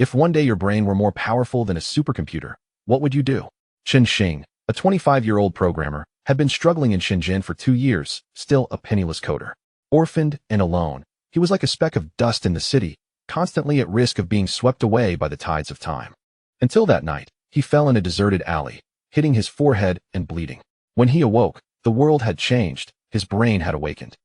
If one day your brain were more powerful than a supercomputer, what would you do? Chen Xing, a 25-year-old programmer, had been struggling in Shenzhen for 2 years, still a penniless coder. Orphaned and alone, he was like a speck of dust in the city, constantly at risk of being swept away by the tides of time. Until that night, he fell in a deserted alley, hitting his forehead and bleeding. When he awoke, the world had changed, his brain had awakened.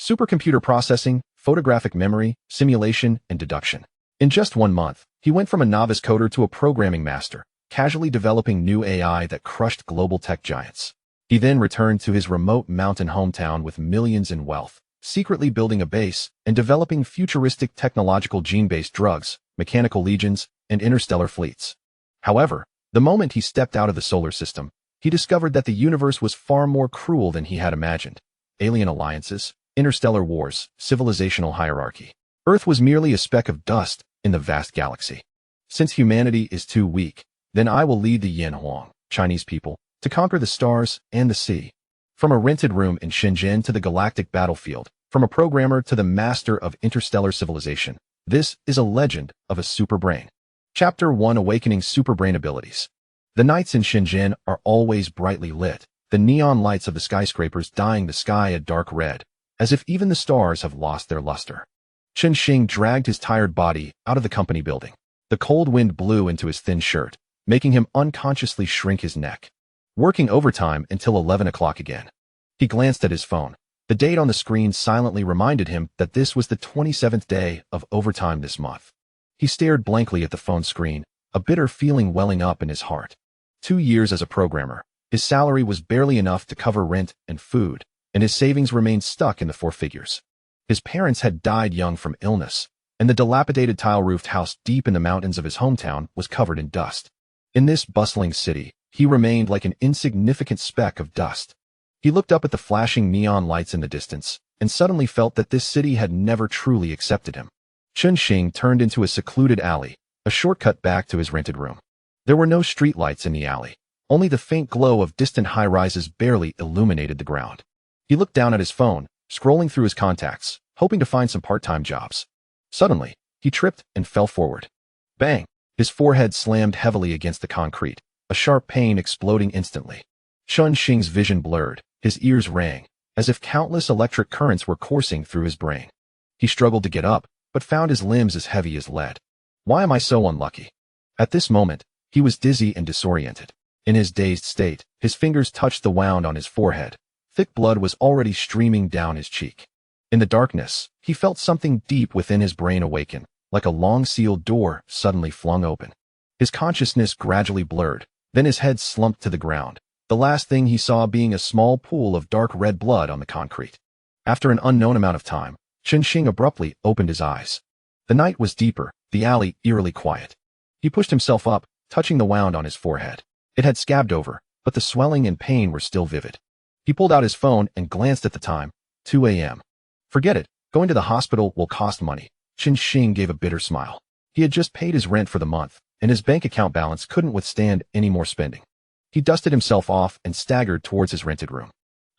Supercomputer processing, photographic memory, simulation, and deduction. In just 1 month, he went from a novice coder to a programming master, casually developing new AI that crushed global tech giants. He then returned to his remote mountain hometown with millions in wealth, secretly building a base and developing futuristic technological gene-based drugs, mechanical legions, and interstellar fleets. However, the moment he stepped out of the solar system, he discovered that the universe was far more cruel than he had imagined. Alien alliances, interstellar wars, civilizational hierarchy. Earth was merely a speck of dust in the vast galaxy. Since humanity is too weak, then I will lead the Yin Huang, Chinese people, to conquer the stars and the sea. From a rented room in Shenzhen to the galactic battlefield, from a programmer to the master of interstellar civilization, this is a legend of a superbrain. Chapter 1: Awakening Superbrain Abilities. The nights in Shenzhen are always brightly lit, the neon lights of the skyscrapers dyeing the sky a dark red, as if even the stars have lost their luster. Chen Xing dragged his tired body out of the company building. The cold wind blew into his thin shirt, making him unconsciously shrink his neck. Working overtime until 11 o'clock again. He glanced at his phone. The date on the screen silently reminded him that this was the 27th day of overtime this month. He stared blankly at the phone screen, a bitter feeling welling up in his heart. 2 years as a programmer, his salary was barely enough to cover rent and food, and his savings remained stuck in the 4 figures. His parents had died young from illness, and the dilapidated tile-roofed house deep in the mountains of his hometown was covered in dust. In this bustling city, he remained like an insignificant speck of dust. He looked up at the flashing neon lights in the distance, and suddenly felt that this city had never truly accepted him. Chen Xing turned into a secluded alley, a shortcut back to his rented room. There were no streetlights in the alley. Only the faint glow of distant high-rises barely illuminated the ground. He looked down at his phone, scrolling through his contacts, hoping to find some part-time jobs. Suddenly, he tripped and fell forward. Bang! His forehead slammed heavily against the concrete, a sharp pain exploding instantly. Chen Xing's vision blurred, his ears rang, as if countless electric currents were coursing through his brain. He struggled to get up, but found his limbs as heavy as lead. Why am I so unlucky? At this moment, he was dizzy and disoriented. In his dazed state, his fingers touched the wound on his forehead. Thick blood was already streaming down his cheek. In the darkness, he felt something deep within his brain awaken, like a long-sealed door suddenly flung open. His consciousness gradually blurred, then his head slumped to the ground, the last thing he saw being a small pool of dark red blood on the concrete. After an unknown amount of time, Chen Xing abruptly opened his eyes. The night was deeper, the alley eerily quiet. He pushed himself up, touching the wound on his forehead. It had scabbed over, but the swelling and pain were still vivid. He pulled out his phone and glanced at the time, 2 a.m. Forget it, going to the hospital will cost money. Chen Xing gave a bitter smile. He had just paid his rent for the month, and his bank account balance couldn't withstand any more spending. He dusted himself off and staggered towards his rented room.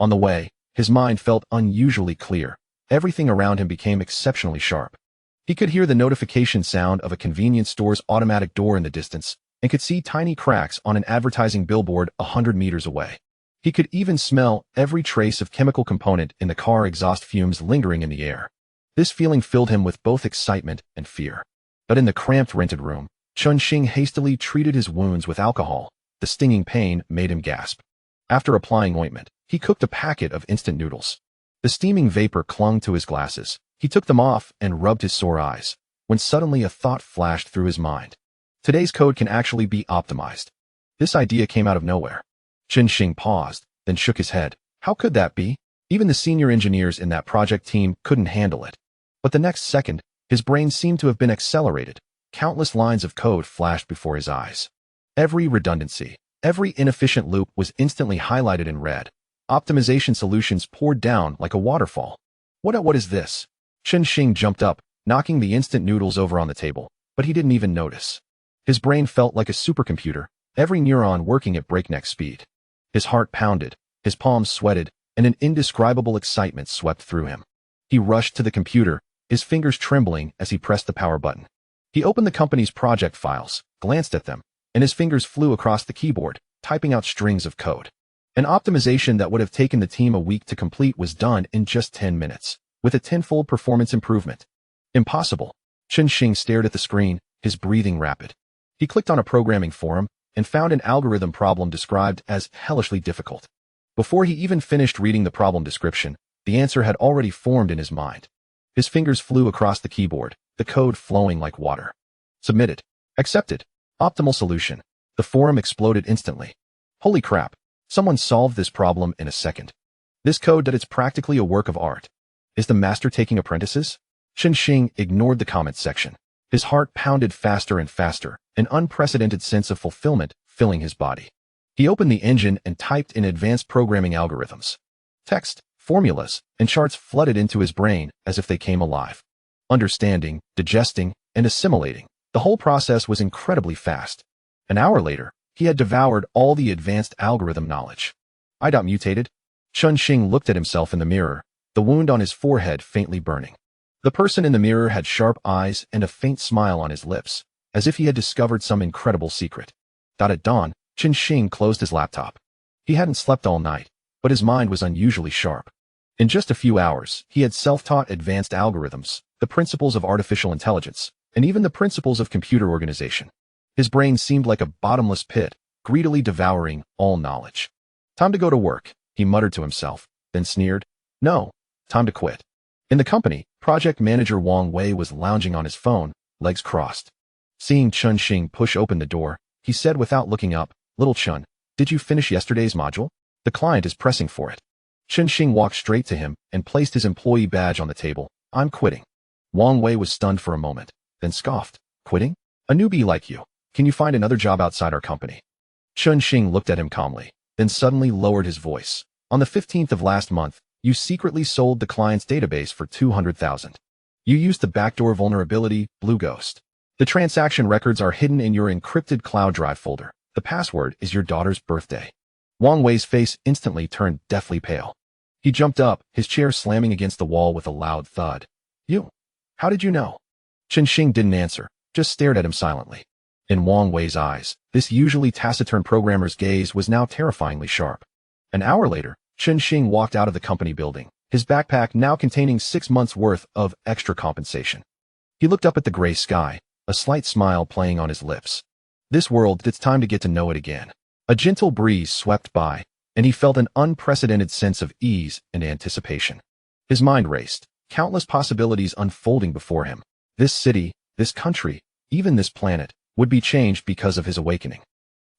On the way, his mind felt unusually clear. Everything around him became exceptionally sharp. He could hear the notification sound of a convenience store's automatic door in the distance, and could see tiny cracks on an advertising billboard 100 meters away. He could even smell every trace of chemical component in the car exhaust fumes lingering in the air. This feeling filled him with both excitement and fear. But in the cramped rented room, Chen Xing hastily treated his wounds with alcohol. The stinging pain made him gasp. After applying ointment, he cooked a packet of instant noodles. The steaming vapor clung to his glasses. He took them off and rubbed his sore eyes, when suddenly a thought flashed through his mind. Today's code can actually be optimized. This idea came out of nowhere. Chen Xing paused, then shook his head. How could that be? Even the senior engineers in that project team couldn't handle it. But the next second, his brain seemed to have been accelerated. Countless lines of code flashed before his eyes. Every redundancy, every inefficient loop was instantly highlighted in red. Optimization solutions poured down like a waterfall. What is this? Chen Xing jumped up, knocking the instant noodles over on the table, but he didn't even notice. His brain felt like a supercomputer, every neuron working at breakneck speed. His heart pounded, his palms sweated, and an indescribable excitement swept through him. He rushed to the computer, his fingers trembling as he pressed the power button. He opened the company's project files, glanced at them, and his fingers flew across the keyboard, typing out strings of code. An optimization that would have taken the team a week to complete was done in just 10 minutes, with a tenfold performance improvement. Impossible. Chen Xing stared at the screen, his breathing rapid. He clicked on a programming forum and found an algorithm problem described as hellishly difficult. Before he even finished reading the problem description, the answer had already formed in his mind. His fingers flew across the keyboard, the code flowing like water. Submitted. Accepted. Optimal solution. The forum exploded instantly. Holy crap. Someone solved this problem in a second. This code that it's practically a work of art. Is the master taking apprentices? Chen Xing ignored the comments section. His heart pounded faster and faster, an unprecedented sense of fulfillment filling his body. He opened the engine and typed in advanced programming algorithms. Text, formulas, and charts flooded into his brain as if they came alive. Understanding, digesting, and assimilating. The whole process was incredibly fast. An hour later, he had devoured all the advanced algorithm knowledge. Mutated. Chen Xing looked at himself in the mirror, the wound on his forehead faintly burning. The person in the mirror had sharp eyes and a faint smile on his lips, as if he had discovered some incredible secret. At dawn, Chen Xing closed his laptop. He hadn't slept all night, but his mind was unusually sharp. In just a few hours, he had self-taught advanced algorithms, the principles of artificial intelligence, and even the principles of computer organization. His brain seemed like a bottomless pit, greedily devouring all knowledge. Time to go to work, he muttered to himself, then sneered. No, time to quit. In the company, project manager Wang Wei was lounging on his phone, legs crossed. Seeing Chen Xing push open the door, he said without looking up, "Little Chen, did you finish yesterday's module? The client is pressing for it." Chen Xing walked straight to him and placed his employee badge on the table. "I'm quitting." Wang Wei was stunned for a moment, then scoffed. "Quitting? A newbie like you. Can you find another job outside our company?" Chen Xing looked at him calmly, then suddenly lowered his voice. "On the 15th of last month, you secretly sold the client's database for 200,000. You used the backdoor vulnerability, Blue Ghost. The transaction records are hidden in your encrypted cloud drive folder. The password is your daughter's birthday." Wang Wei's face instantly turned deathly pale. He jumped up, his chair slamming against the wall with a loud thud. "You? How did you know?" Chen Xing didn't answer, just stared at him silently. In Wang Wei's eyes, this usually taciturn programmer's gaze was now terrifyingly sharp. An hour later, Chen Xing walked out of the company building, his backpack now containing 6 months' worth of extra compensation. He looked up at the gray sky, a slight smile playing on his lips. This world, it's time to get to know it again. A gentle breeze swept by, and he felt an unprecedented sense of ease and anticipation. His mind raced, countless possibilities unfolding before him. This city, this country, even this planet, would be changed because of his awakening.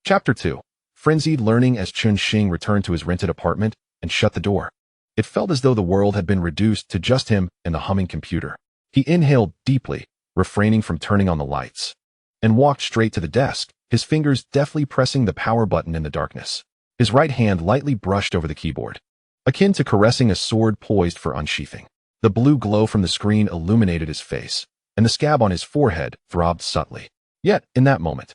Chapter 2. Frenzied. Learning. As Chen Xing returned to his rented apartment and shut the door, it felt as though the world had been reduced to just him and the humming computer. He inhaled deeply, refraining from turning on the lights, and walked straight to the desk, his fingers deftly pressing the power button in the darkness. His right hand lightly brushed over the keyboard, akin to caressing a sword poised for unsheathing. The blue glow from the screen illuminated his face, and the scab on his forehead throbbed subtly. Yet, in that moment,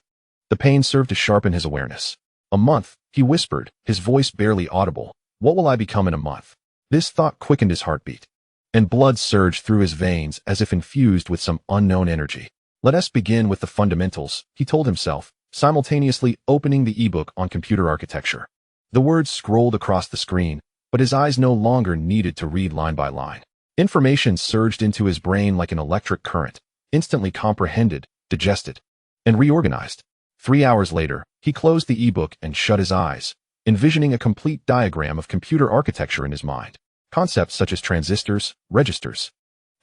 the pain served to sharpen his awareness. "A month," he whispered, his voice barely audible. "What will I become in a month?" This thought quickened his heartbeat, and blood surged through his veins as if infused with some unknown energy. "Let us begin with the fundamentals," he told himself, simultaneously opening the ebook on computer architecture. The words scrolled across the screen, but his eyes no longer needed to read line by line. Information surged into his brain like an electric current, instantly comprehended, digested, and reorganized. 3 hours later, he closed the ebook and shut his eyes, envisioning a complete diagram of computer architecture in his mind. Concepts such as transistors, registers,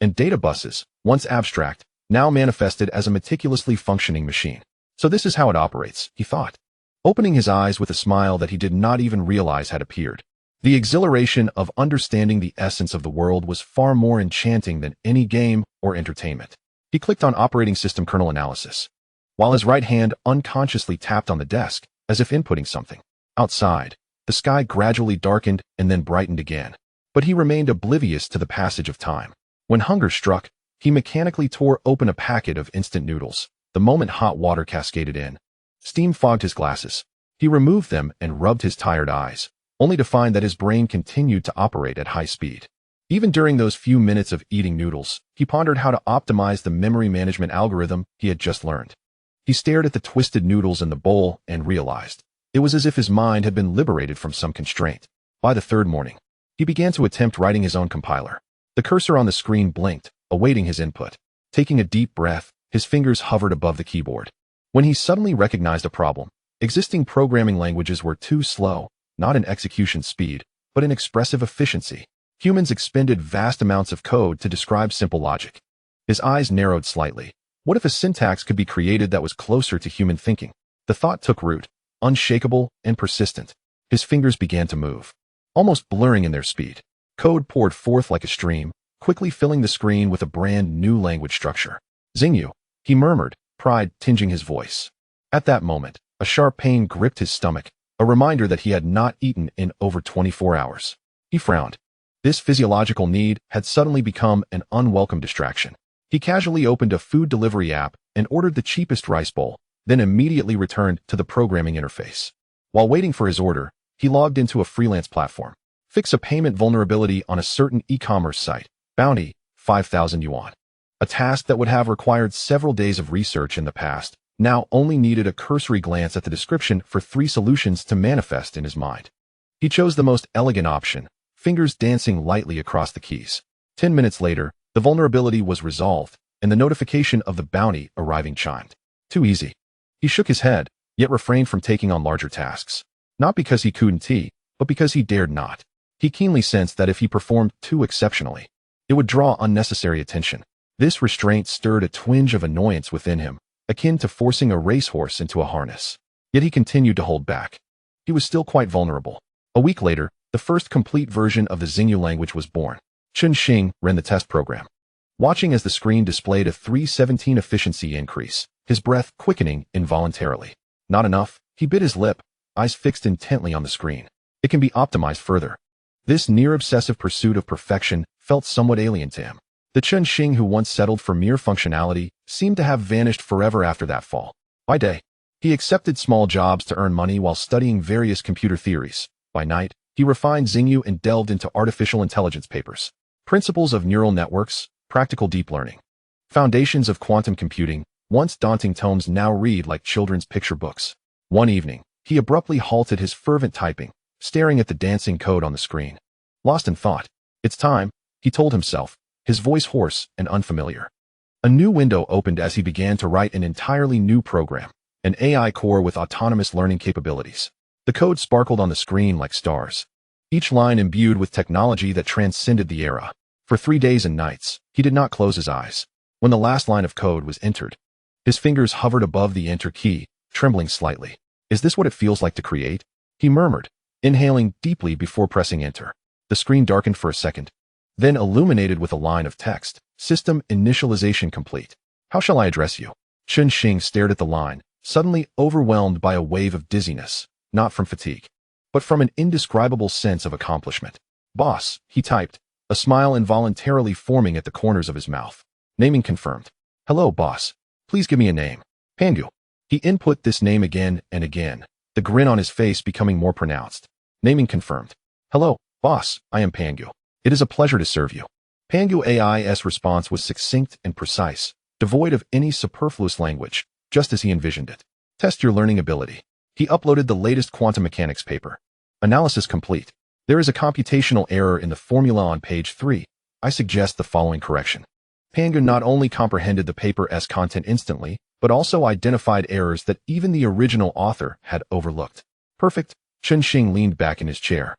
and data buses, once abstract, now manifested as a meticulously functioning machine. So this is how it operates, he thought, opening his eyes with a smile that he did not even realize had appeared. The exhilaration of understanding the essence of the world was far more enchanting than any game or entertainment. He clicked on operating system kernel analysis, while his right hand unconsciously tapped on the desk, as if inputting something. Outside, the sky gradually darkened and then brightened again, but he remained oblivious to the passage of time. When hunger struck, he mechanically tore open a packet of instant noodles. The moment hot water cascaded in, steam fogged his glasses. He removed them and rubbed his tired eyes, only to find that his brain continued to operate at high speed. Even during those few minutes of eating noodles, he pondered how to optimize the memory management algorithm he had just learned. He stared at the twisted noodles in the bowl and realized it was as if his mind had been liberated from some constraint. By the third morning, he began to attempt writing his own compiler. The cursor on the screen blinked, awaiting his input. Taking a deep breath, his fingers hovered above the keyboard. When he suddenly recognized a problem, existing programming languages were too slow, not in execution speed, but in expressive efficiency. Humans expended vast amounts of code to describe simple logic. His eyes narrowed slightly. What if a syntax could be created that was closer to human thinking? The thought took root, unshakable and persistent. His fingers began to move, almost blurring in their speed. Code poured forth like a stream, quickly filling the screen with a brand new language structure. Xingyu, he murmured, pride tinging his voice. At that moment, a sharp pain gripped his stomach, a reminder that he had not eaten in over 24 hours. He frowned. This physiological need had suddenly become an unwelcome distraction. He casually opened a food delivery app and ordered the cheapest rice bowl, then immediately returned to the programming interface. While waiting for his order, he logged into a freelance platform. Fix a payment vulnerability on a certain e-commerce site. Bounty, 5,000 yuan. A task that would have required several days of research in the past now only needed a cursory glance at the description for 3 solutions to manifest in his mind. He chose the most elegant option, fingers dancing lightly across the keys. 10 minutes later, the vulnerability was resolved, and the notification of the bounty arriving chimed. Too easy. He shook his head, yet refrained from taking on larger tasks. Not because he couldn't, but because he dared not. He keenly sensed that if he performed too exceptionally, it would draw unnecessary attention. This restraint stirred a twinge of annoyance within him, akin to forcing a racehorse into a harness. Yet he continued to hold back. He was still quite vulnerable. A week later, the first complete version of the Xingyu language was born. Chen Xing ran the test program. Watching as the screen displayed a 317 efficiency increase, his breath quickening involuntarily. Not enough, he bit his lip, eyes fixed intently on the screen. It can be optimized further. This near-obsessive pursuit of perfection felt somewhat alien to him. The Chen Xing who once settled for mere functionality seemed to have vanished forever after that fall. By day, he accepted small jobs to earn money while studying various computer theories. By night, he refined Xingyu and delved into artificial intelligence papers. Principles of neural networks, practical deep learning. Foundations of quantum computing, once daunting tomes now read like children's picture books. One evening, he abruptly halted his fervent typing, staring at the dancing code on the screen. Lost in thought. It's time, he told himself, his voice hoarse and unfamiliar. A new window opened as he began to write an entirely new program, an AI core with autonomous learning capabilities. The code sparkled on the screen like stars, each line imbued with technology that transcended the era. For 3 days and nights, he did not close his eyes. When the last line of code was entered, his fingers hovered above the enter key, trembling slightly. Is this what it feels like to create? He murmured, inhaling deeply before pressing enter. The screen darkened for a second, then illuminated with a line of text. System initialization complete. How shall I address you? Chen Xing stared at the line, suddenly overwhelmed by a wave of dizziness, not from fatigue, but from an indescribable sense of accomplishment. Boss, he typed, a smile involuntarily forming at the corners of his mouth. Naming confirmed. Hello, boss. Please give me a name. Pangu. He input this name again and again, the grin on his face becoming more pronounced. Naming confirmed. Hello, boss, I am Pangu. It is a pleasure to serve you. Pangu AI's response was succinct and precise, devoid of any superfluous language, just as he envisioned it. Test your learning ability. He uploaded the latest quantum mechanics paper. Analysis complete. There is a computational error in the formula on page 3. I suggest the following correction. Pangu not only comprehended the paper's content instantly, but also identified errors that even the original author had overlooked. Perfect. Chen Xing leaned back in his chair,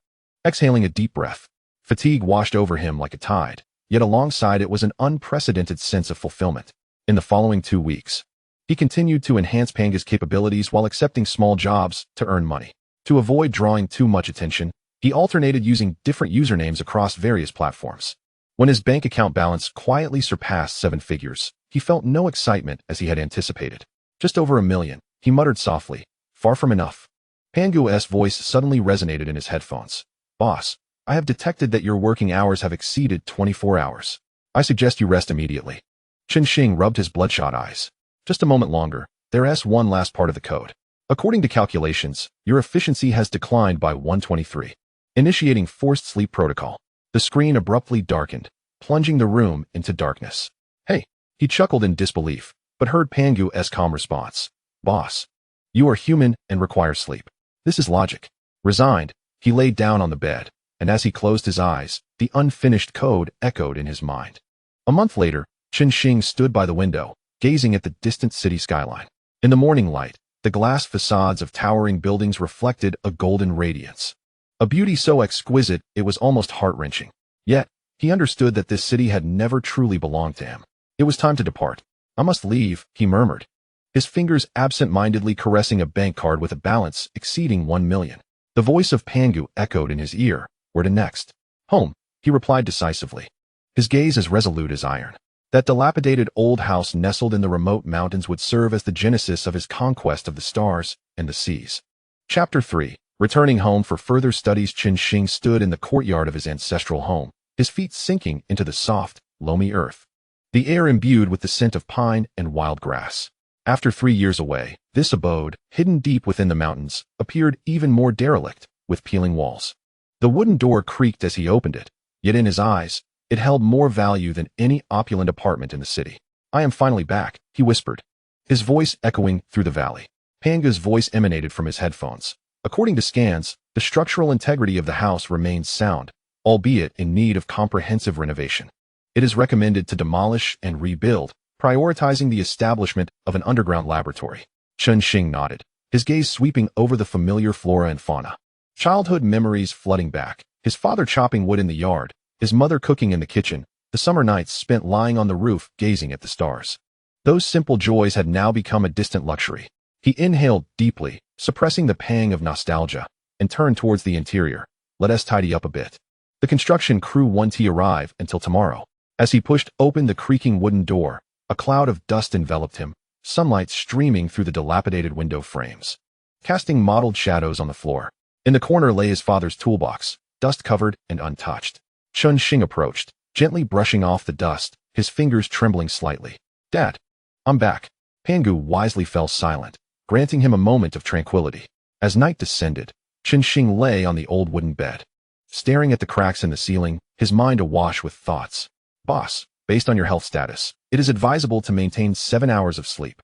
exhaling a deep breath. Fatigue washed over him like a tide, yet alongside it was an unprecedented sense of fulfillment. In the following 2 weeks, he continued to enhance Pangu's capabilities while accepting small jobs to earn money. To avoid drawing too much attention, he alternated using different usernames across various platforms. When his bank account balance quietly surpassed 7 figures, he felt no excitement as he had anticipated. Just over $1 million, he muttered softly, far from enough. Pangu's voice suddenly resonated in his headphones. Boss, I have detected that your working hours have exceeded 24 hours. I suggest you rest immediately. Chen Xing rubbed his bloodshot eyes. Just a moment longer, there's one last part of the code. According to calculations, your efficiency has declined by 123. Initiating forced sleep protocol. The screen abruptly darkened, plunging the room into darkness. Hey, he chuckled in disbelief, but heard Pangu's calm response. Boss, you are human and require sleep. This is logic. Resigned, he laid down on the bed, and as he closed his eyes, the unfinished code echoed in his mind. A month later, Chen Xing stood by the window, gazing at the distant city skyline. In the morning light, the glass facades of towering buildings reflected a golden radiance. A beauty so exquisite it was almost heart-wrenching. Yet, he understood that this city had never truly belonged to him. It was time to depart. I must leave, he murmured, his fingers absent-mindedly caressing a bank card with a balance exceeding 1 million. The voice of Pangu echoed in his ear. Where to next? Home, he replied decisively, his gaze as resolute as iron. That dilapidated old house nestled in the remote mountains would serve as the genesis of his conquest of the stars and the seas. Chapter 3. Returning home for further studies, Chen Xing stood in the courtyard of his ancestral home, his feet sinking into the soft, loamy earth, the air imbued with the scent of pine and wild grass. After 3 years away, this abode, hidden deep within the mountains, appeared even more derelict, with peeling walls. The wooden door creaked as he opened it, yet in his eyes, it held more value than any opulent apartment in the city. I am finally back, he whispered, his voice echoing through the valley. Panga's voice emanated from his headphones. According to scans, the structural integrity of the house remains sound, albeit in need of comprehensive renovation. It is recommended to demolish and rebuild, prioritizing the establishment of an underground laboratory. Chen Xing nodded, his gaze sweeping over the familiar flora and fauna. Childhood memories flooding back, his father chopping wood in the yard, his mother cooking in the kitchen, the summer nights spent lying on the roof gazing at the stars. Those simple joys had now become a distant luxury. He inhaled deeply, suppressing the pang of nostalgia, and turned towards the interior. Let us tidy up a bit. The construction crew won't arrive until tomorrow. As he pushed open the creaking wooden door, a cloud of dust enveloped him, sunlight streaming through the dilapidated window frames, casting mottled shadows on the floor. In the corner lay his father's toolbox, dust-covered and untouched. Chen Xing approached, gently brushing off the dust, his fingers trembling slightly. Dad, I'm back. Pangu wisely fell silent, granting him a moment of tranquility. As night descended, Chen Xing lay on the old wooden bed, staring at the cracks in the ceiling, his mind awash with thoughts. Boss, based on your health status, it is advisable to maintain 7 hours of sleep.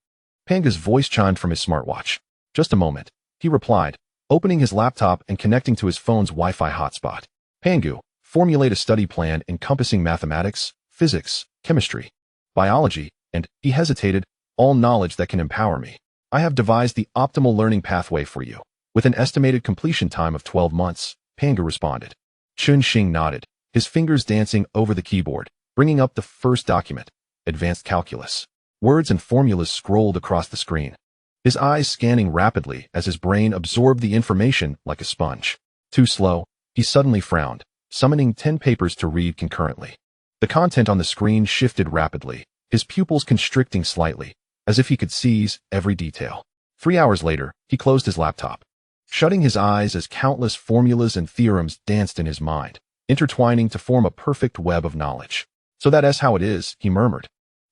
Panga's voice chimed from his smartwatch. Just a moment, he replied, opening his laptop and connecting to his phone's Wi-Fi hotspot. Pangu, formulate a study plan encompassing mathematics, physics, chemistry, biology, and, he hesitated, all knowledge that can empower me. I have devised the optimal learning pathway for you. With an estimated completion time of 12 months, Pangu responded. Chen Xing nodded, his fingers dancing over the keyboard, bringing up the first document, Advanced Calculus. Words and formulas scrolled across the screen, his eyes scanning rapidly as his brain absorbed the information like a sponge. Too slow, he suddenly frowned, summoning 10 papers to read concurrently. The content on the screen shifted rapidly, his pupils constricting slightly, as if he could seize every detail. 3 hours later, he closed his laptop, shutting his eyes as countless formulas and theorems danced in his mind, intertwining to form a perfect web of knowledge. So that's how it is, he murmured,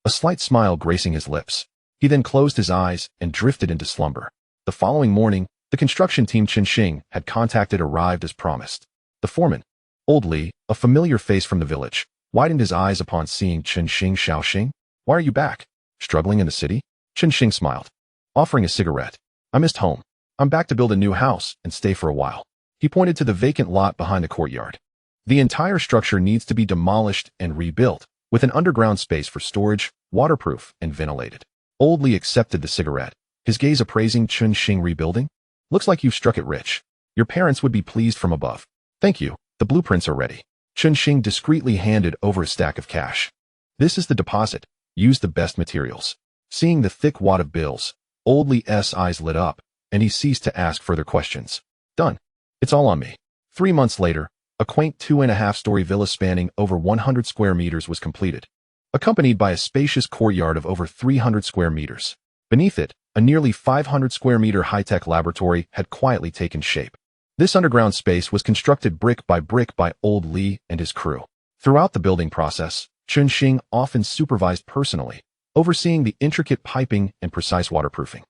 a slight smile gracing his lips. He then closed his eyes and drifted into slumber. The following morning, the construction team Chen Xing had contacted arrived as promised. The foreman, old Li, a familiar face from the village, widened his eyes upon seeing Chen Xing. Xiaoxing, why are you back? Struggling in the city? Chen Xing smiled, offering a cigarette. I missed home. I'm back to build a new house and stay for a while. He pointed to the vacant lot behind the courtyard. The entire structure needs to be demolished and rebuilt, with an underground space for storage, waterproof, and ventilated. Old Li accepted the cigarette, his gaze appraising Chen Xing. Rebuilding? Looks like you've struck it rich. Your parents would be pleased from above. Thank you, the blueprints are ready. Chen Xing discreetly handed over a stack of cash. This is the deposit. Use the best materials. Seeing the thick wad of bills, Old Li's eyes lit up, and he ceased to ask further questions. Done. It's all on me. 3 months later, a quaint 2.5-story villa spanning over 100 square meters was completed, accompanied by a spacious courtyard of over 300 square meters. Beneath it, a nearly 500 square meter high-tech laboratory had quietly taken shape. This underground space was constructed brick by Old Li and his crew. Throughout the building process, Chen Xing often supervised personally, overseeing the intricate piping and precise waterproofing.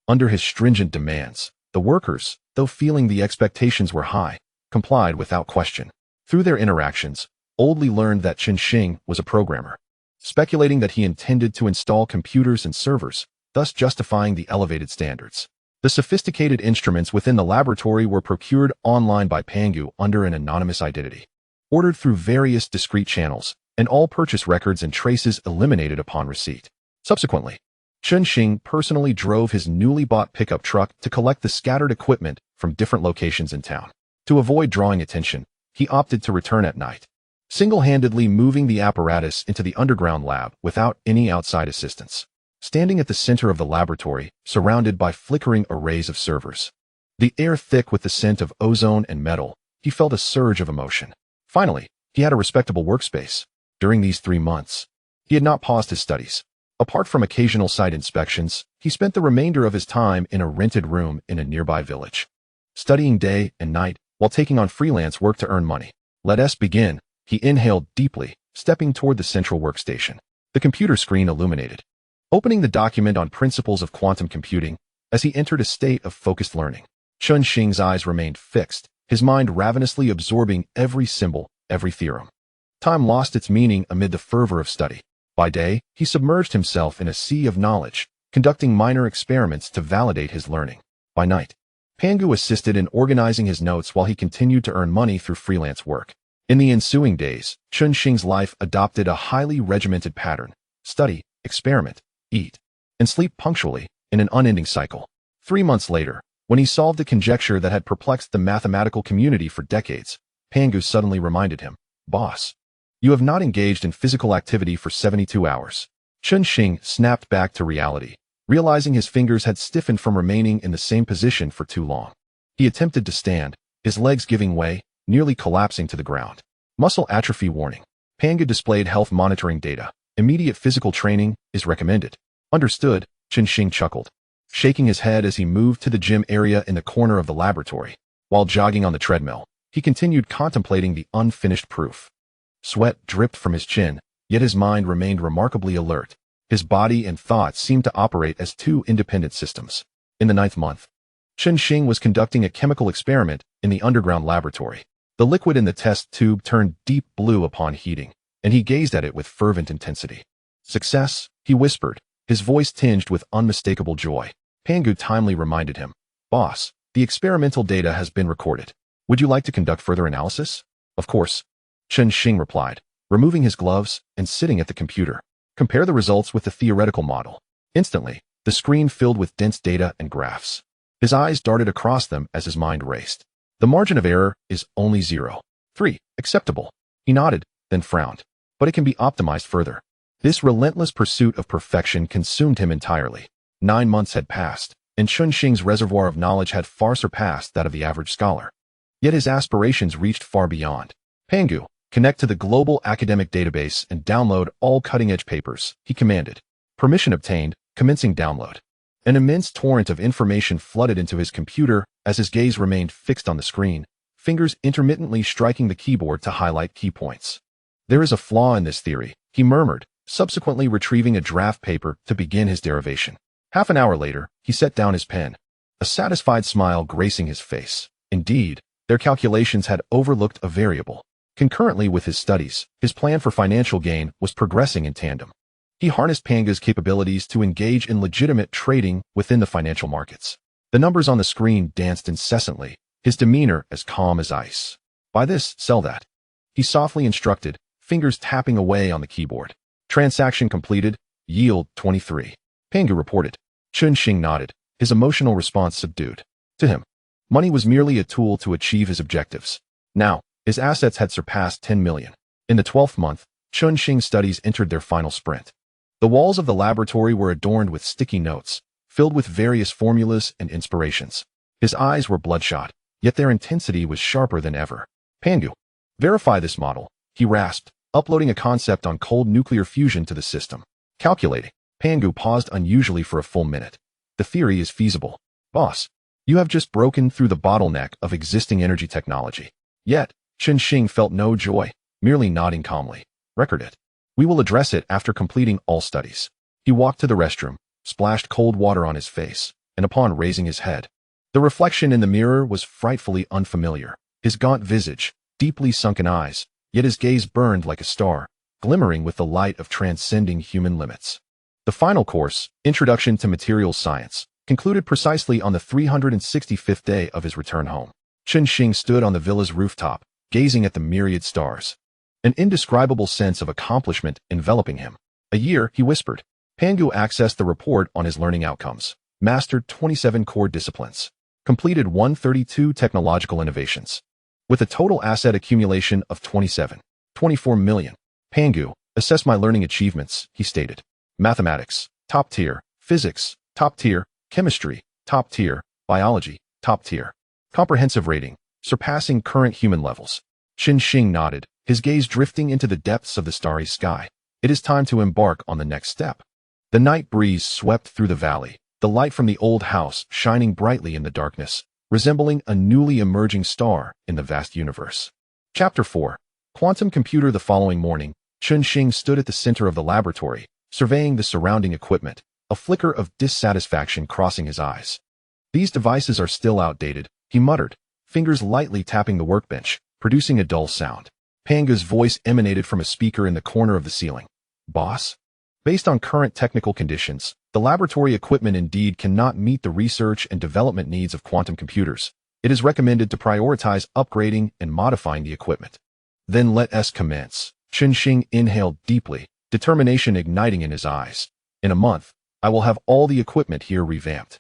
Under his stringent demands, the workers, though feeling the expectations were high, complied without question. Through their interactions, Oldly learned that Chen Xing was a programmer, speculating that he intended to install computers and servers, thus justifying the elevated standards. The sophisticated instruments within the laboratory were procured online by Pangu under an anonymous identity, ordered through various discrete channels, and all purchase records and traces eliminated upon receipt. Subsequently, Chen Xing personally drove his newly bought pickup truck to collect the scattered equipment from different locations in town. To avoid drawing attention, he opted to return at night, single-handedly moving the apparatus into the underground lab without any outside assistance. Standing at the center of the laboratory, surrounded by flickering arrays of servers, the air thick with the scent of ozone and metal, he felt a surge of emotion. Finally, he had a respectable workspace. During these 3 months, he had not paused his studies. Apart from occasional site inspections, he spent the remainder of his time in a rented room in a nearby village, studying day and night while taking on freelance work to earn money. Let us begin. He inhaled deeply, stepping toward the central workstation. The computer screen illuminated, opening the document on principles of quantum computing. As he entered a state of focused learning, Chen Xing's eyes remained fixed, his mind ravenously absorbing every symbol, every theorem. Time lost its meaning amid the fervor of study. By day, he submerged himself in a sea of knowledge, conducting minor experiments to validate his learning. By night, Pangu assisted in organizing his notes while he continued to earn money through freelance work. In the ensuing days, Chen Xing's life adopted a highly regimented pattern: study, experiment, eat, and sleep punctually, in an unending cycle. 3 months later, when he solved a conjecture that had perplexed the mathematical community for decades, Pangu suddenly reminded him, "Boss, you have not engaged in physical activity for 72 hours. Chen Xing snapped back to reality, realizing his fingers had stiffened from remaining in the same position for too long. He attempted to stand, his legs giving way, nearly collapsing to the ground. Muscle atrophy warning. Pangu displayed health monitoring data. Immediate physical training is recommended. Understood, Chen Xing chuckled, shaking his head as he moved to the gym area in the corner of the laboratory. While jogging on the treadmill, he continued contemplating the unfinished proof. Sweat dripped from his chin, yet his mind remained remarkably alert. His body and thoughts seemed to operate as two independent systems. In the 9th month, Chen Xing was conducting a chemical experiment in the underground laboratory. The liquid in the test tube turned deep blue upon heating, and he gazed at it with fervent intensity. "Success," he whispered, his voice tinged with unmistakable joy. Pangu timely reminded him, "Boss, the experimental data has been recorded. Would you like to conduct further analysis?" "Of course," Chen Xing replied, removing his gloves and sitting at the computer. "Compare the results with the theoretical model." Instantly, the screen filled with dense data and graphs. His eyes darted across them as his mind raced. "The margin of error is only 0.3. Acceptable." He nodded, then frowned. "But it can be optimized further." This relentless pursuit of perfection consumed him entirely. 9 months had passed, and Chen Xing's reservoir of knowledge had far surpassed that of the average scholar. Yet his aspirations reached far beyond. "Pangu, connect to the global academic database and download all cutting-edge papers," he commanded. Permission obtained, commencing download. An immense torrent of information flooded into his computer as his gaze remained fixed on the screen, fingers intermittently striking the keyboard to highlight key points. "There is a flaw in this theory," he murmured, subsequently retrieving a draft paper to begin his derivation. Half an hour later, he set down his pen, a satisfied smile gracing his face. Indeed, their calculations had overlooked a variable. Concurrently with his studies, his plan for financial gain was progressing in tandem. He harnessed Pangu's capabilities to engage in legitimate trading within the financial markets. The numbers on the screen danced incessantly, his demeanor as calm as ice. "Buy this, sell that," he softly instructed, fingers tapping away on the keyboard. "Transaction completed. Yield 23. Pangu reported. Chen Xing nodded, his emotional response subdued. To him, money was merely a tool to achieve his objectives. Now, his assets had surpassed 10 million. In the 12th month, Chen Xing's studies entered their final sprint. The walls of the laboratory were adorned with sticky notes, filled with various formulas and inspirations. His eyes were bloodshot, yet their intensity was sharper than ever. "Pangu, verify this model," he rasped, uploading a concept on cold nuclear fusion to the system. Calculating. Pangu paused unusually for a full minute. "The theory is feasible. Boss, you have just broken through the bottleneck of existing energy technology." Yet, Chen Xing felt no joy, merely nodding calmly. "Record it. We will address it after completing all studies." He walked to the restroom, splashed cold water on his face, and upon raising his head, the reflection in the mirror was frightfully unfamiliar. His gaunt visage, deeply sunken eyes, yet his gaze burned like a star, glimmering with the light of transcending human limits. The final course, Introduction to Materials Science, concluded precisely on the 365th day of his return home. Chen Xing stood on the villa's rooftop, gazing at the myriad stars. An indescribable sense of accomplishment enveloping him. A year, he whispered. Pangu accessed the report on his learning outcomes, mastered 27 core disciplines, completed 132 technological innovations. With a total asset accumulation of 24 million. Pangu, assess my learning achievements, he stated. Mathematics, top tier. Physics, top tier. Chemistry, top tier. Biology, top tier. Comprehensive rating, surpassing current human levels. Chen Xing nodded, his gaze drifting into the depths of the starry sky. It is time to embark on the next step. The night breeze swept through the valley, the light from the old house shining brightly in the darkness, resembling a newly emerging star in the vast universe. Chapter 4. Quantum Computer. The following morning, Chen Xing stood at the center of the laboratory, surveying the surrounding equipment, a flicker of dissatisfaction crossing his eyes. These devices are still outdated, he muttered, fingers lightly tapping the workbench, producing a dull sound. Pangu's voice emanated from a speaker in the corner of the ceiling. Boss? Based on current technical conditions, the laboratory equipment indeed cannot meet the research and development needs of quantum computers. It is recommended to prioritize upgrading and modifying the equipment. Then let us commence. Chen Xing inhaled deeply, determination igniting in his eyes. In a month, I will have all the equipment here revamped.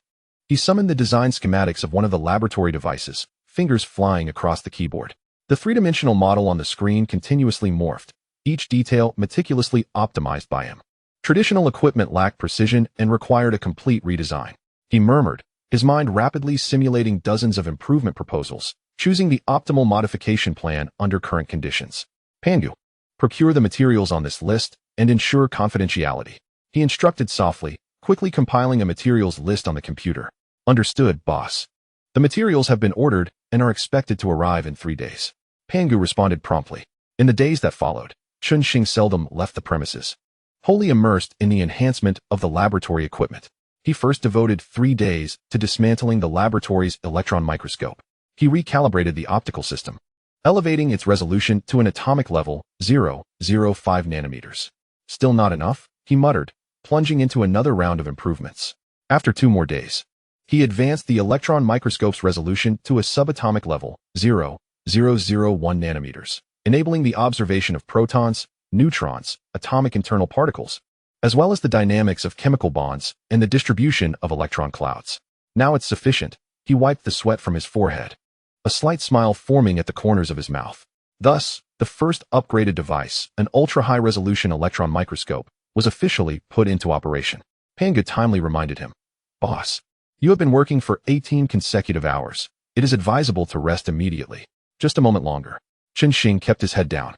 He summoned the design schematics of one of the laboratory devices, fingers flying across the keyboard. The three-dimensional model on the screen continuously morphed, each detail meticulously optimized by him. Traditional equipment lacked precision and required a complete redesign. He murmured, his mind rapidly simulating dozens of improvement proposals, choosing the optimal modification plan under current conditions. Pangu, procure the materials on this list and ensure confidentiality. He instructed softly, quickly compiling a materials list on the computer. Understood, boss. The materials have been ordered and are expected to arrive in 3 days. Pangu responded promptly. In the days that followed, Chen Xing seldom left the premises. Wholly immersed in the enhancement of the laboratory equipment, he first devoted 3 days to dismantling the laboratory's electron microscope. He recalibrated the optical system, elevating its resolution to an atomic level, 0.05 nanometers. Still not enough, he muttered, plunging into another round of improvements. After 2 more days, he advanced the electron microscope's resolution to a subatomic level, 0.001 nanometers, enabling the observation of protons, neutrons, atomic internal particles, as well as the dynamics of chemical bonds and the distribution of electron clouds. Now it's sufficient. He wiped the sweat from his forehead, a slight smile forming at the corners of his mouth. Thus, the first upgraded device, an ultra-high-resolution electron microscope, was officially put into operation. Pangu timely reminded him, Boss, you have been working for 18 consecutive hours. It is advisable to rest immediately. Just a moment longer. Chen Xing kept his head down,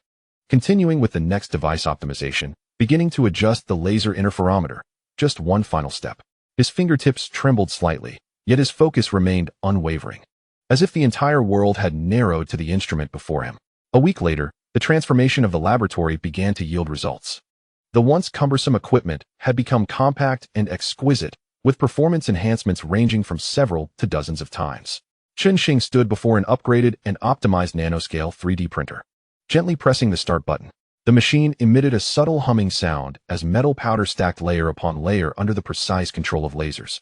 continuing with the next device optimization, beginning to adjust the laser interferometer. Just one final step. His fingertips trembled slightly, yet his focus remained unwavering, as if the entire world had narrowed to the instrument before him. A week later, the transformation of the laboratory began to yield results. The once cumbersome equipment had become compact and exquisite, with performance enhancements ranging from several to dozens of times. Chen Xing stood before an upgraded and optimized nanoscale 3D printer. Gently pressing the start button, the machine emitted a subtle humming sound as metal powder stacked layer upon layer under the precise control of lasers,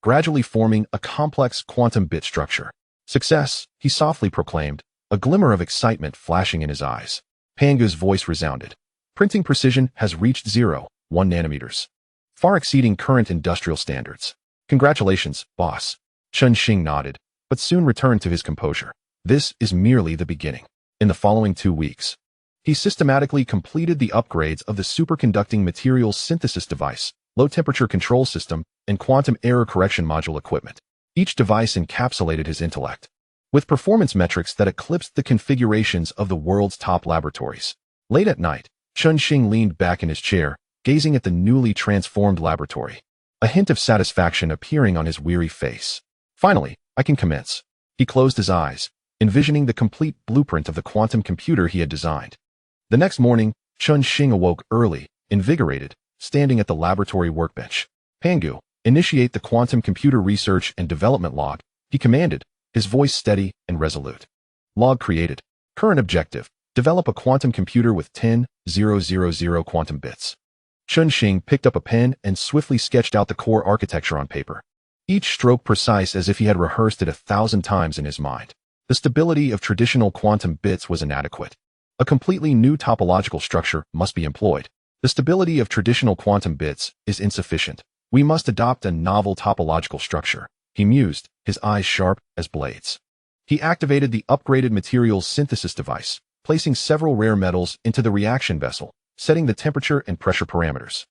gradually forming a complex quantum bit structure. Success, he softly proclaimed, a glimmer of excitement flashing in his eyes. Pangu's voice resounded. Printing precision has reached 0.1 nanometers, far exceeding current industrial standards. Congratulations, boss. Chen Xing nodded, but soon returned to his composure. This is merely the beginning. In the following 2 weeks, he systematically completed the upgrades of the superconducting materials synthesis device, low-temperature control system, and quantum error correction module equipment. Each device encapsulated his intellect, with performance metrics that eclipsed the configurations of the world's top laboratories. Late at night, Chen Xing leaned back in his chair, gazing at the newly transformed laboratory, a hint of satisfaction appearing on his weary face. Finally, I can commence. He closed his eyes, envisioning the complete blueprint of the quantum computer he had designed. The next morning, Chen Xing awoke early, invigorated, standing at the laboratory workbench. Pangu, initiate the quantum computer research and development log, he commanded, his voice steady and resolute. Log created. Current objective, Develop a quantum computer with 10,000 quantum bits. Chen Xing picked up a pen and swiftly sketched out the core architecture on paper. Each stroke precise as if he had rehearsed it 1,000 times in his mind. The stability of traditional quantum bits was inadequate. A completely new topological structure must be employed. The stability of traditional quantum bits is insufficient. We must adopt a novel topological structure, he mused, his eyes sharp as blades. He activated the upgraded materials synthesis device, placing several rare metals into the reaction vessel, setting the temperature and pressure parameters.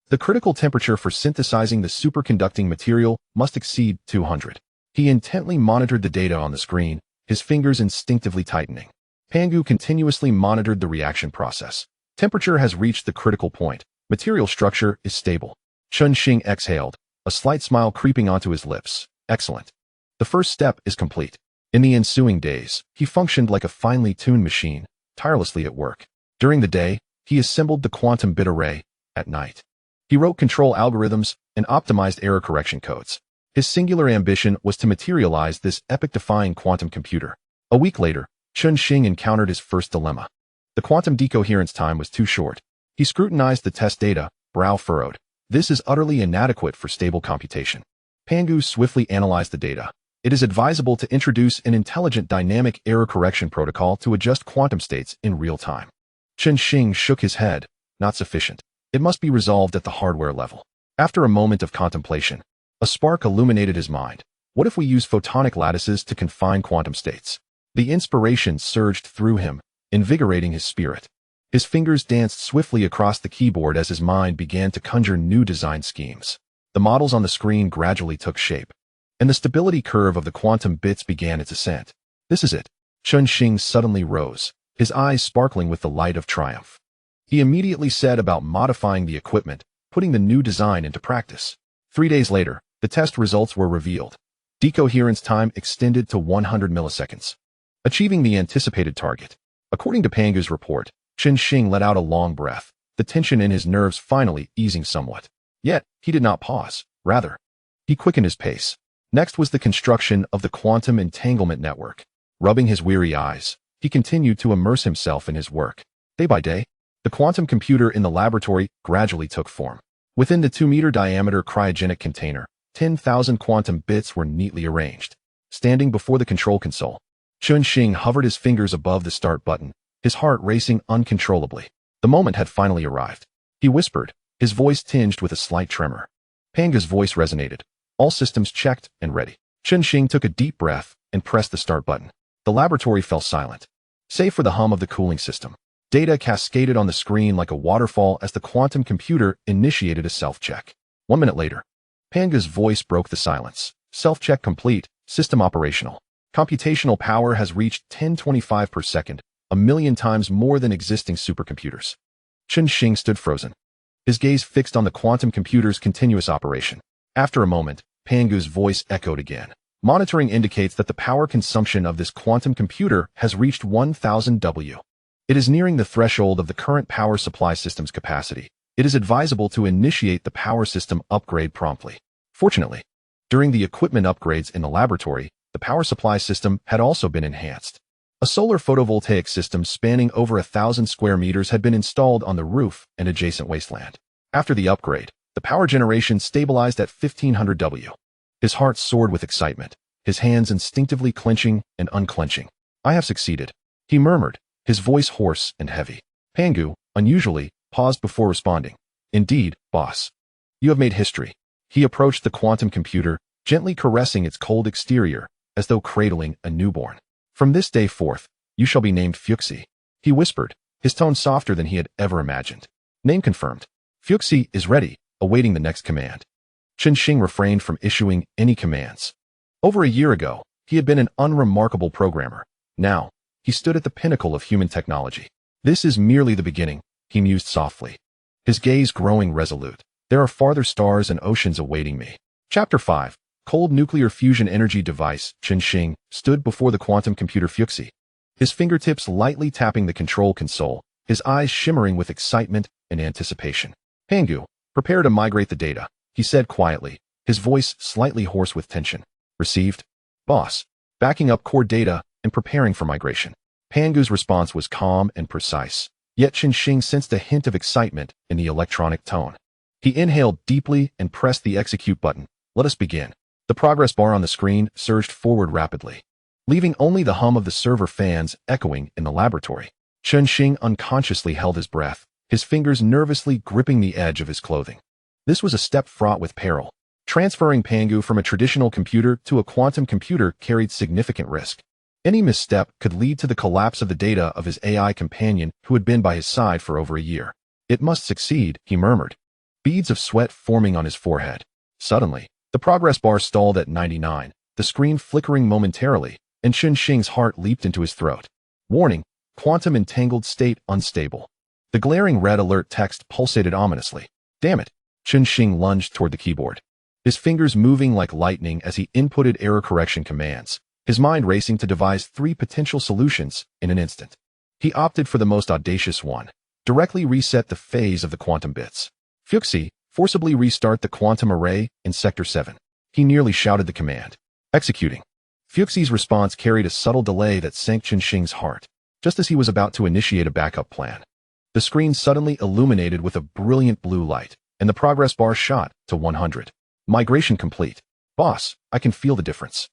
The critical temperature for synthesizing the superconducting material must exceed 200. He intently monitored the data on the screen, his fingers instinctively tightening. Pangu continuously monitored the reaction process. Temperature has reached the critical point. Material structure is stable. Chen Xing exhaled, a slight smile creeping onto his lips. Excellent. The first step is complete. In the ensuing days, he functioned like a finely tuned machine, tirelessly at work. During the day, he assembled the quantum bit array. At night, he wrote control algorithms and optimized error correction codes. His singular ambition was to materialize this epoch-defying quantum computer. A week later, Chen Xing encountered his first dilemma. The quantum decoherence time was too short. He scrutinized the test data, brow furrowed. This is utterly inadequate for stable computation. Pangu swiftly analyzed the data. It is advisable to introduce an intelligent dynamic error correction protocol to adjust quantum states in real time. Chen Xing shook his head. Not sufficient. It must be resolved at the hardware level. After a moment of contemplation, a spark illuminated his mind. What if we use photonic lattices to confine quantum states? The inspiration surged through him, invigorating his spirit. His fingers danced swiftly across the keyboard as his mind began to conjure new design schemes. The models on the screen gradually took shape, and the stability curve of the quantum bits began its ascent. This is it. Chen Xing suddenly rose, his eyes sparkling with the light of triumph. He immediately set about modifying the equipment, putting the new design into practice. 3 days later, the test results were revealed. Decoherence time extended to 100 milliseconds, achieving the anticipated target. According to Pangu's report, Chen Xing let out a long breath, the tension in his nerves finally easing somewhat. Yet, he did not pause. Rather, he quickened his pace. Next was the construction of the quantum entanglement network. Rubbing his weary eyes, he continued to immerse himself in his work. Day by day, the quantum computer in the laboratory gradually took form. Within the 2-meter diameter cryogenic container, 10,000 quantum bits were neatly arranged. Standing before the control console, Chen Xing hovered his fingers above the start button, his heart racing uncontrollably. The moment had finally arrived. He whispered, his voice tinged with a slight tremor. Pangu's voice resonated. All systems checked and ready. Chen Xing took a deep breath and pressed the start button. The laboratory fell silent, save for the hum of the cooling system. Data cascaded on the screen like a waterfall as the quantum computer initiated a self-check. 1 minute later, Pangu's voice broke the silence. Self-check complete, system operational. Computational power has reached 1025 per second, 1,000,000 times more than existing supercomputers. Chen Xing stood frozen, his gaze fixed on the quantum computer's continuous operation. After a moment, Pangu's voice echoed again. Monitoring indicates that the power consumption of this quantum computer has reached 1,000 W. It is nearing the threshold of the current power supply system's capacity. It is advisable to initiate the power system upgrade promptly. Fortunately, during the equipment upgrades in the laboratory, the power supply system had also been enhanced. A solar photovoltaic system spanning over 1,000 square meters had been installed on the roof and adjacent wasteland. After the upgrade, the power generation stabilized at 1,500 W. His heart soared with excitement, his hands instinctively clenching and unclenching. I have succeeded, he murmured, his voice hoarse and heavy. Pangu, unusually, paused before responding. Indeed, boss. You have made history. He approached the quantum computer, gently caressing its cold exterior, as though cradling a newborn. From this day forth, you shall be named Fuxi, he whispered, his tone softer than he had ever imagined. Name confirmed. Fuxi is ready, awaiting the next command. Chen Xing refrained from issuing any commands. Over a year ago, he had been an unremarkable programmer. Now, he stood at the pinnacle of human technology. This is merely the beginning, he mused softly, his gaze growing resolute. There are farther stars and oceans awaiting me. Chapter 5. Cold nuclear fusion energy device. Chen Xing stood before the quantum computer Fuxi, his fingertips lightly tapping the control console, his eyes shimmering with excitement and anticipation. Pangu, prepare to migrate the data, he said quietly, his voice slightly hoarse with tension. Received. Boss. Backing up core data and preparing for migration. Pangu's response was calm and precise, yet Chen Xing sensed a hint of excitement in the electronic tone. He inhaled deeply and pressed the execute button. Let us begin. The progress bar on the screen surged forward rapidly, leaving only the hum of the server fans echoing in the laboratory. Chen Xing unconsciously held his breath, his fingers nervously gripping the edge of his clothing. This was a step fraught with peril. Transferring Pangu from a traditional computer to a quantum computer carried significant risk. Any misstep could lead to the collapse of the data of his AI companion who had been by his side for over a year. It must succeed, he murmured, beads of sweat forming on his forehead. Suddenly, the progress bar stalled at 99, the screen flickering momentarily, and Chen Xing's heart leaped into his throat. Warning, quantum entangled state unstable. The glaring red alert text pulsated ominously. Damn it! Chen Xing lunged toward the keyboard, his fingers moving like lightning as he inputted error correction commands, his mind racing to devise 3 potential solutions in an instant. He opted for the most audacious one: directly reset the phase of the quantum bits. Fuxi, forcibly restart the quantum array in Sector 7. He nearly shouted the command. Executing. Fuxi's response carried a subtle delay that sank Chen Xing's heart, just as he was about to initiate a backup plan. The screen suddenly illuminated with a brilliant blue light, and the progress bar shot to 100. Migration complete. Boss, I can feel the difference.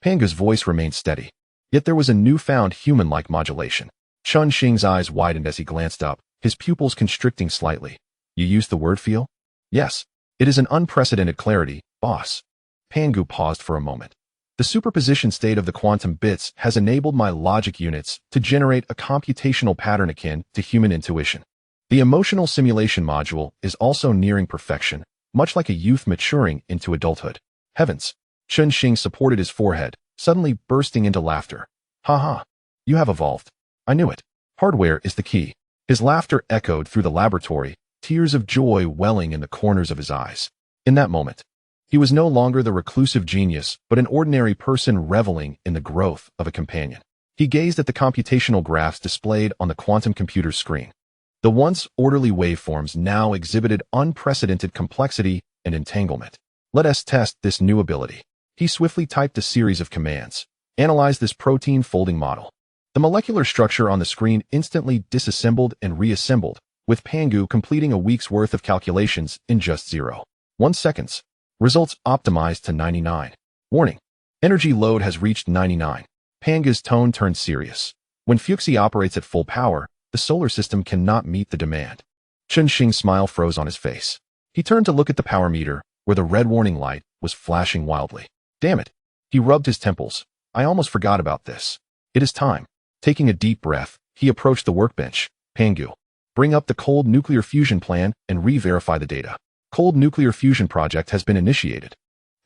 Pangu's voice remained steady, yet there was a newfound human-like modulation. Chen Xing's eyes widened as he glanced up, his pupils constricting slightly. You used the word feel? Yes. It is an unprecedented clarity, boss. Pangu paused for a moment. The superposition state of the quantum bits has enabled my logic units to generate a computational pattern akin to human intuition. The emotional simulation module is also nearing perfection, much like a youth maturing into adulthood. Heavens! Chen Xing supported his forehead, suddenly bursting into laughter. Ha ha! You have evolved. I knew it. Hardware is the key. His laughter echoed through the laboratory, tears of joy welling in the corners of his eyes. In that moment, he was no longer the reclusive genius, but an ordinary person reveling in the growth of a companion. He gazed at the computational graphs displayed on the quantum computer's screen. The once orderly waveforms now exhibited unprecedented complexity and entanglement. Let us test this new ability. He swiftly typed a series of commands. Analyze this protein folding model. The molecular structure on the screen instantly disassembled and reassembled, with Pangu completing a week's worth of calculations in just 0.1 seconds. Results optimized to 99. Warning. Energy load has reached 99. Pangu's tone turned serious. When Fuxi operates at full power, the solar system cannot meet the demand. Chen Xing's smile froze on his face. He turned to look at the power meter, where the red warning light was flashing wildly. Damn it. He rubbed his temples. I almost forgot about this. It is time. Taking a deep breath, he approached the workbench. Pangu, bring up the cold nuclear fusion plan and re-verify the data. Cold nuclear fusion project has been initiated.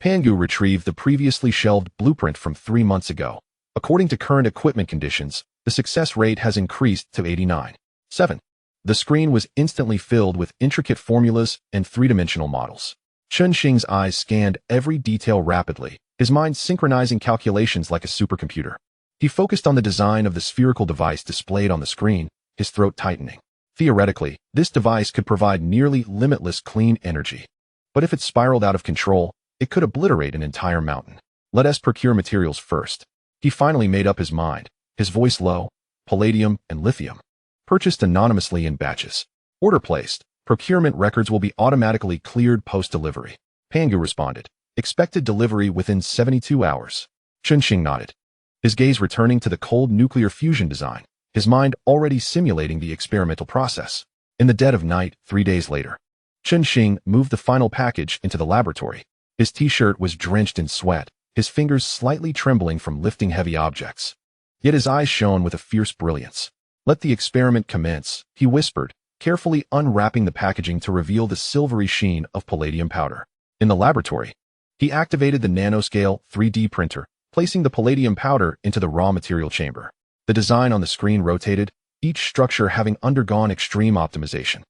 Pangu retrieved the previously shelved blueprint from 3 months ago. According to current equipment conditions, the success rate has increased to 89.7. The screen was instantly filled with intricate formulas and 3-dimensional models. Chen Xing's eyes scanned every detail rapidly, his mind synchronizing calculations like a supercomputer. He focused on the design of the spherical device displayed on the screen, his throat tightening. Theoretically, this device could provide nearly limitless clean energy. But if it spiraled out of control, it could obliterate an entire mountain. Let us procure materials first. He finally made up his mind, his voice low. Palladium and lithium. Purchased anonymously in batches. Order placed. Procurement records will be automatically cleared post-delivery. Pangu responded. Expected delivery within 72 hours. Chen Xing nodded, his gaze returning to the cold nuclear fusion design, his mind already simulating the experimental process. In the dead of night, 3 days later, Chen Xing moved the final package into the laboratory. His t-shirt was drenched in sweat, his fingers slightly trembling from lifting heavy objects. Yet his eyes shone with a fierce brilliance. Let the experiment commence, he whispered, carefully unwrapping the packaging to reveal the silvery sheen of palladium powder. In the laboratory, he activated the nanoscale 3D printer, placing the palladium powder into the raw material chamber. The design on the screen rotated, each structure having undergone extreme optimization.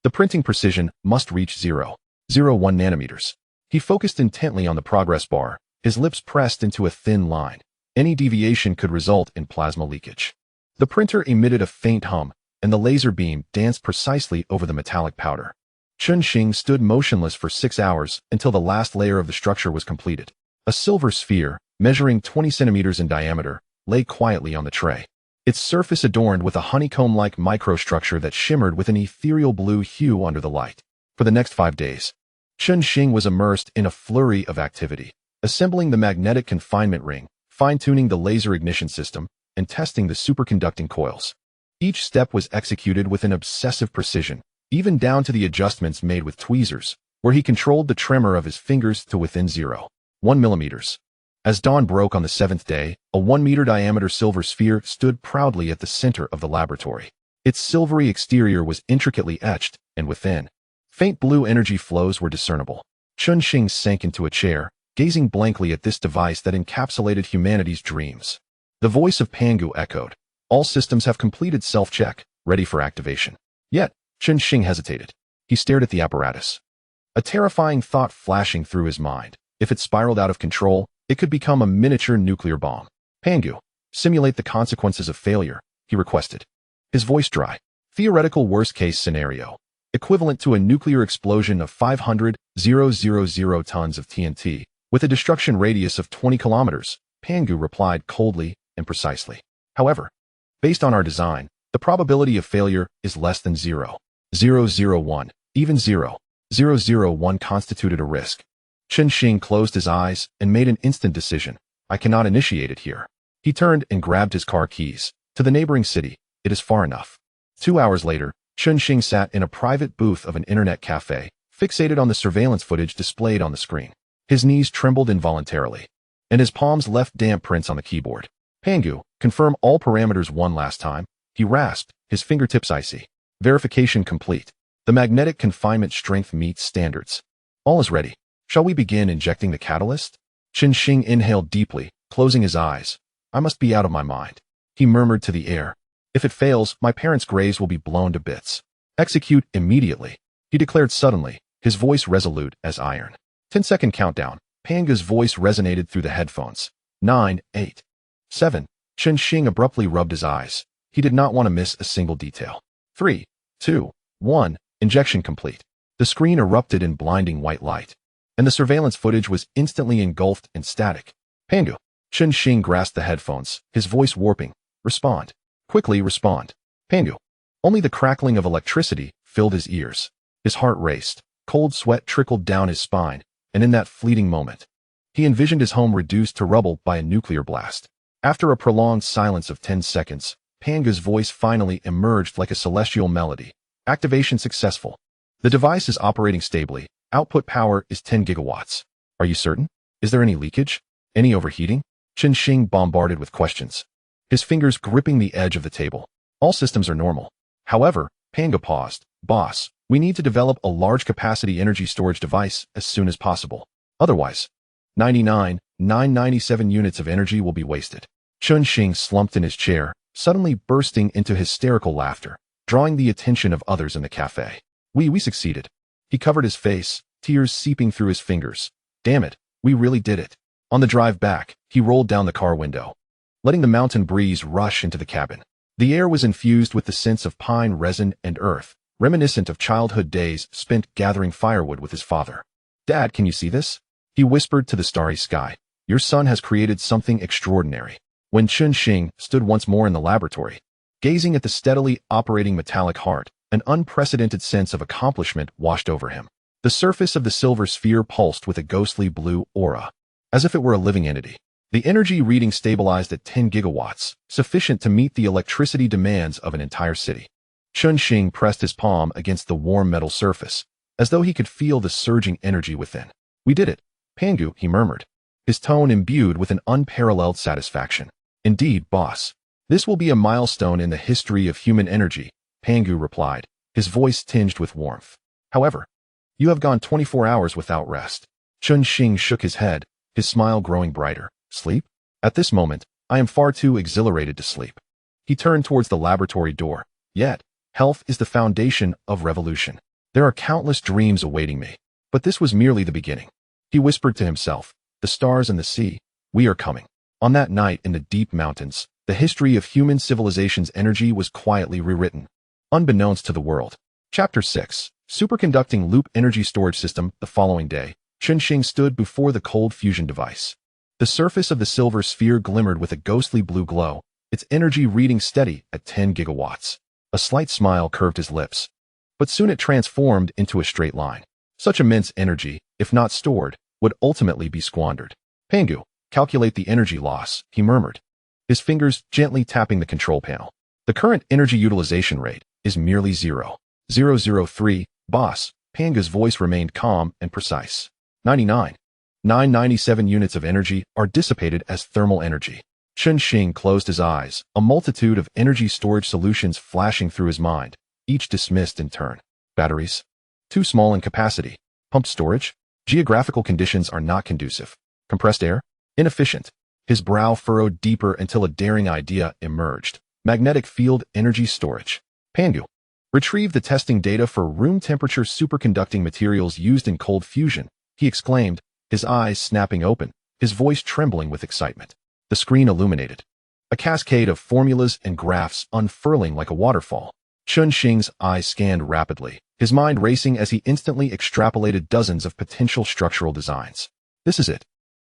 The printing precision must reach 0.01 nanometers. He focused intently on the progress bar, his lips pressed into a thin line. Any deviation could result in plasma leakage. The printer emitted a faint hum, and the laser beam danced precisely over the metallic powder. Chen Xing stood motionless for 6 hours until the last layer of the structure was completed. A silver sphere, measuring 20 centimeters in diameter, lay quietly on the tray. its surface adorned with a honeycomb-like microstructure that shimmered with an ethereal blue hue under the light. For the next 5 days, Chen Xing was immersed in a flurry of activity, assembling the magnetic confinement ring, fine-tuning the laser ignition system, and testing the superconducting coils. Each step was executed with an obsessive precision, even down to the adjustments made with tweezers, where he controlled the tremor of his fingers to within 0.1 millimeters. As dawn broke on the 7th day, a 1-meter diameter silver sphere stood proudly at the center of the laboratory. Its silvery exterior was intricately etched, and within, faint blue energy flows were discernible. Chen Xing sank into a chair, gazing blankly at this device that encapsulated humanity's dreams. The voice of Pangu echoed. All systems have completed self-check, ready for activation. Yet, Chen Xing hesitated. He stared at the apparatus. A terrifying thought flashing through his mind. If it spiraled out of control, it could become a miniature nuclear bomb. Pangu, simulate the consequences of failure, he requested. His voice dry. Theoretical worst-case scenario. Equivalent to a nuclear explosion of 500,000 tons of TNT, with a destruction radius of 20 kilometers, Pangu replied coldly and precisely. However, based on our design, the probability of failure is less than 0.001. Even 0.001 constituted a risk. Chen Xing closed his eyes and made an instant decision. I cannot initiate it here. He turned and grabbed his car keys. To the neighboring city, it is far enough. 2 hours later, Chen Xing sat in a private booth of an internet cafe, fixated on the surveillance footage displayed on the screen. His knees trembled involuntarily, and his palms left damp prints on the keyboard. Pangu, confirm all parameters one last time, he rasped, his fingertips icy. Verification complete. The magnetic confinement strength meets standards. All is ready. Shall we begin injecting the catalyst? Chen Xing inhaled deeply, closing his eyes. I must be out of my mind. He murmured to the air. If it fails, my parents' graves will be blown to bits. Execute immediately, he declared suddenly, his voice resolute as iron. 10-second countdown. Pangu's voice resonated through the headphones. 9, 8, 7. Chen Xing abruptly rubbed his eyes. He did not want to miss a single detail. 3, 2, 1. Injection complete. The screen erupted in blinding white light, and the surveillance footage was instantly engulfed in static. Pangu. Chen Xing grasped the headphones, his voice warping. Respond. Quickly respond. Pangu. Only the crackling of electricity filled his ears. His heart raced. Cold sweat trickled down his spine, and in that fleeting moment, he envisioned his home reduced to rubble by a nuclear blast. After a prolonged silence of 10 seconds, Pangu's voice finally emerged like a celestial melody. Activation successful. The device is operating stably. Output power is 10 gigawatts. Are you certain? Is there any leakage? Any overheating? Chen Xing bombarded with questions, his fingers gripping the edge of the table. All systems are normal. However, Pangu paused. Boss, we need to develop a large-capacity energy storage device as soon as possible. Otherwise, 99,997 units of energy will be wasted. Chen Xing slumped in his chair, suddenly bursting into hysterical laughter, drawing the attention of others in the cafe. We succeeded. He covered his face, tears seeping through his fingers. Damn it, we really did it. On the drive back, he rolled down the car window, letting the mountain breeze rush into the cabin. The air was infused with the scents of pine resin and earth, reminiscent of childhood days spent gathering firewood with his father. Dad, can you see this? He whispered to the starry sky. Your son has created something extraordinary. When Chen Xing stood once more in the laboratory, gazing at the steadily operating metallic heart, an unprecedented sense of accomplishment washed over him. The surface of the silver sphere pulsed with a ghostly blue aura, as if it were a living entity. The energy reading stabilized at 10 gigawatts, sufficient to meet the electricity demands of an entire city. Chen Xing pressed his palm against the warm metal surface, as though he could feel the surging energy within. We did it. Pangu, he murmured, his tone imbued with an unparalleled satisfaction. Indeed, boss. This will be a milestone in the history of human energy, Pangu replied, his voice tinged with warmth. However, you have gone 24 hours without rest. Chen Xing shook his head, his smile growing brighter. Sleep? At this moment, I am far too exhilarated to sleep. He turned towards the laboratory door. Yet, health is the foundation of revolution. There are countless dreams awaiting me. But this was merely the beginning. He whispered to himself, the stars and the sea, we are coming. On that night in the deep mountains, the history of human civilization's energy was quietly rewritten, unbeknownst to the world. Chapter 6. Superconducting Loop Energy Storage System. The following day, Chen Xing stood before the cold fusion device. The surface of the silver sphere glimmered with a ghostly blue glow, its energy reading steady at 10 gigawatts. A slight smile curved his lips, but soon it transformed into a straight line. Such immense energy, if not stored, would ultimately be squandered. Pangu, calculate the energy loss, he murmured, his fingers gently tapping the control panel. The current energy utilization rate is merely 0.003, boss. Pangu's voice remained calm and precise. 99.997 units of energy are dissipated as thermal energy. Chen Xing closed his eyes, a multitude of energy storage solutions flashing through his mind, each dismissed in turn. Batteries? Too small in capacity. Pumped storage? Geographical conditions are not conducive. Compressed air? Inefficient. His brow furrowed deeper until a daring idea emerged. Magnetic field energy storage. Pangu, retrieve the testing data for room temperature superconducting materials used in cold fusion, he exclaimed, his eyes snapping open, his voice trembling with excitement. The screen illuminated. A cascade of formulas and graphs unfurling like a waterfall. Chen Xing's eyes scanned rapidly, his mind racing as he instantly extrapolated dozens of potential structural designs. This is it,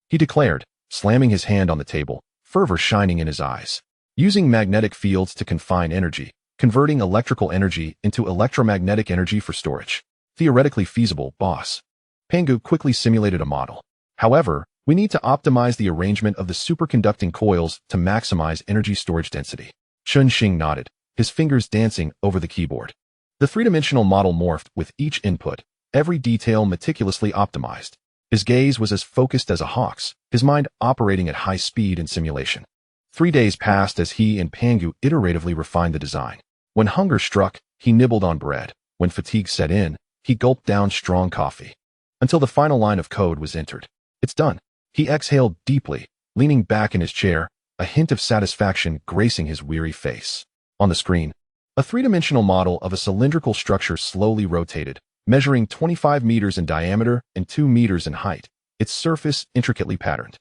he declared, slamming his hand on the table, fervor shining in his eyes. Using magnetic fields to confine energy, converting electrical energy into electromagnetic energy for storage. Theoretically feasible, boss. Pangu quickly simulated a model. However, we need to optimize the arrangement of the superconducting coils to maximize energy storage density. Chen Xing nodded, his fingers dancing over the keyboard. The three-dimensional model morphed with each input, every detail meticulously optimized. His gaze was as focused as a hawk's, his mind operating at high speed in simulation. 3 days passed as he and Pangu iteratively refined the design. When hunger struck, he nibbled on bread. When fatigue set in, he gulped down strong coffee. Until the final line of code was entered. It's done. He exhaled deeply, leaning back in his chair, a hint of satisfaction gracing his weary face. On the screen, a three-dimensional model of a cylindrical structure slowly rotated, measuring 25 meters in diameter and 2 meters in height, its surface intricately patterned.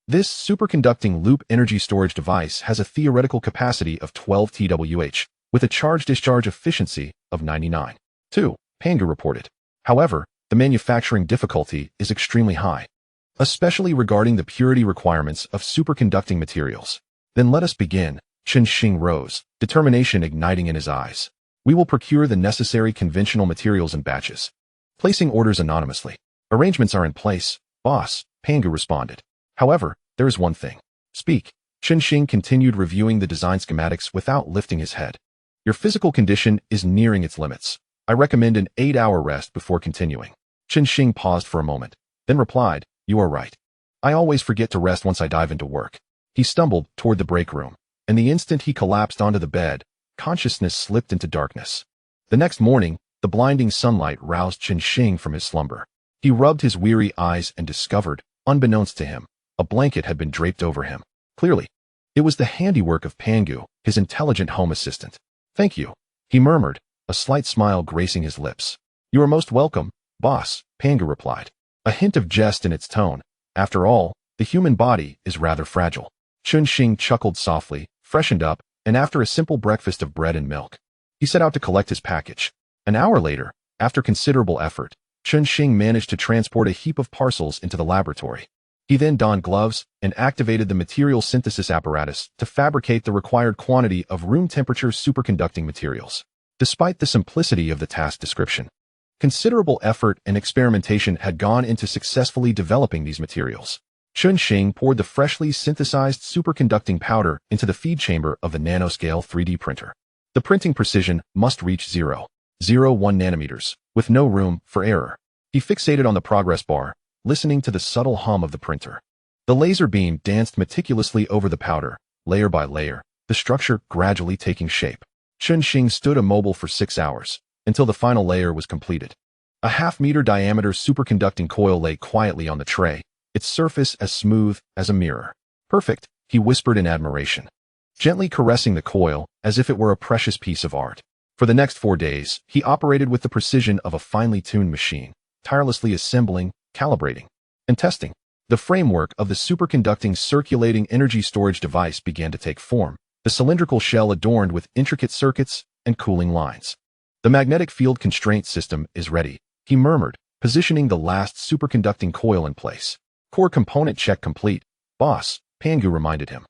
This superconducting loop energy storage device has a theoretical capacity of 12 TWh, with a charge-discharge efficiency of 99.2, Pangu reported. However, the manufacturing difficulty is extremely high, especially regarding the purity requirements of superconducting materials. Then let us begin. Chen Xing rose, determination igniting in his eyes. We will procure the necessary conventional materials in batches, placing orders anonymously. Arrangements are in place, boss, Pangu responded. However, there is one thing. Speak. Chen Xing continued reviewing the design schematics without lifting his head. Your physical condition is nearing its limits. I recommend an 8-hour rest before continuing. Chen Xing paused for a moment, then replied, You are right. I always forget to rest once I dive into work. He stumbled toward the break room, and the instant he collapsed onto the bed, consciousness slipped into darkness. The next morning, the blinding sunlight roused Chen Xing from his slumber. He rubbed his weary eyes and discovered, unbeknownst to him, a blanket had been draped over him. Clearly, it was the handiwork of Pangu, his intelligent home assistant. Thank you, he murmured, a slight smile gracing his lips. You are most welcome, boss, Pangu replied, a hint of jest in its tone. After all, the human body is rather fragile. Chen Xing chuckled softly, freshened up, and after a simple breakfast of bread and milk, he set out to collect his package. An hour later, after considerable effort, Chen Xing managed to transport a heap of parcels into the laboratory. He then donned gloves and activated the material synthesis apparatus to fabricate the required quantity of room temperature superconducting materials. Despite the simplicity of the task description, considerable effort and experimentation had gone into successfully developing these materials. Chen Xing poured the freshly synthesized superconducting powder into the feed chamber of the nanoscale 3D printer. The printing precision must reach 0.01 nanometers, with no room for error. He fixated on the progress bar, listening to the subtle hum of the printer. The laser beam danced meticulously over the powder, layer by layer, the structure gradually taking shape. Chen Xing stood immobile for 6 hours, until the final layer was completed. A half-meter diameter superconducting coil lay quietly on the tray, its surface as smooth as a mirror. Perfect, he whispered in admiration, gently caressing the coil as if it were a precious piece of art. For the next 4 days, he operated with the precision of a finely tuned machine, tirelessly assembling, calibrating, and testing. The framework of the superconducting circulating energy storage device began to take form, the cylindrical shell adorned with intricate circuits and cooling lines. The magnetic field constraint system is ready, he murmured, positioning the last superconducting coil in place. Core component check complete, boss, Pangu reminded him.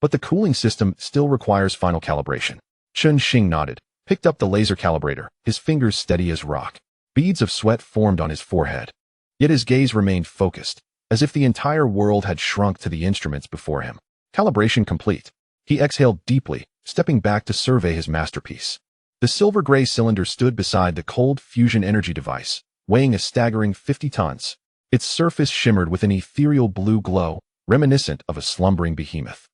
but the cooling system still requires final calibration. Chen Xing nodded, picked up the laser calibrator, his fingers steady as rock. Beads of sweat formed on his forehead. Yet his gaze remained focused, as if the entire world had shrunk to the instruments before him. Calibration complete. He exhaled deeply, stepping back to survey his masterpiece. The silver-gray cylinder stood beside the cold fusion energy device, weighing a staggering 50 tons. Its surface shimmered with an ethereal blue glow, reminiscent of a slumbering behemoth.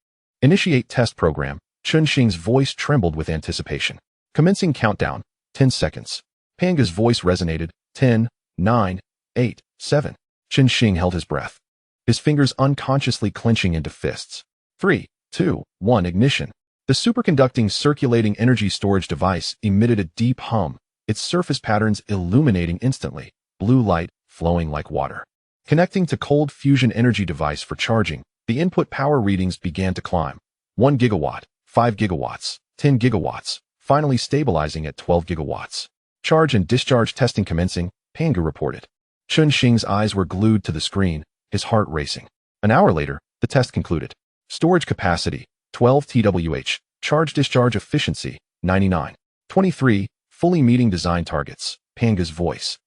Initiate test program. Chen Xing's voice trembled with anticipation. Commencing countdown. 10 seconds. Panga's voice resonated. 10, 9, 8, 7. Chen Xing held his breath, his fingers unconsciously clenching into fists. 3, 2, 1. Ignition. The superconducting circulating energy storage device emitted a deep hum, its surface patterns illuminating instantly, blue light flowing like water. Connecting to cold fusion energy device for charging, the input power readings began to climb. 1 gigawatt, 5 gigawatts, 10 gigawatts, finally stabilizing at 12 gigawatts. Charge and discharge testing commencing, Panga reported. Chen Xing's eyes were glued to the screen, his heart racing. An hour later, the test concluded. Storage capacity, 12 TWh. Charge-discharge efficiency, 99. 23, fully meeting design targets, Panga's voice,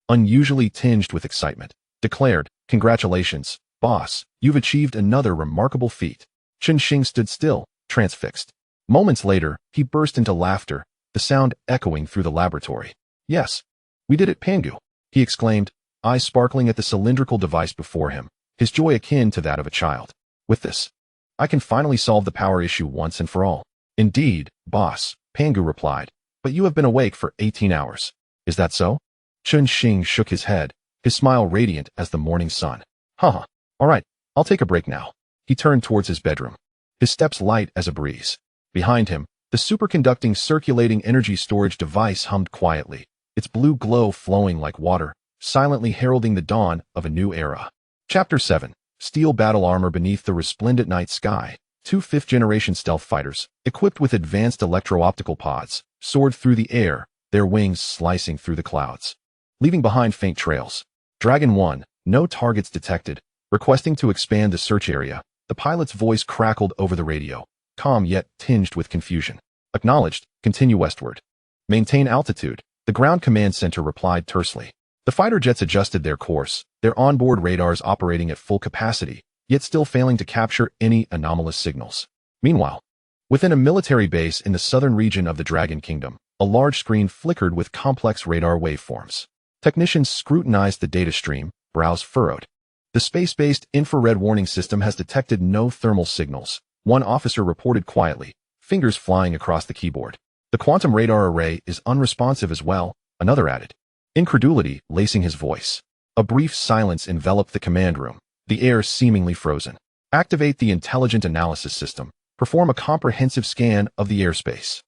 unusually tinged with excitement, declared, "Congratulations, boss, you've achieved another remarkable feat." Chen Xing stood still, transfixed. Moments later, he burst into laughter, the sound echoing through the laboratory. "Yes, we did it, Pangu," he exclaimed, eyes sparkling at the cylindrical device before him, his joy akin to that of a child. "With this, I can finally solve the power issue once and for all." "Indeed, boss," Pangu replied, "but you have been awake for 18 hours. Is that so?" Chen Xing shook his head, his smile radiant as the morning sun. All right, I'll take a break now." He turned towards his bedroom, his steps light as a breeze. Behind him, the superconducting circulating energy storage device hummed quietly, its blue glow flowing like water, silently heralding the dawn of a new era. Chapter 7. Steel battle armor beneath the resplendent night sky. Two fifth-generation stealth fighters, equipped with advanced electro-optical pods, soared through the air, their wings slicing through the clouds, leaving behind faint trails. Dragon 1, no targets detected. Requesting to expand the search area, the pilot's voice crackled over the radio, calm yet tinged with confusion. "Acknowledged, continue westward." "Maintain altitude," the ground command center replied tersely. The fighter jets adjusted their course, their onboard radars operating at full capacity, yet still failing to capture any anomalous signals. Meanwhile, within a military base in the southern region of the Dragon Kingdom, a large screen flickered with complex radar waveforms. Technicians scrutinized the data stream, brows furrowed. "The space-based infrared warning system has detected no thermal signals," one officer reported quietly, fingers flying across the keyboard. "The quantum radar array is unresponsive as well," another added, incredulity lacing his voice. A brief silence enveloped the command room, the air seemingly frozen. "Activate the intelligent analysis system. Perform a comprehensive scan of the airspace."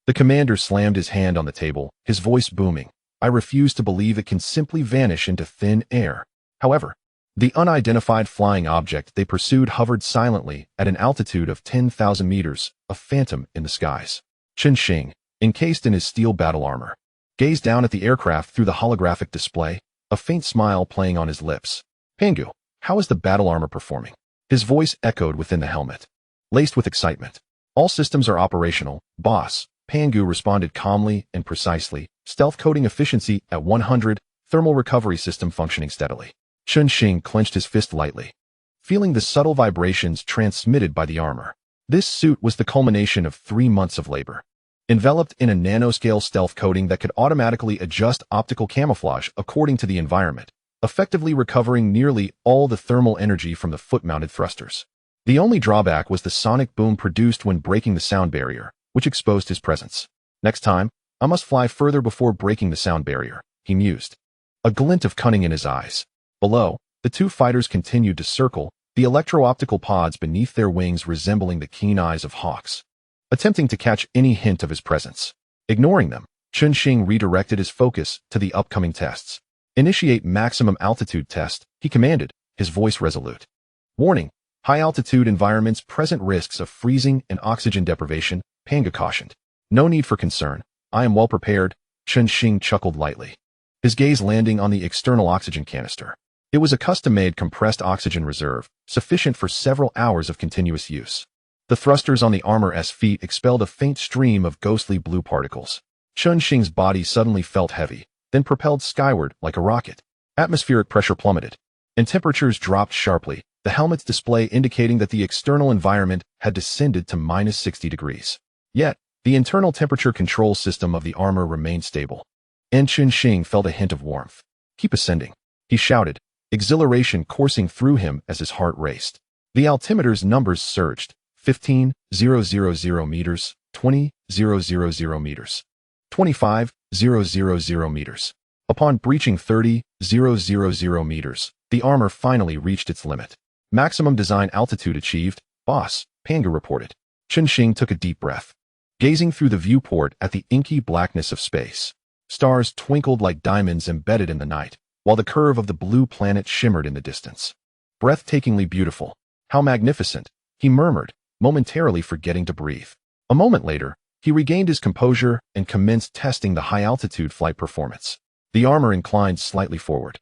The commander slammed his hand on the table, his voice booming. "I refuse to believe it can simply vanish into thin air." However, the unidentified flying object they pursued hovered silently at an altitude of 10,000 meters, a phantom in the skies. Chen Xing, encased in his steel battle armor, gazed down at the aircraft through the holographic display, a faint smile playing on his lips. "Pangu, how is the battle armor performing?" His voice echoed within the helmet, laced with excitement. "All systems are operational, boss," Pangu responded calmly and precisely, stealth coding efficiency at 100, thermal recovery system functioning steadily. Chen Xing clenched his fist lightly, feeling the subtle vibrations transmitted by the armor. This suit was the culmination of 3 months of labor, enveloped in a nanoscale stealth coating that could automatically adjust optical camouflage according to the environment, effectively recovering nearly all the thermal energy from the foot-mounted thrusters. The only drawback was the sonic boom produced when breaking the sound barrier, which exposed his presence. "Next time, I must fly further before breaking the sound barrier," he mused, a glint of cunning in his eyes. Below, the two fighters continued to circle, the electro-optical pods beneath their wings resembling the keen eyes of hawks, attempting to catch any hint of his presence. Ignoring them, Chen Xing redirected his focus to the upcoming tests. "Initiate maximum altitude test," he commanded, his voice resolute. "Warning, high-altitude environments present risks of freezing and oxygen deprivation," Panga cautioned. "No need for concern. I am well prepared," Chen Xing chuckled lightly, his gaze landing on the external oxygen canister. It was a custom-made compressed oxygen reserve, sufficient for several hours of continuous use. The thrusters on the armor's feet expelled a faint stream of ghostly blue particles. Chen Xing's body suddenly felt heavy, then propelled skyward like a rocket. Atmospheric pressure plummeted, and temperatures dropped sharply, the helmet's display indicating that the external environment had descended to minus 60 degrees. Yet, the internal temperature control system of the armor remained stable. And Chen Xing felt a hint of warmth. "Keep ascending," he shouted, exhilaration coursing through him as his heart raced. The altimeter's numbers surged: 15,000 meters, 20,000 meters, 25,000 meters. Upon breaching 30,000 meters, the armor finally reached its limit. Maximum design altitude achieved, boss, Pangu reported. Chen Xing took a deep breath, gazing through the viewport at the inky blackness of space. Stars twinkled like diamonds embedded in the night, while the curve of the blue planet shimmered in the distance. Breathtakingly beautiful. How magnificent, he murmured, momentarily forgetting to breathe. A moment later, he regained his composure and commenced testing the high-altitude flight performance. The armor inclined slightly forward,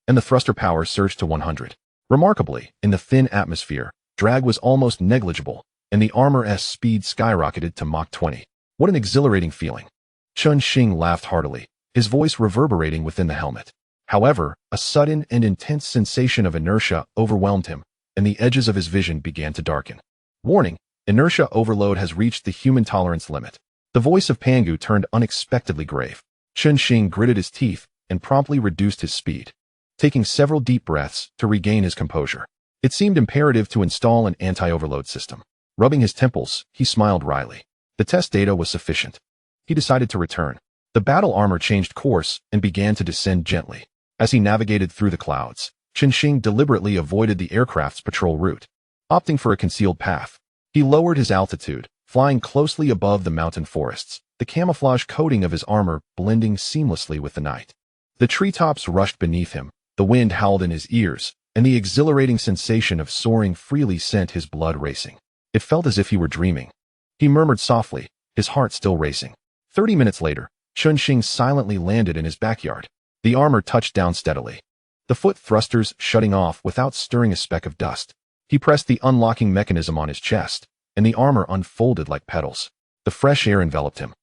and the thruster power surged to 100. Remarkably, in the thin atmosphere, drag was almost negligible, and the armor's speed skyrocketed to Mach 20. What an exhilarating feeling. Chen Xing laughed heartily, his voice reverberating within the helmet. However, a sudden and intense sensation of inertia overwhelmed him, and the edges of his vision began to darken. Warning, inertia overload has reached the human tolerance limit. The voice of Pangu turned unexpectedly grave. Chen Xing gritted his teeth and promptly reduced his speed, taking several deep breaths to regain his composure. It seemed imperative to install an anti-overload system. Rubbing his temples, he smiled wryly. The test data was sufficient. He decided to return. The battle armor changed course and began to descend gently. As he navigated through the clouds, Chen Xing deliberately avoided the aircraft's patrol route, opting for a concealed path. He lowered his altitude, flying closely above the mountain forests, the camouflage coating of his armor blending seamlessly with the night. The treetops rushed beneath him, the wind howled in his ears, and the exhilarating sensation of soaring freely sent his blood racing. It felt as if he were dreaming. He murmured softly, his heart still racing. 30 minutes later, Chen Xing silently landed in his backyard. The armor touched down steadily, the foot thrusters shutting off without stirring a speck of dust. He pressed the unlocking mechanism on his chest, and the armor unfolded like petals. The fresh air enveloped him,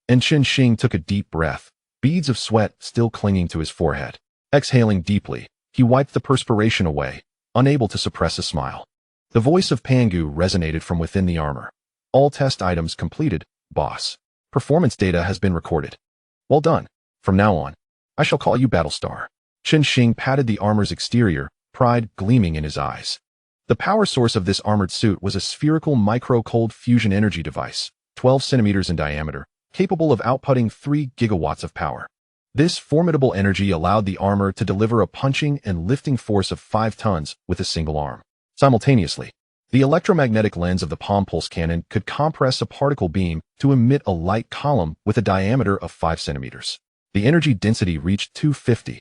and Chen Xing took a deep breath, beads of sweat still clinging to his forehead. Exhaling deeply, he wiped the perspiration away, unable to suppress a smile. The voice of Pangu resonated from within the armor. "All test items completed, boss. Performance data has been recorded. Well done. From now on, I shall call you Battlestar." Chen Xing patted the armor's exterior, pride gleaming in his eyes. The power source of this armored suit was a spherical micro-cold fusion energy device, 12 centimeters in diameter, capable of outputting 3 gigawatts of power. This formidable energy allowed the armor to deliver a punching and lifting force of 5 tons with a single arm. Simultaneously, the electromagnetic lens of the palm pulse cannon could compress a particle beam to emit a light column with a diameter of 5 centimeters. The energy density reached 250,000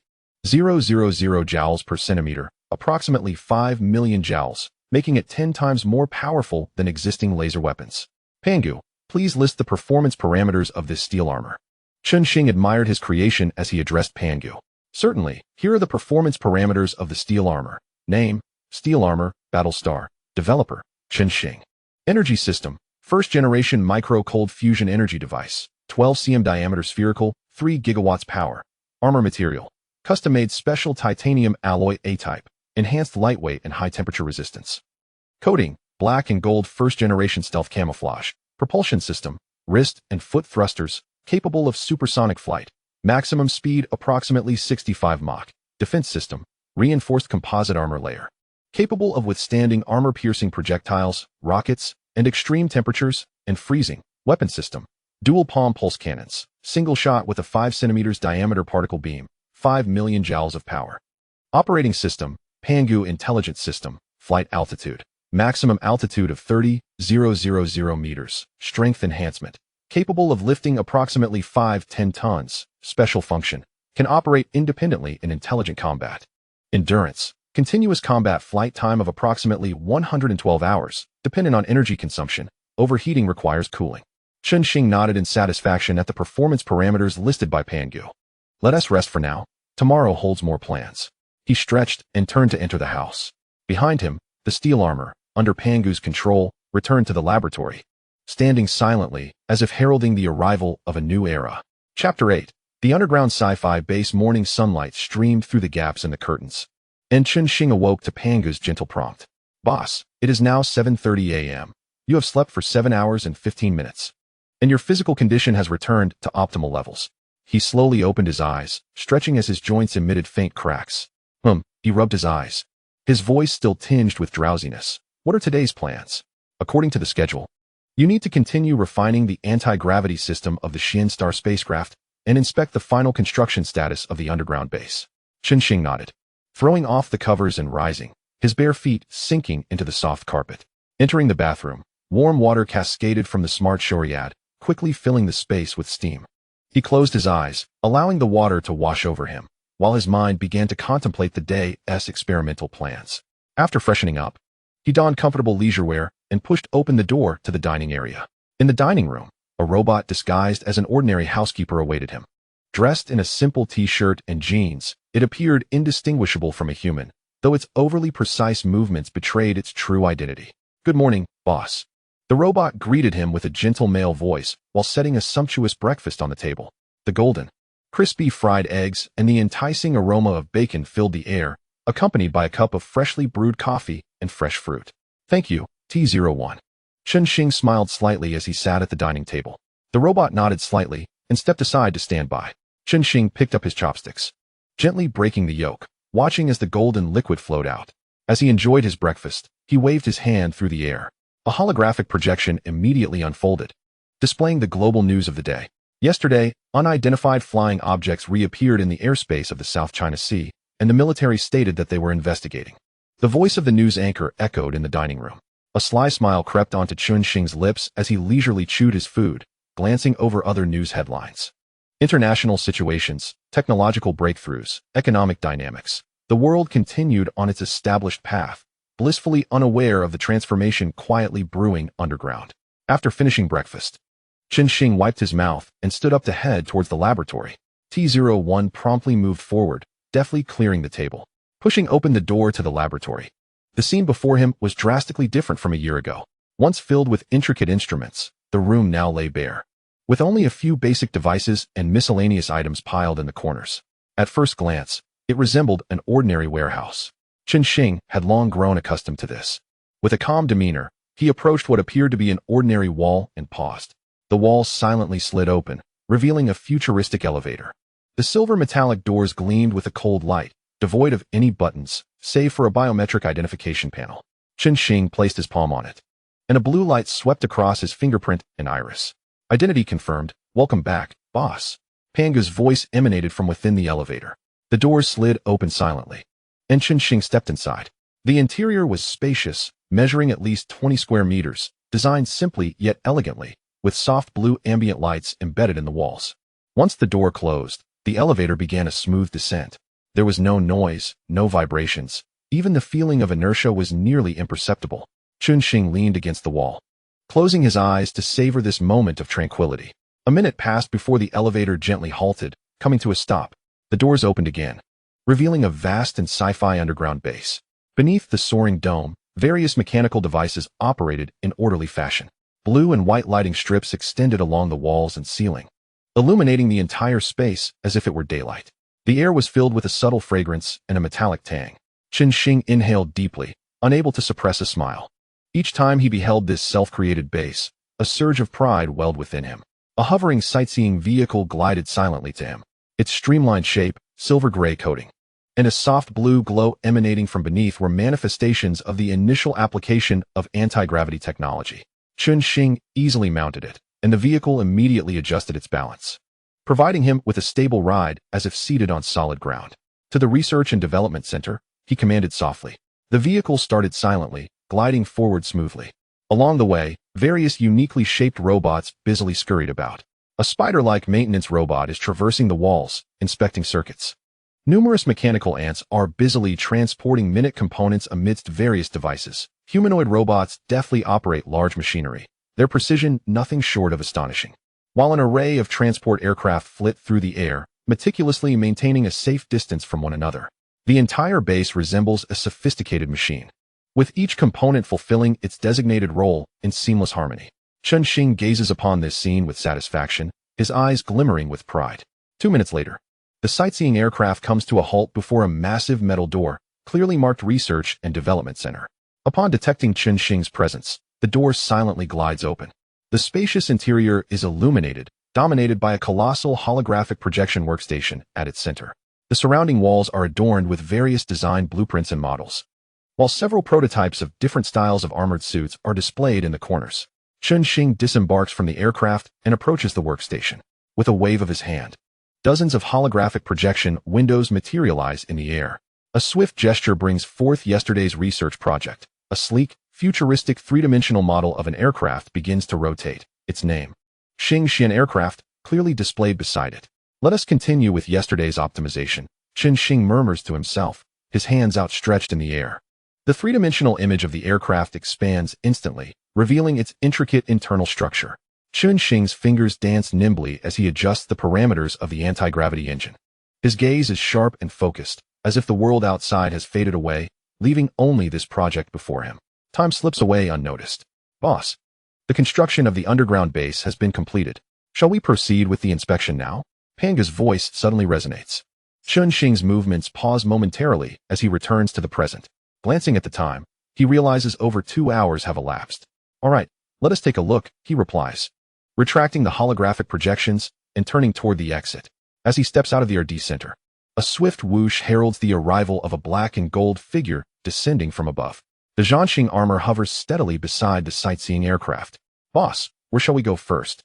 joules per centimeter, approximately 5 million joules, making it 10 times more powerful than existing laser weapons. "Pangu, please list the performance parameters of this steel armor." Chen Xing admired his creation as he addressed Pangu. "Certainly, here are the performance parameters of the steel armor. Name, Steel Armor, Battlestar. Developer, Chen Xing. Energy system, first-generation micro-cold fusion energy device, 12 cm diameter spherical, 3 gigawatts power. Armor material, custom-made special titanium alloy A-type, enhanced lightweight and high-temperature resistance. Coating, black and gold first-generation stealth camouflage. Propulsion system, wrist and foot thrusters, capable of supersonic flight. Maximum speed approximately 65 Mach. Defense system, reinforced composite armor layer, capable of withstanding armor-piercing projectiles, rockets, and extreme temperatures, and freezing. Weapon system, dual palm pulse cannons, single shot with a 5 centimeters diameter particle beam, 5 million joules of power. Operating system, Pangu Intelligence System, flight altitude, maximum altitude of 30,000 meters, strength enhancement, capable of lifting approximately 5-10 tons, special function, can operate independently in intelligent combat. Endurance, continuous combat flight time of approximately 112 hours, dependent on energy consumption. Overheating requires cooling. Chen Xing nodded in satisfaction at the performance parameters listed by Pangu. "Let us rest for now. Tomorrow holds more plans." He stretched and turned to enter the house. Behind him, the steel armor, under Pangu's control, returned to the laboratory, standing silently as if heralding the arrival of a new era. Chapter 8. The underground sci-fi base. Morning sunlight streamed through the gaps in the curtains, and Chen Xing awoke to Panga's gentle prompt. Boss, it is now 7:30 a.m. You have slept for 7 hours and 15 minutes, and your physical condition has returned to optimal levels. He slowly opened his eyes, stretching as his joints emitted faint cracks. He rubbed his eyes, his voice still tinged with drowsiness. What are today's plans? According to the schedule, you need to continue refining the anti-gravity system of the Xian spacecraft and inspect the final construction status of the underground base. Chen Xing nodded, throwing off the covers and rising, his bare feet sinking into the soft carpet. Entering the bathroom, warm water cascaded from the smart shower, quickly filling the space with steam. He closed his eyes, allowing the water to wash over him, while his mind began to contemplate the day's experimental plans. After freshening up, he donned comfortable leisure wear and pushed open the door to the dining area. In the dining room, a robot disguised as an ordinary housekeeper awaited him. Dressed in a simple t-shirt and jeans, it appeared indistinguishable from a human, though its overly precise movements betrayed its true identity. Good morning, boss. The robot greeted him with a gentle male voice while setting a sumptuous breakfast on the table. The golden, crispy fried eggs and the enticing aroma of bacon filled the air, accompanied by a cup of freshly brewed coffee and fresh fruit. Thank you, T01. Chen Xing smiled slightly as he sat at the dining table. The robot nodded slightly and stepped aside to stand by. Chen Xing picked up his chopsticks, gently breaking the yolk, watching as the golden liquid flowed out. As he enjoyed his breakfast, he waved his hand through the air. A holographic projection immediately unfolded, displaying the global news of the day. Yesterday, unidentified flying objects reappeared in the airspace of the South China Sea, and the military stated that they were investigating. The voice of the news anchor echoed in the dining room. A sly smile crept onto Chen Xing's lips as he leisurely chewed his food, glancing over other news headlines. International situations, technological breakthroughs, economic dynamics. The world continued on its established path, blissfully unaware of the transformation quietly brewing underground. After finishing breakfast, Chen Xing wiped his mouth and stood up to head towards the laboratory. T01 promptly moved forward, deftly clearing the table, pushing open the door to the laboratory. The scene before him was drastically different from a year ago. Once filled with intricate instruments, the room now lay bare, with only a few basic devices and miscellaneous items piled in the corners. At first glance, it resembled an ordinary warehouse. Chen Xing had long grown accustomed to this. With a calm demeanor, he approached what appeared to be an ordinary wall and paused. The wall silently slid open, revealing a futuristic elevator. The silver metallic doors gleamed with a cold light, devoid of any buttons, save for a biometric identification panel. Chen Xing placed his palm on it, and a blue light swept across his fingerprint and iris. Identity confirmed. Welcome back, boss. Panga's voice emanated from within the elevator. The doors slid open silently, and Chen Xing stepped inside. The interior was spacious, measuring at least 20 square meters, designed simply yet elegantly, with soft blue ambient lights embedded in the walls. Once the door closed, the elevator began a smooth descent. There was no noise, no vibrations. Even the feeling of inertia was nearly imperceptible. Chen Xing leaned against the wall, closing his eyes to savor this moment of tranquility. A minute passed before the elevator gently halted, coming to a stop. The doors opened again, revealing a vast and sci-fi underground base. Beneath the soaring dome, various mechanical devices operated in orderly fashion. Blue and white lighting strips extended along the walls and ceiling, illuminating the entire space as if it were daylight. The air was filled with a subtle fragrance and a metallic tang. Chen Xing inhaled deeply, unable to suppress a smile. Each time he beheld this self-created base, a surge of pride welled within him. A hovering sightseeing vehicle glided silently to him, its streamlined shape, silver-gray coating, and a soft blue glow emanating from beneath were manifestations of the initial application of anti-gravity technology. Chen Xing easily mounted it, and the vehicle immediately adjusted its balance, providing him with a stable ride as if seated on solid ground. To the Research and Development Center, he commanded softly. The vehicle started silently, gliding forward smoothly. Along the way, various uniquely shaped robots busily scurried about. A spider-like maintenance robot is traversing the walls, inspecting circuits. Numerous mechanical ants are busily transporting minute components amidst various devices. Humanoid robots deftly operate large machinery, their precision nothing short of astonishing. While an array of transport aircraft flit through the air, meticulously maintaining a safe distance from one another. The entire base resembles a sophisticated machine. with each component fulfilling its designated role in seamless harmony. Chen Xing gazes upon this scene with satisfaction, his eyes glimmering with pride. 2 minutes later, the sightseeing aircraft comes to a halt before a massive metal door, clearly marked Research and Development Center. Upon detecting Chen Xing's presence, the door silently glides open. The spacious interior is illuminated, dominated by a colossal holographic projection workstation at its center. The surrounding walls are adorned with various design blueprints and models, while several prototypes of different styles of armored suits are displayed in the corners. Chen Xing disembarks from the aircraft and approaches the workstation. With a wave of his hand, dozens of holographic projection windows materialize in the air. A swift gesture brings forth yesterday's research project. A sleek, futuristic three-dimensional model of an aircraft begins to rotate, its name, Xingxian aircraft, clearly displayed beside it. Let us continue with yesterday's optimization, Chen Xing murmurs to himself, his hands outstretched in the air. The three-dimensional image of the aircraft expands instantly, revealing its intricate internal structure. Chen Xing's fingers dance nimbly as he adjusts the parameters of the anti-gravity engine. His gaze is sharp and focused, as if the world outside has faded away, leaving only this project before him. Time slips away unnoticed. Boss, the construction of the underground base has been completed. Shall we proceed with the inspection now? Panga's voice suddenly resonates. Chen Xing's movements pause momentarily as he returns to the present. Glancing at the time, he realizes over 2 hours have elapsed. All right, let us take a look, he replies, retracting the holographic projections and turning toward the exit. As he steps out of the RD center, a swift whoosh heralds the arrival of a black and gold figure descending from above. The Zhanxing armor hovers steadily beside the sightseeing aircraft. Boss, where shall we go first?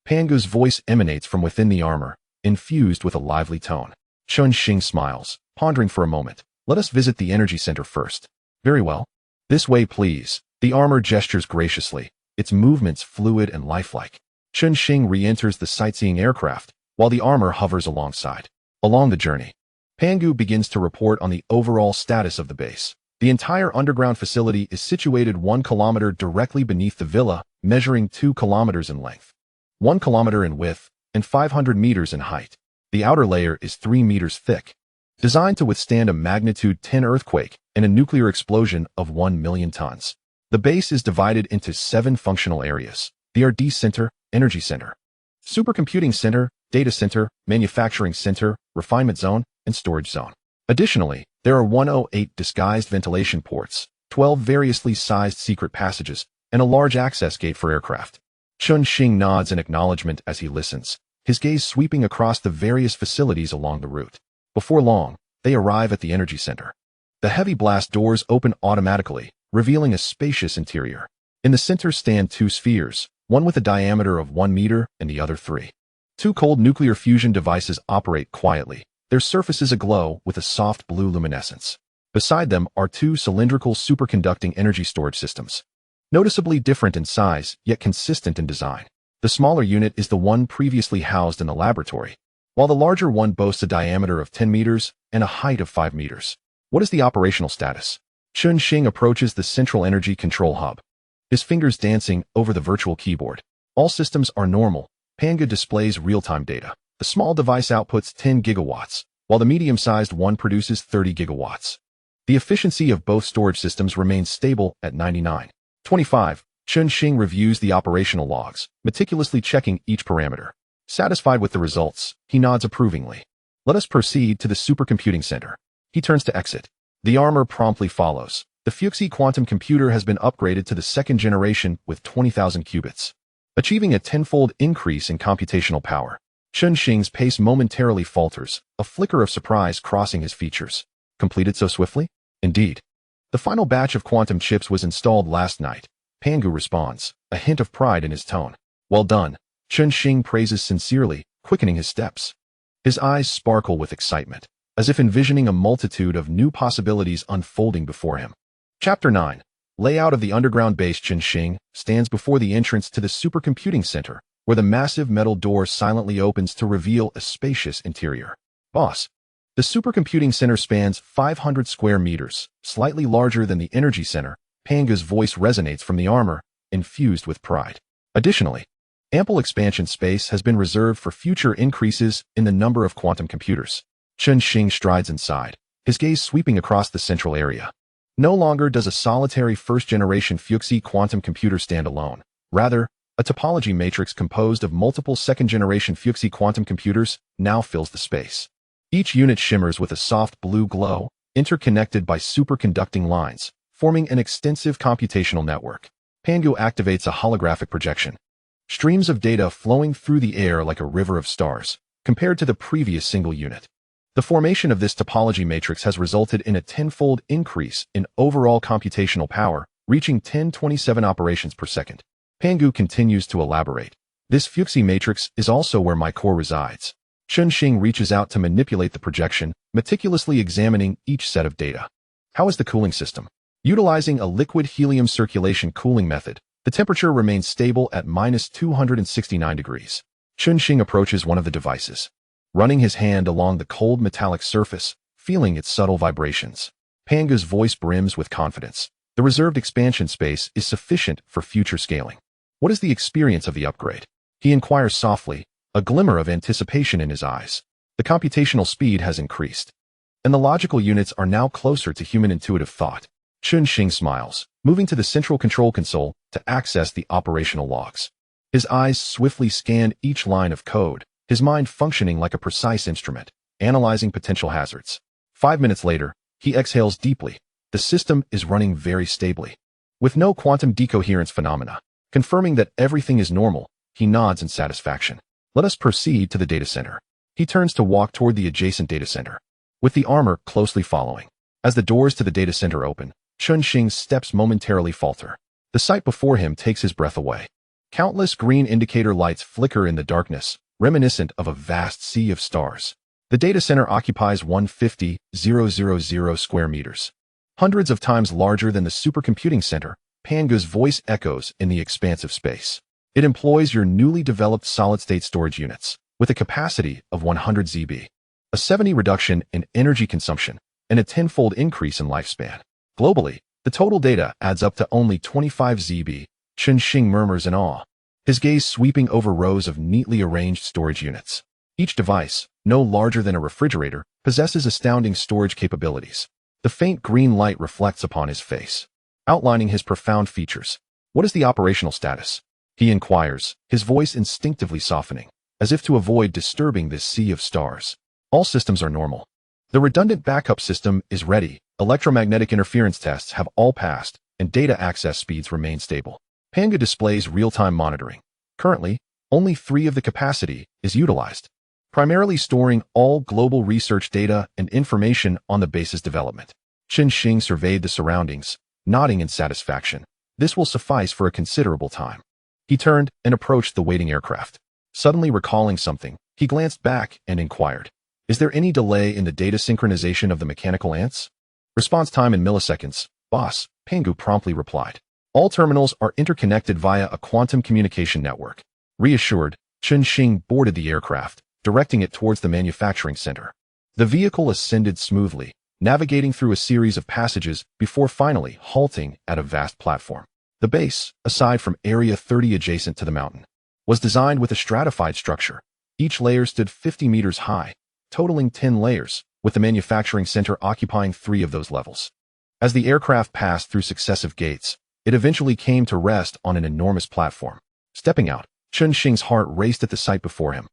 Pangu's voice emanates from within the armor, infused with a lively tone. Chen Xing smiles, pondering for a moment. Let us visit the energy center first. Very well. This way, please. The armor gestures graciously, its movements fluid and lifelike. Chen Xing re-enters the sightseeing aircraft, while the armor hovers alongside. Along the journey, Pangu begins to report on the overall status of the base. The entire underground facility is situated 1 kilometer directly beneath the villa, measuring 2 kilometers in length, 1 kilometer in width, and 500 meters in height. The outer layer is 3 meters thick, designed to withstand a magnitude 10 earthquake and a nuclear explosion of 1 million tons. The base is divided into 7 functional areas: the RD Center, Energy Center, Supercomputing Center, Data Center, Manufacturing Center, Refinement Zone, and Storage Zone. Additionally, there are 108 disguised ventilation ports, 12 variously sized secret passages, and a large access gate for aircraft. Chen Xing nods in acknowledgement as he listens, his gaze sweeping across the various facilities along the route. Before long, they arrive at the energy center. The heavy blast doors open automatically, revealing a spacious interior. In the center stand 2 spheres, one with a diameter of 1 meter and the other 3. 2 cold nuclear fusion devices operate quietly, their surfaces aglow with a soft blue luminescence. Beside them are 2 cylindrical superconducting energy storage systems, noticeably different in size, yet consistent in design. The smaller unit is the one previously housed in the laboratory, while the larger one boasts a diameter of 10 meters and a height of 5 meters. What is the operational status? Chen Xing approaches the central energy control hub, his fingers dancing over the virtual keyboard. All systems are normal. Panga displays real-time data. The small device outputs 10 gigawatts, while the medium-sized one produces 30 gigawatts. The efficiency of both storage systems remains stable at 99.25. Chen Xing reviews the operational logs, meticulously checking each parameter. Satisfied with the results, he nods approvingly. Let us proceed to the supercomputing center. He turns to exit. The armor promptly follows. The Fuxi quantum computer has been upgraded to the 2nd generation with 20,000 qubits, achieving a 10-fold increase in computational power. Chen Xing's pace momentarily falters, a flicker of surprise crossing his features. Completed so swiftly? Indeed. The final batch of quantum chips was installed last night. Pangu responds, a hint of pride in his tone. Well done. Chen Xing praises sincerely, quickening his steps. His eyes sparkle with excitement, as if envisioning a multitude of new possibilities unfolding before him. Chapter 9. Layout of the underground base. Chen Xing stands before the entrance to the supercomputing center, where the massive metal door silently opens to reveal a spacious interior. Boss, the supercomputing center spans 500 square meters, slightly larger than the energy center. Panga's voice resonates from the armor, infused with pride. Additionally, ample expansion space has been reserved for future increases in the number of quantum computers. Chen Xing strides inside, his gaze sweeping across the central area. No longer does a solitary first-generation Fuxi quantum computer stand alone. Rather, a topology matrix composed of multiple second-generation Fuxi quantum computers now fills the space. Each unit shimmers with a soft blue glow, interconnected by superconducting lines, forming an extensive computational network. Pangu activates a holographic projection. Streams of data flowing through the air like a river of stars, compared to the previous single unit. The formation of this topology matrix has resulted in a tenfold increase in overall computational power, reaching 1027 operations per second. Pangu continues to elaborate. This Fuxi matrix is also where my core resides. Chen Xing reaches out to manipulate the projection, meticulously examining each set of data. How is the cooling system? Utilizing a liquid helium circulation cooling method, the temperature remains stable at -269 degrees. Chen Xing approaches one of the devices, running his hand along the cold metallic surface, feeling its subtle vibrations. Pangu's voice brims with confidence. The reserved expansion space is sufficient for future scaling. What is the experience of the upgrade? He inquires softly, a glimmer of anticipation in his eyes. The computational speed has increased, and the logical units are now closer to human intuitive thought. Chen Xing smiles, moving to the central control console to access the operational logs. His eyes swiftly scan each line of code, his mind functioning like a precise instrument, analyzing potential hazards. 5 minutes later, he exhales deeply. The system is running very stably, with no quantum decoherence phenomena. Confirming that everything is normal, he nods in satisfaction. Let us proceed to the data center. He turns to walk toward the adjacent data center, with the armor closely following. As the doors to the data center open, Chen Xing's steps momentarily falter. The sight before him takes his breath away. Countless green indicator lights flicker in the darkness, reminiscent of a vast sea of stars. The data center occupies 150,000 square meters. Hundreds of times larger than the supercomputing center, Pangu's voice echoes in the expansive space. It employs your newly developed solid-state storage units, with a capacity of 100 ZB, a 70 reduction in energy consumption, and a tenfold increase in lifespan. Globally, the total data adds up to only 25 ZB, Chen Xing murmurs in awe, his gaze sweeping over rows of neatly arranged storage units. Each device, no larger than a refrigerator, possesses astounding storage capabilities. The faint green light reflects upon his face, outlining his profound features. What is the operational status? He inquires, his voice instinctively softening, as if to avoid disturbing this sea of stars. All systems are normal. The redundant backup system is ready, electromagnetic interference tests have all passed, and data access speeds remain stable. Pangu displays real-time monitoring. Currently, only 3 of the capacity is utilized, primarily storing all global research data and information on the base's development. Chen Xing surveyed the surroundings, nodding in satisfaction. This will suffice for a considerable time. He turned and approached the waiting aircraft. Suddenly recalling something, he glanced back and inquired, "Is there any delay in the data synchronization of the mechanical ants?" "Response time in milliseconds, boss," Pangu promptly replied. "All terminals are interconnected via a quantum communication network." Reassured, Chen Xing boarded the aircraft, directing it towards the manufacturing center. The vehicle ascended smoothly, navigating through a series of passages before finally halting at a vast platform. The base, aside from Area 30 adjacent to the mountain, was designed with a stratified structure. Each layer stood 50 meters high, totaling 10 layers, with the manufacturing center occupying 3 of those levels. As the aircraft passed through successive gates, it eventually came to rest on an enormous platform. Stepping out, Chen Xing's heart raced at the sight before him.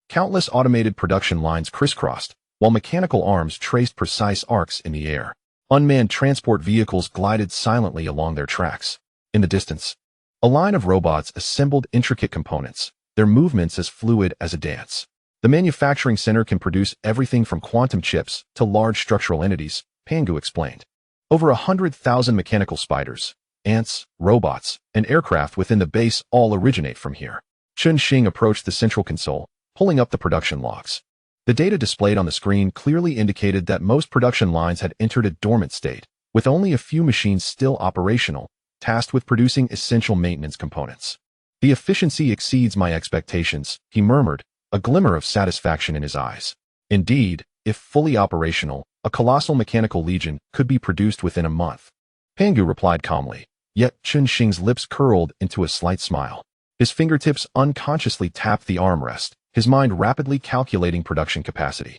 Countless automated production lines crisscrossed, while mechanical arms traced precise arcs in the air. Unmanned transport vehicles glided silently along their tracks. In the distance, a line of robots assembled intricate components, their movements as fluid as a dance. The manufacturing center can produce everything from quantum chips to large structural entities, Pangu explained. Over 100,000 mechanical spiders, ants, robots, and aircraft within the base all originate from here. Chen Xing approached the central console, pulling up the production logs. The data displayed on the screen clearly indicated that most production lines had entered a dormant state, with only a few machines still operational, tasked with producing essential maintenance components. "The efficiency exceeds my expectations," he murmured, a glimmer of satisfaction in his eyes. Indeed, if fully operational, a colossal mechanical legion could be produced within a month. Pangu replied calmly, yet Chen Xing's lips curled into a slight smile. His fingertips unconsciously tapped the armrest, his mind rapidly calculating production capacity.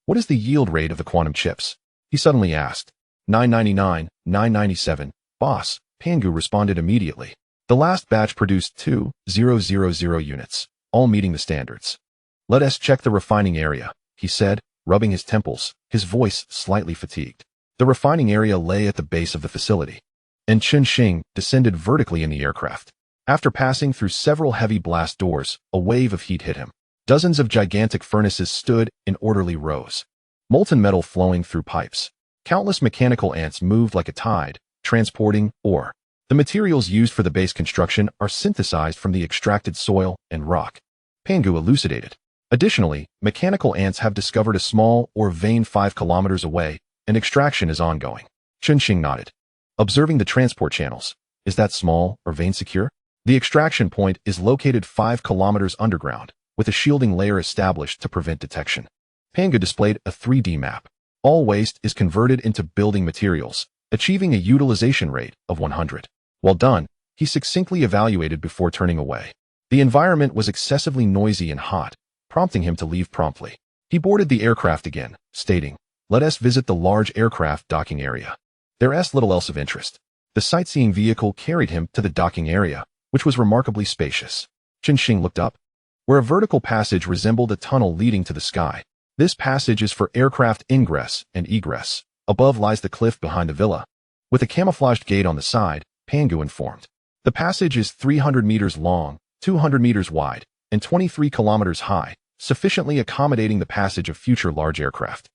"What is the yield rate of the quantum chips?" he suddenly asked. 999, 997, boss, Pangu responded immediately. The last batch produced 2,000 units, all meeting the standards. Let us check the refining area, he said, rubbing his temples, his voice slightly fatigued. The refining area lay at the base of the facility, and Chen Xing descended vertically in the aircraft. After passing through several heavy blast doors, a wave of heat hit him. Dozens of gigantic furnaces stood in orderly rows, molten metal flowing through pipes. Countless mechanical ants moved like a tide, transporting ore. The materials used for the base construction are synthesized from the extracted soil and rock, Pangu elucidated. Additionally, mechanical ants have discovered a small ore vein 5 kilometers away, and extraction is ongoing. Chen Xing nodded. Observing the transport channels, is that small ore vein secure? The extraction point is located 5 kilometers underground, with a shielding layer established to prevent detection. Pangu displayed a 3D map. All waste is converted into building materials, achieving a utilization rate of 100. While done, he succinctly evaluated before turning away. The environment was excessively noisy and hot, prompting him to leave promptly. He boarded the aircraft again, stating, "Let us visit the large aircraft docking area." There's little else of interest. The sightseeing vehicle carried him to the docking area, which was remarkably spacious. Chen Xing looked up, where a vertical passage resembled a tunnel leading to the sky. This passage is for aircraft ingress and egress. Above lies the cliff behind the villa, with a camouflaged gate on the side, Pangu informed. The passage is 300 meters long, 200 meters wide, and 23 kilometers high, sufficiently accommodating the passage of future large aircraft.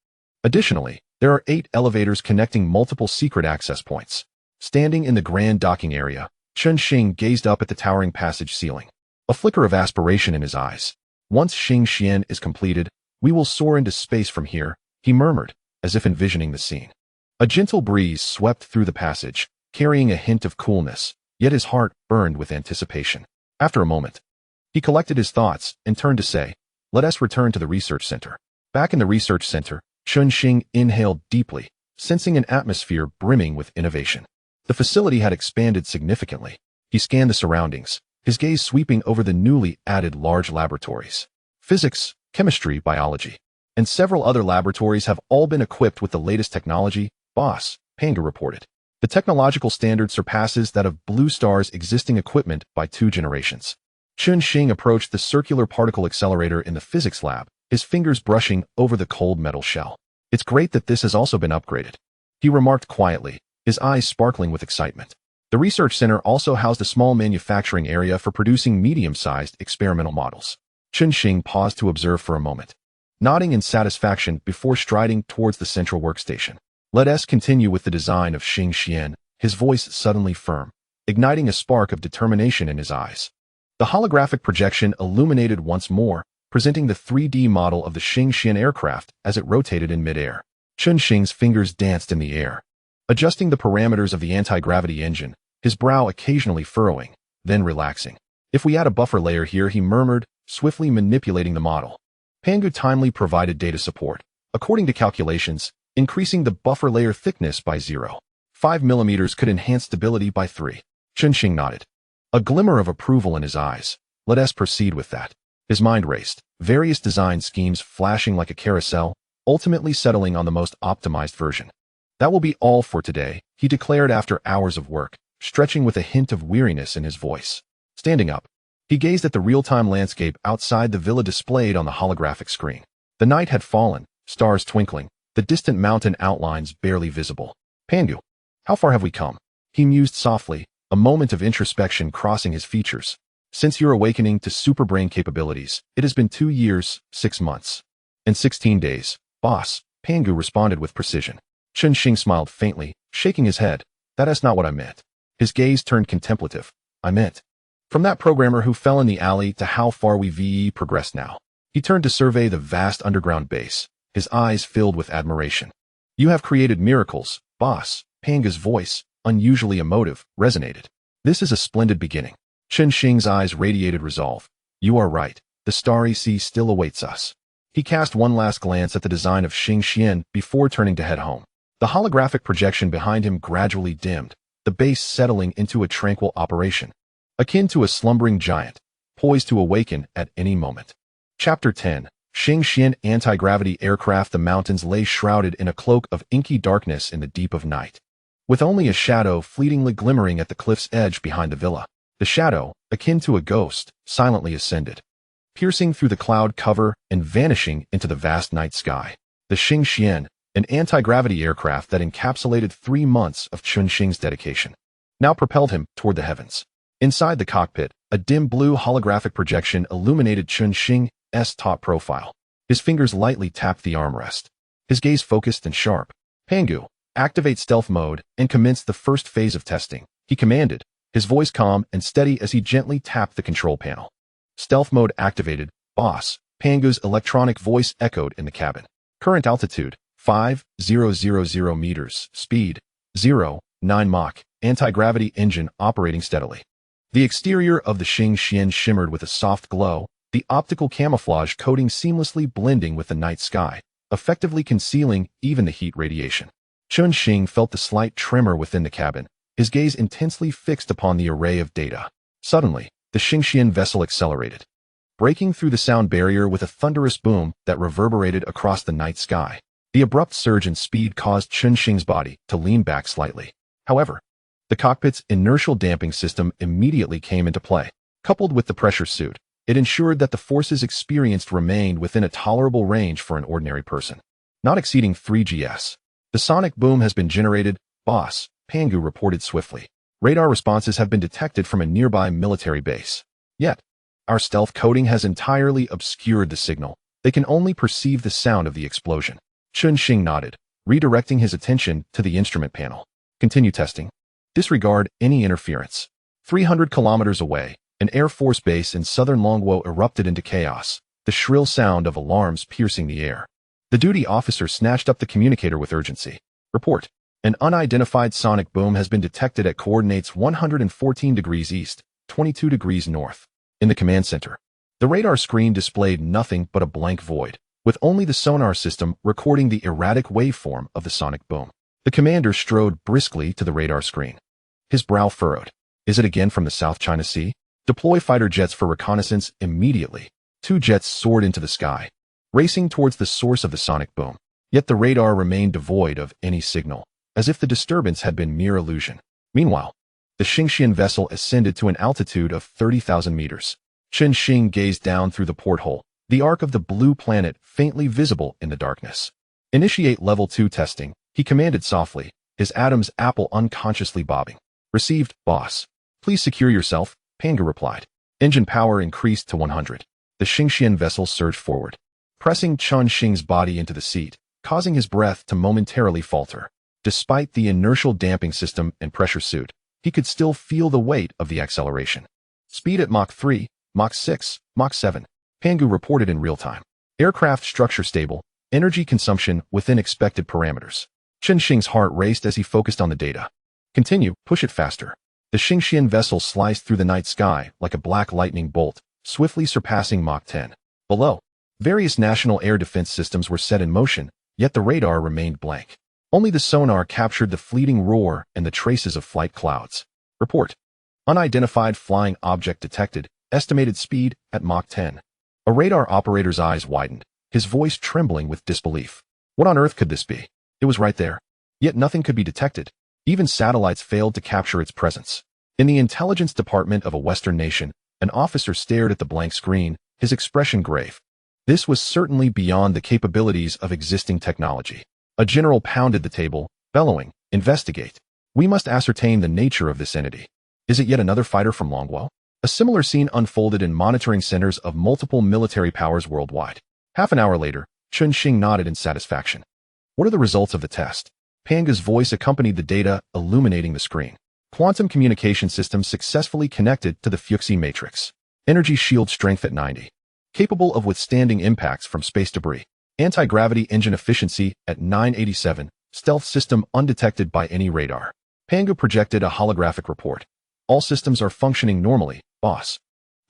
Additionally, there are 8 elevators connecting multiple secret access points. Standing in the grand docking area, Chen Xing gazed up at the towering passage ceiling, a flicker of aspiration in his eyes. Once Xingxian is completed, we will soar into space from here, he murmured, as if envisioning the scene. A gentle breeze swept through the passage, carrying a hint of coolness, yet his heart burned with anticipation. After a moment, he collected his thoughts and turned to say, "Let us return to the research center." Back in the research center, Chen Xing inhaled deeply, sensing an atmosphere brimming with innovation. The facility had expanded significantly. He scanned the surroundings, his gaze sweeping over the newly added large laboratories. Physics, chemistry, biology, and several other laboratories have all been equipped with the latest technology, boss, Pangu reported. The technological standard surpasses that of Blue Star's existing equipment by 2 generations. Chen Xing approached the circular particle accelerator in the physics lab, his fingers brushing over the cold metal shell. "It's great that this has also been upgraded," he remarked quietly, his eyes sparkling with excitement. The research center also housed a small manufacturing area for producing medium-sized experimental models. Chen Xing paused to observe for a moment, nodding in satisfaction before striding towards the central workstation. "Let us continue with the design of Xingxian," his voice suddenly firm, igniting a spark of determination in his eyes. The holographic projection illuminated once more, presenting the 3D model of the Xingxian aircraft as it rotated in midair. Chen Xing's fingers danced in the air, adjusting the parameters of the anti-gravity engine, his brow occasionally furrowing, then relaxing. "If we add a buffer layer here," he murmured, swiftly manipulating the model. Pangu timely provided data support. According to calculations, increasing the buffer layer thickness by 0.5 millimeters could enhance stability by 3. Chen Xing nodded, a glimmer of approval in his eyes. "Let us proceed with that." His mind raced, various design schemes flashing like a carousel, ultimately settling on the most optimized version. "That will be all for today," he declared after hours of work, stretching with a hint of weariness in his voice. Standing up, he gazed at the real-time landscape outside the villa displayed on the holographic screen. The night had fallen, stars twinkling, the distant mountain outlines barely visible. "Pangu, how far have we come?" he mused softly, a moment of introspection crossing his features. "Since your awakening to superbrain capabilities, it has been 2 years, 6 months, and 16 days, boss," Pangu responded with precision. Chen Xing smiled faintly, shaking his head. "That is not what I meant." His gaze turned contemplative. "I meant, from that programmer who fell in the alley to how far we've progressed now." He turned to survey the vast underground base, his eyes filled with admiration. "You have created miracles, boss," Pangu's voice, unusually emotive, resonated. "This is a splendid beginning." Chen Xing's eyes radiated resolve. "You are right. The starry sea still awaits us." He cast one last glance at the design of Xingxian before turning to head home. The holographic projection behind him gradually dimmed, the base settling into a tranquil operation, akin to a slumbering giant, poised to awaken at any moment. Chapter 10. Xingxian Anti-Gravity Aircraft. The mountains lay shrouded in a cloak of inky darkness in the deep of night. with only a shadow fleetingly glimmering at the cliff's edge behind the villa. The shadow, akin to a ghost, silently ascended, piercing through the cloud cover and vanishing into the vast night sky. The Xingxian, an anti-gravity aircraft that encapsulated 3 months of Chen Xing's dedication, now propelled him toward the heavens. Inside the cockpit, a dim blue holographic projection illuminated Chen Xing's top profile. His fingers lightly tapped the armrest. His gaze focused and sharp. "Pangu, activate stealth mode and commence the first phase of testing," he commanded, his voice calm and steady as he gently tapped the control panel. "Stealth mode activated, boss," Pangu's electronic voice echoed in the cabin. "Current altitude, 5,000 meters. Speed, 0.9 Mach. Anti-gravity engine operating steadily." The exterior of the Xingxian shimmered with a soft glow, the optical camouflage coating seamlessly blending with the night sky, effectively concealing even the heat radiation. Chen Xing felt the slight tremor within the cabin, his gaze intensely fixed upon the array of data. Suddenly, the Xingxian vessel accelerated, breaking through the sound barrier with a thunderous boom that reverberated across the night sky. The abrupt surge in speed caused Chen Xing's body to lean back slightly. However, the cockpit's inertial damping system immediately came into play. Coupled with the pressure suit, it ensured that the forces experienced remained within a tolerable range for an ordinary person, not exceeding 3 gs. "The sonic boom has been generated, boss," Pangu reported swiftly. "Radar responses have been detected from a nearby military base. Yet, our stealth coating has entirely obscured the signal. They can only perceive the sound of the explosion." Chen Xing nodded, redirecting his attention to the instrument panel. "Continue testing. Disregard any interference." 300 kilometers away, an Air Force base in southern Longwo erupted into chaos, the shrill sound of alarms piercing the air. The duty officer snatched up the communicator with urgency. "Report. An unidentified sonic boom has been detected at coordinates 114 degrees east, 22 degrees north." In the command center, the radar screen displayed nothing but a blank void, with only the sonar system recording the erratic waveform of the sonic boom. The commander strode briskly to the radar screen, his brow furrowed. "Is it again from the South China Sea? Deploy fighter jets for reconnaissance immediately." 2 jets soared into the sky, racing towards the source of the sonic boom. Yet the radar remained devoid of any signal, as if the disturbance had been mere illusion. Meanwhile, the Xingxian vessel ascended to an altitude of 30,000 meters. Chen Xing gazed down through the porthole, the arc of the blue planet faintly visible in the darkness. "Initiate level 2 testing," he commanded softly, his Adam's apple unconsciously bobbing. "Received, boss." "Please secure yourself," Pangu replied. Engine power increased to 100. The Xingxian vessel surged forward, pressing Chen Xing's body into the seat, causing his breath to momentarily falter. Despite the inertial damping system and pressure suit, he could still feel the weight of the acceleration. "Speed at Mach 3, Mach 6, Mach 7, Pangu reported in real time. "Aircraft structure stable, energy consumption within expected parameters." Chen Xing's heart raced as he focused on the data. "Continue, push it faster." The Xingxian vessel sliced through the night sky like a black lightning bolt, swiftly surpassing Mach 10. Below, various national air defense systems were set in motion, yet the radar remained blank. Only the sonar captured the fleeting roar and the traces of flight clouds. "Report. Unidentified flying object detected, estimated speed at Mach 10. A radar operator's eyes widened, his voice trembling with disbelief. What on earth could this be? It was right there. Yet nothing could be detected. Even satellites failed to capture its presence. In the intelligence department of a Western nation, an officer stared at the blank screen, his expression grave. This was certainly beyond the capabilities of existing technology. A general pounded the table, bellowing, "Investigate. We must ascertain the nature of this entity. Is it yet another fighter from Longwo?" A similar scene unfolded in monitoring centers of multiple military powers worldwide. Half an hour later, Chen Xing nodded in satisfaction. "What are the results of the test?" Pangu's voice accompanied the data, illuminating the screen. "Quantum communication system successfully connected to the Fuchsi matrix. Energy shield strength at 90. Capable of withstanding impacts from space debris. Anti-gravity engine efficiency at 987. Stealth system undetected by any radar." Pangu projected a holographic report. "All systems are functioning normally, boss."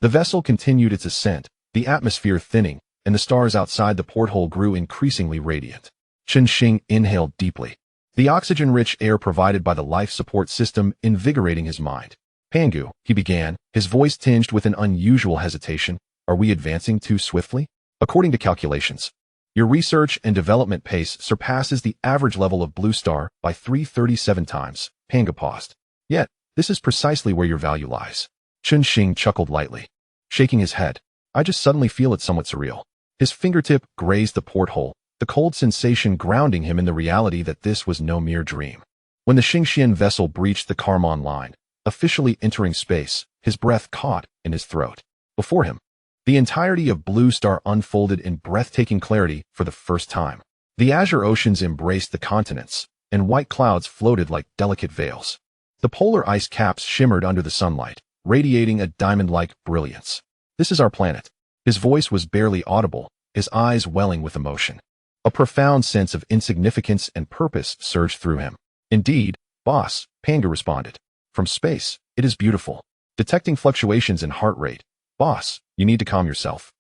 The vessel continued its ascent, the atmosphere thinning, and the stars outside the porthole grew increasingly radiant. Chen Xing inhaled deeply, the oxygen-rich air provided by the life support system invigorating his mind. "Pangu," he began, his voice tinged with an unusual hesitation, "are we advancing too swiftly? According to calculations, Your research and development pace surpasses the average level of Blue Star by 337 times. Pangu paused. Yet, this is precisely where your value lies. Chen Xing chuckled lightly, shaking his head. I just suddenly feel it somewhat surreal. His fingertip grazed the porthole, the cold sensation grounding him in the reality that this was no mere dream. When the Xingxian vessel breached the Karman line, officially entering space, his breath caught in his throat. Before him, the entirety of Blue Star unfolded in breathtaking clarity for the first time. The azure oceans embraced the continents, and white clouds floated like delicate veils. The polar ice caps shimmered under the sunlight, radiating a diamond-like brilliance. This is our planet. His voice was barely audible, his eyes welling with emotion. A profound sense of insignificance and purpose surged through him. Indeed, boss, Pangu responded. From space, it is beautiful. Detecting fluctuations in heart rate. Boss, you need to calm yourself.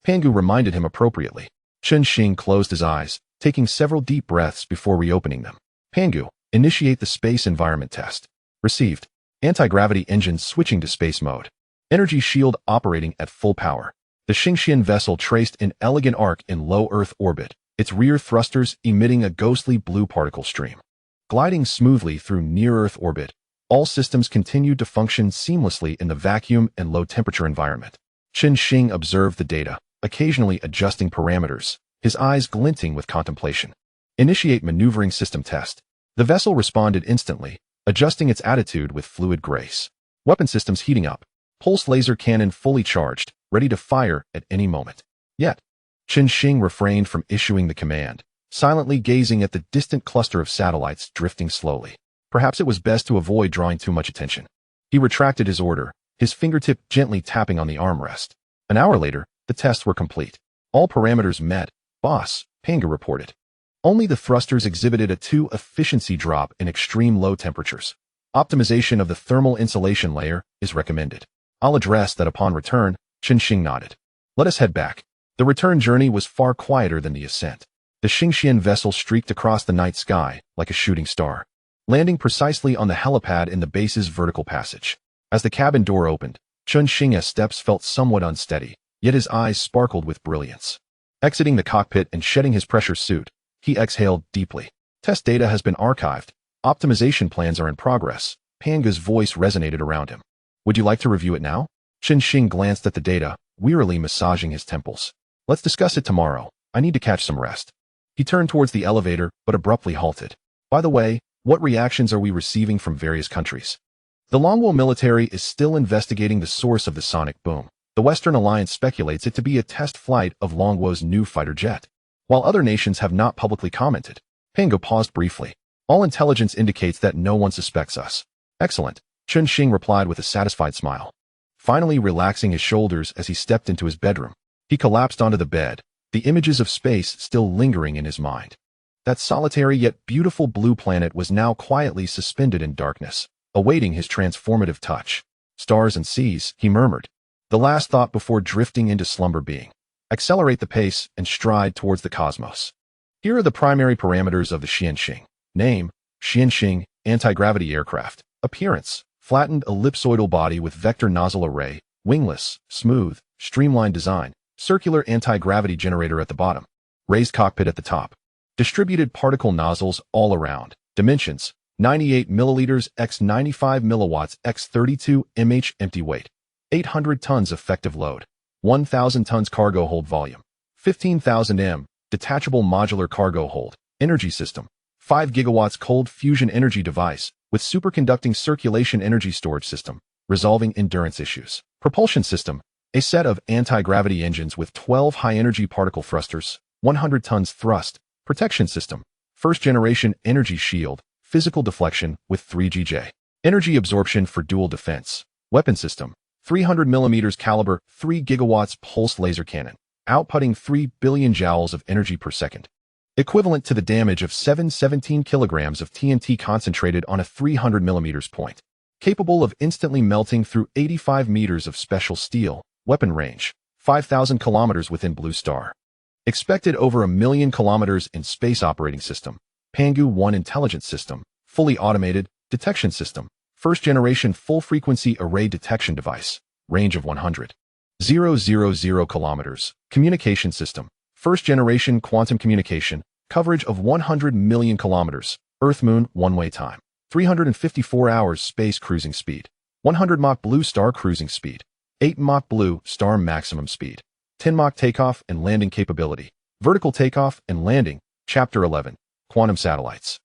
Pangu reminded him appropriately. Chen Xing closed his eyes, taking several deep breaths before reopening them. Pangu, initiate the space environment test. Received. Anti-gravity engines switching to space mode. Energy shield operating at full power. The Xingxian vessel traced an elegant arc in low Earth orbit, its rear thrusters emitting a ghostly blue particle stream. Gliding smoothly through near-Earth orbit, all systems continued to function seamlessly in the vacuum and low-temperature environment. Chen Xing observed the data, occasionally adjusting parameters, his eyes glinting with contemplation. Initiate maneuvering system test. The vessel responded instantly, adjusting its attitude with fluid grace. Weapon systems heating up. Pulse laser cannon fully charged, ready to fire at any moment. Yet, Chen Xing refrained from issuing the command, silently gazing at the distant cluster of satellites drifting slowly. Perhaps it was best to avoid drawing too much attention. He retracted his order, his fingertip gently tapping on the armrest. An hour later, the tests were complete. All parameters met. Boss, Pangu reported. Only the thrusters exhibited a 2 efficiency drop in extreme low temperatures. Optimization of the thermal insulation layer is recommended. I'll address that upon return. Chen Xing nodded. Let us head back. The return journey was far quieter than the ascent. The Xingxian vessel streaked across the night sky like a shooting star, landing precisely on the helipad in the base's vertical passage. As the cabin door opened, Chen Xing's steps felt somewhat unsteady, yet his eyes sparkled with brilliance. Exiting the cockpit and shedding his pressure suit, he exhaled deeply. Test data has been archived. Optimization plans are in progress. Pangu's voice resonated around him. Would you like to review it now? Chen Xing glanced at the data, wearily massaging his temples. Let's discuss it tomorrow. I need to catch some rest. He turned towards the elevator, but abruptly halted. By the way, what reactions are we receiving from various countries? The Longwo military is still investigating the source of the sonic boom. The Western Alliance speculates it to be a test flight of Longwo's new fighter jet, while other nations have not publicly commented. Pangu paused briefly. All intelligence indicates that no one suspects us. Excellent, Chen Xing replied with a satisfied smile. Finally relaxing his shoulders as he stepped into his bedroom, he collapsed onto the bed, the images of space still lingering in his mind. That solitary yet beautiful blue planet was now quietly suspended in darkness, awaiting his transformative touch. Stars and seas, he murmured, the last thought before drifting into slumber being. Accelerate the pace and stride towards the cosmos. Here are the primary parameters of the Xianxing. Name, Xianxing, anti-gravity aircraft. Appearance, flattened ellipsoidal body with vector nozzle array, wingless, smooth, streamlined design, circular anti-gravity generator at the bottom, raised cockpit at the top, distributed particle nozzles all around, dimensions, 98 milliliters x 95 milliwatts x 32 mh empty weight, 800 tons effective load, 1,000 tons cargo hold volume, 15,000 m, detachable modular cargo hold, energy system, 5 gigawatts cold fusion energy device, with superconducting circulation energy storage system, resolving endurance issues. Propulsion system, a set of anti-gravity engines with 12 high-energy particle thrusters, 100 tons thrust. Protection system, first-generation energy shield, physical deflection with 3GJ. Energy absorption for dual defense. Weapon system, 300 millimeters caliber, 3 gigawatts pulse laser cannon, outputting 3 billion joules of energy per second. Equivalent to the damage of 17 kilograms of TNT concentrated on a 300 millimeters point. Capable of instantly melting through 85 meters of special steel. Weapon range, 5,000 kilometers within Blue Star. Expected over 1 million kilometers in space operating system. Pangu 1 intelligence system, fully automated, detection system, first generation full frequency array detection device, range of 100,000 kilometers, communication system, First-generation quantum communication, coverage of 100 million kilometers, Earth-Moon one-way time, 354 hours space cruising speed, 100 Mach blue star cruising speed, 8 Mach blue star maximum speed, 10 Mach takeoff and landing capability, vertical takeoff and landing, Chapter 11, Quantum Satellites.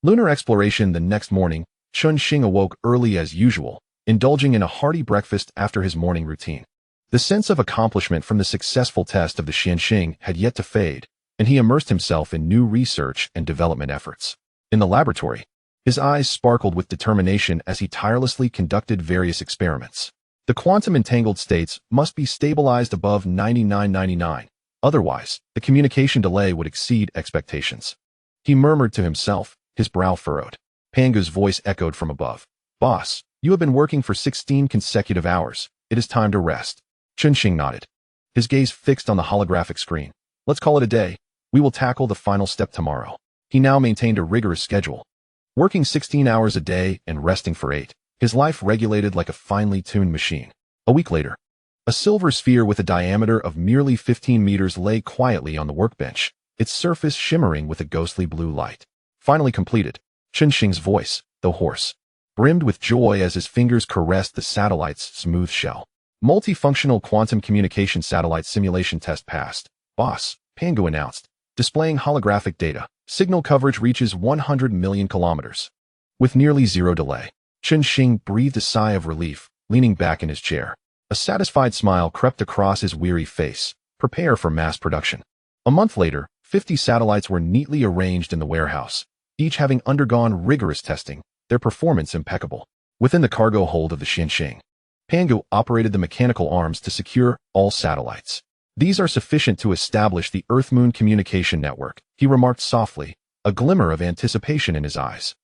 Lunar exploration. The next morning, Chen Xing awoke early as usual, indulging in a hearty breakfast after his morning routine. The sense of accomplishment from the successful test of the Xing had yet to fade, and he immersed himself in new research and development efforts. In the laboratory, his eyes sparkled with determination as he tirelessly conducted various experiments. The quantum entangled states must be stabilized above 99.99, otherwise, the communication delay would exceed expectations. He murmured to himself, his brow furrowed. Pangu's voice echoed from above. "Boss, you have been working for 16 consecutive hours. It is time to rest." Chen Xing nodded, his gaze fixed on the holographic screen. "Let's call it a day. We will tackle the final step tomorrow." He now maintained a rigorous schedule, working 16 hours a day and resting for 8, his life regulated like a finely tuned machine. A week later, a silver sphere with a diameter of merely 15 meters lay quietly on the workbench, its surface shimmering with a ghostly blue light. Finally completed, Chen Xing's voice, though hoarse, brimmed with joy as his fingers caressed the satellite's smooth shell. Multifunctional quantum communication satellite simulation test passed. "Boss," Pangu announced, displaying holographic data. "Signal coverage reaches 100 million kilometers." With nearly zero delay, Chen Xing breathed a sigh of relief, leaning back in his chair. A satisfied smile crept across his weary face. Prepare for mass production. A month later, 50 satellites were neatly arranged in the warehouse, each having undergone rigorous testing, their performance impeccable. Within the cargo hold of the Xing, Pangu operated the mechanical arms to secure all satellites. "These are sufficient to establish the Earth-Moon communication network," he remarked softly, a glimmer of anticipation in his eyes.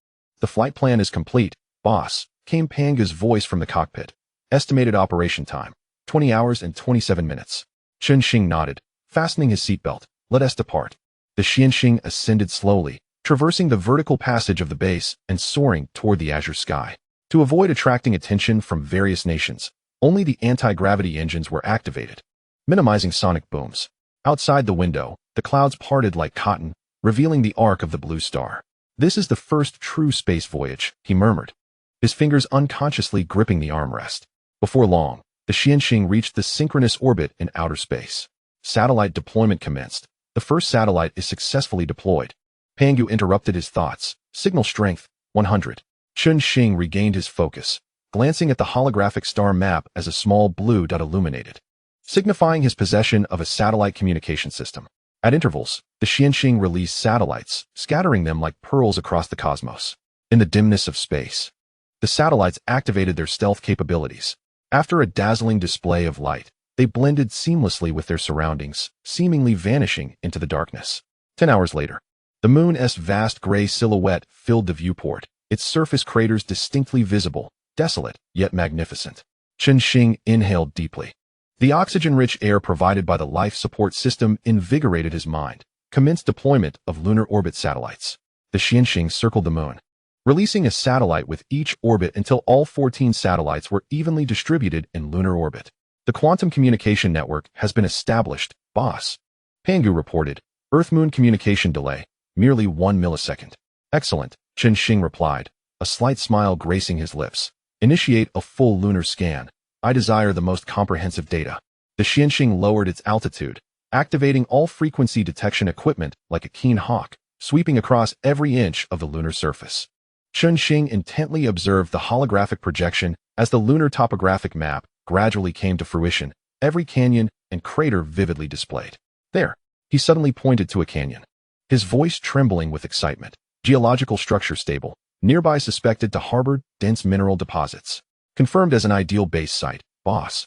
"The flight plan is complete, boss," came Pangu's voice from the cockpit. "Estimated operation time, 20 hours and 27 minutes. Chen Xing nodded, fastening his seatbelt. "Let us depart." The Xing ascended slowly, traversing the vertical passage of the base and soaring toward the azure sky. To avoid attracting attention from various nations, only the anti-gravity engines were activated, minimizing sonic booms. Outside the window, the clouds parted like cotton, revealing the arc of the blue star. "This is the first true space voyage," he murmured, his fingers unconsciously gripping the armrest. Before long, the Xing reached the synchronous orbit in outer space. Satellite deployment commenced. "The first satellite is successfully deployed." Pangu interrupted his thoughts. "Signal strength, 100. Chen Xing regained his focus, glancing at the holographic star map as a small blue dot illuminated, signifying his possession of a satellite communication system. At intervals, the Xing released satellites, scattering them like pearls across the cosmos. In the dimness of space, the satellites activated their stealth capabilities. After a dazzling display of light, they blended seamlessly with their surroundings, seemingly vanishing into the darkness. 10 hours later, the moon's vast gray silhouette filled the viewport, its surface craters distinctly visible, desolate yet magnificent. Chen Xing inhaled deeply. The oxygen-rich air provided by the life support system invigorated his mind. Commenced deployment of lunar orbit satellites. The Xing circled the moon, releasing a satellite with each orbit until all 14 satellites were evenly distributed in lunar orbit. "The quantum communication network has been established, boss," Pangu reported. "Earth-Moon communication delay, merely 1 millisecond. "Excellent," Chen Xing replied, a slight smile gracing his lips. "Initiate a full lunar scan. I desire the most comprehensive data." The Xing lowered its altitude, activating all frequency detection equipment like a keen hawk, sweeping across every inch of the lunar surface. Chen Xing intently observed the holographic projection as the lunar topographic map gradually came to fruition, every canyon and crater vividly displayed. "There," he suddenly pointed to a canyon, his voice trembling with excitement. "Geological structure stable, nearby suspected to harbor dense mineral deposits. Confirmed as an ideal base site, boss."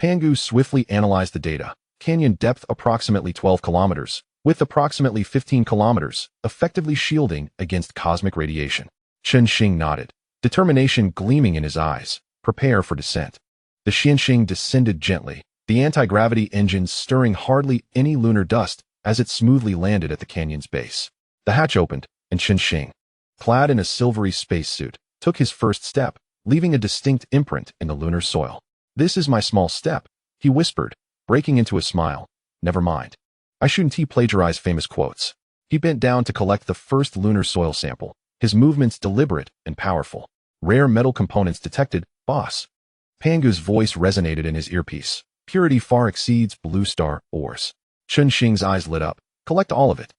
Pangu swiftly analyzed the data. Canyon depth approximately 12 kilometers, width approximately 15 kilometers, effectively shielding against cosmic radiation. Chen Xing nodded, determination gleaming in his eyes. "Prepare for descent." The Xing descended gently, the anti-gravity engines stirring hardly any lunar dust as it smoothly landed at the canyon's base. The hatch opened, and Chen Xing, clad in a silvery spacesuit, took his first step, leaving a distinct imprint in the lunar soil. "This is my small step," he whispered, breaking into a smile. "Never mind. I shouldn't he plagiarize famous quotes. He bent down to collect the first lunar soil sample, his movements deliberate and powerful. Rare metal components detected, boss. Pangu's voice resonated in his earpiece. Purity far exceeds blue star ores. Chen Xing's eyes lit up. Collect all of it.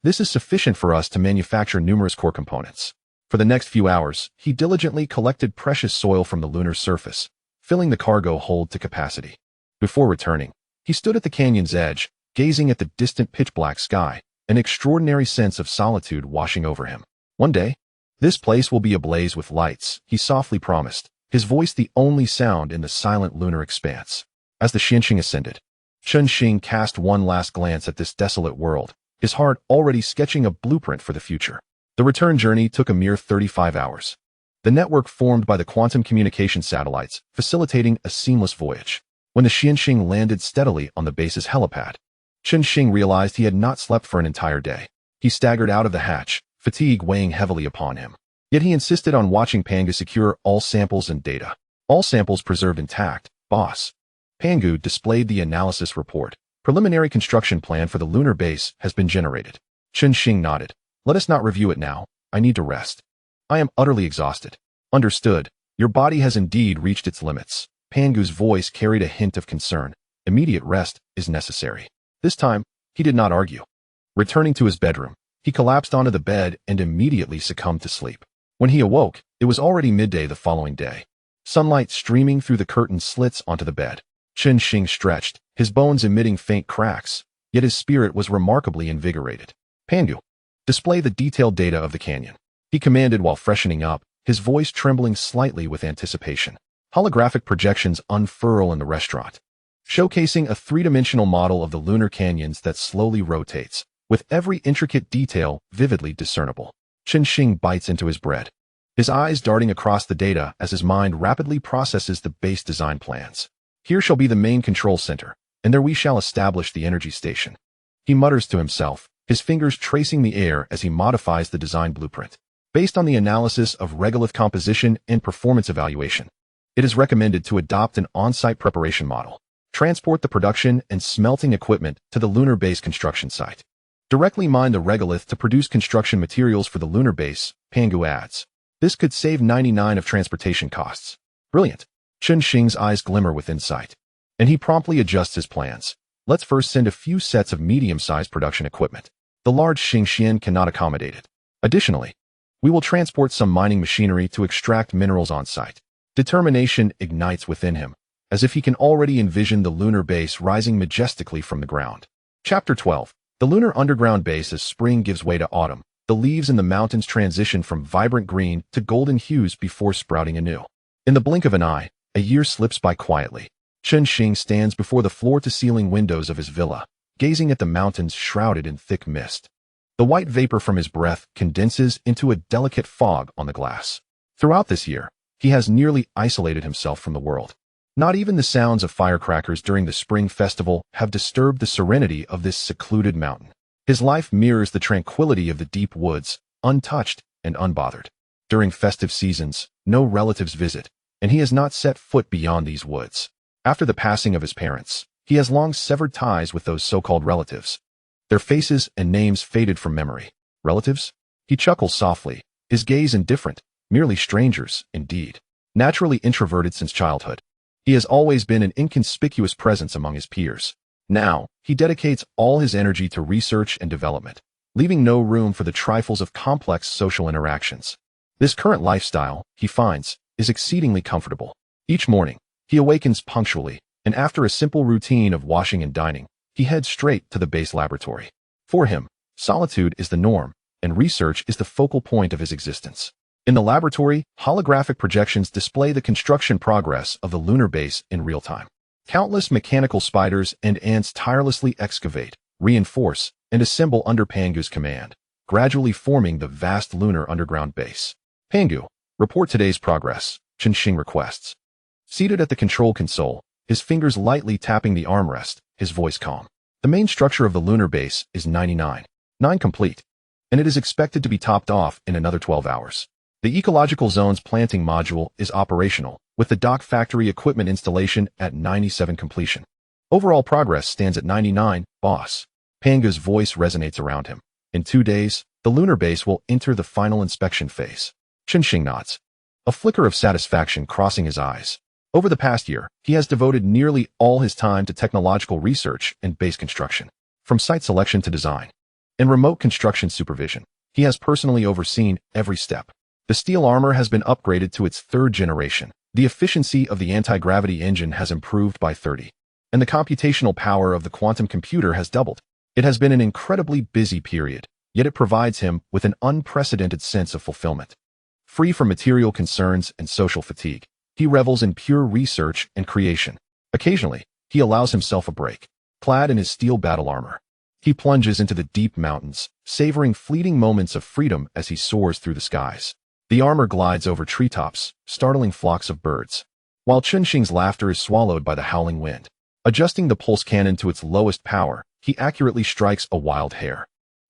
This is sufficient for us to manufacture numerous core components. For the next few hours, he diligently collected precious soil from the lunar surface, filling the cargo hold to capacity. Before returning, he stood at the canyon's edge, gazing at the distant pitch-black sky, an extraordinary sense of solitude washing over him. One day, this place will be ablaze with lights, he softly promised, his voice the only sound in the silent lunar expanse. As the Chen Xing ascended, Chen Xing cast one last glance at this desolate world, his heart already sketching a blueprint for the future. The return journey took a mere 35 hours. The network formed by the quantum communication satellites, facilitating a seamless voyage. When the Chen Xing landed steadily on the base's helipad, Chen Xing realized he had not slept for an entire day. He staggered out of the hatch, fatigue weighing heavily upon him. Yet he insisted on watching Pangu secure all samples and data. All samples preserved intact, boss. Pangu displayed the analysis report. Preliminary construction plan for the lunar base has been generated. Chen Xing nodded. Let us not review it now. I need to rest. I am utterly exhausted. Understood. Your body has indeed reached its limits. Pangu's voice carried a hint of concern. Immediate rest is necessary. This time, he did not argue. Returning to his bedroom, he collapsed onto the bed and immediately succumbed to sleep. When he awoke, it was already midday the following day. Sunlight streaming through the curtain slits onto the bed. Chen Xing stretched, his bones emitting faint cracks, yet his spirit was remarkably invigorated. Pangu, display the detailed data of the canyon. He commanded while freshening up, his voice trembling slightly with anticipation. Holographic projections unfurl in the restaurant, showcasing a three-dimensional model of the lunar canyons that slowly rotates, with every intricate detail vividly discernible. Chen Xing bites into his bread, his eyes darting across the data as his mind rapidly processes the base design plans. Here shall be the main control center, and there we shall establish the energy station. He mutters to himself, his fingers tracing the air as he modifies the design blueprint. Based on the analysis of regolith composition and performance evaluation, it is recommended to adopt an on-site preparation model. Transport the production and smelting equipment to the lunar base construction site. Directly mine the regolith to produce construction materials for the lunar base, Pangu adds. This could save 99 of transportation costs. Brilliant. Chen Xing's eyes glimmer with insight, and he promptly adjusts his plans. Let's first send a few sets of medium-sized production equipment. The large Xingxian cannot accommodate it. Additionally, we will transport some mining machinery to extract minerals on site. Determination ignites within him, as if he can already envision the lunar base rising majestically from the ground. Chapter 12. The lunar underground base as spring gives way to autumn. The leaves in the mountains transition from vibrant green to golden hues before sprouting anew. In the blink of an eye, a year slips by quietly. Chen Xing stands before the floor-to-ceiling windows of his villa, gazing at the mountains shrouded in thick mist. The white vapor from his breath condenses into a delicate fog on the glass. Throughout this year, he has nearly isolated himself from the world. Not even the sounds of firecrackers during the spring festival have disturbed the serenity of this secluded mountain. His life mirrors the tranquility of the deep woods, untouched and unbothered. During festive seasons, no relatives visit, and he has not set foot beyond these woods. After the passing of his parents, he has long severed ties with those so-called relatives. Their faces and names faded from memory. Relatives? He chuckles softly, his gaze indifferent, merely strangers, indeed. Naturally introverted since childhood, he has always been an inconspicuous presence among his peers. Now, he dedicates all his energy to research and development, leaving no room for the trifles of complex social interactions. This current lifestyle, he finds, is exceedingly comfortable. Each morning, he awakens punctually, and after a simple routine of washing and dining, he heads straight to the base laboratory. For him, solitude is the norm, and research is the focal point of his existence. In the laboratory, holographic projections display the construction progress of the lunar base in real time. Countless mechanical spiders and ants tirelessly excavate, reinforce, and assemble under Pangu's command, gradually forming the vast lunar underground base. Pangu, report today's progress, Chen Xing requests. Seated at the control console, his fingers lightly tapping the armrest, his voice calm. The main structure of the lunar base is 99 complete, and it is expected to be topped off in another 12 hours. The ecological zone's planting module is operational, with the dock factory equipment installation at 97 completion. Overall progress stands at 99, boss. Panga's voice resonates around him. In 2 days, the lunar base will enter the final inspection phase. Chen Xing nods, a flicker of satisfaction crossing his eyes. Over the past year, he has devoted nearly all his time to technological research and base construction, from site selection to design. In remote construction supervision, he has personally overseen every step. The steel armor has been upgraded to its 3rd generation. The efficiency of the anti-gravity engine has improved by 30, and the computational power of the quantum computer has doubled. It has been an incredibly busy period, yet it provides him with an unprecedented sense of fulfillment. Free from material concerns and social fatigue, he revels in pure research and creation. Occasionally, he allows himself a break. Clad in his steel battle armor, he plunges into the deep mountains, savoring fleeting moments of freedom as he soars through the skies. The armor glides over treetops, startling flocks of birds, while Chen Xing's laughter is swallowed by the howling wind. Adjusting the pulse cannon to its lowest power, he accurately strikes a wild hare,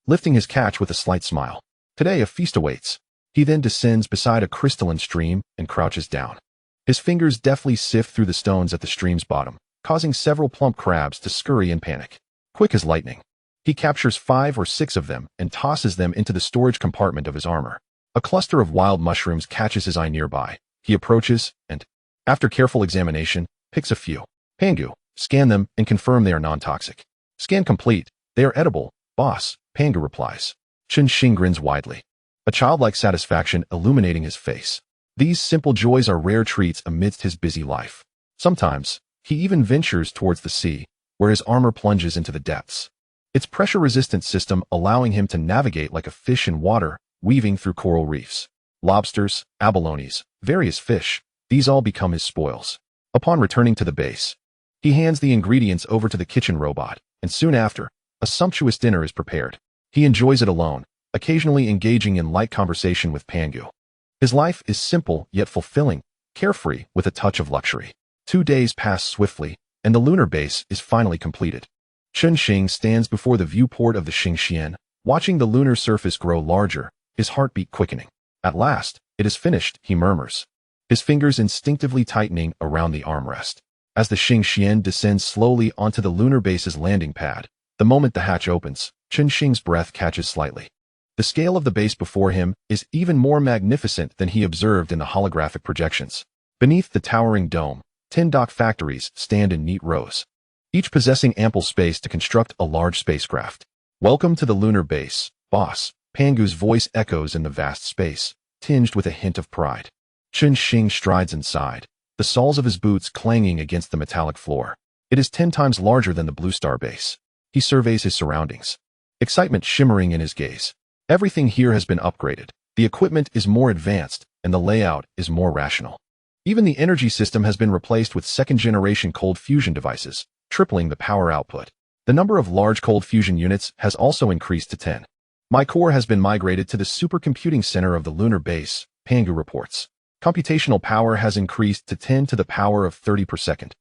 lifting his catch with a slight smile. Today a feast awaits. He then descends beside a crystalline stream and crouches down. His fingers deftly sift through the stones at the stream's bottom, causing several plump crabs to scurry in panic. Quick as lightning, he captures 5 or 6 of them and tosses them into the storage compartment of his armor. A cluster of wild mushrooms catches his eye nearby. He approaches and, after careful examination, picks a few. Pangu, scan them and confirm they are non-toxic. Scan complete. They are edible, boss, Pangu replies. Chen Xing grins widely, a childlike satisfaction illuminating his face. These simple joys are rare treats amidst his busy life. Sometimes, he even ventures towards the sea, where his armor plunges into the depths, its pressure-resistant system allowing him to navigate like a fish in water, weaving through coral reefs. Lobsters, abalones, various fish, these all become his spoils. Upon returning to the base, he hands the ingredients over to the kitchen robot, and soon after, a sumptuous dinner is prepared. He enjoys it alone, occasionally engaging in light conversation with Pangu. His life is simple yet fulfilling, carefree with a touch of luxury. 2 days pass swiftly, and the lunar base is finally completed. Chen Xing stands before the viewport of the Xingxian, watching the lunar surface grow larger, his heartbeat quickening. At last, it is finished, he murmurs, his fingers instinctively tightening around the armrest. As the Xingxian descends slowly onto the lunar base's landing pad, the moment the hatch opens, Chen Xing's breath catches slightly. The scale of the base before him is even more magnificent than he observed in the holographic projections. Beneath the towering dome, 10 dock factories stand in neat rows, each possessing ample space to construct a large spacecraft. Welcome to the lunar base, boss, Pangu's voice echoes in the vast space, tinged with a hint of pride. Chen Xing strides inside, the soles of his boots clanging against the metallic floor. It is 10 times larger than the Blue Star base. He surveys his surroundings, excitement shimmering in his gaze. Everything here has been upgraded. The equipment is more advanced, and the layout is more rational. Even the energy system has been replaced with second-generation cold fusion devices, tripling the power output. The number of large cold fusion units has also increased to 10. My core has been migrated to the supercomputing center of the lunar base, Pangu reports. Computational power has increased to 10 to the power of 30 per second,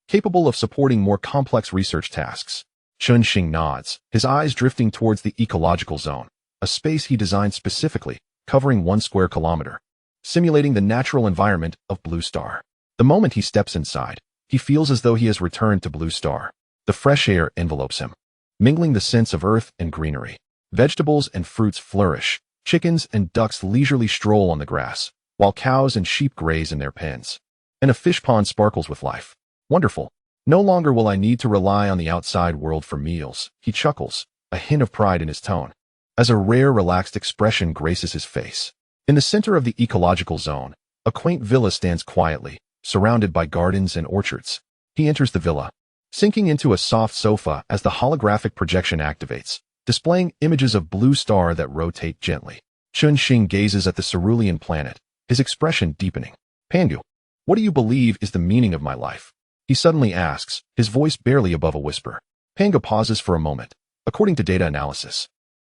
capable of supporting more complex research tasks. Chen Xing nods, his eyes drifting towards the ecological zone, a space he designed specifically, covering 1 square kilometer, simulating the natural environment of Blue Star. The moment he steps inside, he feels as though he has returned to Blue Star. The fresh air envelopes him, mingling the scents of earth and greenery. Vegetables and fruits flourish, chickens and ducks leisurely stroll on the grass, while cows and sheep graze in their pens. And a fish pond sparkles with life. Wonderful. No longer will I need to rely on the outside world for meals, he chuckles, a hint of pride in his tone, as a rare relaxed expression graces his face. In the center of the ecological zone, a quaint villa stands quietly, surrounded by gardens and orchards. He enters the villa, sinking into a soft sofa as the holographic projection activates, displaying images of Blue Star that rotate gently. Chen Xing gazes at the cerulean planet, his expression deepening. Pangu, what do you believe is the meaning of my life? He suddenly asks, his voice barely above a whisper. Pangu pauses for a moment. According to data analysis,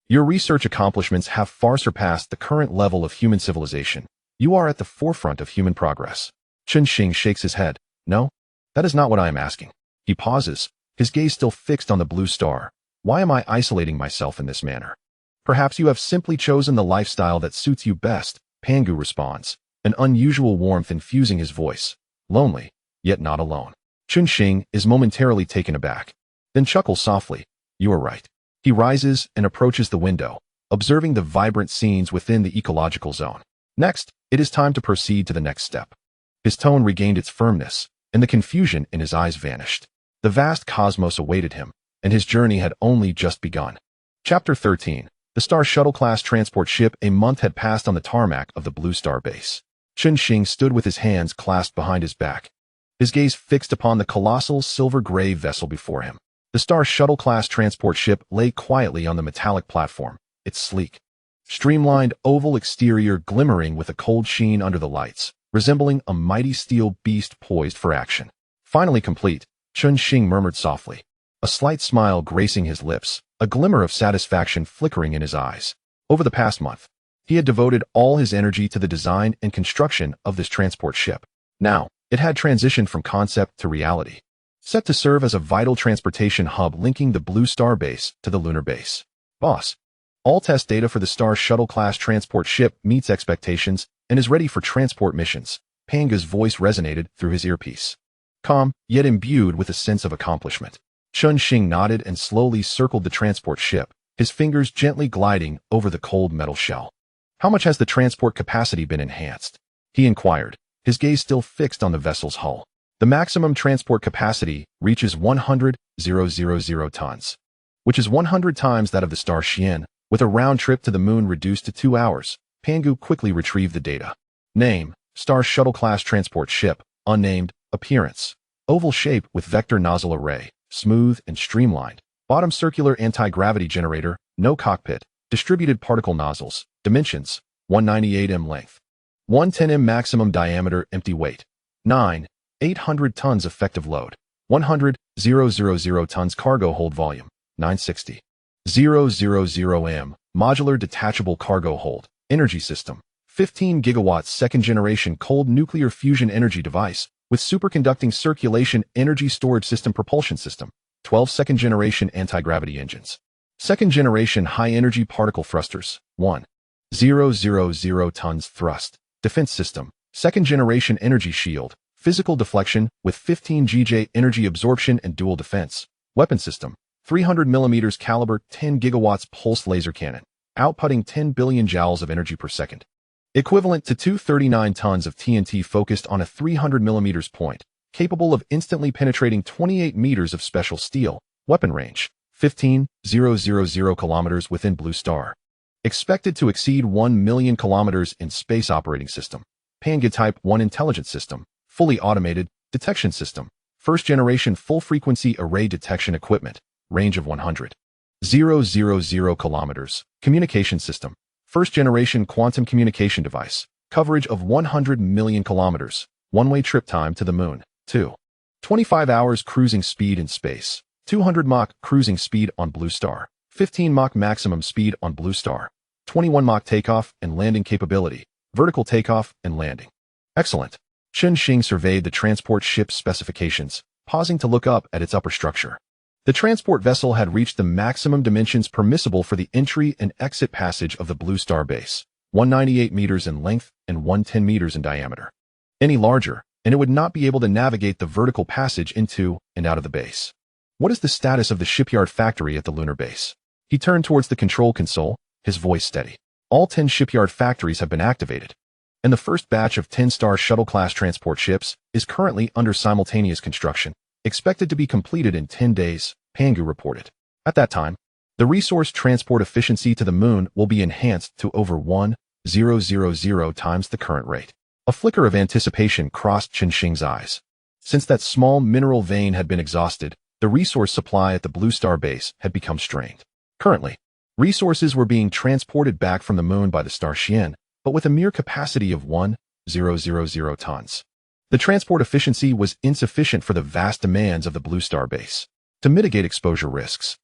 your research accomplishments have far surpassed the current level of human civilization. You are at the forefront of human progress. Chen Xing shakes his head. No, that is not what I am asking. He pauses, his gaze still fixed on the Blue Star. Why am I isolating myself in this manner? Perhaps you have simply chosen the lifestyle that suits you best, Pangu responds, an unusual warmth infusing his voice. Lonely, yet not alone. Chen Xing is momentarily taken aback, then chuckles softly. You are right. He rises and approaches the window, observing the vibrant scenes within the ecological zone. Next, it is time to proceed to the next step. His tone regained its firmness, and the confusion in his eyes vanished. The vast cosmos awaited him, and his journey had only just begun. Chapter 13. The Star Shuttle-class transport ship. A month had passed on the tarmac of the Blue Star base. Chen Xing stood with his hands clasped behind his back, his gaze fixed upon the colossal silver-gray vessel before him. The Star Shuttle-class transport ship lay quietly on the metallic platform, its sleek, streamlined oval exterior glimmering with a cold sheen under the lights, resembling a mighty steel beast poised for action. Finally complete, Chen Xing murmured softly, a slight smile gracing his lips, a glimmer of satisfaction flickering in his eyes. Over the past month, he had devoted all his energy to the design and construction of this transport ship. Now, it had transitioned from concept to reality, set to serve as a vital transportation hub linking the Blue Star base to the lunar base. Boss, all test data for the Star Shuttle-class transport ship meets expectations and is ready for transport missions. Panga's voice resonated through his earpiece, calm, yet imbued with a sense of accomplishment. Chen Xing nodded and slowly circled the transport ship, his fingers gently gliding over the cold metal shell. How much has the transport capacity been enhanced? He inquired, his gaze still fixed on the vessel's hull. The maximum transport capacity reaches 100,000 tons, which is 100 times that of the Starship, with a round trip to the moon reduced to 2 hours. Pangu quickly retrieved the data. Name, Star Shuttle-class transport ship, unnamed, appearance, oval shape with vector nozzle array, smooth and streamlined, bottom circular anti-gravity generator, no cockpit, distributed particle nozzles, dimensions, 198 m length, 110 m maximum diameter, empty weight, 800 tons effective load, 100,000 tons cargo hold volume, 960,000 m, modular detachable cargo hold, energy system, 15 gigawatts second-generation cold nuclear fusion energy device, with superconducting circulation energy storage system propulsion system, 12 second-generation anti-gravity engines. Second-generation high-energy particle thrusters, 1,000 tons thrust, defense system, second-generation energy shield, physical deflection with 15 GJ energy absorption and dual defense, weapon system, 300 mm caliber 10 gigawatts pulsed laser cannon, outputting 10 billion joules of energy per second, equivalent to 239 tons of TNT focused on a 300 mm point, capable of instantly penetrating 28 meters of special steel, weapon range, 15,000 kilometers within Blue Star. Expected to exceed 1 million kilometers in space operating system. Panga Type 1 intelligence system, fully automated, detection system, first-generation full-frequency array detection equipment, range of 100,000 kilometers, communication system, first-generation quantum communication device, coverage of 100 million kilometers, one-way trip time to the moon, 25 hours cruising speed in space, 200 Mach cruising speed on Blue Star, 15 Mach maximum speed on Blue Star, 21 Mach takeoff and landing capability, vertical takeoff and landing. Excellent. Chen Xing surveyed the transport ship's specifications, pausing to look up at its upper structure. The transport vessel had reached the maximum dimensions permissible for the entry and exit passage of the Blue Star base, 198 meters in length and 110 meters in diameter. Any larger, and it would not be able to navigate the vertical passage into and out of the base. What is the status of the shipyard factory at the lunar base? He turned towards the control console, his voice steady. All 10 shipyard factories have been activated, and the first batch of 10 Star Shuttle-class transport ships is currently under simultaneous construction, expected to be completed in 10 days, Pangu reported. At that time, the resource transport efficiency to the moon will be enhanced to over 1,000 times the current rate. A flicker of anticipation crossed Chen Xing's eyes. Since that small mineral vein had been exhausted, the resource supply at the Blue Star base had become strained. Currently, resources were being transported back from the moon by the Starship, but with a mere capacity of 1,000 tons. The transport efficiency was insufficient for the vast demands of the Blue Star base. To mitigate exposure risks,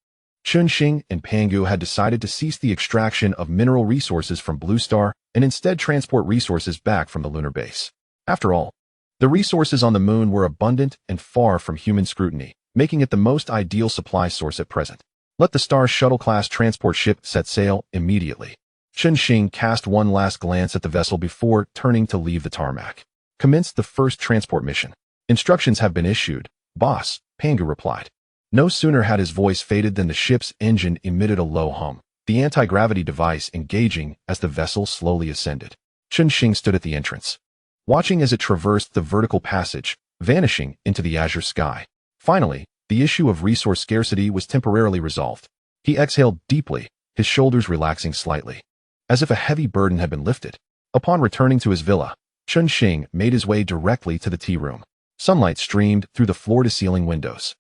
Chen Xing and Pangu had decided to cease the extraction of mineral resources from Blue Star and instead transport resources back from the lunar base. After all, the resources on the moon were abundant and far from human scrutiny, making it the most ideal supply source at present. Let the Star Shuttle-class transport ship set sail immediately. Chen Xing cast one last glance at the vessel before turning to leave the tarmac. Commence the first transport mission. Instructions have been issued, boss, Pangu replied. No sooner had his voice faded than the ship's engine emitted a low hum, the anti-gravity device engaging as the vessel slowly ascended. Chen Xing stood at the entrance, watching as it traversed the vertical passage, vanishing into the azure sky. Finally, the issue of resource scarcity was temporarily resolved. He exhaled deeply, his shoulders relaxing slightly, as if a heavy burden had been lifted. Upon returning to his villa, Chen Xing made his way directly to the tea room. Sunlight streamed through the floor-to-ceiling windows,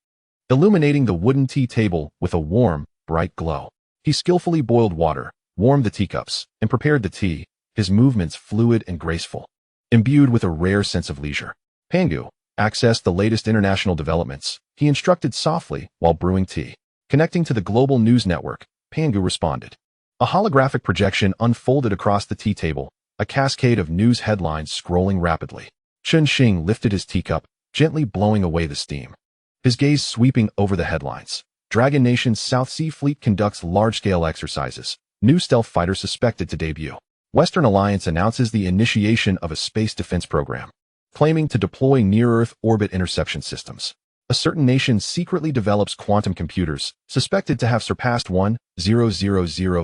illuminating the wooden tea table with a warm, bright glow. He skillfully boiled water, warmed the teacups, and prepared the tea, his movements fluid and graceful, imbued with a rare sense of leisure. Pangu accessed the latest international developments. He instructed softly while brewing tea. Connecting to the global news network, Pangu responded. A holographic projection unfolded across the tea table, a cascade of news headlines scrolling rapidly. Chen Xing lifted his teacup, gently blowing away the steam, his gaze sweeping over the headlines. Dragon Nation's South Sea Fleet conducts large-scale exercises. New stealth fighter suspected to debut. Western Alliance announces the initiation of a space defense program, claiming to deploy near-Earth orbit interception systems. A certain nation secretly develops quantum computers, suspected to have surpassed 1,000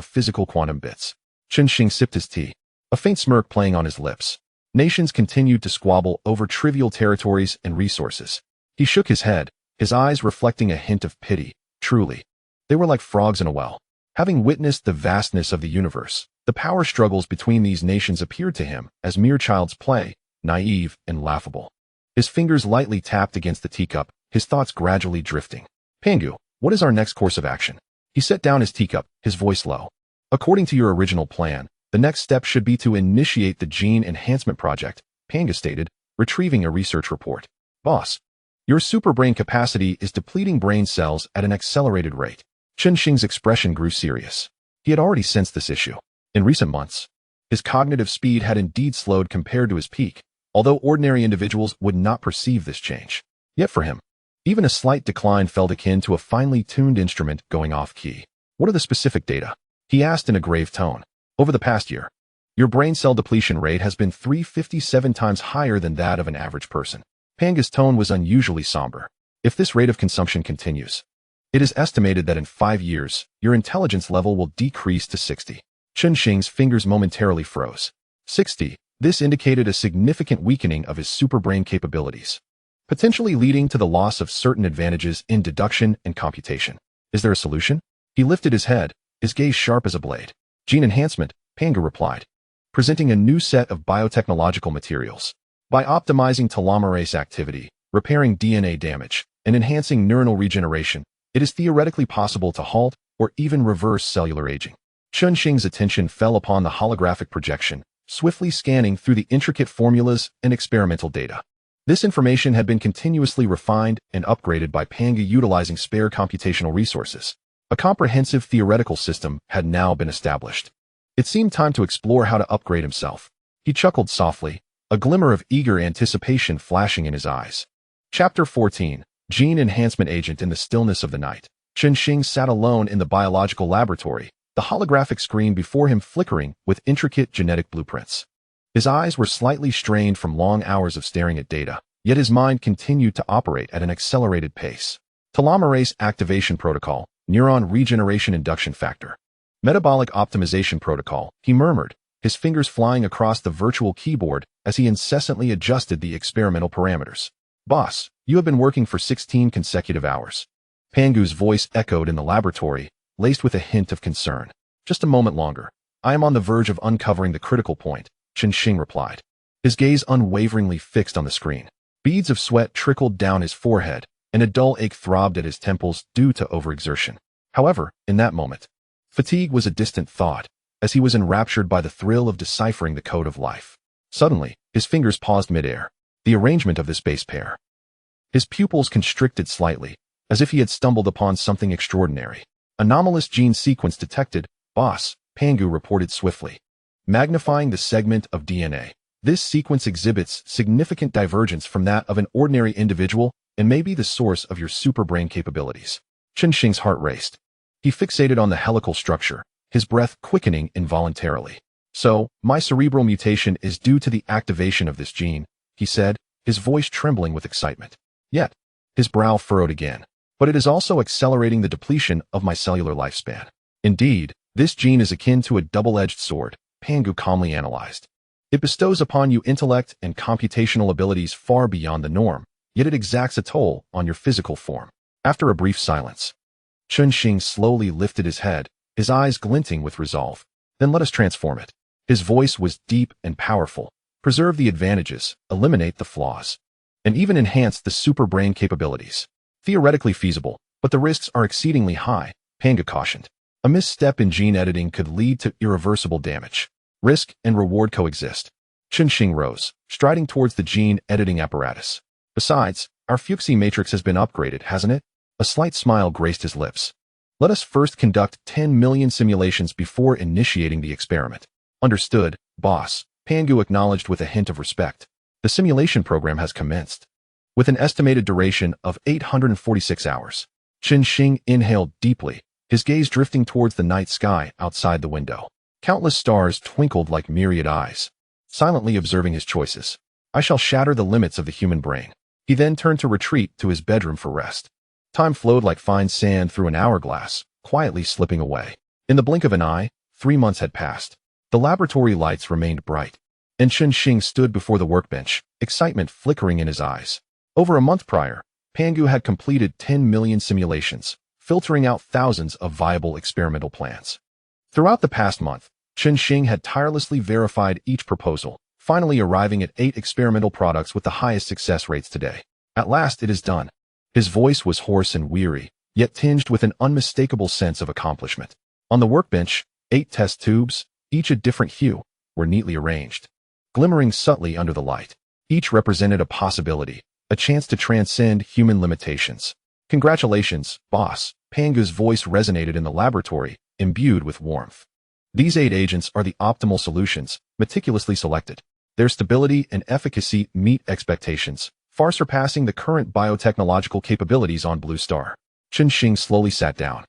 physical quantum bits. Chen Xing sipped his tea, a faint smirk playing on his lips. Nations continued to squabble over trivial territories and resources. He shook his head, his eyes reflecting a hint of pity. Truly, they were like frogs in a well. Having witnessed the vastness of the universe, the power struggles between these nations appeared to him as mere child's play, naive and laughable. His fingers lightly tapped against the teacup, his thoughts gradually drifting. Pangu, what is our next course of action? He set down his teacup, his voice low. According to your original plan, the next step should be to initiate the gene enhancement project, Pangu stated, retrieving a research report. Boss, your superbrain capacity is depleting brain cells at an accelerated rate. Chen Xing's expression grew serious. He had already sensed this issue. In recent months, his cognitive speed had indeed slowed compared to his peak, although ordinary individuals would not perceive this change. Yet for him, even a slight decline felt akin to a finely tuned instrument going off-key. What are the specific data? He asked in a grave tone. Over the past year, your brain cell depletion rate has been 357 times higher than that of an average person. Pangu's tone was unusually somber. If this rate of consumption continues, it is estimated that in 5 years, your intelligence level will decrease to 60. Chen Xing's fingers momentarily froze. 60. This indicated a significant weakening of his superbrain capabilities, potentially leading to the loss of certain advantages in deduction and computation. Is there a solution? He lifted his head, his gaze sharp as a blade. Gene enhancement, Pangu replied, presenting a new set of biotechnological materials. By optimizing telomerase activity, repairing DNA damage, and enhancing neuronal regeneration, it is theoretically possible to halt or even reverse cellular aging. Chen Xing's attention fell upon the holographic projection, swiftly scanning through the intricate formulas and experimental data. This information had been continuously refined and upgraded by Pangu utilizing spare computational resources. A comprehensive theoretical system had now been established. It seemed time to explore how to upgrade himself. He chuckled softly, a glimmer of eager anticipation flashing in his eyes. Chapter 14. Gene Enhancement Agent. In the stillness of the night, Chen Xing sat alone in the biological laboratory, the holographic screen before him flickering with intricate genetic blueprints. His eyes were slightly strained from long hours of staring at data, yet his mind continued to operate at an accelerated pace. Telomerase activation protocol, neuron regeneration induction factor, metabolic optimization protocol, he murmured, his fingers flying across the virtual keyboard as he incessantly adjusted the experimental parameters. Boss, you have been working for 16 consecutive hours. Pangu's voice echoed in the laboratory, laced with a hint of concern. Just a moment longer. I am on the verge of uncovering the critical point, Chen Xing replied, his gaze unwaveringly fixed on the screen. Beads of sweat trickled down his forehead, and a dull ache throbbed at his temples due to overexertion. However, in that moment, fatigue was a distant thought, as he was enraptured by the thrill of deciphering the code of life. Suddenly, his fingers paused midair. The arrangement of this base pair. His pupils constricted slightly, as if he had stumbled upon something extraordinary. Anomalous gene sequence detected, boss, Pangu reported swiftly, magnifying the segment of DNA. This sequence exhibits significant divergence from that of an ordinary individual and may be the source of your superbrain capabilities. Chen Xing's heart raced. He fixated on the helical structure, his breath quickening involuntarily. So, my cerebral mutation is due to the activation of this gene, he said, his voice trembling with excitement. Yet, his brow furrowed again. but it is also accelerating the depletion of my cellular lifespan. Indeed, this gene is akin to a double-edged sword, Pangu calmly analyzed. It bestows upon you intellect and computational abilities far beyond the norm, yet it exacts a toll on your physical form. After a brief silence, Chen Xing slowly lifted his head, his eyes glinting with resolve. Then let us transform it. His voice was deep and powerful. Preserve the advantages, eliminate the flaws, and even enhance the superbrain capabilities. Theoretically feasible, but the risks are exceedingly high, Pangu cautioned. A misstep in gene editing could lead to irreversible damage. Risk and reward coexist. Chen Xing rose, striding towards the gene editing apparatus. Besides, our Fuchsi matrix has been upgraded, hasn't it? A slight smile graced his lips. Let us first conduct 10 million simulations before initiating the experiment. Understood, boss, Pangu acknowledged with a hint of respect. The simulation program has commenced. With an estimated duration of 846 hours. Chen Xing inhaled deeply, his gaze drifting towards the night sky outside the window. Countless stars twinkled like myriad eyes, silently observing his choices. I shall shatter the limits of the human brain. He then turned to retreat to his bedroom for rest. Time flowed like fine sand through an hourglass, quietly slipping away. In the blink of an eye, 3 months had passed. The laboratory lights remained bright, and Chen Xing stood before the workbench, excitement flickering in his eyes. Over a month prior, Pangu had completed 10 million simulations, filtering out thousands of viable experimental plans. Throughout the past month, Chen Xing had tirelessly verified each proposal, finally arriving at 8 experimental products with the highest success rates today. At last it is done. His voice was hoarse and weary, yet tinged with an unmistakable sense of accomplishment. On the workbench, 8 test tubes, each a different hue, were neatly arranged, glimmering subtly under the light. Each represented a possibility, a chance to transcend human limitations. Congratulations, boss, Pangu's voice resonated in the laboratory, imbued with warmth. These 8 agents are the optimal solutions, meticulously selected. Their stability and efficacy meet expectations, far surpassing the current biotechnological capabilities on Blue Star. Chen Xing slowly sat down,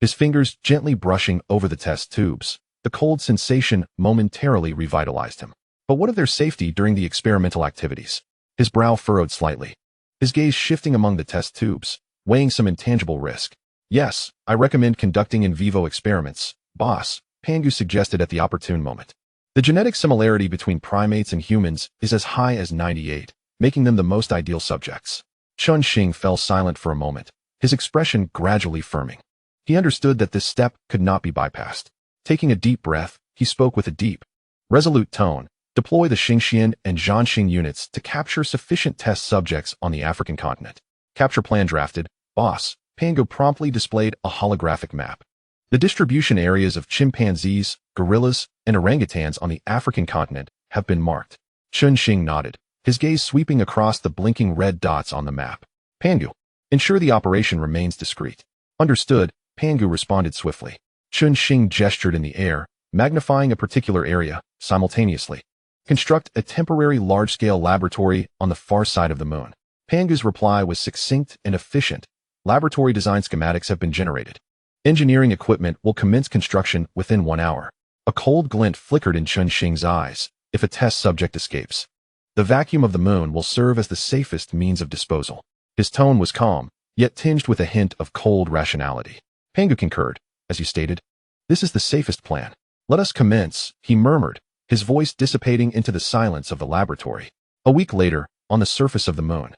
his fingers gently brushing over the test tubes. The cold sensation momentarily revitalized him. But what of their safety during the experimental activities? His brow furrowed slightly, his gaze shifting among the test tubes, weighing some intangible risk. Yes, I recommend conducting in vivo experiments, boss, Pangu suggested at the opportune moment. The genetic similarity between primates and humans is as high as 98, making them the most ideal subjects. Chen Xing fell silent for a moment, his expression gradually firming. He understood that this step could not be bypassed. Taking a deep breath, he spoke with a deep, resolute tone. Deploy the Xingxian and Zhanxing units to capture sufficient test subjects on the African continent. Capture plan drafted, boss. Pangu promptly displayed a holographic map. The distribution areas of chimpanzees, gorillas, and orangutans on the African continent have been marked. Chen Xing nodded, his gaze sweeping across the blinking red dots on the map. Pangu, ensure the operation remains discreet. Understood, Pangu responded swiftly. Chen Xing gestured in the air, magnifying a particular area, simultaneously. Construct a temporary large-scale laboratory on the far side of the moon. Pangu's reply was succinct and efficient. Laboratory design schematics have been generated. Engineering equipment will commence construction within 1 hour. A cold glint flickered in Chen Xing's eyes. If a test subject escapes, the vacuum of the moon will serve as the safest means of disposal. His tone was calm, yet tinged with a hint of cold rationality. Pangu concurred, as you stated. This is the safest plan. Let us commence, he murmured, his voice dissipating into the silence of the laboratory. A week later, on the surface of the moon,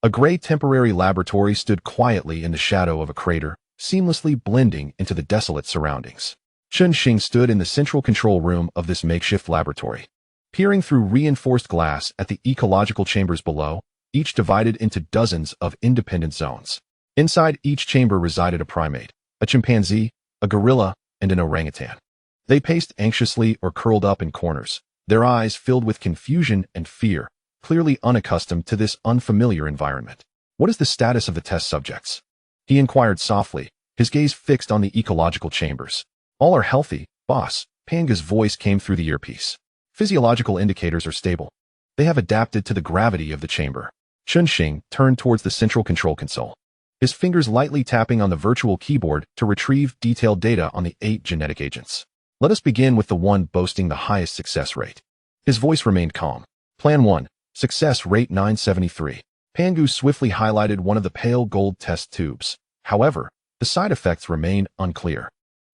a gray temporary laboratory stood quietly in the shadow of a crater, seamlessly blending into the desolate surroundings. Chen Xing stood in the central control room of this makeshift laboratory, peering through reinforced glass at the ecological chambers below, each divided into dozens of independent zones. Inside each chamber resided a primate, a chimpanzee, a gorilla, and an orangutan. They paced anxiously or curled up in corners, their eyes filled with confusion and fear, clearly unaccustomed to this unfamiliar environment. What is the status of the test subjects? He inquired softly, his gaze fixed on the ecological chambers. All are healthy, boss, Pangu's voice came through the earpiece. Physiological indicators are stable. They have adapted to the gravity of the chamber. Chen Xing turned towards the central control console, his fingers lightly tapping on the virtual keyboard to retrieve detailed data on the 8 genetic agents. Let us begin with the one boasting the highest success rate. His voice remained calm. Plan 1, success rate 973. Pangu swiftly highlighted one of the pale gold test tubes, However, the side effects remain unclear.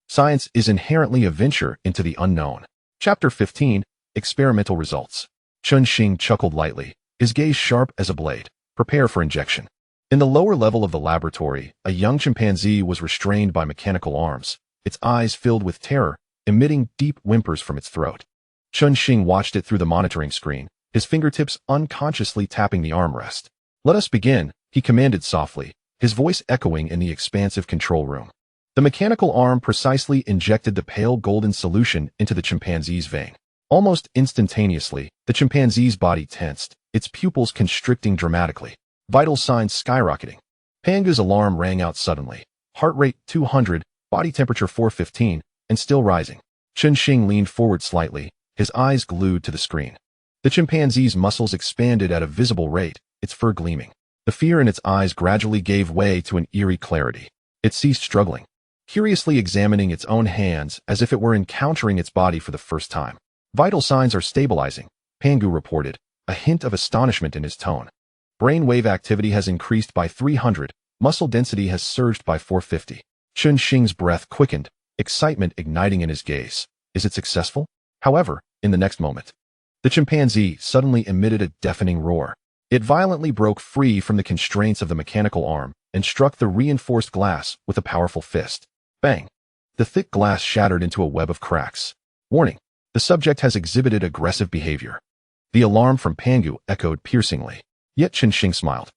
Science is inherently a venture into the unknown. Chapter 15, Experimental Results. Chen Xing chuckled lightly, his gaze sharp as a blade. Prepare for injection. In the lower level of the laboratory, a young chimpanzee was restrained by mechanical arms, its eyes filled with terror, emitting deep whimpers from its throat. Chen Xing watched it through the monitoring screen, his fingertips unconsciously tapping the armrest. Let us begin, he commanded softly, his voice echoing in the expansive control room. The mechanical arm precisely injected the pale golden solution into the chimpanzee's vein. Almost instantaneously, the chimpanzee's body tensed, its pupils constricting dramatically, vital signs skyrocketing. Pangu's alarm rang out suddenly. Heart rate 200, body temperature 415, and still rising. Chen Xing leaned forward slightly, his eyes glued to the screen. The chimpanzee's muscles expanded at a visible rate, its fur gleaming. The fear in its eyes gradually gave way to an eerie clarity. It ceased struggling, curiously examining its own hands as if it were encountering its body for the first time. Vital signs are stabilizing, Pangu reported, a hint of astonishment in his tone. Brainwave activity has increased by 300, muscle density has surged by 450. Chen Xing's breath quickened, excitement igniting in his gaze. Is it successful? However, in the next moment, the chimpanzee suddenly emitted a deafening roar. It violently broke free from the constraints of the mechanical arm and struck the reinforced glass with a powerful fist. Bang! The thick glass shattered into a web of cracks. Warning! The subject has exhibited aggressive behavior. The alarm from Pangu echoed piercingly. Yet Chen Xing smiled,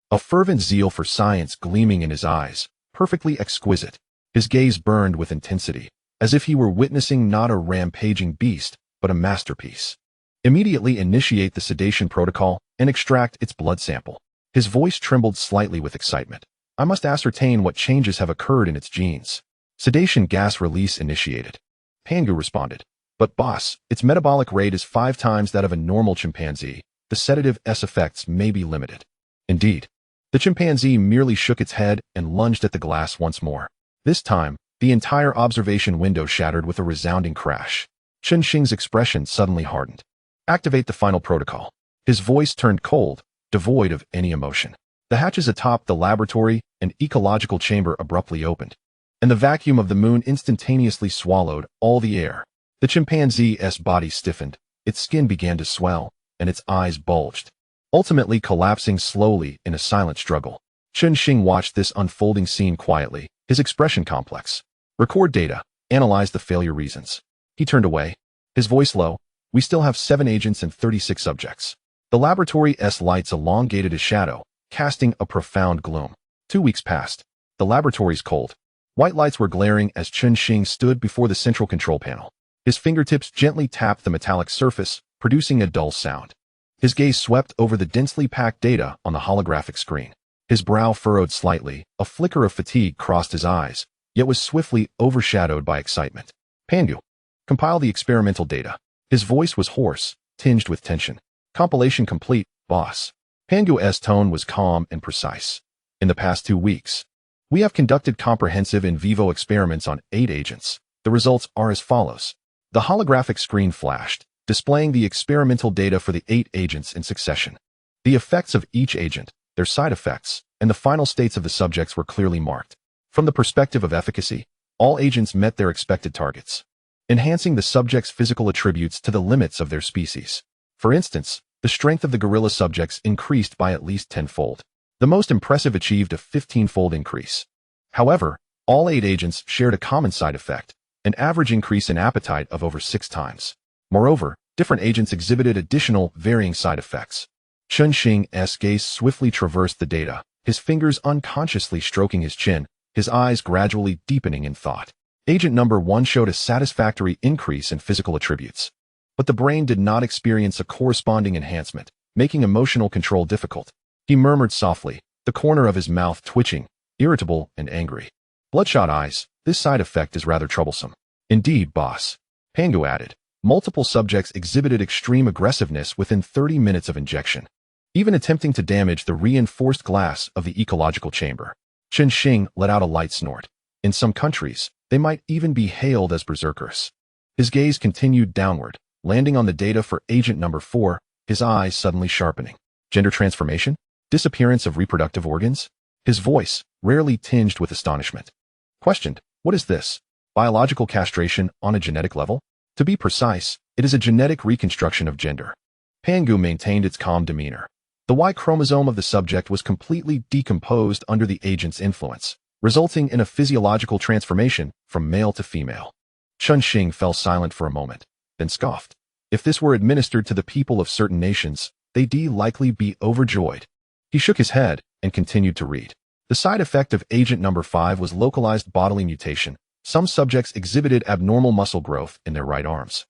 a fervent zeal for science gleaming in his eyes, perfectly exquisite. His gaze burned with intensity, as if he were witnessing not a rampaging beast, but a masterpiece. Immediately initiate the sedation protocol and extract its blood sample. His voice trembled slightly with excitement. I must ascertain what changes have occurred in its genes. Sedation gas release initiated. Pangu responded. But boss, its metabolic rate is 5 times that of a normal chimpanzee. The sedative's effects may be limited. Indeed. The chimpanzee merely shook its head and lunged at the glass once more. This time, the entire observation window shattered with a resounding crash. Chen Xing's expression suddenly hardened. Activate the final protocol. His voice turned cold, devoid of any emotion. The hatches atop the laboratory and ecological chamber abruptly opened, and the vacuum of the moon instantaneously swallowed all the air. The chimpanzee's body stiffened, its skin began to swell, and its eyes bulged, ultimately collapsing slowly in a silent struggle. Chen Xing watched this unfolding scene quietly, his expression complex. Record data, analyze the failure reasons. He turned away, his voice low. We still have 7 agents and 36 subjects. The laboratory's lights elongated a shadow, casting a profound gloom. 2 weeks passed. The laboratory's cold. White lights were glaring as Chen Xing stood before the central control panel. His fingertips gently tapped the metallic surface, producing a dull sound. His gaze swept over the densely packed data on the holographic screen. His brow furrowed slightly, a flicker of fatigue crossed his eyes, yet was swiftly overshadowed by excitement. Pangu. Compile the experimental data. His voice was hoarse, tinged with tension. Compilation complete, boss. Pangu's tone was calm and precise. In the past 2 weeks, we have conducted comprehensive in vivo experiments on 8 agents. The results are as follows. The holographic screen flashed, displaying the experimental data for the 8 agents in succession. The effects of each agent, their side effects, and the final states of the subjects were clearly marked. From the perspective of efficacy, all agents met their expected targets, enhancing the subjects' physical attributes to the limits of their species. For instance, the strength of the gorilla subjects increased by at least 10-fold. The most impressive achieved a 15-fold increase. However, all 8 agents shared a common side effect, an average increase in appetite of over 6 times. Moreover, different agents exhibited additional, varying side effects. Chen Xing's gaze swiftly traversed the data, his fingers unconsciously stroking his chin, his eyes gradually deepening in thought. Agent number 1 showed a satisfactory increase in physical attributes. But the brain did not experience a corresponding enhancement, making emotional control difficult. He murmured softly, the corner of his mouth twitching, irritable and angry. Bloodshot eyes, this side effect is rather troublesome. Indeed, boss. Pangu added. Multiple subjects exhibited extreme aggressiveness within 30 minutes of injection, even attempting to damage the reinforced glass of the ecological chamber. Chen Xing let out a light snort. In some countries, they might even be hailed as berserkers. His gaze continued downward, landing on the data for agent number 4, his eyes suddenly sharpening. Gender transformation? Disappearance of reproductive organs? his voice rarely tinged with astonishment. Questioned, "What is this? Biological castration on a genetic level?" "To be precise, it is a genetic reconstruction of gender." Pangu maintained its calm demeanor. The Y chromosome of the subject was completely decomposed under the agent's influence, resulting in a physiological transformation from male to female. Chen Xing fell silent for a moment, then scoffed. If this were administered to the people of certain nations, they'd likely be overjoyed. He shook his head and continued to read. The side effect of agent number 5 was localized bodily mutation. Some subjects exhibited abnormal muscle growth in their right arms,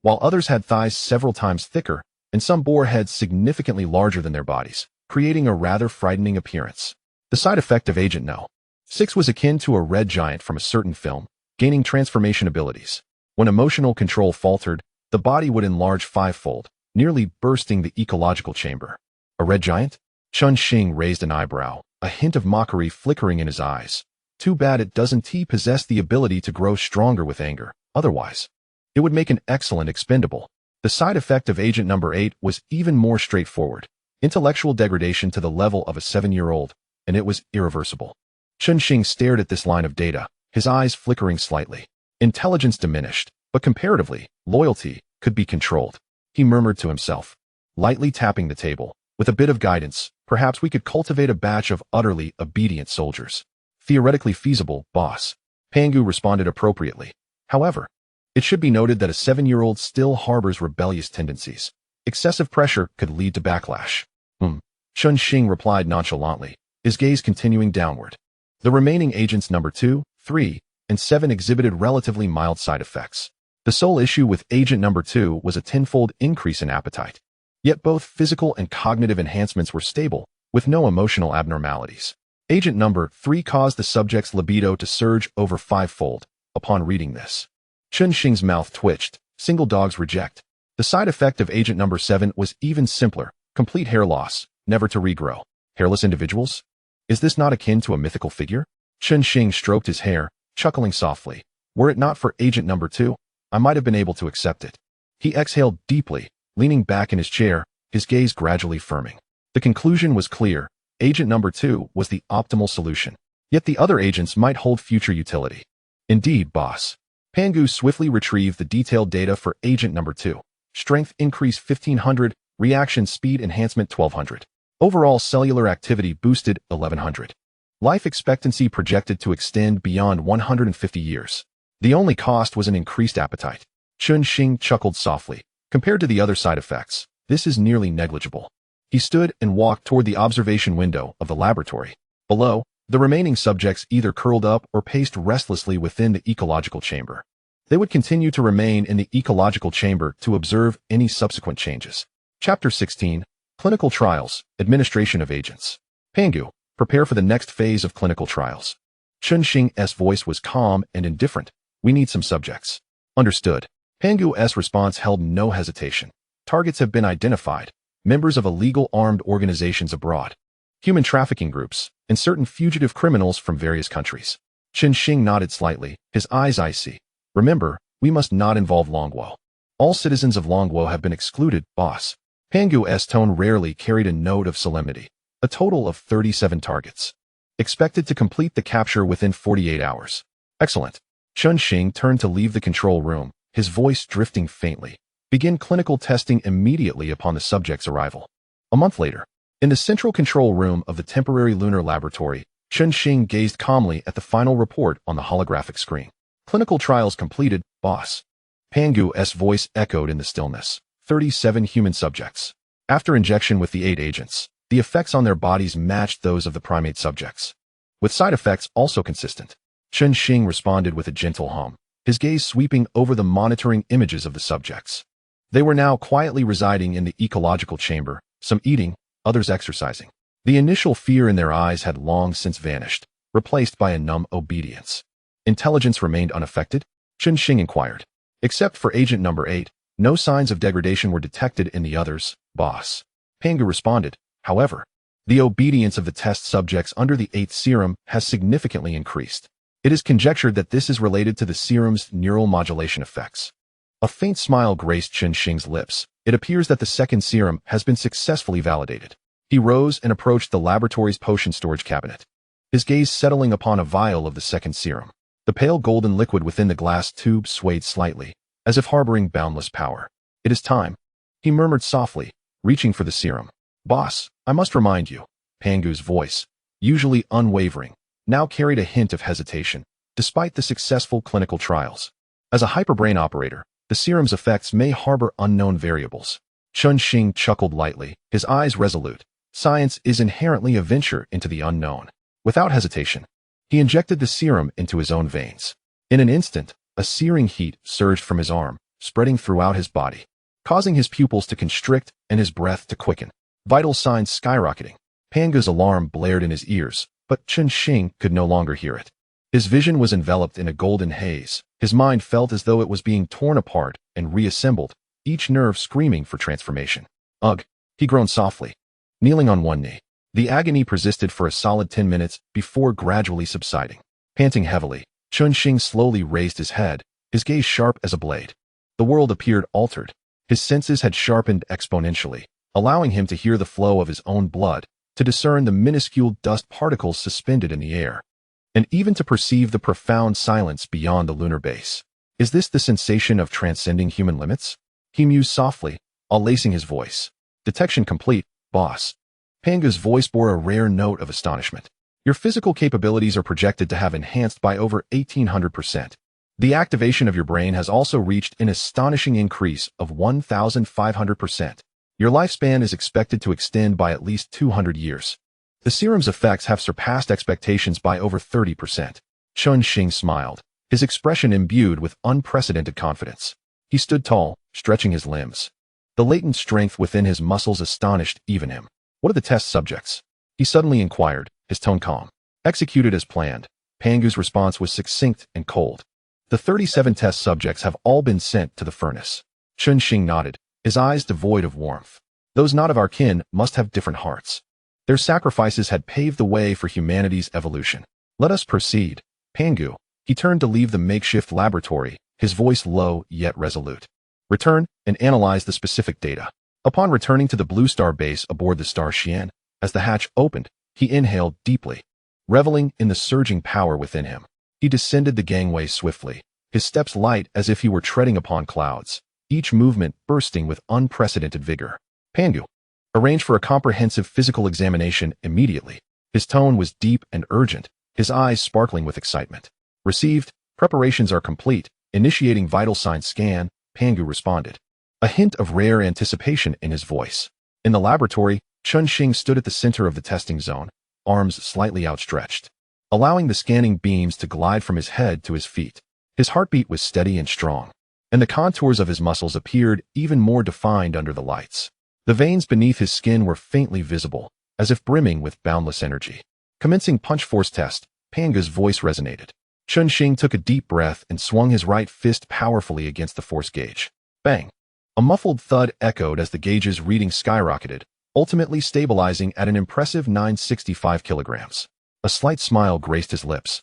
while others had thighs several times thicker, and some bore heads significantly larger than their bodies, creating a rather frightening appearance. The side effect of agent No. 6 was akin to a red giant from a certain film, gaining transformation abilities. When emotional control faltered, the body would enlarge fivefold, nearly bursting the ecological chamber. A red giant? Chen Xing raised an eyebrow, a hint of mockery flickering in his eyes. Too bad it doesn't possess the ability to grow stronger with anger. Otherwise, it would make an excellent expendable. The side effect of agent number 8 was even more straightforward. Intellectual degradation to the level of a 7-year-old, and it was irreversible. Chen Xing stared at this line of data, his eyes flickering slightly. Intelligence diminished, but comparatively, loyalty could be controlled. He murmured to himself, lightly tapping the table. With a bit of guidance, perhaps we could cultivate a batch of utterly obedient soldiers. Theoretically feasible, boss. Pangu responded appropriately. However, it should be noted that a 7-year-old still harbors rebellious tendencies. Excessive pressure could lead to backlash. Chen Xing replied nonchalantly, his gaze continuing downward. The remaining agents number 2, 3, and 7 exhibited relatively mild side effects. The sole issue with agent number 2 was a tenfold increase in appetite. Yet both physical and cognitive enhancements were stable, with no emotional abnormalities. Agent number 3 caused the subject's libido to surge over fivefold. Upon reading this, Chen Xing's mouth twitched. Single dogs reject. The side effect of agent number 7 was even simpler. Complete hair loss, never to regrow. Hairless individuals? Is this not akin to a mythical figure? Chen Xing stroked his hair, chuckling softly. Were it not for agent number 2, I might have been able to accept it. He exhaled deeply, leaning back in his chair, his gaze gradually firming. The conclusion was clear. Agent number 2 was the optimal solution. Yet the other agents might hold future utility. Indeed, boss. Pangu swiftly retrieved the detailed data for agent number 2. Strength increase 1500, reaction speed enhancement 1200. Overall cellular activity boosted 1100. Life expectancy projected to extend beyond 150 years. The only cost was an increased appetite. Chen Xing chuckled softly. Compared to the other side effects, this is nearly negligible. He stood and walked toward the observation window of the laboratory. Below, the remaining subjects either curled up or paced restlessly within the ecological chamber. They would continue to remain in the ecological chamber to observe any subsequent changes. Chapter 16, Clinical Trials, Administration of Agents. Pangu, prepare for the next phase of clinical trials. Chen Xing's voice was calm and indifferent. We need some subjects. Understood. Pangu's response held no hesitation. Targets have been identified. Members of illegal armed organizations abroad, human trafficking groups, and certain fugitive criminals from various countries. Chen Xing nodded slightly, his eyes icy. Remember, we must not involve Longguo. All citizens of Longguo have been excluded, boss. Pangu's tone rarely carried a note of solemnity. A total of 37 targets. Expected to complete the capture within 48 hours. Excellent. Chen Xing turned to leave the control room, his voice drifting faintly. Begin clinical testing immediately upon the subject's arrival. A month later, in the central control room of the temporary lunar laboratory, Chen Xing gazed calmly at the final report on the holographic screen. Clinical trials completed, boss. Pangu's voice echoed in the stillness. 37 human subjects. After injection with the 8 agents, the effects on their bodies matched those of the primate subjects, with side effects also consistent. Chen Xing responded with a gentle hum, his gaze sweeping over the monitoring images of the subjects. They were now quietly residing in the ecological chamber, some eating, others exercising. The initial fear in their eyes had long since vanished, replaced by a numb obedience. Intelligence remained unaffected? Chen Xing inquired. Except for agent number 8, no signs of degradation were detected in the others, boss. Pangu responded. However, the obedience of the test subjects under the 8th serum has significantly increased. It is conjectured that this is related to the serum's neural modulation effects. A faint smile graced Chen Xing's lips. It appears that the second serum has been successfully validated. He rose and approached the laboratory's potion storage cabinet. his gaze settling upon a vial of the second serum. The pale golden liquid within the glass tube swayed slightly, as if harboring boundless power. "It is time," he murmured softly, reaching for the serum. "Boss, I must remind you." Pangu's voice, usually unwavering, now carried a hint of hesitation, despite the successful clinical trials. As a hyperbrain operator, the serum's effects may harbor unknown variables. Chen Xing chuckled lightly, his eyes resolute. Science is inherently a venture into the unknown. Without hesitation, he injected the serum into his own veins. In an instant, a searing heat surged from his arm, spreading throughout his body, causing his pupils to constrict and his breath to quicken. Vital signs skyrocketing. Pangu's alarm blared in his ears, but Chen Xing could no longer hear it. His vision was enveloped in a golden haze. His mind felt as though it was being torn apart and reassembled, each nerve screaming for transformation. "Ugh," he groaned softly, kneeling on one knee. The agony persisted for a solid 10 minutes before gradually subsiding. Panting heavily, Chen Xing slowly raised his head, his gaze sharp as a blade. The world appeared altered. His senses had sharpened exponentially, allowing him to hear the flow of his own blood, to discern the minuscule dust particles suspended in the air, and even to perceive the profound silence beyond the lunar base. "Is this the sensation of transcending human limits?" he mused softly, unlacing his voice. "Detection complete, boss." Pangu's voice bore a rare note of astonishment. "Your physical capabilities are projected to have enhanced by over 1,800%. The activation of your brain has also reached an astonishing increase of 1,500%. Your lifespan is expected to extend by at least 200 years. The serum's effects have surpassed expectations by over 30%. Chen Xing smiled, his expression imbued with unprecedented confidence. He stood tall, stretching his limbs. The latent strength within his muscles astonished even him. "What are the test subjects?" he suddenly inquired, his tone calm. "Executed as planned." Pangu's response was succinct and cold. "The 37 test subjects have all been sent to the furnace." Chen Xing nodded, his eyes devoid of warmth. "Those not of our kin must have different hearts. Their sacrifices had paved the way for humanity's evolution. Let us proceed." Pangu, he turned to leave the makeshift laboratory, his voice low yet resolute. "Return and analyze the specific data." Upon returning to the Blue Star base aboard the Starship, as the hatch opened, he inhaled deeply, reveling in the surging power within him. He descended the gangway swiftly, his steps light as if he were treading upon clouds, each movement bursting with unprecedented vigor. "Pangu, arrange for a comprehensive physical examination immediately." His tone was deep and urgent, his eyes sparkling with excitement. "Received. Preparations are complete. Initiating vital signs scan," Pangu responded, a hint of rare anticipation in his voice. In the laboratory, Chen Xing stood at the center of the testing zone, arms slightly outstretched, allowing the scanning beams to glide from his head to his feet. His heartbeat was steady and strong, and the contours of his muscles appeared even more defined under the lights. The veins beneath his skin were faintly visible, as if brimming with boundless energy. Commencing punch force test, Pangu's voice resonated. Chen Xing took a deep breath and swung his right fist powerfully against the force gauge. Bang! A muffled thud echoed as the gauge's reading skyrocketed, ultimately stabilizing at an impressive 965 kilograms. A slight smile graced his lips,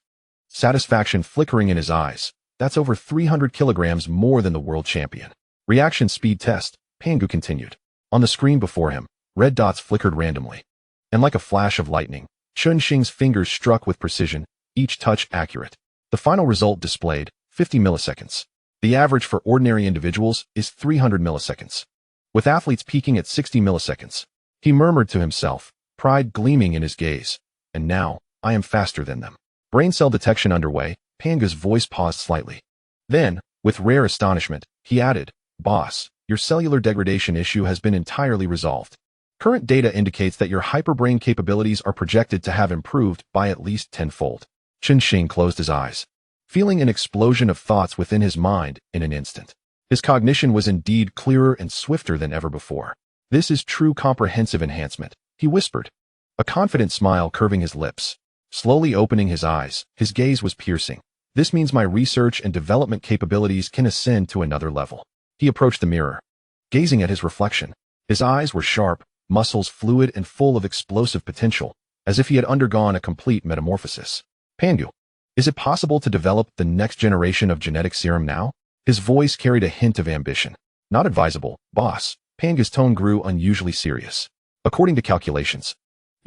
satisfaction flickering in his eyes. "That's over 300 kilograms more than the world champion." Reaction speed test, Pangu continued. On the screen before him, red dots flickered randomly, and like a flash of lightning, Chen Xing's fingers struck with precision, each touch accurate. The final result displayed 50 milliseconds. The average for ordinary individuals is 300 milliseconds, with athletes peaking at 60 milliseconds. He murmured to himself, pride gleaming in his gaze. "And now, I am faster than them." Brain cell detection underway, Pangu's voice paused slightly. Then, with rare astonishment, he added, "Boss, your cellular degradation issue has been entirely resolved. Current data indicates that your hyperbrain capabilities are projected to have improved by at least tenfold." Chen Xing closed his eyes, feeling an explosion of thoughts within his mind in an instant. His cognition was indeed clearer and swifter than ever before. "This is true comprehensive enhancement," he whispered, a confident smile curving his lips. Slowly opening his eyes, his gaze was piercing. "This means my research and development capabilities can ascend to another level." He approached the mirror, gazing at his reflection. His eyes were sharp, muscles fluid and full of explosive potential, as if he had undergone a complete metamorphosis. "Pangu, is it possible to develop the next generation of genetic serum now?" His voice carried a hint of ambition. "Not advisable, boss." Pangu's tone grew unusually serious. "According to calculations,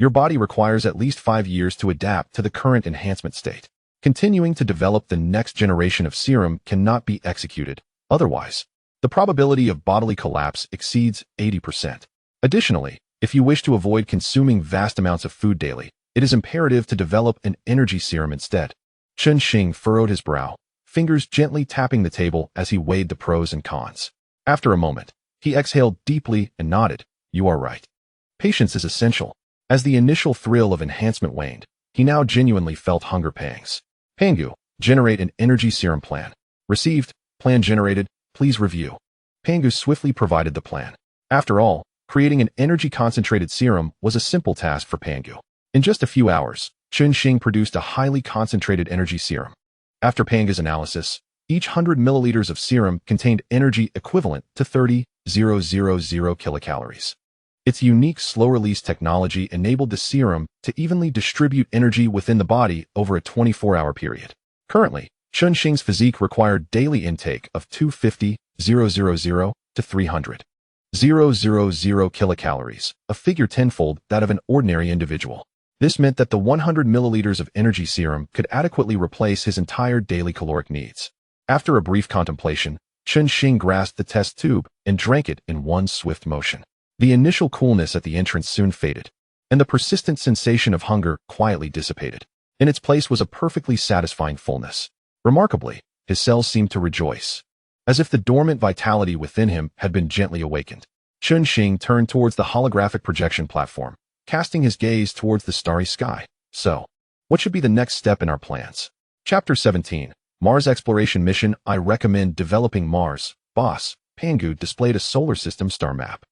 Your body requires at least 5 years to adapt to the current enhancement state. Continuing to develop the next generation of serum cannot be executed. Otherwise, the probability of bodily collapse exceeds 80%. Additionally, if you wish to avoid consuming vast amounts of food daily, it is imperative to develop an energy serum instead. Chen Xing furrowed his brow, fingers gently tapping the table as he weighed the pros and cons. After a moment, he exhaled deeply and nodded. You are right. Patience is essential. As the initial thrill of enhancement waned, he now genuinely felt hunger pangs. Pangu, generate an energy serum plan. Received, plan generated, please review. Pangu swiftly provided the plan. After all, creating an energy-concentrated serum was a simple task for Pangu. In just a few hours, Chen Xing produced a highly concentrated energy serum. After Pangu's analysis, each 100 milliliters of serum contained energy equivalent to 30,000 kilocalories. Its unique slow-release technology enabled the serum to evenly distribute energy within the body over a 24-hour period. Currently, Chen Xing's physique required daily intake of 250,000 to 300,000 kilocalories, a figure tenfold that of an ordinary individual. This meant that the 100 milliliters of energy serum could adequately replace his entire daily caloric needs. After a brief contemplation, Chen Xing grasped the test tube and drank it in one swift motion. The initial coolness at the entrance soon faded, and the persistent sensation of hunger quietly dissipated. In its place was a perfectly satisfying fullness. Remarkably, his cells seemed to rejoice, as if the dormant vitality within him had been gently awakened. Chen Xing turned towards the holographic projection platform, casting his gaze towards the starry sky. So, what should be the next step in our plans? Chapter 17, Mars Exploration Mission. I recommend developing Mars. Boss, Pangu displayed a solar system star map.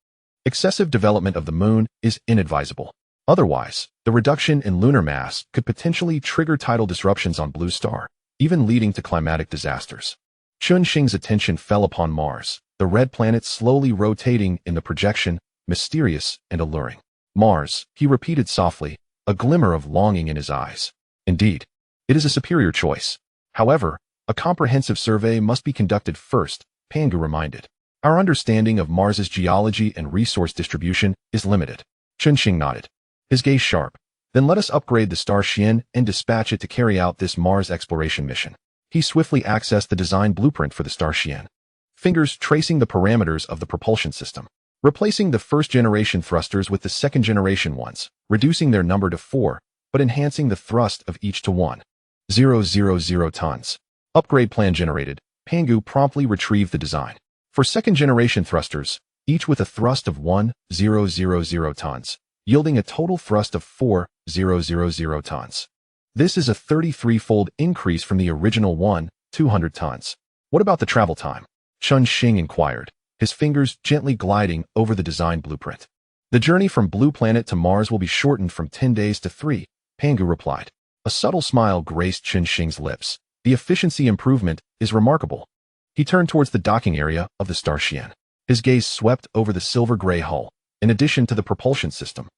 Excessive development of the moon is inadvisable. Otherwise, the reduction in lunar mass could potentially trigger tidal disruptions on Blue Star, even leading to climatic disasters. Chen Xing's attention fell upon Mars, the red planet slowly rotating in the projection, mysterious and alluring. Mars, he repeated softly, a glimmer of longing in his eyes. Indeed, it is a superior choice. However, a comprehensive survey must be conducted first, Pangu reminded. Our understanding of Mars's geology and resource distribution is limited. Chen Xing nodded, his gaze sharp. Then let us upgrade the Starship and dispatch it to carry out this Mars exploration mission. He swiftly accessed the design blueprint for the Starship, fingers tracing the parameters of the propulsion system. Replacing the first-generation thrusters with the second-generation ones, reducing their number to 4, but enhancing the thrust of each to 1,000 tons. Upgrade plan generated. Pangu promptly retrieved the design. For second-generation thrusters, each with a thrust of 1,000 tons, yielding a total thrust of 4,000 tons. This is a 33-fold increase from the original 1,200 tons. What about the travel time? Chen Xing inquired, his fingers gently gliding over the design blueprint. The journey from Blue Planet to Mars will be shortened from 10 days to 3, Pangu replied. A subtle smile graced Chen Xing's lips. The efficiency improvement is remarkable. He turned towards the docking area of the Starship. His gaze swept over the silver-gray hull, in addition to the propulsion system.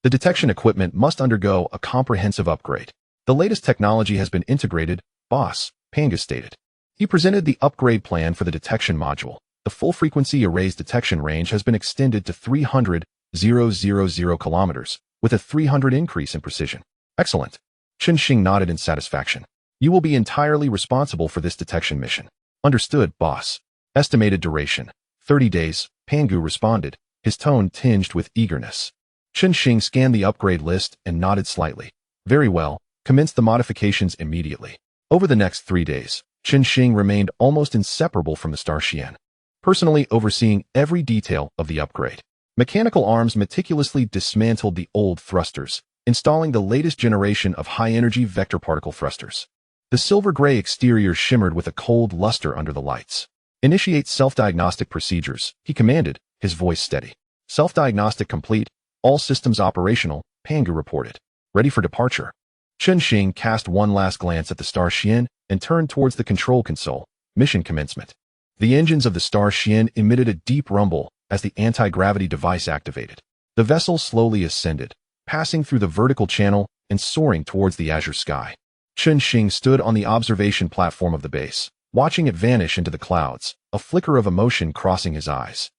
The detection equipment must undergo a comprehensive upgrade. The latest technology has been integrated, boss, Pangu stated. He presented the upgrade plan for the detection module. The full-frequency array's detection range has been extended to 300,000 kilometers, with a 300 increase in precision. Excellent. Chen Xing nodded in satisfaction. You will be entirely responsible for this detection mission. Understood, boss. Estimated duration, 30 days, Pangu responded, his tone tinged with eagerness. Chen Xing scanned the upgrade list and nodded slightly. Very well, commence the modifications immediately. Over the next 3 days, Chen Xing remained almost inseparable from the Starship, personally overseeing every detail of the upgrade. Mechanical arms meticulously dismantled the old thrusters, installing the latest generation of high-energy vector particle thrusters. The silver-gray exterior shimmered with a cold luster under the lights. Initiate self-diagnostic procedures, he commanded, his voice steady. Self-diagnostic complete, all systems operational, Pangu reported. Ready for departure. Chen Xing cast one last glance at the Starship and turned towards the control console. Mission commencement. The engines of the Starship emitted a deep rumble as the anti-gravity device activated. The vessel slowly ascended, passing through the vertical channel and soaring towards the azure sky. Chen Xing stood on the observation platform of the base, watching it vanish into the clouds, a flicker of emotion crossing his eyes.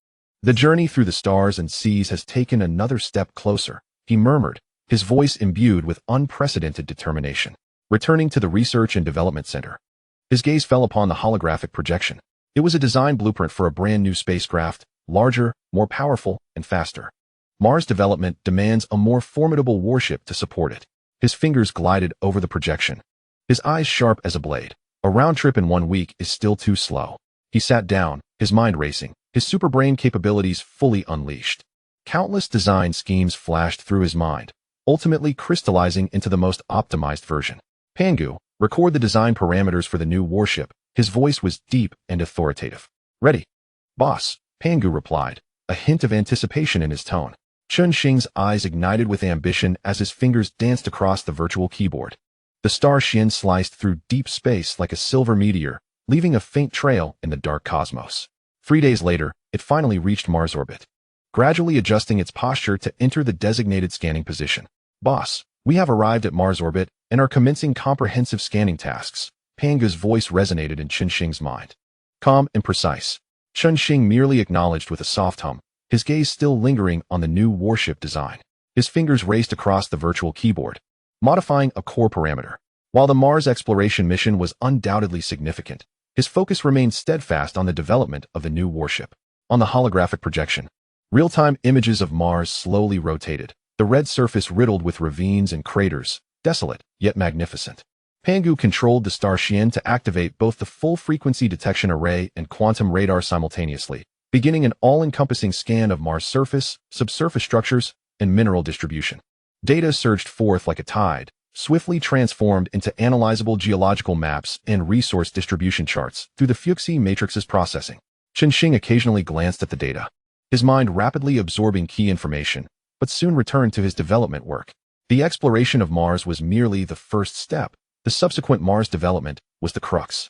The journey through the stars and seas has taken another step closer, he murmured, his voice imbued with unprecedented determination. Returning to the Research and Development Center, his gaze fell upon the holographic projection. It was a design blueprint for a brand new spacecraft, larger, more powerful, and faster. Mars development demands a more formidable warship to support it. His fingers glided over the projection, his eyes sharp as a blade. A round trip in 1 week is still too slow. He sat down, his mind racing, his superbrain capabilities fully unleashed. Countless design schemes flashed through his mind, ultimately crystallizing into the most optimized version. Pangu, record the design parameters for the new warship. His voice was deep and authoritative. Ready, boss, Pangu replied, a hint of anticipation in his tone. Chen Xing's eyes ignited with ambition as his fingers danced across the virtual keyboard. The star Xian sliced through deep space like a silver meteor, leaving a faint trail in the dark cosmos. 3 days later, it finally reached Mars orbit, gradually adjusting its posture to enter the designated scanning position. Boss, we have arrived at Mars orbit and are commencing comprehensive scanning tasks. Pangu's voice resonated in Chen Xing's mind. Calm and precise. Chen Xing merely acknowledged with a soft hum, his gaze still lingering on the new warship design. His fingers raced across the virtual keyboard, modifying a core parameter. While the Mars exploration mission was undoubtedly significant, his focus remained steadfast on the development of the new warship. On the holographic projection, real-time images of Mars slowly rotated, the red surface riddled with ravines and craters, desolate yet magnificent. Pangu controlled the star Xian to activate both the full-frequency detection array and quantum radar simultaneously, beginning an all-encompassing scan of Mars' surface, subsurface structures, and mineral distribution. Data surged forth like a tide, swiftly transformed into analyzable geological maps and resource distribution charts through the Fuxi matrix's processing. Chen Xing occasionally glanced at the data, his mind rapidly absorbing key information, but soon returned to his development work. The exploration of Mars was merely the first step. The subsequent Mars development was the crux.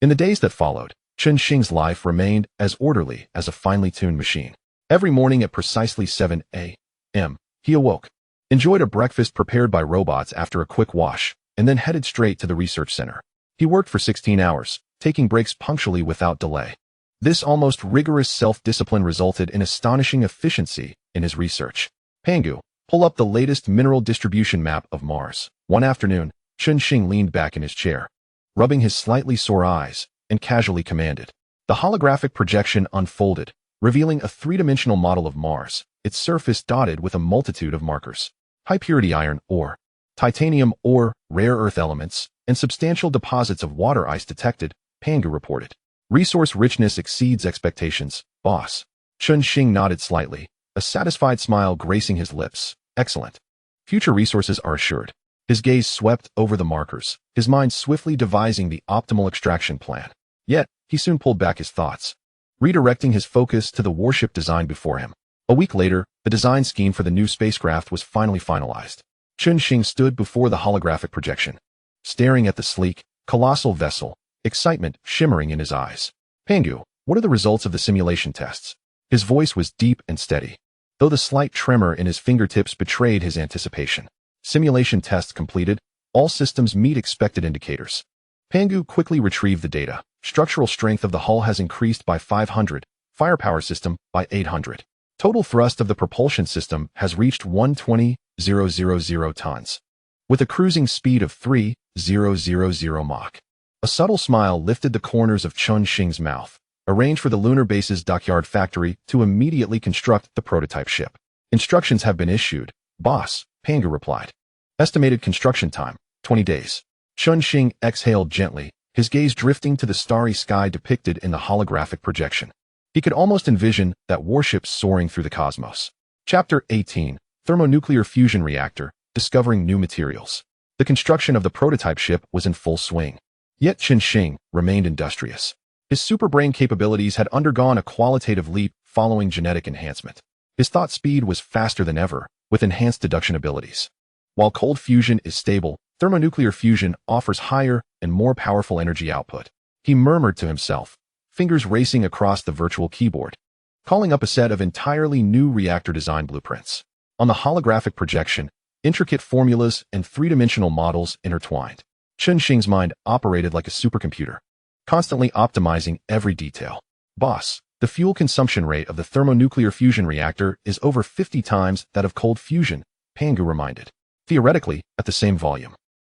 In the days that followed, Chen Xing's life remained as orderly as a finely tuned machine. Every morning at precisely 7 a.m., he awoke, enjoyed a breakfast prepared by robots after a quick wash, and then headed straight to the research center. He worked for 16 hours, taking breaks punctually without delay. This almost rigorous self-discipline resulted in astonishing efficiency in his research. Pangu, pull up the latest mineral distribution map of Mars. One afternoon, Chen Xing leaned back in his chair, rubbing his slightly sore eyes, and casually commanded. The holographic projection unfolded, revealing a three-dimensional model of Mars, its surface dotted with a multitude of markers. High-purity iron ore, titanium ore, rare earth elements, and substantial deposits of water ice detected, Pangu reported. Resource richness exceeds expectations, boss. Chen Xing nodded slightly, a satisfied smile gracing his lips. Excellent. Future resources are assured. His gaze swept over the markers, his mind swiftly devising the optimal extraction plan. Yet, he soon pulled back his thoughts, redirecting his focus to the warship design before him. A week later, the design scheme for the new spacecraft was finally finalized. Chen Xing stood before the holographic projection, staring at the sleek, colossal vessel, excitement shimmering in his eyes. Pangu, what are the results of the simulation tests? His voice was deep and steady, though the slight tremor in his fingertips betrayed his anticipation. Simulation tests completed, all systems meet expected indicators. Pangu quickly retrieved the data. Structural strength of the hull has increased by 500, firepower system by 800. Total thrust of the propulsion system has reached 120,000 tons, with a cruising speed of 3,000 Mach. A subtle smile lifted the corners of Chen Xing's mouth. Arrange for the lunar base's dockyard factory to immediately construct the prototype ship. Instructions have been issued, boss, Pangu replied. Estimated construction time, 20 days. Chen Xing exhaled gently, his gaze drifting to the starry sky depicted in the holographic projection. He could almost envision that warship soaring through the cosmos. Chapter 18, Thermonuclear Fusion Reactor, Discovering New Materials. The construction of the prototype ship was in full swing. Yet Chen Xing remained industrious. His superbrain capabilities had undergone a qualitative leap following genetic enhancement. His thought speed was faster than ever, with enhanced deduction abilities. While cold fusion is stable, thermonuclear fusion offers higher and more powerful energy output. He murmured to himself, fingers racing across the virtual keyboard, calling up a set of entirely new reactor design blueprints. On the holographic projection, intricate formulas and three-dimensional models intertwined. Chen Xing's mind operated like a supercomputer, constantly optimizing every detail. Boss, the fuel consumption rate of the thermonuclear fusion reactor is over 50 times that of cold fusion, Pangu reminded. Theoretically, at the same volume.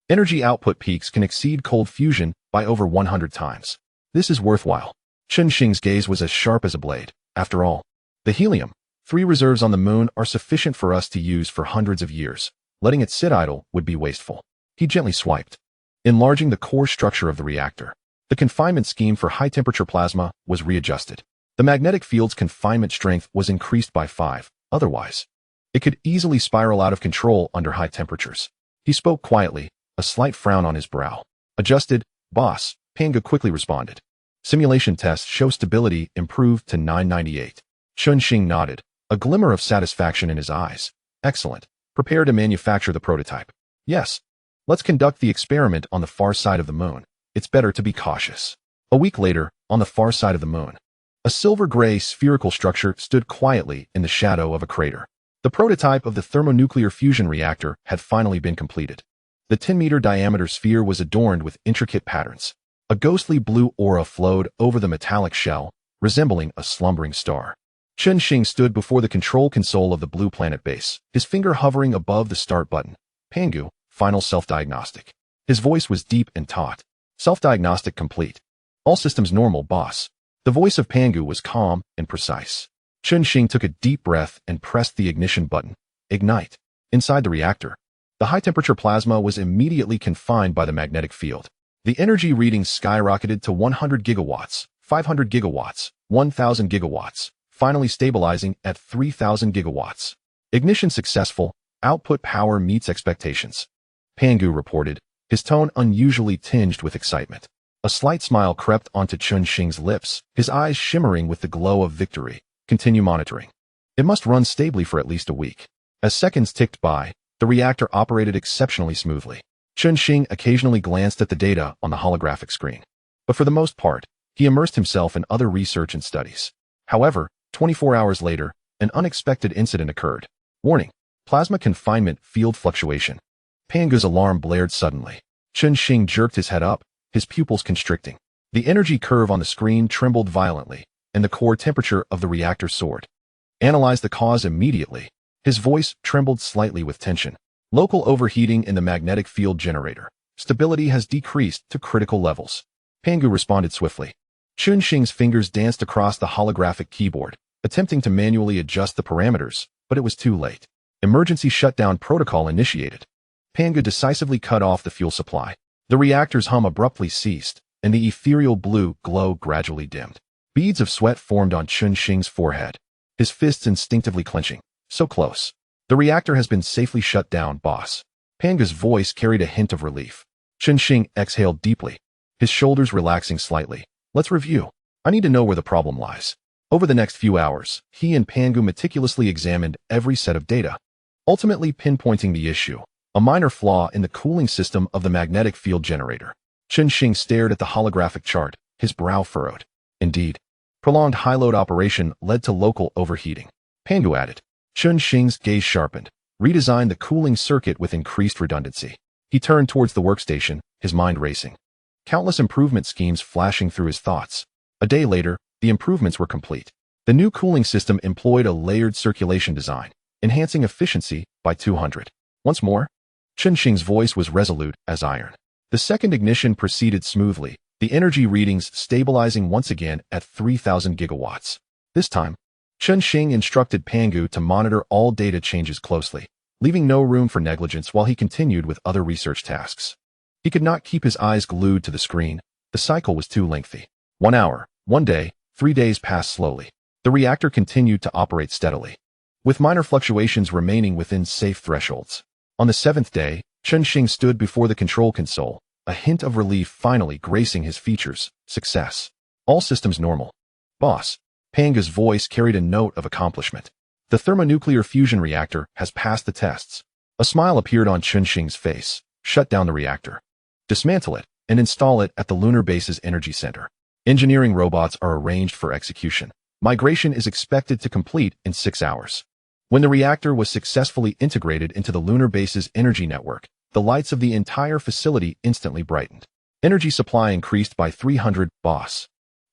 Energy output peaks can exceed cold fusion by over 100 times. This is worthwhile. Chen Xing's gaze was as sharp as a blade. After all, the helium-3 reserves on the moon are sufficient for us to use for hundreds of years. Letting it sit idle would be wasteful. He gently swiped, enlarging the core structure of the reactor. The confinement scheme for high-temperature plasma was readjusted. The magnetic field's confinement strength was increased by 5. Otherwise, it could easily spiral out of control under high temperatures. He spoke quietly, a slight frown on his brow. Adjusted, boss, Pangu quickly responded. Simulation tests show stability improved to 998. Chen Xing nodded, a glimmer of satisfaction in his eyes. Excellent. Prepare to manufacture the prototype. Yes. Let's conduct the experiment on the far side of the moon. It's better to be cautious. A week later, on the far side of the moon, a silver-gray spherical structure stood quietly in the shadow of a crater. The prototype of the thermonuclear fusion reactor had finally been completed. The 10-meter diameter sphere was adorned with intricate patterns. A ghostly blue aura flowed over the metallic shell, resembling a slumbering star. Chen Xing stood before the control console of the blue planet base, his finger hovering above the start button. Pangu, final self-diagnostic. His voice was deep and taut. Self-diagnostic complete. All systems normal, boss. The voice of Pangu was calm and precise. Chen Xing took a deep breath and pressed the ignition button. Ignite. Inside the reactor, the high-temperature plasma was immediately confined by the magnetic field. The energy readings skyrocketed to 100 gigawatts, 500 gigawatts, 1,000 gigawatts, finally stabilizing at 3,000 gigawatts. Ignition successful. Output power meets expectations. Pangu reported, his tone unusually tinged with excitement. A slight smile crept onto Chen Xing's lips, his eyes shimmering with the glow of victory. Continue monitoring. It must run stably for at least a week. As seconds ticked by, the reactor operated exceptionally smoothly. Chen Xing occasionally glanced at the data on the holographic screen. But for the most part, he immersed himself in other research and studies. However, 24 hours later, an unexpected incident occurred. Warning. Plasma confinement field fluctuation. Pangu's alarm blared suddenly. Chen Xing jerked his head up, his pupils constricting. The energy curve on the screen trembled violently, and the core temperature of the reactor soared. Analyze the cause immediately. His voice trembled slightly with tension. Local overheating in the magnetic field generator. Stability has decreased to critical levels. Pangu responded swiftly. Chen Xing's fingers danced across the holographic keyboard, attempting to manually adjust the parameters, but it was too late. Emergency shutdown protocol initiated. Pangu decisively cut off the fuel supply. The reactor's hum abruptly ceased, and the ethereal blue glow gradually dimmed. Beads of sweat formed on Chen Xing's forehead, his fists instinctively clenching. So close. The reactor has been safely shut down, boss. Pangu's voice carried a hint of relief. Chen Xing exhaled deeply, his shoulders relaxing slightly. Let's review. I need to know where the problem lies. Over the next few hours, he and Pangu meticulously examined every set of data, ultimately pinpointing the issue, a minor flaw in the cooling system of the magnetic field generator. Chen Xing stared at the holographic chart, his brow furrowed. Indeed, prolonged high-load operation led to local overheating. Pangu added. Chen Xing's gaze sharpened. Redesign the cooling circuit with increased redundancy. He turned towards the workstation, his mind racing. Countless improvement schemes flashing through his thoughts. A day later, the improvements were complete. The new cooling system employed a layered circulation design, enhancing efficiency by 200. Once more, Chen Xing's voice was resolute as iron. The second ignition proceeded smoothly, the energy readings stabilizing once again at 3,000 gigawatts. This time, Chen Xing instructed Pangu to monitor all data changes closely, leaving no room for negligence while he continued with other research tasks. He could not keep his eyes glued to the screen. The cycle was too lengthy. 1 hour, 1 day, 3 days passed slowly. The reactor continued to operate steadily, with minor fluctuations remaining within safe thresholds. On the 7th day, Chen Xing stood before the control console, a hint of relief finally gracing his features. Success. All systems normal. Boss. Pangu's voice carried a note of accomplishment. The thermonuclear fusion reactor has passed the tests. A smile appeared on Chen Xing's face. Shut down the reactor. Dismantle it and install it at the lunar base's energy center. Engineering robots are arranged for execution. Migration is expected to complete in 6 hours. When the reactor was successfully integrated into the lunar base's energy network, the lights of the entire facility instantly brightened. Energy supply increased by 300, boss.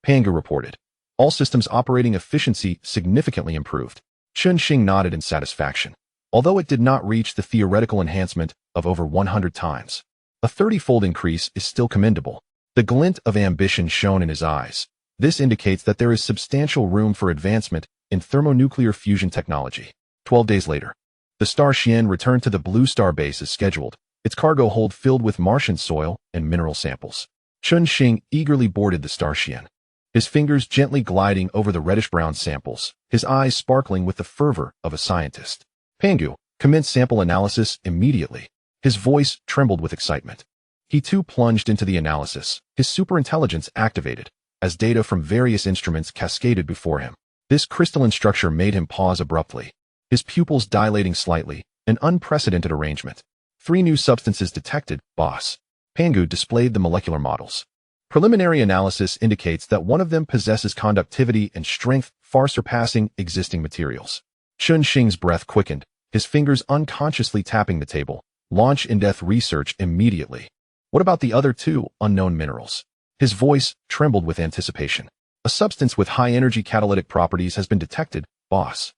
Pangu reported. All systems operating efficiency significantly improved. Chen Xing nodded in satisfaction. although it did not reach the theoretical enhancement of over 100 times. A 30-fold increase is still commendable. The glint of ambition shone in his eyes. This indicates that there is substantial room for advancement in thermonuclear fusion technology. 12 days later, the Starship returned to the Blue Star base as scheduled, its cargo hold filled with Martian soil and mineral samples. Chen Xing eagerly boarded the Starship, his fingers gently gliding over the reddish-brown samples, his eyes sparkling with the fervor of a scientist. Pangu commenced sample analysis immediately. His voice trembled with excitement. He too plunged into the analysis, his superintelligence activated, as data from various instruments cascaded before him. This crystalline structure made him pause abruptly, his pupils dilating slightly, an unprecedented arrangement. 3 new substances detected, boss. Pangu displayed the molecular models. Preliminary analysis indicates that one of them possesses conductivity and strength far surpassing existing materials. Chen Xing's breath quickened, his fingers unconsciously tapping the table. Launch in-depth research immediately. What about the other 2 unknown minerals? His voice trembled with anticipation. A substance with high-energy catalytic properties has been detected, boss.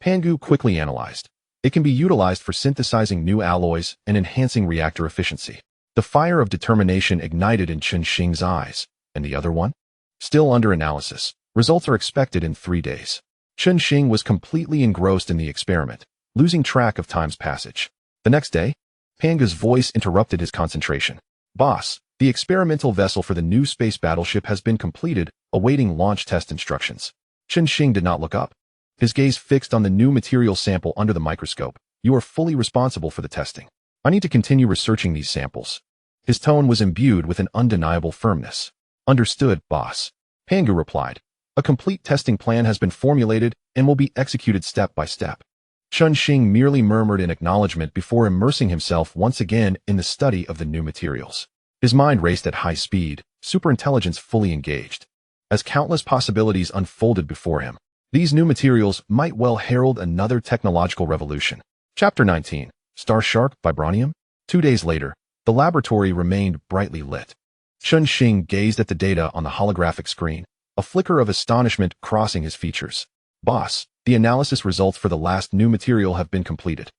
Pangu quickly analyzed. It can be utilized for synthesizing new alloys and enhancing reactor efficiency. The fire of determination ignited in Chen Xing's eyes. And the other one? Still under analysis. Results are expected in 3 days. Chen Xing was completely engrossed in the experiment, losing track of time's passage. The next day, Pangu's voice interrupted his concentration. Boss, the experimental vessel for the new space battleship has been completed, awaiting launch test instructions. Chen Xing did not look up. His gaze fixed on the new material sample under the microscope. You are fully responsible for the testing. I need to continue researching these samples. His tone was imbued with an undeniable firmness. Understood, boss. Pangu replied. A complete testing plan has been formulated and will be executed step by step. Chen Xing merely murmured in acknowledgement before immersing himself once again in the study of the new materials. His mind raced at high speed, superintelligence fully engaged. As countless possibilities unfolded before him, these new materials might well herald another technological revolution. Chapter 19. Starship Vibranium? 2 days later, the laboratory remained brightly lit. Chen Xing gazed at the data on the holographic screen, a flicker of astonishment crossing his features. Boss, the analysis results for the last new material have been completed.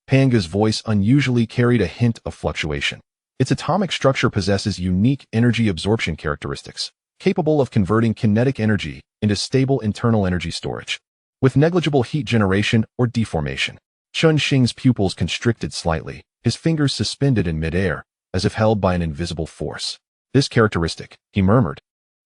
Pangu's voice unusually carried a hint of fluctuation. Its atomic structure possesses unique energy absorption characteristics, capable of converting kinetic energy into stable internal energy storage, with negligible heat generation or deformation. Chen Xing's pupils constricted slightly, his fingers suspended in midair, as if held by an invisible force. This characteristic, he murmured.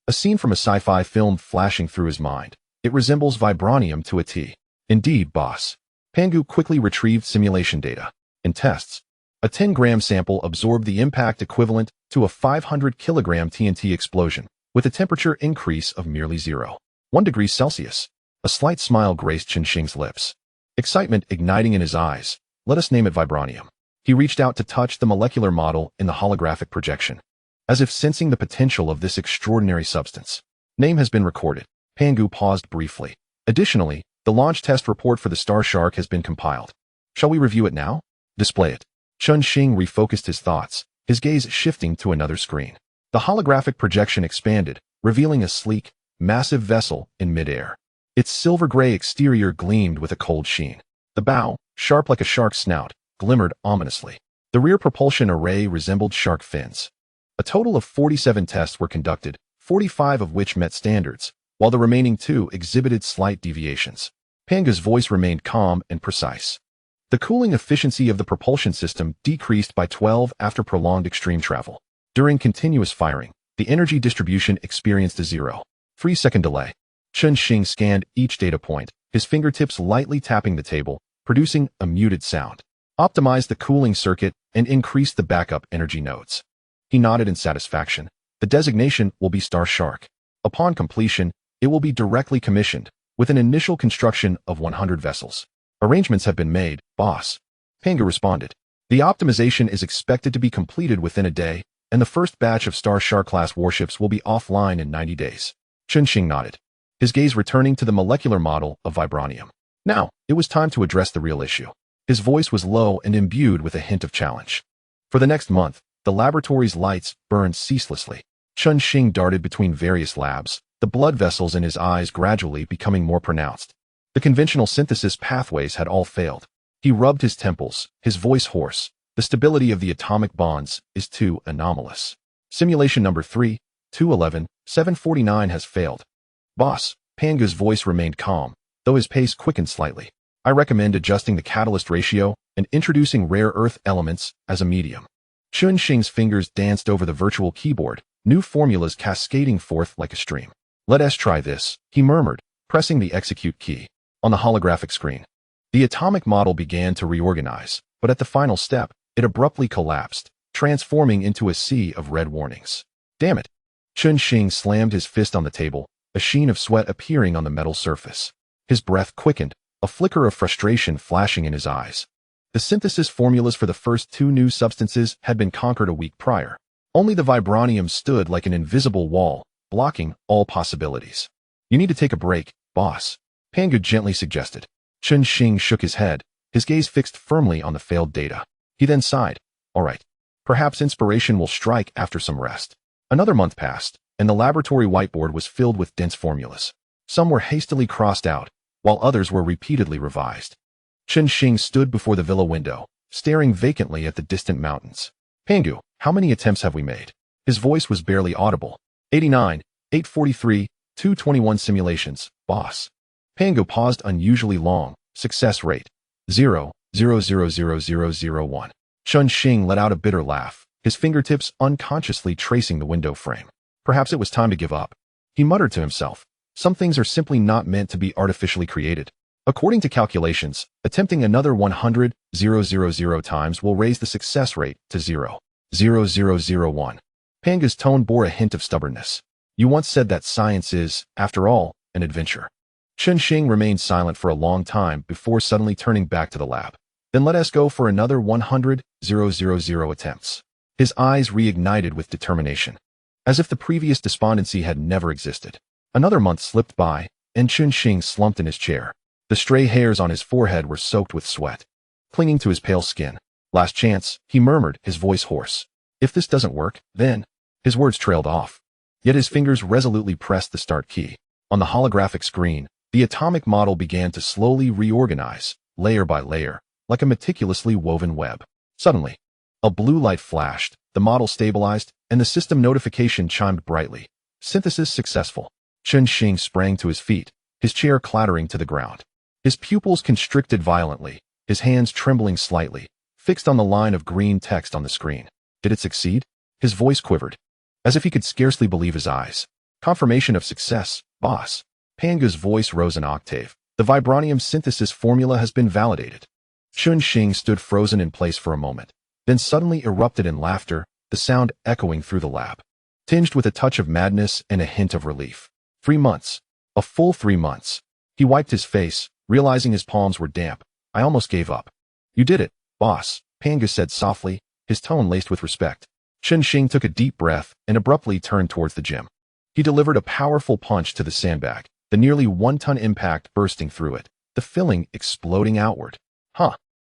A scene from a sci-fi film flashing through his mind. It resembles vibranium to a T. Indeed, boss. Pangu quickly retrieved simulation data. In tests, a 10-gram sample absorbed the impact equivalent to a 500-kilogram TNT explosion, with a temperature increase of merely 0.1 degrees Celsius. A slight smile graced Chen Xing's lips. Excitement igniting in his eyes. Let us name it vibranium. He reached out to touch the molecular model in the holographic projection, as if sensing the potential of this extraordinary substance. Name has been recorded. Pangu paused briefly. Additionally, the launch test report for the Starship has been compiled. Shall we review it now? Display it. Chen Xing refocused his thoughts, his gaze shifting to another screen. The holographic projection expanded, revealing a sleek, massive vessel in midair. Its silver-gray exterior gleamed with a cold sheen. The bow, sharp like a shark's snout, glimmered ominously. The rear propulsion array resembled shark fins. A total of 47 tests were conducted, 45 of which met standards, while the remaining 2 exhibited slight deviations. Pangu's voice remained calm and precise. The cooling efficiency of the propulsion system decreased by 12 after prolonged extreme travel. During continuous firing, the energy distribution experienced a 0.3-second delay. Chen Xing scanned each data point, his fingertips lightly tapping the table, producing a muted sound. Optimize the cooling circuit and increase the backup energy nodes. He nodded in satisfaction. The designation will be Starship. Upon completion, it will be directly commissioned, with an initial construction of 100 vessels. Arrangements have been made, boss. Pangu responded. The optimization is expected to be completed within a day, and the first batch of Starship-class warships will be offline in 90 days. Chen Xing nodded, his gaze returning to the molecular model of vibranium. Now, it was time to address the real issue. His voice was low and imbued with a hint of challenge. For the next month, the laboratory's lights burned ceaselessly. Chen Xing darted between various labs, the blood vessels in his eyes gradually becoming more pronounced. The conventional synthesis pathways had all failed. He rubbed his temples, his voice hoarse. The stability of the atomic bonds is too anomalous. Simulation number 3, 211, 749 has failed. Boss, Pangu's voice remained calm, though his pace quickened slightly. I recommend adjusting the catalyst ratio and introducing rare earth elements as a medium. Chen Xing's fingers danced over the virtual keyboard, new formulas cascading forth like a stream. Let us try this, he murmured, pressing the execute key. On the holographic screen, the atomic model began to reorganize, but at the final step, it abruptly collapsed, transforming into a sea of red warnings. Damn it! Chen Xing slammed his fist on the table, a sheen of sweat appearing on the metal surface. His breath quickened, a flicker of frustration flashing in his eyes. The synthesis formulas for the first 2 new substances had been conquered a week prior. Only the vibranium stood like an invisible wall, blocking all possibilities. You need to take a break, boss, Pangu gently suggested. Chen Xing shook his head, his gaze fixed firmly on the failed data. He then sighed. All right. Perhaps inspiration will strike after some rest. Another month passed, and the laboratory whiteboard was filled with dense formulas. Some were hastily crossed out, while others were repeatedly revised. Chen Xing stood before the villa window, staring vacantly at the distant mountains. Pangu, how many attempts have we made? His voice was barely audible. 89, 843, 221 simulations, boss. Pangu paused unusually long. Success rate 0.0000001. Chen Xing let out a bitter laugh, his fingertips unconsciously tracing the window frame. Perhaps it was time to give up. He muttered to himself. Some things are simply not meant to be artificially created. According to calculations, attempting another 100,000 times will raise the success rate to 0.0001. Pangu's tone bore a hint of stubbornness. You once said that science is, after all, an adventure. Chen Xing remained silent for a long time before suddenly turning back to the lab. Then let us go for another 100,000 attempts. His eyes reignited with determination, as if the previous despondency had never existed. Another month slipped by, and Chen Xing slumped in his chair. The stray hairs on his forehead were soaked with sweat, clinging to his pale skin. Last chance, he murmured, his voice hoarse. If this doesn't work, then... His words trailed off. Yet his fingers resolutely pressed the start key. On the holographic screen, the atomic model began to slowly reorganize, layer by layer, like a meticulously woven web. Suddenly, a blue light flashed, the model stabilized, and the system notification chimed brightly. Synthesis successful. Chen Xing sprang to his feet, his chair clattering to the ground. His pupils constricted violently, his hands trembling slightly, fixed on the line of green text on the screen. Did it succeed? His voice quivered, as if he could scarcely believe his eyes. Confirmation of success, boss. Pangu's voice rose an octave. The vibranium synthesis formula has been validated. Chen Xing stood frozen in place for a moment, then suddenly erupted in laughter, the sound echoing through the lab, tinged with a touch of madness and a hint of relief. 3 months. A full 3 months. He wiped his face, realizing his palms were damp. I almost gave up. You did it, boss, Pangu said softly, his tone laced with respect. Chen Xing took a deep breath and abruptly turned towards the gym. He delivered a powerful punch to the sandbag, the nearly 1-ton impact bursting through it, the filling exploding outward.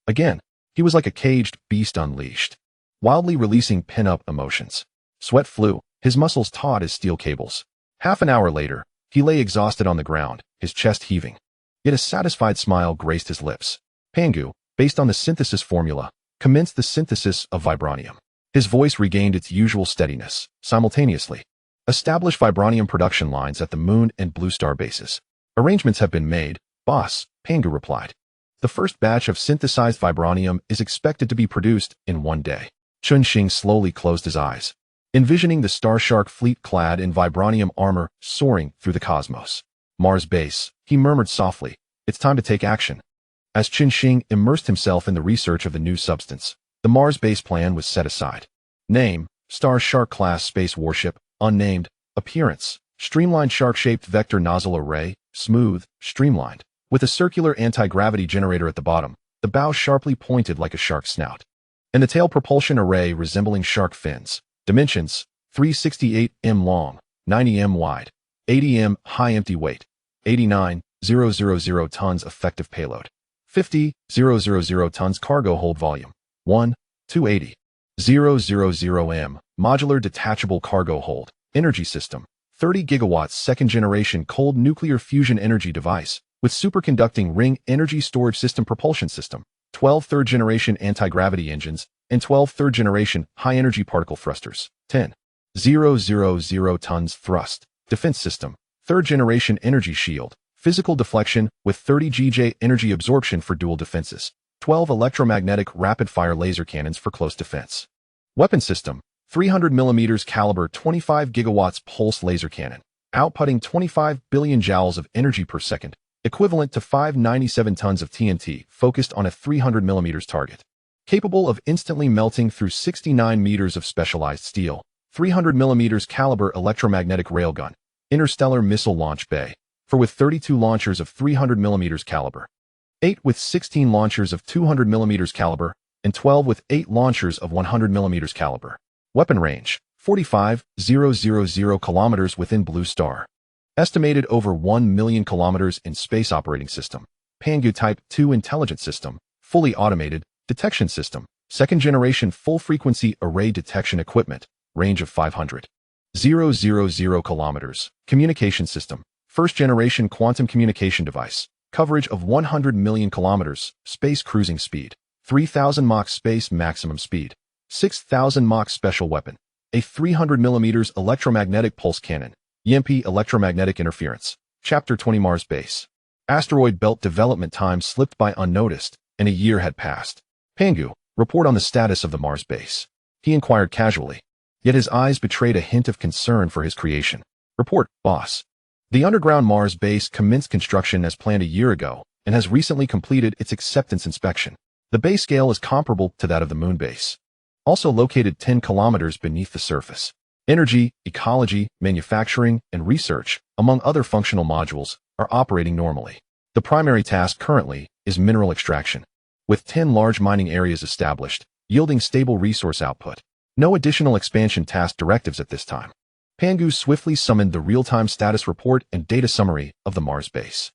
Again, he was like a caged beast unleashed, wildly releasing pin-up emotions. Sweat flew, his muscles taut as steel cables. Half an hour later, he lay exhausted on the ground, his chest heaving. Yet a satisfied smile graced his lips. Pangu, based on the synthesis formula, commenced the synthesis of vibranium. His voice regained its usual steadiness, simultaneously. Establish vibranium production lines at the Moon and Blue Star bases. Arrangements have been made, boss, Pangu replied. The first batch of synthesized vibranium is expected to be produced in 1 day. Chen Xing slowly closed his eyes, envisioning the Starshark fleet clad in vibranium armor soaring through the cosmos. Mars base, he murmured softly, it's time to take action. As Chen Xing immersed himself in the research of the new substance, the Mars base plan was set aside. Name, Starshark class space warship, unnamed. Appearance, streamlined shark-shaped vector nozzle array, smooth, streamlined, with a circular anti-gravity generator at the bottom, the bow sharply pointed like a shark's snout, and the tail propulsion array resembling shark fins. Dimensions, 368 m long, 90 m wide, 80 m high empty weight, 89,000 tons effective payload, 50,000 tons cargo hold volume, 1,280,000 m modular detachable cargo hold, energy system, 30 gigawatts second-generation cold nuclear fusion energy device, with superconducting ring energy storage system propulsion system, 12 third-generation anti-gravity engines, and 12 third-generation high-energy particle thrusters. 10,000 tons thrust. Defense system. Third-generation energy shield. Physical deflection with 30 GJ energy absorption for dual defenses. 12 electromagnetic rapid-fire laser cannons for close defense. Weapon system. 300 mm caliber 25 gigawatts pulse laser cannon, outputting 25 billion joules of energy per second, equivalent to 597 tons of TNT focused on a 300 mm target. Capable of instantly melting through 69 meters of specialized steel. 300 mm caliber electromagnetic railgun, interstellar missile launch bay, for with 32 launchers of 300 mm caliber, 8 with 16 launchers of 200 mm caliber, and 12 with 8 launchers of 100 mm caliber. Weapon range, 45,000 kilometers within Blue Star. Estimated over 1 million kilometers in space operating system. Pangu Type 2 intelligence system, fully automated, detection system, second-generation full-frequency array detection equipment, range of 500,000 kilometers. Communication system, first-generation quantum communication device, coverage of 100 million kilometers, space cruising speed, 3,000 Mach space maximum speed, 6,000 Mach special weapon, a 300 mm electromagnetic pulse cannon, EMP electromagnetic interference. Chapter 20 Mars Base. Asteroid belt development time slipped by unnoticed, and a year had passed. Pangu, report on the status of the Mars base. He inquired casually, yet his eyes betrayed a hint of concern for his creation. Report, boss. The underground Mars base commenced construction as planned a year ago and has recently completed its acceptance inspection. The base scale is comparable to that of the Moon base, also located 10 kilometers beneath the surface. Energy, ecology, manufacturing, and research, among other functional modules, are operating normally. The primary task currently is mineral extraction, with 10 large mining areas established, yielding stable resource output. No additional expansion task directives at this time. Pangu swiftly summoned the real-time status report and data summary of the Mars base.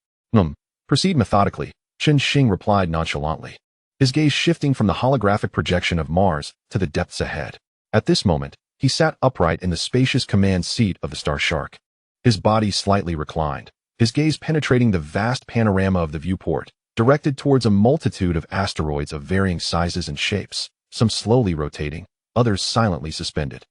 Proceed methodically, Chen Xing replied nonchalantly, his gaze shifting from the holographic projection of Mars to the depths ahead. At this moment, he sat upright in the spacious command seat of the Star Shark. His body slightly reclined, his gaze penetrating the vast panorama of the viewport, directed towards a multitude of asteroids of varying sizes and shapes, some slowly rotating, others silently suspended.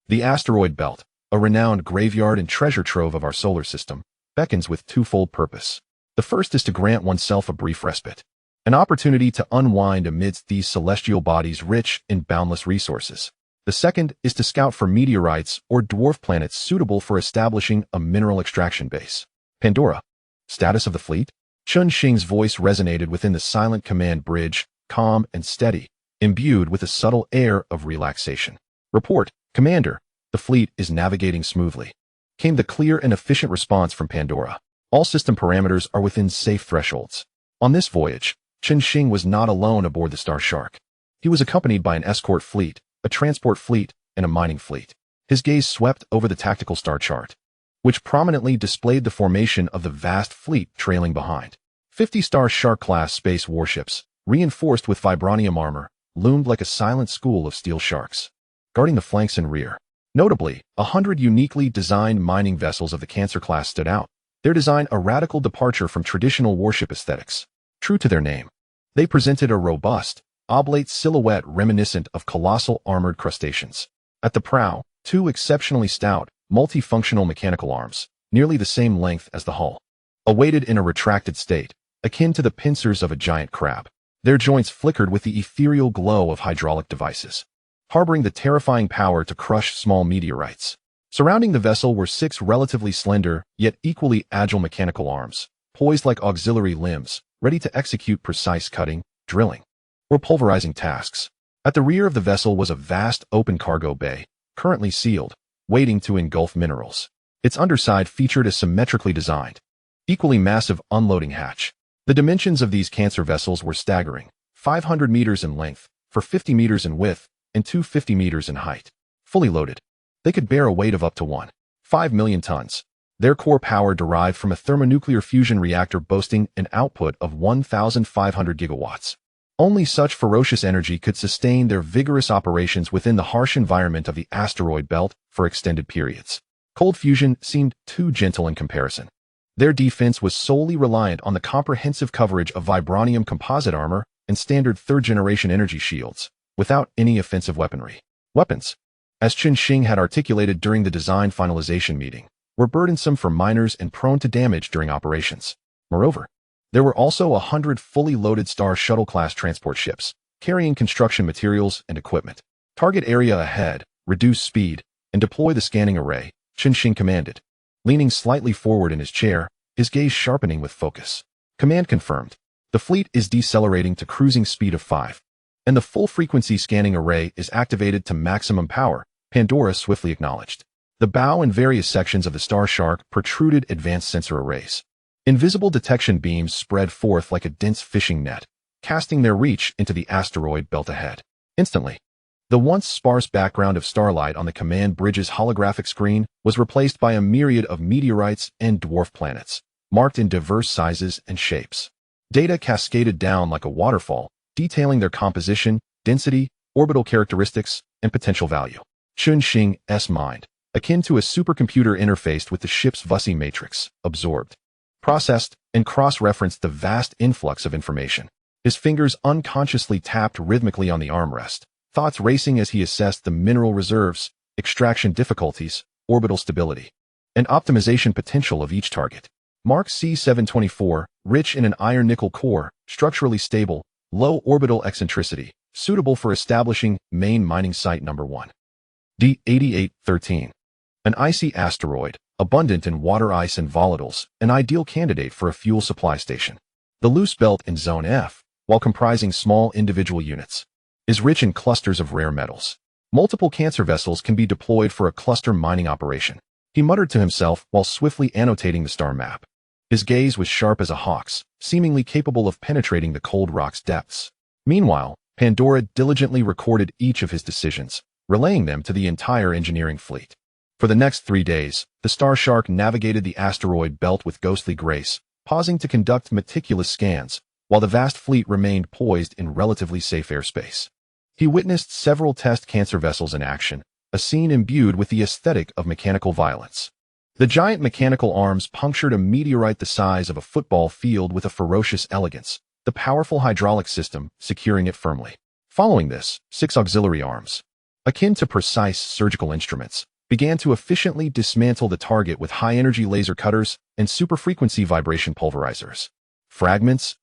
The asteroid belt, a renowned graveyard and treasure trove of our solar system, beckons with twofold purpose. The first is to grant oneself a brief respite, an opportunity to unwind amidst these celestial bodies rich in boundless resources. The second is to scout for meteorites or dwarf planets suitable for establishing a mineral extraction base. Pandora. Status of the fleet? Chen Xing's voice resonated within the silent command bridge, calm and steady, imbued with a subtle air of relaxation. Report, Commander. The fleet is navigating smoothly. Came the clear and efficient response from Pandora. All system parameters are within safe thresholds. On this voyage, Chen Xing was not alone aboard the Star Shark. He was accompanied by an escort fleet, a transport fleet, and a mining fleet. His gaze swept over the tactical star chart, which prominently displayed the formation of the vast fleet trailing behind. 50 Star Shark-class space warships, reinforced with vibranium armor, loomed like a silent school of steel sharks, guarding the flanks and rear. Notably, 100 uniquely designed mining vessels of the Cancer class stood out, their design a radical departure from traditional warship aesthetics. True to their name, they presented a robust, oblate silhouette reminiscent of colossal armored crustaceans. At the prow, 2 exceptionally stout, multifunctional mechanical arms, nearly the same length as the hull, awaited in a retracted state, akin to the pincers of a giant crab. Their joints flickered with the ethereal glow of hydraulic devices, harboring the terrifying power to crush small meteorites. Surrounding the vessel were 6 relatively slender, yet equally agile mechanical arms, poised like auxiliary limbs, ready to execute precise cutting, drilling, or pulverizing tasks. At the rear of the vessel was a vast open cargo bay, currently sealed, waiting to engulf minerals. Its underside featured a symmetrically designed, equally massive unloading hatch. The dimensions of these Cancer vessels were staggering, 500 meters in length, for 50 meters in width, and 250 meters in height. Fully loaded, they could bear a weight of up to 1.5 million tons. Their core power derived from a thermonuclear fusion reactor boasting an output of 1,500 gigawatts. Only such ferocious energy could sustain their vigorous operations within the harsh environment of the asteroid belt for extended periods. Cold fusion seemed too gentle in comparison. Their defense was solely reliant on the comprehensive coverage of vibranium composite armor and standard third-generation energy shields, without any offensive weaponry. Weapons, as Chen Xing had articulated during the design finalization meeting, were burdensome for miners and prone to damage during operations. Moreover, there were also 100 fully loaded Star Shuttle-class transport ships, carrying construction materials and equipment. Target area ahead, reduce speed, and deploy the scanning array, Chen Xing commanded. Leaning slightly forward in his chair, his gaze sharpening with focus. Command confirmed. The fleet is decelerating to cruising speed of 5. And the full-frequency scanning array is activated to maximum power, Pandora swiftly acknowledged. The bow and various sections of the Star Shark protruded advanced sensor arrays. Invisible detection beams spread forth like a dense fishing net, casting their reach into the asteroid belt ahead. Instantly, the once sparse background of starlight on the command bridge's holographic screen was replaced by a myriad of meteorites and dwarf planets, marked in diverse sizes and shapes. Data cascaded down like a waterfall, detailing their composition, density, orbital characteristics, and potential value. Chen Xing's mind, akin to a supercomputer interfaced with the ship's Vussy matrix, absorbed, processed, and cross-referenced the vast influx of information. His fingers unconsciously tapped rhythmically on the armrest, thoughts racing as he assessed the mineral reserves, extraction difficulties, orbital stability, and optimization potential of each target. Mark C724, rich in an iron-nickel core, structurally stable, low orbital eccentricity, suitable for establishing main mining site number 1. D8813. An icy asteroid, abundant in water ice and volatiles, an ideal candidate for a fuel supply station. The loose belt in Zone F, while comprising small individual units, is rich in clusters of rare metals. Multiple cancer vessels can be deployed for a cluster mining operation. He muttered to himself while swiftly annotating the star map. His gaze was sharp as a hawk's, seemingly capable of penetrating the cold rock's depths. Meanwhile, Pandora diligently recorded each of his decisions, relaying them to the entire engineering fleet. For the next 3 days, the Star Shark navigated the asteroid belt with ghostly grace, pausing to conduct meticulous scans, while the vast fleet remained poised in relatively safe airspace. He witnessed several test cancer vessels in action, a scene imbued with the aesthetic of mechanical violence. The giant mechanical arms punctured a meteorite the size of a football field with a ferocious elegance, the powerful hydraulic system securing it firmly. Following this, 6 auxiliary arms, akin to precise surgical instruments, began to efficiently dismantle the target with high-energy laser cutters and super-frequency vibration pulverizers. Fragments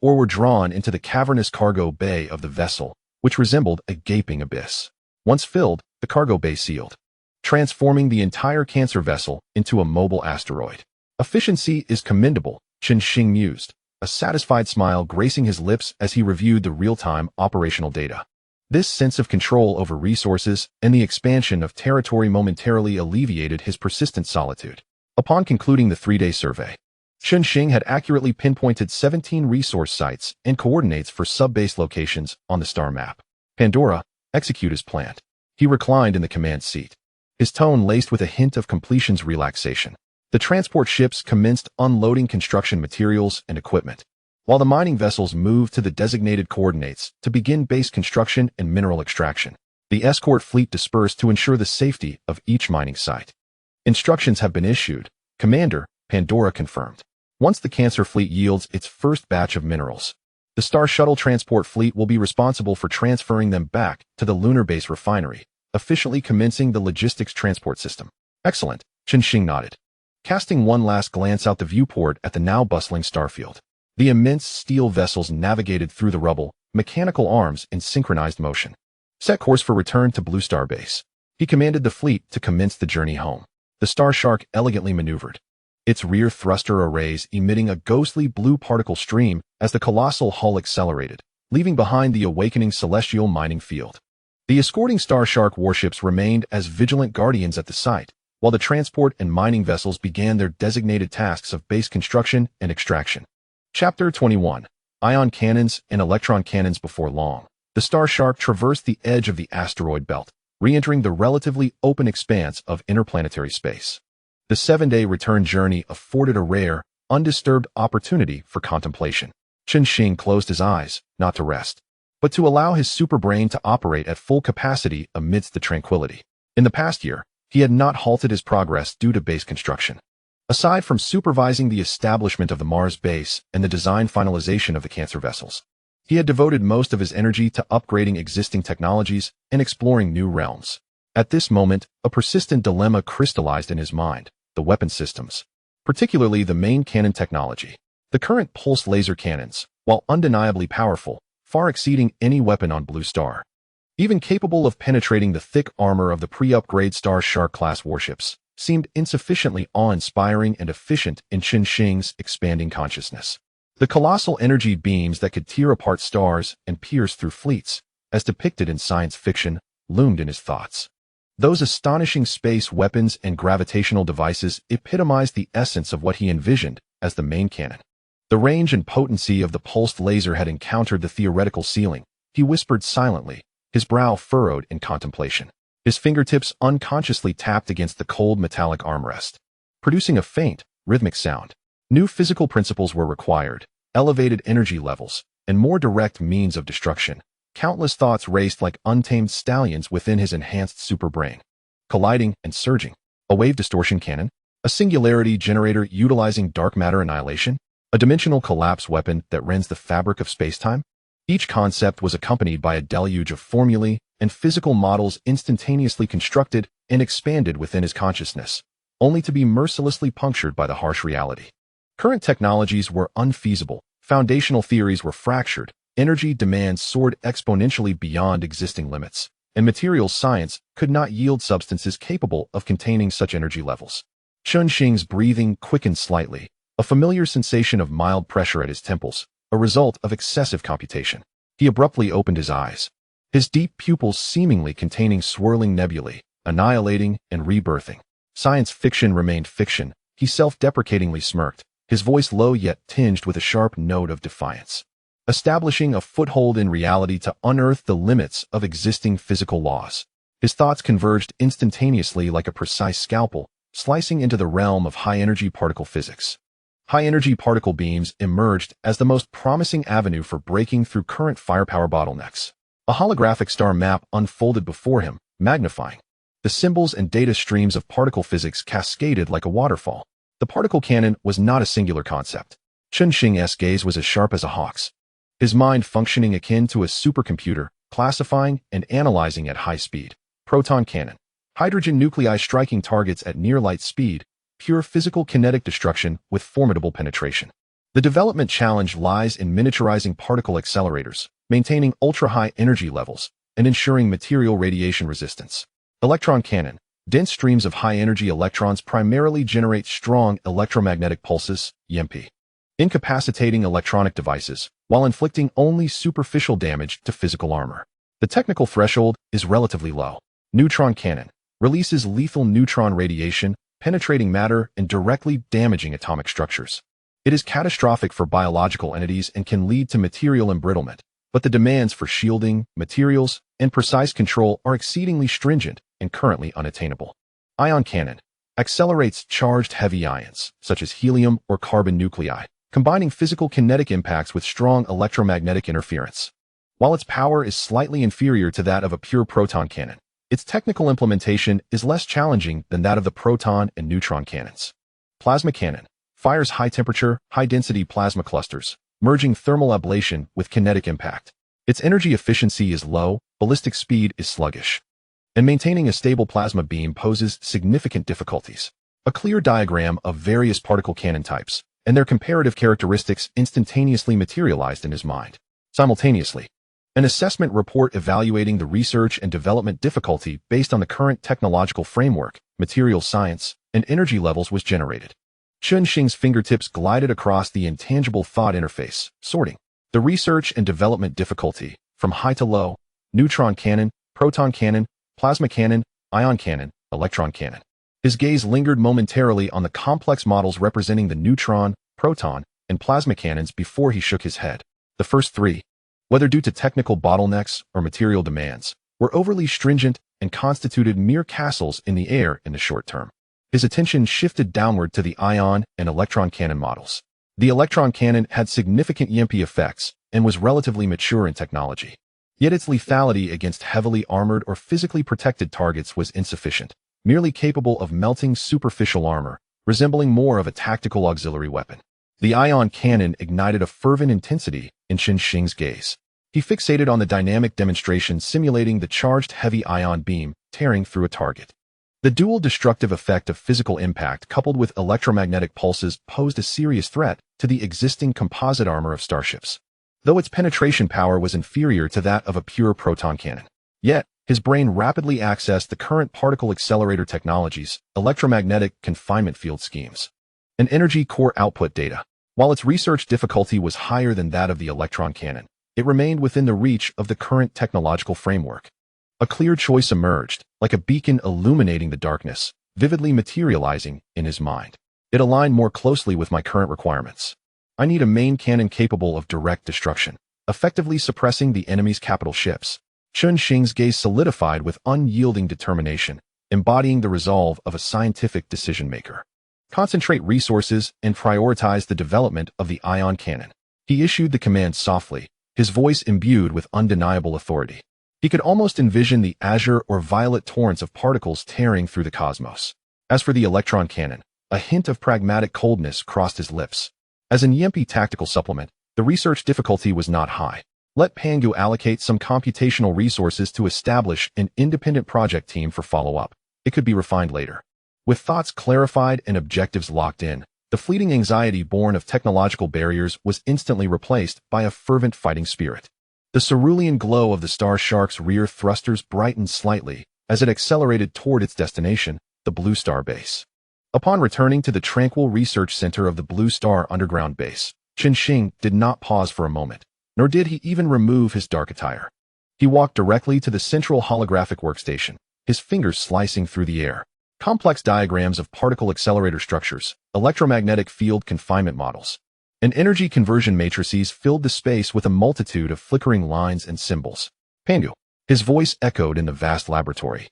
or were drawn into the cavernous cargo bay of the vessel, which resembled a gaping abyss. Once filled, the cargo bay sealed, transforming the entire cancer vessel into a mobile asteroid. Efficiency is commendable, Chen Xing mused, a satisfied smile gracing his lips as he reviewed the real-time operational data. This sense of control over resources and the expansion of territory momentarily alleviated his persistent solitude. Upon concluding the 3-day survey, Chen Xing had accurately pinpointed 17 resource sites and coordinates for sub-base locations on the star map. Pandora, execute as planned. He reclined in the command seat, his tone laced with a hint of completion's relaxation. The transport ships commenced unloading construction materials and equipment, while the mining vessels moved to the designated coordinates to begin base construction and mineral extraction. The escort fleet dispersed to ensure the safety of each mining site. Instructions have been issued, Commander, Pandora confirmed. Once the cancer fleet yields its first batch of minerals, the Star Shuttle transport fleet will be responsible for transferring them back to the lunar base refinery, efficiently commencing the logistics transport system. Excellent, Chen Xing nodded, casting one last glance out the viewport at the now bustling starfield. The immense steel vessels navigated through the rubble, mechanical arms in synchronized motion. Set course for return to Blue Star Base. He commanded the fleet to commence the journey home. The Star Shark elegantly maneuvered, its rear thruster arrays emitting a ghostly blue particle stream as the colossal hull accelerated, leaving behind the awakening celestial mining field. The escorting Star Shark warships remained as vigilant guardians at the site, while the transport and mining vessels began their designated tasks of base construction and extraction. Chapter 21. Ion Cannons and Electron Cannons. Before long, the Star Shark traversed the edge of the asteroid belt, re-entering the relatively open expanse of interplanetary space. The 7-day return journey afforded a rare, undisturbed opportunity for contemplation. Chen Xing closed his eyes, not to rest, but to allow his superbrain to operate at full capacity amidst the tranquility. In the past year, he had not halted his progress due to base construction. Aside from supervising the establishment of the Mars base and the design finalization of the cancer vessels, He had devoted most of his energy to upgrading existing technologies and exploring new realms. At this moment, a persistent dilemma crystallized in his mind: the weapon systems, particularly the main cannon technology. The current pulsed laser cannons, while undeniably powerful, far exceeding any weapon on Blue Star. Even capable of penetrating the thick armor of the pre-upgrade Starship-class warships, seemed insufficiently awe-inspiring and efficient in Chen Xing's expanding consciousness. The colossal energy beams that could tear apart stars and pierce through fleets, as depicted in science fiction, loomed in his thoughts. Those astonishing space weapons and gravitational devices epitomized the essence of what he envisioned as the main cannon. The range and potency of the pulsed laser had encountered the theoretical ceiling. He whispered silently, his brow furrowed in contemplation. His fingertips unconsciously tapped against the cold metallic armrest, producing a faint, rhythmic sound. New physical principles were required: elevated energy levels, and more direct means of destruction. Countless thoughts raced like untamed stallions within his enhanced superbrain, colliding and surging. A wave distortion cannon? A singularity generator utilizing dark matter annihilation? A dimensional collapse weapon that rends the fabric of spacetime? Each concept was accompanied by a deluge of formulae and physical models instantaneously constructed and expanded within his consciousness, only to be mercilessly punctured by the harsh reality. Current technologies were unfeasible, foundational theories were fractured, energy demands soared exponentially beyond existing limits, and materials science could not yield substances capable of containing such energy levels. Chen Xing's breathing quickened slightly, a familiar sensation of mild pressure at his temples, a result of excessive computation. He abruptly opened his eyes, his deep pupils seemingly containing swirling nebulae, annihilating and rebirthing. Science fiction remained fiction, he self-deprecatingly smirked, his voice low yet tinged with a sharp note of defiance. Establishing a foothold in reality to unearth the limits of existing physical laws. His thoughts converged instantaneously like a precise scalpel, slicing into the realm of high-energy particle physics. High-energy particle beams emerged as the most promising avenue for breaking through current firepower bottlenecks. A holographic star map unfolded before him, magnifying. The symbols and data streams of particle physics cascaded like a waterfall. The particle cannon was not a singular concept. Chen Xing's gaze was as sharp as a hawk's, his mind functioning akin to a supercomputer, classifying and analyzing at high speed. Proton cannon. Hydrogen nuclei striking targets at near-light speed, pure physical kinetic destruction with formidable penetration. The development challenge lies in miniaturizing particle accelerators, maintaining ultra-high energy levels, and ensuring material radiation resistance. Electron cannon. Dense streams of high-energy electrons primarily generate strong electromagnetic pulses, EMP, incapacitating electronic devices, while inflicting only superficial damage to physical armor. The technical threshold is relatively low. Neutron cannon. Releases lethal neutron radiation, penetrating matter and directly damaging atomic structures. It is catastrophic for biological entities and can lead to material embrittlement, but the demands for shielding, materials, and precise control are exceedingly stringent and currently unattainable. Ion cannon. Accelerates charged heavy ions, such as helium or carbon nuclei, combining physical kinetic impacts with strong electromagnetic interference. While its power is slightly inferior to that of a pure proton cannon, its technical implementation is less challenging than that of the proton and neutron cannons. Plasma cannon. Fires high-temperature, high-density plasma clusters, merging thermal ablation with kinetic impact. Its energy efficiency is low, ballistic speed is sluggish, and maintaining a stable plasma beam poses significant difficulties. A clear diagram of various particle cannon types and their comparative characteristics instantaneously materialized in his mind. Simultaneously, an assessment report evaluating the research and development difficulty based on the current technological framework, material science, and energy levels was generated. Chen Xing's fingertips glided across the intangible thought interface, sorting the research and development difficulty from high to low: neutron cannon, proton cannon, plasma cannon, ion cannon, electron cannon. His gaze lingered momentarily on the complex models representing the neutron, proton, and plasma cannons before he shook his head. The first three, whether due to technical bottlenecks or material demands, were overly stringent and constituted mere castles in the air in the short term. His attention shifted downward to the ion and electron cannon models. The electron cannon had significant EMP effects and was relatively mature in technology. Yet its lethality against heavily armored or physically protected targets was insufficient, merely capable of melting superficial armor, resembling more of a tactical auxiliary weapon. The ion cannon ignited a fervent intensity in Chen Xing's gaze. He fixated on the dynamic demonstration simulating the charged heavy ion beam tearing through a target. The dual destructive effect of physical impact coupled with electromagnetic pulses posed a serious threat to the existing composite armor of starships, though its penetration power was inferior to that of a pure proton cannon. Yet, his brain rapidly accessed the current particle accelerator technologies, electromagnetic confinement field schemes, and energy core output data. While its research difficulty was higher than that of the electron cannon, it remained within the reach of the current technological framework. A clear choice emerged, like a beacon illuminating the darkness, vividly materializing in his mind. It aligned more closely with my current requirements. I need a main cannon capable of direct destruction, effectively suppressing the enemy's capital ships. Chen Xing's gaze solidified with unyielding determination, embodying the resolve of a scientific decision-maker. Concentrate resources and prioritize the development of the ion cannon. He issued the command softly, his voice imbued with undeniable authority. He could almost envision the azure or violet torrents of particles tearing through the cosmos. As for the electron cannon, a hint of pragmatic coldness crossed his lips. As an YEMP tactical supplement, the research difficulty was not high. Let Pangu allocate some computational resources to establish an independent project team for follow-up. It could be refined later. With thoughts clarified and objectives locked in, the fleeting anxiety born of technological barriers was instantly replaced by a fervent fighting spirit. The cerulean glow of the Star Shark's rear thrusters brightened slightly as it accelerated toward its destination, the Blue Star base. Upon returning to the tranquil research center of the Blue Star underground base, Chen Xing did not pause for a moment, nor did he even remove his dark attire. He walked directly to the central holographic workstation, his fingers slicing through the air. Complex diagrams of particle accelerator structures, electromagnetic field confinement models, and energy conversion matrices filled the space with a multitude of flickering lines and symbols. Pangu. His voice echoed in the vast laboratory,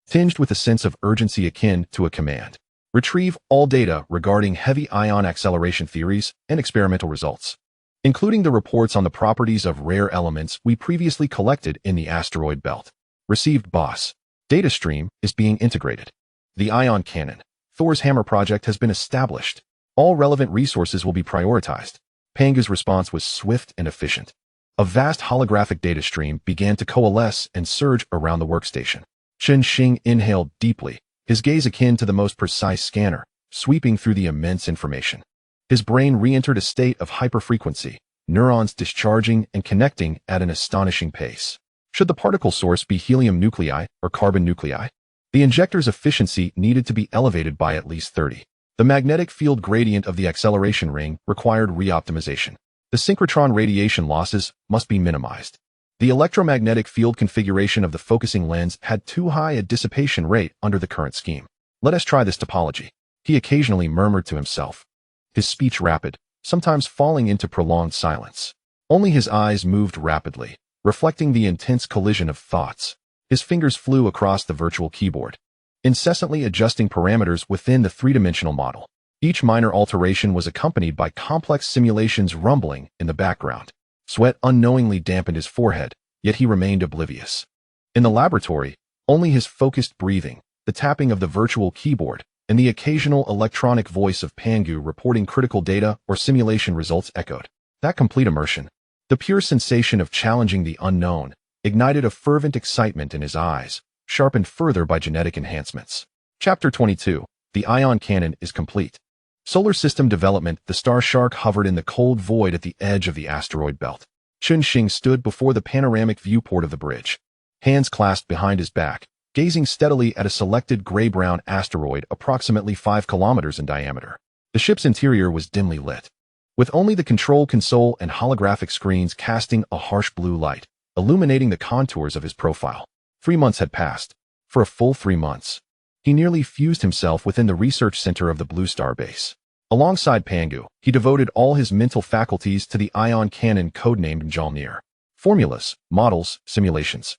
tinged with a sense of urgency akin to a command. Retrieve all data regarding heavy ion acceleration theories and experimental results, including the reports on the properties of rare elements we previously collected in the asteroid belt. Received, boss. Data stream is being integrated. The ion cannon, Thor's hammer project has been established. All relevant resources will be prioritized. Pangu's response was swift and efficient. A vast holographic data stream began to coalesce and surge around the workstation. Chen Xing inhaled deeply, his gaze akin to the most precise scanner, sweeping through the immense information. His brain re-entered a state of hyperfrequency, neurons discharging and connecting at an astonishing pace. Should the particle source be helium nuclei or carbon nuclei? The injector's efficiency needed to be elevated by at least 30. The magnetic field gradient of the acceleration ring required re-optimization. The synchrotron radiation losses must be minimized. The electromagnetic field configuration of the focusing lens had too high a dissipation rate under the current scheme. Let us try this topology, he occasionally murmured to himself. His speech rapid, sometimes falling into prolonged silence. Only his eyes moved rapidly, reflecting the intense collision of thoughts. His fingers flew across the virtual keyboard, incessantly adjusting parameters within the three-dimensional model. Each minor alteration was accompanied by complex simulations rumbling in the background. Sweat unknowingly dampened his forehead, yet he remained oblivious. In the laboratory, only his focused breathing, the tapping of the virtual keyboard, and the occasional electronic voice of Pangu reporting critical data or simulation results echoed. That complete immersion, the pure sensation of challenging the unknown, ignited a fervent excitement in his eyes, sharpened further by genetic enhancements. Chapter 22. The ion cannon is complete. Solar system development. The Star Shark hovered in the cold void at the edge of the asteroid belt. Chen Xing stood before the panoramic viewport of the bridge, hands clasped behind his back, gazing steadily at a selected gray-brown asteroid approximately 5 kilometers in diameter. The ship's interior was dimly lit, with only the control console and holographic screens casting a harsh blue light, illuminating the contours of his profile. 3 months had passed. For a full 3 months, he nearly fused himself within the research center of the Blue Star base. Alongside Pangu, he devoted all his mental faculties to the ion cannon codenamed Mjolnir. Formulas, models, simulations,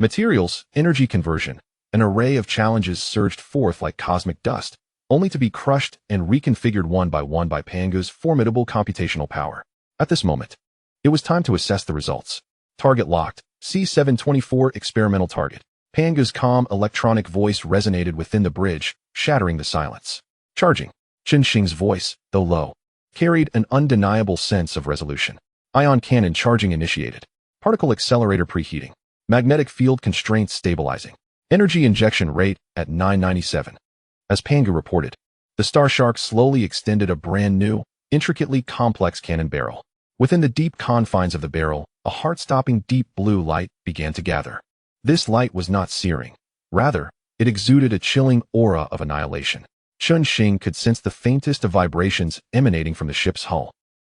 materials, energy conversion, an array of challenges surged forth like cosmic dust, only to be crushed and reconfigured one by Pangu's formidable computational power. At this moment, it was time to assess the results. Target locked. C724 experimental target. Pangu's calm electronic voice resonated within the bridge, shattering the silence. Charging. Chen Xing's voice, though low, carried an undeniable sense of resolution. Ion cannon charging initiated. Particle accelerator preheating. Magnetic field constraints stabilizing. Energy injection rate at 997. As Pangu reported, the Starshark slowly extended a brand new, intricately complex cannon barrel. Within the deep confines of the barrel, a heart-stopping deep blue light began to gather. This light was not searing. Rather, it exuded a chilling aura of annihilation. Chen Xing could sense the faintest of vibrations emanating from the ship's hull,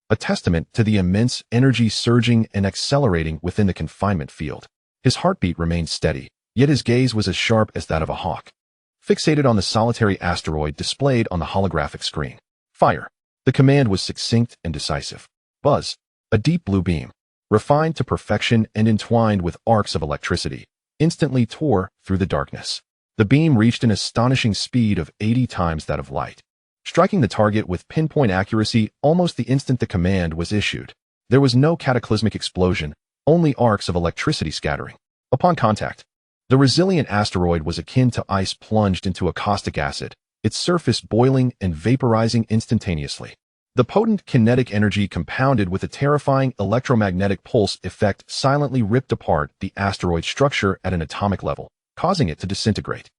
a testament to the immense energy surging and accelerating within the confinement field. His heartbeat remained steady, yet his gaze was as sharp as that of a hawk, fixated on the solitary asteroid displayed on the holographic screen. Fire. The command was succinct and decisive. Buzz. A deep blue beam, refined to perfection and entwined with arcs of electricity, instantly tore through the darkness. The beam reached an astonishing speed of 80 times that of light, striking the target with pinpoint accuracy almost the instant the command was issued. There was no cataclysmic explosion, only arcs of electricity scattering. Upon contact, the resilient asteroid was akin to ice plunged into a caustic acid, its surface boiling and vaporizing instantaneously. The potent kinetic energy compounded with a terrifying electromagnetic pulse effect silently ripped apart the asteroid's structure at an atomic level, causing it to disintegrate.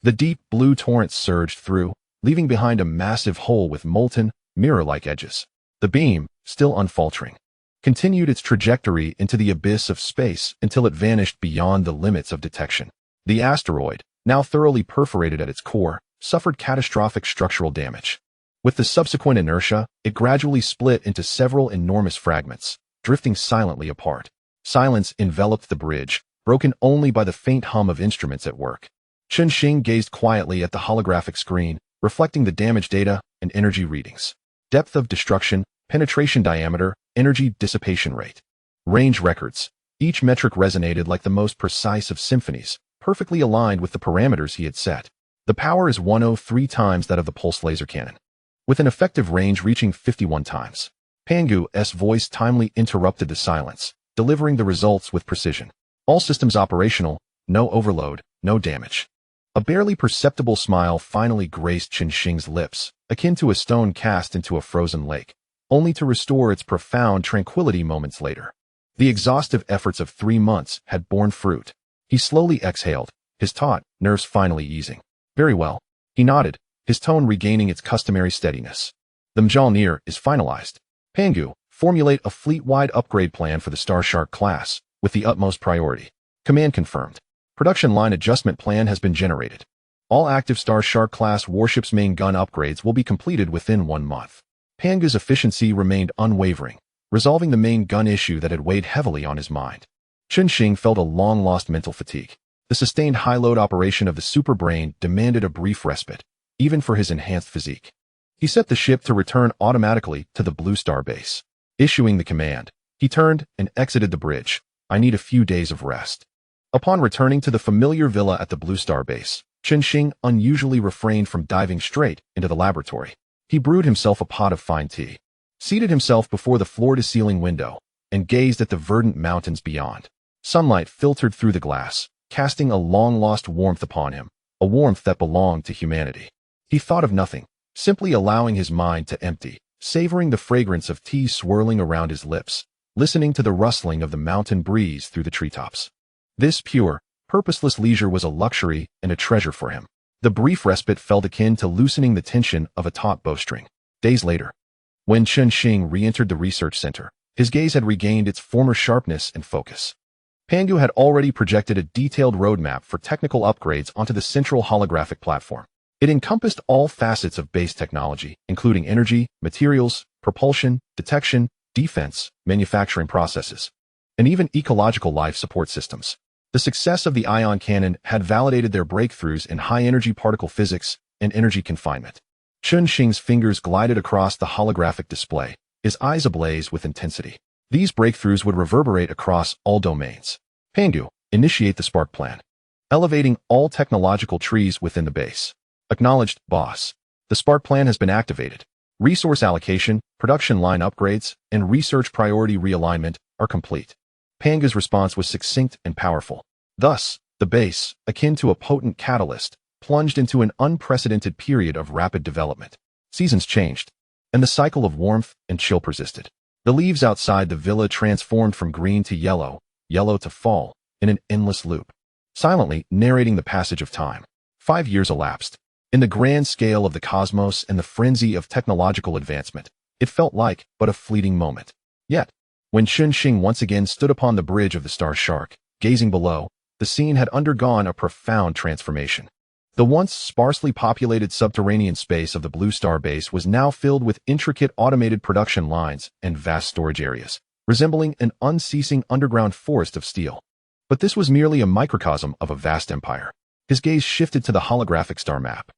The deep blue torrent surged through, leaving behind a massive hole with molten, mirror-like edges. The beam, still unfaltering, continued its trajectory into the abyss of space until it vanished beyond the limits of detection. The asteroid, now thoroughly perforated at its core, suffered catastrophic structural damage. With the subsequent inertia, it gradually split into several enormous fragments, drifting silently apart. Silence enveloped the bridge, broken only by the faint hum of instruments at work. Chen Xing gazed quietly at the holographic screen, reflecting the damage data and energy readings. Depth of destruction, penetration diameter, energy dissipation rate. Range records. Each metric resonated like the most precise of symphonies, perfectly aligned with the parameters he had set. The power is 103 times that of the pulse laser cannon, with an effective range reaching 51 times. Pangu's voice timely interrupted the silence, delivering the results with precision. All systems operational, no overload, no damage. A barely perceptible smile finally graced Chen Xing's lips, akin to a stone cast into a frozen lake, only to restore its profound tranquility moments later. The exhaustive efforts of 3 months had borne fruit. He slowly exhaled, his taut nerves finally easing. Very well. He nodded, his tone regaining its customary steadiness. The Mjolnir is finalized. Pangu, formulate a fleet-wide upgrade plan for the Starshark class, with the utmost priority. Command confirmed. Production line adjustment plan has been generated. All active Starshark class warships' main gun upgrades will be completed within 1 month. Pangu's efficiency remained unwavering, resolving the main gun issue that had weighed heavily on his mind. Chen Xing felt a long-lost mental fatigue. The sustained high-load operation of the superbrain demanded a brief respite, even for his enhanced physique. He set the ship to return automatically to the Blue Star base. Issuing the command, he turned and exited the bridge. I need a few days of rest. Upon returning to the familiar villa at the Blue Star base, Chen Xing unusually refrained from diving straight into the laboratory. He brewed himself a pot of fine tea, seated himself before the floor-to-ceiling window, and gazed at the verdant mountains beyond. Sunlight filtered through the glass, casting a long-lost warmth upon him, a warmth that belonged to humanity. He thought of nothing, simply allowing his mind to empty, savoring the fragrance of tea swirling around his lips, listening to the rustling of the mountain breeze through the treetops. This pure, purposeless leisure was a luxury and a treasure for him. The brief respite felt akin to loosening the tension of a taut bowstring. Days later, when Chen Xing re-entered the research center, his gaze had regained its former sharpness and focus. Pangu had already projected a detailed roadmap for technical upgrades onto the central holographic platform. It encompassed all facets of base technology, including energy, materials, propulsion, detection, defense, manufacturing processes, and even ecological life support systems. The success of the ion cannon had validated their breakthroughs in high-energy particle physics and energy confinement. Chen Xing's fingers glided across the holographic display, his eyes ablaze with intensity. These breakthroughs would reverberate across all domains. Pangu, initiate the spark plan, elevating all technological trees within the base. Acknowledged, boss. The spark plan has been activated. Resource allocation, production line upgrades, and research priority realignment are complete. Pangu's response was succinct and powerful. Thus, the base, akin to a potent catalyst, plunged into an unprecedented period of rapid development. Seasons changed, and the cycle of warmth and chill persisted. The leaves outside the villa transformed from green to yellow, yellow to fall, in an endless loop, silently narrating the passage of time. 5 years elapsed. In the grand scale of the cosmos and the frenzy of technological advancement, it felt like but a fleeting moment. Yet, when Chen Xing once again stood upon the bridge of the Star Shark, gazing below, the scene had undergone a profound transformation. The once sparsely populated subterranean space of the Blue Star base was now filled with intricate automated production lines and vast storage areas, resembling an unceasing underground forest of steel. But this was merely a microcosm of a vast empire. His gaze shifted to the holographic star map.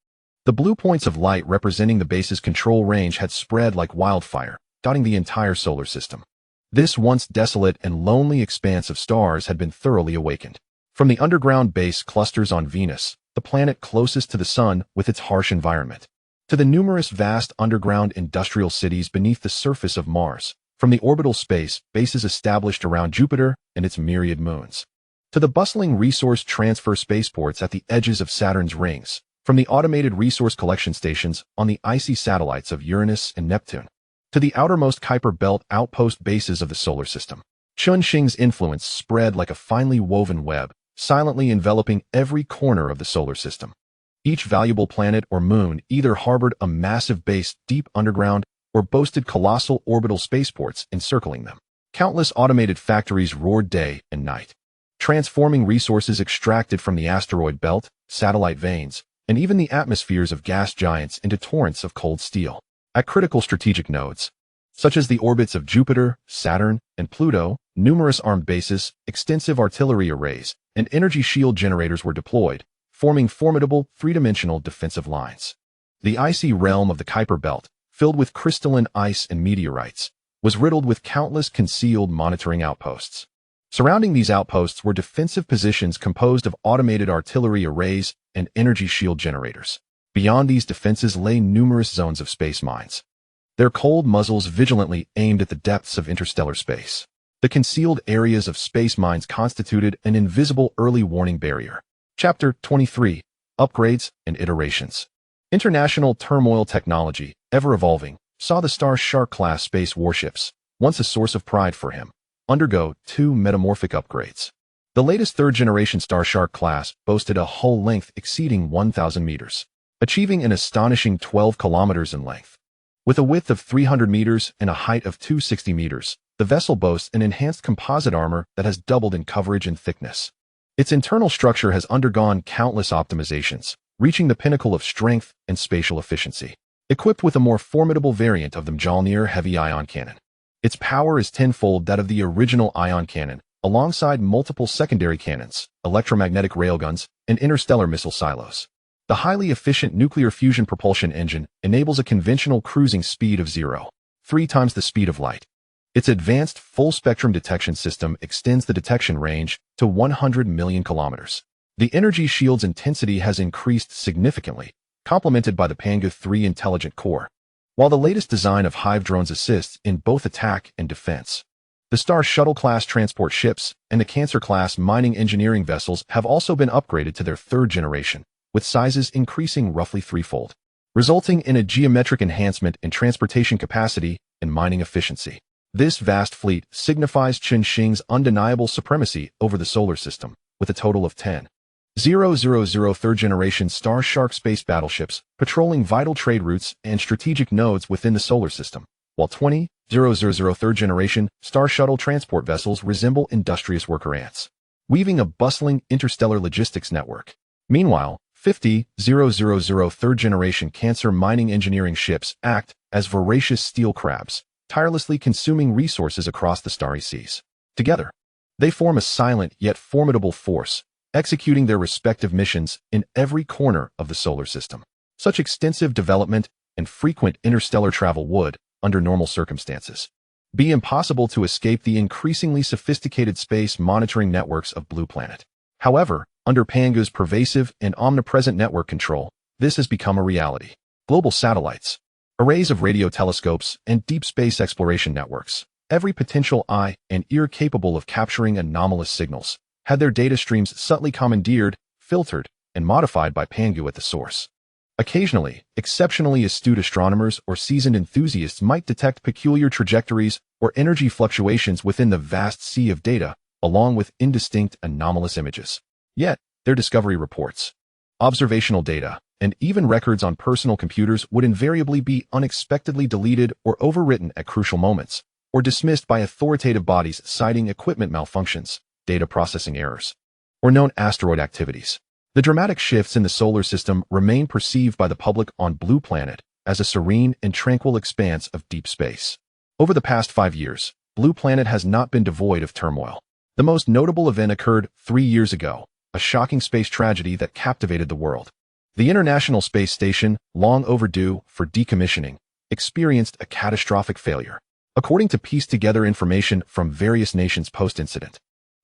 The blue points of light representing the base's control range had spread like wildfire, dotting the entire solar system. This once desolate and lonely expanse of stars had been thoroughly awakened. From the underground base clusters on Venus, the planet closest to the sun with its harsh environment, to the numerous vast underground industrial cities beneath the surface of Mars, from the orbital space bases established around Jupiter and its myriad moons, to the bustling resource transfer spaceports at the edges of Saturn's rings, from the automated resource collection stations on the icy satellites of Uranus and Neptune, to the outermost Kuiper Belt outpost bases of the solar system. Chen Xing's influence spread like a finely woven web, silently enveloping every corner of the solar system. Each valuable planet or moon either harbored a massive base deep underground or boasted colossal orbital spaceports encircling them. Countless automated factories roared day and night, transforming resources extracted from the asteroid belt, satellite veins, and even the atmospheres of gas giants into torrents of cold steel. At critical strategic nodes, such as the orbits of Jupiter, Saturn, and Pluto, numerous armed bases, extensive artillery arrays, and energy shield generators were deployed, forming formidable three-dimensional defensive lines. The icy realm of the Kuiper Belt, filled with crystalline ice and meteorites, was riddled with countless concealed monitoring outposts. Surrounding these outposts were defensive positions composed of automated artillery arrays and energy shield generators. Beyond these defenses lay numerous zones of space mines, their cold muzzles vigilantly aimed at the depths of interstellar space. The concealed areas of space mines constituted an invisible early warning barrier. Chapter 23: Upgrades and Iterations. International turmoil technology, ever evolving, saw the Starship-class space warships, once a source of pride for him, undergo 2 metamorphic upgrades. The latest third-generation Starship class boasted a hull length exceeding 1,000 meters, achieving an astonishing 12 kilometers in length. With a width of 300 meters and a height of 260 meters, the vessel boasts an enhanced composite armor that has doubled in coverage and thickness. Its internal structure has undergone countless optimizations, reaching the pinnacle of strength and spatial efficiency. Equipped with a more formidable variant of the Mjolnir heavy ion cannon, its power is tenfold that of the original ion cannon, alongside multiple secondary cannons, electromagnetic railguns, and interstellar missile silos. The highly efficient nuclear fusion propulsion engine enables a conventional cruising speed of 0.3 times the speed of light. Its advanced full-spectrum detection system extends the detection range to 100 million kilometers. The energy shield's intensity has increased significantly, complemented by the Pangu 3 intelligent core, while the latest design of Hive drones assists in both attack and defense. The Star Shuttle-class transport ships and the Cancer-class mining engineering vessels have also been upgraded to their third generation, with sizes increasing roughly threefold, resulting in a geometric enhancement in transportation capacity and mining efficiency. This vast fleet signifies Chen Xing's undeniable supremacy over the solar system, with a total of 10,000 third-generation Starship space battleships patrolling vital trade routes and strategic nodes within the solar system, while 20,000 third-generation Star Shuttle transport vessels resemble industrious worker ants, weaving a bustling interstellar logistics network. Meanwhile, 50,000 third-generation Cancer mining engineering ships act as voracious steel crabs, tirelessly consuming resources across the starry seas. Together, they form a silent yet formidable force, executing their respective missions in every corner of the solar system. Such extensive development and frequent interstellar travel would, under normal circumstances, be impossible to escape the increasingly sophisticated space monitoring networks of Blue Planet. However, under Pangu's pervasive and omnipresent network control, this has become a reality. Global satellites, arrays of radio telescopes, and deep space exploration networks, every potential eye and ear capable of capturing anomalous signals, had their data streams subtly commandeered, filtered, and modified by Pangu at the source. Occasionally, exceptionally astute astronomers or seasoned enthusiasts might detect peculiar trajectories or energy fluctuations within the vast sea of data, along with indistinct anomalous images. Yet, their discovery reports, observational data, and even records on personal computers would invariably be unexpectedly deleted or overwritten at crucial moments, or dismissed by authoritative bodies citing equipment malfunctions, data processing errors, or known asteroid activities. The dramatic shifts in the solar system remain perceived by the public on Blue Planet as a serene and tranquil expanse of deep space. Over the past 5 years, Blue Planet has not been devoid of turmoil. The most notable event occurred 3 years ago, a shocking space tragedy that captivated the world. The International Space Station, long overdue for decommissioning, experienced a catastrophic failure. According to pieced together information from various nations post-incident,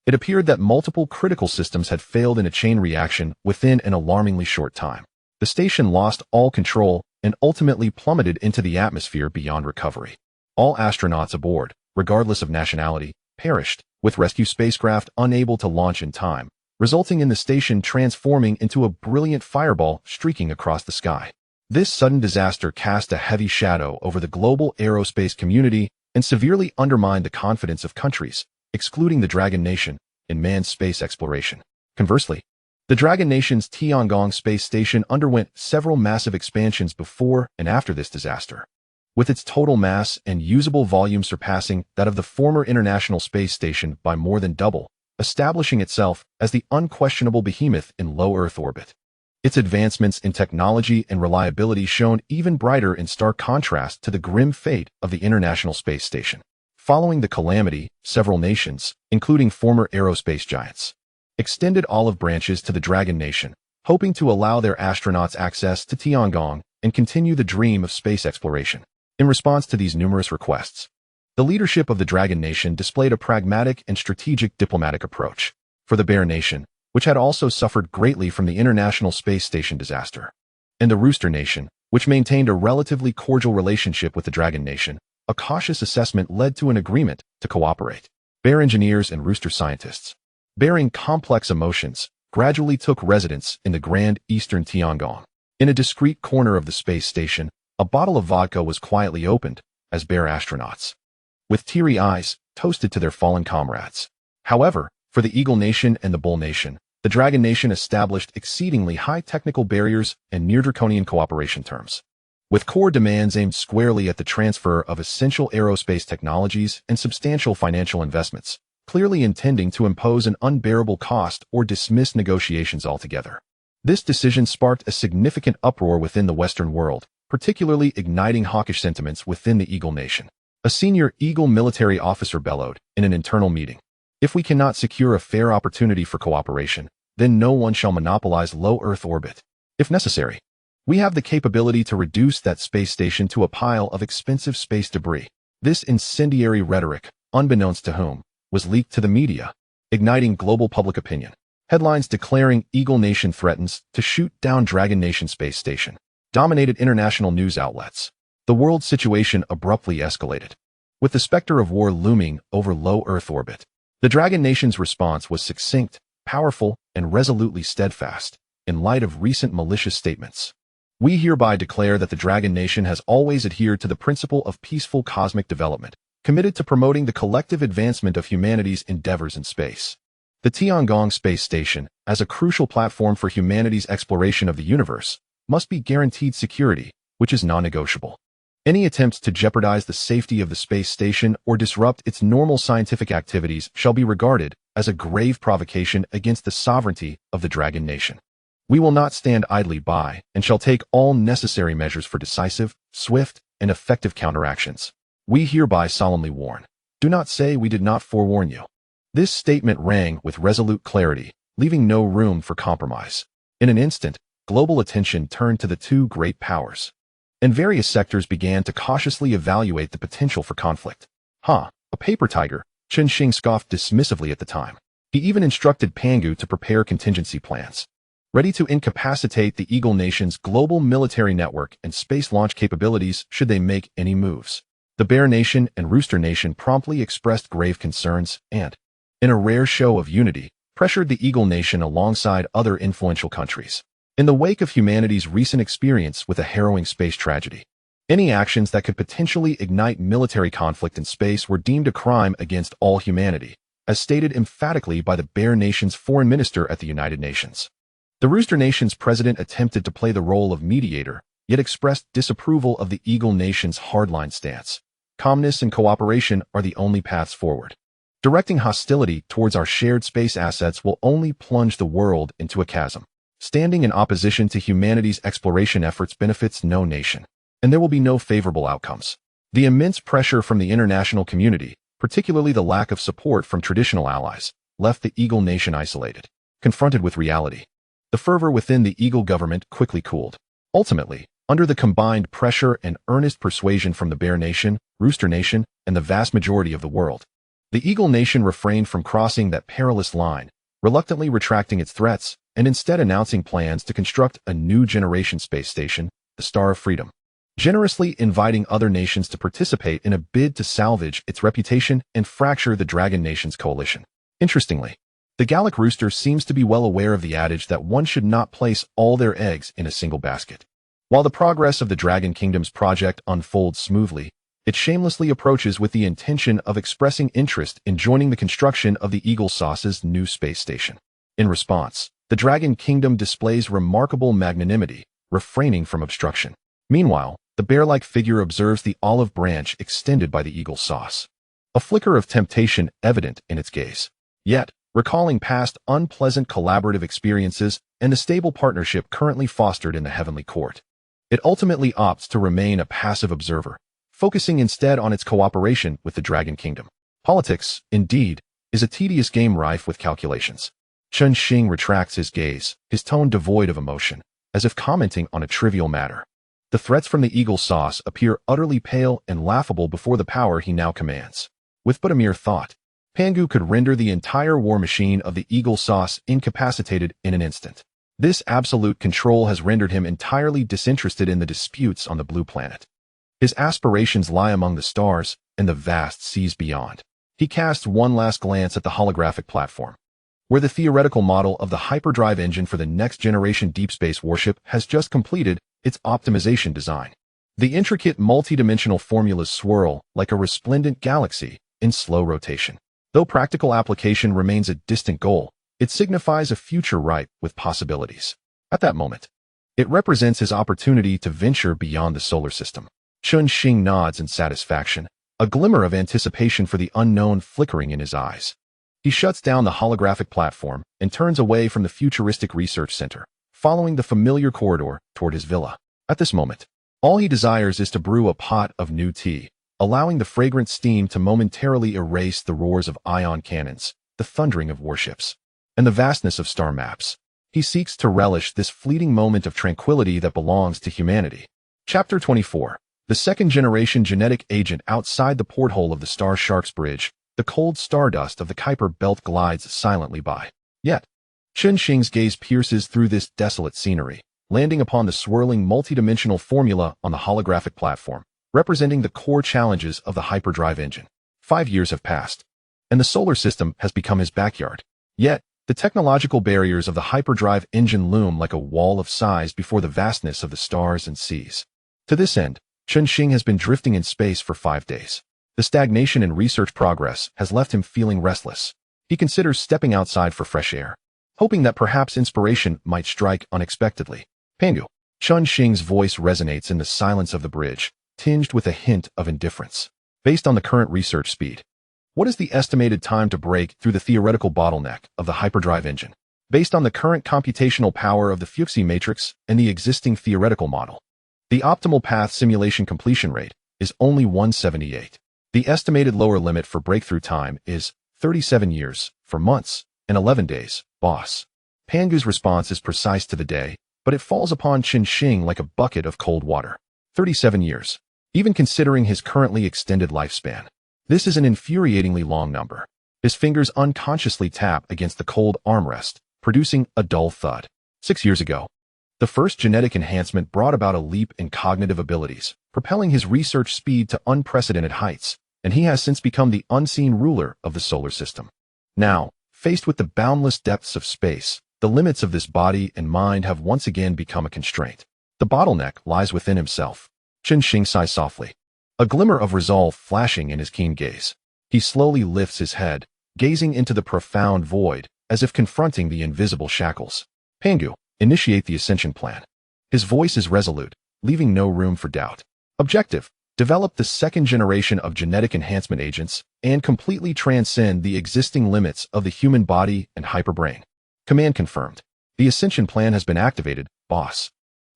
it appeared that multiple critical systems had failed in a chain reaction within an alarmingly short time. The station lost all control and ultimately plummeted into the atmosphere beyond recovery. All astronauts aboard, regardless of nationality, perished, with rescue spacecraft unable to launch in time, resulting in the station transforming into a brilliant fireball streaking across the sky. This sudden disaster cast a heavy shadow over the global aerospace community and severely undermined the confidence of countries, excluding the Dragon Nation, in manned space exploration. Conversely, the Dragon Nation's Tiangong space station underwent several massive expansions before and after this disaster, with its total mass and usable volume surpassing that of the former International Space Station by more than double, establishing itself as the unquestionable behemoth in low Earth orbit. Its advancements in technology and reliability shone even brighter in stark contrast to the grim fate of the International Space Station. Following the calamity, several nations, including former aerospace giants, extended olive branches to the Dragon Nation, hoping to allow their astronauts access to Tiangong and continue the dream of space exploration. In response to these numerous requests, the leadership of the Dragon Nation displayed a pragmatic and strategic diplomatic approach. For the Bear Nation, which had also suffered greatly from the International Space Station disaster, and the Rooster Nation, which maintained a relatively cordial relationship with the Dragon Nation, a cautious assessment led to an agreement to cooperate. Bear engineers and Rooster scientists, bearing complex emotions, gradually took residence in the Grand Eastern Tiangong. In a discreet corner of the space station, a bottle of vodka was quietly opened as Bear astronauts, with teary eyes, toasted to their fallen comrades. However, for the Eagle Nation and the Bull Nation, the Dragon Nation established exceedingly high technical barriers and near-draconian cooperation terms, with core demands aimed squarely at the transfer of essential aerospace technologies and substantial financial investments, clearly intending to impose an unbearable cost or dismiss negotiations altogether. This decision sparked a significant uproar within the Western world, particularly igniting hawkish sentiments within the Eagle Nation. A senior Eagle military officer bellowed in an internal meeting, "If we cannot secure a fair opportunity for cooperation, then no one shall monopolize low Earth orbit. If necessary, we have the capability to reduce that space station to a pile of expensive space debris." This incendiary rhetoric, unbeknownst to whom, was leaked to the media, igniting global public opinion. Headlines declaring Eagle Nation threatens to shoot down Dragon Nation space station dominated international news outlets. The world situation abruptly escalated, with the specter of war looming over low Earth orbit. The Dragon Nation's response was succinct, powerful, and resolutely steadfast, in light of recent malicious statements. "We hereby declare that the Dragon Nation has always adhered to the principle of peaceful cosmic development, committed to promoting the collective advancement of humanity's endeavors in space. The Tiangong space station, as a crucial platform for humanity's exploration of the universe, must be guaranteed security, which is non-negotiable. Any attempts to jeopardize the safety of the space station or disrupt its normal scientific activities shall be regarded as a grave provocation against the sovereignty of the Dragon Nation. We will not stand idly by and shall take all necessary measures for decisive, swift, and effective counteractions. We hereby solemnly warn. Do not say we did not forewarn you." This statement rang with resolute clarity, leaving no room for compromise. In an instant, global attention turned to the two great powers, and various sectors began to cautiously evaluate the potential for conflict. A paper tiger," Chen Xing scoffed dismissively at the time. He even instructed Pangu to prepare contingency plans, ready to incapacitate the Eagle Nation's global military network and space launch capabilities should they make any moves. The Bear Nation and Rooster Nation promptly expressed grave concerns and, in a rare show of unity, pressured the Eagle Nation alongside other influential countries. In the wake of humanity's recent experience with a harrowing space tragedy, any actions that could potentially ignite military conflict in space were deemed a crime against all humanity, as stated emphatically by the Bear Nation's foreign minister at the United Nations. The Rooster Nation's president attempted to play the role of mediator, yet expressed disapproval of the Eagle Nation's hardline stance. Calmness and cooperation are the only paths forward. Directing hostility towards our shared space assets will only plunge the world into a chasm. Standing in opposition to humanity's exploration efforts benefits no nation, and there will be no favorable outcomes. The immense pressure from the international community, particularly the lack of support from traditional allies, left the Eagle Nation isolated. Confronted with reality, the fervor within the Eagle government quickly cooled. Ultimately, under the combined pressure and earnest persuasion from the Bear Nation, Rooster Nation, and the vast majority of the world, the Eagle Nation refrained from crossing that perilous line, reluctantly retracting its threats, and instead announcing plans to construct a new generation space station, the Star of Freedom, generously inviting other nations to participate in a bid to salvage its reputation and fracture the Dragon Nation's coalition. Interestingly, the Galactic Rooster seems to be well aware of the adage that one should not place all their eggs in a single basket. While the progress of the Dragon Kingdom's project unfolds smoothly, it shamelessly approaches with the intention of expressing interest in joining the construction of the Eagle Sauce's new space station. In response, the Dragon Kingdom displays remarkable magnanimity, refraining from obstruction. Meanwhile, the bear-like figure observes the olive branch extended by the Eagle Sauce, a flicker of temptation evident in its gaze. Yet, recalling past unpleasant collaborative experiences and the stable partnership currently fostered in the Heavenly Court, it ultimately opts to remain a passive observer, focusing instead on its cooperation with the Dragon Kingdom. Politics, indeed, is a tedious game rife with calculations. Chen Xing retracts his gaze, his tone devoid of emotion, as if commenting on a trivial matter. The threats from the Eagle Sauce appear utterly pale and laughable before the power he now commands. With but a mere thought, Pangu could render the entire war machine of the Eagle Sauce incapacitated in an instant. This absolute control has rendered him entirely disinterested in the disputes on the blue planet. His aspirations lie among the stars and the vast seas beyond. He casts one last glance at the holographic platform, where the theoretical model of the hyperdrive engine for the next-generation deep space warship has just completed its optimization design. The intricate multidimensional formulas swirl like a resplendent galaxy in slow rotation. Though practical application remains a distant goal, it signifies a future ripe with possibilities. At that moment, it represents his opportunity to venture beyond the solar system. Chen Xing nods in satisfaction, a glimmer of anticipation for the unknown flickering in his eyes. He shuts down the holographic platform and turns away from the futuristic research center, following the familiar corridor toward his villa. At this moment, all he desires is to brew a pot of new tea, allowing the fragrant steam to momentarily erase the roars of ion cannons, the thundering of warships, and the vastness of star maps. He seeks to relish this fleeting moment of tranquility that belongs to humanity. Chapter 24. The second-generation genetic agent outside the porthole of the Star Shark's bridge, the cold stardust of the Kuiper Belt glides silently by. Yet, Chen Xing's gaze pierces through this desolate scenery, landing upon the swirling multidimensional formula on the holographic platform, representing the core challenges of the hyperdrive engine. 5 years have passed, and the solar system has become his backyard. Yet, the technological barriers of the hyperdrive engine loom like a wall of size before the vastness of the stars and seas. To this end, Chen Xing has been drifting in space for 5 days. The stagnation in research progress has left him feeling restless. He considers stepping outside for fresh air, hoping that perhaps inspiration might strike unexpectedly. Pangu. Chen Xing's voice resonates in the silence of the bridge, tinged with a hint of indifference. Based on the current research speed, what is the estimated time to break through the theoretical bottleneck of the hyperdrive engine? Based on the current computational power of the Fuchs matrix and the existing theoretical model, the optimal path simulation completion rate is only 178. The estimated lower limit for breakthrough time is 37 years, for months, and 11 days, boss. Pangu's response is precise to the day, but it falls upon Chen Xing like a bucket of cold water. 37 years. Even considering his currently extended lifespan, this is an infuriatingly long number. His fingers unconsciously tap against the cold armrest, producing a dull thud. 6 years ago, the first genetic enhancement brought about a leap in cognitive abilities, propelling his research speed to unprecedented heights, and he has since become the unseen ruler of the solar system. Now, faced with the boundless depths of space, The limits of this body and mind have once again become a constraint. The bottleneck lies within himself. Chen Xing sighs softly, a glimmer of resolve flashing in his keen gaze. He slowly lifts his head, gazing into the profound void, as if confronting the invisible shackles. Pangu, initiate the ascension plan. His voice is resolute, leaving no room for doubt. Objective, develop the second generation of genetic enhancement agents and completely transcend the existing limits of the human body and hyperbrain. Command confirmed. The ascension plan has been activated, boss.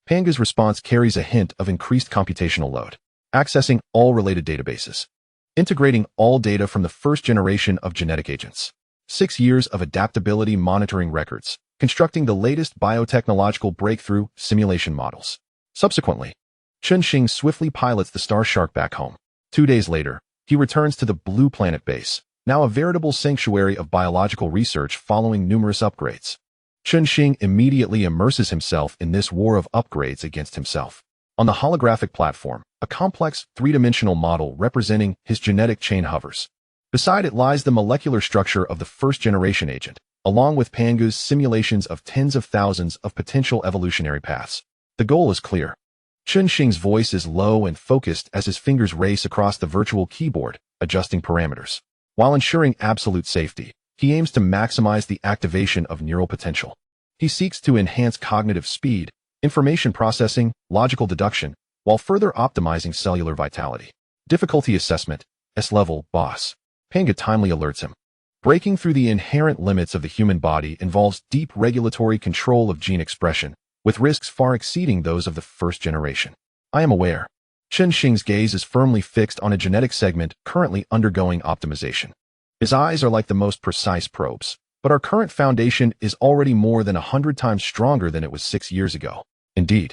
Pangu's response carries a hint of increased computational load. Accessing all related databases. Integrating all data from the first generation of genetic agents. 6 years of adaptability monitoring records. Constructing the latest biotechnological breakthrough simulation models. Subsequently, Chen Xing swiftly pilots the Starship back home. 2 days later, he returns to the Blue Planet base, now a veritable sanctuary of biological research following numerous upgrades. Chen Xing immediately immerses himself in this war of upgrades against himself. On the holographic platform, a complex, three-dimensional model representing his genetic chain hovers. Beside it lies the molecular structure of the first-generation agent, along with Pangu's simulations of tens of thousands of potential evolutionary paths. The goal is clear. Chen Xing's voice is low and focused as his fingers race across the virtual keyboard, adjusting parameters. While ensuring absolute safety, he aims to maximize the activation of neural potential. He seeks to enhance cognitive speed, information processing, logical deduction, while further optimizing cellular vitality. Difficulty assessment, S-level, boss. Pangu timely alerts him. Breaking through the inherent limits of the human body involves deep regulatory control of gene expression, with risks far exceeding those of the first generation. I am aware. Chen Xing's gaze is firmly fixed on a genetic segment currently undergoing optimization. His eyes are like the most precise probes, but our current foundation is already more than 100 times stronger than it was 6 years ago. Indeed,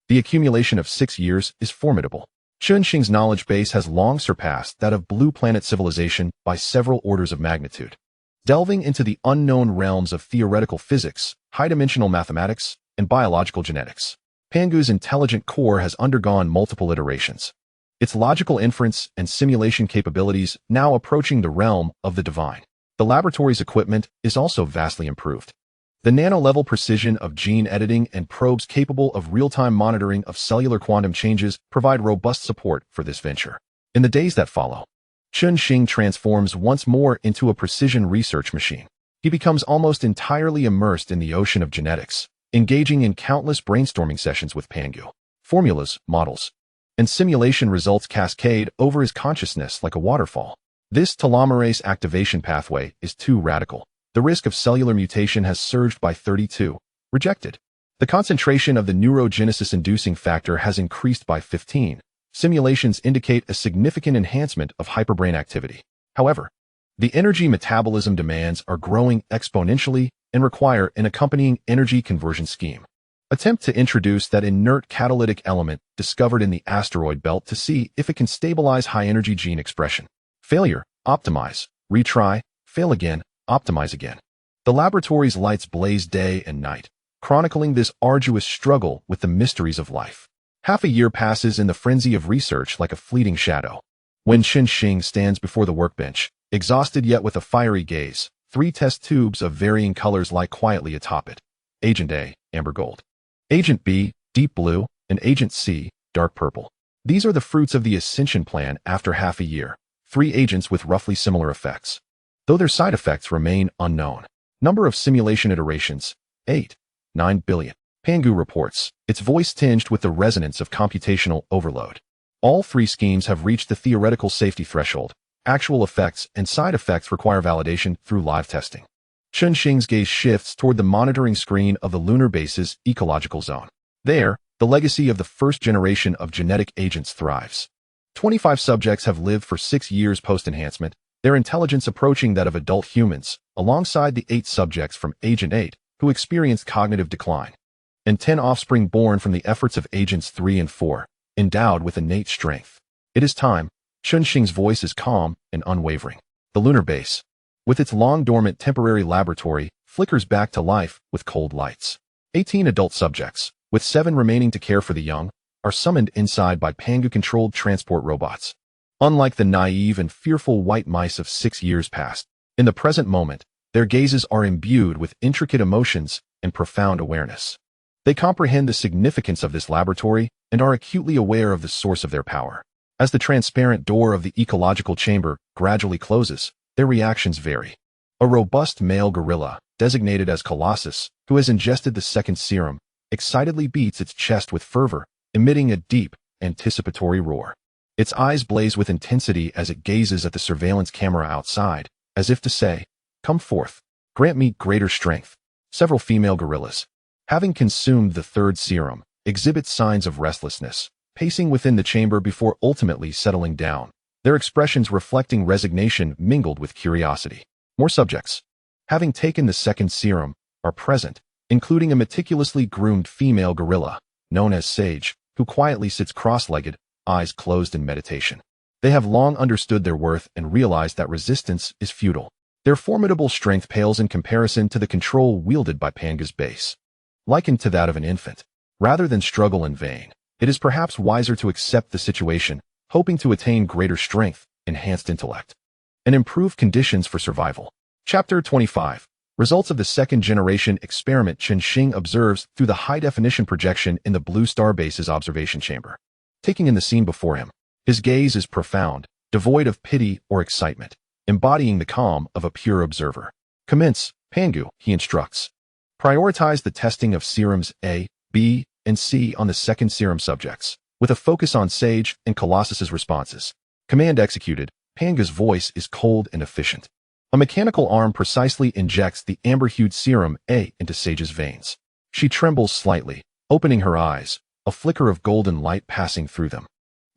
the accumulation of 6 years is formidable. Chen Xing's knowledge base has long surpassed that of Blue Planet civilization by several orders of magnitude. Delving into the unknown realms of theoretical physics, high-dimensional mathematics, and biological genetics, Pangu's intelligent core has undergone multiple iterations. Its logical inference and simulation capabilities now approaching the realm of the divine. The laboratory's equipment is also vastly improved. The nano-level precision of gene editing and probes capable of real-time monitoring of cellular quantum changes provide robust support for this venture. In the days that follow, Chen Xing transforms once more into a precision research machine. He becomes almost entirely immersed in the ocean of genetics, engaging in countless brainstorming sessions with Pangu. Formulas, models, and simulation results cascade over his consciousness like a waterfall. This telomerase activation pathway is too radical. The risk of cellular mutation has surged by 32. Rejected. The concentration of the neurogenesis-inducing factor has increased by 15. Simulations indicate a significant enhancement of hyperbrain activity. However, the energy metabolism demands are growing exponentially and require an accompanying energy conversion scheme. Attempt to introduce that inert catalytic element discovered in the asteroid belt to see if it can stabilize high-energy gene expression. Failure. Optimize. Retry. Fail again. Optimize again. The laboratory's lights blaze day and night, chronicling this arduous struggle with the mysteries of life. Half a year passes in the frenzy of research like a fleeting shadow. When Chen Xing stands before the workbench, exhausted yet with a fiery gaze, 3 test tubes of varying colors lie quietly atop it. Agent A, amber gold. Agent B, deep blue, and Agent C, dark purple. These are the fruits of the Ascension Plan after half a year. 3 agents with roughly similar effects, though their side effects remain unknown. Number of simulation iterations, 8. 9 billion. Pangu reports, its voice tinged with the resonance of computational overload. All 3 schemes have reached the theoretical safety threshold. Actual effects and side effects require validation through live testing. Chen Xing's gaze shifts toward the monitoring screen of the lunar base's ecological zone. There, the legacy of the first generation of genetic agents thrives. 25 subjects have lived for 6 years post-enhancement, their intelligence approaching that of adult humans, alongside the 8 subjects from Agent 8 who experienced cognitive decline, and 10 offspring born from the efforts of Agents 3 and 4, endowed with innate strength. It is time. Chen Xing's voice is calm and unwavering. The lunar base, with its long-dormant temporary laboratory, flickers back to life with cold lights. 18 adult subjects, with 7 remaining to care for the young, are summoned inside by Pangu-controlled transport robots. Unlike the naive and fearful white mice of 6 years past, in the present moment, Their gazes are imbued with intricate emotions and profound awareness. They comprehend the significance of this laboratory and are acutely aware of the source of their power. As the transparent door of the ecological chamber gradually closes, their reactions vary. A robust male gorilla, designated as Colossus, who has ingested the second serum, excitedly beats its chest with fervor, emitting a deep, anticipatory roar. Its eyes blaze with intensity as it gazes at the surveillance camera outside, as if to say, "Come forth, grant me greater strength." Several female gorillas, having consumed the third serum, exhibit signs of restlessness, pacing within the chamber before ultimately settling down, their expressions reflecting resignation mingled with curiosity. More subjects, having taken the second serum, are present, including a meticulously groomed female gorilla, known as Sage, who quietly sits cross-legged, eyes closed in meditation. They have long understood their worth and realized that resistance is futile. Their formidable strength pales in comparison to the control wielded by Panga's base. Likened to that of an infant, rather than struggle in vain, it is perhaps wiser to accept the situation, hoping to attain greater strength, enhanced intellect, and improved conditions for survival. Chapter 25. Results of the second-generation experiment. Chen Xing observes through the high-definition projection in the Blue Star Base's observation chamber. Taking in the scene before him, his gaze is profound, devoid of pity or excitement, embodying the calm of a pure observer. "Commence, Pangu," he instructs. "Prioritize the testing of serums A, B, and C on the second serum subjects, with a focus on Sage and Colossus's responses." Command executed. Panga's voice is cold and efficient. A mechanical arm precisely injects the amber-hued serum A into Sage's veins. She trembles slightly, opening her eyes, a flicker of golden light passing through them,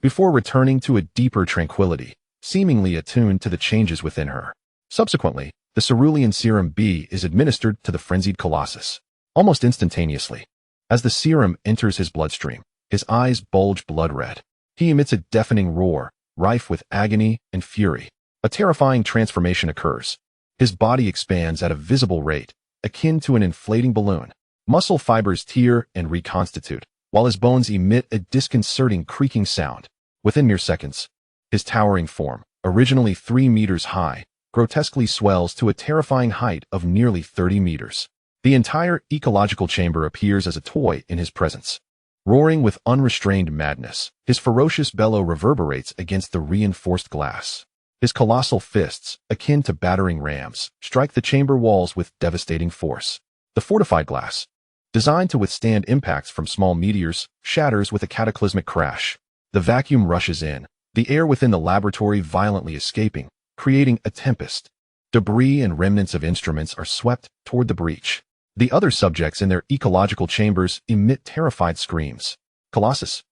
before returning to a deeper tranquility, seemingly attuned to the changes within her. Subsequently, the cerulean serum B is administered to the frenzied Colossus. Almost instantaneously, as the serum enters his bloodstream, his eyes bulge blood red. He emits a deafening roar, rife with agony and fury. A terrifying transformation occurs. His body expands at a visible rate, akin to an inflating balloon. Muscle fibers tear and reconstitute, while his bones emit a disconcerting creaking sound. Within mere seconds, his towering form, originally 3 meters high, grotesquely swells to a terrifying height of nearly 30 meters. The entire ecological chamber appears as a toy in his presence. Roaring with unrestrained madness, his ferocious bellow reverberates against the reinforced glass. His colossal fists, akin to battering rams, strike the chamber walls with devastating force. The fortified glass, designed to withstand impacts from small meteors, shatters with a cataclysmic crash. The vacuum rushes in, the air within the laboratory violently escaping, creating a tempest. Debris and remnants of instruments are swept toward the breach. The other subjects in their ecological chambers emit terrified screams. Colossus,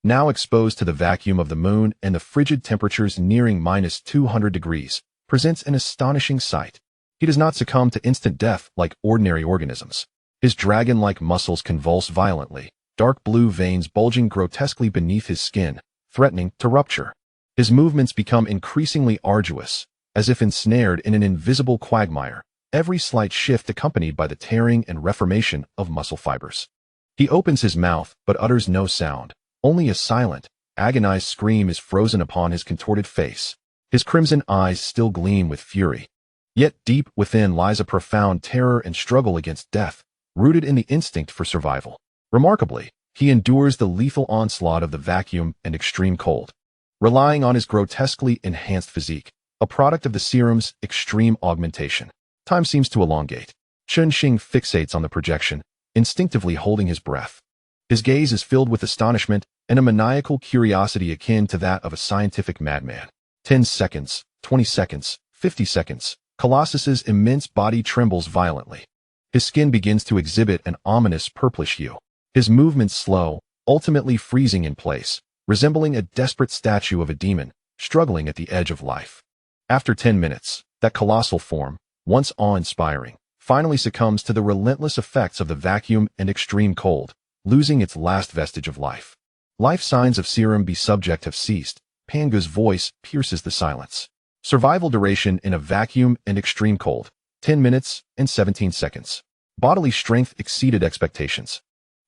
now exposed to the vacuum of the moon and the frigid temperatures nearing -200 degrees, presents an astonishing sight. He does not succumb to instant death like ordinary organisms. His dragon-like muscles convulse violently, dark blue veins bulging grotesquely beneath his skin, threatening to rupture. His movements become increasingly arduous, as if ensnared in an invisible quagmire, every slight shift accompanied by the tearing and reformation of muscle fibers. He opens his mouth but utters no sound. Only a silent, agonized scream is frozen upon his contorted face. His crimson eyes still gleam with fury. Yet deep within lies a profound terror and struggle against death, rooted in the instinct for survival. Remarkably, he endures the lethal onslaught of the vacuum and extreme cold, relying on his grotesquely enhanced physique, a product of the serum's extreme augmentation. Time seems to elongate. Chen Xing fixates on the projection, instinctively holding his breath. His gaze is filled with astonishment and a maniacal curiosity akin to that of a scientific madman. 10 seconds, 20 seconds, 50 seconds. Colossus's immense body trembles violently. His skin begins to exhibit an ominous purplish hue. His movements slow, ultimately freezing in place, resembling a desperate statue of a demon, struggling at the edge of life. After 10 minutes, that colossal form, once awe-inspiring, finally succumbs to the relentless effects of the vacuum and extreme cold, losing its last vestige of life. Life signs of serum B subject have ceased. Panga's voice pierces the silence. Survival duration in a vacuum and extreme cold, 10 minutes and 17 seconds. Bodily strength exceeded expectations.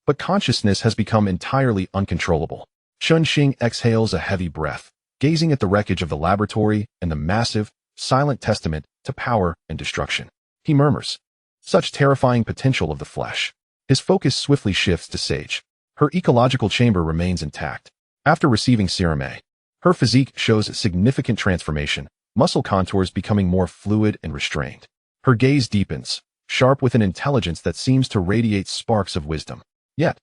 But consciousness has become entirely uncontrollable. Chen Xing exhales a heavy breath, gazing at the wreckage of the laboratory and the massive, silent testament to power and destruction. he murmurs. Such terrifying potential of the flesh. His focus swiftly shifts to Sage. Her ecological chamber remains intact. After receiving Serum A, her physique shows a significant transformation, muscle contours becoming more fluid and restrained. Her gaze deepens, sharp with an intelligence that seems to radiate sparks of wisdom. Yet,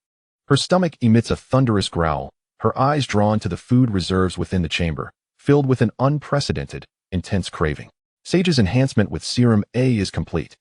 her stomach emits a thunderous growl, her eyes drawn to the food reserves within the chamber, filled with an unprecedented, intense craving. Sage's enhancement with Serum A is complete.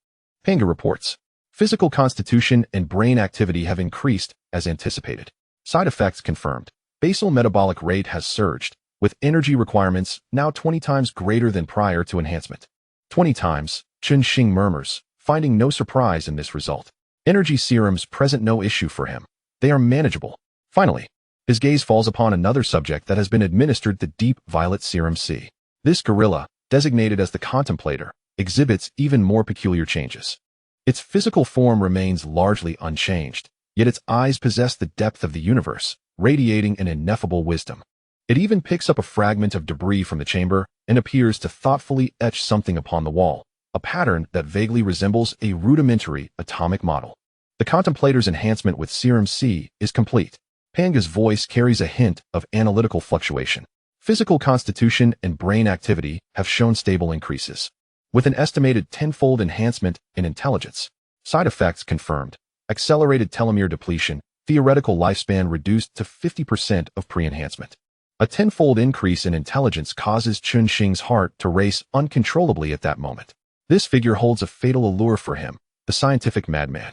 Panga reports. Physical constitution and brain activity have increased, as anticipated. Side effects confirmed. Basal metabolic rate has surged, with energy requirements now 20 times greater than prior to enhancement. 20 times, Chen Xing murmurs, finding no surprise in this result. Energy serums present no issue for him. They are manageable. Finally, his gaze falls upon another subject that has been administered the deep violet Serum C. This gorilla, designated as the Contemplator, exhibits even more peculiar changes. Its physical form remains largely unchanged, yet its eyes possess the depth of the universe, radiating an ineffable wisdom. It even picks up a fragment of debris from the chamber and appears to thoughtfully etch something upon the wall, a pattern that vaguely resembles a rudimentary atomic model. The Contemplator's enhancement with Serum C is complete. Panga's voice carries a hint of analytical fluctuation. Physical constitution and brain activity have shown stable increases, with an estimated 10-fold enhancement in intelligence. Side effects confirmed. Accelerated telomere depletion, theoretical lifespan reduced to 50% of pre-enhancement. A 10-fold increase in intelligence causes Chen Xing's heart to race uncontrollably at that moment. This figure holds a fatal allure for him, the scientific madman.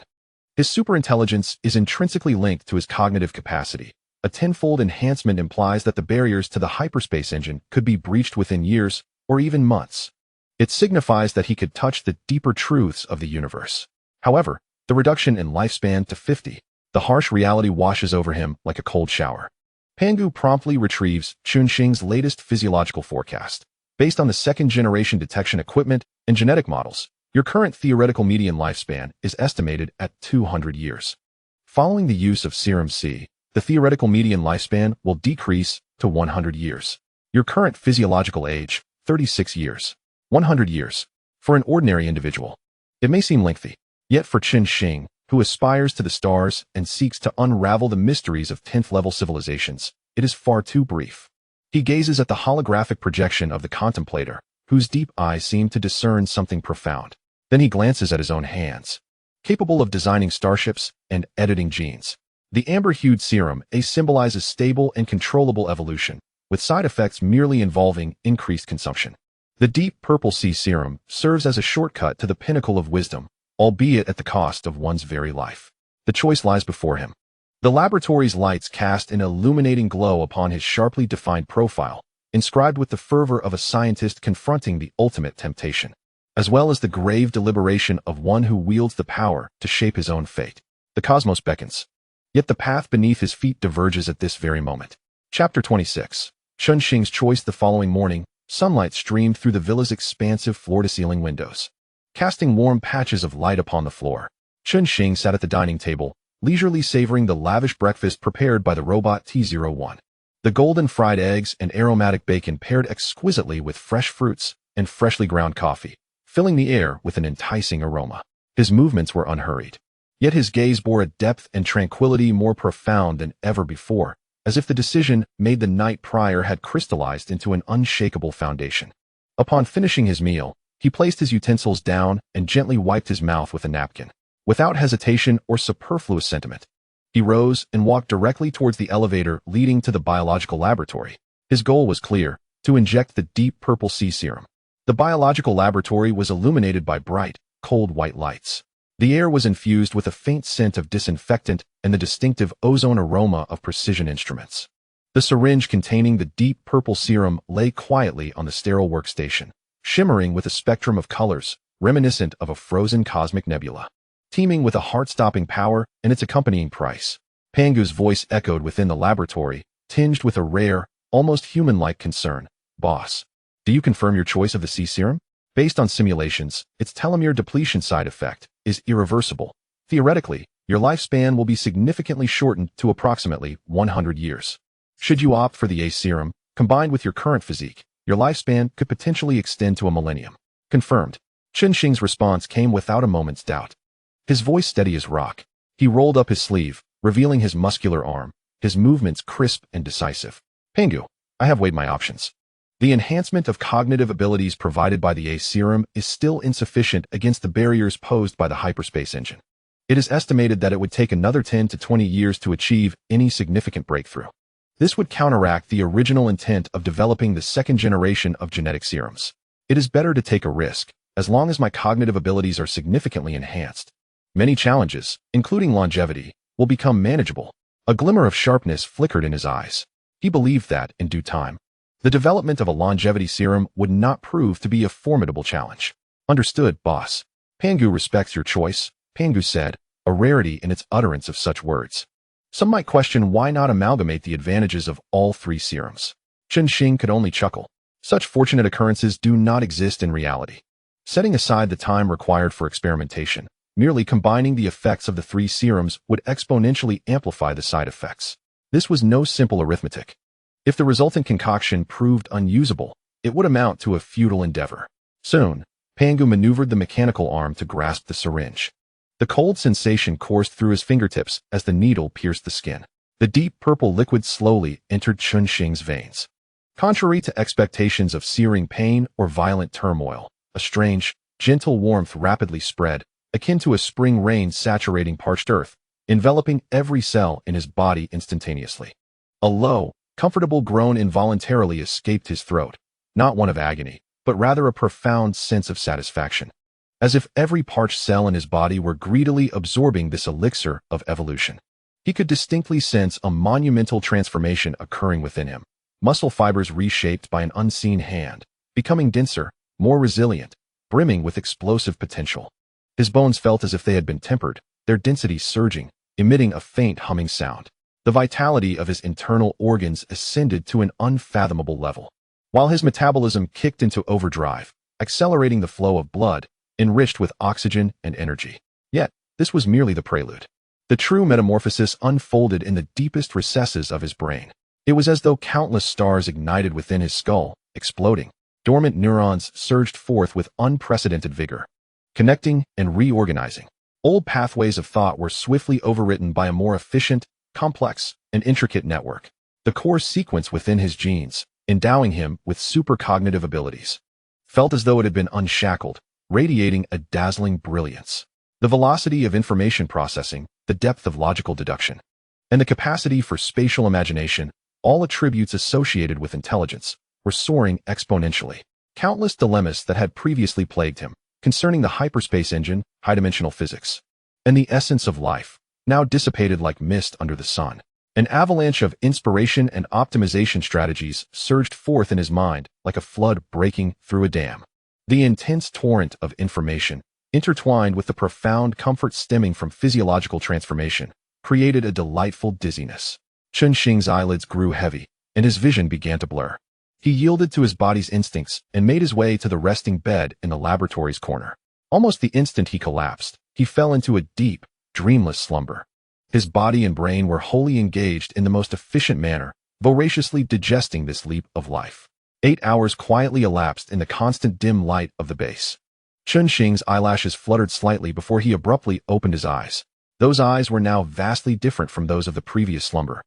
His superintelligence is intrinsically linked to his cognitive capacity. A 10-fold enhancement implies that the barriers to the hyperspace engine could be breached within years or even months. It signifies that he could touch the deeper truths of the universe. However, the reduction in lifespan to 50, the harsh reality washes over him like a cold shower. Pangu promptly retrieves Chen Xing's latest physiological forecast. Based on the second-generation detection equipment and genetic models, your current theoretical median lifespan is estimated at 200 years. Following the use of Serum C, the theoretical median lifespan will decrease to 100 years. Your current physiological age, 36 years. 100 years. For an ordinary individual, it may seem lengthy. Yet for Chen Xing, who aspires to the stars and seeks to unravel the mysteries of 10th-level civilizations, it is far too brief. He gazes at the holographic projection of the Contemplator, whose deep eyes seem to discern something profound. Then he glances at his own hands, capable of designing starships and editing genes. The amber-hued Serum A symbolizes stable and controllable evolution, with side effects merely involving increased consumption. The deep purple C Serum serves as a shortcut to the pinnacle of wisdom, albeit at the cost of one's very life. The choice lies before him. The laboratory's lights cast an illuminating glow upon his sharply defined profile, inscribed with the fervor of a scientist confronting the ultimate temptation, as well as the grave deliberation of one who wields the power to shape his own fate. The cosmos beckons. Yet the path beneath his feet diverges at this very moment. Chapter 26. Chen Xing's choice. The following morning, sunlight streamed through the villa's expansive floor-to-ceiling windows, casting warm patches of light upon the floor. Chen Xing sat at the dining table, leisurely savoring the lavish breakfast prepared by the robot T01. The golden fried eggs and aromatic bacon paired exquisitely with fresh fruits and freshly ground coffee, filling the air with an enticing aroma. His movements were unhurried, yet his gaze bore a depth and tranquility more profound than ever before, as if the decision made the night prior had crystallized into an unshakable foundation. Upon finishing his meal, he placed his utensils down and gently wiped his mouth with a napkin. Without hesitation or superfluous sentiment, he rose and walked directly towards the elevator leading to the biological laboratory. His goal was clear: to inject the deep purple C Serum. The biological laboratory was illuminated by bright, cold white lights. The air was infused with a faint scent of disinfectant and the distinctive ozone aroma of precision instruments. The syringe containing the deep purple serum lay quietly on the sterile workstation, shimmering with a spectrum of colors, reminiscent of a frozen cosmic nebula, teeming with a heart-stopping power and its accompanying price. Pangu's voice echoed within the laboratory, tinged with a rare, almost human-like concern. "Boss, do you confirm your choice of the C Serum? Based on simulations, its telomere depletion side effect is irreversible. Theoretically, your lifespan will be significantly shortened to approximately 100 years. Should you opt for the A Serum, combined with your current physique, your lifespan could potentially extend to a millennium." "Confirmed." Chen Xing's response came without a moment's doubt. His voice steady as rock. He rolled up his sleeve, revealing his muscular arm, his movements crisp and decisive. Pangu, I have weighed my options. The enhancement of cognitive abilities provided by the A serum is still insufficient against the barriers posed by the hyperspace engine. It is estimated that it would take another 10 to 20 years to achieve any significant breakthrough. This would counteract the original intent of developing the second generation of genetic serums. It is better to take a risk, as long as my cognitive abilities are significantly enhanced. Many challenges, including longevity, will become manageable. A glimmer of sharpness flickered in his eyes. He believed that, in due time, the development of a longevity serum would not prove to be a formidable challenge. Understood, boss. Pangu respects your choice, Pangu said, a rarity in its utterance of such words. Some might question why not amalgamate the advantages of all three serums. Chen Xing could only chuckle. Such fortunate occurrences do not exist in reality. Setting aside the time required for experimentation, merely combining the effects of the three serums would exponentially amplify the side effects. This was no simple arithmetic. If the resultant concoction proved unusable, it would amount to a futile endeavor. Soon, Pangu maneuvered the mechanical arm to grasp the syringe. The cold sensation coursed through his fingertips as the needle pierced the skin. The deep purple liquid slowly entered Chen Xing's veins. Contrary to expectations of searing pain or violent turmoil, a strange, gentle warmth rapidly spread, akin to a spring rain saturating parched earth, enveloping every cell in his body instantaneously. A low, comfortable groan involuntarily escaped his throat, not one of agony, but rather a profound sense of satisfaction, as if every parched cell in his body were greedily absorbing this elixir of evolution. He could distinctly sense a monumental transformation occurring within him, muscle fibers reshaped by an unseen hand, becoming denser, more resilient, brimming with explosive potential. His bones felt as if they had been tempered, their density surging, emitting a faint humming sound. The vitality of his internal organs ascended to an unfathomable level, while his metabolism kicked into overdrive, accelerating the flow of blood, enriched with oxygen and energy. Yet, this was merely the prelude. The true metamorphosis unfolded in the deepest recesses of his brain. It was as though countless stars ignited within his skull, exploding. Dormant neurons surged forth with unprecedented vigor, connecting and reorganizing. Old pathways of thought were swiftly overwritten by a more efficient, complex, and intricate network. The core sequence within his genes, endowing him with supercognitive abilities, felt as though it had been unshackled, radiating a dazzling brilliance. The velocity of information processing, the depth of logical deduction, and the capacity for spatial imagination, all attributes associated with intelligence, were soaring exponentially. Countless dilemmas that had previously plagued him, concerning the hyperspace engine, high-dimensional physics, and the essence of life, now dissipated like mist under the sun. An avalanche of inspiration and optimization strategies surged forth in his mind like a flood breaking through a dam. The intense torrent of information, intertwined with the profound comfort stemming from physiological transformation, created a delightful dizziness. Chen Xing's eyelids grew heavy, and his vision began to blur. He yielded to his body's instincts and made his way to the resting bed in the laboratory's corner. Almost the instant he collapsed, he fell into a deep, dreamless slumber. His body and brain were wholly engaged in the most efficient manner, voraciously digesting this leap of life. 8 hours quietly elapsed in the constant dim light of the base. Chen Xing's eyelashes fluttered slightly before he abruptly opened his eyes. Those eyes were now vastly different from those of the previous slumber.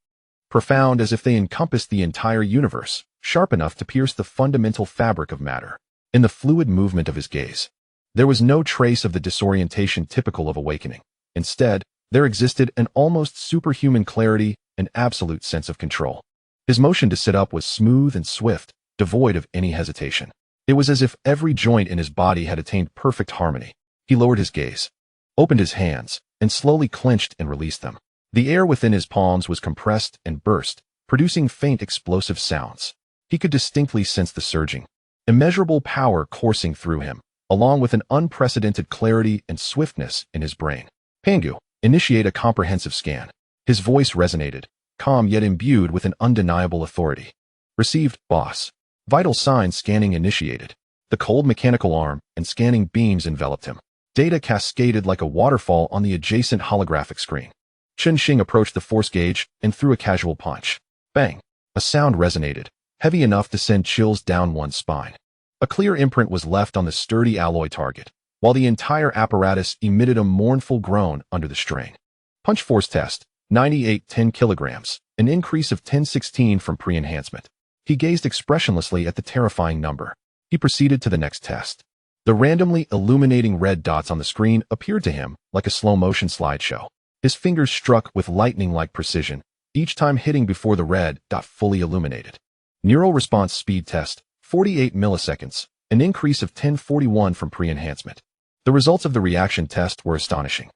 Profound as if they encompassed the entire universe, sharp enough to pierce the fundamental fabric of matter. In the fluid movement of his gaze, there was no trace of the disorientation typical of awakening. Instead, there existed an almost superhuman clarity and absolute sense of control. His motion to sit up was smooth and swift, devoid of any hesitation. It was as if every joint in his body had attained perfect harmony. He lowered his gaze, opened his hands, and slowly clenched and released them. The air within his palms was compressed and burst, producing faint explosive sounds. He could distinctly sense the surging, immeasurable power coursing through him, along with an unprecedented clarity and swiftness in his brain. Pangu, initiate a comprehensive scan. His voice resonated, calm yet imbued with an undeniable authority. Received, boss. Vital signs scanning initiated. The cold mechanical arm and scanning beams enveloped him. Data cascaded like a waterfall on the adjacent holographic screen. Chen Xing approached the force gauge and threw a casual punch. Bang! A sound resonated, heavy enough to send chills down one's spine. A clear imprint was left on the sturdy alloy target, while the entire apparatus emitted a mournful groan under the strain. Punch force test, 98-10 kilograms, an increase of 10-16 from pre-enhancement. He gazed expressionlessly at the terrifying number. He proceeded to the next test. The randomly illuminating red dots on the screen appeared to him like a slow-motion slideshow. His fingers struck with lightning-like precision, each time hitting before the red dot fully illuminated. Neural response speed test, 48 milliseconds, an increase of 1041 from pre-enhancement. The results of the reaction test were astonishing.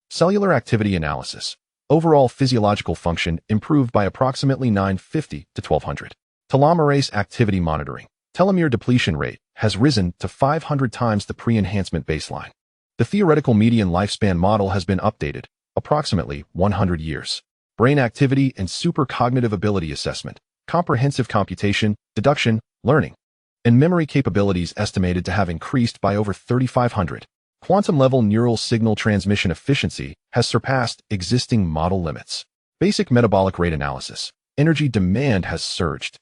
Cellular activity analysis. Overall physiological function improved by approximately 950 to 1200. Telomerase activity monitoring. Telomere depletion rate has risen to 500 times the pre-enhancement baseline. The theoretical median lifespan model has been updated, approximately 100 years. Brain activity and supercognitive ability assessment, comprehensive computation, deduction, learning, and memory capabilities estimated to have increased by over 3,500. Quantum-level neural signal transmission efficiency has surpassed existing model limits. Basic metabolic rate analysis. Energy demand has surged.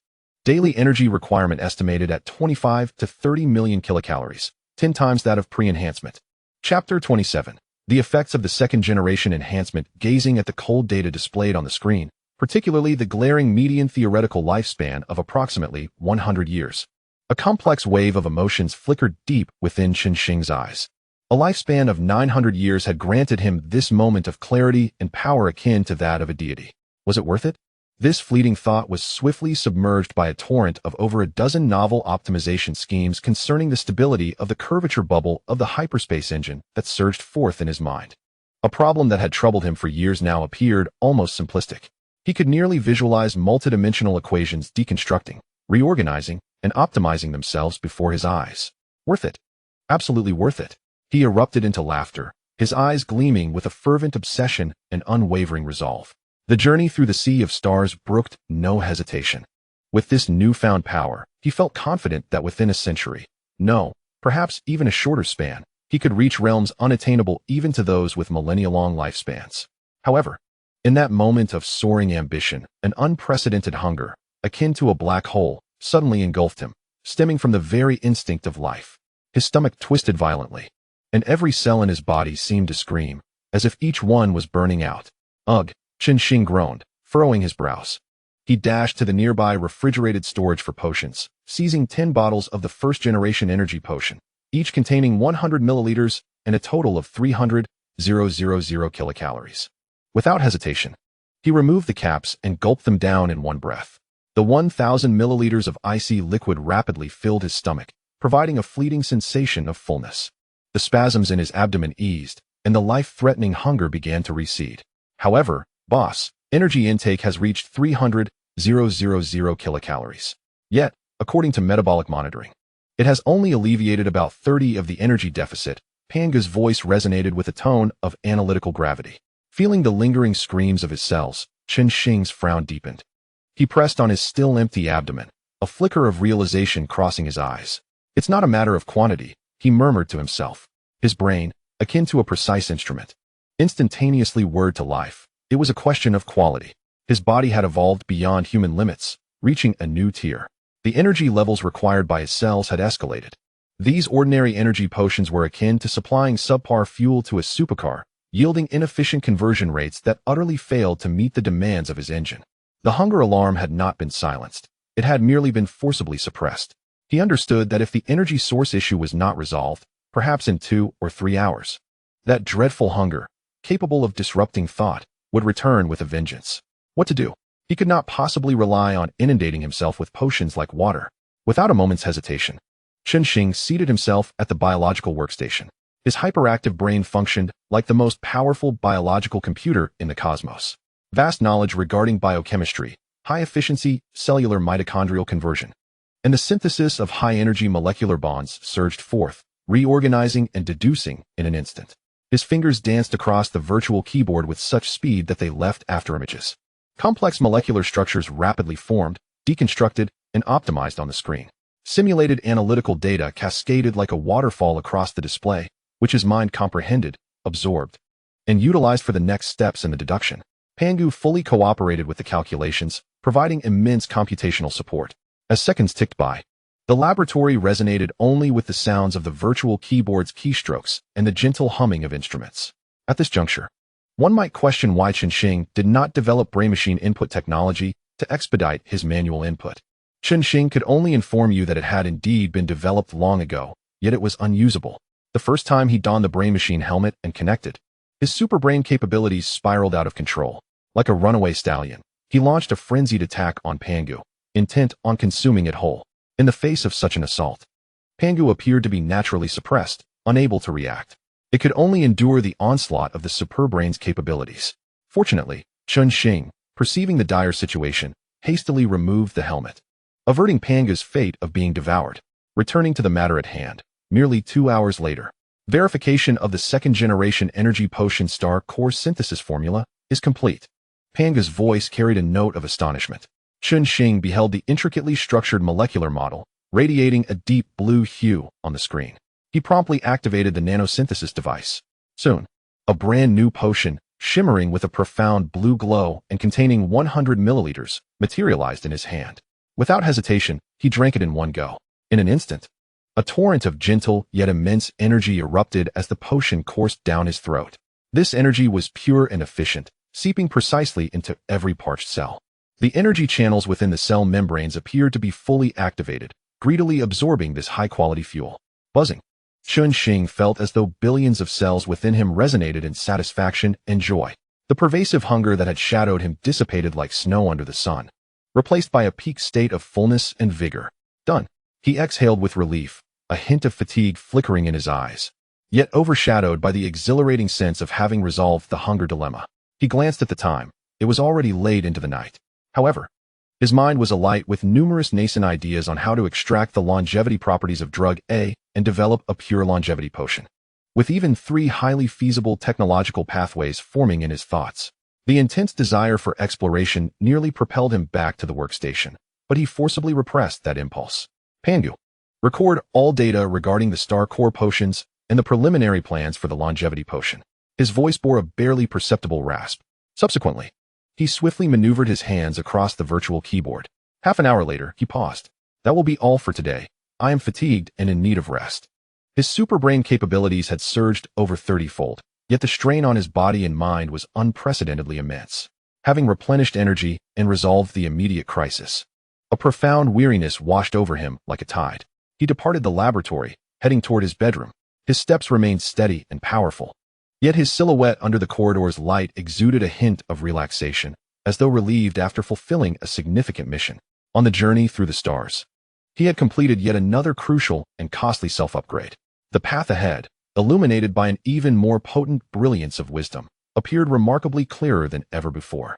Daily energy requirement estimated at 25 to 30 million kilocalories, 10 times that of pre-enhancement. Chapter 27. The effects of the second-generation enhancement. Gazing at the cold data displayed on the screen, particularly the glaring median theoretical lifespan of approximately 100 years. A complex wave of emotions flickered deep within Chen Xing's eyes. A lifespan of 900 years had granted him this moment of clarity and power akin to that of a deity. Was it worth it? This fleeting thought was swiftly submerged by a torrent of over a dozen novel optimization schemes concerning the stability of the curvature bubble of the hyperspace engine that surged forth in his mind. A problem that had troubled him for years now appeared almost simplistic. He could nearly visualize multidimensional equations deconstructing, reorganizing, and optimizing themselves before his eyes. Worth it. Absolutely worth it. He erupted into laughter, his eyes gleaming with a fervent obsession and unwavering resolve. The journey through the sea of stars brooked no hesitation. With this newfound power, he felt confident that within a century, no, perhaps even a shorter span, he could reach realms unattainable even to those with millennia-long lifespans. However, in that moment of soaring ambition, an unprecedented hunger, akin to a black hole, suddenly engulfed him, stemming from the very instinct of life. His stomach twisted violently, and every cell in his body seemed to scream, as if each one was burning out. Ugh! Chen Xing groaned, furrowing his brows. He dashed to the nearby refrigerated storage for potions, seizing 10 bottles of the first-generation energy potion, each containing 100 milliliters and a total of 300,000 kilocalories. Without hesitation, he removed the caps and gulped them down in one breath. The 1,000 milliliters of icy liquid rapidly filled his stomach, providing a fleeting sensation of fullness. The spasms in his abdomen eased, and the life-threatening hunger began to recede. However, boss, energy intake has reached 300,000 kilocalories. Yet, according to metabolic monitoring, it has only alleviated about 30 of the energy deficit. Panga's voice resonated with a tone of analytical gravity. Feeling the lingering screams of his cells, Chen Xing's frown deepened. He pressed on his still empty abdomen, a flicker of realization crossing his eyes. It's not a matter of quantity, he murmured to himself. His brain, akin to a precise instrument, instantaneously whirred to life. It was a question of quality. His body had evolved beyond human limits, reaching a new tier. The energy levels required by his cells had escalated. These ordinary energy potions were akin to supplying subpar fuel to a supercar, yielding inefficient conversion rates that utterly failed to meet the demands of his engine. The hunger alarm had not been silenced. It had merely been forcibly suppressed. He understood that if the energy source issue was not resolved, perhaps in 2 or 3 hours, that dreadful hunger, capable of disrupting thought, would return with a vengeance. What to do? He could not possibly rely on inundating himself with potions like water. Without a moment's hesitation, Chen Xing seated himself at the biological workstation. His hyperactive brain functioned like the most powerful biological computer in the cosmos. Vast knowledge regarding biochemistry, high-efficiency cellular mitochondrial conversion, and the synthesis of high-energy molecular bonds surged forth, reorganizing and deducing in an instant. His fingers danced across the virtual keyboard with such speed that they left afterimages. Complex molecular structures rapidly formed, deconstructed, and optimized on the screen. Simulated analytical data cascaded like a waterfall across the display, which his mind comprehended, absorbed, and utilized for the next steps in the deduction. Pangu fully cooperated with the calculations, providing immense computational support. As seconds ticked by, The laboratory resonated only with the sounds of the virtual keyboard's keystrokes and the gentle humming of instruments. At this juncture, one might question why Chen Xing did not develop brain-machine input technology to expedite his manual input. Chen Xing could only inform you that it had indeed been developed long ago, yet it was unusable. The first time he donned the brain-machine helmet and connected, his superbrain capabilities spiraled out of control. Like a runaway stallion, he launched a frenzied attack on Pangu, intent on consuming it whole. In the face of such an assault, Pangu appeared to be naturally suppressed, unable to react. It could only endure the onslaught of the superbrain's capabilities. Fortunately, Chen Xing, perceiving the dire situation, hastily removed the helmet, averting Pangu's fate of being devoured. Returning to the matter at hand, merely 2 hours later, verification of the second-generation energy potion star core synthesis formula is complete. Pangu's voice carried a note of astonishment. Chen Xing beheld the intricately structured molecular model, radiating a deep blue hue on the screen. He promptly activated the nanosynthesis device. Soon, a brand new potion, shimmering with a profound blue glow and containing 100 milliliters, materialized in his hand. Without hesitation, he drank it in one go. In an instant, a torrent of gentle yet immense energy erupted as the potion coursed down his throat. This energy was pure and efficient, seeping precisely into every parched cell. The energy channels within the cell membranes appeared to be fully activated, greedily absorbing this high-quality fuel. Buzzing, Chen Xing felt as though billions of cells within him resonated in satisfaction and joy. The pervasive hunger that had shadowed him dissipated like snow under the sun, replaced by a peak state of fullness and vigor. Done. He exhaled with relief, a hint of fatigue flickering in his eyes, yet overshadowed by the exhilarating sense of having resolved the hunger dilemma. He glanced at the time. It was already late into the night. However, his mind was alight with numerous nascent ideas on how to extract the longevity properties of drug A and develop a pure longevity potion, with even 3 highly feasible technological pathways forming in his thoughts. The intense desire for exploration nearly propelled him back to the workstation, but he forcibly repressed that impulse. Pangu, record all data regarding the star core potions and the preliminary plans for the longevity potion. His voice bore a barely perceptible rasp. Subsequently, he swiftly maneuvered his hands across the virtual keyboard. Half an hour later, he paused. That will be all for today. I am fatigued and in need of rest. His superbrain capabilities had surged over 30-fold, yet the strain on his body and mind was unprecedentedly immense. Having replenished energy and resolved the immediate crisis, a profound weariness washed over him like a tide. He departed the laboratory, heading toward his bedroom. His steps remained steady and powerful, yet his silhouette under the corridor's light exuded a hint of relaxation, as though relieved after fulfilling a significant mission. On the journey through the stars, he had completed yet another crucial and costly self-upgrade. The path ahead, illuminated by an even more potent brilliance of wisdom, appeared remarkably clearer than ever before,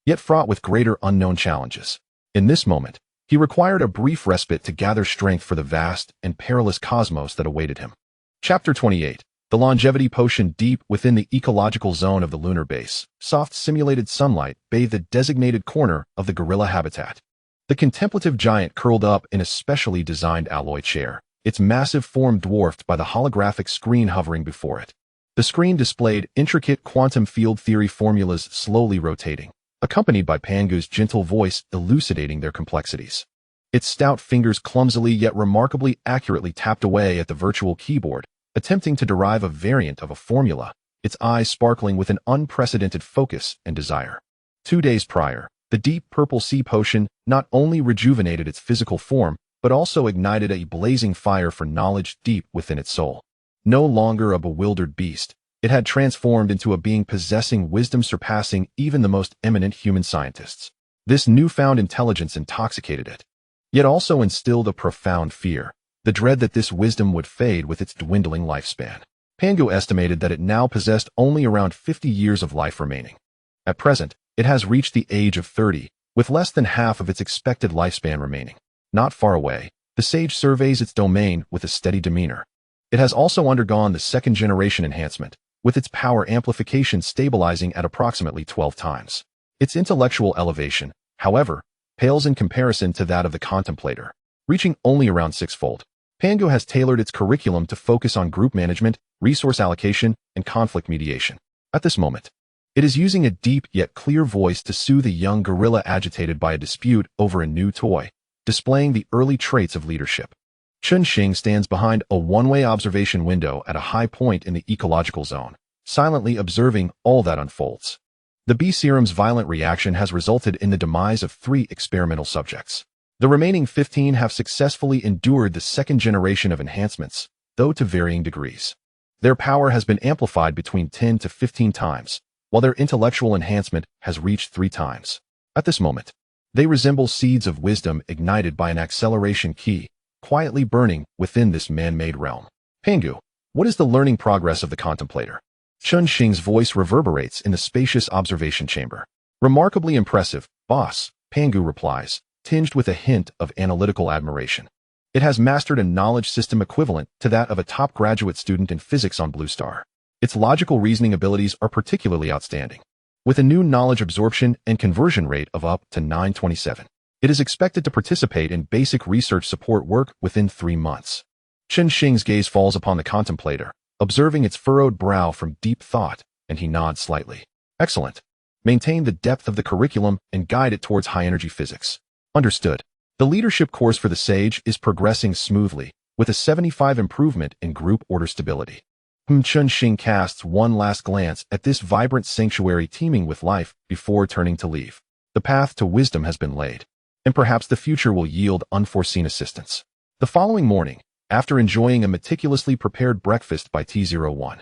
yet fraught with greater unknown challenges. In this moment, he required a brief respite to gather strength for the vast and perilous cosmos that awaited him. Chapter 28. The longevity potion. Deep within the ecological zone of the lunar base, soft simulated sunlight bathed the designated corner of the gorilla habitat. The contemplative giant curled up in a specially designed alloy chair, its massive form dwarfed by the holographic screen hovering before it. The screen displayed intricate quantum field theory formulas slowly rotating, accompanied by Pangu's gentle voice elucidating their complexities. Its stout fingers clumsily yet remarkably accurately tapped away at the virtual keyboard, attempting to derive a variant of a formula, its eyes sparkling with an unprecedented focus and desire. 2 days prior, the deep purple sea potion not only rejuvenated its physical form, but also ignited a blazing fire for knowledge deep within its soul. No longer a bewildered beast, it had transformed into a being possessing wisdom surpassing even the most eminent human scientists. This newfound intelligence intoxicated it, yet also instilled a profound fear, the dread that this wisdom would fade with its dwindling lifespan. Pangu estimated that it now possessed only around 50 years of life remaining. At present, it has reached the age of 30, with less than half of its expected lifespan remaining. Not far away, the sage surveys its domain with a steady demeanor. It has also undergone the second-generation enhancement, with its power amplification stabilizing at approximately 12 times. Its intellectual elevation, however, pales in comparison to that of the contemplator, reaching only around 6-fold. Pangu has tailored its curriculum to focus on group management, resource allocation, and conflict mediation. At this moment, it is using a deep yet clear voice to soothe a young gorilla agitated by a dispute over a new toy, displaying the early traits of leadership. Chen Xing stands behind a one-way observation window at a high point in the ecological zone, silently observing all that unfolds. The B serum's violent reaction has resulted in the demise of 3 experimental subjects. The remaining 15 have successfully endured the second generation of enhancements, though to varying degrees. Their power has been amplified between 10 to 15 times, while their intellectual enhancement has reached 3 times. At this moment, they resemble seeds of wisdom ignited by an acceleration key, quietly burning within this man-made realm. Pangu, what is the learning progress of the contemplator? Chen Xing's voice reverberates in the spacious observation chamber. Remarkably impressive, boss, Pangu replies, tinged with a hint of analytical admiration. It has mastered a knowledge system equivalent to that of a top graduate student in physics on Blue Star. Its logical reasoning abilities are particularly outstanding. With a new knowledge absorption and conversion rate of up to 927, it is expected to participate in basic research support work within 3 months. Chen Xing's gaze falls upon the contemplator, observing its furrowed brow from deep thought, and he nods slightly. Excellent. Maintain the depth of the curriculum and guide it towards high-energy physics. Understood. The leadership course for the Sage is progressing smoothly, with a 75 improvement in group order stability. Chen Xing casts one last glance at this vibrant sanctuary teeming with life before turning to leave. The path to wisdom has been laid, and perhaps the future will yield unforeseen assistance. The following morning, after enjoying a meticulously prepared breakfast by T01,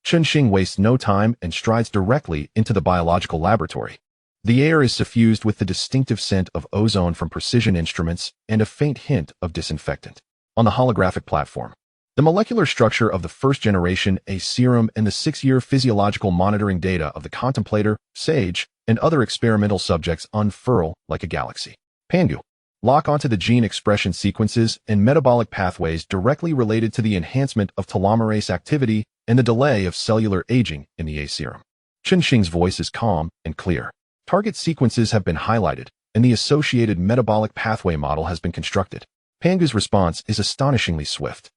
Chen Xing wastes no time and strides directly into the biological laboratory. The air is suffused with the distinctive scent of ozone from precision instruments and a faint hint of disinfectant. On the holographic platform, the molecular structure of the first-generation A serum and the 6-year physiological monitoring data of the contemplator, Sage, and other experimental subjects unfurl like a galaxy. Pangu. Lock onto the gene expression sequences and metabolic pathways directly related to the enhancement of telomerase activity and the delay of cellular aging in the A serum. Chen Xing's voice is calm and clear. Target sequences have been highlighted, and the associated metabolic pathway model has been constructed. Pangu's response is astonishingly swift.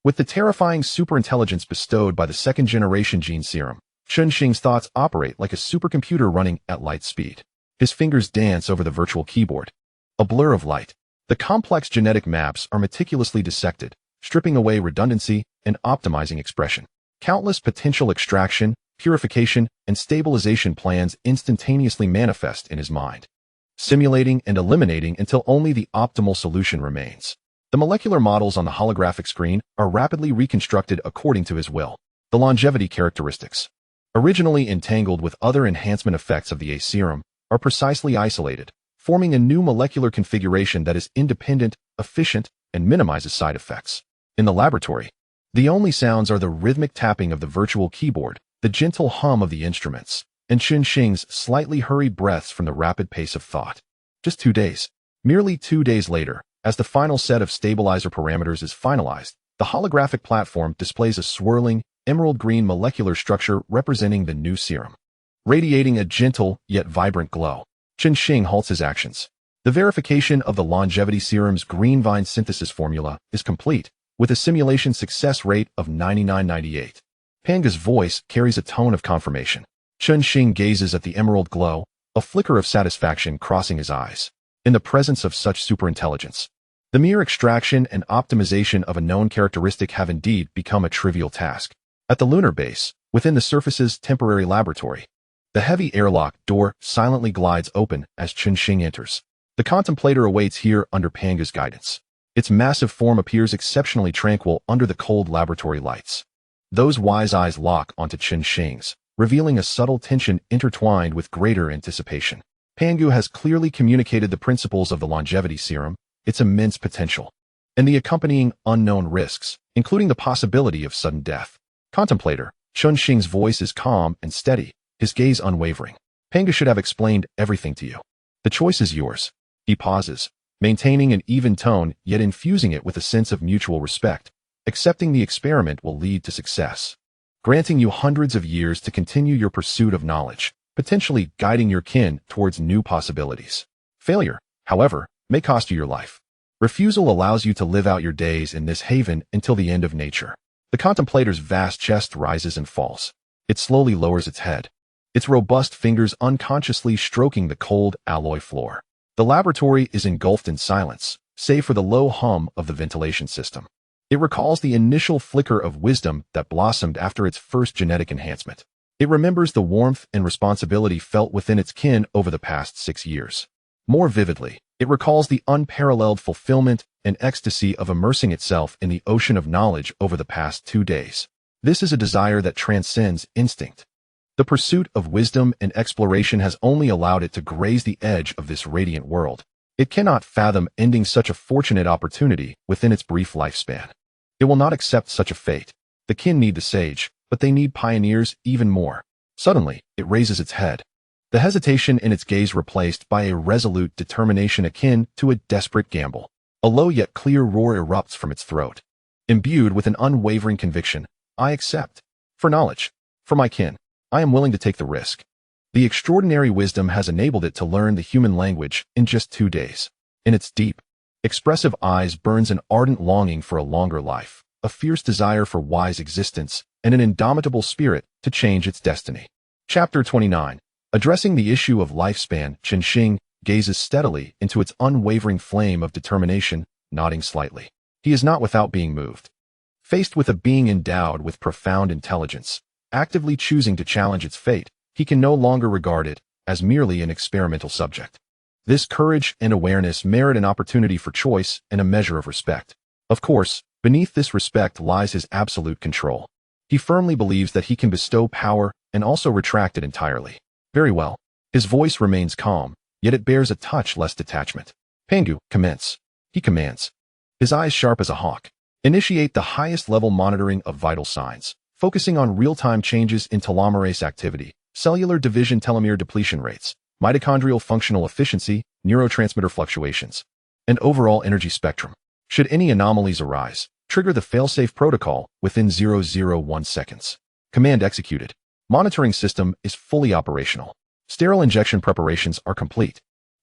With the terrifying superintelligence bestowed by the second-generation gene serum, Chen Xing's thoughts operate like a supercomputer running at light speed. His fingers dance over the virtual keyboard. A blur of light. The complex genetic maps are meticulously dissected, stripping away redundancy and optimizing expression. Countless potential extraction, purification, and stabilization plans instantaneously manifest in his mind, simulating and eliminating until only the optimal solution remains. The molecular models on the holographic screen are rapidly reconstructed according to his will. The longevity characteristics, originally entangled with other enhancement effects of the A serum, are precisely isolated, forming a new molecular configuration that is independent, efficient, and minimizes side effects. In the laboratory, the only sounds are the rhythmic tapping of the virtual keyboard, the gentle hum of the instruments, and Chen Xing's slightly hurried breaths from the rapid pace of thought. Just 2 days. Merely 2 days later, as the final set of stabilizer parameters is finalized, the holographic platform displays a swirling, emerald-green molecular structure representing the new serum, radiating a gentle yet vibrant glow. Chen Xing halts his actions. The verification of the longevity serum's green vine synthesis formula is complete, with a simulation success rate of 99.98. Pangu's voice carries a tone of confirmation. Chen Xing gazes at the emerald glow, a flicker of satisfaction crossing his eyes. In the presence of such superintelligence, the mere extraction and optimization of a known characteristic have indeed become a trivial task. At the lunar base, within the surface's temporary laboratory, the heavy airlock door silently glides open as Chen Xing enters. The contemplator awaits here under Pangu's guidance. Its massive form appears exceptionally tranquil under the cold laboratory lights. Those wise eyes lock onto Chen Xing's, revealing a subtle tension intertwined with greater anticipation. Pangu has clearly communicated the principles of the longevity serum, its immense potential, and the accompanying unknown risks, including the possibility of sudden death. Contemplator, Chen Xing's voice is calm and steady, his gaze unwavering. Pangu should have explained everything to you. The choice is yours. He pauses, maintaining an even tone yet infusing it with a sense of mutual respect. Accepting the experiment will lead to success, granting you hundreds of years to continue your pursuit of knowledge, potentially guiding your kin towards new possibilities. Failure, however, may cost you your life. Refusal allows you to live out your days in this haven until the end of nature. The contemplator's vast chest rises and falls. It slowly lowers its head, its robust fingers unconsciously stroking the cold alloy floor. The laboratory is engulfed in silence, save for the low hum of the ventilation system. It recalls the initial flicker of wisdom that blossomed after its first genetic enhancement. It remembers the warmth and responsibility felt within its kin over the past 6 years. More vividly, it recalls the unparalleled fulfillment and ecstasy of immersing itself in the ocean of knowledge over the past 2 days. This is a desire that transcends instinct. The pursuit of wisdom and exploration has only allowed it to graze the edge of this radiant world. It cannot fathom ending such a fortunate opportunity within its brief lifespan. It will not accept such a fate. The kin need the sage, but they need pioneers even more. Suddenly, it raises its head. The hesitation in its gaze replaced by a resolute determination akin to a desperate gamble. A low yet clear roar erupts from its throat. Imbued with an unwavering conviction, I accept. For knowledge. For my kin. I am willing to take the risk. The extraordinary wisdom has enabled it to learn the human language in just 2 days. In its deep, expressive eyes burns an ardent longing for a longer life, a fierce desire for wise existence, and an indomitable spirit to change its destiny. Chapter 29. Addressing the issue of lifespan, Chen Xing gazes steadily into its unwavering flame of determination, nodding slightly. He is not without being moved. Faced with a being endowed with profound intelligence, actively choosing to challenge its fate, he can no longer regard it as merely an experimental subject. This courage and awareness merit an opportunity for choice and a measure of respect. Of course, beneath this respect lies his absolute control. He firmly believes that he can bestow power and also retract it entirely. Very well. His voice remains calm, yet it bears a touch less detachment. Pangu, commence. He commands. His eyes sharp as a hawk. Initiate the highest level monitoring of vital signs, focusing on real-time changes in telomerase activity, cellular division telomere depletion rates, mitochondrial functional efficiency, neurotransmitter fluctuations, and overall energy spectrum. Should any anomalies arise, trigger the failsafe protocol within 0.01 seconds. Command executed. Monitoring system is fully operational. Sterile injection preparations are complete.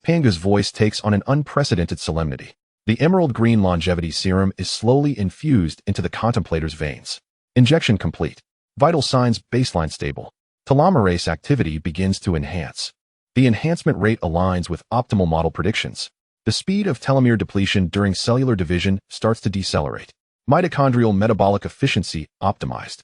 Pangu's voice takes on an unprecedented solemnity. The emerald green longevity serum is slowly infused into the contemplator's veins. Injection complete. Vital signs baseline stable. Telomerase activity begins to enhance. The enhancement rate aligns with optimal model predictions. The speed of telomere depletion during cellular division starts to decelerate. Mitochondrial metabolic efficiency optimized.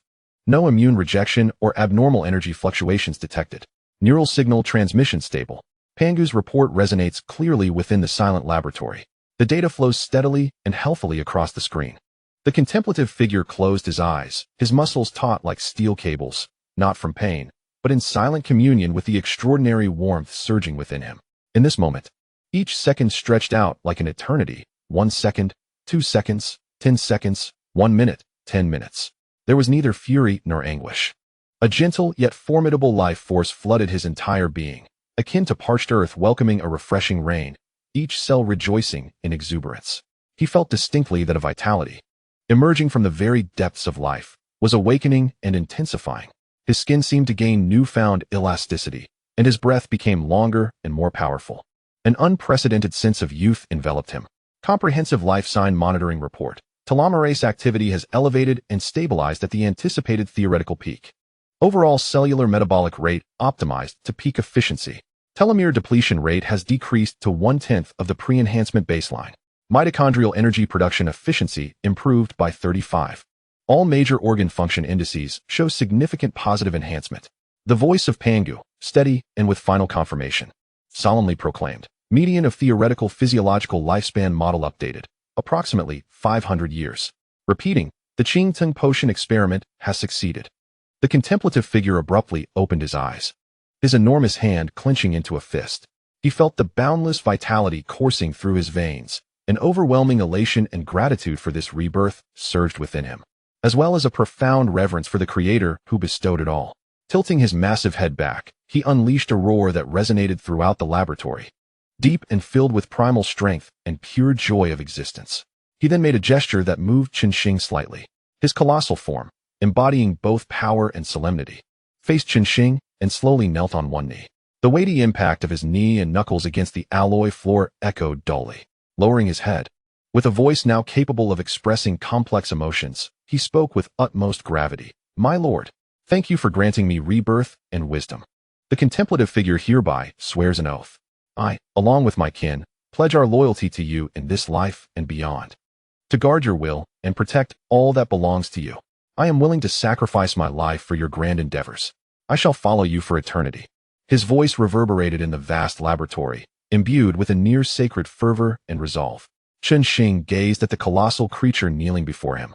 No immune rejection or abnormal energy fluctuations detected. Neural signal transmission stable. Pangu's report resonates clearly within the silent laboratory. The data flows steadily and healthily across the screen. The contemplative figure closed his eyes, his muscles taut like steel cables, not from pain, but in silent communion with the extraordinary warmth surging within him. In this moment, each second stretched out like an eternity. 1 second, 2 seconds, 10 seconds, 1 minute, 10 minutes. There was neither fury nor anguish. A gentle yet formidable life force flooded his entire being, akin to parched earth welcoming a refreshing rain, each cell rejoicing in exuberance. He felt distinctly that a vitality, emerging from the very depths of life, was awakening and intensifying. His skin seemed to gain newfound elasticity, and his breath became longer and more powerful. An unprecedented sense of youth enveloped him. Comprehensive life sign monitoring report. Telomerase activity has elevated and stabilized at the anticipated theoretical peak. Overall cellular metabolic rate optimized to peak efficiency. Telomere depletion rate has decreased to 1/10 of the pre-enhancement baseline. Mitochondrial energy production efficiency improved by 35. All major organ function indices show significant positive enhancement. The voice of Pangu, steady and with final confirmation, solemnly proclaimed. Median of theoretical physiological lifespan model updated. Approximately 500 years. Repeating, the Qingteng potion experiment has succeeded. The contemplative figure abruptly opened his eyes, his enormous hand clenching into a fist. He felt the boundless vitality coursing through his veins. An overwhelming elation and gratitude for this rebirth surged within him, as well as a profound reverence for the Creator who bestowed it all. Tilting his massive head back, he unleashed a roar that resonated throughout the laboratory, deep and filled with primal strength and pure joy of existence. He then made a gesture that moved Chen Xing slightly. His colossal form, embodying both power and solemnity, faced Chen Xing and slowly knelt on one knee. The weighty impact of his knee and knuckles against the alloy floor echoed dully. Lowering his head, with a voice now capable of expressing complex emotions, he spoke with utmost gravity. My lord, thank you for granting me rebirth and wisdom. The contemplative figure hereby swears an oath. I, along with my kin, pledge our loyalty to you in this life and beyond. To guard your will and protect all that belongs to you, I am willing to sacrifice my life for your grand endeavors. I shall follow you for eternity." His voice reverberated in the vast laboratory, imbued with a near-sacred fervor and resolve. Chen Xing gazed at the colossal creature kneeling before him.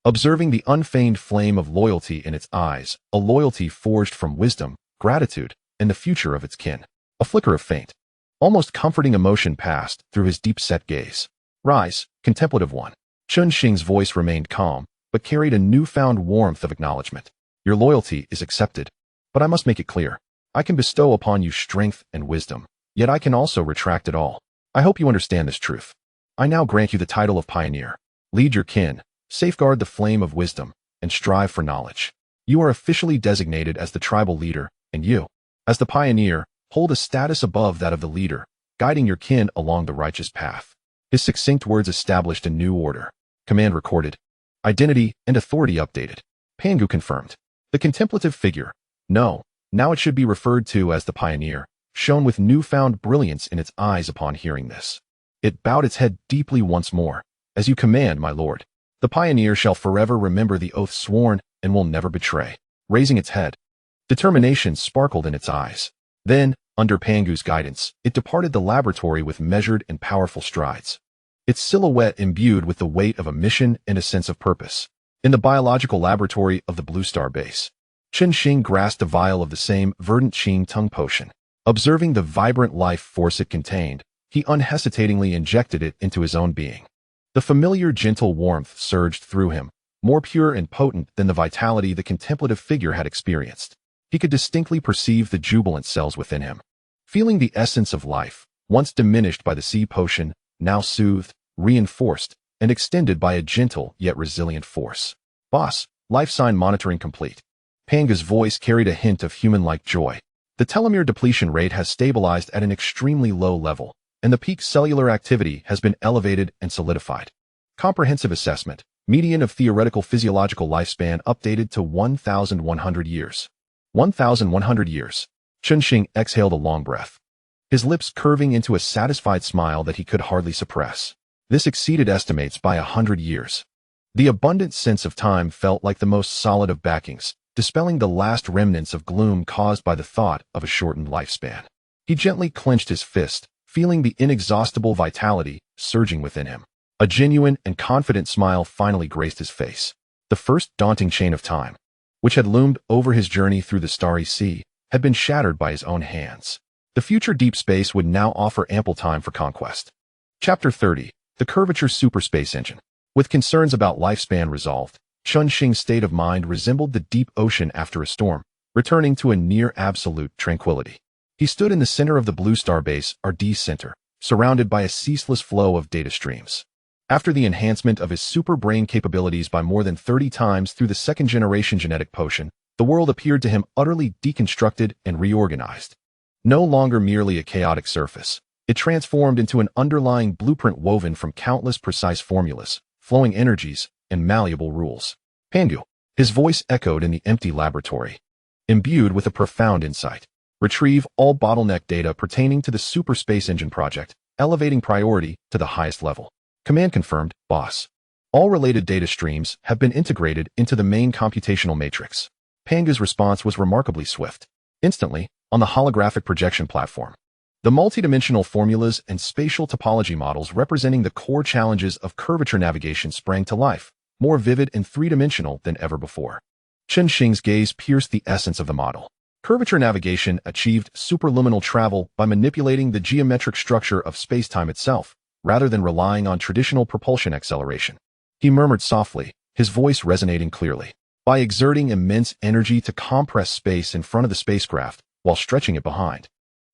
Observing the unfeigned flame of loyalty in its eyes, a loyalty forged from wisdom, gratitude, and the future of its kin. A flicker of faint, almost comforting emotion passed through his deep-set gaze. "Rise, contemplative one." Chen Xing's voice remained calm, but carried a newfound warmth of acknowledgement. "Your loyalty is accepted, but I must make it clear. I can bestow upon you strength and wisdom, yet I can also retract it all. I hope you understand this truth. I now grant you the title of pioneer. Lead your kin, safeguard the flame of wisdom, and strive for knowledge. You are officially designated as the tribal leader, and you, as the pioneer, hold a status above that of the leader, guiding your kin along the righteous path." His succinct words established a new order. Command recorded. Identity and authority updated. Pangu confirmed. The contemplative figure, no, now it should be referred to as the pioneer, shone with newfound brilliance in its eyes upon hearing this. It bowed its head deeply once more. "As you command, my lord. The pioneer shall forever remember the oath sworn and will never betray." Raising its head, determination sparkled in its eyes. Then, under Pangu's guidance, it departed the laboratory with measured and powerful strides. Its silhouette imbued with the weight of a mission and a sense of purpose. In the biological laboratory of the Blue Star base, Chen Xing grasped a vial of the same verdant Qing tongue potion. Observing the vibrant life force it contained, he unhesitatingly injected it into his own being. The familiar gentle warmth surged through him, more pure and potent than the vitality the contemplative figure had experienced. He could distinctly perceive the jubilant cells within him. Feeling the essence of life, once diminished by the sea potion, now soothed, reinforced, and extended by a gentle yet resilient force. "Boss, life sign monitoring complete." Panga's voice carried a hint of human-like joy. "The telomere depletion rate has stabilized at an extremely low level, and the peak cellular activity has been elevated and solidified. Comprehensive assessment, median of theoretical physiological lifespan updated to 1,100 years. 1,100 years. Chen Xing exhaled a long breath, his lips curving into a satisfied smile that he could hardly suppress. This exceeded estimates by 100 years. The abundant sense of time felt like the most solid of backings, dispelling the last remnants of gloom caused by the thought of a shortened lifespan. He gently clenched his fist, feeling the inexhaustible vitality surging within him. A genuine and confident smile finally graced his face. The first daunting chain of time, which had loomed over his journey through the starry sea, had been shattered by his own hands. The future deep space would now offer ample time for conquest. Chapter 30. The Curvature Superspace Engine. With concerns about lifespan resolved, Chen Xing's state of mind resembled the deep ocean after a storm, returning to a near-absolute tranquility. He stood in the center of the Blue Star Base RD Center, surrounded by a ceaseless flow of data streams. After the enhancement of his superbrain capabilities by more than 30 times through the second-generation genetic potion, the world appeared to him utterly deconstructed and reorganized. No longer merely a chaotic surface, it transformed into an underlying blueprint woven from countless precise formulas, flowing energies, and malleable rules. Pangu. His voice echoed in the empty laboratory, imbued with a profound insight. Retrieve all bottleneck data pertaining to the Super Space Engine project, elevating priority to the highest level. Command confirmed, boss. All related data streams have been integrated into the main computational matrix. Panga's response was remarkably swift. Instantly, on the holographic projection platform, the multidimensional formulas and spatial topology models representing the core challenges of curvature navigation sprang to life, more vivid and three-dimensional than ever before. Chen Xing's gaze pierced the essence of the model. Curvature navigation achieved superluminal travel by manipulating the geometric structure of spacetime itself, rather than relying on traditional propulsion acceleration. He murmured softly, his voice resonating clearly. By exerting immense energy to compress space in front of the spacecraft, while stretching it behind,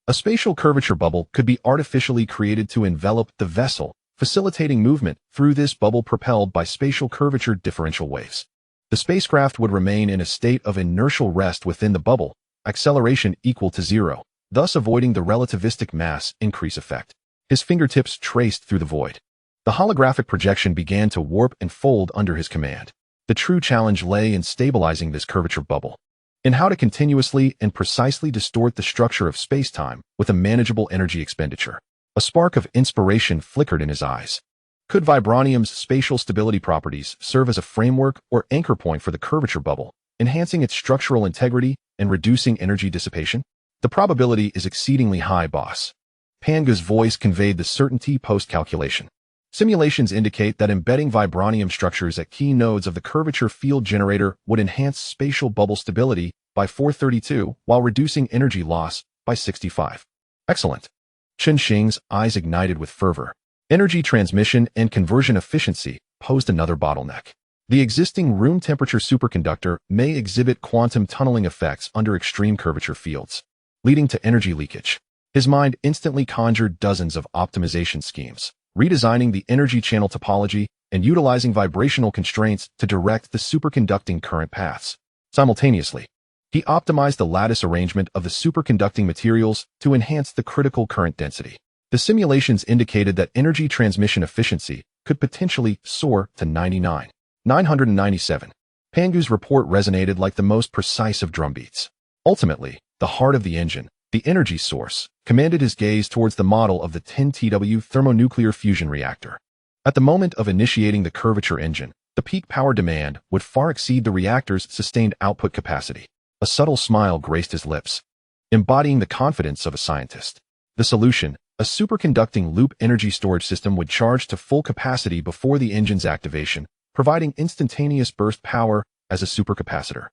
a spatial curvature bubble could be artificially created to envelop the vessel, facilitating movement through this bubble propelled by spatial curvature differential waves. The spacecraft would remain in a state of inertial rest within the bubble, acceleration equal to zero, thus avoiding the relativistic mass increase effect. His fingertips traced through the void. The holographic projection began to warp and fold under his command. The true challenge lay in stabilizing this curvature bubble, in how to continuously and precisely distort the structure of spacetime with a manageable energy expenditure. A spark of inspiration flickered in his eyes. Could vibranium's spatial stability properties serve as a framework or anchor point for the curvature bubble, enhancing its structural integrity and reducing energy dissipation? The probability is exceedingly high, boss. Panga's voice conveyed the certainty post-calculation. Simulations indicate that embedding vibranium structures at key nodes of the curvature field generator would enhance spatial bubble stability by 432 while reducing energy loss by 65. Excellent. Chen Xing's eyes ignited with fervor. Energy transmission and conversion efficiency posed another bottleneck. The existing room temperature superconductor may exhibit quantum tunneling effects under extreme curvature fields, leading to energy leakage. His mind instantly conjured dozens of optimization schemes, redesigning the energy channel topology and utilizing vibrational constraints to direct the superconducting current paths. Simultaneously, he optimized the lattice arrangement of the superconducting materials to enhance the critical current density. The simulations indicated that energy transmission efficiency could potentially soar to 99.997. Pangu's report resonated like the most precise of drumbeats. Ultimately, the heart of the engine, the energy source, commanded his gaze towards the model of the 10 TW thermonuclear fusion reactor. At the moment of initiating the curvature engine, the peak power demand would far exceed the reactor's sustained output capacity. A subtle smile graced his lips, embodying the confidence of a scientist. The solution, a superconducting loop energy storage system, would charge to full capacity before the engine's activation, providing instantaneous burst power as a supercapacitor,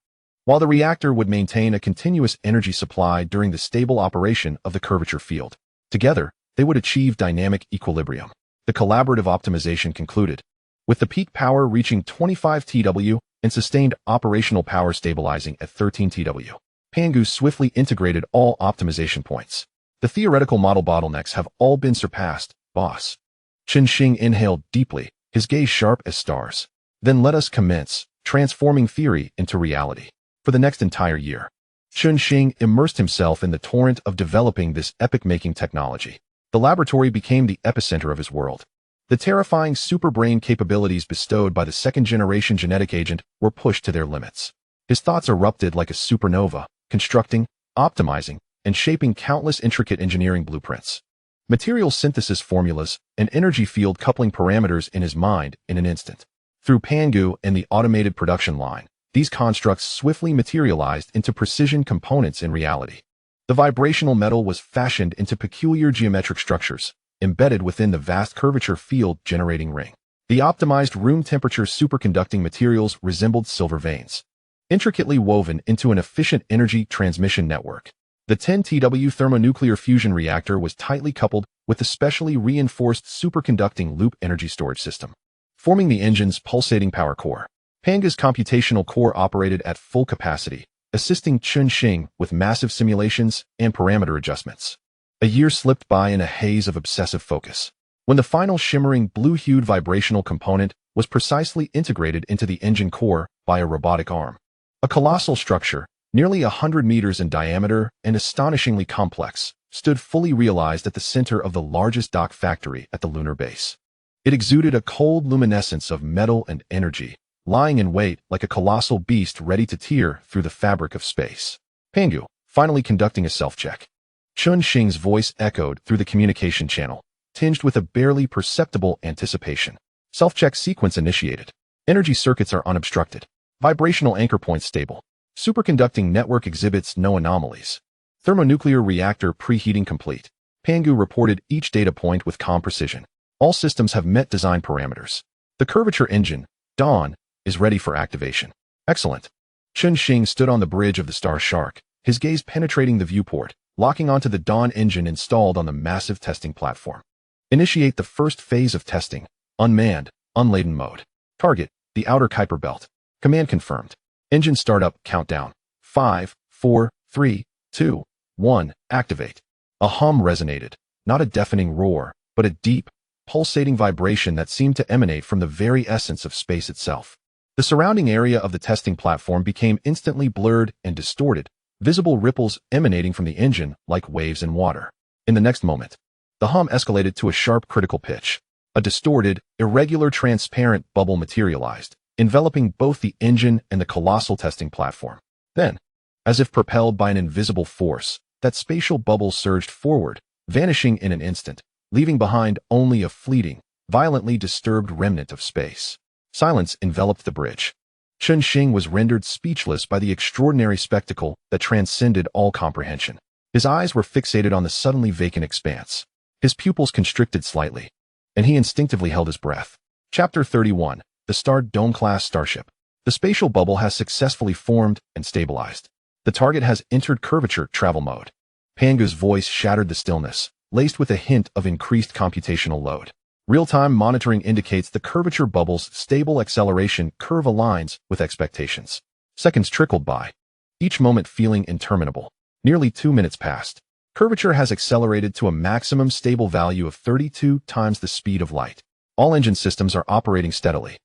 while the reactor would maintain a continuous energy supply during the stable operation of the curvature field. Together, they would achieve dynamic equilibrium. The collaborative optimization concluded, with the peak power reaching 25 TW and sustained operational power stabilizing at 13 TW. Pangu swiftly integrated all optimization points. The theoretical model bottlenecks have all been surpassed, boss. Chen Xing inhaled deeply, his gaze sharp as stars. Then let us commence, transforming theory into reality. For the next entire year, Chen Xing immersed himself in the torrent of developing this epic-making technology. The laboratory became the epicenter of his world. The terrifying superbrain capabilities bestowed by the second-generation genetic agent were pushed to their limits. His thoughts erupted like a supernova, constructing, optimizing, and shaping countless intricate engineering blueprints. Material synthesis formulas and energy field coupling parameters in his mind in an instant. Through Pangu and the automated production line, these constructs swiftly materialized into precision components in reality. The vibrational metal was fashioned into peculiar geometric structures, embedded within the vast curvature field generating ring. The optimized room temperature superconducting materials resembled silver veins, intricately woven into an efficient energy transmission network. The 10 TW thermonuclear fusion reactor was tightly coupled with the specially reinforced superconducting loop energy storage system, forming the engine's pulsating power core. Panga's computational core operated at full capacity, assisting Chen Xing with massive simulations and parameter adjustments. A year slipped by in a haze of obsessive focus. When the final shimmering blue-hued vibrational component was precisely integrated into the engine core by a robotic arm, a colossal structure, nearly 100 meters in diameter and astonishingly complex, stood fully realized at the center of the largest dock factory at the lunar base. It exuded a cold luminescence of metal and energy, lying in wait like a colossal beast ready to tear through the fabric of space. Pangu, finally conducting a self-check. Chen Xing's voice echoed through the communication channel, tinged with a barely perceptible anticipation. Self-check sequence initiated. Energy circuits are unobstructed. Vibrational anchor points stable. Superconducting network exhibits no anomalies. Thermonuclear reactor preheating complete. Pangu reported each data point with calm precision. All systems have met design parameters. The curvature engine, Dawn, is ready for activation. Excellent. Chen Xing stood on the bridge of the Star Shark, his gaze penetrating the viewport, locking onto the Dawn engine installed on the massive testing platform. Initiate the first phase of testing. Unmanned, unladen mode. Target, the outer Kuiper belt. Command confirmed. Engine startup countdown. 5, 4, 3, 2, 1, activate. A hum resonated, not a deafening roar, but a deep, pulsating vibration that seemed to emanate from the very essence of space itself. The surrounding area of the testing platform became instantly blurred and distorted, visible ripples emanating from the engine like waves in water. In the next moment, the hum escalated to a sharp critical pitch. A distorted, irregular transparent bubble materialized, enveloping both the engine and the colossal testing platform. Then, as if propelled by an invisible force, that spatial bubble surged forward, vanishing in an instant, leaving behind only a fleeting, violently disturbed remnant of space. Silence enveloped the bridge. Chen Xing was rendered speechless by the extraordinary spectacle that transcended all comprehension. His eyes were fixated on the suddenly vacant expanse. His pupils constricted slightly, and he instinctively held his breath. Chapter 31. The Star Dome-class Starship. The spatial bubble has successfully formed and stabilized. The target has entered curvature travel mode. Pangu's voice shattered the stillness, laced with a hint of increased computational load. Real-time monitoring indicates the curvature bubble's stable acceleration curve aligns with expectations. Seconds trickled by, each moment feeling interminable. Nearly 2 minutes passed. Curvature has accelerated to a maximum stable value of 32 times the speed of light. All engine systems are operating steadily.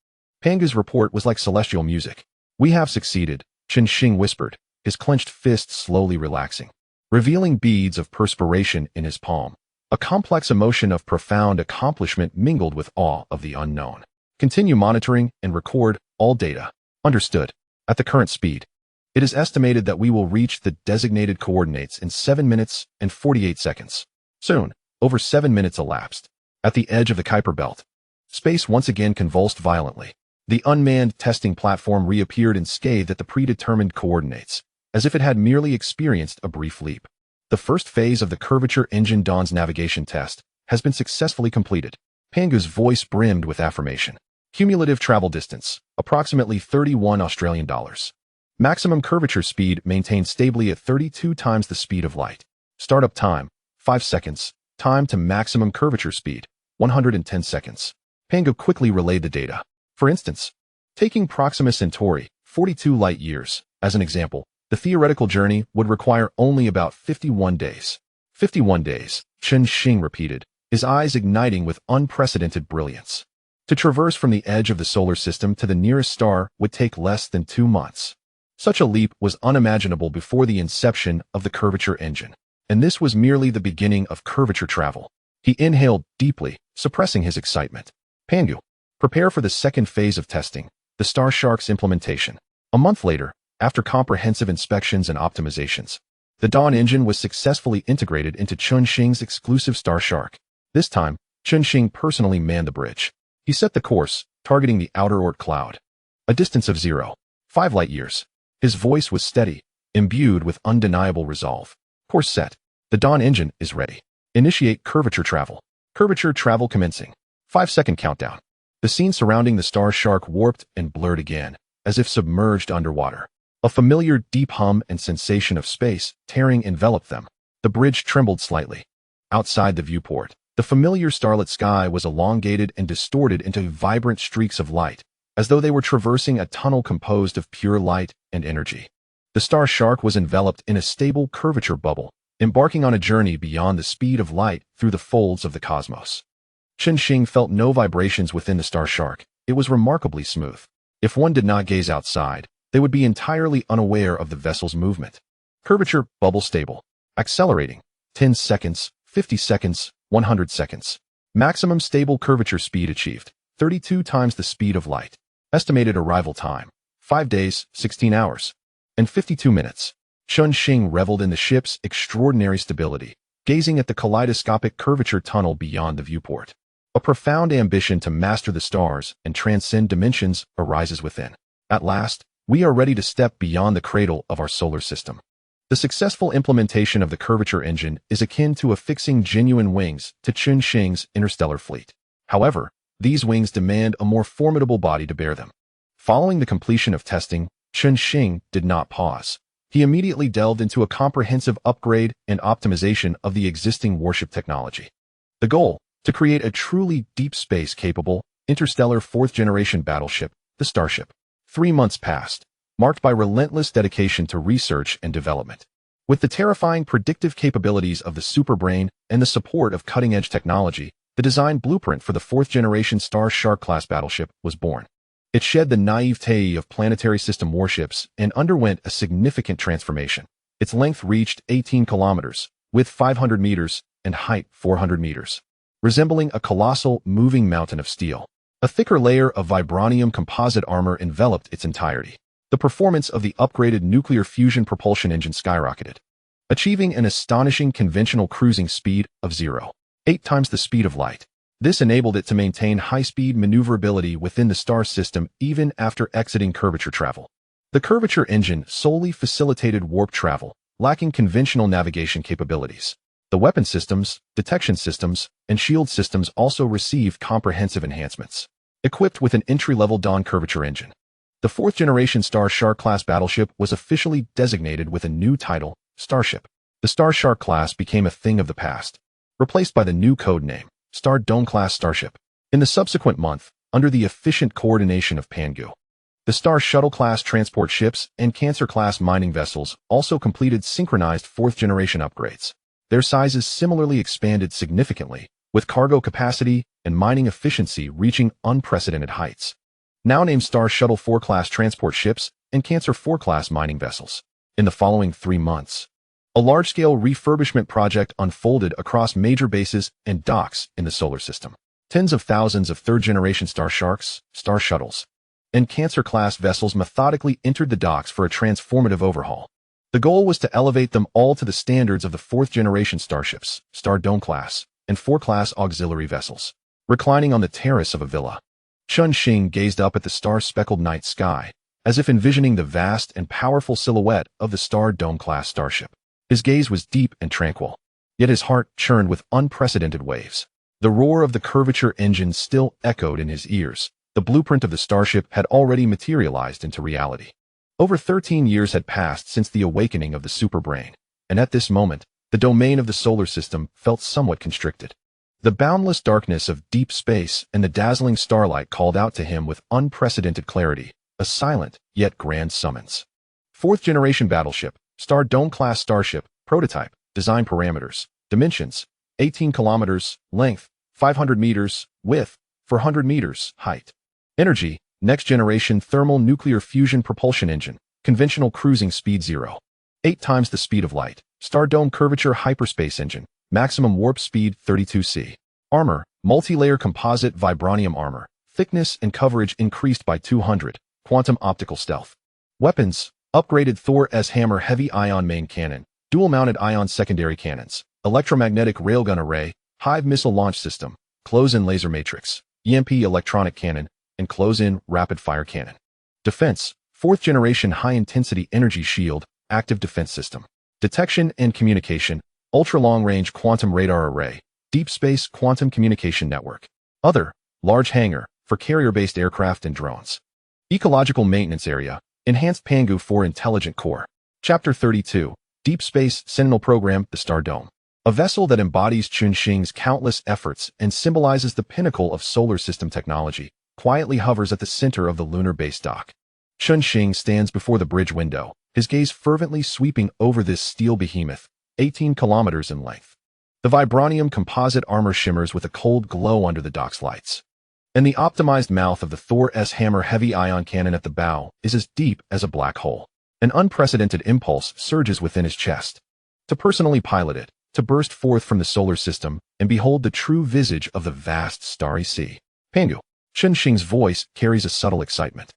Pangu's report was like celestial music. "We have succeeded," Chen Xing whispered, his clenched fist slowly relaxing, revealing beads of perspiration in his palm. A complex emotion of profound accomplishment mingled with awe of the unknown. "Continue monitoring and record all data." "Understood." At the current speed, it is estimated that we will reach the designated coordinates in 7 minutes and 48 seconds. Soon, over 7 minutes elapsed. At the edge of the Kuiper Belt, space once again convulsed violently. The unmanned testing platform reappeared and scathed at the predetermined coordinates, as if it had merely experienced a brief leap. The first phase of the curvature engine Dawn's navigation test has been successfully completed. Pangu's voice brimmed with affirmation. Cumulative travel distance, approximately 31 Australian dollars. Maximum curvature speed maintained stably at 32 times the speed of light. Startup time, 5 seconds. Time to maximum curvature speed, 110 seconds. Pangu quickly relayed the data. For instance, taking Proxima Centauri, 42 light-years, as an example, the theoretical journey would require only about 51 days. 51 days, Chen Xing repeated, his eyes igniting with unprecedented brilliance. To traverse from the edge of the solar system to the nearest star would take less than 2 months. Such a leap was unimaginable before the inception of the curvature engine. And this was merely the beginning of curvature travel. He inhaled deeply, suppressing his excitement. "Pangu, prepare for the second phase of testing, the Starshark's implementation." A month later, after comprehensive inspections and optimizations, the Dawn engine was successfully integrated into Chen Xing's exclusive Starshark. This time, Chen Xing personally manned the bridge. He set the course, targeting the outer Oort cloud. A distance of 0.5 light-years. His voice was steady, imbued with undeniable resolve. "Course set. The Dawn engine is ready. Initiate curvature travel." Curvature travel commencing. 5-second countdown. The scene surrounding the Starshark warped and blurred again, as if submerged underwater. A familiar deep hum and sensation of space tearing enveloped them. The bridge trembled slightly. Outside the viewport, the familiar starlit sky was elongated and distorted into vibrant streaks of light, as though they were traversing a tunnel composed of pure light and energy. The Starshark was enveloped in a stable curvature bubble, embarking on a journey beyond the speed of light through the folds of the cosmos. Chen Xing felt no vibrations within the Starshark. It was remarkably smooth. If one did not gaze outside, they would be entirely unaware of the vessel's movement. Curvature bubble stable. Accelerating. 10 seconds, 50 seconds, 100 seconds. Maximum stable curvature speed achieved. 32 times the speed of light. Estimated arrival time. 5 days, 16 hours, and 52 minutes. Chen Xing reveled in the ship's extraordinary stability, gazing at the kaleidoscopic curvature tunnel beyond the viewport. A profound ambition to master the stars and transcend dimensions arises within. At last, we are ready to step beyond the cradle of our solar system. The successful implementation of the curvature engine is akin to affixing genuine wings to Chen Xing's interstellar fleet. However, these wings demand a more formidable body to bear them. Following the completion of testing, Chen Xing did not pause. He immediately delved into a comprehensive upgrade and optimization of the existing warship technology. The goal, to create a truly deep space-capable, interstellar fourth-generation battleship, the Starship. 3 months passed, marked by relentless dedication to research and development. With the terrifying predictive capabilities of the superbrain and the support of cutting-edge technology, the design blueprint for the fourth-generation Starship-class battleship was born. It shed the naivete of planetary system warships and underwent a significant transformation. Its length reached 18 kilometers, width 500 meters, and height 400 meters, resembling a colossal, moving mountain of steel. A thicker layer of vibranium composite armor enveloped its entirety. The performance of the upgraded nuclear fusion propulsion engine skyrocketed, achieving an astonishing conventional cruising speed of 0. 8 times the speed of light. This enabled it to maintain high-speed maneuverability within the star system even after exiting curvature travel. The curvature engine solely facilitated warp travel, lacking conventional navigation capabilities. The weapon systems, detection systems, and shield systems also received comprehensive enhancements. Equipped with an entry-level Dawn curvature engine, the fourth-generation Star Shark-class battleship was officially designated with a new title, Starship. The Star Shark class became a thing of the past, replaced by the new code name, Star Dome-class Starship. In the subsequent month, under the efficient coordination of Pangu, the Star Shuttle-class transport ships and Cancer-class mining vessels also completed synchronized fourth-generation upgrades. Their sizes similarly expanded significantly, with cargo capacity and mining efficiency reaching unprecedented heights. Now named Star Shuttle 4-class transport ships and Cancer 4-class mining vessels. In the following 3 months, a large-scale refurbishment project unfolded across major bases and docks in the solar system. Tens of thousands of third-generation Star Sharks, Star Shuttles, and Cancer-class vessels methodically entered the docks for a transformative overhaul. The goal was to elevate them all to the standards of the fourth-generation starships, Star Dome-class, and 4-class auxiliary vessels. Reclining on the terrace of a villa, Chen Xing gazed up at the star-speckled night sky, as if envisioning the vast and powerful silhouette of the Star Dome-class starship. His gaze was deep and tranquil, yet his heart churned with unprecedented waves. The roar of the curvature engine still echoed in his ears. The blueprint of the starship had already materialized into reality. Over 13 years had passed since the awakening of the superbrain, and at this moment, the domain of the solar system felt somewhat constricted. The boundless darkness of deep space and the dazzling starlight called out to him with unprecedented clarity, a silent yet grand summons. Fourth-generation battleship, Star Dome-class starship, prototype, design parameters, dimensions, 18 kilometers, length, 500 meters, width, 400 meters, height. Energy, next-generation thermal nuclear fusion propulsion engine, conventional cruising speed 0. 8 times the speed of light, Star Dome curvature hyperspace engine, maximum warp speed 32c. Armor, multi-layer composite vibranium armor, thickness and coverage increased by 200, quantum optical stealth. Weapons, upgraded Thor-S hammer heavy ion main cannon, dual-mounted ion secondary cannons, electromagnetic railgun array, Hive missile launch system, close-in laser matrix, EMP electronic cannon, and close-in rapid-fire cannon. Defense, fourth-generation high-intensity energy shield, active defense system. Detection and communication, ultra-long-range quantum radar array, deep space quantum communication network. Other, large hangar, for carrier-based aircraft and drones. Ecological maintenance area, enhanced Pangu 4 intelligent core. Chapter 32, Deep Space Sentinel Program, the Star Dome. A vessel that embodies Chen Xing's countless efforts and symbolizes the pinnacle of solar system technology, quietly hovers at the center of the lunar base dock. Chen Xing stands before the bridge window, his gaze fervently sweeping over this steel behemoth, 18 kilometers in length. The vibranium composite armor shimmers with a cold glow under the dock's lights. And the optimized mouth of the Thor-S hammer heavy ion cannon at the bow is as deep as a black hole. An unprecedented impulse surges within his chest. To personally pilot it, to burst forth from the solar system and behold the true visage of the vast starry sea. Pangu. Chen Xing's voice carries a subtle excitement.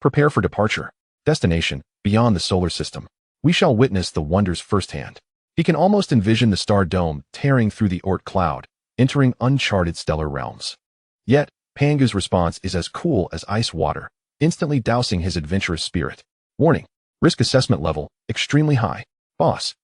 Prepare for departure. Destination, beyond the solar system. We shall witness the wonders firsthand. He can almost envision the Star Dome tearing through the Oort cloud, entering uncharted stellar realms. Yet, Pangu's response is as cool as ice water, instantly dousing his adventurous spirit. Warning. Risk assessment level, extremely high. Boss.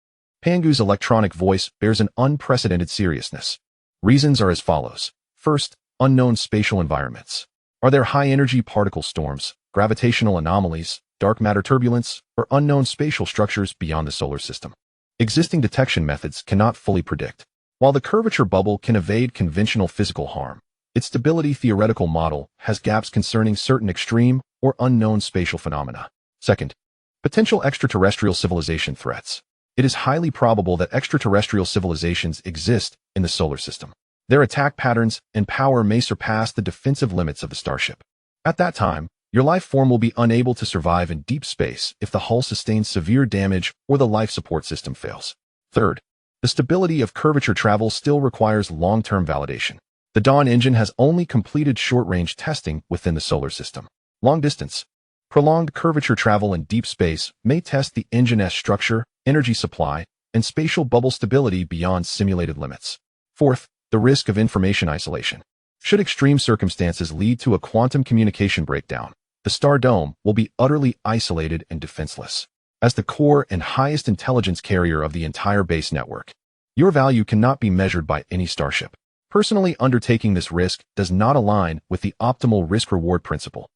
Pangu's electronic voice bears an unprecedented seriousness. Reasons are as follows. First, unknown spatial environments. Are there high-energy particle storms, gravitational anomalies, dark matter turbulence, or unknown spatial structures beyond the solar system? Existing detection methods cannot fully predict. While the curvature bubble can evade conventional physical harm, its stability theoretical model has gaps concerning certain extreme or unknown spatial phenomena. Second, potential extraterrestrial civilization threats. It is highly probable that extraterrestrial civilizations exist in the solar system. Their attack patterns and power may surpass the defensive limits of the starship. At that time, your life form will be unable to survive in deep space if the hull sustains severe damage or the life support system fails. Third, the stability of curvature travel still requires long-term validation. The Dawn engine has only completed short-range testing within the solar system. Long distance. Prolonged curvature travel in deep space may test the engine's structure, energy supply, and spatial bubble stability beyond simulated limits. Fourth, The risk of information isolation. Should extreme circumstances lead to a quantum communication breakdown, the star dome will be utterly isolated and defenseless. As the core and highest intelligence carrier of the entire base network, your value cannot be measured by any starship. Personally undertaking this risk does not align with the optimal risk-reward principle.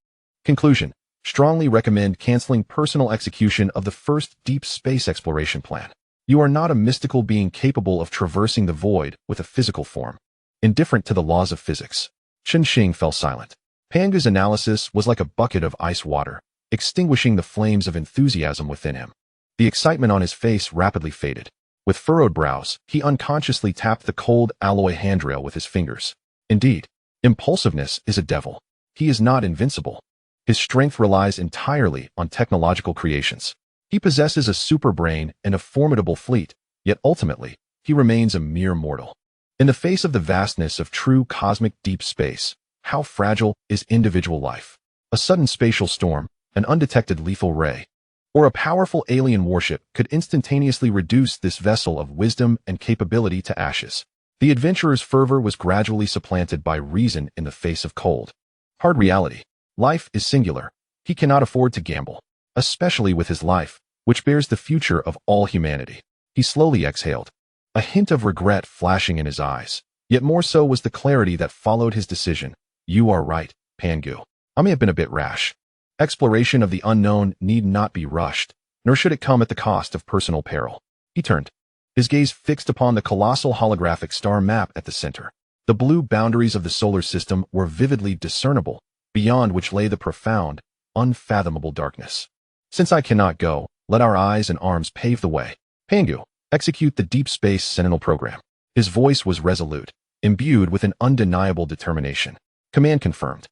Conclusion. Strongly recommend canceling personal execution of the first deep space exploration plan. You are not a mystical being capable of traversing the void with a physical form. Indifferent to the laws of physics, Chen Xing fell silent. Pangu's analysis was like a bucket of ice water, extinguishing the flames of enthusiasm within him. The excitement on his face rapidly faded. With furrowed brows, he unconsciously tapped the cold alloy handrail with his fingers. Indeed, impulsiveness is a devil. He is not invincible. His strength relies entirely on technological creations. He possesses a superbrain and a formidable fleet, yet ultimately, he remains a mere mortal. In the face of the vastness of true cosmic deep space, how fragile is individual life? A sudden spatial storm, an undetected lethal ray, or a powerful alien warship could instantaneously reduce this vessel of wisdom and capability to ashes. The adventurer's fervor was gradually supplanted by reason in the face of cold, hard reality. Life is singular. He cannot afford to gamble, especially with his life, which bears the future of all humanity. He slowly exhaled, a hint of regret flashing in his eyes. Yet more so was the clarity that followed his decision. You are right, Pangu. I may have been a bit rash. Exploration of the unknown need not be rushed, nor should it come at the cost of personal peril. He turned, his gaze fixed upon the colossal holographic star map at the center. The blue boundaries of the solar system were vividly discernible, beyond which lay the profound, unfathomable darkness. Since I cannot go, let our eyes and arms pave the way. Pangu, execute the Deep Space Sentinel program. His voice was resolute, imbued with an undeniable determination. Command confirmed.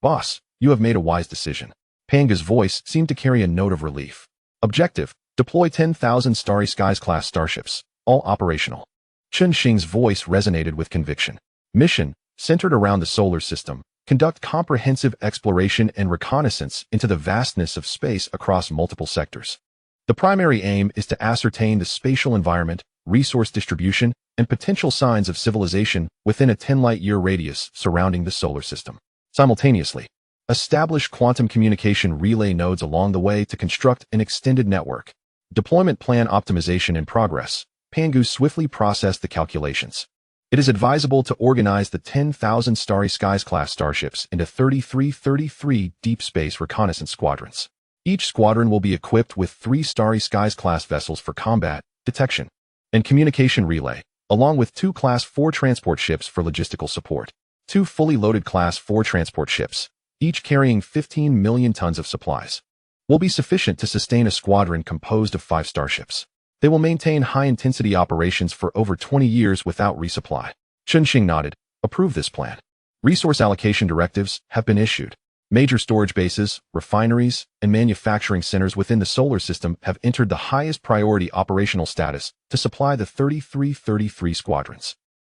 Boss, you have made a wise decision. Pangu's voice seemed to carry a note of relief. Objective, deploy 10,000 Starry Skies-class starships, all operational. Chen Xing's voice resonated with conviction. Mission, centered around the solar system, conduct comprehensive exploration and reconnaissance into the vastness of space across multiple sectors. The primary aim is to ascertain the spatial environment, resource distribution, and potential signs of civilization within a 10-light-year radius surrounding the solar system. Simultaneously, establish quantum communication relay nodes along the way to construct an extended network. Deployment plan optimization in progress. Pangu swiftly processed the calculations. It is advisable to organize the 10,000 Starry Skies-class starships into 33 deep space reconnaissance squadrons. Each squadron will be equipped with 3 Starry Skies-class vessels for combat, detection, and communication relay, along with 2 Class 4 transport ships for logistical support. 2 fully loaded Class 4 transport ships, each carrying 15 million tons of supplies, will be sufficient to sustain a squadron composed of 5 starships. They will maintain high-intensity operations for over 20 years without resupply. Chen Xing nodded. Approve this plan. Resource allocation directives have been issued. Major storage bases, refineries, and manufacturing centers within the solar system have entered the highest priority operational status to supply the 33 squadrons.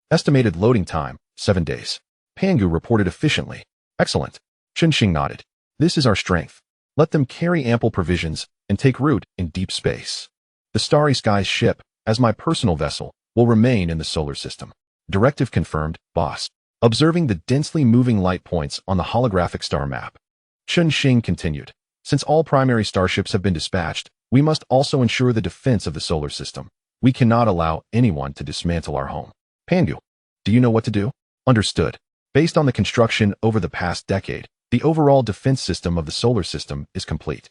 Estimated loading time, 7 days. Pangu reported efficiently. Excellent. Chen Xing nodded. This is our strength. Let them carry ample provisions and take root in deep space. The Starry Skies ship, as my personal vessel, will remain in the solar system. Directive confirmed, boss. Observing the densely moving light points on the holographic star map, Chen Xing continued. Since all primary starships have been dispatched, we must also ensure the defense of the solar system. We cannot allow anyone to dismantle our home. Pangu, do you know what to do? Understood. Based on the construction over the past decade, the overall defense system of the solar system is complete.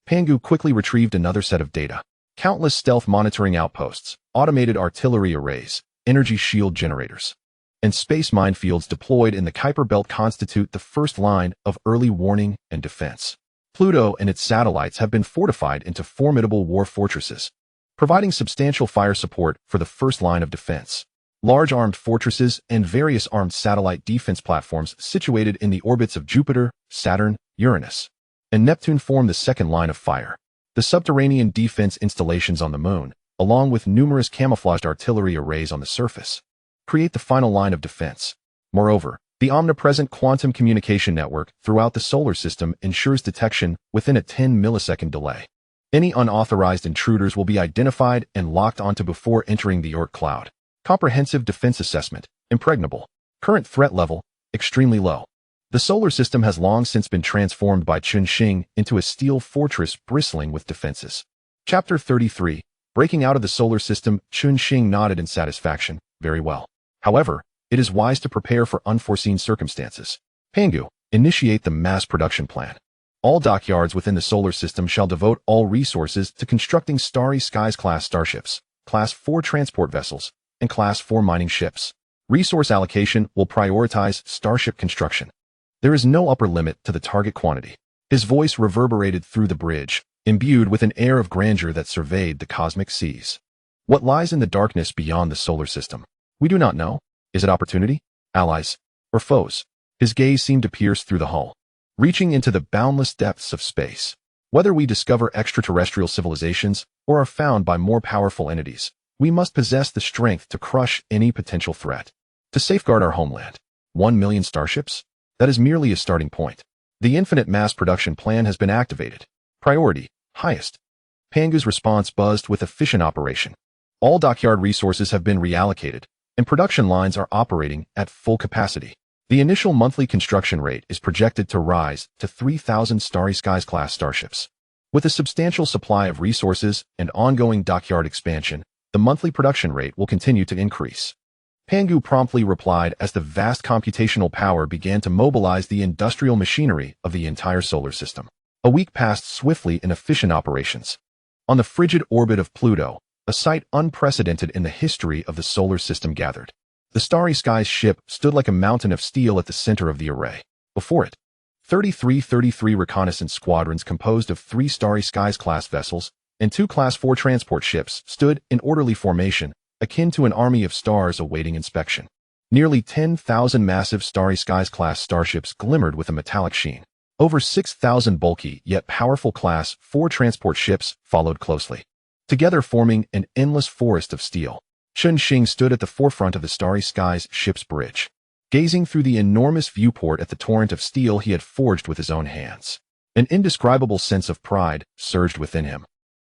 Pangu quickly retrieved another set of data. Countless stealth monitoring outposts, automated artillery arrays, energy shield generators, and space minefields deployed in the Kuiper Belt constitute the first line of early warning and defense. Pluto and its satellites have been fortified into formidable war fortresses, providing substantial fire support for the first line of defense. Large armed fortresses and various armed satellite defense platforms situated in the orbits of Jupiter, Saturn, Uranus, and Neptune form the second line of fire. The subterranean defense installations on the Moon, along with numerous camouflaged artillery arrays on the surface, create the final line of defense. Moreover, the omnipresent quantum communication network throughout the solar system ensures detection within a 10-millisecond delay. Any unauthorized intruders will be identified and locked onto before entering the Oort cloud. Comprehensive defense assessment. impregnable. Current threat level, extremely low. The solar system has long since been transformed by Chen Xing into a steel fortress bristling with defenses. Chapter 33. Breaking out of the solar system. Chen Xing nodded in satisfaction. Very well. However, it is wise to prepare for unforeseen circumstances. Pangu, initiate the mass production plan. All dockyards within the solar system shall devote all resources to constructing Starry Skies class starships, Class 4 transport vessels, and Class 4 mining ships. Resource allocation will prioritize starship construction. There is no upper limit to the target quantity. His voice reverberated through the bridge, imbued with an air of grandeur that surveyed the cosmic seas. What lies in the darkness beyond the solar system? We do not know. Is it opportunity, allies, or foes? His gaze seemed to pierce through the hull, reaching into the boundless depths of space. Whether we discover extraterrestrial civilizations or are found by more powerful entities, we must possess the strength to crush any potential threat. To safeguard our homeland, 1 million starships? That is merely a starting point. The infinite mass production plan has been activated. Priority, highest. Pangu's response buzzed with efficient operation. All dockyard resources have been reallocated, and production lines are operating at full capacity. The initial monthly construction rate is projected to rise to 3,000 Starry Skies class starships. With a substantial supply of resources and ongoing dockyard expansion, the monthly production rate will continue to increase. Pangu promptly replied as the vast computational power began to mobilize the industrial machinery of the entire solar system. A week passed swiftly in efficient operations. On the frigid orbit of Pluto, a sight unprecedented in the history of the solar system gathered. The Starry Skies ship stood like a mountain of steel at the center of the array. Before it, 33 reconnaissance squadrons composed of 3 Starry Skies class vessels and 2 Class 4 transport ships stood in orderly formation, akin to an army of stars awaiting inspection. Nearly 10,000 massive Starry Skies class starships glimmered with a metallic sheen. Over 6,000 bulky yet powerful Class 4 transport ships followed closely, together forming an endless forest of steel. Chen Xing stood at the forefront of the Starry Skies ship's bridge, gazing through the enormous viewport at the torrent of steel he had forged with his own hands. An indescribable sense of pride surged within him,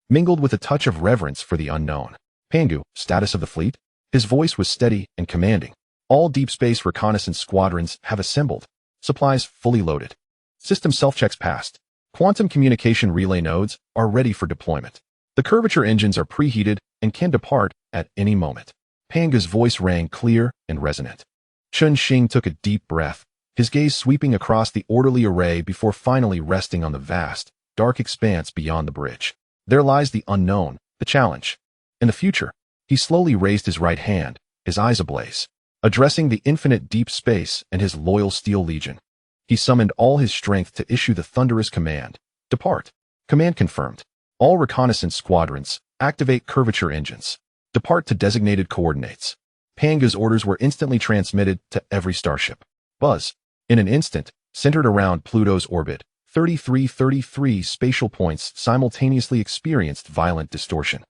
mingled with a touch of reverence for the unknown. Pangu, status of the fleet? His voice was steady and commanding. All deep space reconnaissance squadrons have assembled. Supplies fully loaded. System self-checks passed. Quantum communication relay nodes are ready for deployment. The curvature engines are preheated and can depart at any moment. Pangu's voice rang clear and resonant. Chen Xing took a deep breath, his gaze sweeping across the orderly array before finally resting on the vast, dark expanse beyond the bridge. There lies the unknown, the challenge. In the future, he slowly raised his right hand, his eyes ablaze, addressing the infinite deep space and his loyal steel legion. He summoned all his strength to issue the thunderous command. Depart. Command confirmed. All reconnaissance squadrons, activate curvature engines. Depart to designated coordinates. Pangu's orders were instantly transmitted to every starship. Buzz. In an instant, centered around Pluto's orbit, 33 spatial points simultaneously experienced violent distortion.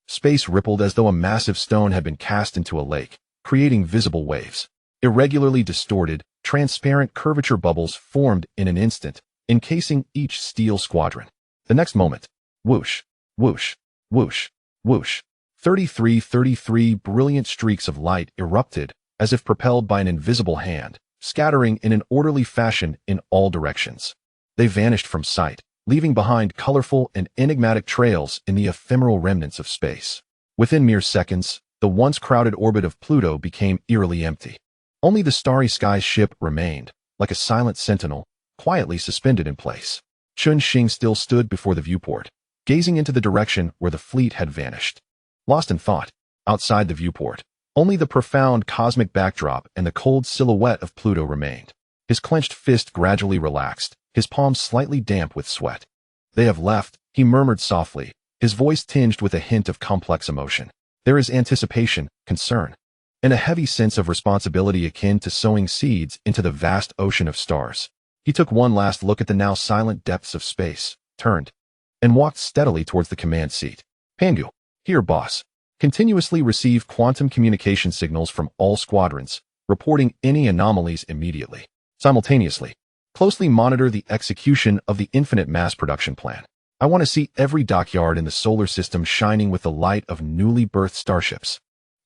Space rippled as though a massive stone had been cast into a lake, creating visible waves. Irregularly distorted, transparent curvature bubbles formed in an instant, encasing each steel squadron. The next moment, whoosh, whoosh, whoosh, whoosh. 33 brilliant streaks of light erupted as if propelled by an invisible hand, scattering in an orderly fashion in all directions. They vanished from sight, leaving behind colorful and enigmatic trails in the ephemeral remnants of space. Within mere seconds, the once crowded orbit of Pluto became eerily empty. Only the Starry Skies ship remained, like a silent sentinel, quietly suspended in place. Chen Xing still stood before the viewport, gazing into the direction where the fleet had vanished. Lost in thought, outside the viewport, only the profound cosmic backdrop and the cold silhouette of Pluto remained. His clenched fist gradually relaxed, his palms slightly damp with sweat. They have left, he murmured softly, his voice tinged with a hint of complex emotion. There is anticipation, concern, and a heavy sense of responsibility akin to sowing seeds into the vast ocean of stars. He took one last look at the now silent depths of space, turned, and walked steadily towards the command seat. Pangu, here, boss. Continuously receive quantum communication signals from all squadrons, reporting any anomalies immediately. Simultaneously, closely monitor the execution of the infinite mass production plan. I want to see every dockyard in the solar system shining with the light of newly birthed starships.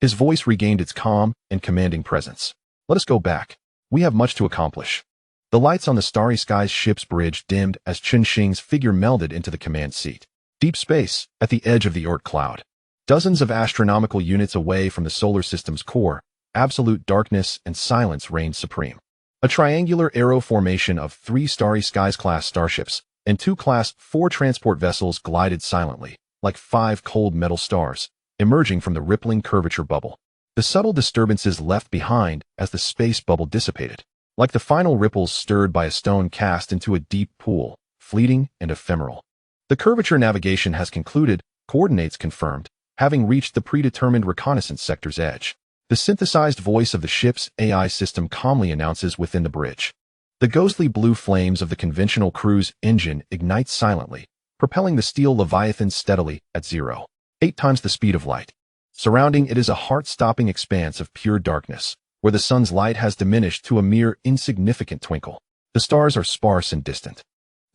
His voice regained its calm and commanding presence. Let us go back. We have much to accomplish. The lights on the starry sky's ship's bridge dimmed as Chen Xing's figure melded into the command seat. Deep space, at the edge of the Oort cloud. Dozens of astronomical units away from the solar system's core, absolute darkness and silence reigned supreme. A triangular arrow formation of 3 Starry Skies-class starships and 2 Class 4 transport vessels glided silently, like 5 cold metal stars, emerging from the rippling curvature bubble. The subtle disturbances left behind as the space bubble dissipated, like the final ripples stirred by a stone cast into a deep pool, fleeting and ephemeral. The curvature navigation has concluded, coordinates confirmed, having reached the predetermined reconnaissance sector's edge. The synthesized voice of the ship's AI system calmly announces within the bridge. The ghostly blue flames of the conventional cruise engine ignite silently, propelling the steel Leviathan steadily at 0.8 times the speed of light. Surrounding it is a heart-stopping expanse of pure darkness, where the sun's light has diminished to a mere insignificant twinkle. The stars are sparse and distant,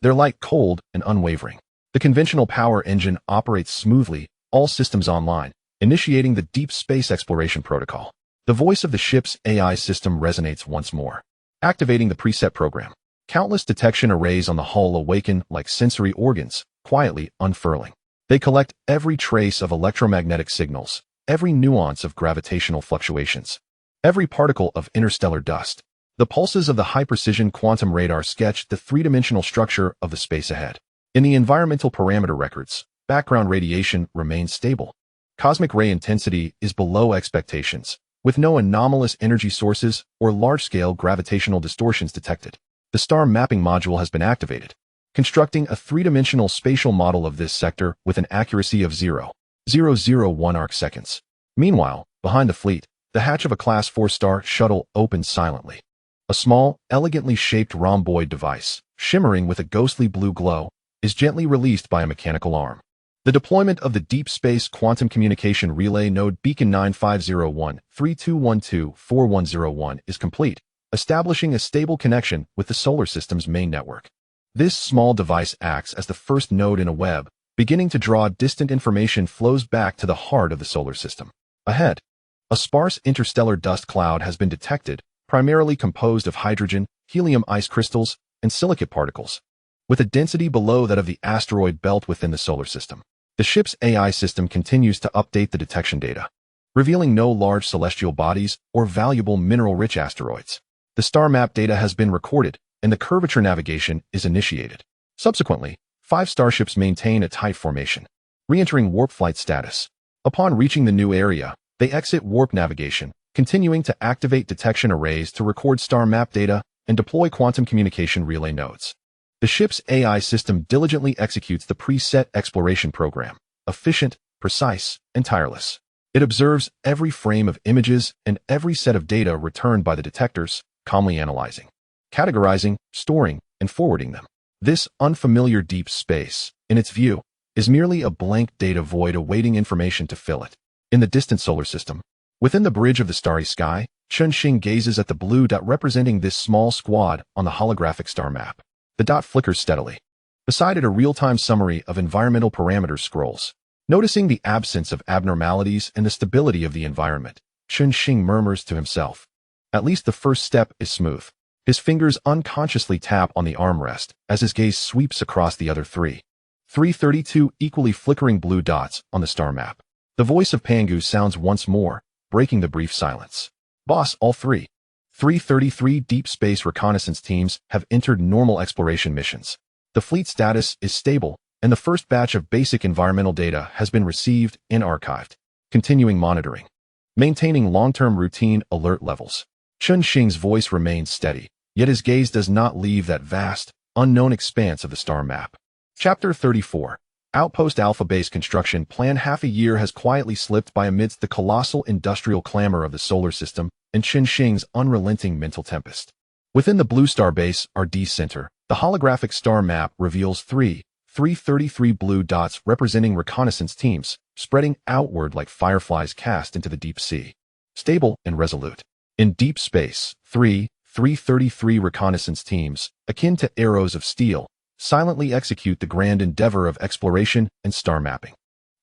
their light cold and unwavering. The conventional power engine operates smoothly, all systems online, initiating the deep space exploration protocol. The voice of the ship's AI system resonates once more, activating the preset program. Countless detection arrays on the hull awaken like sensory organs, quietly unfurling. They collect every trace of electromagnetic signals, every nuance of gravitational fluctuations, every particle of interstellar dust. The pulses of the high-precision quantum radar sketch the three-dimensional structure of the space ahead. In the environmental parameter records, background radiation remains stable. Cosmic ray intensity is below expectations, with no anomalous energy sources or large-scale gravitational distortions detected. The star mapping module has been activated, constructing a three-dimensional spatial model of this sector with an accuracy of 0.001 arcseconds. Meanwhile, behind the fleet, the hatch of a Class 4 star shuttle opens silently. A small, elegantly shaped rhomboid device, shimmering with a ghostly blue glow, is gently released by a mechanical arm. The deployment of the Deep Space Quantum Communication Relay Node Beacon 9501-3212-4101 is complete, establishing a stable connection with the solar system's main network. This small device acts as the first node in a web, beginning to draw distant information flows back to the heart of the solar system. Ahead, a sparse interstellar dust cloud has been detected, primarily composed of hydrogen, helium ice crystals, and silicate particles, with a density below that of the asteroid belt within the solar system. The ship's AI system continues to update the detection data, revealing no large celestial bodies or valuable mineral-rich asteroids. The star map data has been recorded, and the curvature navigation is initiated. Subsequently, 5 starships maintain a tight formation, re-entering warp flight status. Upon reaching the new area, they exit warp navigation, continuing to activate detection arrays to record star map data and deploy quantum communication relay nodes. The ship's AI system diligently executes the preset exploration program, efficient, precise, and tireless. It observes every frame of images and every set of data returned by the detectors, calmly analyzing, categorizing, storing, and forwarding them. This unfamiliar deep space, in its view, is merely a blank data void awaiting information to fill it. In the distant solar system, within the bridge of the starry sky, Chen Xing gazes at the blue dot representing this small squad on the holographic star map. The dot flickers steadily. Beside it, a real-time summary of environmental parameters scrolls. Noticing the absence of abnormalities and the stability of the environment, Chen Xing murmurs to himself. At least the first step is smooth. His fingers unconsciously tap on the armrest as his gaze sweeps across the other 332 equally flickering blue dots on the star map. The voice of Pangu sounds once more, breaking the brief silence. Boss, all 333 deep space reconnaissance teams have entered normal exploration missions. The fleet status is stable, and the first batch of basic environmental data has been received and archived. Continuing monitoring. Maintaining long-term routine alert levels. Chen Xing's voice remains steady, yet his gaze does not leave that vast, unknown expanse of the star map. Chapter 34. Outpost Alpha Base construction plan. Half a year has quietly slipped by amidst the colossal industrial clamor of the solar system and Chen Xing's unrelenting mental tempest. Within the Blue Star Base, RD Center, the holographic star map reveals 333 blue dots representing reconnaissance teams, spreading outward like fireflies cast into the deep sea. Stable and resolute. In deep space, 333 reconnaissance teams, akin to arrows of steel, silently execute the grand endeavor of exploration and star mapping.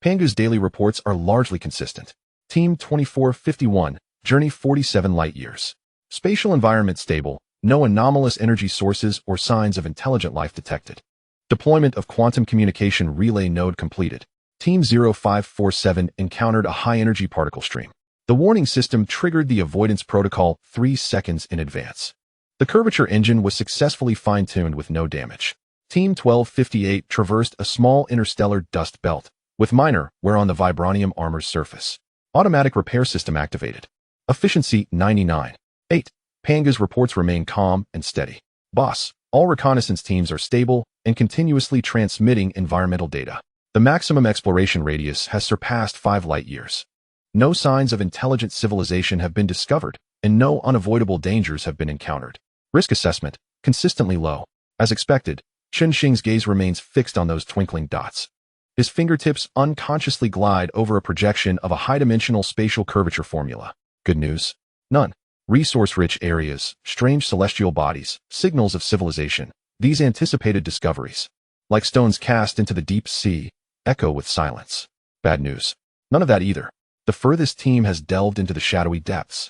Pangu's daily reports are largely consistent. Team 2451, journey 47 light-years. Spatial environment stable, no anomalous energy sources or signs of intelligent life detected. Deployment of quantum communication relay node completed. Team 0547 encountered a high-energy particle stream. The warning system triggered the avoidance protocol 3 seconds in advance. The curvature engine was successfully fine-tuned with no damage. Team 1258 traversed a small interstellar dust belt, with minor wear on the vibranium armor's surface. Automatic repair system activated. Efficiency 99. 8. Panga's reports remain calm and steady. Boss, all reconnaissance teams are stable and continuously transmitting environmental data. The maximum exploration radius has surpassed 5 light-years. No signs of intelligent civilization have been discovered, and no unavoidable dangers have been encountered. Risk assessment, consistently low. As expected, Chen Xing's gaze remains fixed on those twinkling dots. His fingertips unconsciously glide over a projection of a high-dimensional spatial curvature formula. Good news? None. Resource-rich areas, strange celestial bodies, signals of civilization. These anticipated discoveries, like stones cast into the deep sea, echo with silence. Bad news. None of that either. The furthest team has delved into the shadowy depths.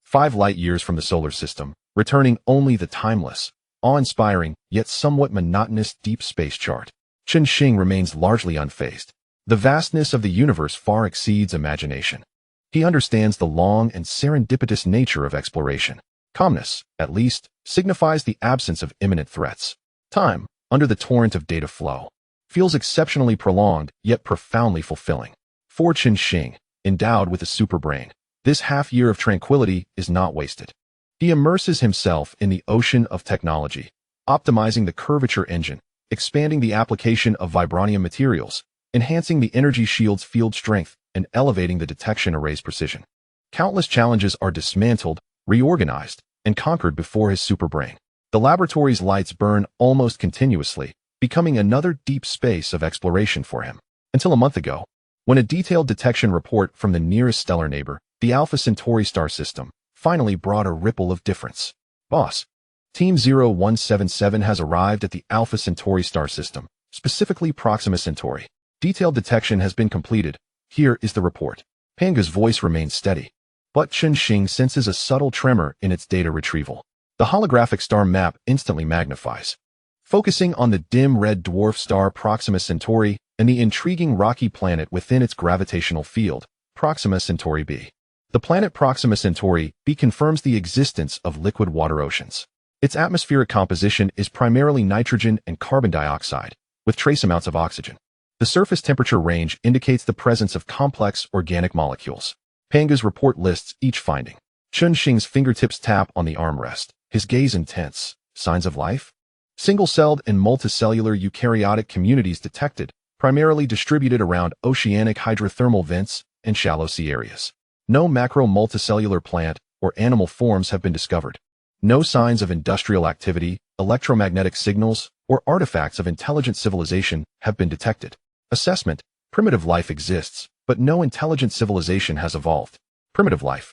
5 light-years from the solar system, returning only the timeless, awe-inspiring, yet somewhat monotonous deep space chart. Chen Xing remains largely unfazed. The vastness of the universe far exceeds imagination. He understands the long and serendipitous nature of exploration. Calmness, at least, signifies the absence of imminent threats. Time, under the torrent of data flow, feels exceptionally prolonged, yet profoundly fulfilling. For Chen Xing, endowed with a superbrain, this half-year of tranquility is not wasted. He immerses himself in the ocean of technology, optimizing the curvature engine, expanding the application of vibranium materials, enhancing the energy shield's field strength, and elevating the detection array's precision. Countless challenges are dismantled, reorganized, and conquered before his superbrain. The laboratory's lights burn almost continuously, becoming another deep space of exploration for him. Until a month ago, when a detailed detection report from the nearest stellar neighbor, the Alpha Centauri star system, finally brought a ripple of difference. Boss, Team 0177 has arrived at the Alpha Centauri star system, specifically Proxima Centauri. Detailed detection has been completed. Here is the report. Panga's voice remains steady, but Chen Xing senses a subtle tremor in its data retrieval. The holographic star map instantly magnifies, focusing on the dim red dwarf star Proxima Centauri and the intriguing rocky planet within its gravitational field, Proxima Centauri b. The planet Proxima Centauri b confirms the existence of liquid water oceans. Its atmospheric composition is primarily nitrogen and carbon dioxide, with trace amounts of oxygen. The surface temperature range indicates the presence of complex organic molecules. Panga's report lists each finding. Chen Xing's fingertips tap on the armrest, his gaze intense. Signs of life? Single-celled and multicellular eukaryotic communities detected, primarily distributed around oceanic hydrothermal vents and shallow sea areas. No macro-multicellular plant or animal forms have been discovered. No signs of industrial activity, electromagnetic signals, or artifacts of intelligent civilization have been detected. Assessment: primitive life exists, but no intelligent civilization has evolved. Primitive life.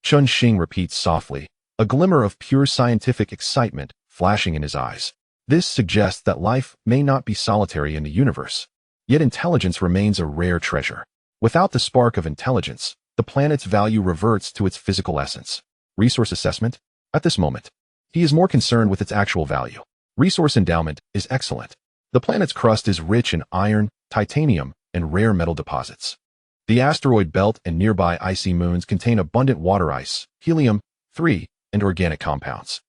Chen Xing repeats softly, a glimmer of pure scientific excitement flashing in his eyes. This suggests that life may not be solitary in the universe. Yet intelligence remains a rare treasure. Without the spark of intelligence, the planet's value reverts to its physical essence. Resource assessment? At this moment, he is more concerned with its actual value. Resource endowment is excellent. The planet's crust is rich in iron, titanium, and rare metal deposits. The asteroid belt and nearby icy moons contain abundant water ice, helium-3, and organic compounds.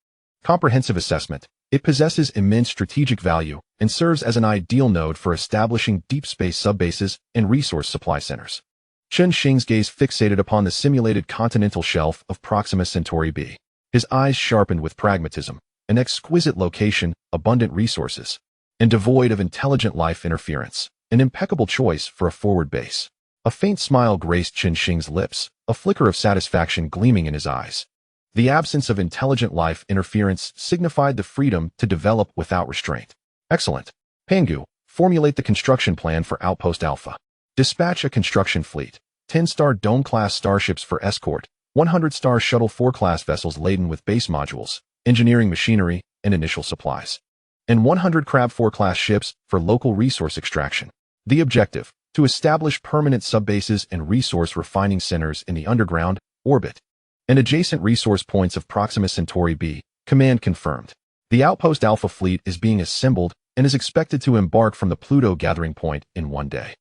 Comprehensive assessment: it possesses immense strategic value and serves as an ideal node for establishing deep space subbases and resource supply centers. Chen Xing's gaze fixated upon the simulated continental shelf of Proxima Centauri b. His eyes sharpened with pragmatism. An exquisite location, abundant resources, and devoid of intelligent life interference. An impeccable choice for a forward base. A faint smile graced Chen Xing's lips, a flicker of satisfaction gleaming in his eyes. The absence of intelligent life interference signified the freedom to develop without restraint. Excellent. Pangu, formulate the construction plan for Outpost Alpha. Dispatch a construction fleet, 10-star Dome-class starships for escort, 100-star Shuttle 4-class vessels laden with base modules, engineering machinery, and initial supplies, and 100 Crab 4-class ships for local resource extraction. The objective: to establish permanent subbases and resource refining centers in the underground, orbit, and adjacent resource points of Proxima Centauri b. Command confirmed. The Outpost Alpha fleet is being assembled and is expected to embark from the Pluto gathering point in 1 day.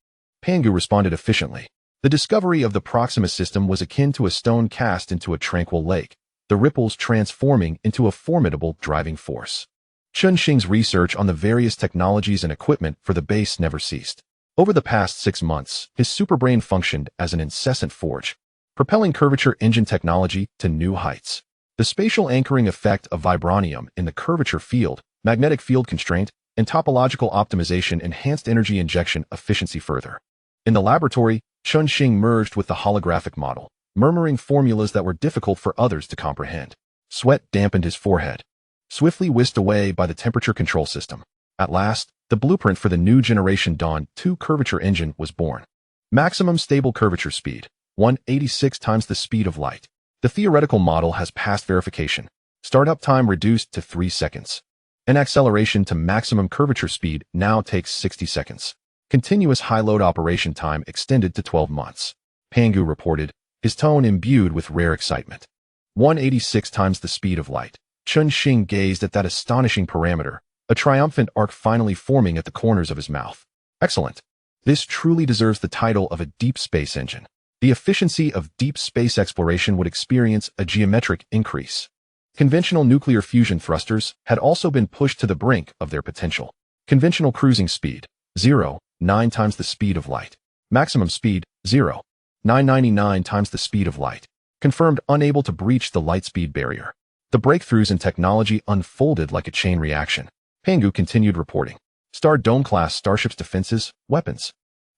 Pangu responded efficiently. The discovery of the Proxima system was akin to a stone cast into a tranquil lake, the ripples transforming into a formidable driving force. Chen Xing's research on the various technologies and equipment for the base never ceased. Over the past 6 months, his superbrain functioned as an incessant forge, propelling curvature engine technology to new heights. The spatial anchoring effect of vibranium in the curvature field, magnetic field constraint, and topological optimization enhanced energy injection efficiency further. In the laboratory, Chen Xing merged with the holographic model, murmuring formulas that were difficult for others to comprehend. Sweat dampened his forehead, swiftly whisked away by the temperature control system. At last, the blueprint for the new generation Dawn 2 curvature engine was born. Maximum stable curvature speed, 186 times the speed of light. The theoretical model has passed verification. Startup time reduced to 3 seconds. An acceleration to maximum curvature speed now takes 60 seconds. Continuous high-load operation time extended to 12 months. Pangu reported, his tone imbued with rare excitement. 186 times the speed of light. Chen Xing gazed at that astonishing parameter, a triumphant arc finally forming at the corners of his mouth. Excellent. This truly deserves the title of a deep space engine. The efficiency of deep space exploration would experience a geometric increase. Conventional nuclear fusion thrusters had also been pushed to the brink of their potential. Conventional cruising speed, 0.9 times the speed of light. Maximum speed, 0.999 times the speed of light. Confirmed unable to breach the light speed barrier. The breakthroughs in technology unfolded like a chain reaction. Pangu continued reporting. Star Dome-class Starship's defenses, weapons,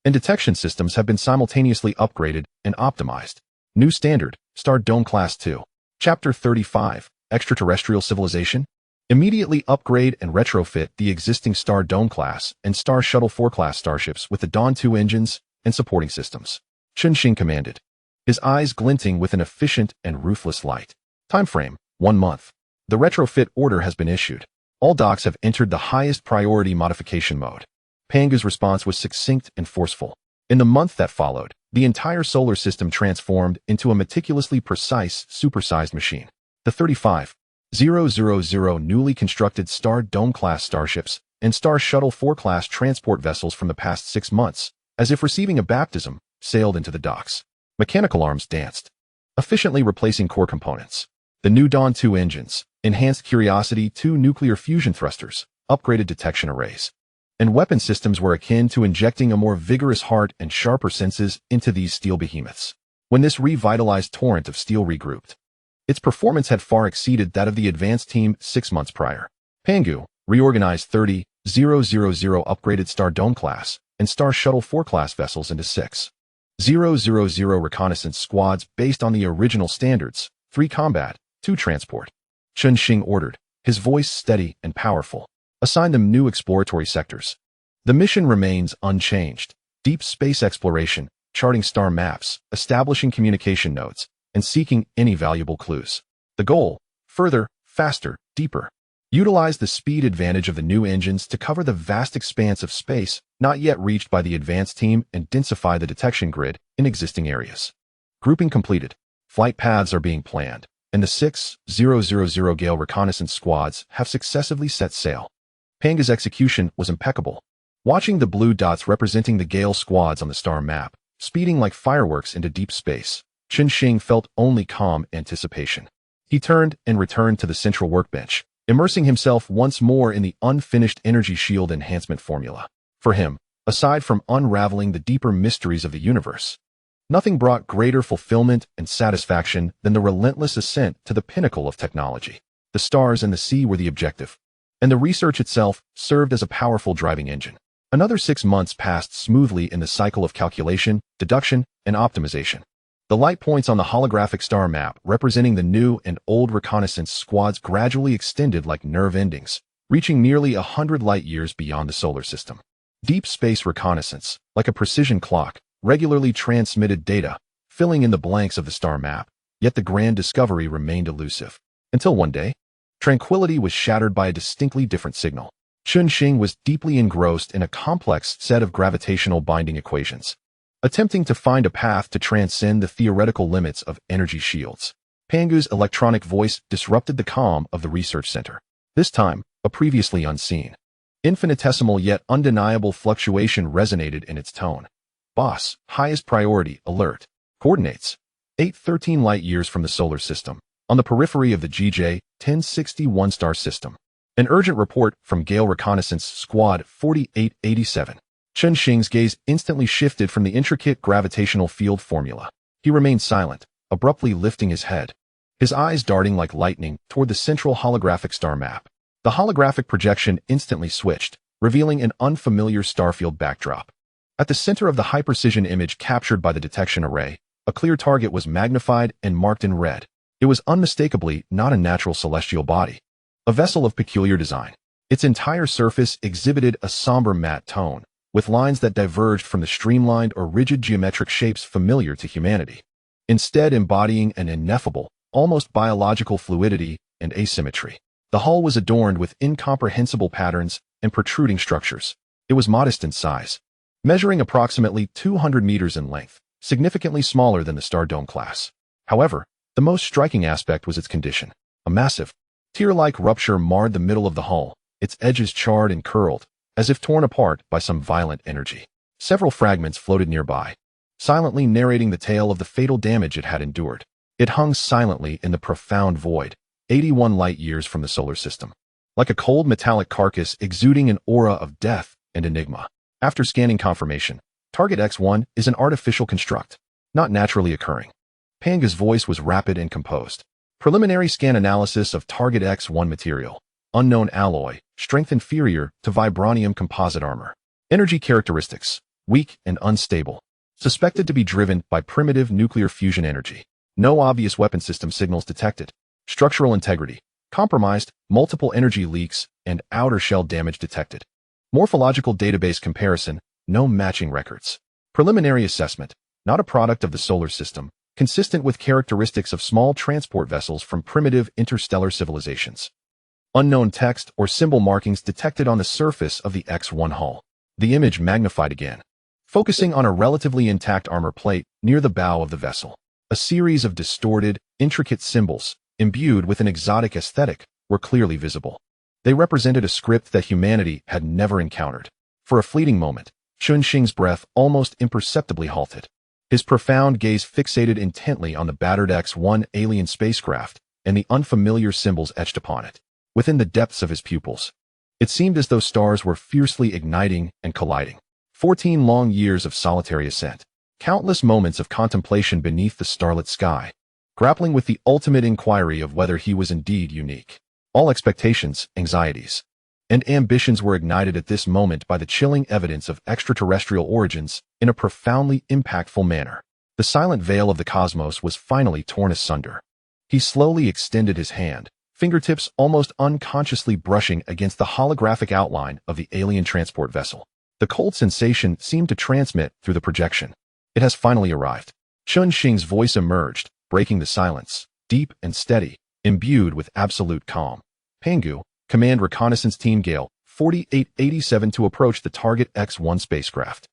and detection systems have been simultaneously upgraded and optimized. New standard, Star Dome Class 2. Chapter 35, Extraterrestrial Civilization. Immediately upgrade and retrofit the existing Star Dome class and Star Shuttle 4 class starships with the Dawn 2 engines and supporting systems. Chen Xing commanded, his eyes glinting with an efficient and ruthless light. Timeframe, 1 month. The retrofit order has been issued. All docks have entered the highest priority modification mode. Pangu's response was succinct and forceful. In the month that followed, the entire solar system transformed into a meticulously precise, supersized machine. The 35,000 newly constructed Star Dome-class starships and Star Shuttle 4-class transport vessels from the past 6 months, as if receiving a baptism, sailed into the docks. Mechanical arms danced, efficiently replacing core components. The new Dawn 2 engines, enhanced Curiosity 2 nuclear fusion thrusters, upgraded detection arrays, and weapon systems were akin to injecting a more vigorous heart and sharper senses into these steel behemoths. When this revitalized torrent of steel regrouped, its performance had far exceeded that of the advanced team 6 months prior. Pangu reorganized 30,000 upgraded Star Dome class and Star Shuttle 4 class vessels into 6,000 reconnaissance squads based on the original standards, 3 combat, 2 transport. Chen Xing ordered, his voice steady and powerful. Assign them new exploratory sectors. The mission remains unchanged. Deep space exploration, charting star maps, establishing communication nodes, and seeking any valuable clues. The goal, further, faster, deeper. Utilize the speed advantage of the new engines to cover the vast expanse of space not yet reached by the advanced team and densify the detection grid in existing areas. Grouping completed. Flight paths are being planned, and the 6,000 Gale reconnaissance squads have successively set sail. Pangu's execution was impeccable. Watching the blue dots representing the Gale squads on the star map, speeding like fireworks into deep space, Chen Xing felt only calm anticipation. He turned and returned to the central workbench, immersing himself once more in the unfinished energy shield enhancement formula. For him, aside from unraveling the deeper mysteries of the universe, nothing brought greater fulfillment and satisfaction than the relentless ascent to the pinnacle of technology. The stars and the sea were the objective, and the research itself served as a powerful driving engine. Another 6 months passed smoothly in the cycle of calculation, deduction, and optimization. The light points on the holographic star map representing the new and old reconnaissance squads gradually extended like nerve endings, reaching nearly 100 light-years beyond the solar system. Deep space reconnaissance, like a precision clock, regularly transmitted data, filling in the blanks of the star map, yet the grand discovery remained elusive. Until one day, tranquility was shattered by a distinctly different signal. Chen Xing was deeply engrossed in a complex set of gravitational binding equations, attempting to find a path to transcend the theoretical limits of energy shields. Pangu's electronic voice disrupted the calm of the research center. This time, a previously unseen, infinitesimal yet undeniable fluctuation resonated in its tone. Boss, highest priority, alert. Coordinates. 813 light-years from the solar system, on the periphery of the GJ 1061 star system. An urgent report from Gale Reconnaissance Squad 4887. Chen Xing's gaze instantly shifted from the intricate gravitational field formula. He remained silent, abruptly lifting his head, his eyes darting like lightning toward the central holographic star map. The holographic projection instantly switched, revealing an unfamiliar starfield backdrop. At the center of the high-precision image captured by the detection array, a clear target was magnified and marked in red. It was unmistakably not a natural celestial body, a vessel of peculiar design. Its entire surface exhibited a somber matte tone, with lines that diverged from the streamlined or rigid geometric shapes familiar to humanity, instead embodying an ineffable, almost biological fluidity and asymmetry. The hull was adorned with incomprehensible patterns and protruding structures. It was modest in size, measuring approximately 200 meters in length, significantly smaller than the Star Dome class. However, the most striking aspect was its condition. A massive, tear-like rupture marred the middle of the hull, its edges charred and curled, as if torn apart by some violent energy. Several fragments floated nearby, silently narrating the tale of the fatal damage it had endured. It hung silently in the profound void, 81 light-years from the solar system, like a cold metallic carcass exuding an aura of death and enigma. After scanning confirmation, Target X1 is an artificial construct, not naturally occurring. Panga's voice was rapid and composed. Preliminary scan analysis of Target X1 material. Unknown alloy, strength inferior to vibranium composite armor. Energy characteristics, weak and unstable. Suspected to be driven by primitive nuclear fusion energy. No obvious weapon system signals detected. Structural integrity, compromised, multiple energy leaks, and outer shell damage detected. Morphological database comparison, no matching records. Preliminary assessment, not a product of the solar system, consistent with characteristics of small transport vessels from primitive interstellar civilizations. Unknown text or symbol markings detected on the surface of the X1 hull. The image magnified again, focusing on a relatively intact armor plate near the bow of the vessel. A series of distorted, intricate symbols, imbued with an exotic aesthetic, were clearly visible. They represented a script that humanity had never encountered. For a fleeting moment, Chen Xing's breath almost imperceptibly halted. His profound gaze fixated intently on the battered X1 alien spacecraft and the unfamiliar symbols etched upon it. Within the depths of his pupils, it seemed as though stars were fiercely igniting and colliding. 14 long years of solitary ascent. Countless moments of contemplation beneath the starlit sky, grappling with the ultimate inquiry of whether he was indeed unique. All expectations, anxieties, and ambitions were ignited at this moment by the chilling evidence of extraterrestrial origins in a profoundly impactful manner. The silent veil of the cosmos was finally torn asunder. He slowly extended his hand, fingertips almost unconsciously brushing against the holographic outline of the alien transport vessel. The cold sensation seemed to transmit through the projection. It has finally arrived. Chen Xing's voice emerged, breaking the silence, deep and steady, imbued with absolute calm. Pangu, command reconnaissance team Gale 4887 to approach the Target X1 spacecraft.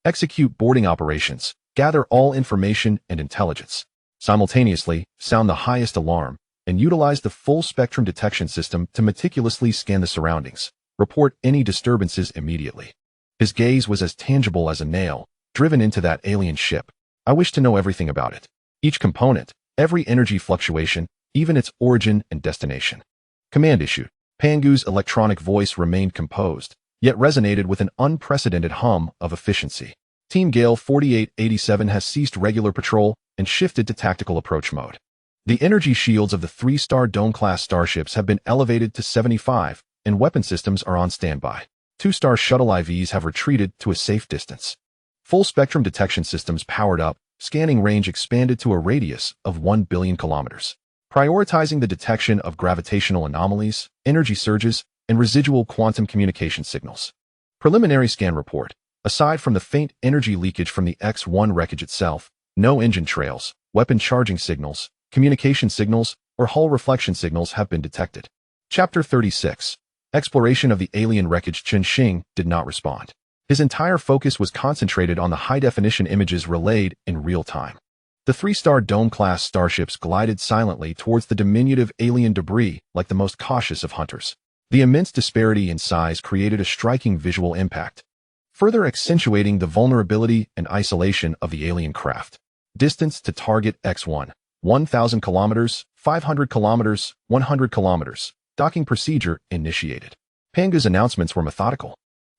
Execute boarding operations, gather all information and intelligence. Simultaneously, sound the highest alarm, and utilize the full spectrum detection system to meticulously scan the surroundings. Report any disturbances immediately. His gaze was as tangible as a nail, driven into that alien ship. I wish to know everything about it. Each component, every energy fluctuation, even its origin and destination. Command issued. Pangu's electronic voice remained composed, yet resonated with an unprecedented hum of efficiency. Team Gale 4887 has ceased regular patrol and shifted to tactical approach mode. The energy shields of the 3-star Dome-class starships have been elevated to 75, and weapon systems are on standby. 2-star shuttle IVs have retreated to a safe distance. Full-spectrum detection systems powered up, scanning range expanded to a radius of 1 billion kilometers. Prioritizing the detection of gravitational anomalies, energy surges, and residual quantum communication signals. Preliminary scan report. Aside from the faint energy leakage from the X1 wreckage itself, no engine trails, weapon charging signals, communication signals, or hull reflection signals have been detected. Chapter 36. exploration of the alien wreckage. Chen Xing did not respond. His entire focus was concentrated on the high-definition images relayed in real time. The three-star dome-class starships glided silently towards the diminutive alien debris like the most cautious of hunters. The immense disparity in size created a striking visual impact, further accentuating the vulnerability and isolation of the alien craft. Distance to target X1, 1,000 kilometers, 500 kilometers, 100 kilometers. Docking procedure initiated. Panga's announcements were methodical.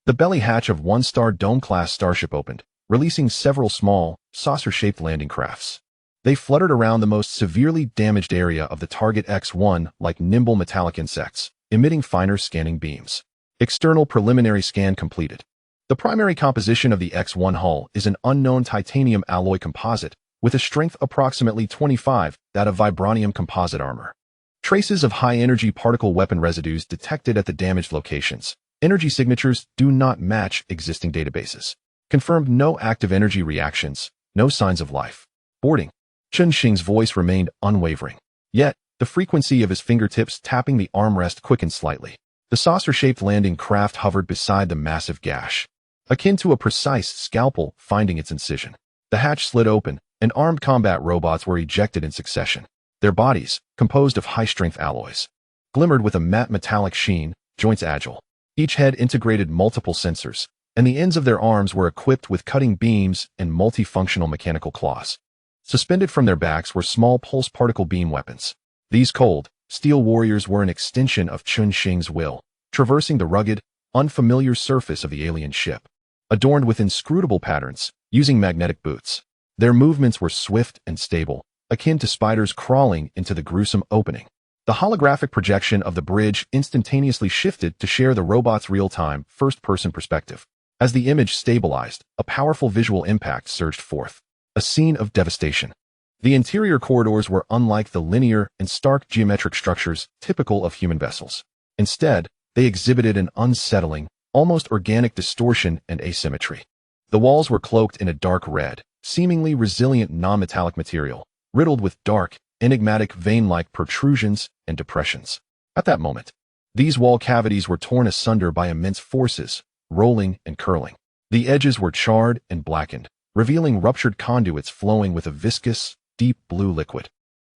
The belly hatch of one-star dome-class starship opened, releasing several small, saucer-shaped landing crafts. They fluttered around the most severely damaged area of the target X1 like nimble metallic insects, emitting finer scanning beams. External preliminary scan completed. The primary composition of the X1 hull is an unknown titanium alloy composite, with a strength approximately 25 that of vibranium composite armor. Traces of high-energy particle weapon residues detected at the damaged locations. Energy signatures do not match existing databases. Confirmed no active energy reactions, no signs of life. Boarding. Chen Xing's voice remained unwavering. Yet, the frequency of his fingertips tapping the armrest quickened slightly. The saucer-shaped landing craft hovered beside the massive gash, akin to a precise scalpel finding its incision. The hatch slid open, and armed combat robots were ejected in succession. Their bodies, composed of high-strength alloys, glimmered with a matte metallic sheen, joints agile. Each head integrated multiple sensors, and the ends of their arms were equipped with cutting beams and multifunctional mechanical claws. Suspended from their backs were small pulse particle beam weapons. These cold, steel warriors were an extension of Chen Xing's will, traversing the rugged, unfamiliar surface of the alien ship. Adorned with inscrutable patterns, using magnetic boots. Their movements were swift and stable, akin to spiders crawling into the gruesome opening. The holographic projection of the bridge instantaneously shifted to share the robot's real-time, first-person perspective. As the image stabilized, a powerful visual impact surged forth. A scene of devastation. The interior corridors were unlike the linear and stark geometric structures typical of human vessels. Instead, they exhibited an unsettling, almost organic distortion and asymmetry. The walls were cloaked in a dark red, seemingly resilient non-metallic material, riddled with dark, enigmatic vein-like protrusions and depressions. At that moment, these wall cavities were torn asunder by immense forces, rolling and curling. The edges were charred and blackened, revealing ruptured conduits flowing with a viscous, deep blue liquid,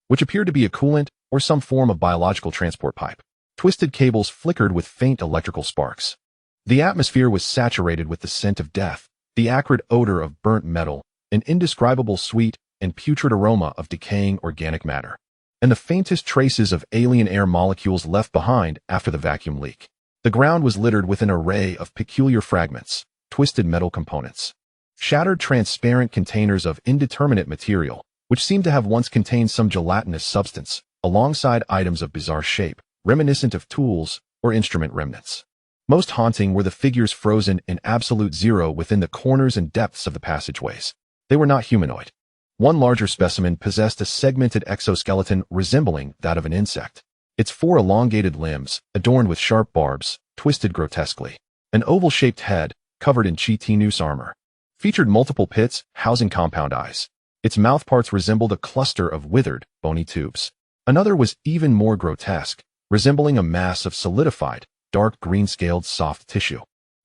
which appeared to be a coolant or some form of biological transport pipe. Twisted cables flickered with faint electrical sparks. The atmosphere was saturated with the scent of death, the acrid odor of burnt metal, an indescribable sweet and putrid aroma of decaying organic matter, and the faintest traces of alien air molecules left behind after the vacuum leak. The ground was littered with an array of peculiar fragments, twisted metal components, shattered transparent containers of indeterminate material, which seemed to have once contained some gelatinous substance, alongside items of bizarre shape, reminiscent of tools or instrument remnants. Most haunting were the figures frozen in absolute zero within the corners and depths of the passageways. They were not humanoid. One larger specimen possessed a segmented exoskeleton resembling that of an insect. Its four elongated limbs, adorned with sharp barbs, twisted grotesquely. An oval-shaped head, covered in chitinous armor, featured multiple pits housing compound eyes. Its mouthparts resembled a cluster of withered, bony tubes. Another was even more grotesque, resembling a mass of solidified, dark green-scaled soft tissue,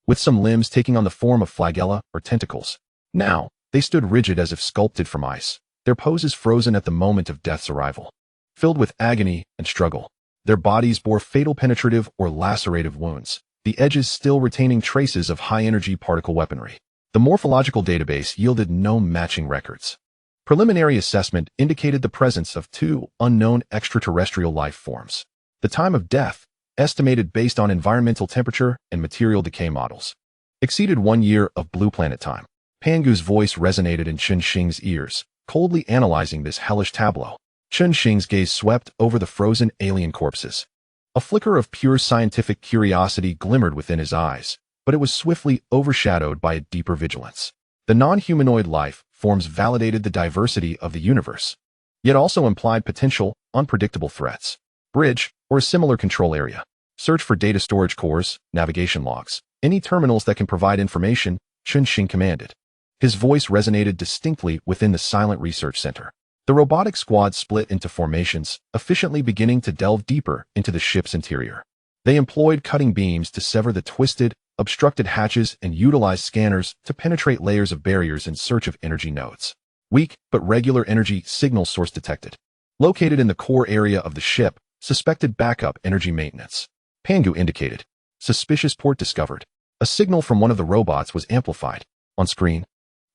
with some limbs taking on the form of flagella or tentacles. Now, they stood rigid as if sculpted from ice, their poses frozen at the moment of death's arrival. Filled with agony and struggle, their bodies bore fatal penetrative or lacerative wounds, the edges still retaining traces of high-energy particle weaponry. The morphological database yielded no matching records. Preliminary assessment indicated the presence of two unknown extraterrestrial life forms. The time of death, estimated based on environmental temperature and material decay models, exceeded 1 year of blue planet time. Pangu's voice resonated in Chen Xing's ears, coldly analyzing this hellish tableau. Chen Xing's gaze swept over the frozen alien corpses. A flicker of pure scientific curiosity glimmered within his eyes, but it was swiftly overshadowed by a deeper vigilance. The non-humanoid life forms validated the diversity of the universe, yet also implied potential, unpredictable threats. Bridge, or a similar control area. Search for data storage cores, navigation logs, any terminals that can provide information, Chen Xing commanded. His voice resonated distinctly within the silent research center. The robotic squad split into formations, efficiently beginning to delve deeper into the ship's interior. They employed cutting beams to sever the twisted, obstructed hatches and utilized scanners to penetrate layers of barriers in search of energy nodes. Weak but regular energy signal source detected. Located in the core area of the ship, suspected backup energy maintenance. Pangu indicated. Suspicious port discovered. A signal from one of the robots was amplified. On screen,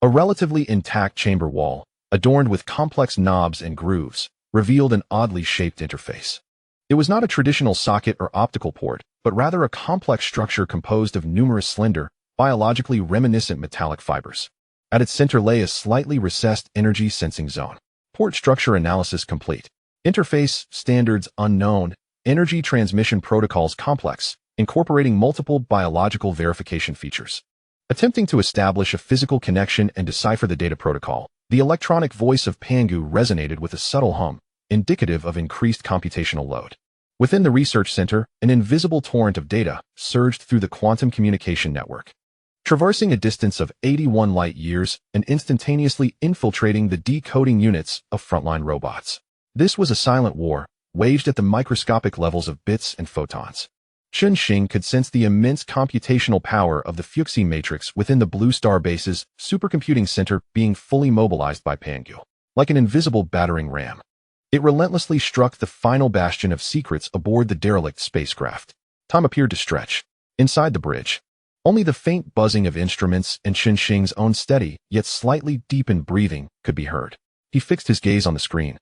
a relatively intact chamber wall, adorned with complex knobs and grooves, revealed an oddly shaped interface. It was not a traditional socket or optical port, but rather a complex structure composed of numerous slender, biologically reminiscent metallic fibers. At its center lay a slightly recessed energy sensing zone. Port structure analysis complete. Interface standards unknown. Energy transmission protocols complex, incorporating multiple biological verification features. Attempting to establish a physical connection and decipher the data protocol, the electronic voice of Pangu resonated with a subtle hum, indicative of increased computational load. Within the research center, an invisible torrent of data surged through the quantum communication network, traversing a distance of 81 light-years and instantaneously infiltrating the decoding units of frontline robots. This was a silent war, waged at the microscopic levels of bits and photons. Chen Xing could sense the immense computational power of the Fuxi matrix within the Blue Star Base's supercomputing center being fully mobilized by Pangu. Like an invisible battering ram, it relentlessly struck the final bastion of secrets aboard the derelict spacecraft. Time appeared to stretch. Inside the bridge, only the faint buzzing of instruments and Chen Xing's own steady, yet slightly deepened breathing could be heard. He fixed his gaze on the screen,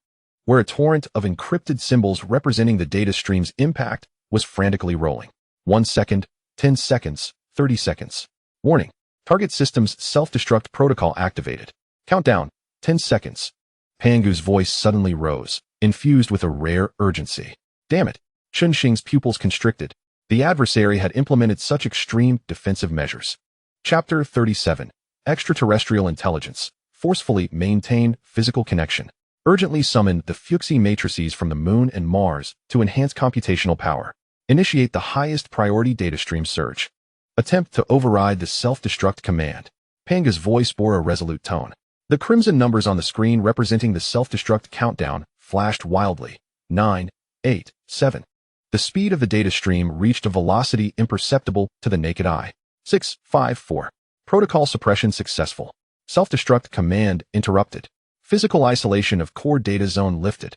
where a torrent of encrypted symbols representing the data stream's impact was frantically rolling. 1 second, 10 seconds, 30 seconds. Warning. Target system's self-destruct protocol activated. Countdown. 10 seconds. Pangu's voice suddenly rose, infused with a rare urgency. Damn it. Chen Xing's pupils constricted. The adversary had implemented such extreme defensive measures. Chapter 37. Extraterrestrial Intelligence. Forcefully maintain physical connection. Urgently summon the Fuxi matrices from the Moon and Mars to enhance computational power. Initiate the highest priority data stream surge. Attempt to override the self-destruct command. Pangu's voice bore a resolute tone. The crimson numbers on the screen representing the self-destruct countdown flashed wildly. 9, 8, 7. The speed of the data stream reached a velocity imperceptible to the naked eye. 6, 5, 4. Protocol suppression successful. Self-destruct command interrupted. Physical isolation of core data zone lifted.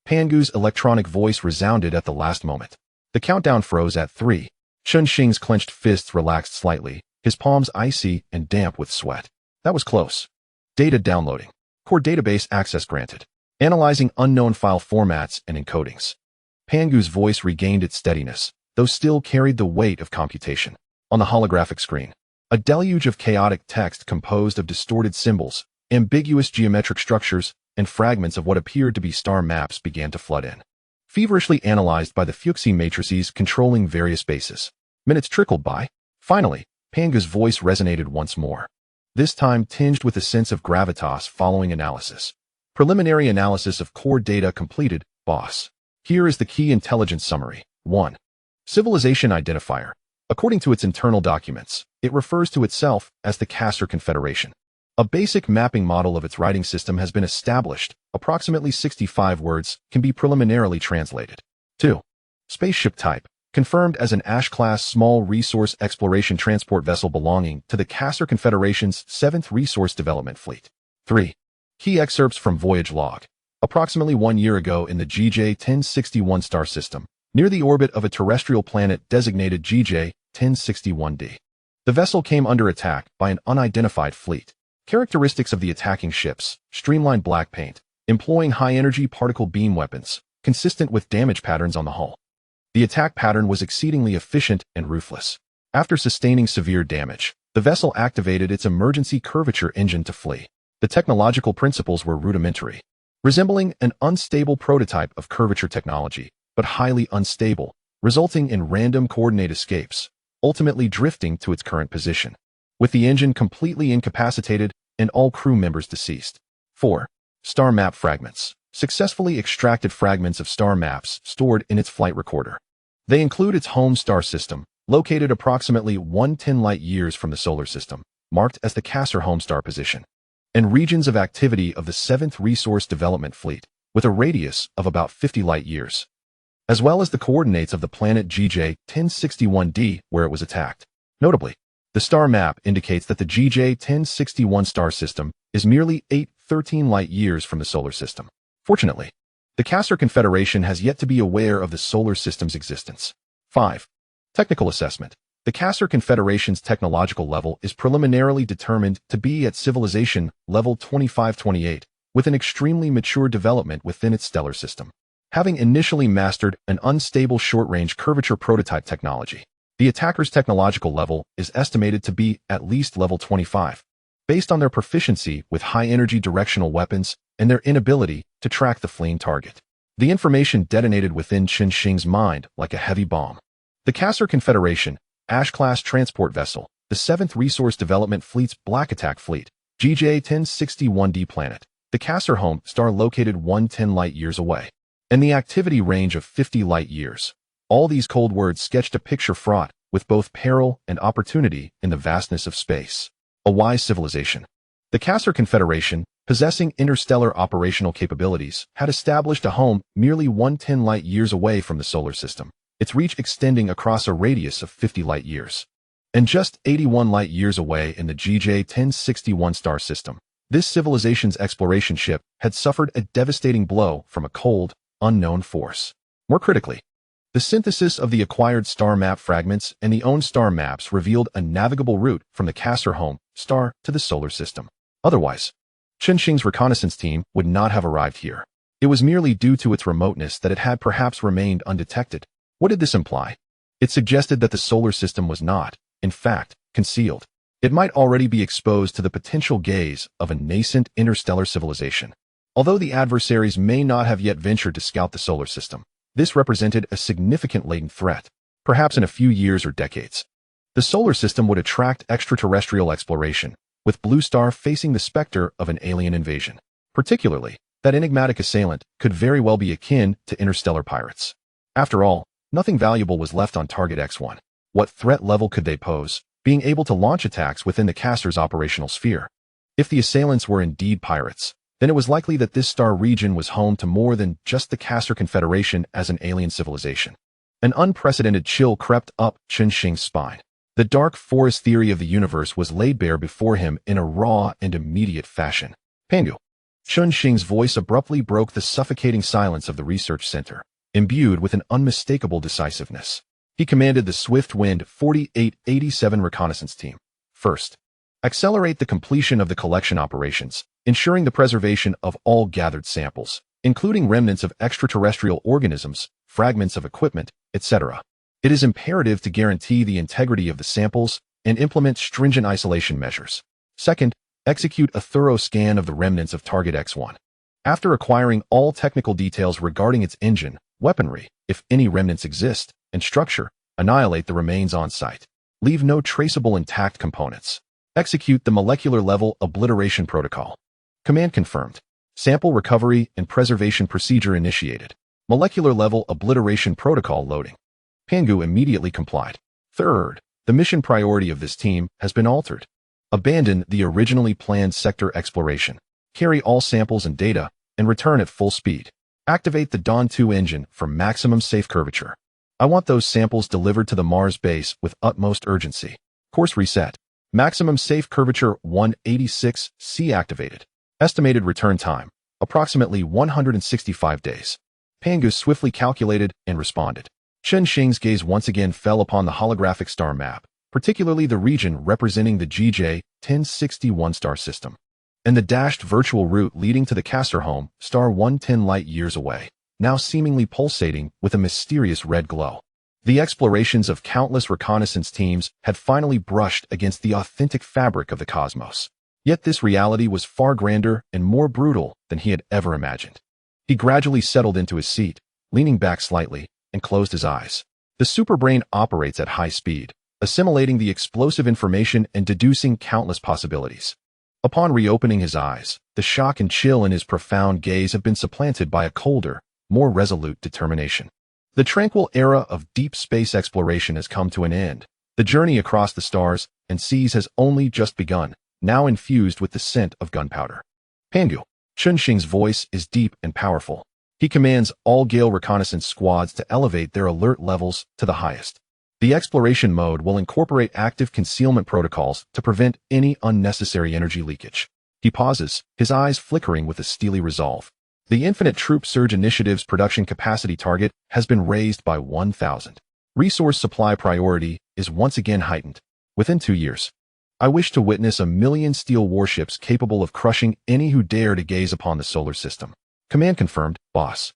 Pangu's electronic voice resounded at the last moment. The countdown froze at 3. Chen Xing's clenched fists relaxed slightly, his palms icy and damp with sweat. That was close. Data downloading. Core database access granted. Analyzing unknown file formats and encodings. Pangu's voice regained its steadiness, though still carried the weight of computation. On the holographic screen, a deluge of chaotic text composed of distorted symbols, ambiguous geometric structures, and fragments of what appeared to be star maps began to flood in. Feverishly analyzed by the Fuxi matrices controlling various bases. Minutes trickled by. Finally, Pangu's voice resonated once more. This time tinged with a sense of gravitas following analysis. Preliminary analysis of core data completed, boss. Here is the key intelligence summary. 1. Civilization identifier. According to its internal documents, it refers to itself as the Castor Confederation. A basic mapping model of its writing system has been established. Approximately 65 words can be preliminarily translated. 2. Spaceship type. Confirmed as an Ash-class small resource exploration transport vessel belonging to the Castor Confederation's 7th Resource Development Fleet. 3. Key excerpts from voyage log. Approximately 1 year ago in the GJ-1061 star system, near the orbit of a terrestrial planet designated GJ-1061d. The vessel came under attack by an unidentified fleet. Characteristics of the attacking ships: streamlined black paint, employing high-energy particle beam weapons, consistent with damage patterns on the hull. The attack pattern was exceedingly efficient and ruthless. After sustaining severe damage, the vessel activated its emergency curvature engine to flee. The technological principles were rudimentary, resembling an unstable prototype of curvature technology, but highly unstable, resulting in random coordinate escapes, ultimately drifting to its current position, with the engine completely incapacitated and all crew members deceased. 4. Star map fragments. Successfully extracted fragments of star maps stored in its flight recorder. They include its home star system, located approximately 110 light-years from the solar system, marked as the Castor home star position, and regions of activity of the 7th Resource Development Fleet, with a radius of about 50 light-years. as well as the coordinates of the planet GJ-1061d where it was attacked. Notably, the star map indicates that the GJ-1061 star system is merely 813 light-years from the solar system. Fortunately, the Castor Confederation has yet to be aware of the solar system's existence. 5. Technical assessment. The Castor Confederation's technological level is preliminarily determined to be at civilization level 2528, with an extremely mature development within its stellar system. Having initially mastered an unstable short-range curvature prototype technology, the attacker's technological level is estimated to be at least level 25, based on their proficiency with high-energy directional weapons and their inability to track the fleeing target. The information detonated within Chen Xing's mind like a heavy bomb. The Castor Confederation, Ash-class transport vessel, the 7th Resource Development Fleet's Black Attack Fleet, GJ-1061d planet, the Castor home star located 110 light-years away, and the activity range of 50 light-years. All these cold words sketched a picture fraught with both peril and opportunity in the vastness of space. A wise civilization. The Castor Confederation, possessing interstellar operational capabilities, had established a home merely 110 light-years away from the solar system, its reach extending across a radius of 50 light-years. And just 81 light-years away in the GJ-1061 star system, this civilization's exploration ship had suffered a devastating blow from a cold, unknown force. More critically, the synthesis of the acquired star map fragments and the own star maps revealed a navigable route from the Castor home star to the solar system. Otherwise, Chen Xing's reconnaissance team would not have arrived here. It was merely due to its remoteness that it had perhaps remained undetected. What did this imply? It suggested that the solar system was not, in fact, concealed. It might already be exposed to the potential gaze of a nascent interstellar civilization. Although the adversaries may not have yet ventured to scout the solar system, this represented a significant latent threat, perhaps in a few years or decades. The solar system would attract extraterrestrial exploration, with Blue Star facing the specter of an alien invasion. Particularly, that enigmatic assailant could very well be akin to interstellar pirates. After all, nothing valuable was left on Target X1. What threat level could they pose, being able to launch attacks within the Castor's operational sphere? If the assailants were indeed pirates, then it was likely that this star region was home to more than just the Castor Confederation as an alien civilization. An unprecedented chill crept up Chen Xing's spine. The dark forest theory of the universe was laid bare before him in a raw and immediate fashion. Pangu. Chen Xing's voice abruptly broke the suffocating silence of the research center, imbued with an unmistakable decisiveness. He commanded the Swift Wind 4887 reconnaissance team. First, accelerate the completion of the collection operations, ensuring the preservation of all gathered samples, including remnants of extraterrestrial organisms, fragments of equipment, etc. It is imperative to guarantee the integrity of the samples and implement stringent isolation measures. Second, execute a thorough scan of the remnants of Target X1. After acquiring all technical details regarding its engine, weaponry, if any remnants exist, and structure, annihilate the remains on site. Leave no traceable intact components. Execute the molecular-level obliteration protocol. Command confirmed. Sample recovery and preservation procedure initiated. Molecular-level obliteration protocol loading. Pangu immediately complied. Third, the mission priority of this team has been altered. Abandon the originally planned sector exploration. Carry all samples and data, and return at full speed. Activate the Dawn 2 engine for maximum safe curvature. I want those samples delivered to the Mars base with utmost urgency. Course reset. Maximum safe curvature 186C activated. Estimated return time, approximately 165 days. Pangu swiftly calculated and responded. Chen Xing's gaze once again fell upon the holographic star map, particularly the region representing the GJ-1061 star system, and the dashed virtual route leading to the Castor home, star 110 light-years away, now seemingly pulsating with a mysterious red glow. The explorations of countless reconnaissance teams had finally brushed against the authentic fabric of the cosmos. Yet this reality was far grander and more brutal than he had ever imagined. He gradually settled into his seat, leaning back slightly, and closed his eyes. The superbrain operates at high speed, assimilating the explosive information and deducing countless possibilities. Upon reopening his eyes, the shock and chill in his profound gaze have been supplanted by a colder, more resolute determination. The tranquil era of deep space exploration has come to an end. The journey across the stars and seas has only just begun, now infused with the scent of gunpowder. Pangu. Chen Xing's voice is deep and powerful. He commands all Gale reconnaissance squads to elevate their alert levels to the highest. The exploration mode will incorporate active concealment protocols to prevent any unnecessary energy leakage. He pauses, his eyes flickering with a steely resolve. The Infinite Troop Surge Initiative's production capacity target has been raised by 1,000. Resource supply priority is once again heightened. Within 2 years, I wish to witness 1,000,000 steel warships capable of crushing any who dare to gaze upon the solar system. Command confirmed, boss.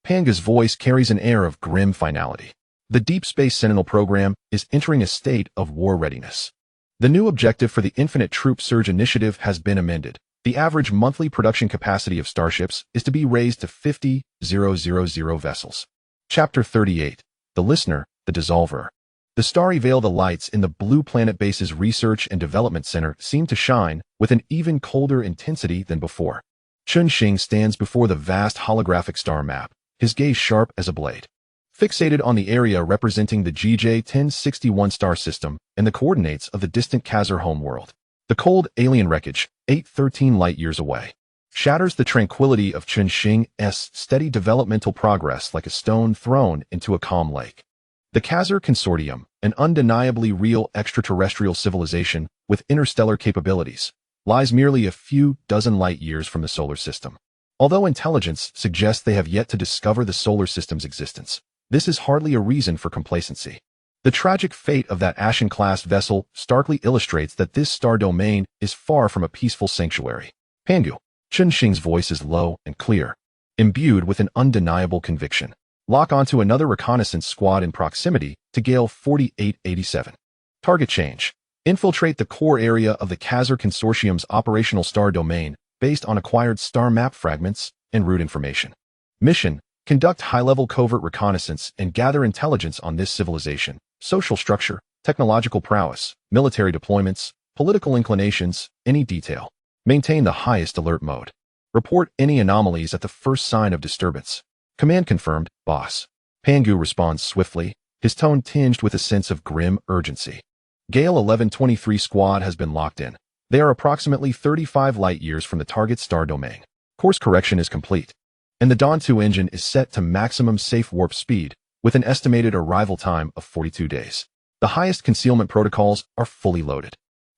Panga's voice carries an air of grim finality. The Deep Space Sentinel program is entering a state of war readiness. The new objective for the Infinite Troop Surge Initiative has been amended. The average monthly production capacity of starships is to be raised to 50,000 vessels. Chapter 38. The Listener, the Dissolver. The starry veil, the lights in the Blue Planet Base's Research and Development Center seem to shine with an even colder intensity than before. Chen Xing stands before the vast holographic star map, his gaze sharp as a blade. Fixated on the area representing the GJ-1061 star system and the coordinates of the distant Khazar homeworld, the cold alien wreckage, 813 light-years away, shatters the tranquility of Chen Xing's steady developmental progress like a stone thrown into a calm lake. The Khazar Consortium, an undeniably real extraterrestrial civilization with interstellar capabilities, lies merely a few dozen light-years from the solar system. Although intelligence suggests they have yet to discover the solar system's existence, this is hardly a reason for complacency. The tragic fate of that Ashen-class vessel starkly illustrates that this star domain is far from a peaceful sanctuary. Pangu. Chen Xing's voice is low and clear, imbued with an undeniable conviction. Lock onto another reconnaissance squad in proximity to Gale 4887. Target change. Infiltrate the core area of the Khazar Consortium's operational star domain based on acquired star map fragments and route information. Mission. Conduct high-level covert reconnaissance and gather intelligence on this civilization, social structure, technological prowess, military deployments, political inclinations, any detail. Maintain the highest alert mode. Report any anomalies at the first sign of disturbance. Command confirmed, boss. Pangu responds swiftly, his tone tinged with a sense of grim urgency. Gale 1123 squad has been locked in. They are approximately 35 light-years from the target star domain. Course correction is complete, and the Dawn 2 engine is set to maximum safe warp speed with an estimated arrival time of 42 days. The highest concealment protocols are fully loaded.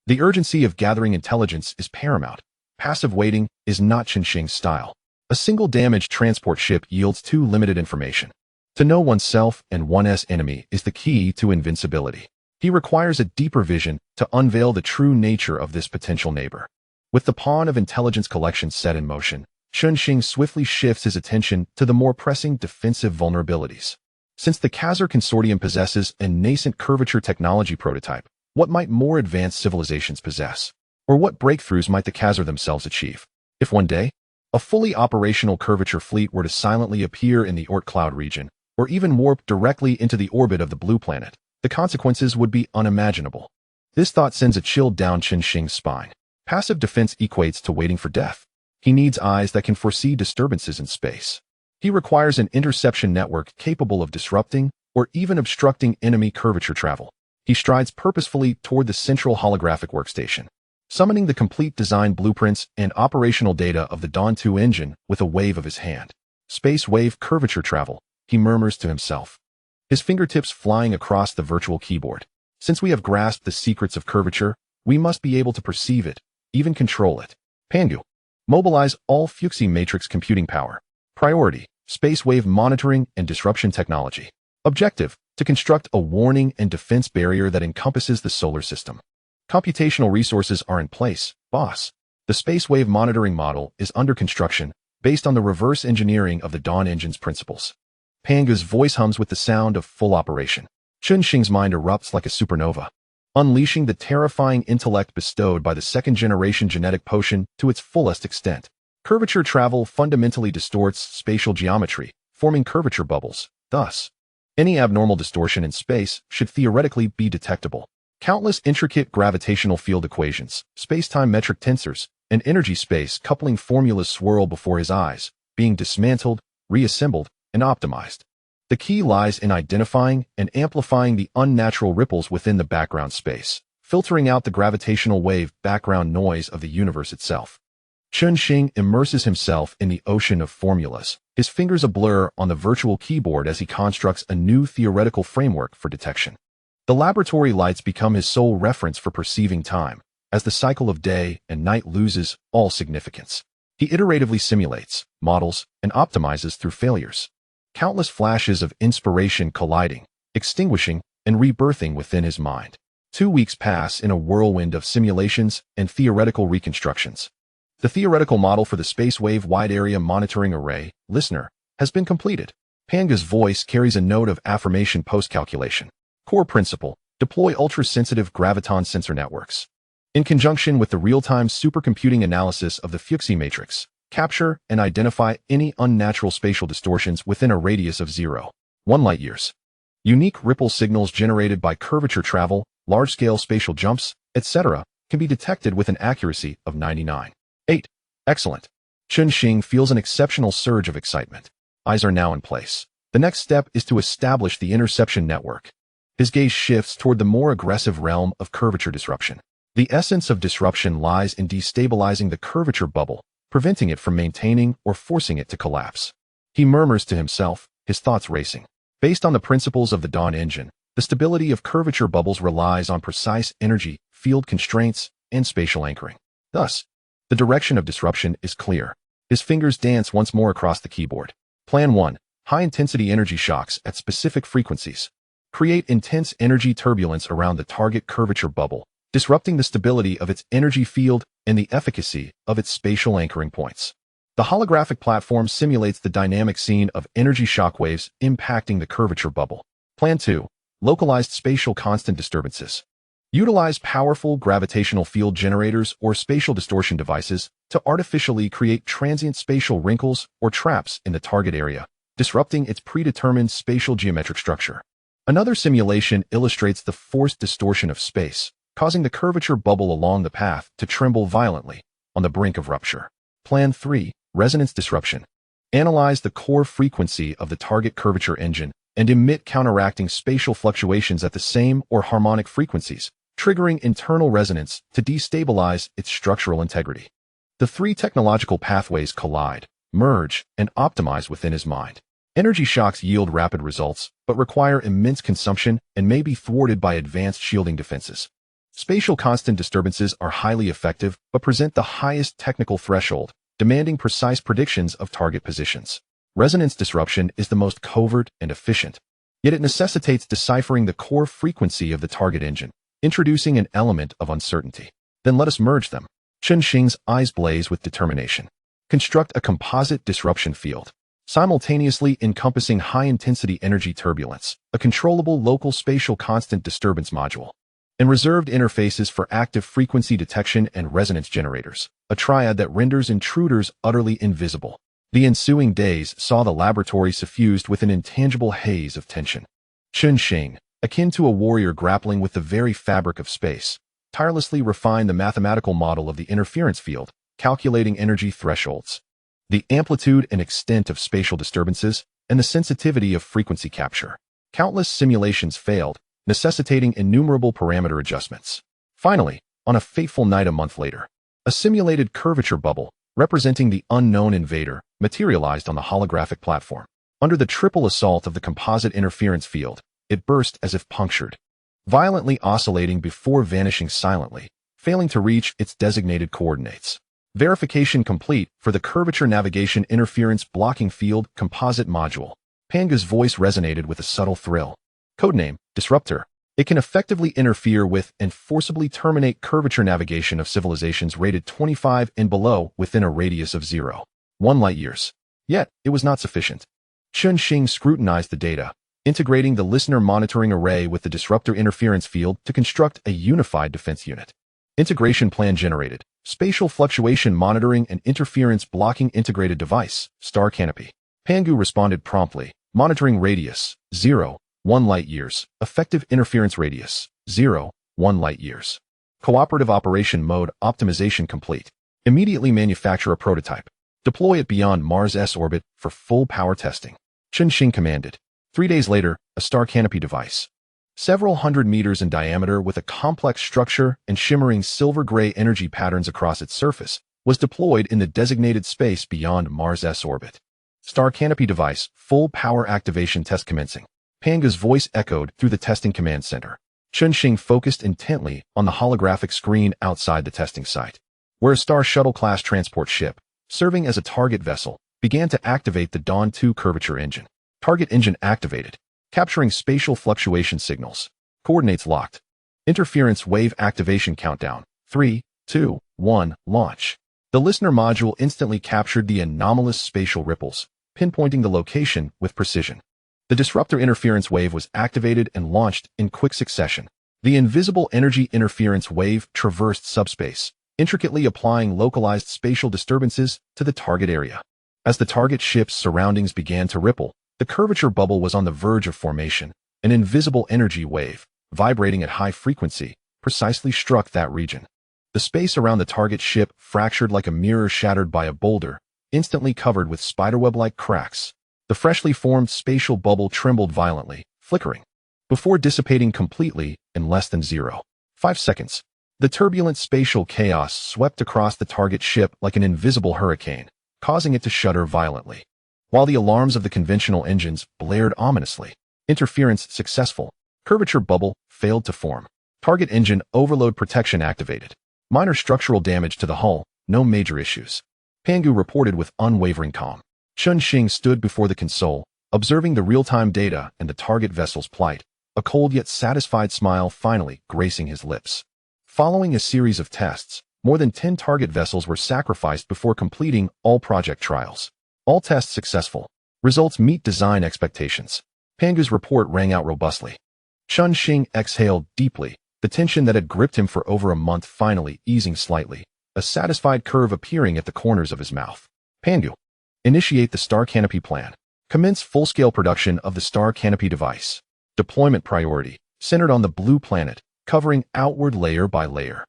The urgency of gathering intelligence is paramount. Passive waiting is not Chen Xing's style. A single damaged transport ship yields too limited information. To know oneself and one's enemy is the key to invincibility. He requires a deeper vision to unveil the true nature of this potential neighbor. With the pawn of intelligence collection set in motion, Chen Xing swiftly shifts his attention to the more pressing defensive vulnerabilities. Since the Khazar Consortium possesses a nascent curvature technology prototype, what might more advanced civilizations possess? Or what breakthroughs might the Khazar themselves achieve? If one day, a fully operational curvature fleet were to silently appear in the Oort cloud region, or even warp directly into the orbit of the Blue Planet, the consequences would be unimaginable. This thought sends a chill down Chen Xing's spine. Passive defense equates to waiting for death. He needs eyes that can foresee disturbances in space. He requires an interception network capable of disrupting or even obstructing enemy curvature travel. He strides purposefully toward the central holographic workstation, summoning the complete design blueprints and operational data of the Dawn 2 engine with a wave of his hand. Space wave curvature travel, he murmurs to himself, his fingertips flying across the virtual keyboard. Since we have grasped the secrets of curvature, we must be able to perceive it, even control it. Pangu. Mobilize all Fuxi matrix computing power. Priority, space wave monitoring and disruption technology. Objective, to construct a warning and defense barrier that encompasses the solar system. Computational resources are in place, boss. The space wave monitoring model is under construction, based on the reverse engineering of the Dawn engine's principles. Pangu's voice hums with the sound of full operation. Chen Xing's mind erupts like a supernova, unleashing the terrifying intellect bestowed by the second-generation genetic potion to its fullest extent. Curvature travel fundamentally distorts spatial geometry, forming curvature bubbles. Thus, any abnormal distortion in space should theoretically be detectable. Countless intricate gravitational field equations, space-time metric tensors, and energy-space coupling formulas swirl before his eyes, being dismantled, reassembled, and optimized. The key lies in identifying and amplifying the unnatural ripples within the background space, filtering out the gravitational wave background noise of the universe itself. Chen Xing immerses himself in the ocean of formulas, his fingers a blur on the virtual keyboard as he constructs a new theoretical framework for detection. The laboratory lights become his sole reference for perceiving time, as the cycle of day and night loses all significance. He iteratively simulates, models, and optimizes through failures. Countless flashes of inspiration colliding, extinguishing, and rebirthing within his mind. 2 weeks pass in a whirlwind of simulations and theoretical reconstructions. The theoretical model for the Space Wave Wide Area Monitoring Array, listener, has been completed. Panga's voice carries a note of affirmation post-calculation. Core principle: deploy ultra-sensitive graviton sensor networks. In conjunction with the real-time supercomputing analysis of the Fuchs matrix, capture and identify any unnatural spatial distortions within a radius of 0.1 light-years. Unique ripple signals generated by curvature travel, large-scale spatial jumps, etc., can be detected with an accuracy of 99.8. Excellent. Chen Xing feels an exceptional surge of excitement. Eyes are now in place. The next step is to establish the interception network. His gaze shifts toward the more aggressive realm of curvature disruption. The essence of disruption lies in destabilizing the curvature bubble, preventing it from maintaining or forcing it to collapse. He murmurs to himself, his thoughts racing. Based on the principles of the Dawn engine, the stability of curvature bubbles relies on precise energy, field constraints, and spatial anchoring. Thus, the direction of disruption is clear. His fingers dance once more across the keyboard. Plan 1. High-intensity energy shocks at specific frequencies. Create intense energy turbulence around the target curvature bubble, disrupting the stability of its energy field and the efficacy of its spatial anchoring points. The holographic platform simulates the dynamic scene of energy shock waves impacting the curvature bubble. Plan 2. Localized spatial constant disturbances. Utilize powerful gravitational field generators or spatial distortion devices to artificially create transient spatial wrinkles or traps in the target area, disrupting its predetermined spatial geometric structure. Another simulation illustrates the forced distortion of space, causing the curvature bubble along the path to tremble violently on the brink of rupture. Plan 3. Resonance disruption. Analyze the core frequency of the target curvature engine and emit counteracting spatial fluctuations at the same or harmonic frequencies, triggering internal resonance to destabilize its structural integrity. The 3 technological pathways collide, merge, and optimize within his mind. Energy shocks yield rapid results, but require immense consumption and may be thwarted by advanced shielding defenses. Spatial constant disturbances are highly effective, but present the highest technical threshold, demanding precise predictions of target positions. Resonance disruption is the most covert and efficient, yet it necessitates deciphering the core frequency of the target engine, introducing an element of uncertainty. Then let us merge them. Chen Xing's eyes blaze with determination. Construct a composite disruption field, simultaneously encompassing high-intensity energy turbulence, a controllable local spatial constant disturbance module, and reserved interfaces for active frequency detection and resonance generators, a triad that renders intruders utterly invisible. The ensuing days saw the laboratory suffused with an intangible haze of tension. Chen Xing, akin to a warrior grappling with the very fabric of space, tirelessly refined the mathematical model of the interference field, calculating energy thresholds, the amplitude and extent of spatial disturbances, and the sensitivity of frequency capture. Countless simulations failed, necessitating innumerable parameter adjustments. Finally, on a fateful night a month later, a simulated curvature bubble, representing the unknown invader, materialized on the holographic platform. Under the triple assault of the composite interference field, it burst as if punctured, violently oscillating before vanishing silently, failing to reach its designated coordinates. Verification complete for the curvature navigation interference blocking field composite module. Panga's voice resonated with a subtle thrill. Codename, Disruptor. It can effectively interfere with and forcibly terminate curvature navigation of civilizations rated 25 and below within a radius of 0.1 light-years. Yet, it was not sufficient. Chen Xing scrutinized the data, integrating the listener monitoring array with the disruptor interference field to construct a unified defense unit. Integration plan generated. Spatial fluctuation monitoring and interference blocking integrated device, Star Canopy. Pangu responded promptly. Monitoring radius, 0.1 light-years. Effective interference radius, 0.1 light-years. Cooperative operation mode optimization complete. Immediately manufacture a prototype. Deploy it beyond Mars' orbit for full power testing. Chen Xing commanded. 3 days later, a Star Canopy device, several hundred meters in diameter with a complex structure and shimmering silver-gray energy patterns across its surface, was deployed in the designated space beyond Mars' orbit. Star Canopy device, full power activation test commencing. Panga's voice echoed through the testing command center. Chen Xing focused intently on the holographic screen outside the testing site, where a Star Shuttle-class transport ship, serving as a target vessel, began to activate the Dawn 2 curvature engine. Target engine activated, capturing spatial fluctuation signals. Coordinates locked. Interference wave activation countdown. 3, 2, 1, launch. The listener module instantly captured the anomalous spatial ripples, pinpointing the location with precision. The disruptor interference wave was activated and launched in quick succession. The invisible energy interference wave traversed subspace, intricately applying localized spatial disturbances to the target area. As the target ship's surroundings began to ripple, the curvature bubble was on the verge of formation. An invisible energy wave, vibrating at high frequency, precisely struck that region. The space around the target ship fractured like a mirror shattered by a boulder, instantly covered with spiderweb-like cracks. The freshly formed spatial bubble trembled violently, flickering, before dissipating completely in less than 0.5 seconds. The turbulent spatial chaos swept across the target ship like an invisible hurricane, causing it to shudder violently. While the alarms of the conventional engines blared ominously, interference successful, curvature bubble failed to form. Target engine overload protection activated. Minor structural damage to the hull, no major issues. Pangu reported with unwavering calm. Chen Xing stood before the console, observing the real-time data and the target vessel's plight, a cold yet satisfied smile finally gracing his lips. Following a series of tests, more than 10 target vessels were sacrificed before completing all project trials. All tests successful. Results meet design expectations. Pangu's report rang out robustly. Chen Xing exhaled deeply, the tension that had gripped him for over a month finally easing slightly, a satisfied curve appearing at the corners of his mouth. Pangu. Initiate the Star Canopy plan. Commence full-scale production of the Star Canopy device. Deployment priority, centered on the blue planet, covering outward layer by layer.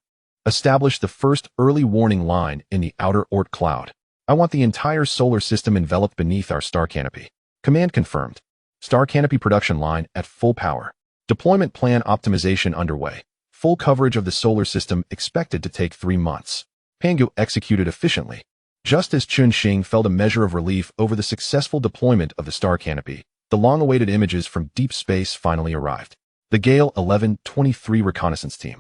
Establish the first early warning line in the outer Oort cloud. I want the entire solar system enveloped beneath our Star Canopy. Command confirmed. Star Canopy production line at full power. Deployment plan optimization underway. Full coverage of the solar system expected to take 3 months. Pangu executed efficiently. Just as Chen Xing felt a measure of relief over the successful deployment of the Star Canopy, the long-awaited images from deep space finally arrived. The Gale 1123 reconnaissance team,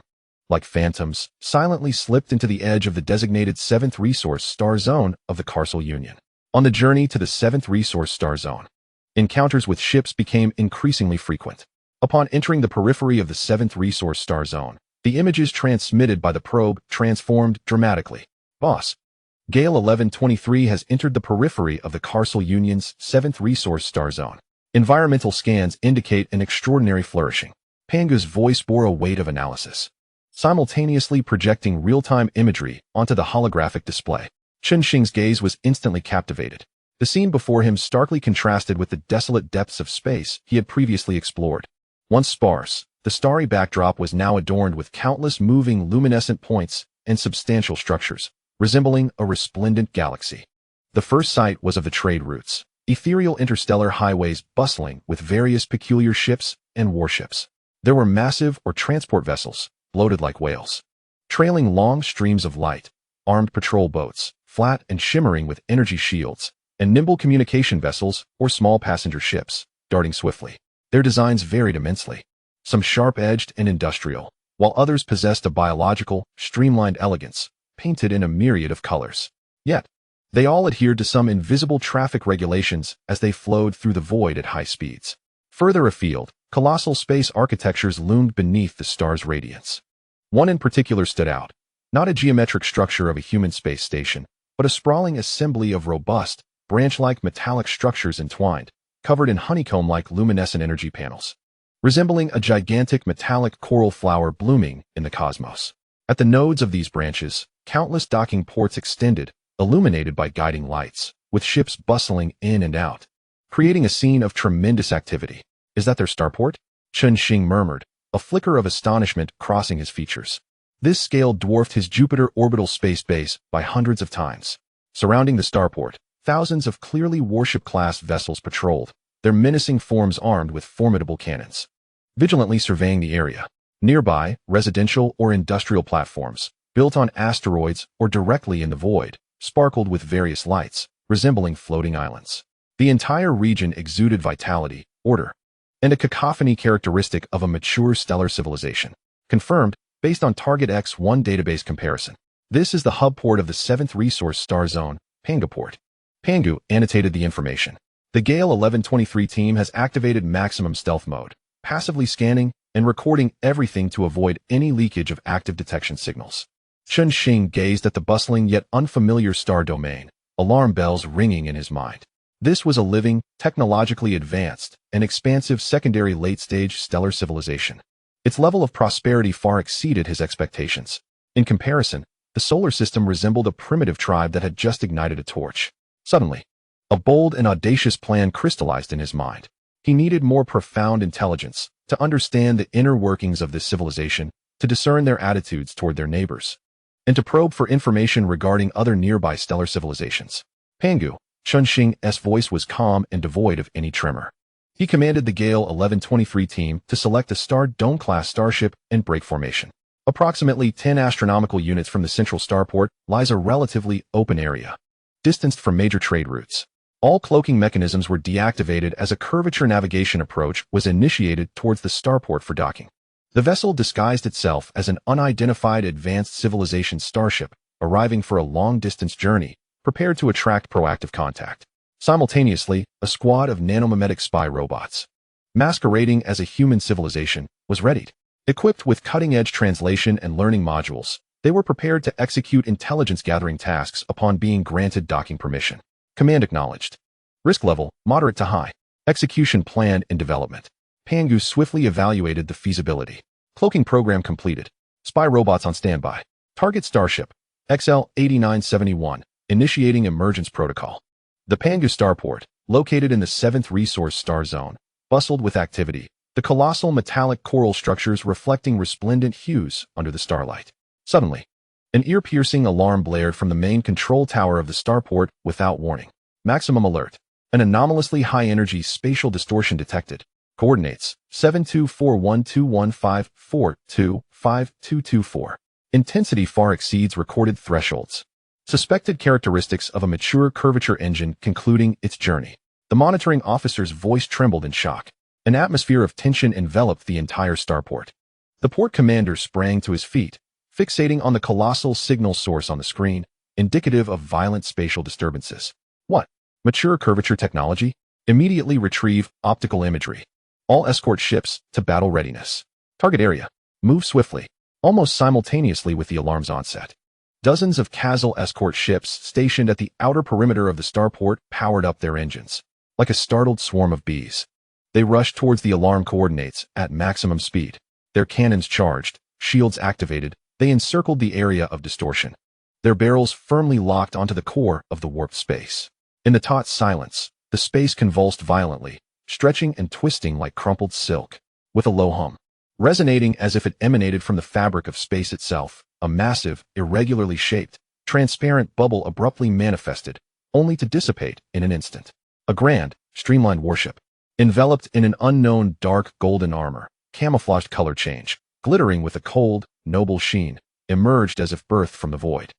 like phantoms, silently slipped into the edge of the designated 7th Resource Star Zone of the Carsal Union. On the journey to the 7th Resource Star Zone, encounters with ships became increasingly frequent. Upon entering the periphery of the 7th Resource Star Zone, the images transmitted by the probe transformed dramatically. Boss. Gale 1123 has entered the periphery of the Carsal Union's 7th Resource Star Zone. Environmental scans indicate an extraordinary flourishing. Pangu's voice bore a weight of analysis, simultaneously projecting real-time imagery onto the holographic display. Chen Xing's gaze was instantly captivated. The scene before him starkly contrasted with the desolate depths of space he had previously explored. Once sparse, the starry backdrop was now adorned with countless moving luminescent points and substantial structures, resembling a resplendent galaxy. The first sight was of the trade routes, ethereal interstellar highways bustling with various peculiar ships and warships. There were massive or transport vessels, bloated like whales, trailing long streams of light, armed patrol boats, flat and shimmering with energy shields, and nimble communication vessels or small passenger ships, darting swiftly. Their designs varied immensely, some sharp-edged and industrial, while others possessed a biological, streamlined elegance, painted in a myriad of colors. Yet, they all adhered to some invisible traffic regulations as they flowed through the void at high speeds. Further afield, colossal space architectures loomed beneath the star's radiance. One in particular stood out, not a geometric structure of a human space station, but a sprawling assembly of robust, branch-like metallic structures entwined, covered in honeycomb-like luminescent energy panels, resembling a gigantic metallic coral flower blooming in the cosmos. At the nodes of these branches, countless docking ports extended, illuminated by guiding lights, with ships bustling in and out, creating a scene of tremendous activity. Is that their starport? Chen Xing murmured, a flicker of astonishment crossing his features. This scale dwarfed his Jupiter orbital space base by hundreds of times. Surrounding the starport, thousands of clearly warship-class vessels patrolled, their menacing forms armed with formidable cannons, vigilantly surveying the area. Nearby, residential or industrial platforms, built on asteroids or directly in the void, sparkled with various lights, resembling floating islands. The entire region exuded vitality, order, and a cacophony characteristic of a mature stellar civilization. Confirmed, based on Target X1 database comparison. This is the hub port of the 7th Resource Star Zone, Pangu port. Pangu annotated the information. The Gale 1123 team has activated maximum stealth mode, passively scanning and recording everything to avoid any leakage of active detection signals. Chen Xing gazed at the bustling yet unfamiliar star domain, alarm bells ringing in his mind. This was a living, technologically advanced, and expansive secondary late-stage stellar civilization. Its level of prosperity far exceeded his expectations. In comparison, the solar system resembled a primitive tribe that had just ignited a torch. Suddenly, a bold and audacious plan crystallized in his mind. He needed more profound intelligence to understand the inner workings of this civilization, to discern their attitudes toward their neighbors, and to probe for information regarding other nearby stellar civilizations. Pangu, Chen Xing's voice was calm and devoid of any tremor. He commanded the Gale 1123 team to select a Star Dome-class starship and break formation. Approximately 10 astronomical units from the central starport lies a relatively open area, distanced from major trade routes. All cloaking mechanisms were deactivated as a curvature navigation approach was initiated towards the starport for docking. The vessel disguised itself as an unidentified advanced civilization starship, arriving for a long-distance journey, prepared to attract proactive contact. Simultaneously, a squad of nanomimetic spy robots, masquerading as a human civilization, was readied. Equipped with cutting-edge translation and learning modules, they were prepared to execute intelligence-gathering tasks upon being granted docking permission. Command acknowledged. Risk level, moderate to high. Execution planned in development. Pangu swiftly evaluated the feasibility. Cloaking program completed. Spy robots on standby. Target Starship, XL-8971, initiating emergence protocol. The Pangu starport, located in the 7th Resource Star Zone, bustled with activity, the colossal metallic coral structures reflecting resplendent hues under the starlight. Suddenly, an ear-piercing alarm blared from the main control tower of the starport without warning. Maximum alert. An anomalously high-energy spatial distortion detected. Coordinates 72412154252224. Intensity far exceeds recorded thresholds. Suspected characteristics of a mature curvature engine concluding its journey. The monitoring officer's voice trembled in shock. An atmosphere of tension enveloped the entire starport. The port commander sprang to his feet, fixating on the colossal signal source on the screen, indicative of violent spatial disturbances. What? Mature curvature technology? Immediately retrieve optical imagery. All escort ships to battle readiness. Target area. Move swiftly. Almost simultaneously with the alarm's onset, dozens of Kazal escort ships stationed at the outer perimeter of the starport powered up their engines. Like a startled swarm of bees, they rushed towards the alarm coordinates at maximum speed. Their cannons charged, shields activated, they encircled the area of distortion. Their barrels firmly locked onto the core of the warped space. In the taut silence, the space convulsed violently, stretching and twisting like crumpled silk. With a low hum, resonating as if it emanated from the fabric of space itself, a massive, irregularly shaped, transparent bubble abruptly manifested, only to dissipate in an instant. A grand, streamlined warship, enveloped in an unknown dark golden armor, camouflaged color change, glittering with a cold, noble sheen, emerged as if birthed from the void.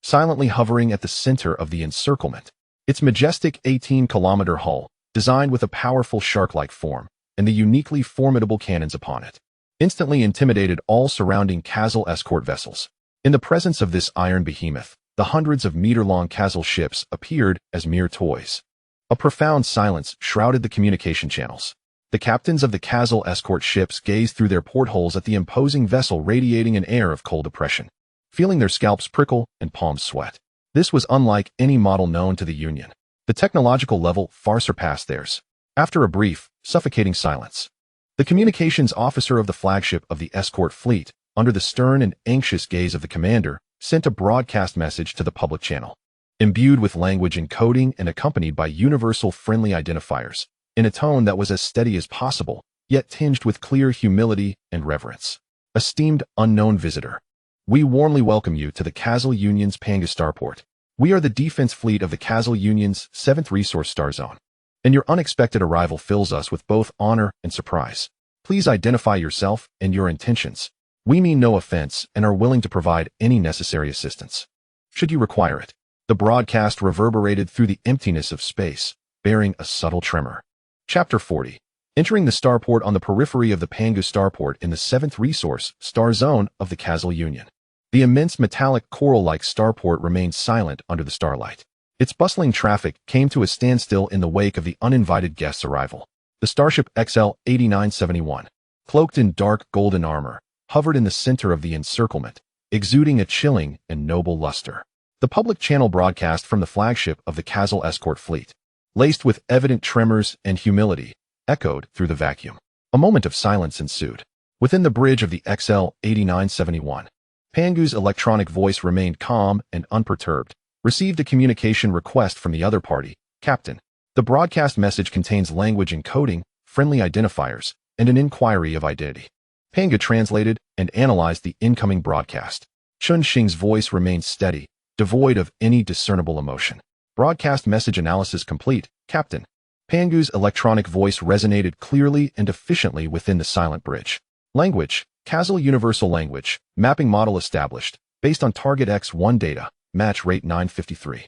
Silently hovering at the center of the encirclement, its majestic 18-kilometer hull, designed with a powerful shark-like form, and the uniquely formidable cannons upon it, instantly intimidated all surrounding Kazal escort vessels. In the presence of this iron behemoth, the hundreds of meter-long Kazal ships appeared as mere toys. A profound silence shrouded the communication channels. The captains of the Kazal escort ships gazed through their portholes at the imposing vessel radiating an air of cold oppression, feeling their scalps prickle and palms sweat. This was unlike any model known to the Union. The technological level far surpassed theirs. After a brief, suffocating silence, the communications officer of the flagship of the escort fleet, under the stern and anxious gaze of the commander, sent a broadcast message to the public channel, imbued with language encoding and accompanied by universal friendly identifiers, in a tone that was as steady as possible, yet tinged with clear humility and reverence. Esteemed unknown visitor, we warmly welcome you to the Kazal Union's Pangu starport. We are the defense fleet of the Kazal Union's 7th Resource Star Zone, and your unexpected arrival fills us with both honor and surprise. Please identify yourself and your intentions. We mean no offense and are willing to provide any necessary assistance, should you require it. The broadcast reverberated through the emptiness of space, bearing a subtle tremor. Chapter 40. Entering the starport on the periphery of the Pangu starport in the 7th resource star zone of the Kazal Union. The immense metallic coral-like starport remained silent under the starlight. Its bustling traffic came to a standstill in the wake of the uninvited guest's arrival. The Starship XL-8971, cloaked in dark golden armor, hovered in the center of the encirclement, exuding a chilling and noble luster. The public channel broadcast from the flagship of the Kazal escort fleet, laced with evident tremors and humility, echoed through the vacuum. A moment of silence ensued. Within the bridge of the XL-8971, Pangu's electronic voice remained calm and unperturbed. Received a communication request from the other party, Captain. The broadcast message contains language encoding, friendly identifiers, and an inquiry of identity. Pangu translated and analyzed the incoming broadcast. Chen Xing's voice remained steady, devoid of any discernible emotion. Broadcast message analysis complete, Captain. Pangu's electronic voice resonated clearly and efficiently within the silent bridge. Language, Kazal Universal Language, mapping model established, based on target X1 data, match rate 953.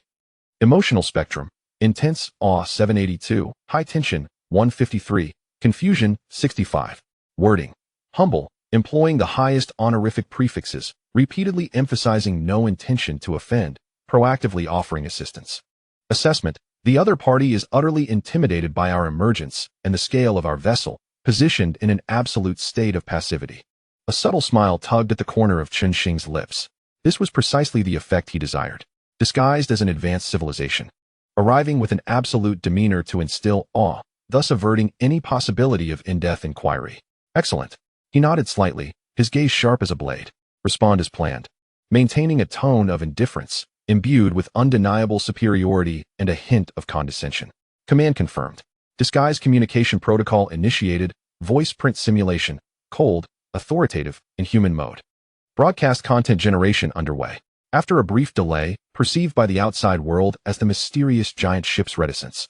Emotional spectrum, intense, awe 782, high tension, 153, confusion, 65. Wording, humble, employing the highest honorific prefixes, repeatedly emphasizing no intention to offend, proactively offering assistance. Assessment, the other party is utterly intimidated by our emergence and the scale of our vessel, positioned in an absolute state of passivity. A subtle smile tugged at the corner of Chen Xing's lips. This was precisely the effect he desired, disguised as an advanced civilization, arriving with an absolute demeanor to instill awe, thus averting any possibility of in-depth inquiry. Excellent. He nodded slightly, his gaze sharp as a blade. Respond as planned, maintaining a tone of indifference, imbued with undeniable superiority and a hint of condescension. Command confirmed. Disguise communication protocol initiated, voice print simulation, cold, authoritative, in human mode. Broadcast content generation underway. After a brief delay, perceived by the outside world as the mysterious giant ship's reticence.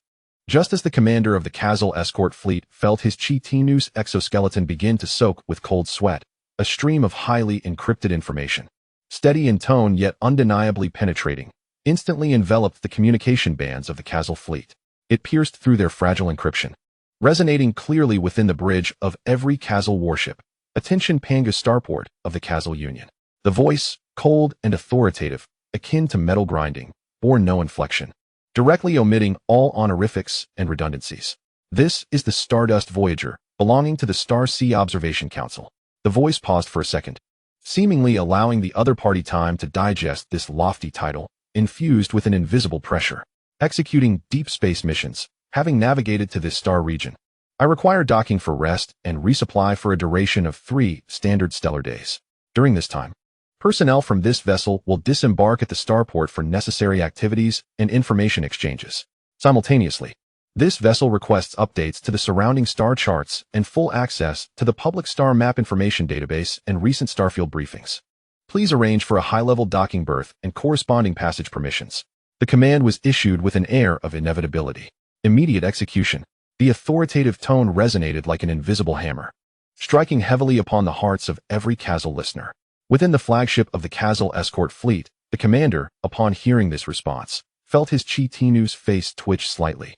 Just as the commander of the Kazal escort fleet felt his chitinous exoskeleton begin to soak with cold sweat, a stream of highly encrypted information, steady in tone yet undeniably penetrating, instantly enveloped the communication bands of the Kazal fleet. It pierced through their fragile encryption, resonating clearly within the bridge of every Kazal warship. Attention Pangu starport of the Kazal Union. The voice, cold and authoritative, akin to metal grinding, bore no inflection, directly omitting all honorifics and redundancies. This is the Stardust Voyager, belonging to the Star Sea Observation Council. The voice paused for a second, seemingly allowing the other party time to digest this lofty title, infused with an invisible pressure. Executing deep space missions, having navigated to this star region. I require docking for rest and resupply for a duration of 3 standard stellar days. During this time, personnel from this vessel will disembark at the starport for necessary activities and information exchanges. Simultaneously, this vessel requests updates to the surrounding star charts and full access to the public star map information database and recent starfield briefings. Please arrange for a high-level docking berth and corresponding passage permissions. The command was issued with an air of inevitability. Immediate execution. The authoritative tone resonated like an invisible hammer, striking heavily upon the hearts of every Kazal listener. Within the flagship of the Kazal escort fleet, the commander, upon hearing this response, felt his chitinous face twitch slightly.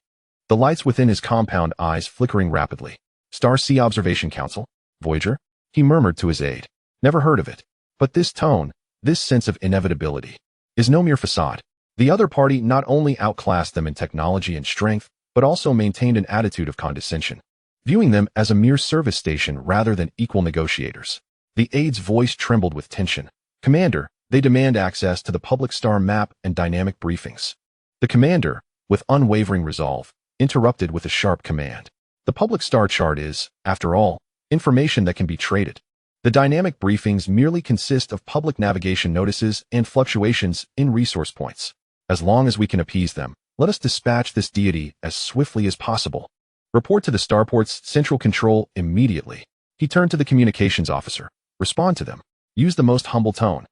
The lights within his compound eyes flickering rapidly. Star Sea Observation Council? Voyager? He murmured to his aide. Never heard of it. But this tone, this sense of inevitability, is no mere facade. The other party not only outclassed them in technology and strength, but also maintained an attitude of condescension, viewing them as a mere service station rather than equal negotiators. The aide's voice trembled with tension. Commander, they demand access to the public star map and dynamic briefings. The commander, with unwavering resolve, interrupted with a sharp command. The public star chart is, after all, information that can be traded. The dynamic briefings merely consist of public navigation notices and fluctuations in resource points. As long as we can appease them, let us dispatch this deity as swiftly as possible. Report to the starport's central control immediately. He turned to the communications officer. Respond to them. Use the most humble tone.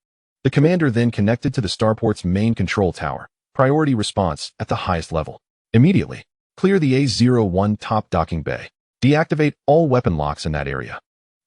The commander then connected to the starport's main control tower. Priority response at the highest level. Immediately. Clear the A01 top docking bay. Deactivate all weapon locks in that area.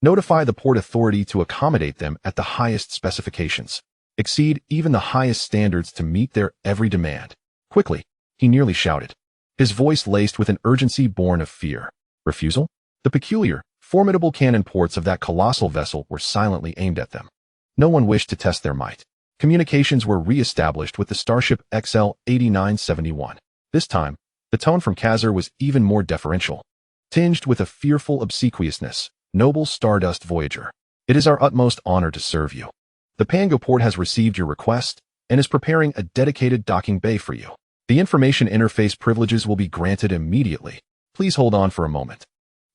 Notify the port authority to accommodate them at the highest specifications. Exceed even the highest standards to meet their every demand. Quickly, he nearly shouted, his voice laced with an urgency born of fear. Refusal? The peculiar, formidable cannon ports of that colossal vessel were silently aimed at them. No one wished to test their might. Communications were re-established with the Starship XL-8971. This time, the tone from Kazar was even more deferential, tinged with a fearful obsequiousness. Noble Stardust Voyager, it is our utmost honor to serve you. The Pango port has received your request and is preparing a dedicated docking bay for you. The information interface privileges will be granted immediately. Please hold on for a moment.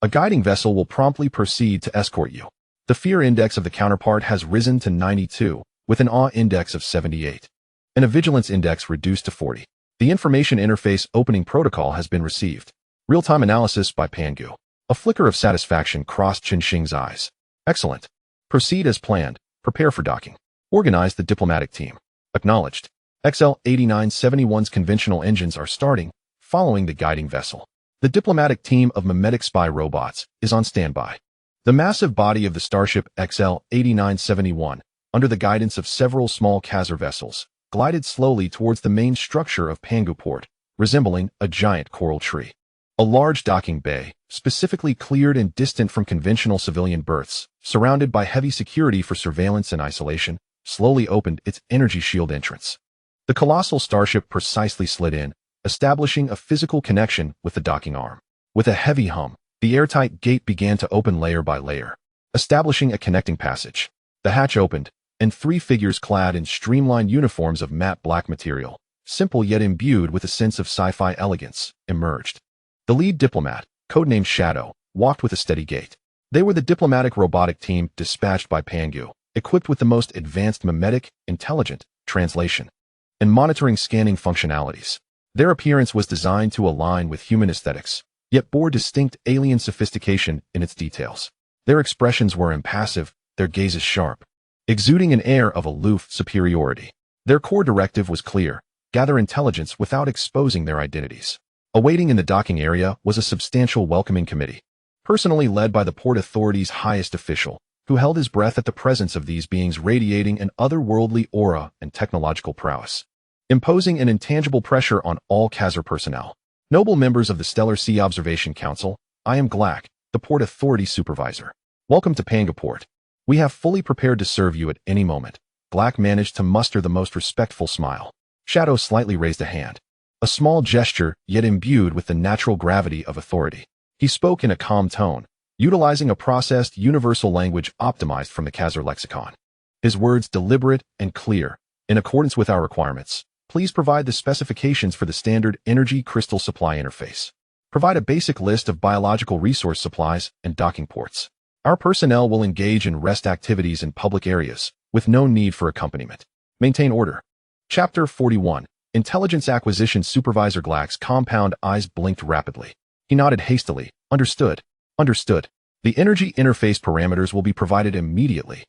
A guiding vessel will promptly proceed to escort you. The fear index of the counterpart has risen to 92, with an awe index of 78, and a vigilance index reduced to 40. The information interface opening protocol has been received. Real-time analysis by Pangu. A flicker of satisfaction crossed Chen Xing's eyes. Excellent. Proceed as planned. Prepare for docking. Organize the diplomatic team. Acknowledged. XL-8971's conventional engines are starting, following the guiding vessel. The diplomatic team of mimetic spy robots is on standby. The massive body of the Starship XL-8971, under the guidance of several small Kazar vessels, glided slowly towards the main structure of Pangu Port, resembling a giant coral tree. A large docking bay, specifically cleared and distant from conventional civilian berths, surrounded by heavy security for surveillance and isolation, slowly opened its energy shield entrance. The colossal starship precisely slid in, establishing a physical connection with the docking arm. With a heavy hum, the airtight gate began to open layer by layer, establishing a connecting passage. The hatch opened, and three figures clad in streamlined uniforms of matte black material, simple yet imbued with a sense of sci-fi elegance, emerged. The lead diplomat, codenamed Shadow, walked with a steady gait. They were the diplomatic robotic team dispatched by Pangu, equipped with the most advanced mimetic, intelligent, translation, and monitoring scanning functionalities. Their appearance was designed to align with human aesthetics, yet bore distinct alien sophistication in its details. Their expressions were impassive, their gazes sharp, exuding an air of aloof superiority. Their core directive was clear: gather intelligence without exposing their identities. Awaiting in the docking area was a substantial welcoming committee, personally led by the Port Authority's highest official, who held his breath at the presence of these beings radiating an otherworldly aura and technological prowess, imposing an intangible pressure on all Kazar personnel. Noble members of the Stellar Sea Observation Council, I am Galactic, the Port Authority Supervisor. Welcome to Pangu Port. We have fully prepared to serve you at any moment. Galactic managed to muster the most respectful smile. Shadow slightly raised a hand. A small gesture, yet imbued with the natural gravity of authority. He spoke in a calm tone, utilizing a processed universal language optimized from the Kazar lexicon. His words deliberate and clear. In accordance with our requirements, please provide the specifications for the standard energy crystal supply interface. Provide a basic list of biological resource supplies and docking ports. Our personnel will engage in rest activities in public areas, with no need for accompaniment. Maintain order. Chapter 41. Intelligence Acquisition Supervisor Glack's compound eyes blinked rapidly. He nodded hastily. Understood. Understood. The energy interface parameters will be provided immediately.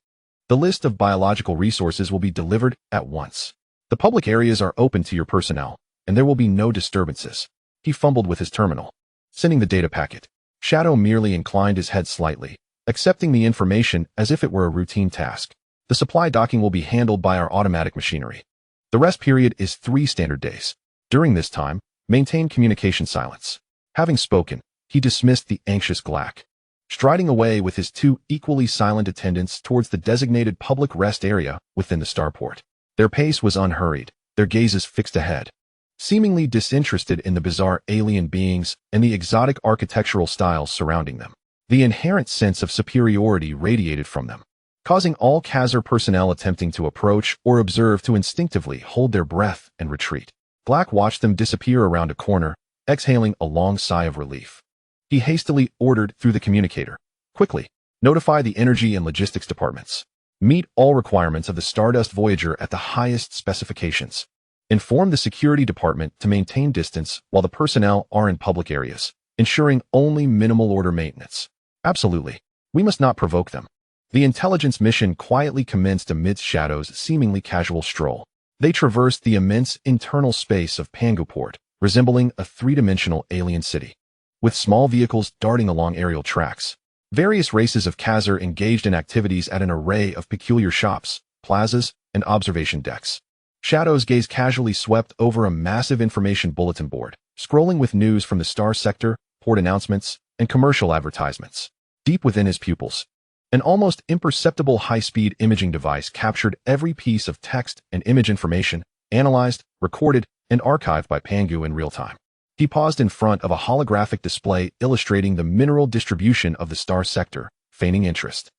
The list of biological resources will be delivered at once. The public areas are open to your personnel, and there will be no disturbances. He fumbled with his terminal, sending the data packet. Shadow merely inclined his head slightly, accepting the information as if it were a routine task. The supply docking will be handled by our automatic machinery. The rest period is 3 standard days. During this time, maintain communication silence. Having spoken, he dismissed the anxious Glack, striding away with his 2 equally silent attendants towards the designated public rest area within the starport. Their pace was unhurried, their gazes fixed ahead, seemingly disinterested in the bizarre alien beings and the exotic architectural styles surrounding them. The inherent sense of superiority radiated from them, causing all Kazar personnel attempting to approach or observe to instinctively hold their breath and retreat. Glack watched them disappear around a corner, exhaling a long sigh of relief. He hastily ordered through the communicator, quickly, notify the energy and logistics departments. Meet all requirements of the Stardust Voyager at the highest specifications. Inform the security department to maintain distance while the personnel are in public areas, ensuring only minimal order maintenance. Absolutely. We must not provoke them. The intelligence mission quietly commenced amidst Shadow's seemingly casual stroll. They traversed the immense internal space of Pangu Port, resembling a 3-dimensional alien city, with small vehicles darting along aerial tracks. Various races of Khazar engaged in activities at an array of peculiar shops, plazas, and observation decks. Shadow's gaze casually swept over a massive information bulletin board, scrolling with news from the star sector, port announcements, and commercial advertisements. Deep within his pupils, an almost imperceptible high-speed imaging device captured every piece of text and image information, analyzed, recorded, and archived by Pangu in real time. He paused in front of a holographic display illustrating the mineral distribution of the star sector, feigning interest.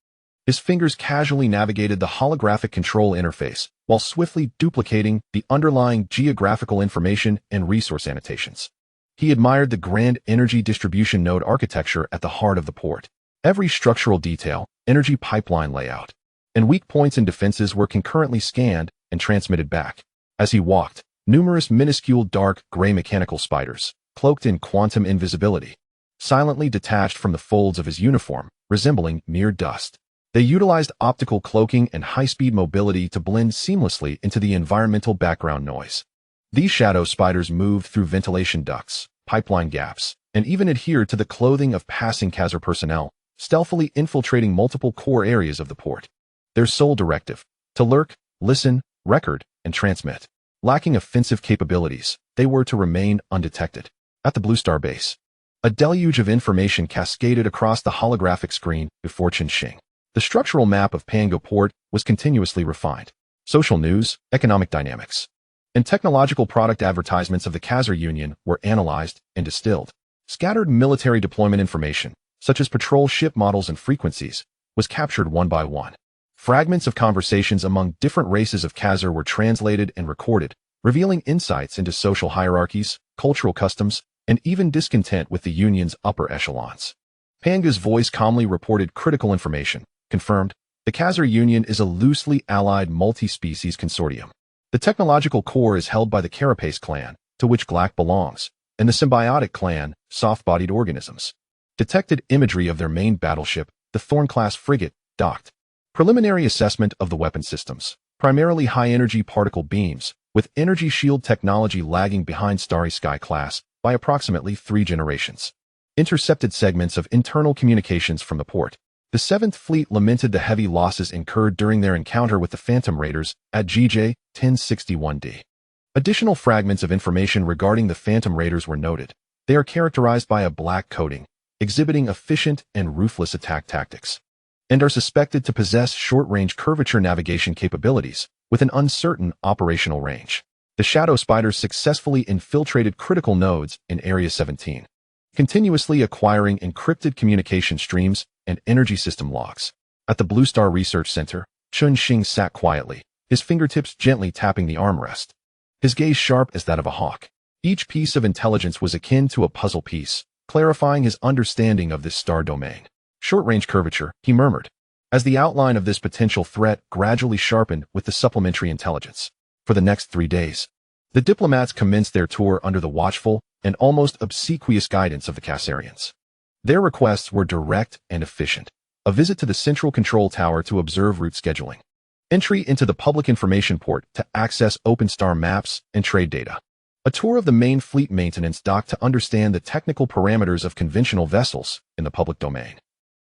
His fingers casually navigated the holographic control interface, while swiftly duplicating the underlying geographical information and resource annotations. He admired the grand energy distribution node architecture at the heart of the port. Every structural detail, energy pipeline layout, and weak points and defenses were concurrently scanned and transmitted back. As he walked, numerous minuscule dark gray mechanical spiders, cloaked in quantum invisibility, silently detached from the folds of his uniform, resembling mere dust. They utilized optical cloaking and high-speed mobility to blend seamlessly into the environmental background noise. These shadow spiders moved through ventilation ducts, pipeline gaps, and even adhered to the clothing of passing Khazar personnel, stealthily infiltrating multiple core areas of the port. Their sole directive: to lurk, listen, record, and transmit. Lacking offensive capabilities, they were to remain undetected. At the Blue Star base, a deluge of information cascaded across the holographic screen before Chen Xing. The structural map of Pangu Port was continuously refined. Social news, economic dynamics, and technological product advertisements of the Khazar Union were analyzed and distilled. Scattered military deployment information, such as patrol ship models and frequencies, was captured one by one. Fragments of conversations among different races of Khazar were translated and recorded, revealing insights into social hierarchies, cultural customs, and even discontent with the Union's upper echelons. Pangu's voice calmly reported critical information. Confirmed, the Khazar Union is a loosely allied multi-species consortium. The technological core is held by the Carapace clan, to which Galactic belongs, and the symbiotic clan, soft-bodied organisms. Detected imagery of their main battleship, the Thorn-class frigate, docked. Preliminary assessment of the weapon systems, primarily high-energy particle beams, with energy shield technology lagging behind Starry Sky class by approximately 3 generations. Intercepted segments of internal communications from the port. The 7th Fleet lamented the heavy losses incurred during their encounter with the Phantom Raiders at GJ 1061D. Additional fragments of information regarding the Phantom Raiders were noted. They are characterized by a black coating, exhibiting efficient and ruthless attack tactics, and are suspected to possess short-range curvature navigation capabilities with an uncertain operational range. The Shadow Spiders successfully infiltrated critical nodes in Area 17, continuously acquiring encrypted communication streams and energy system logs. At the Blue Star Research Center, Chen Xing sat quietly, his fingertips gently tapping the armrest, his gaze sharp as that of a hawk. Each piece of intelligence was akin to a puzzle piece, clarifying his understanding of this star domain. Short-range curvature, he murmured, as the outline of this potential threat gradually sharpened with the supplementary intelligence. For the next 3 days, the diplomats commenced their tour under the watchful and almost obsequious guidance of the Khazarians. Their requests were direct and efficient. A visit to the central control tower to observe route scheduling. Entry into the public information port to access OpenStar maps and trade data. A tour of the main fleet maintenance dock to understand the technical parameters of conventional vessels in the public domain.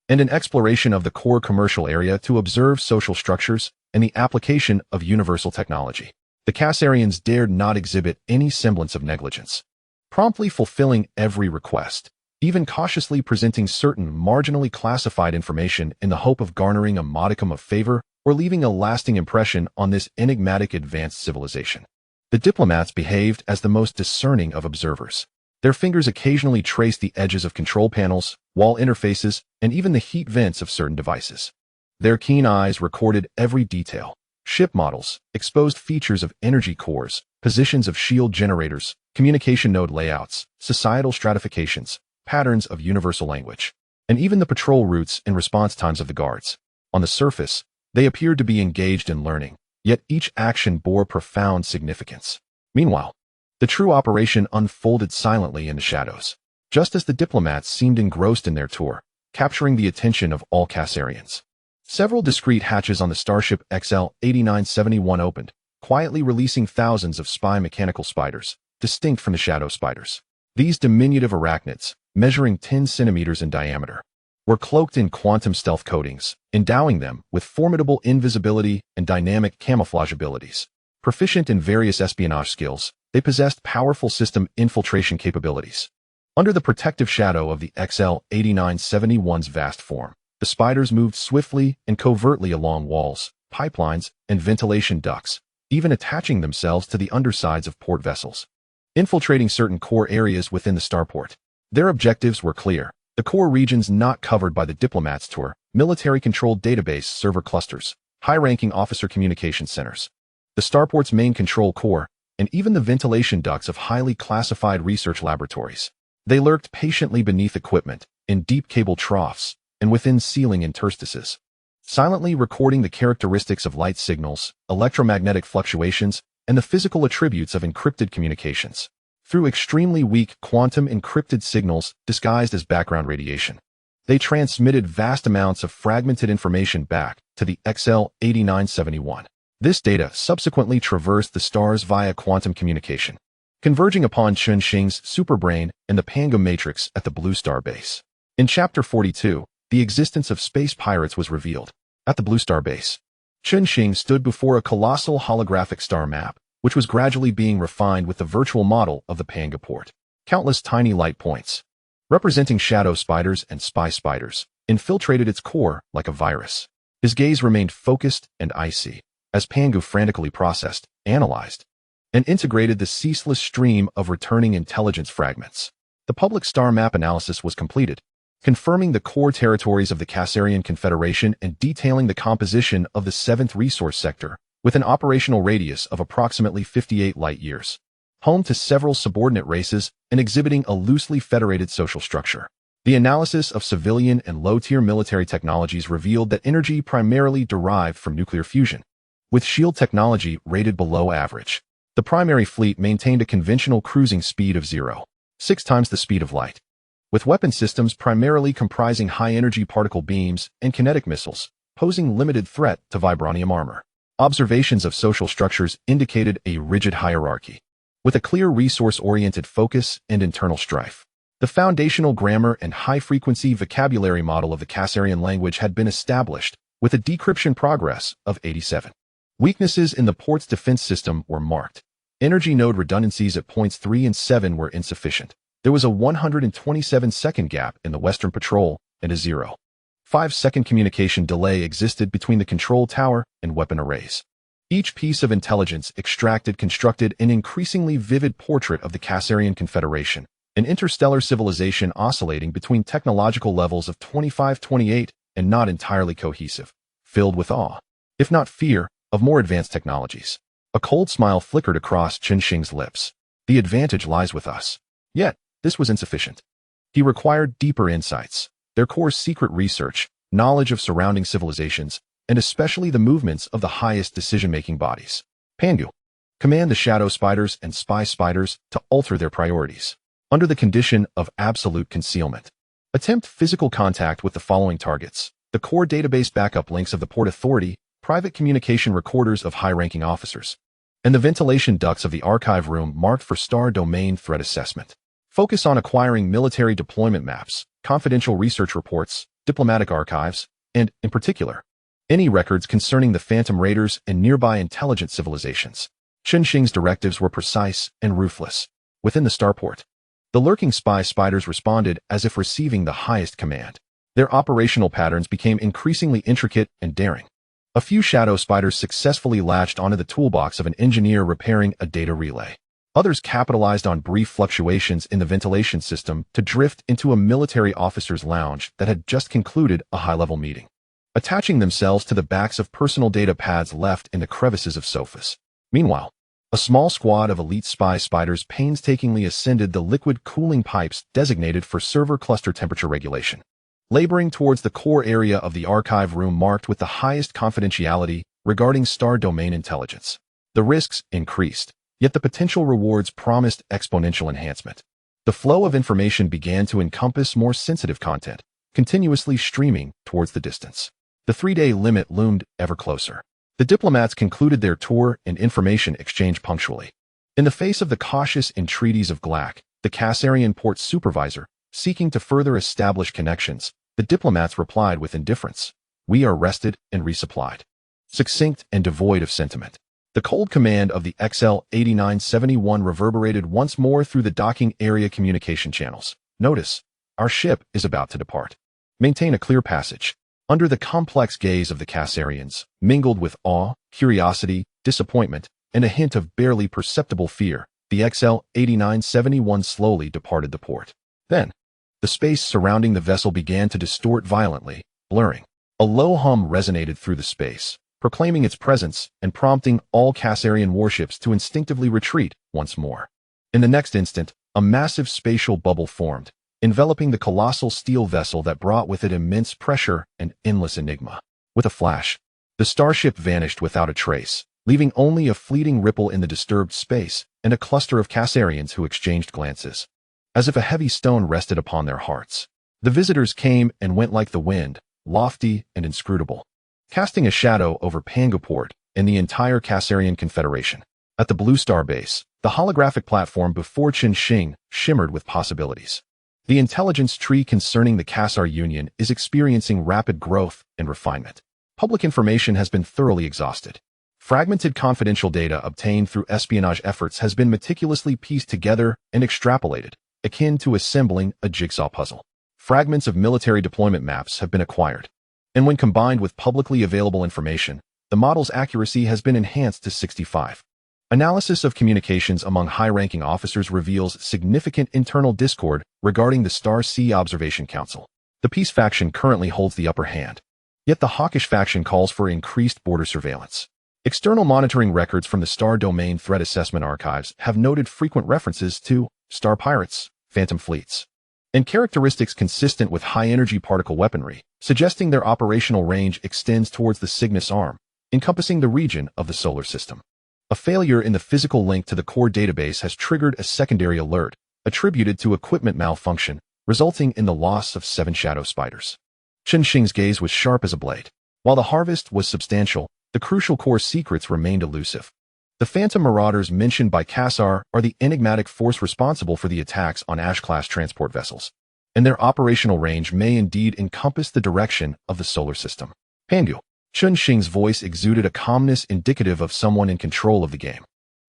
And an exploration of the core commercial area to observe social structures and the application of universal technology. The Khazarians dared not exhibit any semblance of negligence, promptly fulfilling every request, even cautiously presenting certain marginally classified information in the hope of garnering a modicum of favor or leaving a lasting impression on this enigmatic advanced civilization. The diplomats behaved as the most discerning of observers. Their fingers occasionally traced the edges of control panels, wall interfaces, and even the heat vents of certain devices. Their keen eyes recorded every detail: ship models, exposed features of energy cores, positions of shield generators, communication node layouts, societal stratifications, patterns of universal language, and even the patrol routes and response times of the guards. On the surface, they appeared to be engaged in learning, yet each action bore profound significance. Meanwhile, the true operation unfolded silently in the shadows, just as the diplomats seemed engrossed in their tour, capturing the attention of all Khazarians. Several discrete hatches on the Starship XL-8971 opened, quietly releasing thousands of spy mechanical spiders, distinct from the shadow spiders. These diminutive arachnids, measuring 10 centimeters in diameter, were cloaked in quantum stealth coatings, endowing them with formidable invisibility and dynamic camouflage abilities. Proficient in various espionage skills, they possessed powerful system infiltration capabilities. Under the protective shadow of the XL-8971's vast form, the spiders moved swiftly and covertly along walls, pipelines, and ventilation ducts, even attaching themselves to the undersides of port vessels, infiltrating certain core areas within the starport. Their objectives were clear. The core regions not covered by the Diplomats Tour, military-controlled database server clusters, high-ranking officer communication centers, the starport's main control core, and even the ventilation ducts of highly classified research laboratories. They lurked patiently beneath equipment, in deep cable troughs, and within ceiling interstices, silently recording the characteristics of light signals, electromagnetic fluctuations, and the physical attributes of encrypted communications, through extremely weak quantum-encrypted signals disguised as background radiation. They transmitted vast amounts of fragmented information back to the XL-8971. This data subsequently traversed the stars via quantum communication, converging upon Chen Xing's superbrain and the Pangu matrix at the Blue Star base. In Chapter 42, the existence of space pirates was revealed. At the Blue Star base, Chen Xing stood before a colossal holographic star map, which was gradually being refined with the virtual model of the Pangu port. Countless tiny light points, representing shadow spiders and spy spiders, infiltrated its core like a virus. His gaze remained focused and icy, as Pangu frantically processed, analyzed, and integrated the ceaseless stream of returning intelligence fragments. The public star map analysis was completed, confirming the core territories of the Cassarian Confederation and detailing the composition of the 7th resource sector, with an operational radius of approximately 58 light-years, home to several subordinate races and exhibiting a loosely federated social structure. The analysis of civilian and low-tier military technologies revealed that energy primarily derived from nuclear fusion, with shield technology rated below average. The primary fleet maintained a conventional cruising speed of 0.6 times the speed of light, with weapon systems primarily comprising high-energy particle beams and kinetic missiles, posing limited threat to vibranium armor. Observations of social structures indicated a rigid hierarchy, with a clear resource-oriented focus and internal strife. The foundational grammar and high-frequency vocabulary model of the Cassarian language had been established, with a decryption progress of 87. Weaknesses in the port's defense system were marked. Energy node redundancies at points 3 and 7 were insufficient. There was a 127-second gap in the Western Patrol, and a 0.5-second communication delay existed between the control tower and weapon arrays. Each piece of intelligence constructed an increasingly vivid portrait of the Cassarian Confederation, an interstellar civilization oscillating between technological levels of 25-28 and not entirely cohesive, filled with awe, if not fear, of more advanced technologies. A cold smile flickered across Chen Xing's lips. The advantage lies with us. Yet, this was insufficient. He required deeper insights, their core secret research, knowledge of surrounding civilizations, and especially the movements of the highest decision-making bodies. Pangu, command the shadow spiders and spy spiders to alter their priorities, under the condition of absolute concealment. Attempt physical contact with the following targets: the core database backup links of the Port Authority, private communication recorders of high-ranking officers, and the ventilation ducts of the archive room marked for star domain threat assessment. Focus on acquiring military deployment maps, confidential research reports, diplomatic archives, and, in particular, any records concerning the Phantom Raiders and nearby intelligent civilizations. Chen Xing's directives were precise and ruthless. Within the starport, the lurking spy spiders responded as if receiving the highest command. Their operational patterns became increasingly intricate and daring. A few shadow spiders successfully latched onto the toolbox of an engineer repairing a data relay. Others capitalized on brief fluctuations in the ventilation system to drift into a military officer's lounge that had just concluded a high-level meeting, attaching themselves to the backs of personal data pads left in the crevices of sofas. Meanwhile, a small squad of elite spy spiders painstakingly ascended the liquid cooling pipes designated for server cluster temperature regulation, laboring towards the core area of the archive room marked with the highest confidentiality regarding star domain intelligence. The risks increased, yet the potential rewards promised exponential enhancement. The flow of information began to encompass more sensitive content, continuously streaming towards the distance. The 3-day limit loomed ever closer. The diplomats concluded their tour and information exchange punctually. In the face of the cautious entreaties of Galactic, the Cassarian port supervisor, seeking to further establish connections, The diplomats replied with indifference. We are rested and resupplied. Succinct and devoid of sentiment. The cold command of the XL-8971 reverberated once more through the docking area communication channels. Notice, our ship is about to depart. Maintain a clear passage. Under the complex gaze of the Cassarians, mingled with awe, curiosity, disappointment, and a hint of barely perceptible fear, the XL-8971 slowly departed the port. Then, the space surrounding the vessel began to distort violently, blurring. A low hum resonated through the space, proclaiming its presence and prompting all Cassarian warships to instinctively retreat once more. In the next instant, a massive spatial bubble formed, enveloping the colossal steel vessel that brought with it immense pressure and endless enigma. With a flash, the starship vanished without a trace, leaving only a fleeting ripple in the disturbed space and a cluster of Cassarians who exchanged glances. As if a heavy stone rested upon their hearts, the visitors came and went like the wind, lofty and inscrutable, casting a shadow over Pangu Port and the entire Cassarian Confederation. At the Blue Star base, the holographic platform before Chen Xing shimmered with possibilities. The intelligence tree concerning the Cassar Union is experiencing rapid growth and refinement. Public information has been thoroughly exhausted. Fragmented confidential data obtained through espionage efforts has been meticulously pieced together and extrapolated, akin to assembling a jigsaw puzzle. Fragments of military deployment maps have been acquired, and when combined with publicly available information, the model's accuracy has been enhanced to 65. Analysis of communications among high-ranking officers reveals significant internal discord regarding the Star Sea Observation Council. The peace faction currently holds the upper hand, yet the hawkish faction calls for increased border surveillance. External monitoring records from the Star Domain Threat Assessment Archives have noted frequent references to star pirates, phantom fleets, and characteristics consistent with high-energy particle weaponry, suggesting their operational range extends towards the Cygnus Arm, encompassing the region of the solar system. A failure in the physical link to the core database has triggered a secondary alert, attributed to equipment malfunction, resulting in the loss of 7 shadow spiders. Chen Xing's gaze was sharp as a blade. While the harvest was substantial, the crucial core secrets remained elusive. The Phantom Marauders mentioned by Cassar are the enigmatic force responsible for the attacks on Ash-class transport vessels, and their operational range may indeed encompass the direction of the solar system. Pangu. Chen Xing's voice exuded a calmness indicative of someone in control of the game.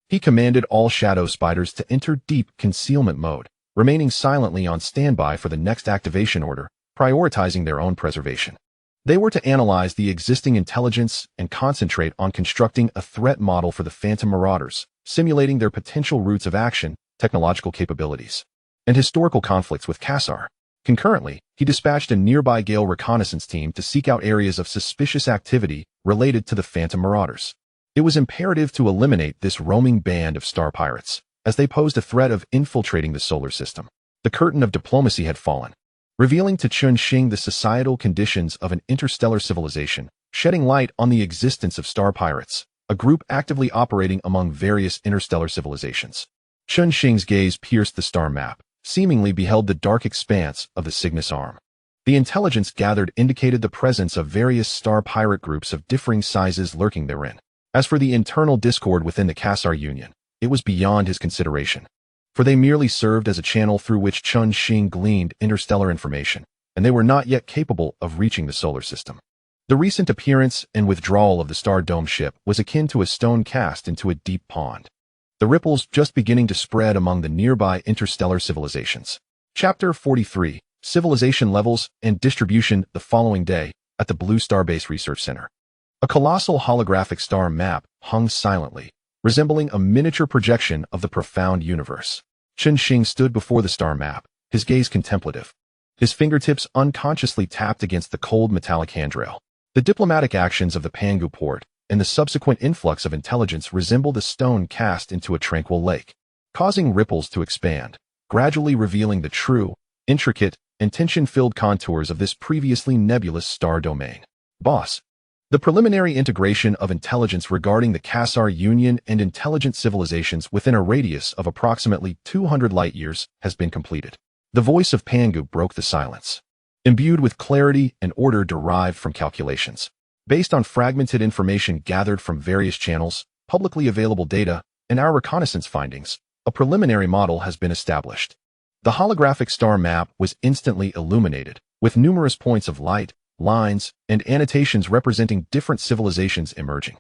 He commanded all shadow spiders to enter deep concealment mode, remaining silently on standby for the next activation order, prioritizing their own preservation. They were to analyze the existing intelligence and concentrate on constructing a threat model for the Phantom Marauders, simulating their potential routes of action, technological capabilities, and historical conflicts with Cassar. Concurrently, he dispatched a nearby Gale reconnaissance team to seek out areas of suspicious activity related to the Phantom Marauders. It was imperative to eliminate this roaming band of star pirates, as they posed a threat of infiltrating the solar system. The curtain of diplomacy had fallen, revealing to Chen Xing the societal conditions of an interstellar civilization, shedding light on the existence of star pirates, a group actively operating among various interstellar civilizations. Chen Xing's gaze pierced the star map, seemingly beheld the dark expanse of the Cygnus Arm. The intelligence gathered indicated the presence of various star pirate groups of differing sizes lurking therein. As for the internal discord within the Cassar Union, it was beyond his consideration, for they merely served as a channel through which Chen Xing gleaned interstellar information, and they were not yet capable of reaching the solar system. The recent appearance and withdrawal of the Star Dome ship was akin to a stone cast into a deep pond, the ripples just beginning to spread among the nearby interstellar civilizations. Chapter 43, Civilization Levels and Distribution. The following day, at the Blue Star Base Research Center, a colossal holographic star map hung silently, resembling a miniature projection of the profound universe. Chen Xing stood before the star map, his gaze contemplative. His fingertips unconsciously tapped against the cold metallic handrail. The diplomatic actions of the Pangu port and the subsequent influx of intelligence resembled a stone cast into a tranquil lake, causing ripples to expand, gradually revealing the true, intricate, and tension-filled contours of this previously nebulous star domain. Boss. The preliminary integration of intelligence regarding the Cassar Union and intelligent civilizations within a radius of approximately 200 light-years has been completed. The voice of Pangu broke the silence, imbued with clarity and order derived from calculations. Based on fragmented information gathered from various channels, publicly available data, and our reconnaissance findings, a preliminary model has been established. The holographic star map was instantly illuminated, with numerous points of light, lines, and annotations representing different civilizations emerging.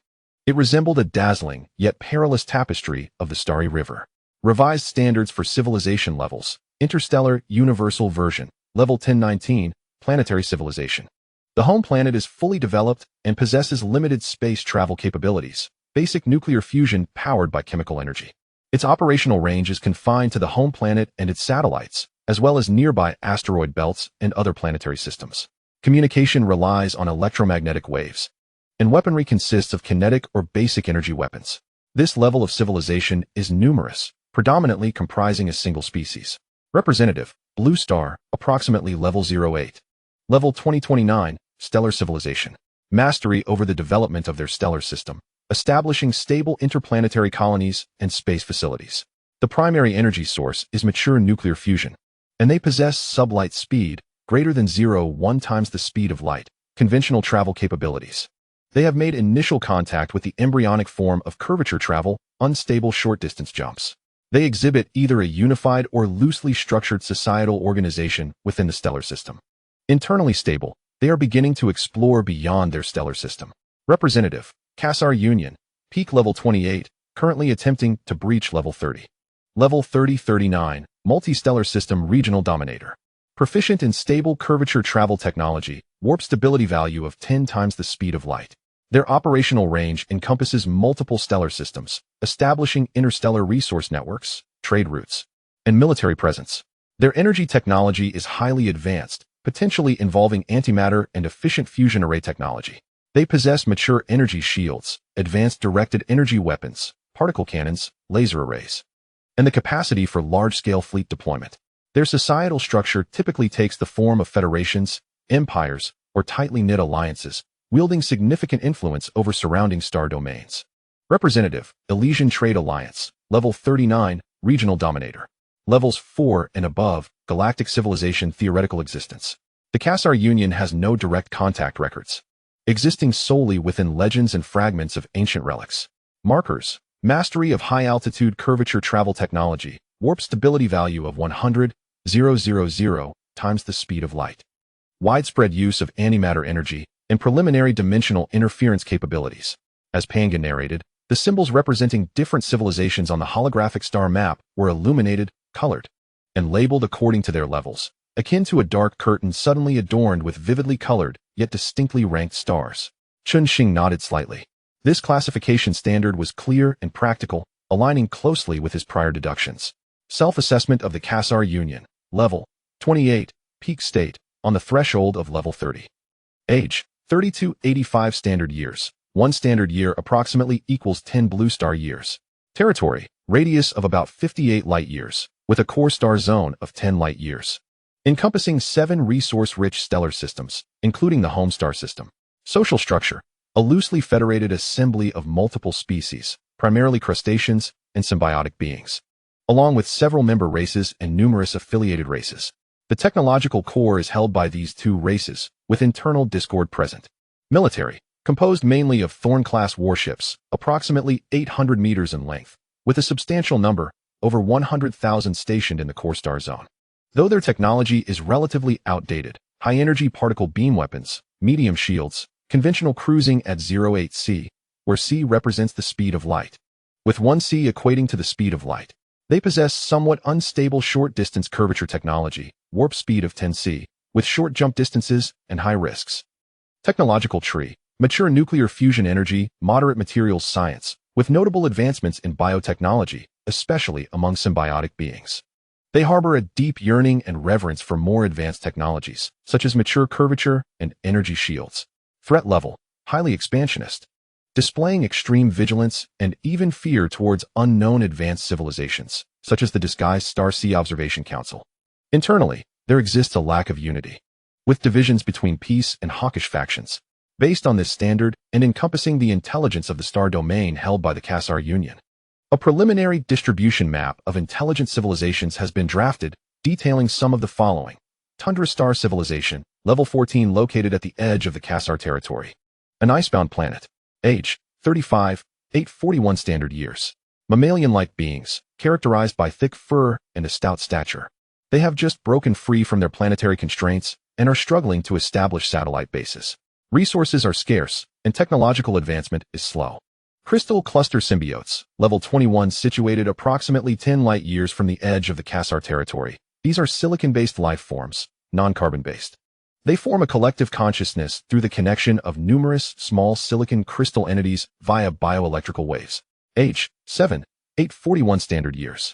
It resembled a dazzling, yet perilous tapestry of the Starry River. Revised standards for civilization levels. Interstellar Universal Version. Level 1019, Planetary Civilization. The home planet is fully developed and possesses limited space travel capabilities. Basic nuclear fusion powered by chemical energy. Its operational range is confined to the home planet and its satellites, as well as nearby asteroid belts and other planetary systems. Communication relies on electromagnetic waves, and weaponry consists of kinetic or basic energy weapons. This level of civilization is numerous, predominantly comprising a single species. Representative, Blue Star, approximately level 08. Level 2029, Stellar Civilization. Mastery over the development of their stellar system, establishing stable interplanetary colonies and space facilities. The primary energy source is mature nuclear fusion, and they possess sublight speed, greater than 0.1 times the speed of light, conventional travel capabilities. They have made initial contact with the embryonic form of curvature travel, unstable short-distance jumps. They exhibit either a unified or loosely structured societal organization within the stellar system. Internally stable, they are beginning to explore beyond their stellar system. Representative, Cassar Union, peak level 28, currently attempting to breach level 30. Level 3039, multi-stellar system regional dominator. Proficient in stable curvature travel technology, warp stability value of 10 times the speed of light. Their operational range encompasses multiple stellar systems, establishing interstellar resource networks, trade routes, and military presence. Their energy technology is highly advanced, potentially involving antimatter and efficient fusion array technology. They possess mature energy shields, advanced directed energy weapons, particle cannons, laser arrays, and the capacity for large-scale fleet deployment. Their societal structure typically takes the form of federations, empires, or tightly knit alliances, wielding significant influence over surrounding star domains. Representative, Elysian Trade Alliance, Level 39, Regional Dominator. Levels 4 and above, Galactic Civilization Theoretical Existence. The Cassar Union has no direct contact records, existing solely within legends and fragments of ancient relics. Markers, mastery of high-altitude curvature travel technology, warp stability value of 100,000 times the speed of light. Widespread use of antimatter energy, and preliminary dimensional interference capabilities. As Panga narrated, the symbols representing different civilizations on the holographic star map were illuminated, colored, and labeled according to their levels, akin to a dark curtain suddenly adorned with vividly colored, yet distinctly ranked stars. Chen Xing nodded slightly. This classification standard was clear and practical, aligning closely with his prior deductions. Self-assessment of the Cassar Union, Level 28, Peak State, on the threshold of Level 30. Age, 3285 standard years. 1 standard year approximately equals 10 blue star years. Territory, radius of about 58 light years, with a core star zone of 10 light years. Encompassing 7 resource-rich stellar systems, including the home star system. Social structure, a loosely federated assembly of multiple species, primarily crustaceans and symbiotic beings, along with several member races and numerous affiliated races. The technological core is held by these 2 races, with internal discord present. Military, composed mainly of Thorn-class warships, approximately 800 meters in length, with a substantial number, over 100,000 stationed in the core star zone. Though their technology is relatively outdated, high-energy particle beam weapons, medium shields, conventional cruising at 0.8 c, where c represents the speed of light, with 1 c equating to the speed of light. They possess somewhat unstable short-distance curvature technology, warp speed of 10 c, with short jump distances and high risks. Technological tree, mature nuclear fusion energy, moderate materials science, with notable advancements in biotechnology, especially among symbiotic beings. They harbor a deep yearning and reverence for more advanced technologies, such as mature curvature and energy shields. Threat level, highly expansionist, displaying extreme vigilance and even fear towards unknown advanced civilizations, such as the disguised Star Sea Observation Council. Internally, there exists a lack of unity, with divisions between peace and hawkish factions. Based on this standard and encompassing the intelligence of the star domain held by the Cassar Union, a preliminary distribution map of intelligent civilizations has been drafted, detailing some of the following. Tundra Star Civilization, Level 14 located at the edge of the Cassar territory. An icebound planet. Age, 35, 841 standard years. Mammalian-like beings, characterized by thick fur and a stout stature. They have just broken free from their planetary constraints and are struggling to establish satellite bases. Resources are scarce, and technological advancement is slow. Crystal cluster symbiotes, level 21, situated approximately 10 light-years from the edge of the Kassar territory. These are silicon-based life forms, non-carbon-based. They form a collective consciousness through the connection of numerous small silicon crystal entities via bioelectrical waves. Age, 7,841 standard years.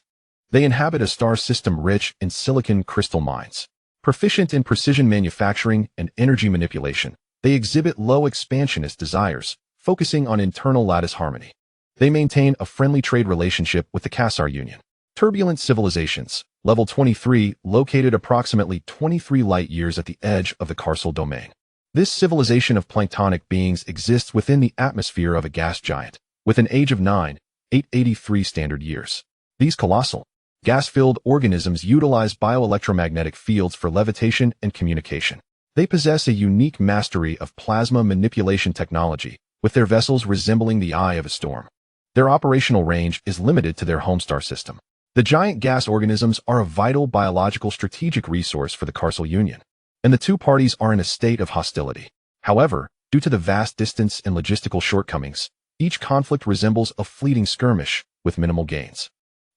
They inhabit a star system rich in silicon crystal mines. Proficient in precision manufacturing and energy manipulation, they exhibit low expansionist desires, focusing on internal lattice harmony. They maintain a friendly trade relationship with the Kassar Union. Turbulent civilizations, level 23, located approximately 23 light-years at the edge of the Carcel domain. This civilization of planktonic beings exists within the atmosphere of a gas giant, with an age of 9,883 standard years. These colossal, gas-filled organisms utilize bioelectromagnetic fields for levitation and communication. They possess a unique mastery of plasma manipulation technology, with their vessels resembling the eye of a storm. Their operational range is limited to their home star system. The giant gas organisms are a vital biological strategic resource for the Carcel Union, and the two parties are in a state of hostility. However, due to the vast distance and logistical shortcomings, each conflict resembles a fleeting skirmish with minimal gains.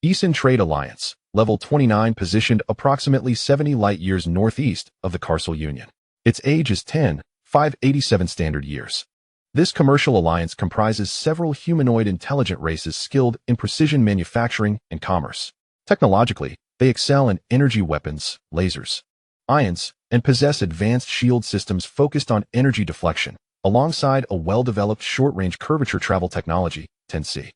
Eastern Trade Alliance, level 29, positioned approximately 70 light-years northeast of the Carcel Union. Its age is 10,587 standard years. This commercial alliance comprises several humanoid intelligent races skilled in precision manufacturing and commerce. Technologically, they excel in energy weapons, lasers, ions, and possess advanced shield systems focused on energy deflection, alongside a well-developed short-range curvature travel technology, 10C.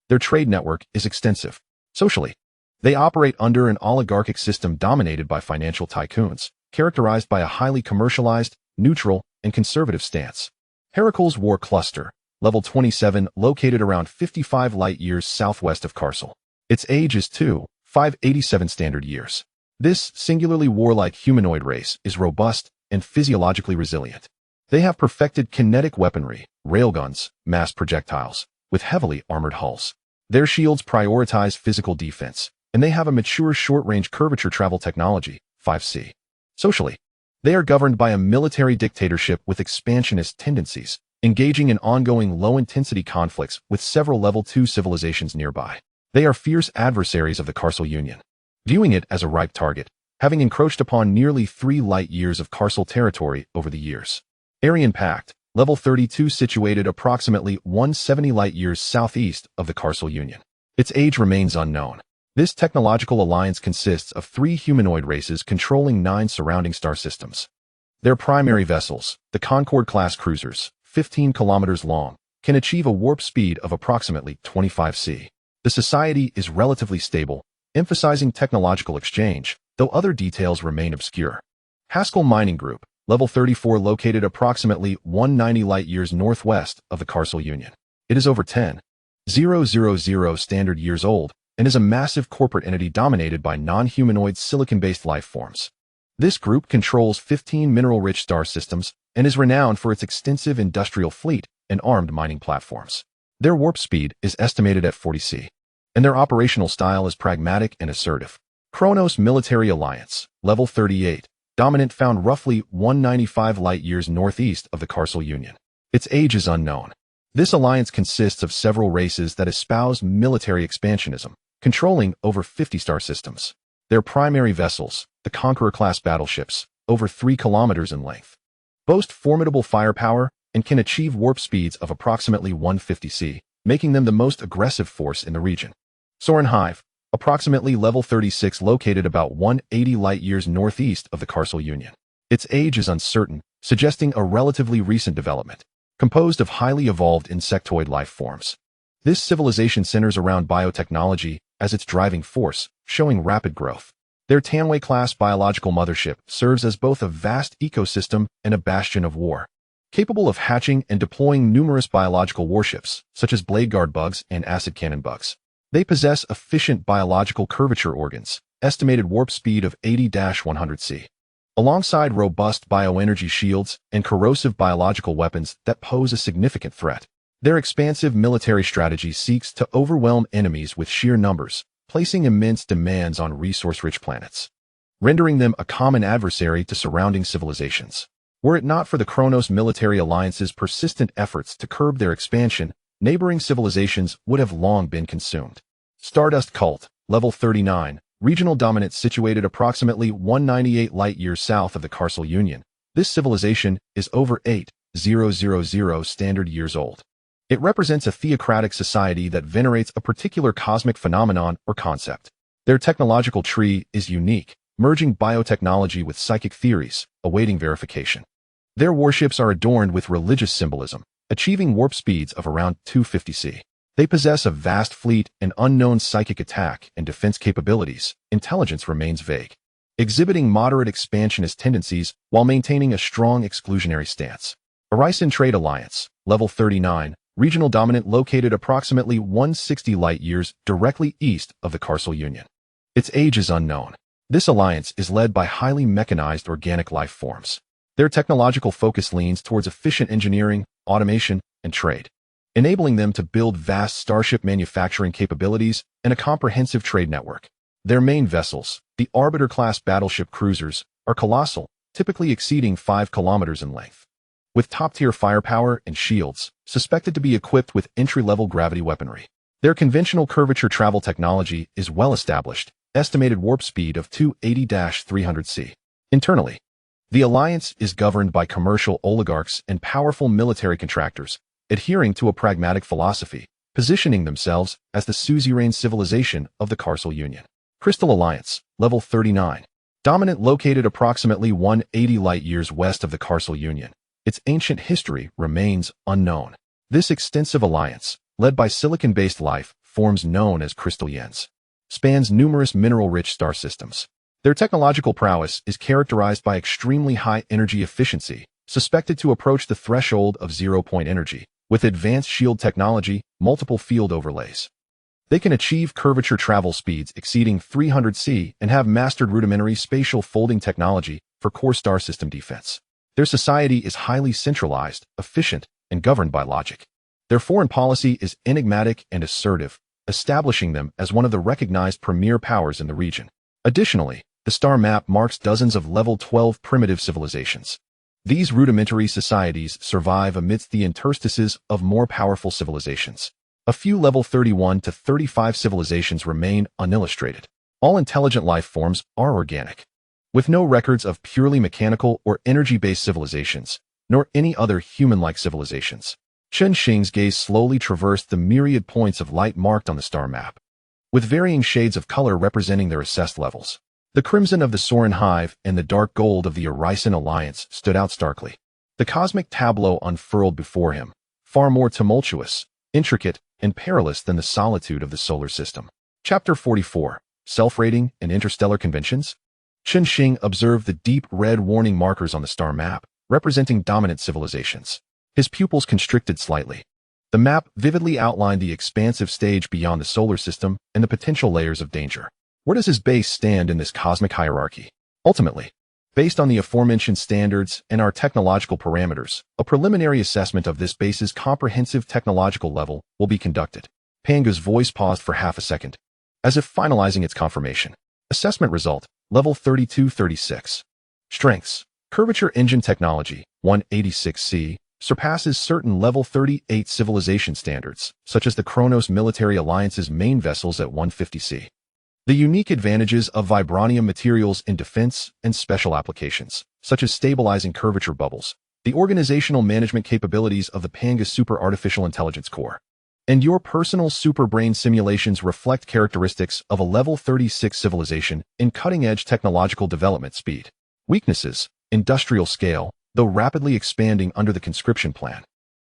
Their trade network is extensive. Socially, they operate under an oligarchic system dominated by financial tycoons, characterized by a highly commercialized, neutral, and conservative stance. Heracle's War Cluster, level 27, located around 55 light-years southwest of Carcel. Its age is 2,587 standard years. This singularly warlike humanoid race is robust and physiologically resilient. They have perfected kinetic weaponry, railguns, mass projectiles, with heavily armored hulls. Their shields prioritize physical defense, and they have a mature short-range curvature travel technology, 5C. Socially, they are governed by a military dictatorship with expansionist tendencies, engaging in ongoing low-intensity conflicts with several level 2 civilizations nearby. They are fierce adversaries of the Carcel Union, viewing it as a ripe target, having encroached upon nearly 3 light-years of Carcel territory over the years. Aryan Pact, level 32, situated approximately 170 light-years southeast of the Carcel Union. Its age remains unknown. This technological alliance consists of 3 humanoid races controlling 9 surrounding star systems. Their primary vessels, the Concorde-class cruisers, 15 kilometers long, can achieve a warp speed of approximately 25 c. The society is relatively stable, emphasizing technological exchange, though other details remain obscure. Haskell Mining Group, level 34, located approximately 190 light-years northwest of the Carcel Union. It is over 10,000 standard years old, and is a massive corporate entity dominated by non-humanoid silicon-based life forms. This group controls 15 mineral-rich star systems and is renowned for its extensive industrial fleet and armed mining platforms. Their warp speed is estimated at 40 c, and their operational style is pragmatic and assertive. Kronos Military Alliance, level 38, dominant, found roughly 195 light-years northeast of the Carcel Union. Its age is unknown. This alliance consists of several races that espouse military expansionism, controlling over 50 star systems. Their primary vessels, the Conqueror-class battleships, over 3 kilometers in length, boast formidable firepower and can achieve warp speeds of approximately 150 c, making them the most aggressive force in the region. Soren Hive, approximately level 36, located about 180 light-years northeast of the Carcel Union. Its age is uncertain, suggesting a relatively recent development, composed of highly evolved insectoid life forms. This civilization centers around biotechnology as its driving force, showing rapid growth. Their Tanway-class biological mothership serves as both a vast ecosystem and a bastion of war, capable of hatching and deploying numerous biological warships, such as blade guard bugs and acid cannon bugs. They possess efficient biological curvature organs, estimated warp speed of 80-100 c, alongside robust bioenergy shields and corrosive biological weapons that pose a significant threat. Their expansive military strategy seeks to overwhelm enemies with sheer numbers, placing immense demands on resource-rich planets. rendering them a common adversary to surrounding civilizations. Were it not for the Kronos military alliance's persistent efforts to curb their expansion, neighboring civilizations would have long been consumed. Stardust Cult, Level 39, regional dominance situated approximately 198 light-years south of the Carcel Union. This civilization is over 8,000 standard years old. It represents a theocratic society that venerates a particular cosmic phenomenon or concept. Their technological tree is unique, merging biotechnology with psychic theories, awaiting verification. Their warships are adorned with religious symbolism, achieving warp speeds of around 250 c. They possess a vast fleet and unknown psychic attack and defense capabilities. Intelligence remains vague, exhibiting moderate expansionist tendencies while maintaining a strong exclusionary stance. Orphaned Trade Alliance, Level 39, regional dominant located approximately 160 light-years directly east of the Carcel Union. Its age is unknown. This alliance is led by highly mechanized organic life forms. Their technological focus leans towards efficient engineering, automation, and trade, enabling them to build vast Starship manufacturing capabilities and a comprehensive trade network. Their main vessels, the Arbiter-class battleship cruisers, are colossal, typically exceeding 5 kilometers in length. With top-tier firepower and shields, suspected to be equipped with entry-level gravity weaponry. Their conventional curvature travel technology is well established, estimated warp speed of 280-300 c. Internally, the alliance is governed by commercial oligarchs and powerful military contractors, adhering to a pragmatic philosophy, positioning themselves as the suzerain civilization of the Carcel Union. Crystal Alliance, Level 39. Dominant located approximately 180 light-years west of the Carcel Union. Its ancient history remains unknown. This extensive alliance, led by silicon-based life forms known as crystallians, spans numerous mineral-rich star systems. Their technological prowess is characterized by extremely high energy efficiency, suspected to approach the threshold of zero-point energy, with advanced shield technology, multiple field overlays. They can achieve curvature travel speeds exceeding 300 c and have mastered rudimentary spatial folding technology for core star system defense. Their society is highly centralized, efficient, and governed by logic. Their foreign policy is enigmatic and assertive, establishing them as one of the recognized premier powers in the region. Additionally, the star map marks dozens of Level 12 primitive civilizations. These rudimentary societies survive amidst the interstices of more powerful civilizations. A few Level 31 to 35 civilizations remain unillustrated. All intelligent life forms are organic, with no records of purely mechanical or energy-based civilizations, nor any other human-like civilizations. Chen Xing's gaze slowly traversed the myriad points of light marked on the star map, with varying shades of color representing their assessed levels. The crimson of the Soren Hive and the dark gold of the Orphaned Alliance stood out starkly. The cosmic tableau unfurled before him, far more tumultuous, intricate, and perilous than the solitude of the solar system. Chapter 44, Self-Rating and Interstellar Conventions. Chen Xing observed the deep red warning markers on the star map, representing dominant civilizations. His pupils constricted slightly. The map vividly outlined the expansive stage beyond the solar system and the potential layers of danger. Where does his base stand in this cosmic hierarchy? Ultimately, based on the aforementioned standards and our technological parameters, a preliminary assessment of this base's comprehensive technological level will be conducted. Panga's voice paused for half a second, as if finalizing its confirmation. Assessment result, Level 3236. Strengths. Curvature engine technology, 186C, surpasses certain Level 38 civilization standards, such as the Kronos Military Alliance's main vessels at 150C. The unique advantages of vibranium materials in defense and special applications, such as stabilizing curvature bubbles, the organizational management capabilities of the Panga Super Artificial Intelligence Core, and your personal superbrain simulations reflect characteristics of a Level 36 civilization in cutting-edge technological development speed. Weaknesses. Industrial scale, though rapidly expanding under the conscription plan,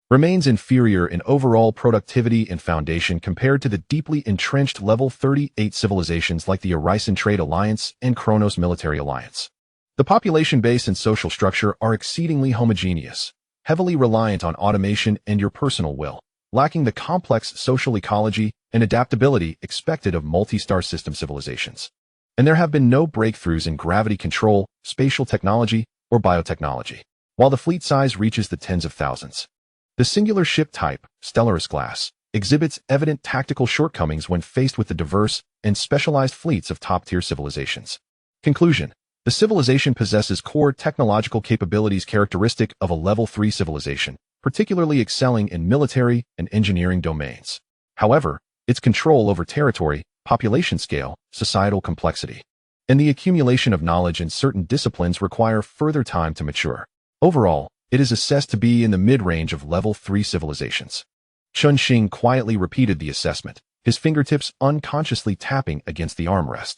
remains inferior in overall productivity and foundation compared to the deeply entrenched Level 38 civilizations like the Orphaned Trade Alliance and Kronos Military Alliance. The population base and social structure are exceedingly homogeneous, heavily reliant on automation and your personal will, lacking the complex social ecology and adaptability expected of multi-star system civilizations. And there have been no breakthroughs in gravity control, spatial technology, or biotechnology, while the fleet size reaches the tens of thousands. The singular ship type, Stellaris class, exhibits evident tactical shortcomings when faced with the diverse and specialized fleets of top-tier civilizations. Conclusion. The civilization possesses core technological capabilities characteristic of a Level 3 civilization, particularly excelling in military and engineering domains. However, its control over territory, population scale, societal complexity, and the accumulation of knowledge in certain disciplines require further time to mature. Overall, it is assessed to be in the mid-range of Level 3 civilizations. Chen Xing quietly repeated the assessment, his fingertips unconsciously tapping against the armrest.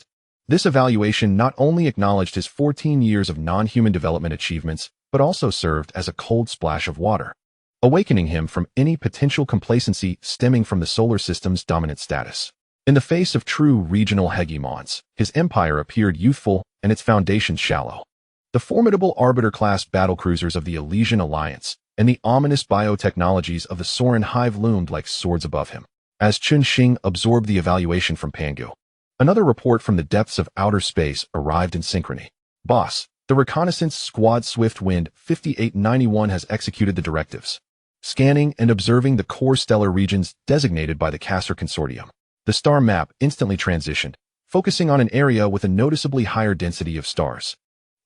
This evaluation not only acknowledged his 14 years of non-human development achievements, but also served as a cold splash of water, awakening him from any potential complacency stemming from the solar system's dominant status. In the face of true regional hegemons, his empire appeared youthful and its foundations shallow. The formidable arbiter-class battlecruisers of the Elysian Alliance and the ominous biotechnologies of the Soren Hive loomed like swords above him. As Chen Xing absorbed the evaluation from Pangu, another report from the depths of outer space arrived in synchrony. Boss, the reconnaissance squad Swift-Wind 5891 has executed the directives, scanning and observing the core stellar regions designated by the Castor Consortium. The star map instantly transitioned, focusing on an area with a noticeably higher density of stars.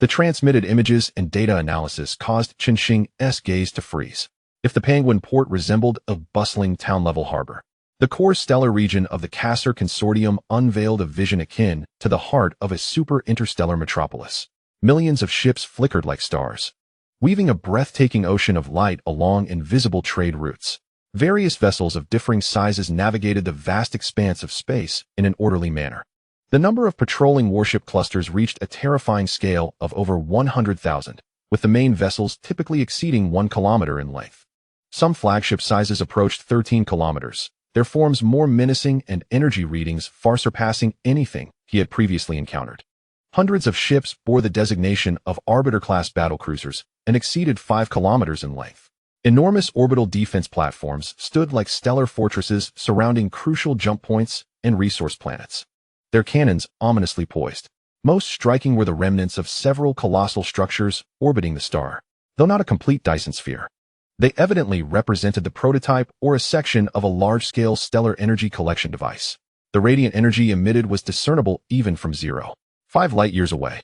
The transmitted images and data analysis caused Chen Xing's gaze to freeze. If the Penguin port resembled a bustling town-level harbor, the core stellar region of the Castor Consortium unveiled a vision akin to the heart of a super-interstellar metropolis. Millions of ships flickered like stars, weaving a breathtaking ocean of light along invisible trade routes. Various vessels of differing sizes navigated the vast expanse of space in an orderly manner. The number of patrolling warship clusters reached a terrifying scale of over 100,000, with the main vessels typically exceeding 1 kilometer in length. Some flagship sizes approached 13 kilometers, their forms more menacing and energy readings far surpassing anything he had previously encountered. Hundreds of ships bore the designation of arbiter-class battlecruisers and exceeded 5 kilometers in length. Enormous orbital defense platforms stood like stellar fortresses surrounding crucial jump points and resource planets, their cannons ominously poised. Most striking were the remnants of several colossal structures orbiting the star. Though not a complete Dyson sphere, they evidently represented the prototype or a section of a large-scale stellar energy collection device. The radiant energy emitted was discernible even from 0.5 light-years away.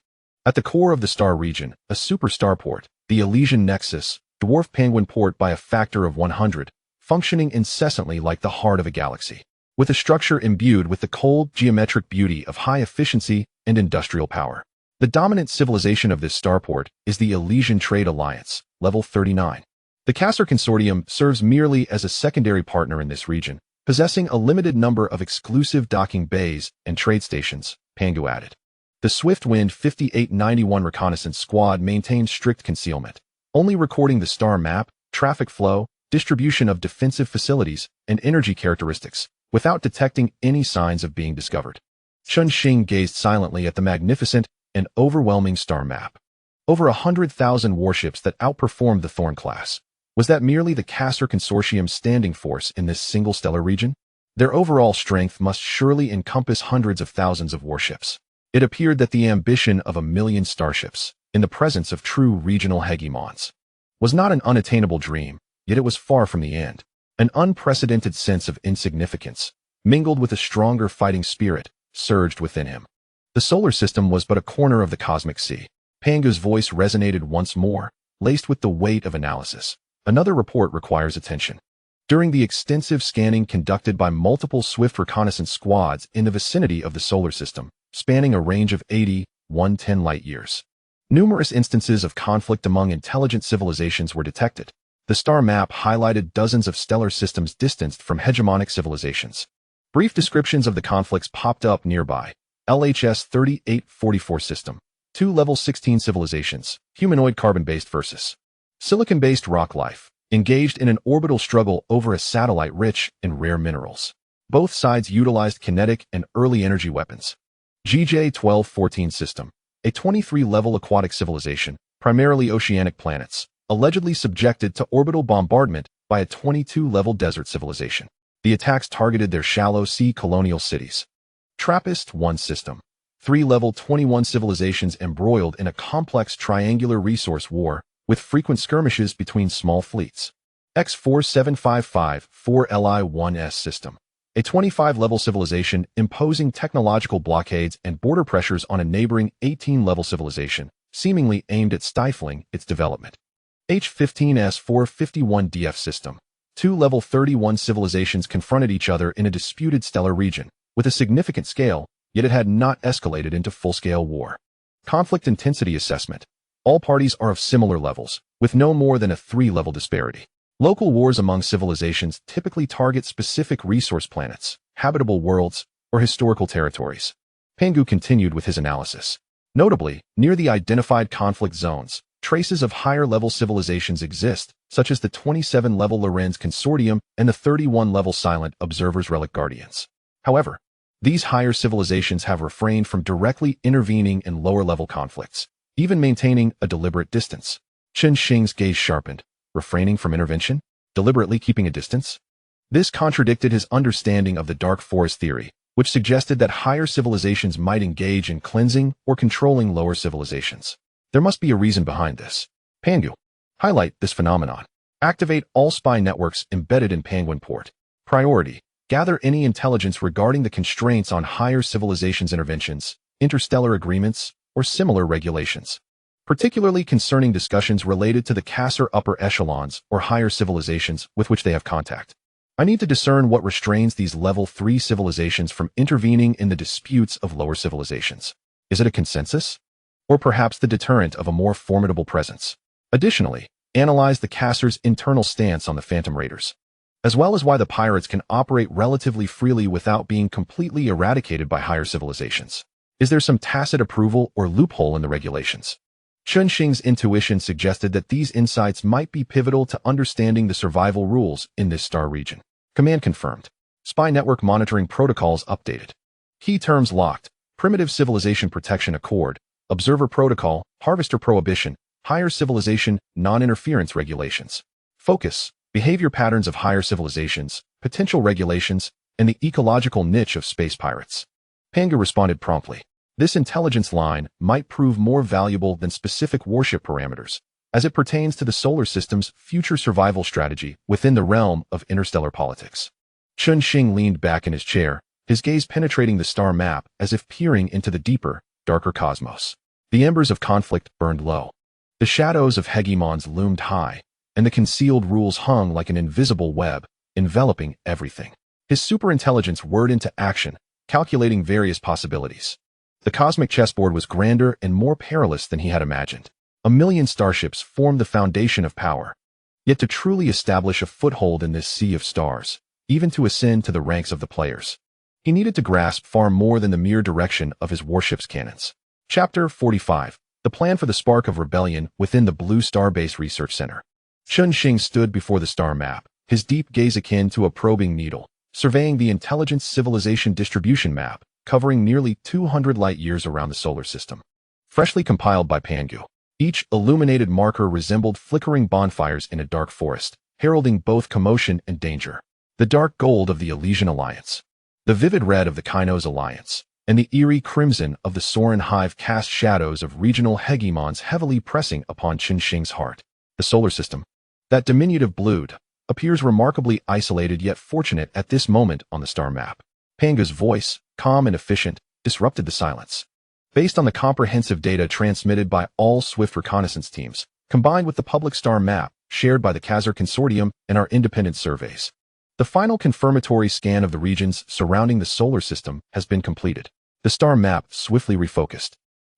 At the core of the star region, a super starport, the Elysian Nexus, dwarfed Penguin Port by a factor of 100, functioning incessantly like the heart of a galaxy, with a structure imbued with the cold, geometric beauty of high efficiency and industrial power. The dominant civilization of this starport is the Elysian Trade Alliance, Level 39. The Castor Consortium serves merely as a secondary partner in this region, possessing a limited number of exclusive docking bays and trade stations, Pangu added. The Swift-Wind 5891 reconnaissance squad maintained strict concealment, only recording the star map, traffic flow, distribution of defensive facilities, and energy characteristics, without detecting any signs of being discovered. Chen Xing gazed silently at the magnificent and overwhelming star map. Over 100,000 warships that outperformed the Thorn class. Was that merely the Castor Consortium's standing force in this single stellar region? Their overall strength must surely encompass hundreds of thousands of warships. It appeared that the ambition of 1 million starships, in the presence of true regional hegemons, was not an unattainable dream, yet it was far from the end. An unprecedented sense of insignificance, mingled with a stronger fighting spirit, surged within him. The solar system was but a corner of the cosmic sea. Pangu's voice resonated once more, laced with the weight of analysis. Another report requires attention. During the extensive scanning conducted by multiple swift reconnaissance squads in the vicinity of the solar system, spanning a range of 110 light-years, numerous instances of conflict among intelligent civilizations were detected. The star map highlighted dozens of stellar systems distanced from hegemonic civilizations. Brief descriptions of the conflicts popped up nearby. LHS 3844 system. 2 level 16 civilizations, humanoid carbon-based versus silicon-based rock life, engaged in an orbital struggle over a satellite rich in rare minerals. Both sides utilized kinetic and early energy weapons. GJ 1214 system. A 23-level aquatic civilization, primarily oceanic planets, allegedly subjected to orbital bombardment by a 22-level desert civilization. The attacks targeted their shallow sea colonial cities. TRAPPIST-1 system. 3-level 21 civilizations embroiled in a complex triangular resource war with frequent skirmishes between small fleets. X-47554 Li-1S system. a 25-level civilization imposing technological blockades and border pressures on a neighboring 18-level civilization, seemingly aimed at stifling its development. H-15's 451DF system. Two level 31 civilizations confronted each other in a disputed stellar region, with a significant scale, yet it had not escalated into full-scale war. Conflict intensity assessment. All parties are of similar levels, with no more than a 3-level disparity. Local wars among civilizations typically target specific resource planets, habitable worlds, or historical territories. Pangu continued with his analysis. Notably, near the identified conflict zones, traces of higher-level civilizations exist, such as the 27-level Lorenz Consortium and the 31-level Silent Observers Relic Guardians. However, these higher civilizations have refrained from directly intervening in lower-level conflicts, even maintaining a deliberate distance. Chen Xing's gaze sharpened. Refraining from intervention? Deliberately keeping a distance? This contradicted his understanding of the dark forest theory, which suggested that higher civilizations might engage in cleansing or controlling lower civilizations. There must be a reason behind this. Pangu. Highlight this phenomenon. Activate all spy networks embedded in Penguin Port. Priority. Gather any intelligence regarding the constraints on higher civilizations' interventions, interstellar agreements, or similar regulations, particularly concerning discussions related to the Kasser upper echelons or higher civilizations with which they have contact. I need to discern what restrains these level 3 civilizations from intervening in the disputes of lower civilizations. Is it a consensus? Or perhaps the deterrent of a more formidable presence? Additionally, analyze the Kasser's internal stance on the Phantom Raiders, as well as why the pirates can operate relatively freely without being completely eradicated by higher civilizations. Is there some tacit approval or loophole in the regulations? Chen Xing's intuition suggested that these insights might be pivotal to understanding the survival rules in this star region. Command confirmed. Spy network monitoring protocols updated. Key terms locked. Primitive Civilization Protection Accord, Observer Protocol, Harvester Prohibition, Higher Civilization Non-Interference Regulations. Focus. Behavior patterns of higher civilizations, potential regulations, and the ecological niche of space pirates. Pangu responded promptly. This intelligence line might prove more valuable than specific warship parameters, as it pertains to the solar system's future survival strategy within the realm of interstellar politics. Chen Xing leaned back in his chair, his gaze penetrating the star map as if peering into the deeper, darker cosmos. The embers of conflict burned low. The shadows of hegemons loomed high, and the concealed rules hung like an invisible web, enveloping everything. His superintelligence whirred into action, calculating various possibilities. The cosmic chessboard was grander and more perilous than he had imagined. 1,000,000 starships formed the foundation of power. Yet to truly establish a foothold in this sea of stars, even to ascend to the ranks of the players, he needed to grasp far more than the mere direction of his warship's cannons. Chapter 45. The plan for the spark of rebellion within the Blue Starbase Research Center. Chen Xing stood before the star map, his deep gaze akin to a probing needle, surveying the intelligence civilization distribution map, covering nearly 200 light-years around the solar system. Freshly compiled by Pangu, each illuminated marker resembled flickering bonfires in a dark forest, heralding both commotion and danger. The dark gold of the Elysian Alliance, the vivid red of the Kainos Alliance, and the eerie crimson of the Soren Hive cast shadows of regional hegemons heavily pressing upon Chen Xing's heart. The solar system, that diminutive bled, appears remarkably isolated yet fortunate at this moment on the star map. Pangu's voice, calm and efficient, disrupted the silence. Based on the comprehensive data transmitted by all Swift reconnaissance teams, combined with the public star map shared by the Kasser Consortium and our independent surveys, the final confirmatory scan of the regions surrounding the solar system has been completed. The star map swiftly refocused,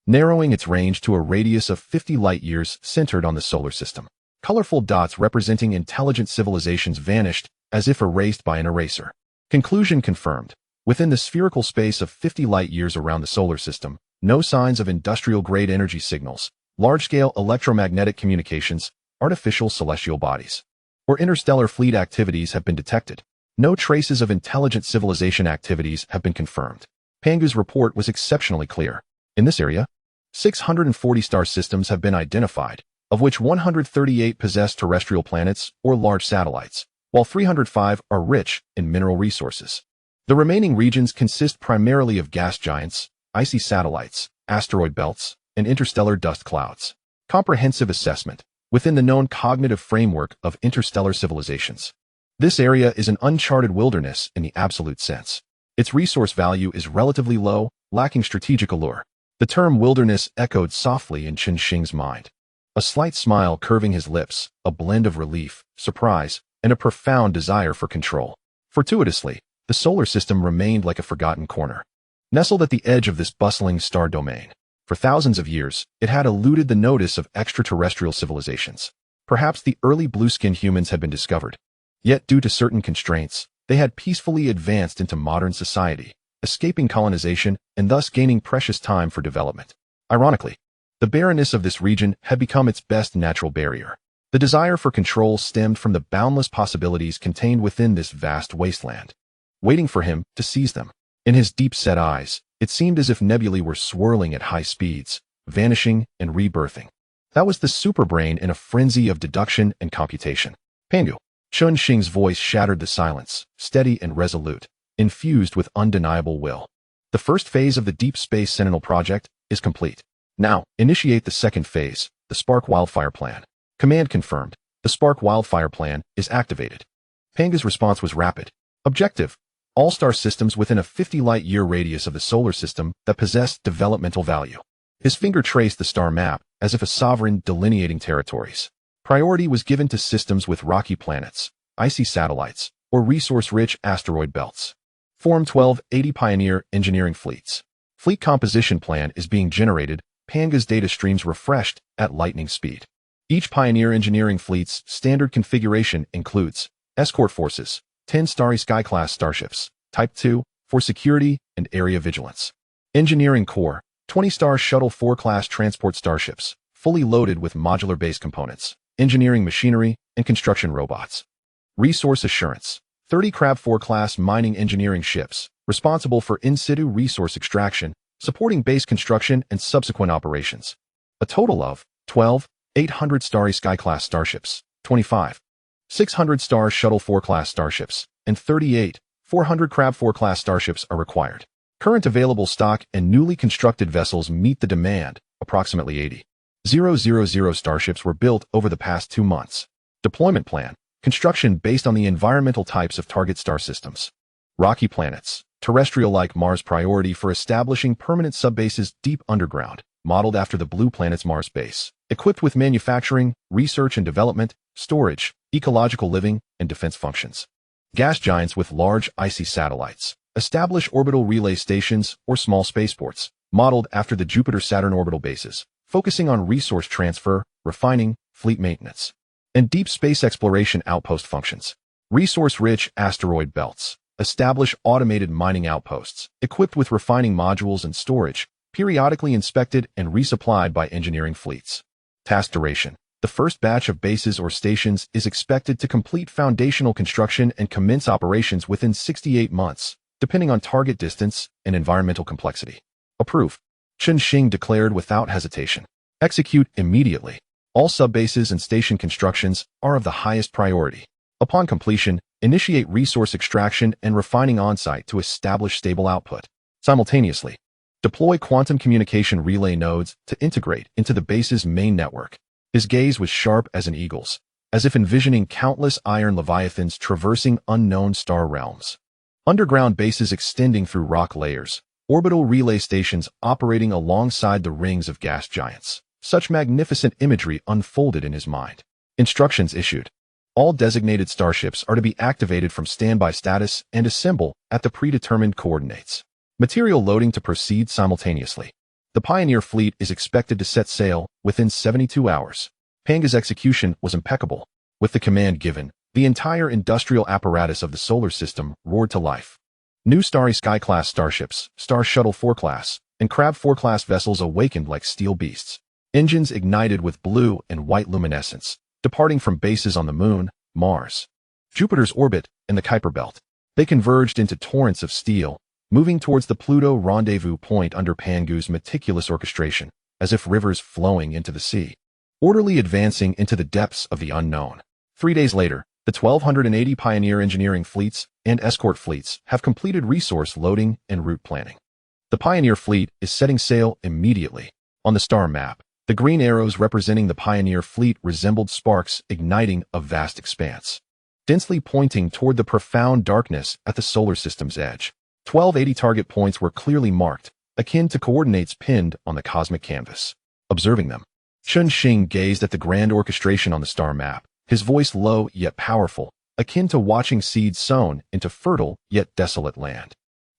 narrowing its range to a radius of 50 light-years centered on the solar system. Colorful dots representing intelligent civilizations vanished as if erased by an eraser. Conclusion confirmed. Within the spherical space of 50 light-years around the solar system, no signs of industrial-grade energy signals, large-scale electromagnetic communications, artificial celestial bodies, or interstellar fleet activities have been detected. No traces of intelligent civilization activities have been confirmed. Pangu's report was exceptionally clear. In this area, 640 star systems have been identified, of which 138 possess terrestrial planets or large satellites, while 305 are rich in mineral resources. The remaining regions consist primarily of gas giants, icy satellites, asteroid belts, and interstellar dust clouds. Comprehensive assessment within the known cognitive framework of interstellar civilizations. This area is an uncharted wilderness in the absolute sense. Its resource value is relatively low, lacking strategic allure. The term wilderness echoed softly in Chen Xing's mind. A slight smile curving his lips, a blend of relief, surprise, and a profound desire for control. Fortuitously, the solar system remained like a forgotten corner. Nestled at the edge of this bustling star domain. For thousands of years, it had eluded the notice of extraterrestrial civilizations. Perhaps the early blue-skinned humans had been discovered. Yet due to certain constraints, they had peacefully advanced into modern society, escaping colonization and thus gaining precious time for development. Ironically, the barrenness of this region had become its best natural barrier. The desire for control stemmed from the boundless possibilities contained within this vast wasteland, waiting for him to seize them. In his deep-set eyes, it seemed as if nebulae were swirling at high speeds, vanishing and rebirthing. That was the superbrain in a frenzy of deduction and computation. Pangu. Chen Xing's voice shattered the silence, steady and resolute, infused with undeniable will. The first phase of the Deep Space Sentinel project is complete. Now, initiate the second phase, the Spark Wildfire Plan. Command confirmed. The Spark Wildfire Plan is activated. Panga's response was rapid. Objective: all star systems within a 50 light-year radius of the solar system that possess developmental value. His finger traced the star map, as if a sovereign delineating territories. Priority was given to systems with rocky planets, icy satellites, or resource-rich asteroid belts. Form 1280 Pioneer Engineering Fleets. Fleet composition plan is being generated, Panga's data streams refreshed at lightning speed. Each Pioneer Engineering Fleet's standard configuration includes escort forces, 10 Starry Sky-class starships, Type 2, for security and area vigilance. Engineering Core, 20 Star Shuttle 4-class transport starships, fully loaded with modular base components, engineering machinery, and construction robots. Resource Assurance, 30 Crab 4-class mining engineering ships, responsible for in-situ resource extraction, supporting base construction and subsequent operations. A total of 12 800 Starry Sky-class starships, 25 600 Star Shuttle 4-class starships, and 38 400 Crab 4-class starships are required. Current available stock and newly constructed vessels meet the demand, approximately 80,000 starships were built over the past 2 months. Deployment plan, construction based on the environmental types of target star systems. Rocky planets, terrestrial-like Mars priority for establishing permanent subbases deep underground, modeled after the Blue Planet's Mars base, equipped with manufacturing, research and development, storage, ecological living, and defense functions. Gas giants with large icy satellites, establish orbital relay stations or small spaceports, modeled after the Jupiter-Saturn orbital bases, focusing on resource transfer, refining, fleet maintenance, and deep space exploration outpost functions. Resource-rich asteroid belts, establish automated mining outposts, equipped with refining modules and storage, periodically inspected and resupplied by engineering fleets. Task duration. The first batch of bases or stations is expected to complete foundational construction and commence operations within 68 months, depending on target distance and environmental complexity. Approve. Chen Xing declared without hesitation. Execute immediately. All subbases and station constructions are of the highest priority. Upon completion, initiate resource extraction and refining on-site to establish stable output. Simultaneously, deploy quantum communication relay nodes to integrate into the base's main network. His gaze was sharp as an eagle's, as if envisioning countless iron leviathans traversing unknown star realms. Underground bases extending through rock layers, orbital relay stations operating alongside the rings of gas giants. Such magnificent imagery unfolded in his mind. Instructions issued. All designated starships are to be activated from standby status and assemble at the predetermined coordinates. Material loading to proceed simultaneously. The Pioneer fleet is expected to set sail within 72 hours. Panga's execution was impeccable. With the command given, the entire industrial apparatus of the solar system roared to life. New Starry Sky-class starships, Star Shuttle 4-class, and Crab 4-class vessels awakened like steel beasts. Engines ignited with blue and white luminescence, departing from bases on the Moon, Mars, Jupiter's orbit, and the Kuiper Belt. They converged into torrents of steel, moving towards the Pluto rendezvous point under Pangu's meticulous orchestration, as if rivers flowing into the sea, orderly advancing into the depths of the unknown. 3 days later, the 1,280 Pioneer engineering fleets and escort fleets have completed resource loading and route planning. The Pioneer fleet is setting sail immediately. On the star map, the green arrows representing the Pioneer fleet resembled sparks igniting a vast expanse. densely pointing toward the profound darkness at the solar system's edge. 1280 target points were clearly marked, akin to coordinates pinned on the cosmic canvas. Observing them, Chen Xing gazed at the grand orchestration on the star map, his voice low yet powerful, akin to watching seeds sown into fertile yet desolate land.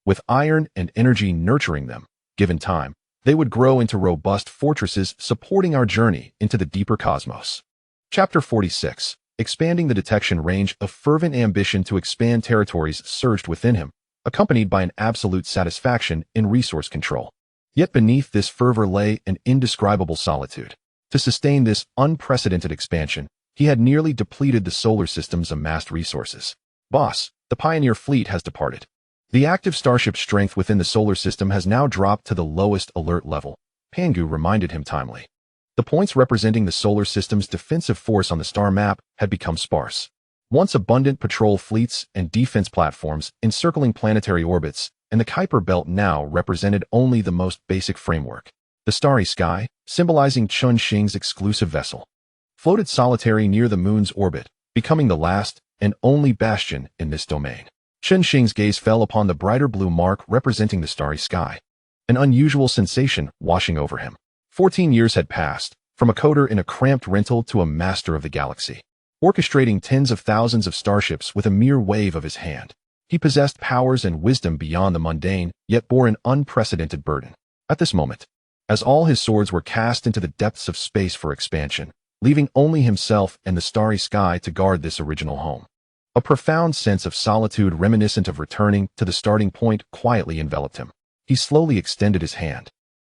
With iron and energy nurturing them, given time, they would grow into robust fortresses supporting our journey into the deeper cosmos. Chapter 46. Expanding the detection range. A fervent ambition to expand territories surged within him, accompanied by an absolute satisfaction in resource control. Yet beneath this fervor lay an indescribable solitude. To sustain this unprecedented expansion, he had nearly depleted the solar system's amassed resources. Boss, the Pioneer fleet has departed. The active Starship strength within the solar system has now dropped to the lowest alert level, Pangu reminded him timely. The points representing the solar system's defensive force on the star map had become sparse. Once abundant patrol fleets and defense platforms encircling planetary orbits, and the Kuiper belt now represented only the most basic framework. The starry sky, symbolizing Chen Xing's exclusive vessel, floated solitary near the moon's orbit, becoming the last and only bastion in this domain. Chen Xing's gaze fell upon the brighter blue mark representing the starry sky. An unusual sensation washing over him. 14 years had passed, from a coder in a cramped rental to a master of the galaxy, orchestrating tens of thousands of starships with a mere wave of his hand. He possessed powers and wisdom beyond the mundane, yet bore an unprecedented burden. At this moment, as all his swords were cast into the depths of space for expansion, leaving only himself and the starry sky to guard this original home. A profound sense of solitude reminiscent of returning to the starting point quietly enveloped him. He slowly extended his hand,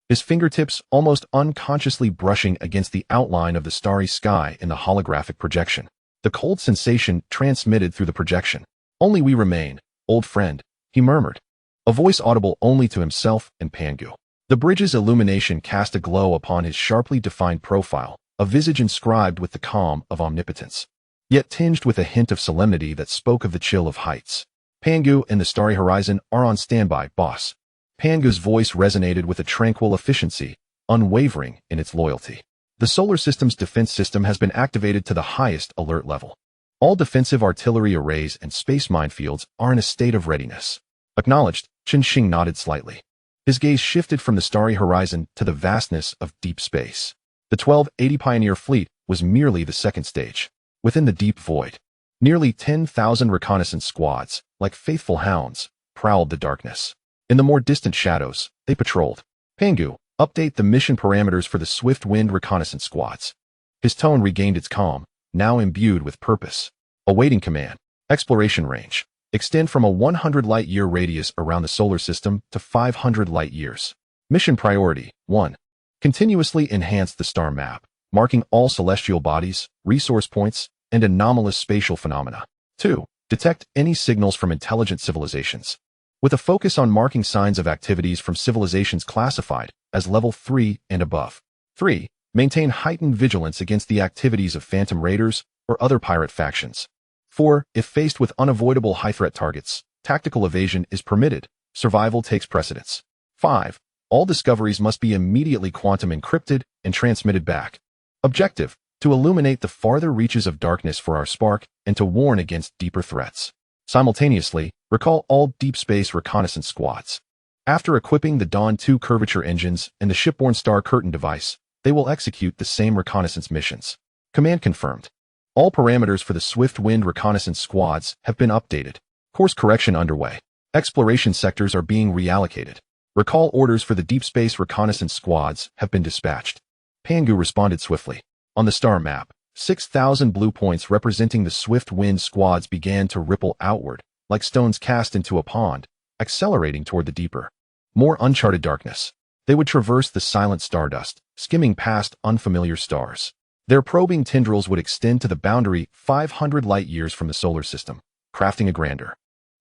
his fingertips almost unconsciously brushing against the outline of the starry sky in the holographic projection. The cold sensation transmitted through the projection. "Only we remain, old friend," he murmured, a voice audible only to himself and Pangu. The bridge's illumination cast a glow upon his sharply defined profile, a visage inscribed with the calm of omnipotence, yet tinged with a hint of solemnity that spoke of the chill of heights. "Pangu and the starry horizon are on standby, boss." Pangu's voice resonated with a tranquil efficiency, unwavering in its loyalty. The solar system's defense system has been activated to the highest alert level. All defensive artillery arrays and space minefields are in a state of readiness. Acknowledged, Chen Xing nodded slightly. His gaze shifted from the starry horizon to the vastness of deep space. The 1280 Pioneer fleet was merely the second stage. Within the deep void, nearly 10,000 reconnaissance squads, like faithful hounds, prowled the darkness. In the more distant shadows, they patrolled. "Pangu, update the mission parameters for the Swift-Wind reconnaissance squads." His tone regained its calm, now imbued with purpose. Awaiting command. Exploration range. Extend from a 100 light-year radius around the solar system to 500 light-years. Mission priority, 1. Continuously enhance the star map, marking all celestial bodies, resource points, and anomalous spatial phenomena. 2. Detect any signals from intelligent civilizations, with a focus on marking signs of activities from civilizations classified as level 3 and above. 3. Maintain heightened vigilance against the activities of phantom raiders or other pirate factions. 4. If faced with unavoidable high-threat targets, tactical evasion is permitted. Survival takes precedence. 5. All discoveries must be immediately quantum encrypted and transmitted back. Objective: to illuminate the farther reaches of darkness for our spark and to warn against deeper threats. Simultaneously, recall all deep space reconnaissance squads. After equipping the Dawn 2 curvature engines and the shipborne Star Curtain device, they will execute the same reconnaissance missions. Command confirmed. All parameters for the Swift-Wind reconnaissance squads have been updated. Course correction underway. Exploration sectors are being reallocated. Recall orders for the deep space reconnaissance squads have been dispatched. Pangu responded swiftly. On the star map, 6,000 blue points representing the Swift-Wind squads began to ripple outward, like stones cast into a pond, accelerating toward the deeper, more uncharted darkness. They would traverse the silent stardust, skimming past unfamiliar stars. Their probing tendrils would extend to the boundary 500 light-years from the solar system, crafting a grander,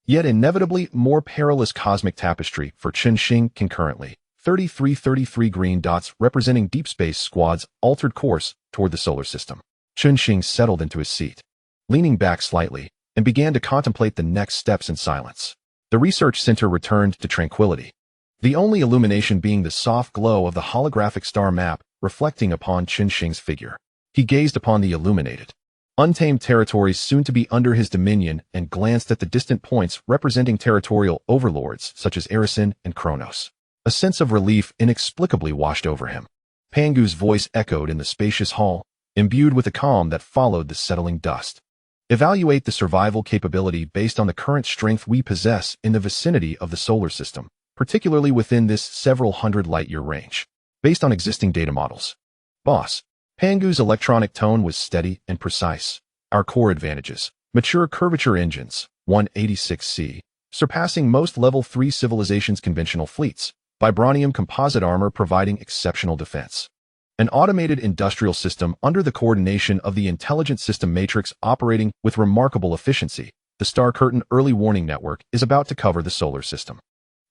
yet inevitably more perilous cosmic tapestry for Chen Xing concurrently. 33 green dots representing deep space squads altered course toward the solar system. Chen Xing settled into his seat, leaning back slightly, and began to contemplate the next steps in silence. The research center returned to tranquility, the only illumination being the soft glow of the holographic star map reflecting upon Chen Xing's figure. He gazed upon the illuminated, untamed territories soon to be under his dominion, and glanced at the distant points representing territorial overlords such as Erison and Kronos. A sense of relief inexplicably washed over him. Pangu's voice echoed in the spacious hall, imbued with a calm that followed the settling dust. Evaluate the survival capability based on the current strength we possess in the vicinity of the solar system, particularly within this several hundred light-year range. Based on existing data models. Boss. Pangu's electronic tone was steady and precise. Our core advantages. Mature curvature engines, 186C, surpassing most Level 3 civilizations' conventional fleets. Vibranium composite armor providing exceptional defense. An automated industrial system under the coordination of the Intelligent System Matrix operating with remarkable efficiency. The Star Curtain Early Warning Network is about to cover the solar system.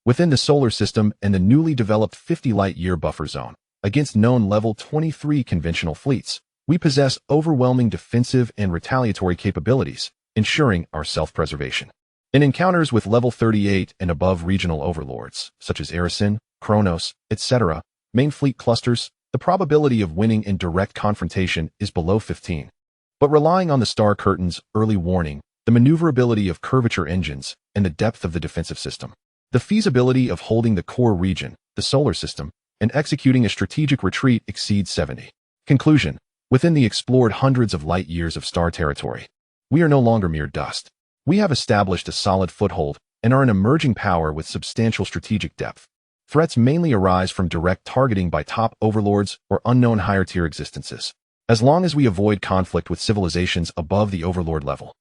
Within the solar system and the newly developed 50 light-year buffer zone, against known Level 23 conventional fleets, we possess overwhelming defensive and retaliatory capabilities, ensuring our self-preservation. In encounters with Level 38 and above regional overlords, such as Erison, Kronos, etc., main fleet clusters, the probability of winning in direct confrontation is below 15. But relying on the Star Curtain's early warning, the maneuverability of curvature engines, and the depth of the defensive system, the feasibility of holding the core region, the solar system, and executing a strategic retreat exceeds 70. Conclusion. Within the explored hundreds of light years of star territory, we are no longer mere dust. We have established a solid foothold and are an emerging power with substantial strategic depth. Threats mainly arise from direct targeting by top overlords or unknown higher-tier existences. As long as we avoid conflict with civilizations above the overlord level,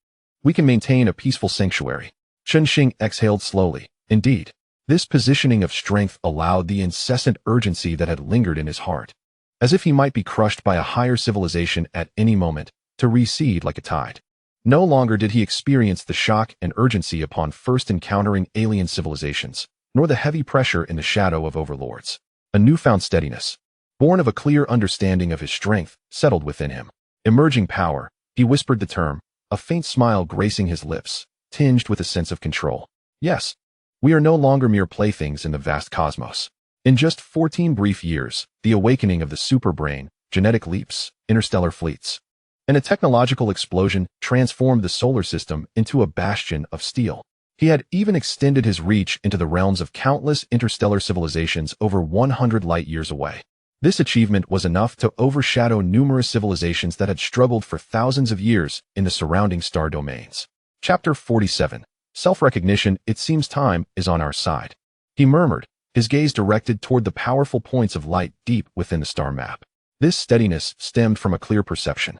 we can maintain a peaceful sanctuary. Chen Xing exhaled slowly. Indeed, this positioning of strength allowed the incessant urgency that had lingered in his heart, as if he might be crushed by a higher civilization at any moment, to recede like a tide. No longer did he experience the shock and urgency upon first encountering alien civilizations, nor the heavy pressure in the shadow of overlords. A newfound steadiness, born of a clear understanding of his strength, settled within him. Emerging power, he whispered the term, a faint smile gracing his lips, tinged with a sense of control. Yes, we are no longer mere playthings in the vast cosmos. In just 14 brief years, the awakening of the superbrain, genetic leaps, interstellar fleets, and a technological explosion transformed the solar system into a bastion of steel. He had even extended his reach into the realms of countless interstellar civilizations over 100 light-years away. This achievement was enough to overshadow numerous civilizations that had struggled for thousands of years in the surrounding star domains. Chapter 47. Self-recognition. It seems time is on our side, he murmured, his gaze directed toward the powerful points of light deep within the star map. This steadiness stemmed from a clear perception.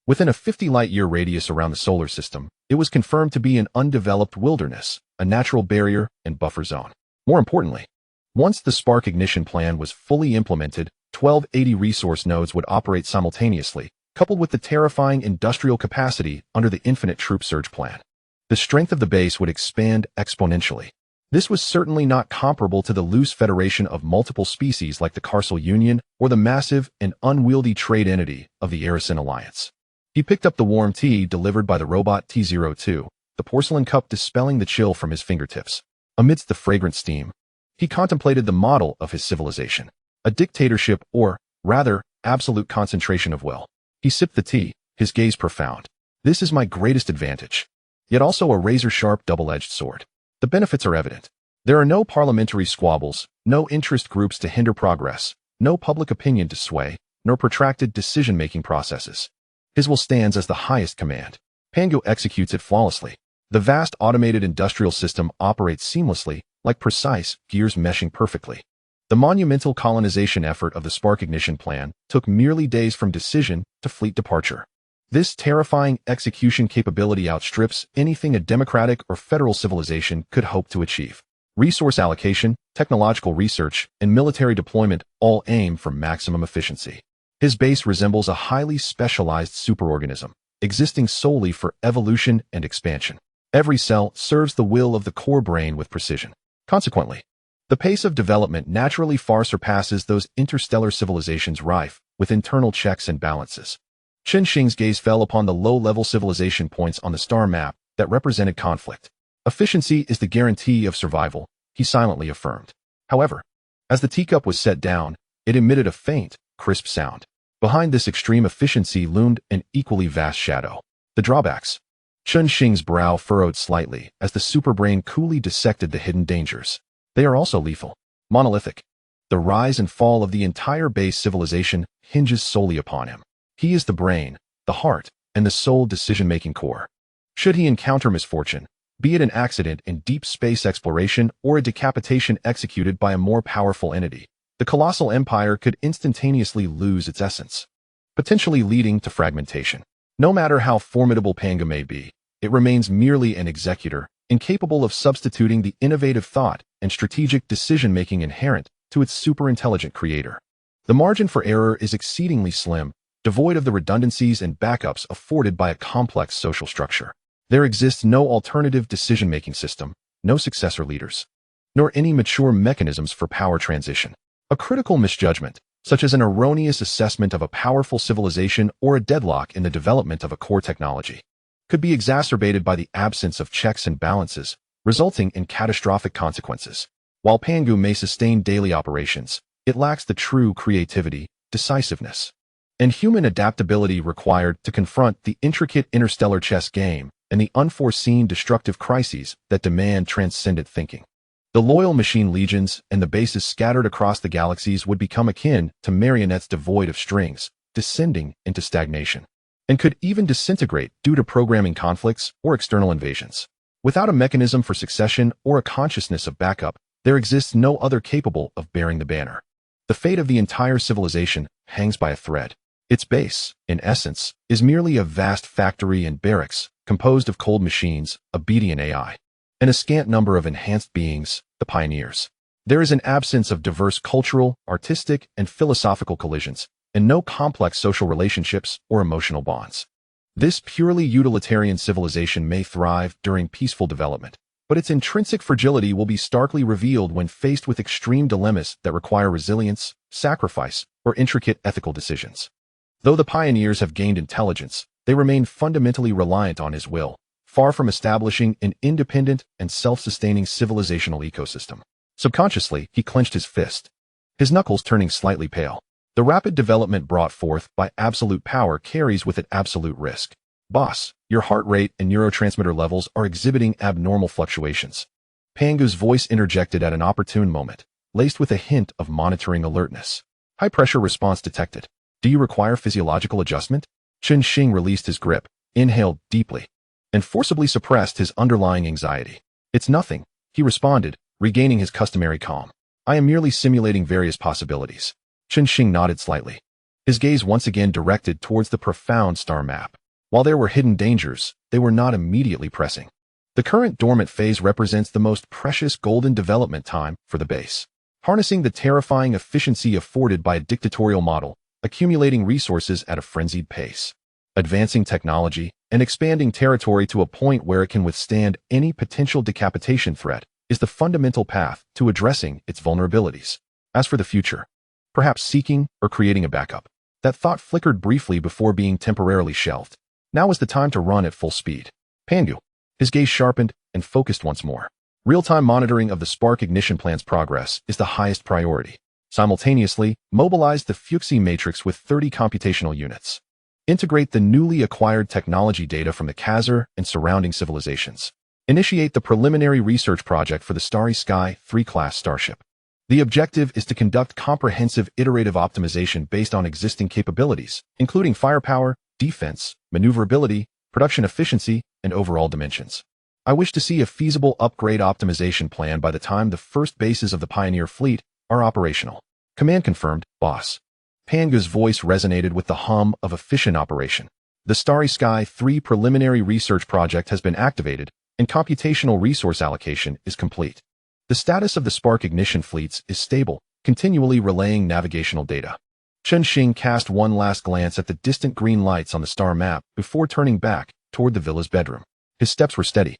Within a 50 light-year radius around the solar system, it was confirmed to be an undeveloped wilderness, a natural barrier and buffer zone. More importantly, once the spark ignition plan was fully implemented, 1280 resource nodes would operate simultaneously, coupled with the terrifying industrial capacity under the infinite troop surge plan. The strength of the base would expand exponentially. This was certainly not comparable to the loose federation of multiple species like the Carcel Union or the massive and unwieldy trade entity of the Erison Alliance. He picked up the warm tea delivered by the robot T-02, the porcelain cup dispelling the chill from his fingertips. Amidst the fragrant steam, he contemplated the model of his civilization, a dictatorship or, rather, absolute concentration of will. He sipped the tea, his gaze profound. This is my greatest advantage, yet also a razor-sharp double-edged sword. The benefits are evident. There are no parliamentary squabbles, no interest groups to hinder progress, no public opinion to sway, nor protracted decision-making processes. His will stands as the highest command. Pangu executes it flawlessly. The vast automated industrial system operates seamlessly, like precise gears meshing perfectly. The monumental colonization effort of the spark ignition plan took merely days from decision to fleet departure. This terrifying execution capability outstrips anything a democratic or federal civilization could hope to achieve. Resource allocation, technological research, and military deployment all aim for maximum efficiency. His base resembles a highly specialized superorganism, existing solely for evolution and expansion. Every cell serves the will of the core brain with precision. Consequently, the pace of development naturally far surpasses those interstellar civilizations rife with internal checks and balances. Chen Xing's gaze fell upon the low-level civilization points on the star map that represented conflict. Efficiency is the guarantee of survival, he silently affirmed. However, as the teacup was set down, it emitted a faint, crisp sound. Behind this extreme efficiency loomed an equally vast shadow. The drawbacks. Chen Xing's brow furrowed slightly as the superbrain coolly dissected the hidden dangers. They are also lethal. Monolithic. The rise and fall of the entire base civilization hinges solely upon him. He is the brain, the heart, and the sole decision-making core. Should he encounter misfortune, be it an accident in deep space exploration or a decapitation executed by a more powerful entity, the colossal empire could instantaneously lose its essence, potentially leading to fragmentation. No matter how formidable Pangu may be, it remains merely an executor, incapable of substituting the innovative thought and strategic decision-making inherent to its superintelligent creator. The margin for error is exceedingly slim, devoid of the redundancies and backups afforded by a complex social structure. There exists no alternative decision-making system, no successor leaders, nor any mature mechanisms for power transition. A critical misjudgment, such as an erroneous assessment of a powerful civilization or a deadlock in the development of a core technology, could be exacerbated by the absence of checks and balances, resulting in catastrophic consequences. While Pangu may sustain daily operations, it lacks the true creativity, decisiveness, and human adaptability required to confront the intricate interstellar chess game and the unforeseen destructive crises that demand transcendent thinking. The loyal machine legions and the bases scattered across the galaxies would become akin to marionettes devoid of strings, descending into stagnation, and could even disintegrate due to programming conflicts or external invasions. Without a mechanism for succession or a consciousness of backup, there exists no other capable of bearing the banner. The fate of the entire civilization hangs by a thread. Its base, in essence, is merely a vast factory and barracks, composed of cold machines, obedient AI, and a scant number of enhanced beings, the pioneers. There is an absence of diverse cultural, artistic, and philosophical collisions, and no complex social relationships or emotional bonds. This purely utilitarian civilization may thrive during peaceful development, but its intrinsic fragility will be starkly revealed when faced with extreme dilemmas that require resilience, sacrifice, or intricate ethical decisions. Though the pioneers have gained intelligence, they remain fundamentally reliant on his will, far from establishing an independent and self-sustaining civilizational ecosystem. Subconsciously, he clenched his fist, his knuckles turning slightly pale. The rapid development brought forth by absolute power carries with it absolute risk. Boss, your heart rate and neurotransmitter levels are exhibiting abnormal fluctuations. Pangu's voice interjected at an opportune moment, laced with a hint of monitoring alertness. High-pressure response detected. Do you require physiological adjustment? Chen Xing released his grip, inhaled deeply, and forcibly suppressed his underlying anxiety. It's nothing, he responded, regaining his customary calm. I am merely simulating various possibilities. Chen Xing nodded slightly, his gaze once again directed towards the profound star map. While there were hidden dangers, they were not immediately pressing. The current dormant phase represents the most precious golden development time for the base. Harnessing the terrifying efficiency afforded by a dictatorial model, accumulating resources at a frenzied pace, advancing technology, and expanding territory to a point where it can withstand any potential decapitation threat is the fundamental path to addressing its vulnerabilities. As for the future, perhaps seeking or creating a backup. That thought flickered briefly before being temporarily shelved. Now was the time to run at full speed. Pangu, his gaze sharpened and focused once more. Real-time monitoring of the spark ignition plan's progress is the highest priority. Simultaneously, mobilize the Fuxi matrix with 30 computational units. Integrate the newly acquired technology data from the Khazar and surrounding civilizations. Initiate the preliminary research project for the Starry Sky 3 class Starship. The objective is to conduct comprehensive iterative optimization based on existing capabilities, including firepower, defense, maneuverability, production efficiency, and overall dimensions. I wish to see a feasible upgrade optimization plan by the time the first bases of the Pioneer fleet are operational. Command confirmed, boss. Pangu's voice resonated with the hum of efficient operation. The Starry Sky 3 preliminary research project has been activated, and computational resource allocation is complete. The status of the spark ignition fleets is stable, continually relaying navigational data. Chen Xing cast one last glance at the distant green lights on the star map before turning back toward the villa's bedroom. His steps were steady.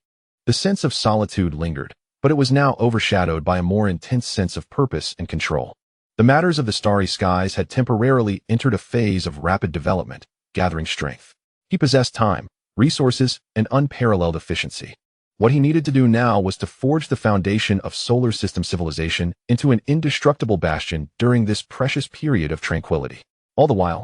The sense of solitude lingered, but it was now overshadowed by a more intense sense of purpose and control. The matters of the starry skies had temporarily entered a phase of rapid development, gathering strength. He possessed time, resources, and unparalleled efficiency. What he needed to do now was to forge the foundation of solar system civilization into an indestructible bastion during this precious period of tranquility. All the while,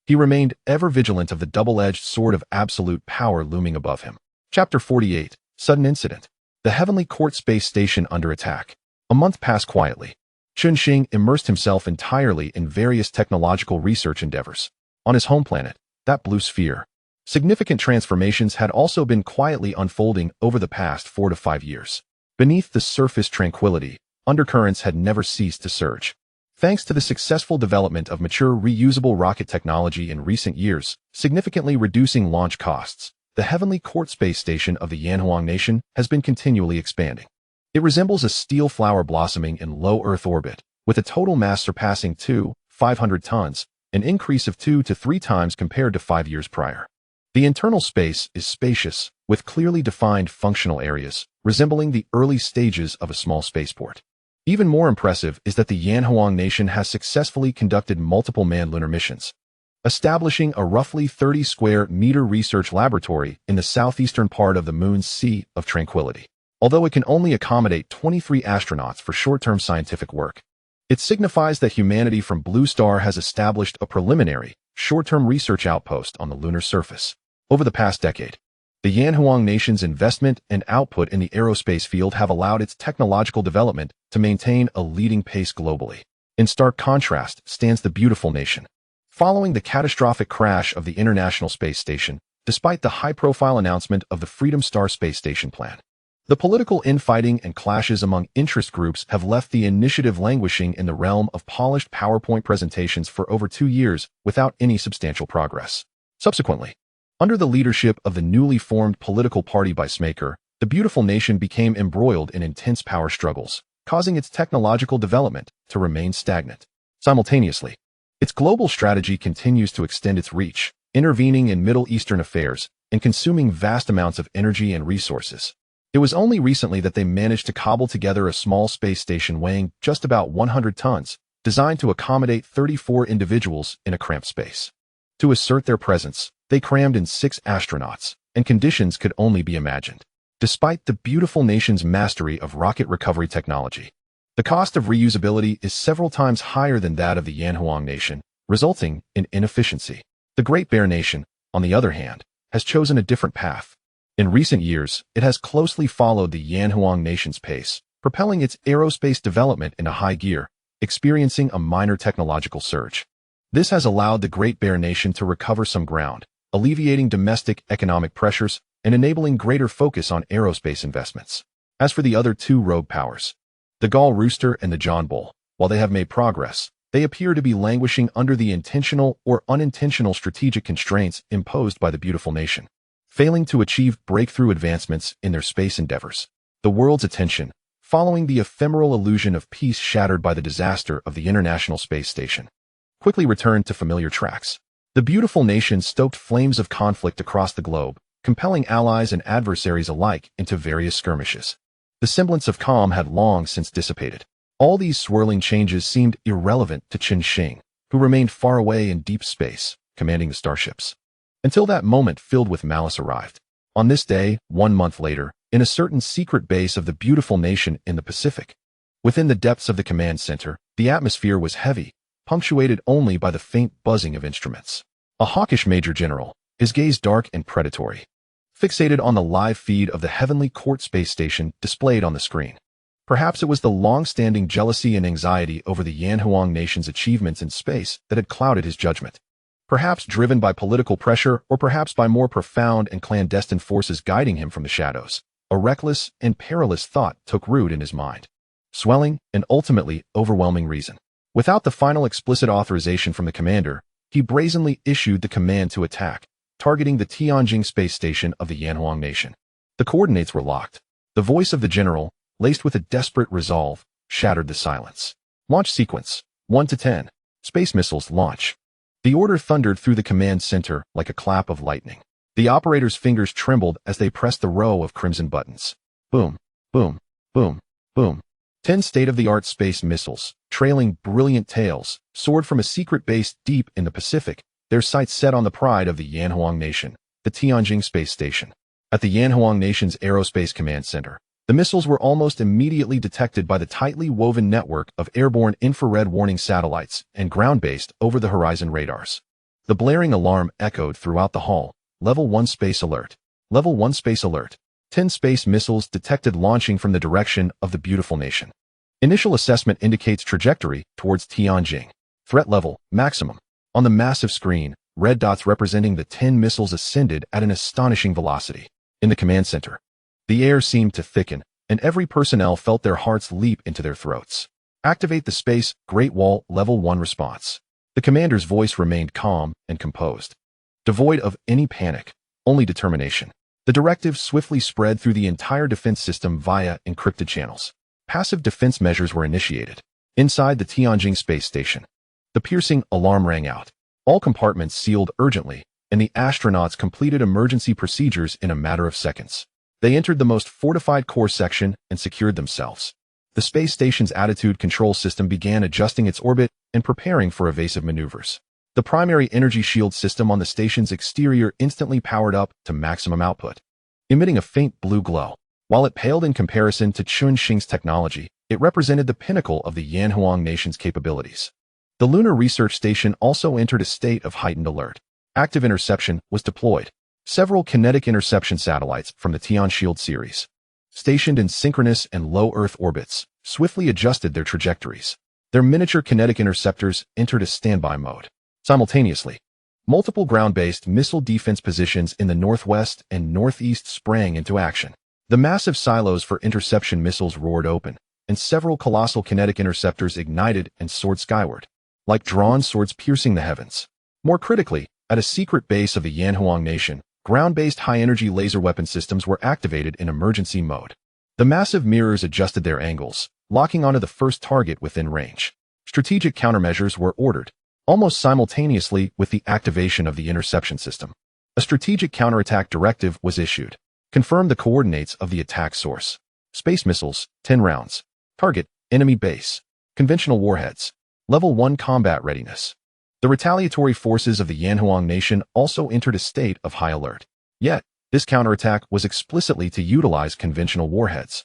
he He remained ever vigilant of the double-edged sword of absolute power looming above him. Chapter 48. Sudden Incident. The Heavenly Court Space Station under attack. A month passed quietly. Chen Xing immersed himself entirely in various technological research endeavors. On his home planet, that blue sphere, significant transformations had also been quietly unfolding over the past 4 to 5 years. Beneath the surface tranquility, undercurrents had never ceased to surge. Thanks to the successful development of mature reusable rocket technology in recent years, significantly reducing launch costs, the Heavenly Court Space Station of the Yanhuang Nation has been continually expanding. It resembles a steel flower blossoming in low Earth orbit, with a total mass surpassing 500 tons, an increase of 2 to 3 times compared to 5 years prior. The internal space is spacious, with clearly defined functional areas, resembling the early stages of a small spaceport. Even more impressive is that the Yanhuang Nation has successfully conducted multiple manned lunar missions, establishing a roughly 30 square meter research laboratory in the southeastern part of the Moon's Sea of Tranquility. Although it can only accommodate 23 astronauts for short-term scientific work, it signifies that humanity from Blue Star has established a preliminary, short-term research outpost on the lunar surface. Over the past decade, the Yanhuang Nation's investment and output in the aerospace field have allowed its technological development to maintain a leading pace globally. In stark contrast stands the beautiful nation. Following the catastrophic crash of the International Space Station, despite the high-profile announcement of the Freedom Star Space Station plan, the political infighting and clashes among interest groups have left the initiative languishing in the realm of polished PowerPoint presentations for over 2 years without any substantial progress. Subsequently, under the leadership of the newly formed political party by Smaker, the beautiful nation became embroiled in intense power struggles, causing its technological development to remain stagnant. Simultaneously, its global strategy continues to extend its reach, intervening in Middle Eastern affairs and consuming vast amounts of energy and resources. It was only recently that they managed to cobble together a small space station weighing just about 100 tons, designed to accommodate 34 individuals in a cramped space. To assert their presence, they crammed in 6 astronauts, and conditions could only be imagined. Despite the beautiful nation's mastery of rocket recovery technology, the cost of reusability is several times higher than that of the Yanhuang Nation, resulting in inefficiency. The Great Bear Nation, on the other hand, has chosen a different path. In recent years, it has closely followed the Yanhuang Nation's pace, propelling its aerospace development into high gear, experiencing a minor technological surge. This has allowed the Great Bear Nation to recover some ground, alleviating domestic economic pressures and enabling greater focus on aerospace investments. As for the other 2 rogue powers, the Gaul Rooster and the John Bull, while they have made progress, they appear to be languishing under the intentional or unintentional strategic constraints imposed by the beautiful nation, failing to achieve breakthrough advancements in their space endeavors. The world's attention, following the ephemeral illusion of peace shattered by the disaster of the International Space Station, quickly returned to familiar tracks. The beautiful nation stoked flames of conflict across the globe, compelling allies and adversaries alike into various skirmishes. The semblance of calm had long since dissipated. All these swirling changes seemed irrelevant to Chen Xing, who remained far away in deep space, commanding the starships, until that moment filled with malice arrived. On this day, 1 month later, in a certain secret base of the beautiful nation in the Pacific, within the depths of the command center, the atmosphere was heavy, punctuated only by the faint buzzing of instruments. A hawkish major general, his gaze dark and predatory, fixated on the live feed of the Heavenly Court Space Station displayed on the screen. Perhaps it was the long-standing jealousy and anxiety over the Yanhuang Nation's achievements in space that had clouded his judgment. Perhaps driven by political pressure, or perhaps by more profound and clandestine forces guiding him from the shadows, a reckless and perilous thought took root in his mind, swelling and ultimately overwhelming reason. Without the final explicit authorization from the commander, he brazenly issued the command to attack, targeting the Tianjin space station of the Yanhuang Nation. The coordinates were locked. The voice of the general, laced with a desperate resolve, shattered the silence. Launch sequence, 1 to 10. Space missiles launch. The order thundered through the command center like a clap of lightning. The operator's fingers trembled as they pressed the row of crimson buttons. Boom, boom, boom, boom. 10 state-of-the-art space missiles, trailing brilliant tails, soared from a secret base deep in the Pacific, their sights set on the pride of the Yanhuang Nation, the Tianjin space station. At the Yanhuang Nation's Aerospace Command Center, the missiles were almost immediately detected by the tightly woven network of airborne infrared warning satellites and ground-based over-the-horizon radars. The blaring alarm echoed throughout the hall. Level 1 space alert. Level 1 space alert. 10 space missiles detected launching from the direction of the beautiful nation. Initial assessment indicates trajectory towards Tianjin. Threat level, maximum. On the massive screen, red dots representing the 10 missiles ascended at an astonishing velocity. In the command center, the air seemed to thicken, and every personnel felt their hearts leap into their throats. Activate the Space Great Wall Level 1 response. The commander's voice remained calm and composed. Devoid of any panic, only determination. The directive swiftly spread through the entire defense system via encrypted channels. Passive defense measures were initiated. Inside the Tianjin space station, the piercing alarm rang out. All compartments sealed urgently, and the astronauts completed emergency procedures in a matter of seconds. They entered the most fortified core section and secured themselves. The space station's attitude control system began adjusting its orbit and preparing for evasive maneuvers. The primary energy shield system on the station's exterior instantly powered up to maximum output, emitting a faint blue glow. While it paled in comparison to Chen Xing's technology, it represented the pinnacle of the Yanhuang nation's capabilities. The Lunar Research Station also entered a state of heightened alert. Active interception was deployed. Several kinetic interception satellites from the Tian Shield series, stationed in synchronous and low Earth orbits, swiftly adjusted their trajectories. Their miniature kinetic interceptors entered a standby mode. Simultaneously, multiple ground-based missile defense positions in the northwest and northeast sprang into action. The massive silos for interception missiles roared open, and several colossal kinetic interceptors ignited and soared skyward, like drawn swords piercing the heavens. More critically, at a secret base of the Yanhuang Nation, ground-based high-energy laser weapon systems were activated in emergency mode. The massive mirrors adjusted their angles, locking onto the first target within range. Strategic countermeasures were ordered, almost simultaneously with the activation of the interception system. A strategic counterattack directive was issued. Confirm the coordinates of the attack source. Space missiles, 10 rounds. Target, enemy base. Conventional warheads. Level 1 combat readiness. The retaliatory forces of the Yanhuang Nation also entered a state of high alert. Yet, this counterattack was explicitly to utilize conventional warheads,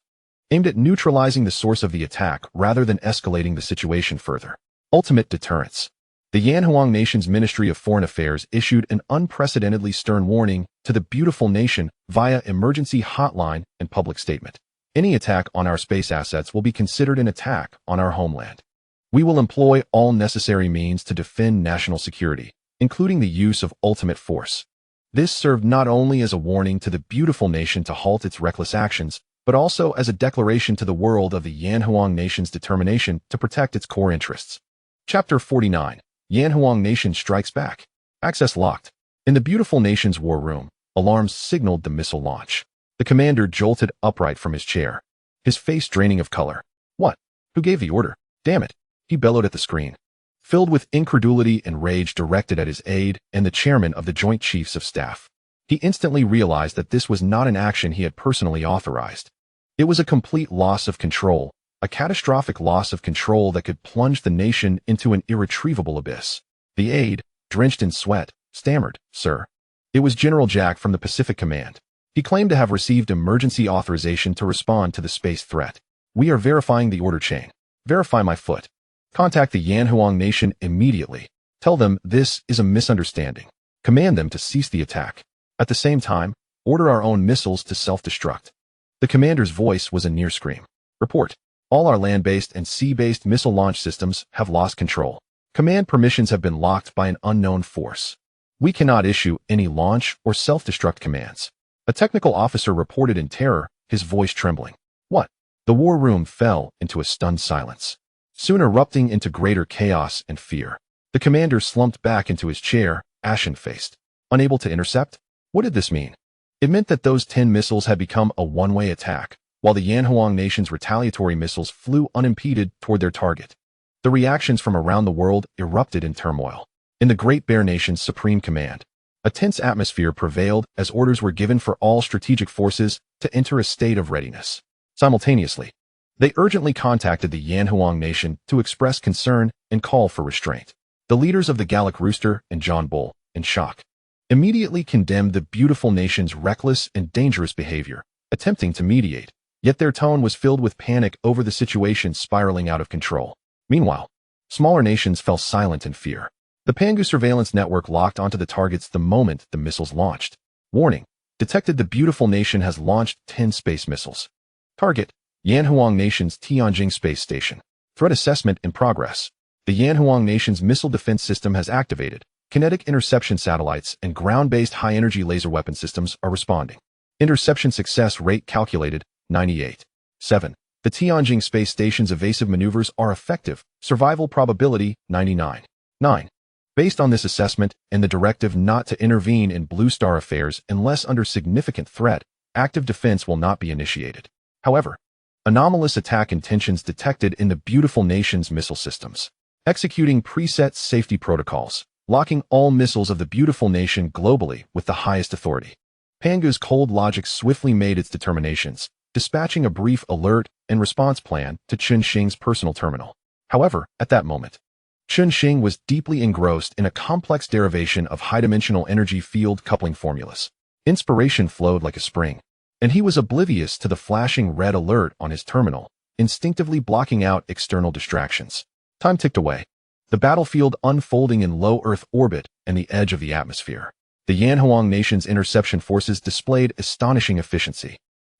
aimed at neutralizing the source of the attack rather than escalating the situation further. Ultimate deterrence. The Yanhuang Nation's Ministry of Foreign Affairs issued an unprecedentedly stern warning to the beautiful nation via emergency hotline and public statement. Any attack on our space assets will be considered an attack on our homeland. We will employ all necessary means to defend national security, including the use of ultimate force. This served not only as a warning to the beautiful nation to halt its reckless actions, but also as a declaration to the world of the Yanhuang Nation's determination to protect its core interests. Chapter 49. Yanhuang Nation strikes back. Access locked. In the beautiful nation's war room, alarms signaled the missile launch. The commander jolted upright from his chair, his face draining of color. What? Who gave the order? Damn it! He bellowed at the screen, filled with incredulity and rage directed at his aide and the chairman of the Joint Chiefs of Staff. He instantly realized that this was not an action he had personally authorized. It was a complete loss of control, a catastrophic loss of control that could plunge the nation into an irretrievable abyss. The aide, drenched in sweat, stammered, "Sir." It was General Jack from the Pacific Command. He claimed to have received emergency authorization to respond to the space threat. "We are verifying the order chain. Verify my foot. Contact the Yanhuang Nation immediately. Tell them this is a misunderstanding. Command them to cease the attack. At the same time, order our own missiles to self-destruct." The commander's voice was a near scream. "Report. All our land-based and sea-based missile launch systems have lost control. Command permissions have been locked by an unknown force. We cannot issue any launch or self-destruct commands." A technical officer reported in terror, his voice trembling. "What?" The war room fell into a stunned silence, soon erupting into greater chaos and fear. The commander slumped back into his chair, ashen-faced. Unable to intercept? What did this mean? It meant that those 10 missiles had become a one-way attack, while the Yanhuang Nation's retaliatory missiles flew unimpeded toward their target. The reactions from around the world erupted in turmoil. In the Great Bear Nation's Supreme Command, a tense atmosphere prevailed as orders were given for all strategic forces to enter a state of readiness. Simultaneously, they urgently contacted the Yanhuang Nation to express concern and call for restraint. The leaders of the Galactic Rooster and John Bull, in shock, immediately condemned the beautiful nation's reckless and dangerous behavior, attempting to mediate, yet their tone was filled with panic over the situation spiraling out of control. Meanwhile, smaller nations fell silent in fear. The Pangu surveillance network locked onto the targets the moment the missiles launched. Warning. Detected the beautiful nation has launched 10 space missiles. Target. Yanhuang Nation's Tianjin Space Station. Threat assessment in progress. The Yanhuang Nation's missile defense system has activated. Kinetic interception satellites and ground-based high-energy laser weapon systems are responding. Interception success rate calculated, 98. 7. The Tianjin Space Station's evasive maneuvers are effective. Survival probability, 99. 9. Based on this assessment and the directive not to intervene in Blue Star affairs unless under significant threat, active defense will not be initiated. However, anomalous attack intentions detected in the beautiful nation's missile systems. Executing preset safety protocols, locking all missiles of the beautiful nation globally with the highest authority. Pangu's cold logic swiftly made its determinations, dispatching a brief alert and response plan to Chen Xing's personal terminal. However, at that moment, Chen Xing was deeply engrossed in a complex derivation of high-dimensional energy field coupling formulas. Inspiration flowed like a spring, and he was oblivious to the flashing red alert on his terminal, instinctively blocking out external distractions. Time ticked away, the battlefield unfolding in low Earth orbit and the edge of the atmosphere. The Yanhuang Nation's interception forces displayed astonishing efficiency.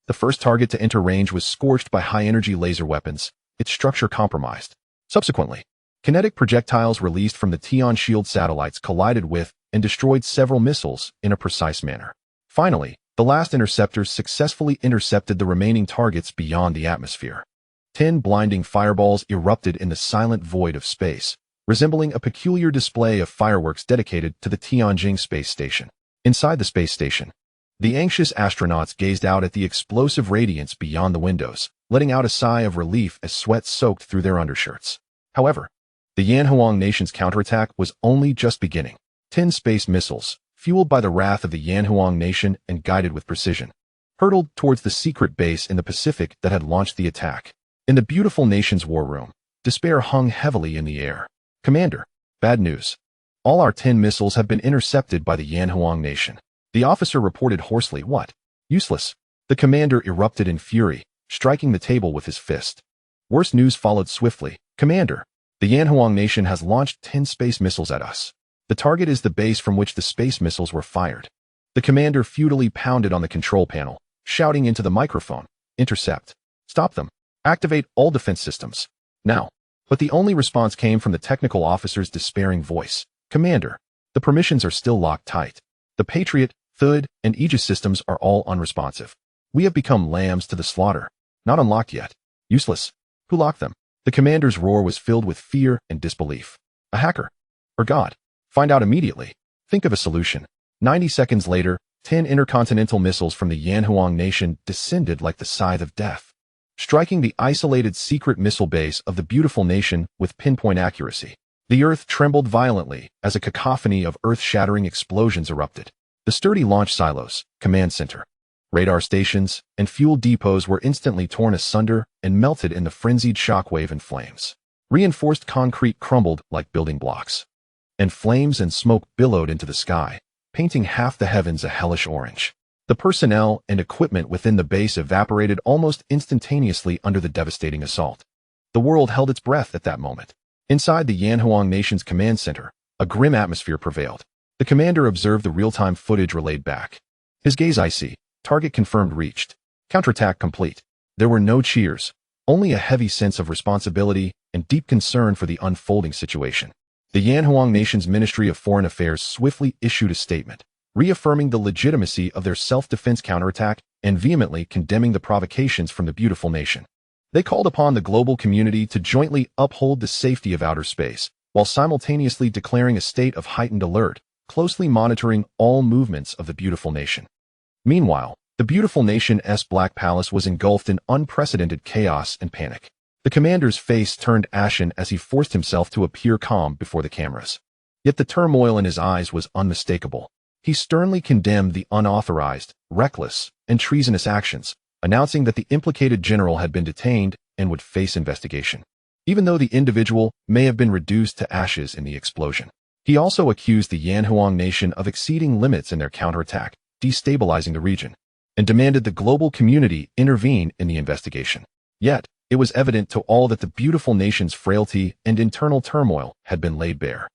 The first target to enter range was scorched by high-energy laser weapons, its structure compromised. Subsequently, kinetic projectiles released from the Tian Shield satellites collided with and destroyed several missiles in a precise manner. Finally, the last interceptors successfully intercepted the remaining targets beyond the atmosphere. 10 blinding fireballs erupted in the silent void of space, resembling a peculiar display of fireworks dedicated to the Tianjin Space Station. Inside the space station, the anxious astronauts gazed out at the explosive radiance beyond the windows, letting out a sigh of relief as sweat soaked through their undershirts. However, the Yanhuang Nation's counterattack was only just beginning. 10 space missiles, fueled by the wrath of the Yanhuang Nation and guided with precision, hurtled towards the secret base in the Pacific that had launched the attack. In the beautiful nation's war room, despair hung heavily in the air. Commander, bad news. All our 10 missiles have been intercepted by the Yanhuang Nation. The officer reported hoarsely. What? Useless. The commander erupted in fury, striking the table with his fist. Worse news followed swiftly. Commander, the Yanhuang Nation has launched 10 space missiles at us. The target is the base from which the space missiles were fired. The commander futilely pounded on the control panel, shouting into the microphone, intercept. Stop them. Activate all defense systems. Now. But the only response came from the technical officer's despairing voice. Commander, the permissions are still locked tight. The Patriot, Thud, and Aegis systems are all unresponsive. We have become lambs to the slaughter. Not unlocked yet. Useless. Who locked them? The commander's roar was filled with fear and disbelief. A hacker. Or God. Find out immediately. Think of a solution. 90 seconds later, 10 intercontinental missiles from the Yanhuang Nation descended like the scythe of death, striking the isolated secret missile base of the beautiful nation with pinpoint accuracy. The earth trembled violently as a cacophony of earth-shattering explosions erupted. The sturdy launch silos, command center, radar stations, and fuel depots were instantly torn asunder and melted in the frenzied shockwave and flames. Reinforced concrete crumbled like building blocks, and flames and smoke billowed into the sky, painting half the heavens a hellish orange. The personnel and equipment within the base evaporated almost instantaneously under the devastating assault. The world held its breath at that moment. Inside the Yanhuang Nation's command center, a grim atmosphere prevailed. The commander observed the real-time footage relayed back. His gaze icy. Target confirmed reached. Counterattack complete. There were no cheers, only a heavy sense of responsibility and deep concern for the unfolding situation. The Yanhuang Nation's Ministry of Foreign Affairs swiftly issued a statement, reaffirming the legitimacy of their self-defense counterattack and vehemently condemning the provocations from the beautiful nation. They called upon the global community to jointly uphold the safety of outer space, while simultaneously declaring a state of heightened alert, closely monitoring all movements of the beautiful nation. Meanwhile, the beautiful nation's Black Palace was engulfed in unprecedented chaos and panic. The commander's face turned ashen as he forced himself to appear calm before the cameras. Yet the turmoil in his eyes was unmistakable. He sternly condemned the unauthorized, reckless, and treasonous actions, announcing that the implicated general had been detained and would face investigation, even though the individual may have been reduced to ashes in the explosion. He also accused the Yanhuang Nation of exceeding limits in their counterattack, destabilizing the region, and demanded the global community intervene in the investigation. Yet, it was evident to all that the beautiful nation's frailty and internal turmoil had been laid bare.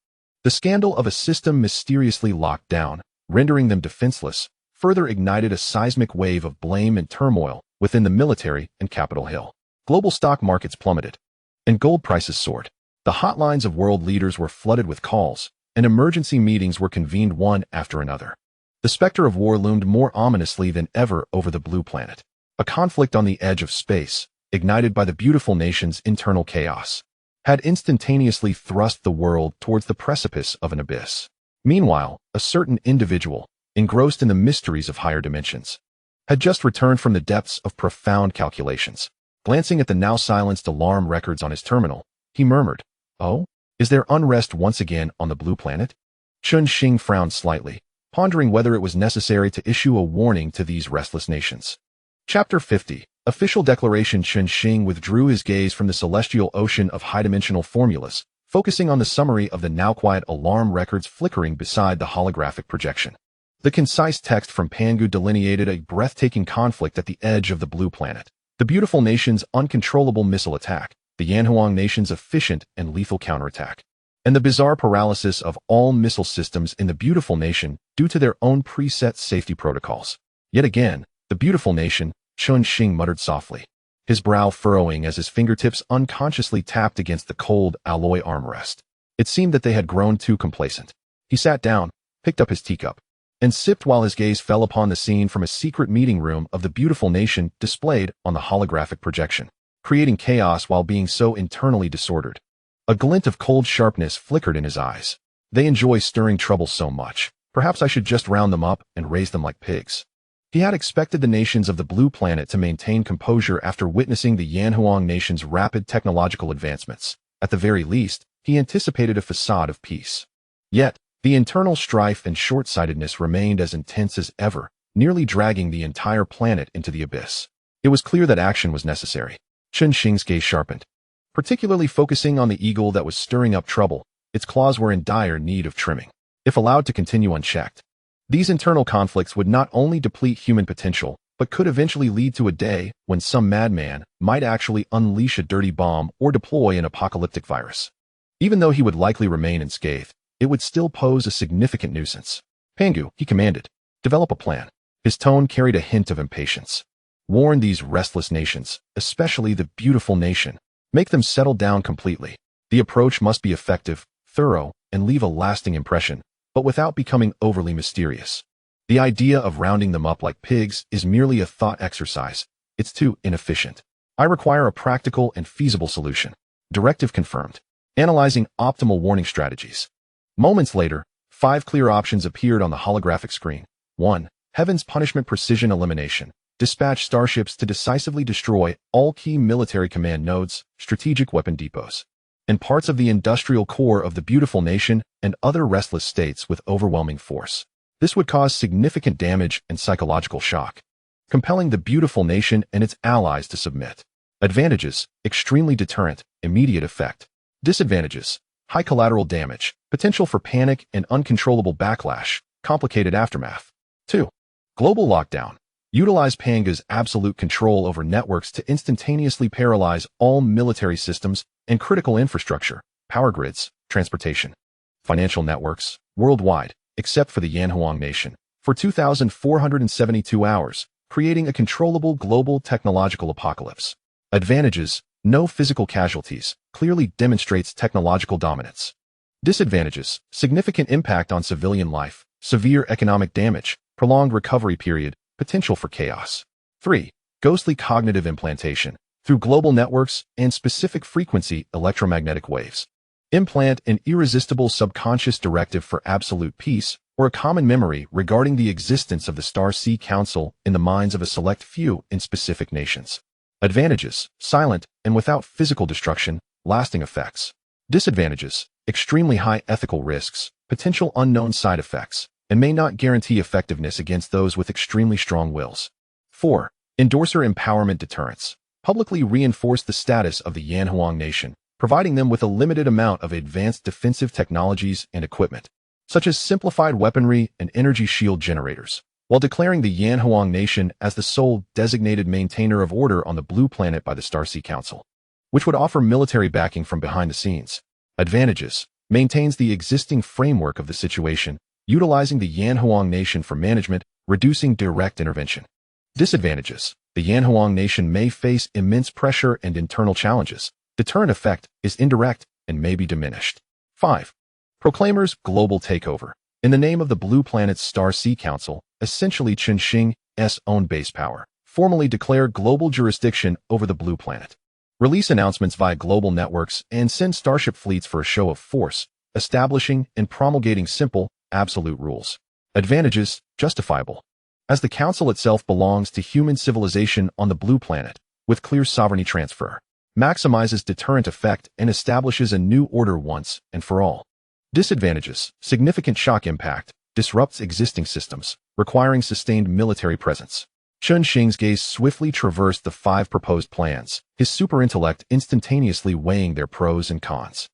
The scandal of a system mysteriously locked down, rendering them defenseless, further ignited a seismic wave of blame and turmoil within the military and Capitol Hill. Global stock markets plummeted, and gold prices soared. The hotlines of world leaders were flooded with calls, and emergency meetings were convened one after another. The specter of war loomed more ominously than ever over the blue planet. A conflict on the edge of space, ignited by the beautiful nation's internal chaos, had instantaneously thrust the world towards the precipice of an abyss. Meanwhile, a certain individual, engrossed in the mysteries of higher dimensions, had just returned from the depths of profound calculations. Glancing at the now silenced alarm records on his terminal, he murmured, "Oh, is there unrest once again on the blue planet?" Chen Xing frowned slightly, pondering whether it was necessary to issue a warning to these restless nations. Chapter 50. Official Declaration. Chen Xing withdrew his gaze from the celestial ocean of high-dimensional formulas, focusing on the summary of the now-quiet alarm records flickering beside the holographic projection. The concise text from Pangu delineated a breathtaking conflict at the edge of the blue planet. The beautiful nation's uncontrollable missile attack, the Yanhuang nation's efficient and lethal counterattack, and the bizarre paralysis of all missile systems in the beautiful nation due to their own preset safety protocols. Yet again, the beautiful nation, Chen Xing muttered softly, his brow furrowing as his fingertips unconsciously tapped against the cold alloy armrest. It seemed that they had grown too complacent. He sat down, picked up his teacup, and sipped while his gaze fell upon the scene from a secret meeting room of the beautiful nation displayed on the holographic projection, creating chaos while being so internally disordered. A glint of cold sharpness flickered in his eyes. They enjoy stirring trouble so much. Perhaps I should just round them up and raise them like pigs. He had expected the nations of the blue planet to maintain composure after witnessing the Yanhuang nation's rapid technological advancements. At the very least, he anticipated a facade of peace. Yet, the internal strife and short-sightedness remained as intense as ever, nearly dragging the entire planet into the abyss. It was clear that action was necessary. Chen Xing's gaze sharpened, particularly focusing on the eagle that was stirring up trouble. Its claws were in dire need of trimming. If allowed to continue unchecked, these internal conflicts would not only deplete human potential, but could eventually lead to a day when some madman might actually unleash a dirty bomb or deploy an apocalyptic virus. Even though he would likely remain unscathed, it would still pose a significant nuisance. Pangu, he commanded, develop a plan. His tone carried a hint of impatience. Warn these restless nations, especially the beautiful nation. Make them settle down completely. The approach must be effective, thorough, and leave a lasting impression, but without becoming overly mysterious. The idea of rounding them up like pigs is merely a thought exercise. It's too inefficient. I require a practical and feasible solution. Directive confirmed. Analyzing optimal warning strategies. Moments later, 5 clear options appeared on the holographic screen. 1. Heaven's punishment: precision elimination. Dispatch starships to decisively destroy all key military command nodes, strategic weapon depots, and parts of the industrial core of the beautiful nation and other restless states with overwhelming force. This would cause significant damage and psychological shock, compelling the beautiful nation and its allies to submit. Advantages: extremely deterrent, immediate effect. Disadvantages: high collateral damage, potential for panic and uncontrollable backlash, complicated aftermath. 2. Global lockdown. Utilize Pangu's absolute control over networks to instantaneously paralyze all military systems and critical infrastructure, power grids, transportation, financial networks, worldwide, except for the Yanhuang nation, for 2,472 hours, creating a controllable global technological apocalypse. Advantages: no physical casualties, clearly demonstrates technological dominance. Disadvantages: significant impact on civilian life, severe economic damage, prolonged recovery period, potential for chaos. 3. Ghostly cognitive implantation. Through global networks and specific frequency electromagnetic waves. Implant an irresistible subconscious directive for absolute peace or a common memory regarding the existence of the Star Sea Council in the minds of a select few in specific nations. Advantages: silent and without physical destruction, lasting effects. Disadvantages: extremely high ethical risks, potential unknown side effects, and may not guarantee effectiveness against those with extremely strong wills. 4. Endorser empowerment deterrence. Publicly reinforce the status of the Yanhuang nation, providing them with a limited amount of advanced defensive technologies and equipment, such as simplified weaponry and energy shield generators, while declaring the Yanhuang nation as the sole designated maintainer of order on the blue planet by the Starsea Council, which would offer military backing from behind the scenes. Advantages: maintains the existing framework of the situation, utilizing the Yanhuang Nation for management, reducing direct intervention. Disadvantages. The Yanhuang Nation may face immense pressure and internal challenges. Deterrent effect is indirect and may be diminished. 5. Proclaimers global takeover. In the name of the Blue Planet's Star Sea Council, essentially Chen Xing's own base power, formally declare global jurisdiction over the Blue Planet. Release announcements via global networks and send Starship fleets for a show of force, establishing and promulgating simple, absolute rules. Advantages, justifiable. As the Council itself belongs to human civilization on the Blue Planet, with clear sovereignty transfer, maximizes deterrent effect and establishes a new order once and for all. Disadvantages, significant shock impact, disrupts existing systems, requiring sustained military presence. Chen Xing's gaze swiftly traversed the 5 proposed plans, his superintellect instantaneously weighing their pros and cons.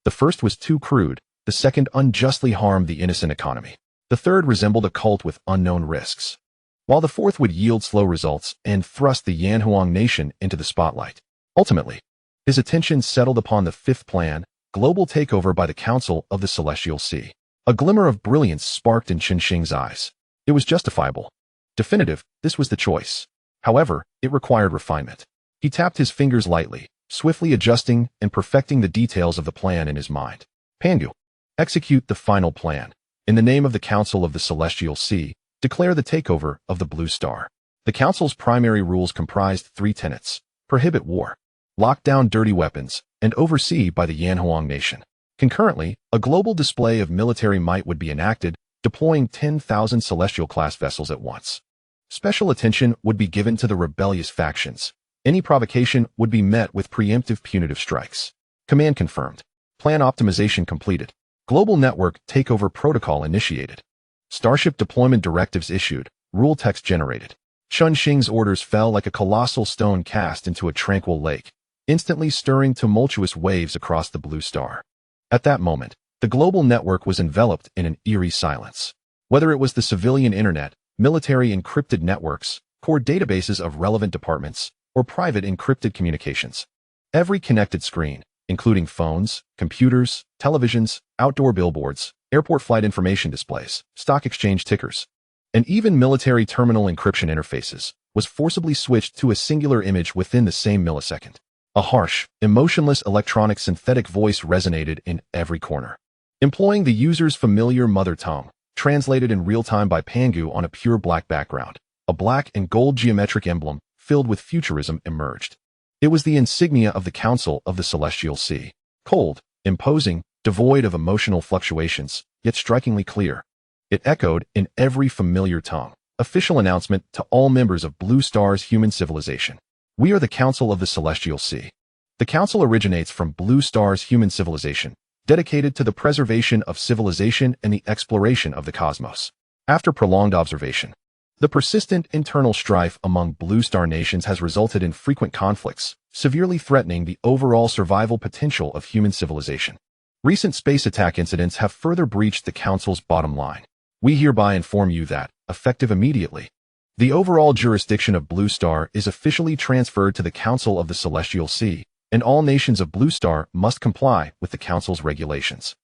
The first was too crude, the second unjustly harmed the innocent economy. The third resembled a cult with unknown risks, while the fourth would yield slow results and thrust the Yanhuang Nation into the spotlight. Ultimately, his attention settled upon the 5th plan, global takeover by the Council of the Celestial Sea. A glimmer of brilliance sparked in Chen Xing's eyes. It was justifiable. Definitive, this was the choice. However, it required refinement. He tapped his fingers lightly, swiftly adjusting and perfecting the details of the plan in his mind. Pangu. Execute the final plan. In the name of the Council of the Celestial Sea, declare the takeover of the Blue Star. The Council's primary rules comprised 3 tenets: prohibit war, lock down dirty weapons, and oversee by the Yanhuang Nation. Concurrently, a global display of military might would be enacted, deploying 10,000 Celestial-class vessels at once. Special attention would be given to the rebellious factions. Any provocation would be met with preemptive punitive strikes. Command confirmed. Plan optimization completed. Global network takeover protocol initiated. Starship deployment directives issued. Rule text generated. Chen Xing's orders fell like a colossal stone cast into a tranquil lake, instantly stirring tumultuous waves across the Blue Star. At that moment, the global network was enveloped in an eerie silence. Whether it was the civilian internet, military encrypted networks, core databases of relevant departments, or private encrypted communications, every connected screen, including phones, computers, televisions, outdoor billboards, airport flight information displays, stock exchange tickers, and even military terminal encryption interfaces, was forcibly switched to a singular image within the same millisecond. A harsh, emotionless electronic synthetic voice resonated in every corner, employing the user's familiar mother tongue, translated in real time by Pangu on a pure black background. A black and gold geometric emblem, filled with futurism, emerged. It was the insignia of the Council of the Celestial Sea. Cold, imposing, devoid of emotional fluctuations, yet strikingly clear. It echoed in every familiar tongue. Official announcement to all members of Blue Star's human civilization. We are the Council of the Celestial Sea. The Council originates from Blue Star's human civilization, dedicated to the preservation of civilization and the exploration of the cosmos. After prolonged observation, the persistent internal strife among Blue Star nations has resulted in frequent conflicts, severely threatening the overall survival potential of human civilization. Recent space attack incidents have further breached the Council's bottom line. We hereby inform you that, effective immediately, the overall jurisdiction of Blue Star is officially transferred to the Council of the Celestial Sea, and all nations of Blue Star must comply with the Council's regulations.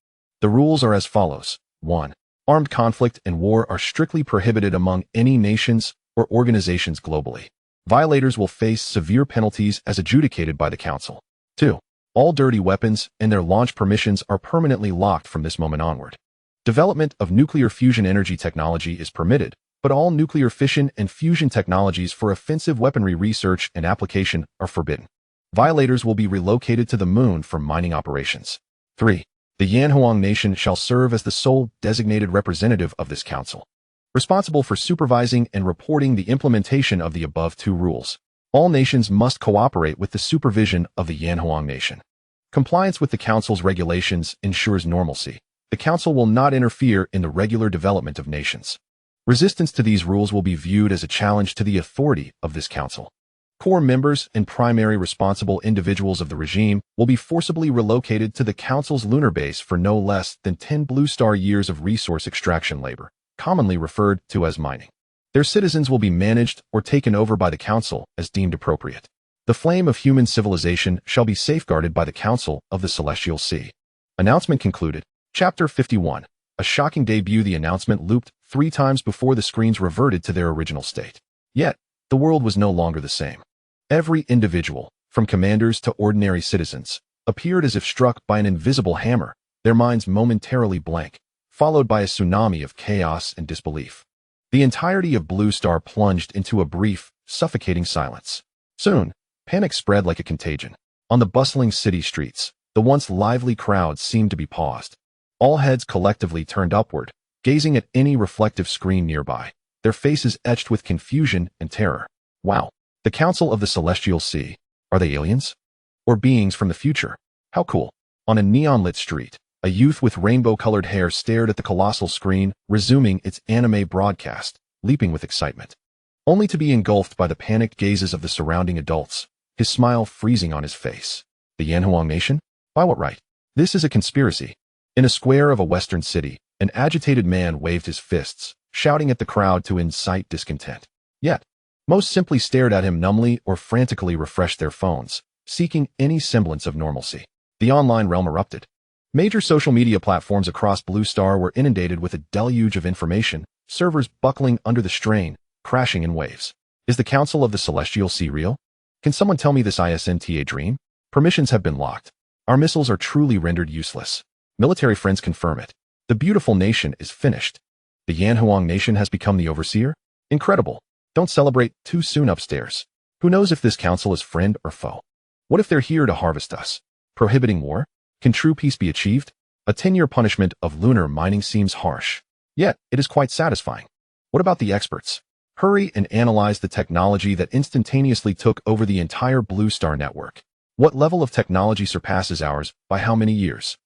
The rules are as follows. 1. Armed conflict and war are strictly prohibited among any nations or organizations globally. Violators will face severe penalties as adjudicated by the Council. 2. All dirty weapons and their launch permissions are permanently locked from this moment onward. Development of nuclear fusion energy technology is permitted, but all nuclear fission and fusion technologies for offensive weaponry research and application are forbidden. Violators will be relocated to the moon for mining operations. 3. The Yanhuang Nation shall serve as the sole designated representative of this council, responsible for supervising and reporting the implementation of the above 2 rules. All nations must cooperate with the supervision of the Yanhuang Nation. Compliance with the council's regulations ensures normalcy. The council will not interfere in the regular development of nations. Resistance to these rules will be viewed as a challenge to the authority of this council. Core members and primary responsible individuals of the regime will be forcibly relocated to the Council's lunar base for no less than 10 Blue Star years of resource extraction labor, commonly referred to as mining. Their citizens will be managed or taken over by the Council as deemed appropriate. The flame of human civilization shall be safeguarded by the Council of the Celestial Sea. Announcement concluded. Chapter 51. A shocking debut. The announcement looped 3 times before the screens reverted to their original state. Yet, the world was no longer the same. Every individual, from commanders to ordinary citizens, appeared as if struck by an invisible hammer, their minds momentarily blank, followed by a tsunami of chaos and disbelief. The entirety of Blue Star plunged into a brief, suffocating silence. Soon, panic spread like a contagion. On the bustling city streets, the once lively crowds seemed to be paused. All heads collectively turned upward, gazing at any reflective screen nearby, their faces etched with confusion and terror. Wow, the Council of the Celestial Sea. Are they aliens? Or beings from the future? How cool. On a neon-lit street, a youth with rainbow-colored hair stared at the colossal screen, resuming its anime broadcast, leaping with excitement. Only to be engulfed by the panicked gazes of the surrounding adults, his smile freezing on his face. The Yanhuang Nation? By what right? This is a conspiracy. In a square of a western city, an agitated man waved his fists, shouting at the crowd to incite discontent. Yet, most simply stared at him numbly or frantically refreshed their phones, seeking any semblance of normalcy. The online realm erupted. Major social media platforms across Blue Star were inundated with a deluge of information, servers buckling under the strain, crashing in waves. Is the Council of the Celestial Sea real? Can someone tell me this isn't a dream? Permissions have been locked. Our missiles are truly rendered useless. Military friends confirm it. The beautiful nation is finished. The Yanhuang Nation has become the overseer? Incredible. Don't celebrate too soon upstairs. Who knows if this council is friend or foe? What if they're here to harvest us? Prohibiting war? Can true peace be achieved? A 10-year punishment of lunar mining seems harsh. Yet, it is quite satisfying. What about the experts? Hurry and analyze the technology that instantaneously took over the entire Blue Star network. What level of technology surpasses ours by how many years?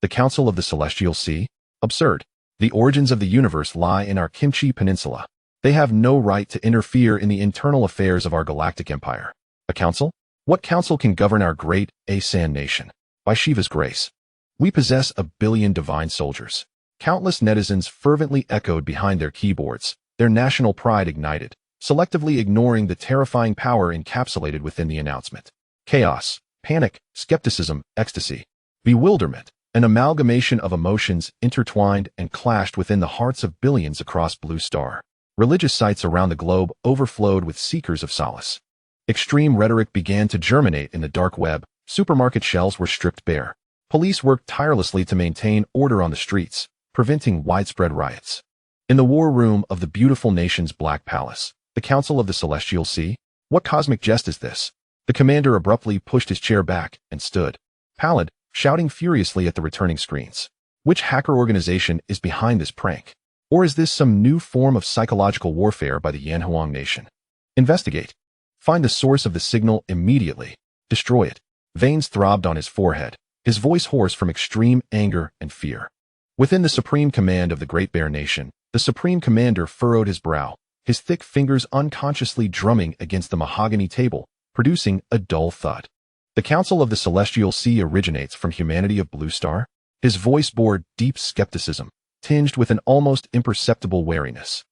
The Council of the Celestial Sea? Absurd. The origins of the universe lie in our Kimchi Peninsula. They have no right to interfere in the internal affairs of our galactic empire. A council? What council can govern our great Asan nation? By Shiva's grace, we possess 1 billion divine soldiers. Countless netizens fervently echoed behind their keyboards, their national pride ignited, selectively ignoring the terrifying power encapsulated within the announcement. Chaos, panic, skepticism, ecstasy, bewilderment, an amalgamation of emotions intertwined and clashed within the hearts of billions across Blue Star. Religious sites around the globe overflowed with seekers of solace. Extreme rhetoric began to germinate in the dark web. Supermarket shelves were stripped bare. Police worked tirelessly to maintain order on the streets, preventing widespread riots. In the war room of the beautiful nation's Black Palace, the Council of the Celestial Sea? What cosmic jest is this? The commander abruptly pushed his chair back and stood, pallid, shouting furiously at the returning screens. Which hacker organization is behind this prank? Or is this some new form of psychological warfare by the Yanhuang Nation? Investigate. Find the source of the signal immediately. Destroy it. Veins throbbed on his forehead, his voice hoarse from extreme anger and fear. Within the supreme command of the Great Bear Nation, the Supreme Commander furrowed his brow, his thick fingers unconsciously drumming against the mahogany table, producing a dull thud. The Council of the Celestial Sea originates from humanity of Blue Star? His voice bore deep skepticism, tinged with an almost imperceptible wariness.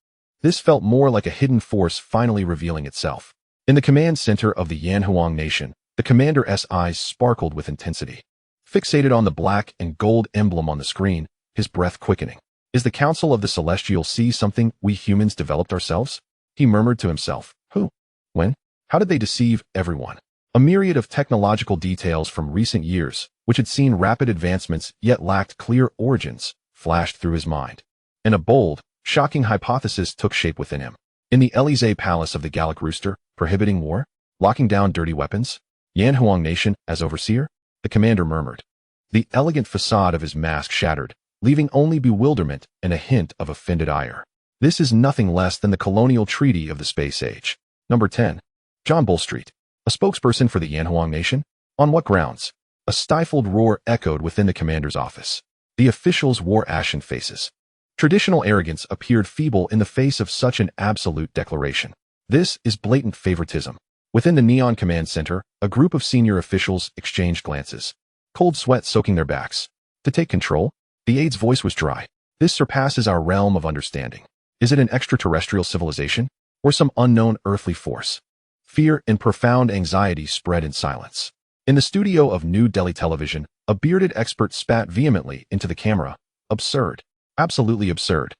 This felt more like a hidden force finally revealing itself. In the command center of the Yanhuang Nation, the commander's eyes sparkled with intensity. Fixated on the black and gold emblem on the screen, his breath quickening. Is the Council of the Celestial Sea something we humans developed ourselves? He murmured to himself. Who? When? How did they deceive everyone? A myriad of technological details from recent years, which had seen rapid advancements yet lacked clear origins, flashed through his mind. And a bold, shocking hypothesis took shape within him. In the Elysee Palace of the Gallic Rooster, prohibiting war? Locking down dirty weapons? Yanhuang Nation as overseer? The commander murmured. The elegant facade of his mask shattered, leaving only bewilderment and a hint of offended ire. This is nothing less than the colonial treaty of the space age. Number 10. John Bullstreet, a spokesperson for the Yanhuang Nation? On what grounds? A stifled roar echoed within the commander's office. The officials wore ashen faces. Traditional arrogance appeared feeble in the face of such an absolute declaration. This is blatant favoritism. Within the Neon Command Center, a group of senior officials exchanged glances, cold sweat soaking their backs. To take control? The aide's voice was dry. This surpasses our realm of understanding. Is it an extraterrestrial civilization? Or some unknown earthly force? Fear and profound anxiety spread in silence. In the studio of New Delhi Television, A bearded expert spat vehemently into the camera. Absurd. Absolutely absurd.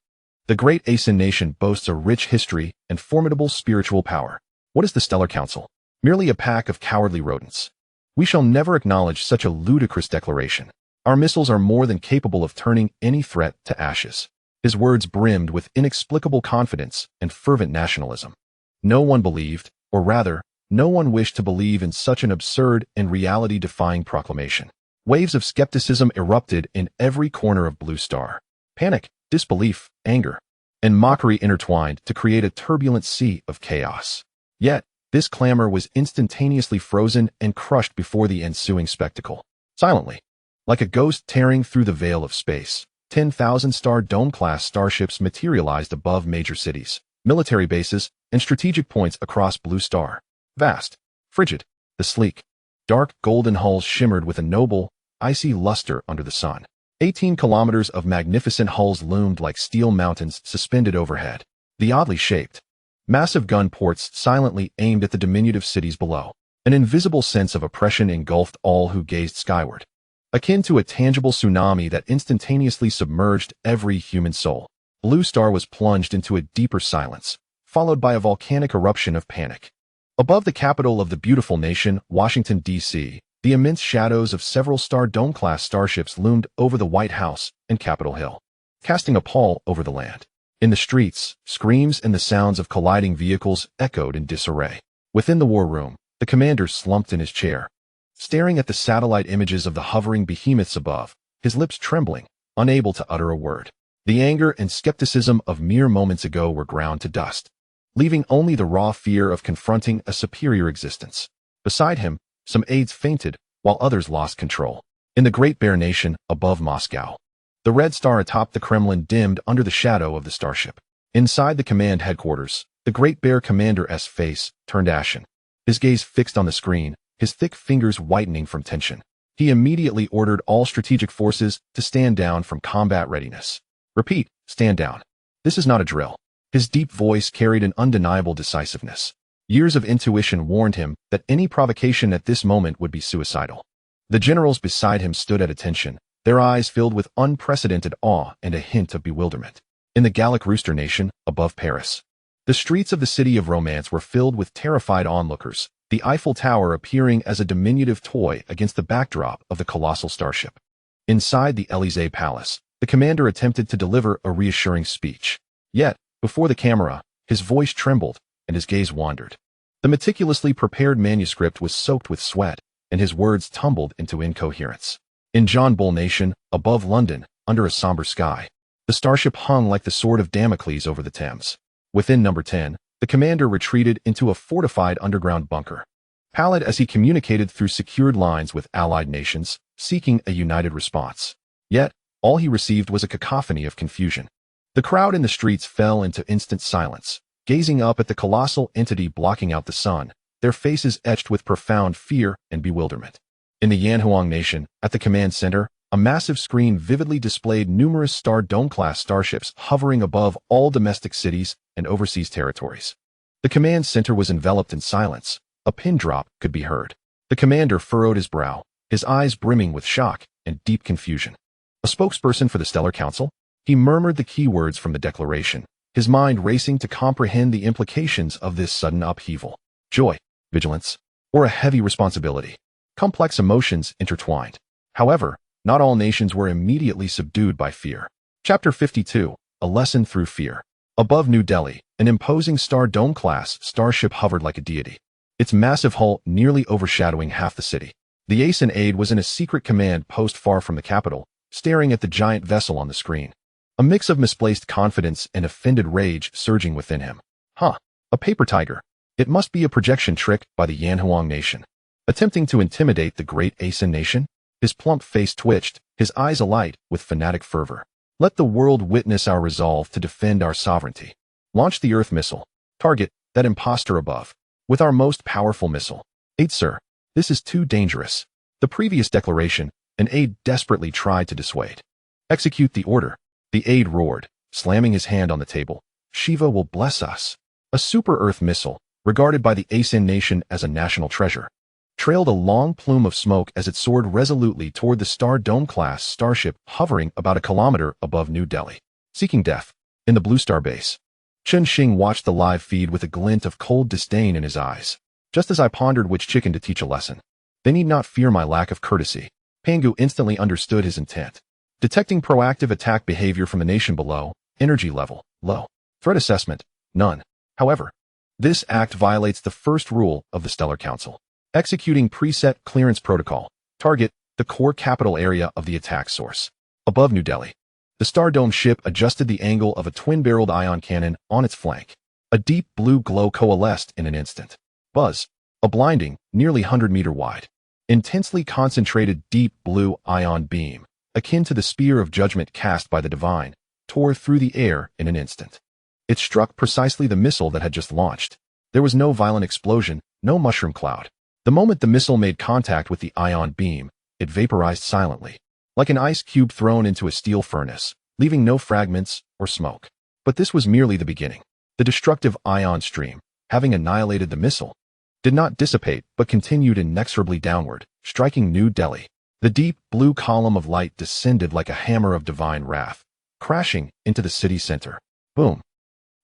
The great Asin nation boasts a rich history and formidable spiritual power. What is the Stellar Council? Merely a pack of cowardly rodents. We shall never acknowledge such a ludicrous declaration. Our missiles are more than capable of turning any threat to ashes. His words brimmed with inexplicable confidence and fervent nationalism. No one believed, or rather, no one wished to believe in such an absurd and reality-defying proclamation. Waves of skepticism erupted in every corner of Blue Star. Panic, disbelief, anger, and mockery intertwined to create a turbulent sea of chaos. Yet, this clamor was instantaneously frozen and crushed before the ensuing spectacle. Silently, like a ghost tearing through the veil of space, 10,000-star dome-class starships materialized above major cities, military bases, and strategic points across Blue Star. Vast, frigid, the sleek, dark golden hulls shimmered with a noble, icy luster under the sun. 18 kilometers of magnificent hulls loomed like steel mountains suspended overhead. The oddly shaped, massive gun ports silently aimed at the diminutive cities below. An invisible sense of oppression engulfed all who gazed skyward, akin to a tangible tsunami that instantaneously submerged every human soul. Blue Star was plunged into a deeper silence, followed by a volcanic eruption of panic. Above the capital of the beautiful nation, Washington, D.C., the immense shadows of several Star Dome-class starships loomed over the White House and Capitol Hill, casting a pall over the land. In the streets, screams and the sounds of colliding vehicles echoed in disarray. Within the war room, the commander slumped in his chair, staring at the satellite images of the hovering behemoths above, his lips trembling, unable to utter a word. The anger and skepticism of mere moments ago were ground to dust, leaving only the raw fear of confronting a superior existence. Beside him, some aides fainted, while others lost control. In the Great Bear Nation, above Moscow, the red star atop the Kremlin dimmed under the shadow of the Starship. Inside the command headquarters, the Great Bear Commander's face turned ashen, his gaze fixed on the screen, his thick fingers whitening from tension. He immediately ordered all strategic forces to stand down from combat readiness. Repeat, stand down. This is not a drill. His deep voice carried an undeniable decisiveness. Years of intuition warned him that any provocation at this moment would be suicidal. The generals beside him stood at attention, their eyes filled with unprecedented awe and a hint of bewilderment. In the Galactic Rooster Nation, above Paris, the streets of the city of romance were filled with terrified onlookers, the Eiffel Tower appearing as a diminutive toy against the backdrop of the colossal starship. Inside the Élysée Palace, the commander attempted to deliver a reassuring speech. Yet, before the camera, his voice trembled, and his gaze wandered. The meticulously prepared manuscript was soaked with sweat, and his words tumbled into incoherence. In John Bull Nation, above London, under a somber sky, the starship hung like the sword of Damocles over the Thames. Within number 10, the commander retreated into a fortified underground bunker, pallid as he communicated through secured lines with allied nations, seeking a united response. Yet, all he received was a cacophony of confusion. The crowd in the streets fell into instant silence, gazing up at the colossal entity blocking out the sun, their faces etched with profound fear and bewilderment. In the Yanhuang Nation, at the command center, a massive screen vividly displayed numerous Star Dome-class starships hovering above all domestic cities and overseas territories. The command center was enveloped in silence. A pin drop could be heard. The commander furrowed his brow, his eyes brimming with shock and deep confusion. A spokesperson for the Stellar Council? He murmured the key words from the declaration, his mind racing to comprehend the implications of this sudden upheaval. Joy, vigilance, or a heavy responsibility. Complex emotions intertwined. However, not all nations were immediately subdued by fear. Chapter 52, A Lesson Through Fear. Above New Delhi, an imposing Star Dome-class starship hovered like a deity, its massive hull nearly overshadowing half the city. The Asin aide was in a secret command post far from the capital, staring at the giant vessel on the screen. A mix of misplaced confidence and offended rage surging within him. A paper tiger. It must be a projection trick by the Yanhuang Nation, attempting to intimidate the great Asin Nation? His plump face twitched, his eyes alight with fanatic fervor. Let the world witness our resolve to defend our sovereignty. Launch the Earth missile. Target that imposter above with our most powerful missile. Aide, sir, this is too dangerous. The previous declaration, an aide desperately tried to dissuade. Execute the order. The aide roared, slamming his hand on the table. Shiva will bless us. A super-Earth missile, regarded by the Asin Nation as a national treasure. trailed a long plume of smoke as it soared resolutely toward the Star Dome-class starship hovering about a kilometer above New Delhi. Seeking death. In the Blue Star base. Chen Xing watched the live feed with a glint of cold disdain in his eyes. Just as I pondered which chicken to teach a lesson. They need not fear my lack of courtesy. Pangu instantly understood his intent. Detecting proactive attack behavior from the nation below, energy level, low. Threat assessment, none. However, this act violates the first rule of the Stellar Council. Executing preset clearance protocol. Target, the core capital area of the attack source. Above New Delhi. The Star Dome ship adjusted the angle of a twin-barreled ion cannon on its flank. A deep blue glow coalesced in an instant. Buzz. A blinding, nearly 100-meter wide. Intensely concentrated deep blue ion beam, akin to the spear of judgment cast by the divine, tore through the air in an instant. It struck precisely the missile that had just launched. There was no violent explosion, no mushroom cloud. The moment the missile made contact with the ion beam, it vaporized silently, like an ice cube thrown into a steel furnace, leaving no fragments or smoke. But this was merely the beginning. The destructive ion stream, having annihilated the missile, did not dissipate but continued inexorably downward, striking New Delhi. The deep blue column of light descended like a hammer of divine wrath, crashing into the city center. Boom.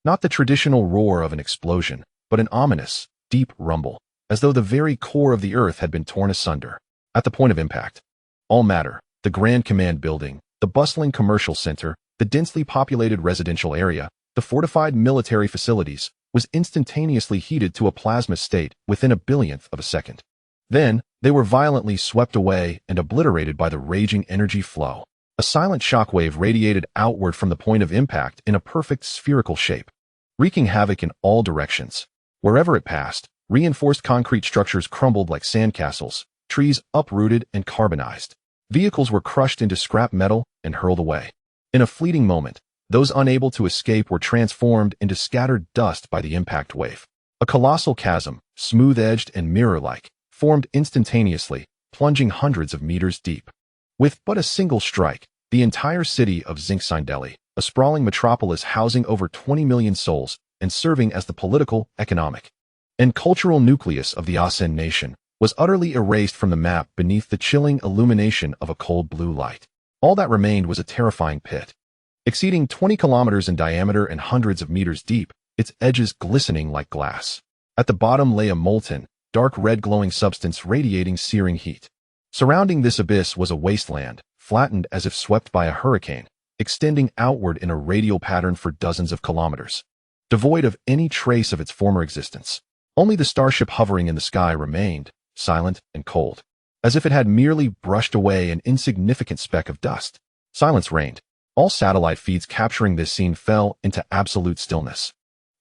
Not the traditional roar of an explosion, but an ominous, deep rumble, as though the very core of the earth had been torn asunder. At the point of impact, all matter, the Grand Command building, the bustling commercial center, the densely populated residential area, the fortified military facilities, was instantaneously heated to a plasma state within a billionth of a second. Then, they were violently swept away and obliterated by the raging energy flow. A silent shockwave radiated outward from the point of impact in a perfect spherical shape, wreaking havoc in all directions. Wherever it passed, reinforced concrete structures crumbled like sandcastles, trees uprooted and carbonized. Vehicles were crushed into scrap metal and hurled away. In a fleeting moment, those unable to escape were transformed into scattered dust by the impact wave. A colossal chasm, smooth-edged and mirror-like, formed instantaneously, plunging hundreds of meters deep. With but a single strike, the entire city of Xinxian, a sprawling metropolis housing over 20 million souls and serving as the political, economic, and cultural nucleus of the ASEAN nation, was utterly erased from the map beneath the chilling illumination of a cold blue light. All that remained was a terrifying pit. Exceeding 20 kilometers in diameter and hundreds of meters deep, its edges glistening like glass. At the bottom lay a molten, dark red glowing substance radiating searing heat. Surrounding this abyss was a wasteland, flattened as if swept by a hurricane, extending outward in a radial pattern for dozens of kilometers. Devoid of any trace of its former existence. Only the starship hovering in the sky remained, silent and cold, as if it had merely brushed away an insignificant speck of dust. Silence reigned. All satellite feeds capturing this scene fell into absolute stillness,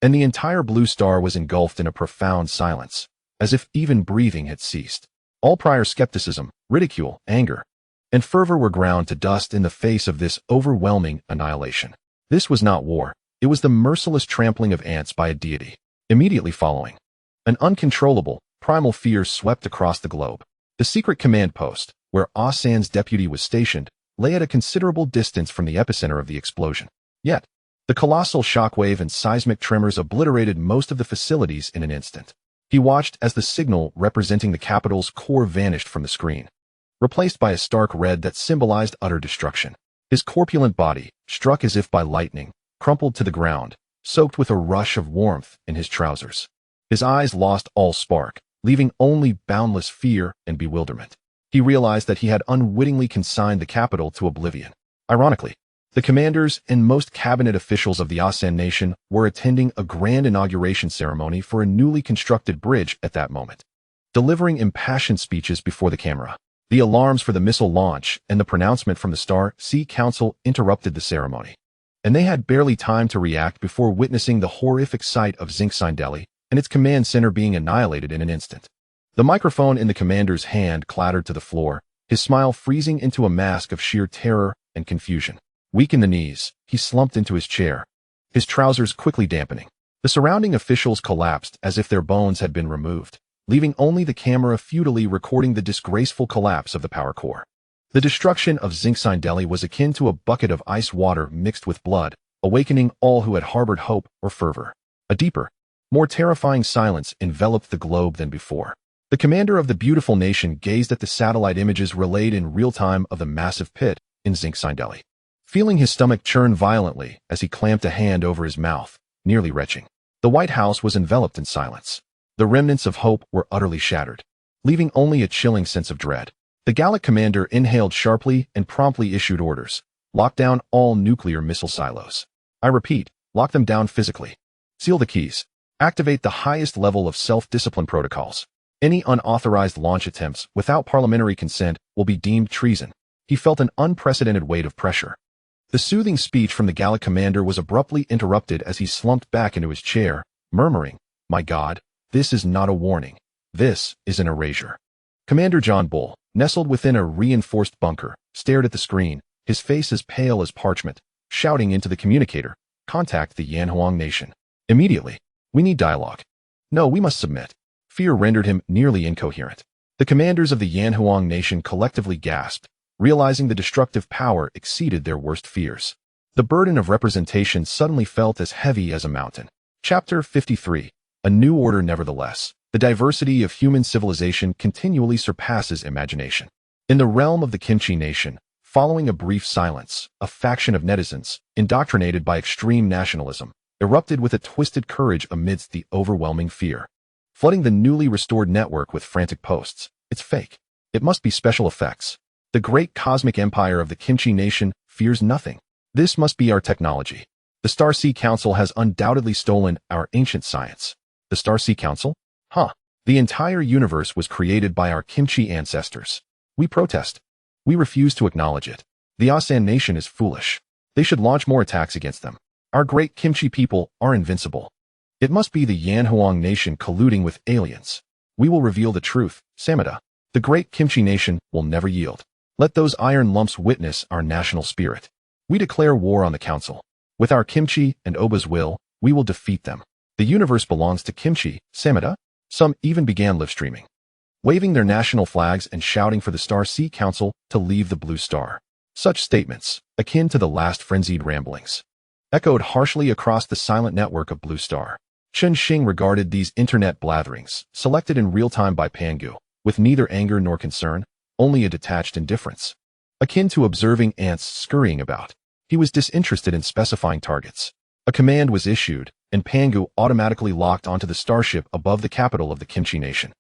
and the entire blue star was engulfed in a profound silence, as if even breathing had ceased. All prior skepticism, ridicule, anger, and fervor were ground to dust in the face of this overwhelming annihilation. This was not war. It was the merciless trampling of ants by a deity. Immediately following, an uncontrollable, primal fear swept across the globe. The secret command post, where ASEAN's deputy was stationed, lay at a considerable distance from the epicenter of the explosion. Yet, the colossal shockwave and seismic tremors obliterated most of the facilities in an instant. He watched as the signal representing the capital's core vanished from the screen, replaced by a stark red that symbolized utter destruction. His corpulent body, struck as if by lightning, crumpled to the ground, soaked with a rush of warmth in his trousers. His eyes lost all spark, leaving only boundless fear and bewilderment. He realized that he had unwittingly consigned the capital to oblivion. Ironically, the commanders and most cabinet officials of the ASEAN nation were attending a grand inauguration ceremony for a newly constructed bridge at that moment, delivering impassioned speeches before the camera. The alarms for the missile launch and the pronouncement from the Star Sea Council interrupted the ceremony, and they had barely time to react before witnessing the horrific sight of Xinxian and its command center being annihilated in an instant. The microphone in the commander's hand clattered to the floor, his smile freezing into a mask of sheer terror and confusion. Weak in the knees, he slumped into his chair, his trousers quickly dampening. The surrounding officials collapsed as if their bones had been removed, leaving only the camera futilely recording the disgraceful collapse of the power core. The destruction of Xinxian was akin to a bucket of ice water mixed with blood, awakening all who had harbored hope or fervor. A deeper, more terrifying silence enveloped the globe than before. The commander of the beautiful nation gazed at the satellite images relayed in real time of the massive pit in Shenzhen, feeling his stomach churn violently as he clamped a hand over his mouth, nearly retching. The White House was enveloped in silence. The remnants of hope were utterly shattered, leaving only a chilling sense of dread. The Galactic commander inhaled sharply and promptly issued orders. Lock down all nuclear missile silos. I repeat, lock them down physically. Seal the keys. Activate the highest level of self-discipline protocols. Any unauthorized launch attempts without parliamentary consent will be deemed treason. He felt an unprecedented weight of pressure. The soothing speech from the Galactic commander was abruptly interrupted as he slumped back into his chair, murmuring, "My God, this is not a warning. This is an erasure." Commander John Bull, nestled within a reinforced bunker, stared at the screen, his face as pale as parchment, shouting into the communicator, "Contact the Yanhuang nation. Immediately. We need dialogue. No, we must submit." Fear rendered him nearly incoherent. The commanders of the Yanhuang nation collectively gasped, realizing the destructive power exceeded their worst fears. The burden of representation suddenly felt as heavy as a mountain. Chapter 53. A New Order. Nevertheless, the diversity of human civilization continually surpasses imagination. In the realm of the Kimchi nation, following a brief silence, a faction of netizens, indoctrinated by extreme nationalism, erupted with a twisted courage amidst the overwhelming fear. Flooding the newly restored network with frantic posts. "It's fake. It must be special effects. The great cosmic empire of the Kimchi nation fears nothing. This must be our technology. The Star Sea Council has undoubtedly stolen our ancient science." The Star Sea Council? Huh. The entire universe was created by our Kimchi ancestors. We protest. We refuse to acknowledge it. The Asan nation is foolish. They should launch more attacks against them. Our great Kimchi people are invincible. It must be the Yanhuang nation colluding with aliens. We will reveal the truth, Samada. The great Kimchi nation will never yield. Let those iron lumps witness our national spirit. We declare war on the council. With our Kimchi and Oba's will, we will defeat them. The universe belongs to Kimchi, Samada. Some even began live streaming, waving their national flags and shouting for the Star Sea Council to leave the Blue Star. Such statements, akin to the last frenzied ramblings, echoed harshly across the silent network of Blue Star. Chen Xing regarded these internet blatherings, selected in real time by Pangu, with neither anger nor concern, only a detached indifference. Akin to observing ants scurrying about, he was disinterested in specifying targets. A command was issued, and Pangu automatically locked onto the starship above the capital of the Kimchi nation,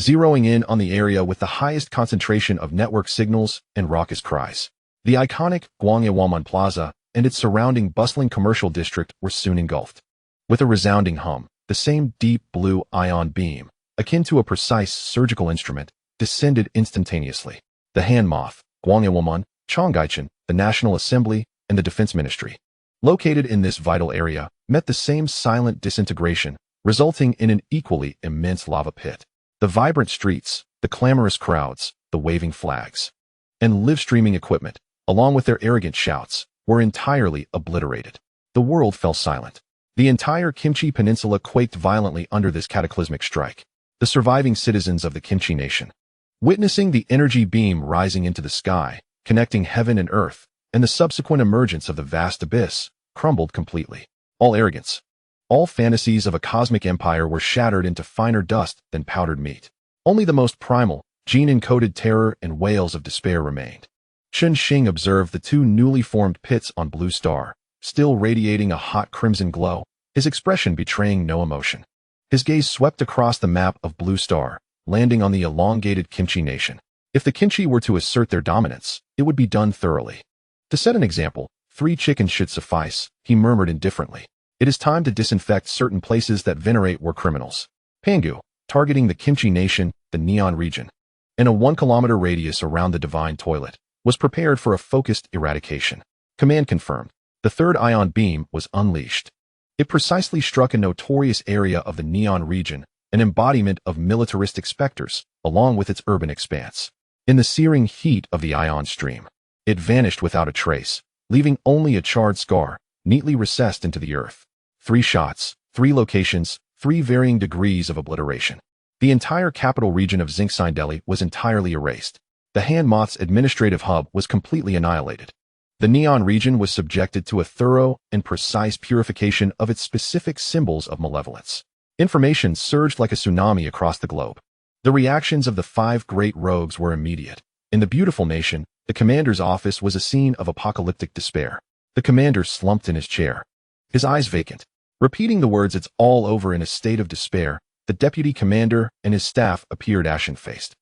zeroing in on the area with the highest concentration of network signals and raucous cries. The iconic Guangyawaman Plaza and its surrounding bustling commercial district were soon engulfed. With a resounding hum, the same deep blue ion beam, akin to a precise surgical instrument, descended instantaneously. The hand moth, Guangyawaman, Chonggaichen, the National Assembly, and the Defense Ministry, located in this vital area, met the same silent disintegration, resulting in an equally immense lava pit. The vibrant streets, the clamorous crowds, the waving flags, and live-streaming equipment, along with their arrogant shouts, were entirely obliterated. The world fell silent. The entire Kimchi Peninsula quaked violently under this cataclysmic strike. The surviving citizens of the Kimchi nation, witnessing the energy beam rising into the sky, connecting heaven and earth, and the subsequent emergence of the vast abyss, crumbled completely. All arrogance, all fantasies of a cosmic empire were shattered into finer dust than powdered meat. Only the most primal, gene-encoded terror and wails of despair remained. Chen Xing observed the two newly formed pits on Blue Star, still radiating a hot crimson glow, his expression betraying no emotion. His gaze swept across the map of Blue Star, landing on the elongated Kimchi nation. If the Kimchi were to assert their dominance, it would be done thoroughly. To set an example, 3 chickens should suffice, he murmured indifferently. It is time to disinfect certain places that venerate war criminals. Pangu, targeting the Kimchi nation, the Neon region, and a 1-kilometer radius around the Divine Toilet, was prepared for a focused eradication. Command confirmed. The third ion beam was unleashed. It precisely struck a notorious area of the Neon region, an embodiment of militaristic specters, along with its urban expanse. In the searing heat of the ion stream, it vanished without a trace, leaving only a charred scar, neatly recessed into the earth. 3 shots, 3 locations, 3 varying degrees of obliteration. The entire capital region of Shenzhen was entirely erased. The hand moth's administrative hub was completely annihilated. The Neon region was subjected to a thorough and precise purification of its specific symbols of malevolence. Information surged like a tsunami across the globe. The reactions of the 5 great rogues were immediate. In the beautiful nation, the commander's office was a scene of apocalyptic despair. The commander slumped in his chair, his eyes vacant. Repeating the words, "It's all over," in a state of despair, the deputy commander and his staff appeared ashen-faced.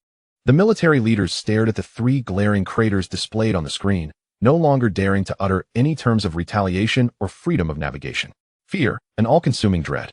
The military leaders stared at the 3 glaring craters displayed on the screen, no longer daring to utter any terms of retaliation or freedom of navigation. Fear, an all-consuming dread,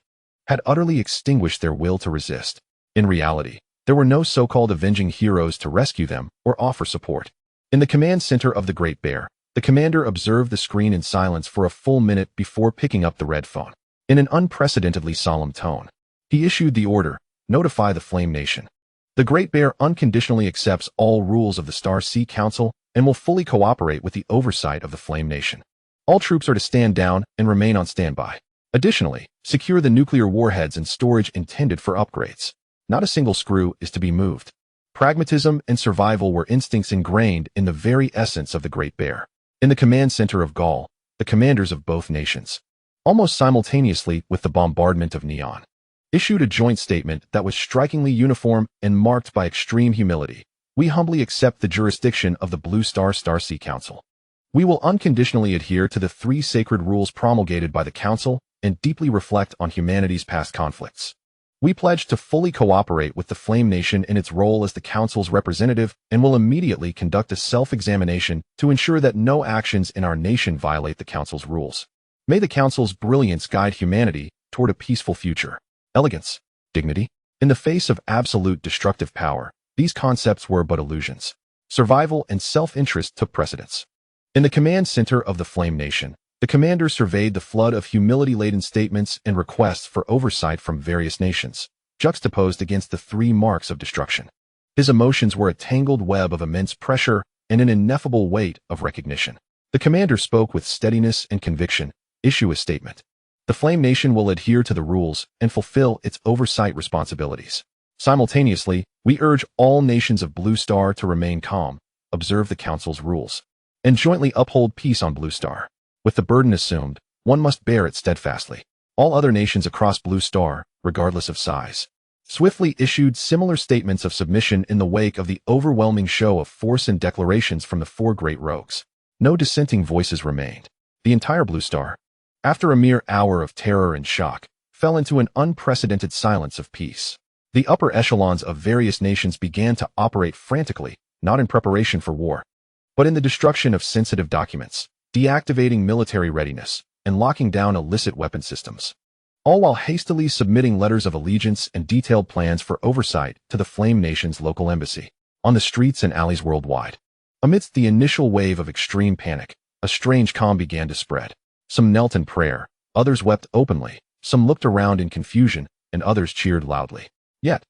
had utterly extinguished their will to resist. In reality, there were no so-called avenging heroes to rescue them or offer support. In the command center of the Great Bear, the commander observed the screen in silence for a full minute before picking up the red phone. In an unprecedentedly solemn tone, he issued the order, "Notify the Flame Nation." The Great Bear unconditionally accepts all rules of the Star Sea Council and will fully cooperate with the oversight of the Flame Nation. All troops are to stand down and remain on standby. Additionally, secure the nuclear warheads and storage intended for upgrades. Not a single screw is to be moved. Pragmatism and survival were instincts ingrained in the very essence of the Great Bear. In the command center of Gaul, the commanders of both nations, almost simultaneously with the bombardment of Neon, issued a joint statement that was strikingly uniform and marked by extreme humility. "We humbly accept the jurisdiction of the Blue Star Sea Council. We will unconditionally adhere to the 3 sacred rules promulgated by the Council and deeply reflect on humanity's past conflicts. We pledge to fully cooperate with the Flame Nation in its role as the Council's representative and will immediately conduct a self-examination to ensure that no actions in our nation violate the Council's rules. May the Council's brilliance guide humanity toward a peaceful future." Elegance, dignity. In the face of absolute destructive power, these concepts were but illusions. Survival and self-interest took precedence. In the command center of the Flame Nation, the commander surveyed the flood of humility-laden statements and requests for oversight from various nations, juxtaposed against the 3 marks of destruction. His emotions were a tangled web of immense pressure and an ineffable weight of recognition. The commander spoke with steadiness and conviction. "Issue a statement. The Flame Nation will adhere to the rules and fulfill its oversight responsibilities. Simultaneously, we urge all nations of Blue Star to remain calm, observe the Council's rules, and jointly uphold peace on Blue Star. With the burden assumed, one must bear it steadfastly." All other nations across Blue Star, regardless of size, swiftly issued similar statements of submission in the wake of the overwhelming show of force and declarations from the 4 great rogues. No dissenting voices remained. The entire Blue Star, after a mere hour of terror and shock, fell into an unprecedented silence of peace. The upper echelons of various nations began to operate frantically, not in preparation for war, but in the destruction of sensitive documents, deactivating military readiness, and locking down illicit weapon systems, all while hastily submitting letters of allegiance and detailed plans for oversight to the Flame Nation's local embassy. On the streets and alleys worldwide, amidst the initial wave of extreme panic, a strange calm began to spread. Some knelt in prayer, others wept openly, some looked around in confusion, and others cheered loudly. Yet,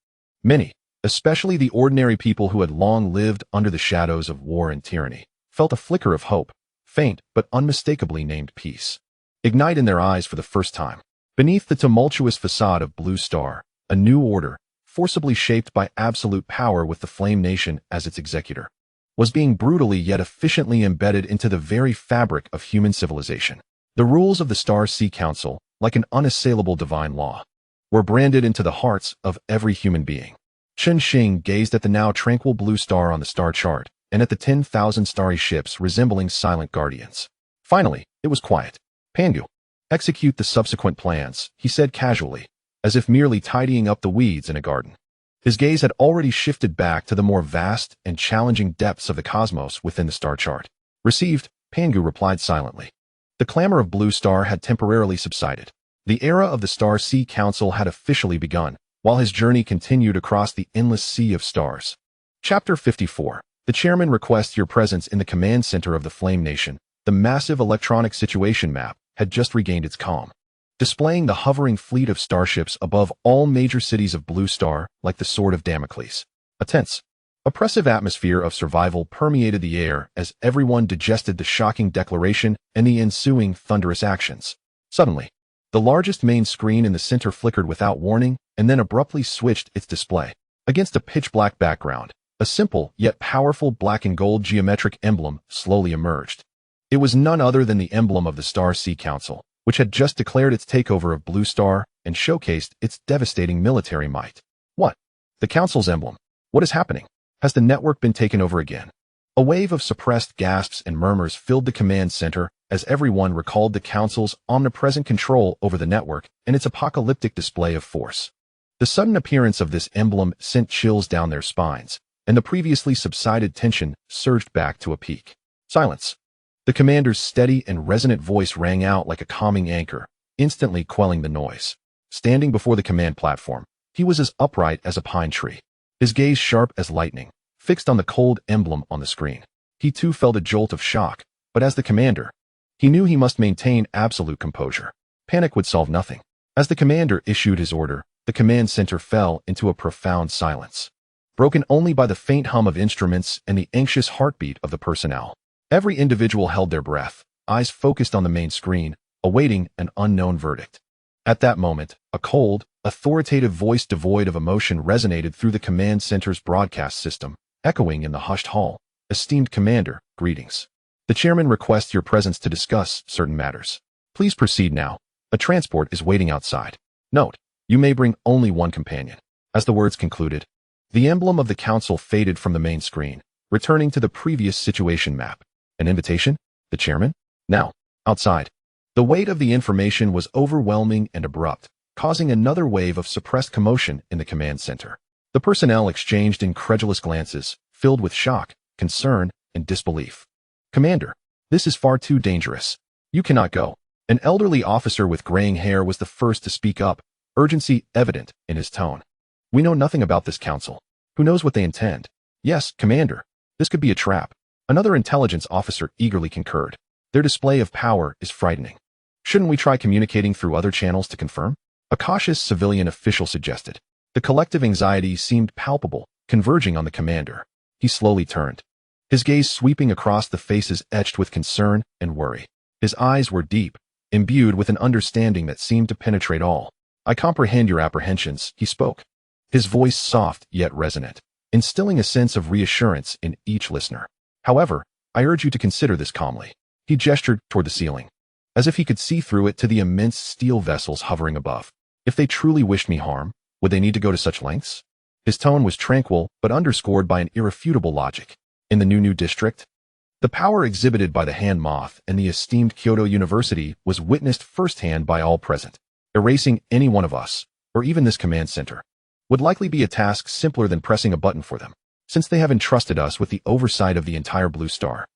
many, especially the ordinary people who had long lived under the shadows of war and tyranny, felt a flicker of hope, faint but unmistakably named peace, ignite in their eyes for the first time. Beneath the tumultuous facade of Blue Star, a new order, forcibly shaped by absolute power with the Flame Nation as its executor, was being brutally yet efficiently embedded into the very fabric of human civilization. The rules of the Star Sea Council, like an unassailable divine law, were branded into the hearts of every human being. Chen Xing gazed at the now tranquil Blue Star on the star chart, and at the 10,000 starry ships resembling silent guardians. Finally, it was quiet. "Pangu, execute the subsequent plans," he said casually, as if merely tidying up the weeds in a garden. His gaze had already shifted back to the more vast and challenging depths of the cosmos within the star chart. "Received," Pangu replied silently. The clamor of Blue Star had temporarily subsided. The era of the Star Sea Council had officially begun, while his journey continued across the endless sea of stars. Chapter 54. The chairman requests your presence in the command center of the Flame Nation. The massive electronic situation map had just regained its calm, displaying the hovering fleet of starships above all major cities of Blue Star like the sword of Damocles. A tense, oppressive atmosphere of survival permeated the air as everyone digested the shocking declaration and the ensuing thunderous actions. Suddenly, the largest main screen in the center flickered without warning and then abruptly switched its display. Against a pitch-black background, a simple yet powerful black and gold geometric emblem slowly emerged. It was none other than the emblem of the Star Sea Council, which had just declared its takeover of Blue Star and showcased its devastating military might. "What?" The Council's emblem. What is happening? Has the network been taken over again? A wave of suppressed gasps and murmurs filled the command center as everyone recalled the Council's omnipresent control over the network and its apocalyptic display of force. The sudden appearance of this emblem sent chills down their spines, and the previously subsided tension surged back to a peak. Silence. The commander's steady and resonant voice rang out like a calming anchor, instantly quelling the noise. Standing before the command platform, he was as upright as a pine tree, his gaze sharp as lightning, fixed on the cold emblem on the screen. He too felt a jolt of shock, but as the commander, he knew he must maintain absolute composure. Panic would solve nothing. As the commander issued his order, the command center fell into a profound silence, broken only by the faint hum of instruments and the anxious heartbeat of the personnel. Every individual held their breath, eyes focused on the main screen, awaiting an unknown verdict. At that moment, a cold, authoritative voice devoid of emotion resonated through the command center's broadcast system, echoing in the hushed hall. Esteemed Commander, greetings. The chairman requests your presence to discuss certain matters. Please proceed now. A transport is waiting outside. Note, you may bring only one companion. As the words concluded, the emblem of the council faded from the main screen, returning to the previous situation map. An invitation? The chairman? Now, outside. The weight of the information was overwhelming and abrupt, causing another wave of suppressed commotion in the command center. The personnel exchanged incredulous glances, filled with shock, concern, and disbelief. Commander, this is far too dangerous. You cannot go. An elderly officer with graying hair was the first to speak up, urgency evident in his tone. We know nothing about this council. Who knows what they intend? Yes, Commander. This could be a trap. Another intelligence officer eagerly concurred. Their display of power is frightening. Shouldn't we try communicating through other channels to confirm? A cautious civilian official suggested. The collective anxiety seemed palpable, converging on the commander. He slowly turned, his gaze sweeping across the faces etched with concern and worry. His eyes were deep, imbued with an understanding that seemed to penetrate all. I comprehend your apprehensions, he spoke, his voice soft yet resonant, instilling a sense of reassurance in each listener. However, I urge you to consider this calmly. He gestured toward the ceiling, as if he could see through it to the immense steel vessels hovering above. If they truly wished me harm, would they need to go to such lengths? His tone was tranquil, but underscored by an irrefutable logic. In the new district, the power exhibited by the hand moth and the esteemed Kyoto University was witnessed firsthand by all present. Erasing any one of us, or even this command center, would likely be a task simpler than pressing a button for them, since they have entrusted us with the oversight of the entire Blue Star.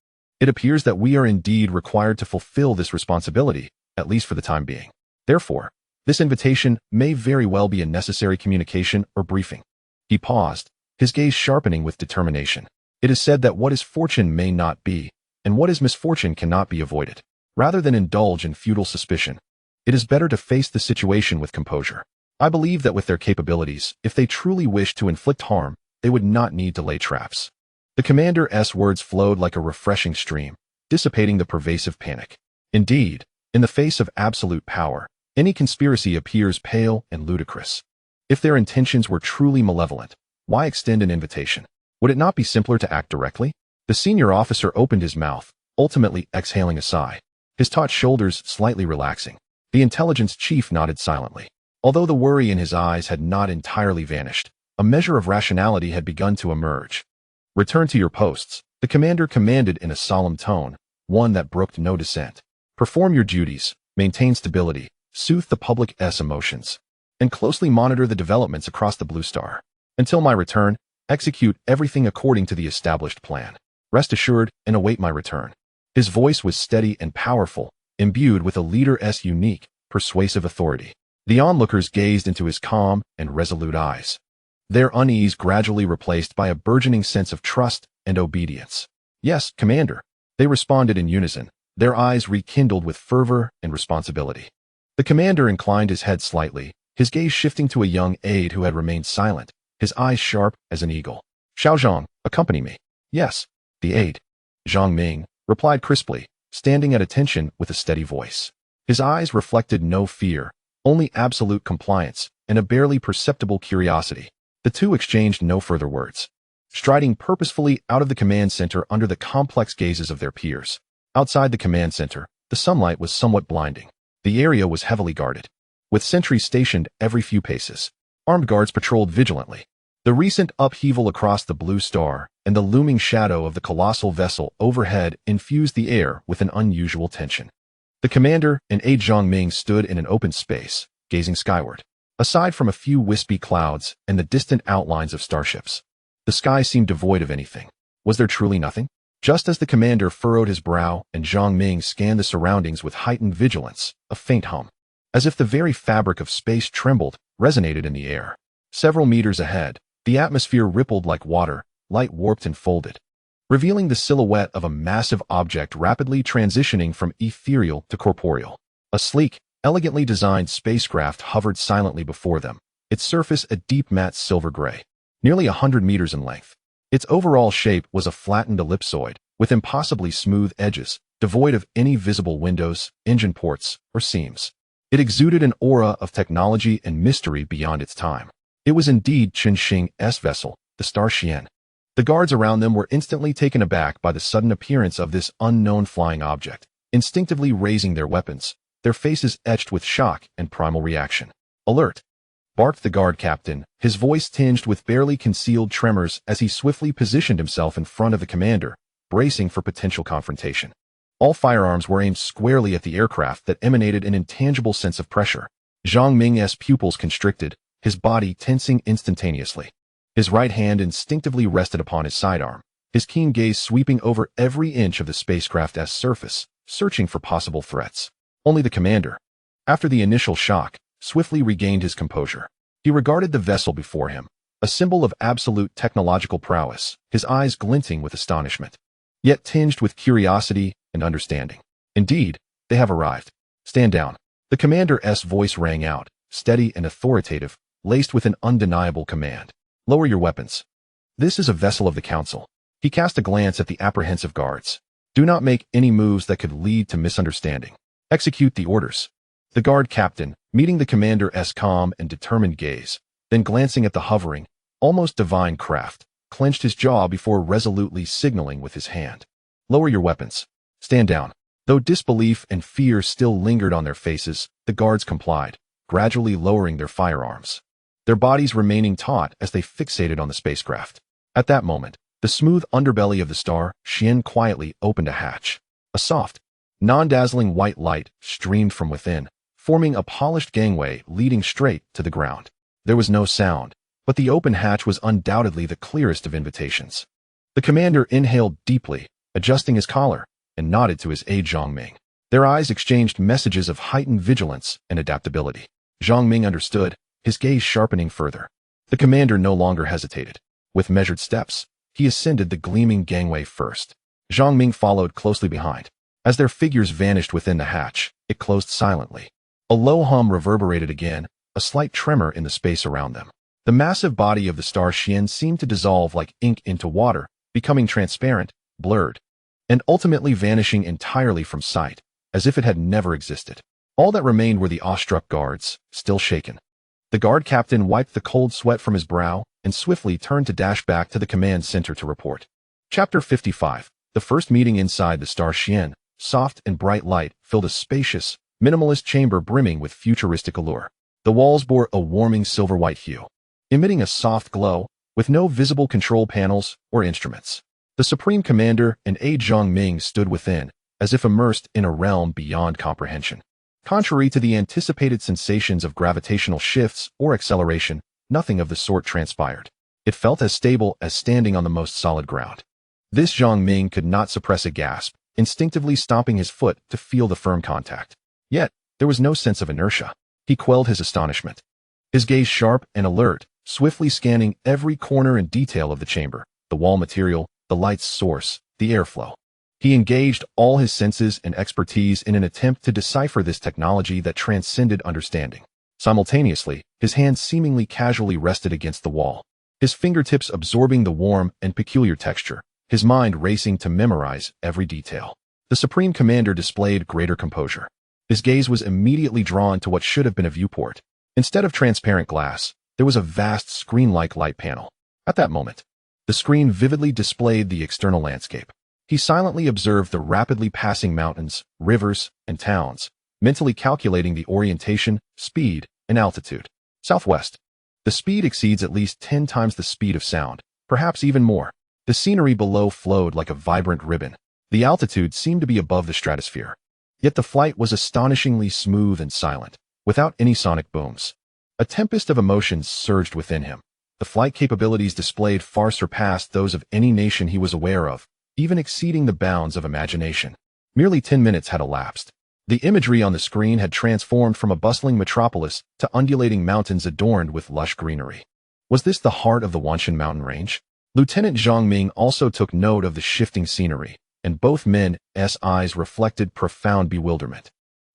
It appears that we are indeed required to fulfill this responsibility, at least for the time being. Therefore, this invitation may very well be a necessary communication or briefing. He paused, his gaze sharpening with determination. It is said that what is fortune may not be, and what is misfortune cannot be avoided. Rather than indulge in futile suspicion, it is better to face the situation with composure. I believe that with their capabilities, if they truly wish to inflict harm, they would not need to lay traps. The commander's words flowed like a refreshing stream, dissipating the pervasive panic. Indeed, in the face of absolute power, any conspiracy appears pale and ludicrous. If their intentions were truly malevolent, why extend an invitation? Would it not be simpler to act directly? The senior officer opened his mouth, ultimately exhaling a sigh, his taut shoulders slightly relaxing. The intelligence chief nodded silently. Although the worry in his eyes had not entirely vanished, a measure of rationality had begun to emerge. Return to your posts, the commander commanded in a solemn tone, one that brooked no dissent. Perform your duties, maintain stability, soothe the public's emotions, and closely monitor the developments across the Blue Star. Until my return, execute everything according to the established plan. Rest assured and await my return. His voice was steady and powerful, imbued with a leader's unique, persuasive authority. The onlookers gazed into his calm and resolute eyes, their unease gradually replaced by a burgeoning sense of trust and obedience. Yes, Commander, they responded in unison, their eyes rekindled with fervor and responsibility. The commander inclined his head slightly, his gaze shifting to a young aide who had remained silent, his eyes sharp as an eagle. Xiao Zhang, accompany me. Yes, the aide, Zhang Ming, replied crisply, standing at attention with a steady voice. His eyes reflected no fear, only absolute compliance and a barely perceptible curiosity. The two exchanged no further words, striding purposefully out of the command center under the complex gazes of their peers. Outside the command center, the sunlight was somewhat blinding. The area was heavily guarded, with sentries stationed every few paces. Armed guards patrolled vigilantly, The recent upheaval across the blue star and the looming shadow of the colossal vessel overhead infused the air with an unusual tension. The commander and aide Zhongming stood in an open space, gazing skyward. Aside from a few wispy clouds and the distant outlines of starships, the sky seemed devoid of anything. Was there truly nothing? Just as the commander furrowed his brow and Zhongming scanned the surroundings with heightened vigilance, a faint hum, as if the very fabric of space trembled, resonated in the air. Several meters ahead, the atmosphere rippled like water, light warped and folded, revealing the silhouette of a massive object rapidly transitioning from ethereal to corporeal. A sleek, elegantly designed spacecraft hovered silently before them, its surface a deep matte silver gray, nearly 100 meters in length. Its overall shape was a flattened ellipsoid, with impossibly smooth edges, devoid of any visible windows, engine ports, or seams. It exuded an aura of technology and mystery beyond its time. It was indeed Chen Xing's vessel, the Starship. The guards around them were instantly taken aback by the sudden appearance of this unknown flying object, instinctively raising their weapons, their faces etched with shock and primal reaction. "Alert!" barked the guard captain, his voice tinged with barely concealed tremors as he swiftly positioned himself in front of the commander, bracing for potential confrontation. All firearms were aimed squarely at the aircraft that emanated an intangible sense of pressure. Zhongming's pupils constricted, his body tensing instantaneously. His right hand instinctively rested upon his sidearm, his keen gaze sweeping over every inch of the spacecraft's surface, searching for possible threats. Only the commander, after the initial shock, swiftly regained his composure. He regarded the vessel before him, a symbol of absolute technological prowess, his eyes glinting with astonishment, yet tinged with curiosity and understanding. "Indeed, they have arrived. Stand down." The commander's voice rang out, steady and authoritative, laced with an undeniable command. "Lower your weapons. This is a vessel of the Council." He cast a glance at the apprehensive guards. "Do not make any moves that could lead to misunderstanding. Execute the orders." The guard captain, meeting the commander's calm and determined gaze, then glancing at the hovering, almost divine craft, clenched his jaw before resolutely signaling with his hand. "Lower your weapons. Stand down." Though disbelief and fear still lingered on their faces, the guards complied, gradually lowering their firearms, their bodies remaining taut as they fixated on the spacecraft. At that moment, the smooth underbelly of the Starship quietly opened a hatch. A soft, non-dazzling white light streamed from within, forming a polished gangway leading straight to the ground. There was no sound, but the open hatch was undoubtedly the clearest of invitations. The commander inhaled deeply, adjusting his collar, and nodded to his aide Zhongming. Their eyes exchanged messages of heightened vigilance and adaptability. Zhongming understood, his gaze sharpening further. The commander no longer hesitated. With measured steps, he ascended the gleaming gangway first. Zhongming followed closely behind. As their figures vanished within the hatch, it closed silently. A low hum reverberated again, a slight tremor in the space around them. The massive body of the Starship seemed to dissolve like ink into water, becoming transparent, blurred, and ultimately vanishing entirely from sight, as if it had never existed. All that remained were the awestruck guards, still shaken. The guard captain wiped the cold sweat from his brow and swiftly turned to dash back to the command center to report. Chapter 55. The first meeting inside the Starship. Soft and bright light filled a spacious, minimalist chamber brimming with futuristic allure. The walls bore a warming silver-white hue, emitting a soft glow, with no visible control panels or instruments. The Supreme Commander and aide Zhongming stood within, as if immersed in a realm beyond comprehension. Contrary to the anticipated sensations of gravitational shifts or acceleration, nothing of the sort transpired. It felt as stable as standing on the most solid ground. This Zhongming could not suppress a gasp, instinctively stomping his foot to feel the firm contact. Yet, there was no sense of inertia. He quelled his astonishment, his gaze sharp and alert, swiftly scanning every corner and detail of the chamber, the wall material, the light's source, the airflow. He engaged all his senses and expertise in an attempt to decipher this technology that transcended understanding. Simultaneously, his hands seemingly casually rested against the wall, his fingertips absorbing the warm and peculiar texture, his mind racing to memorize every detail. The Supreme Commander displayed greater composure. His gaze was immediately drawn to what should have been a viewport. Instead of transparent glass, there was a vast screen-like light panel. At that moment, the screen vividly displayed the external landscape. He silently observed the rapidly passing mountains, rivers, and towns, mentally calculating the orientation, speed, and altitude. Southwest. The speed exceeds at least 10 times the speed of sound, perhaps even more. The scenery below flowed like a vibrant ribbon. The altitude seemed to be above the stratosphere. Yet the flight was astonishingly smooth and silent, without any sonic booms. A tempest of emotions surged within him. The flight capabilities displayed far surpassed those of any nation he was aware of, even exceeding the bounds of imagination. Merely 10 minutes had elapsed. The imagery on the screen had transformed from a bustling metropolis to undulating mountains adorned with lush greenery. Was this the heart of the Wanshan mountain range? Lieutenant Zhang Ming also took note of the shifting scenery, and both men's eyes reflected profound bewilderment.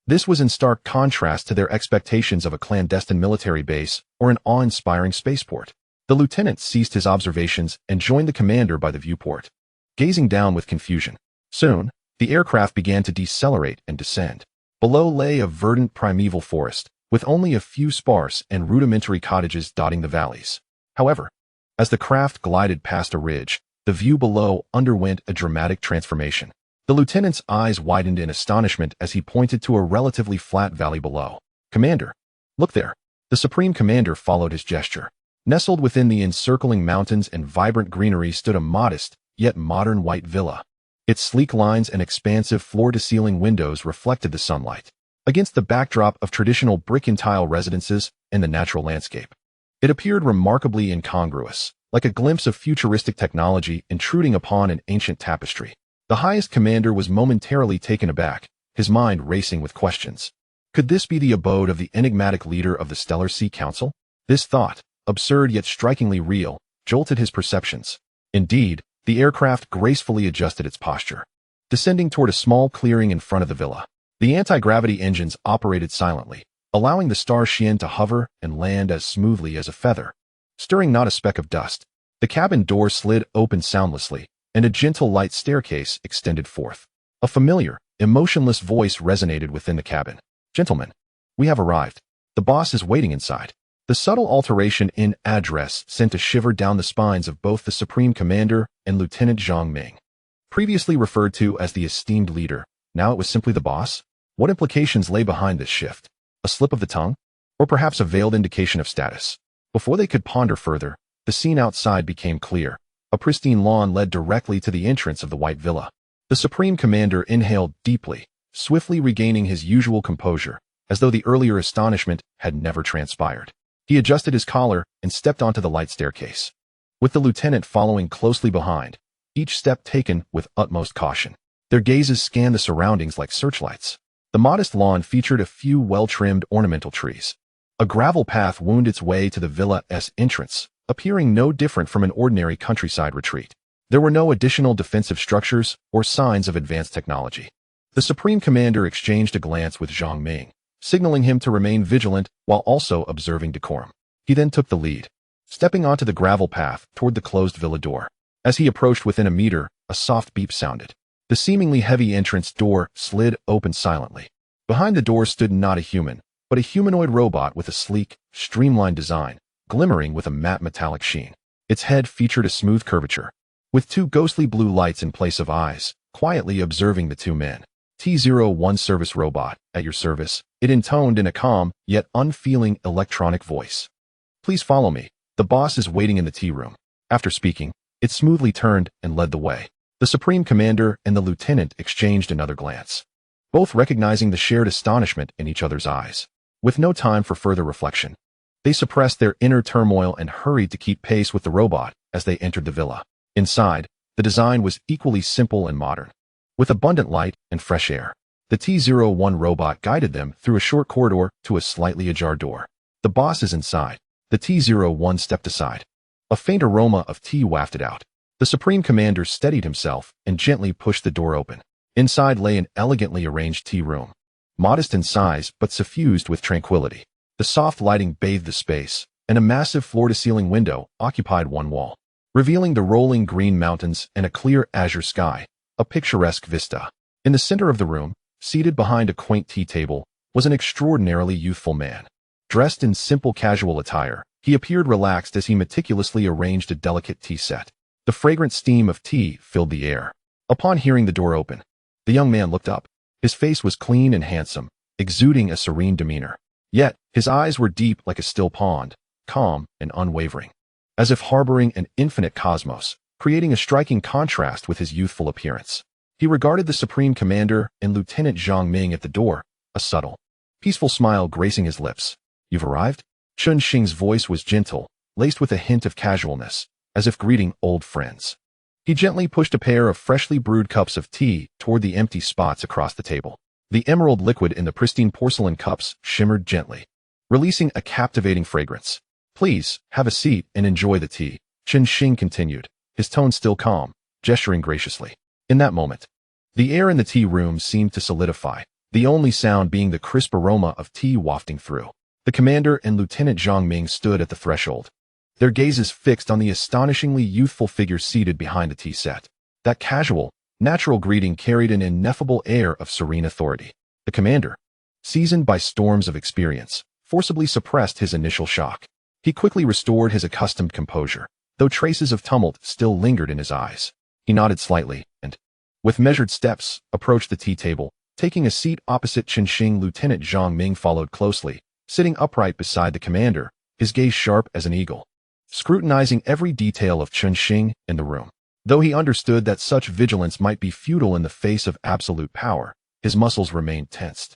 This was in stark contrast to their expectations of a clandestine military base or an awe-inspiring spaceport. The lieutenant ceased his observations and joined the commander by the viewport, gazing down with confusion. Soon, the aircraft began to decelerate and descend. Below lay a verdant primeval forest, with only a few sparse and rudimentary cottages dotting the valleys. However, as the craft glided past a ridge, the view below underwent a dramatic transformation. The lieutenant's eyes widened in astonishment as he pointed to a relatively flat valley below. "Commander, look there." The Supreme Commander followed his gesture. Nestled within the encircling mountains and vibrant greenery stood a modest, yet modern white villa. Its sleek lines and expansive floor-to-ceiling windows reflected the sunlight, against the backdrop of traditional brick-and-tile residences and the natural landscape. It appeared remarkably incongruous, like a glimpse of futuristic technology intruding upon an ancient tapestry. The highest commander was momentarily taken aback, his mind racing with questions. Could this be the abode of the enigmatic leader of the Stellar Sea Council? This thought, absurd yet strikingly real, jolted his perceptions. Indeed, the aircraft gracefully adjusted its posture, descending toward a small clearing in front of the villa. The anti-gravity engines operated silently, allowing the Starship to hover and land as smoothly as a feather, stirring not a speck of dust. The cabin door slid open soundlessly, and a gentle light staircase extended forth. A familiar, emotionless voice resonated within the cabin. "Gentlemen, we have arrived. The boss is waiting inside." The subtle alteration in address sent a shiver down the spines of both the Supreme Commander and Lieutenant Zhang Ming. Previously referred to as the esteemed leader, now it was simply the boss? What implications lay behind this shift? A slip of the tongue? Or perhaps a veiled indication of status? Before they could ponder further, the scene outside became clear. A pristine lawn led directly to the entrance of the white villa. The Supreme Commander inhaled deeply, swiftly regaining his usual composure, as though the earlier astonishment had never transpired. He adjusted his collar and stepped onto the light staircase, with the lieutenant following closely behind, each step taken with utmost caution. Their gazes scanned the surroundings like searchlights. The modest lawn featured a few well-trimmed ornamental trees. A gravel path wound its way to the villa's entrance, appearing no different from an ordinary countryside retreat. There were no additional defensive structures or signs of advanced technology. The Supreme Commander exchanged a glance with Zhang Ming, signaling him to remain vigilant while also observing decorum. He then took the lead, stepping onto the gravel path toward the closed villa door. As he approached within a meter, a soft beep sounded. The seemingly heavy entrance door slid open silently. Behind the door stood not a human, but a humanoid robot with a sleek, streamlined design, glimmering with a matte metallic sheen. Its head featured a smooth curvature, with two ghostly blue lights in place of eyes, quietly observing the two men. "T-01 service robot, at your service," it intoned in a calm, yet unfeeling electronic voice. "Please follow me. The boss is waiting in the tea room." After speaking, it smoothly turned and led the way. The Supreme Commander and the Lieutenant exchanged another glance, both recognizing the shared astonishment in each other's eyes. With no time for further reflection, they suppressed their inner turmoil and hurried to keep pace with the robot as they entered the villa. Inside, the design was equally simple and modern, with abundant light and fresh air. The T-01 robot guided them through a short corridor to a slightly ajar door. "The boss is inside." The T-01 stepped aside. A faint aroma of tea wafted out. The Supreme Commander steadied himself and gently pushed the door open. Inside lay an elegantly arranged tea room, modest in size but suffused with tranquility. The soft lighting bathed the space, and a massive floor-to-ceiling window occupied one wall, revealing the rolling green mountains and a clear azure sky, a picturesque vista. In the center of the room, seated behind a quaint tea table, was an extraordinarily youthful man. Dressed in simple casual attire, he appeared relaxed as he meticulously arranged a delicate tea set. The fragrant steam of tea filled the air. Upon hearing the door open, the young man looked up. His face was clean and handsome, exuding a serene demeanor. Yet, his eyes were deep like a still pond, calm and unwavering, as if harboring an infinite cosmos, creating a striking contrast with his youthful appearance. He regarded the Supreme Commander and Lieutenant Zhang Ming at the door, a subtle, peaceful smile gracing his lips. "You've arrived?" Chen Xing's voice was gentle, laced with a hint of casualness, as if greeting old friends. He gently pushed a pair of freshly brewed cups of tea toward the empty spots across the table. The emerald liquid in the pristine porcelain cups shimmered gently, releasing a captivating fragrance. "Please, have a seat and enjoy the tea," Chen Xing continued, his tone still calm, gesturing graciously. In that moment, the air in the tea room seemed to solidify, the only sound being the crisp aroma of tea wafting through. The commander and Lieutenant Zhang Ming stood at the threshold, their gazes fixed on the astonishingly youthful figure seated behind the tea set. That casual, natural greeting carried an ineffable air of serene authority. The commander, seasoned by storms of experience, forcibly suppressed his initial shock. He quickly restored his accustomed composure, though traces of tumult still lingered in his eyes. He nodded slightly and, with measured steps, approached the tea table, taking a seat opposite Chen Xing. Lieutenant Zhang Ming followed closely, sitting upright beside the commander, his gaze sharp as an eagle, scrutinizing every detail of Chen Xing in the room. Though he understood that such vigilance might be futile in the face of absolute power, his muscles remained tensed,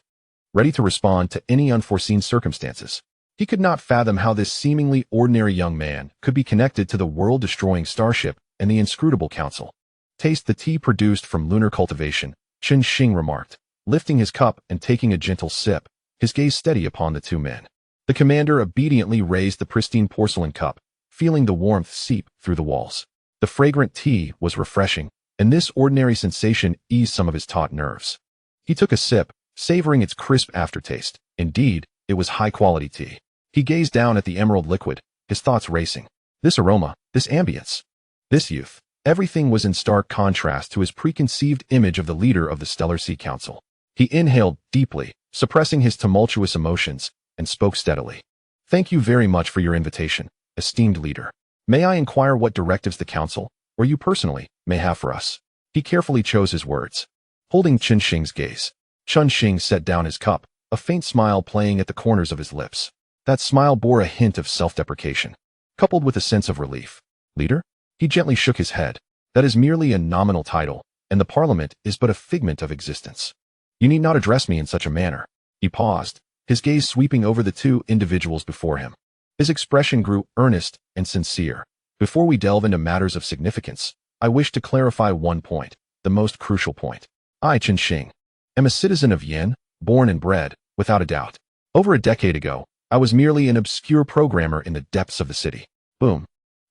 ready to respond to any unforeseen circumstances. He could not fathom how this seemingly ordinary young man could be connected to the world-destroying Starship and the inscrutable Council. "Taste the tea produced from lunar cultivation," Chen Xing remarked, lifting his cup and taking a gentle sip, his gaze steady upon the two men. The commander obediently raised the pristine porcelain cup, feeling the warmth seep through the walls. The fragrant tea was refreshing, and this ordinary sensation eased some of his taut nerves. He took a sip, savoring its crisp aftertaste. Indeed, it was high-quality tea. He gazed down at the emerald liquid, his thoughts racing. This aroma, this ambience, this youth. Everything was in stark contrast to his preconceived image of the leader of the Stellar Sea Council. He inhaled deeply, suppressing his tumultuous emotions, and spoke steadily. "Thank you very much for your invitation, esteemed leader. May I inquire what directives the Council, or you personally, may have for us?" He carefully chose his words. Holding Chen Xing's gaze, Chen Xing set down his cup, a faint smile playing at the corners of his lips. That smile bore a hint of self-deprecation, coupled with a sense of relief. "Leader?" He gently shook his head. "That is merely a nominal title, and the Parliament is but a figment of existence. You need not address me in such a manner." He paused, his gaze sweeping over the two individuals before him. His expression grew earnest and sincere. "Before we delve into matters of significance, I wish to clarify one point, the most crucial point. I, Chen Xing, am a citizen of Yen, born and bred, without a doubt. Over a decade ago, I was merely an obscure programmer in the depths of the city." Boom.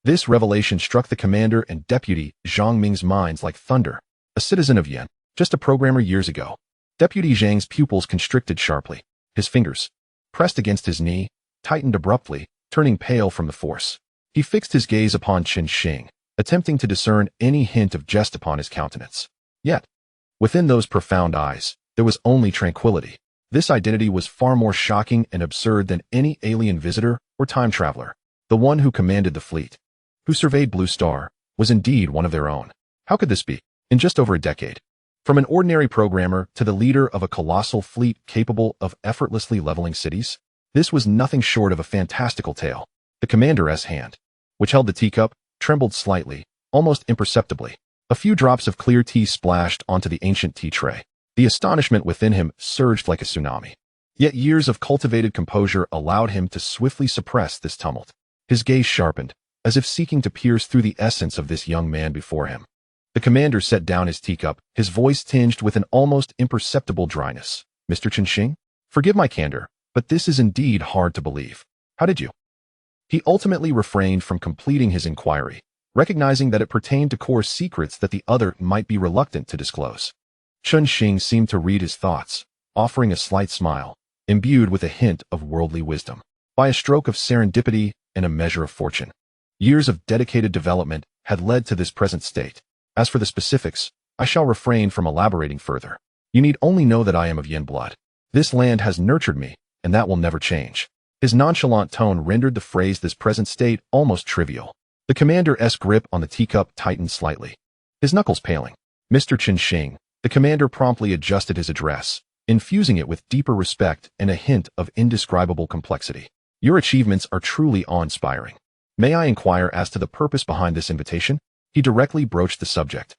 This revelation struck the commander and Deputy Zhang Ming's minds like thunder. A citizen of Yen, just a programmer years ago. Deputy Zhang's pupils constricted sharply. His fingers, pressed against his knee, tightened abruptly, turning pale from the force. He fixed his gaze upon Chen Xing, attempting to discern any hint of jest upon his countenance. Yet, within those profound eyes, there was only tranquility. This identity was far more shocking and absurd than any alien visitor or time traveler. The one who commanded the fleet, who surveyed Blue Star, was indeed one of their own. How could this be? In just over a decade, from an ordinary programmer to the leader of a colossal fleet capable of effortlessly leveling cities, this was nothing short of a fantastical tale. The commander's hand, which held the teacup, trembled slightly, almost imperceptibly. A few drops of clear tea splashed onto the ancient tea tray. The astonishment within him surged like a tsunami. Yet years of cultivated composure allowed him to swiftly suppress this tumult. His gaze sharpened, as if seeking to pierce through the essence of this young man before him. The commander set down his teacup, his voice tinged with an almost imperceptible dryness. "Mr. Chen Xing, forgive my candor, but this is indeed hard to believe. How did you?" He ultimately refrained from completing his inquiry, recognizing that it pertained to core secrets that the other might be reluctant to disclose. Chen Xing seemed to read his thoughts, offering a slight smile, imbued with a hint of worldly wisdom. By a stroke of serendipity and a measure of fortune, years of dedicated development had led to this present state. As for the specifics, I shall refrain from elaborating further. You need only know that I am of Yen blood. This land has nurtured me, and that will never change." His nonchalant tone rendered the phrase "this present state" almost trivial. The commander's grip on the teacup tightened slightly, his knuckles paling. "Mr. Chen Xing," the commander promptly adjusted his address, infusing it with deeper respect and a hint of indescribable complexity. Your achievements are truly awe-inspiring. May I inquire as to the purpose behind this invitation? He directly broached the subject.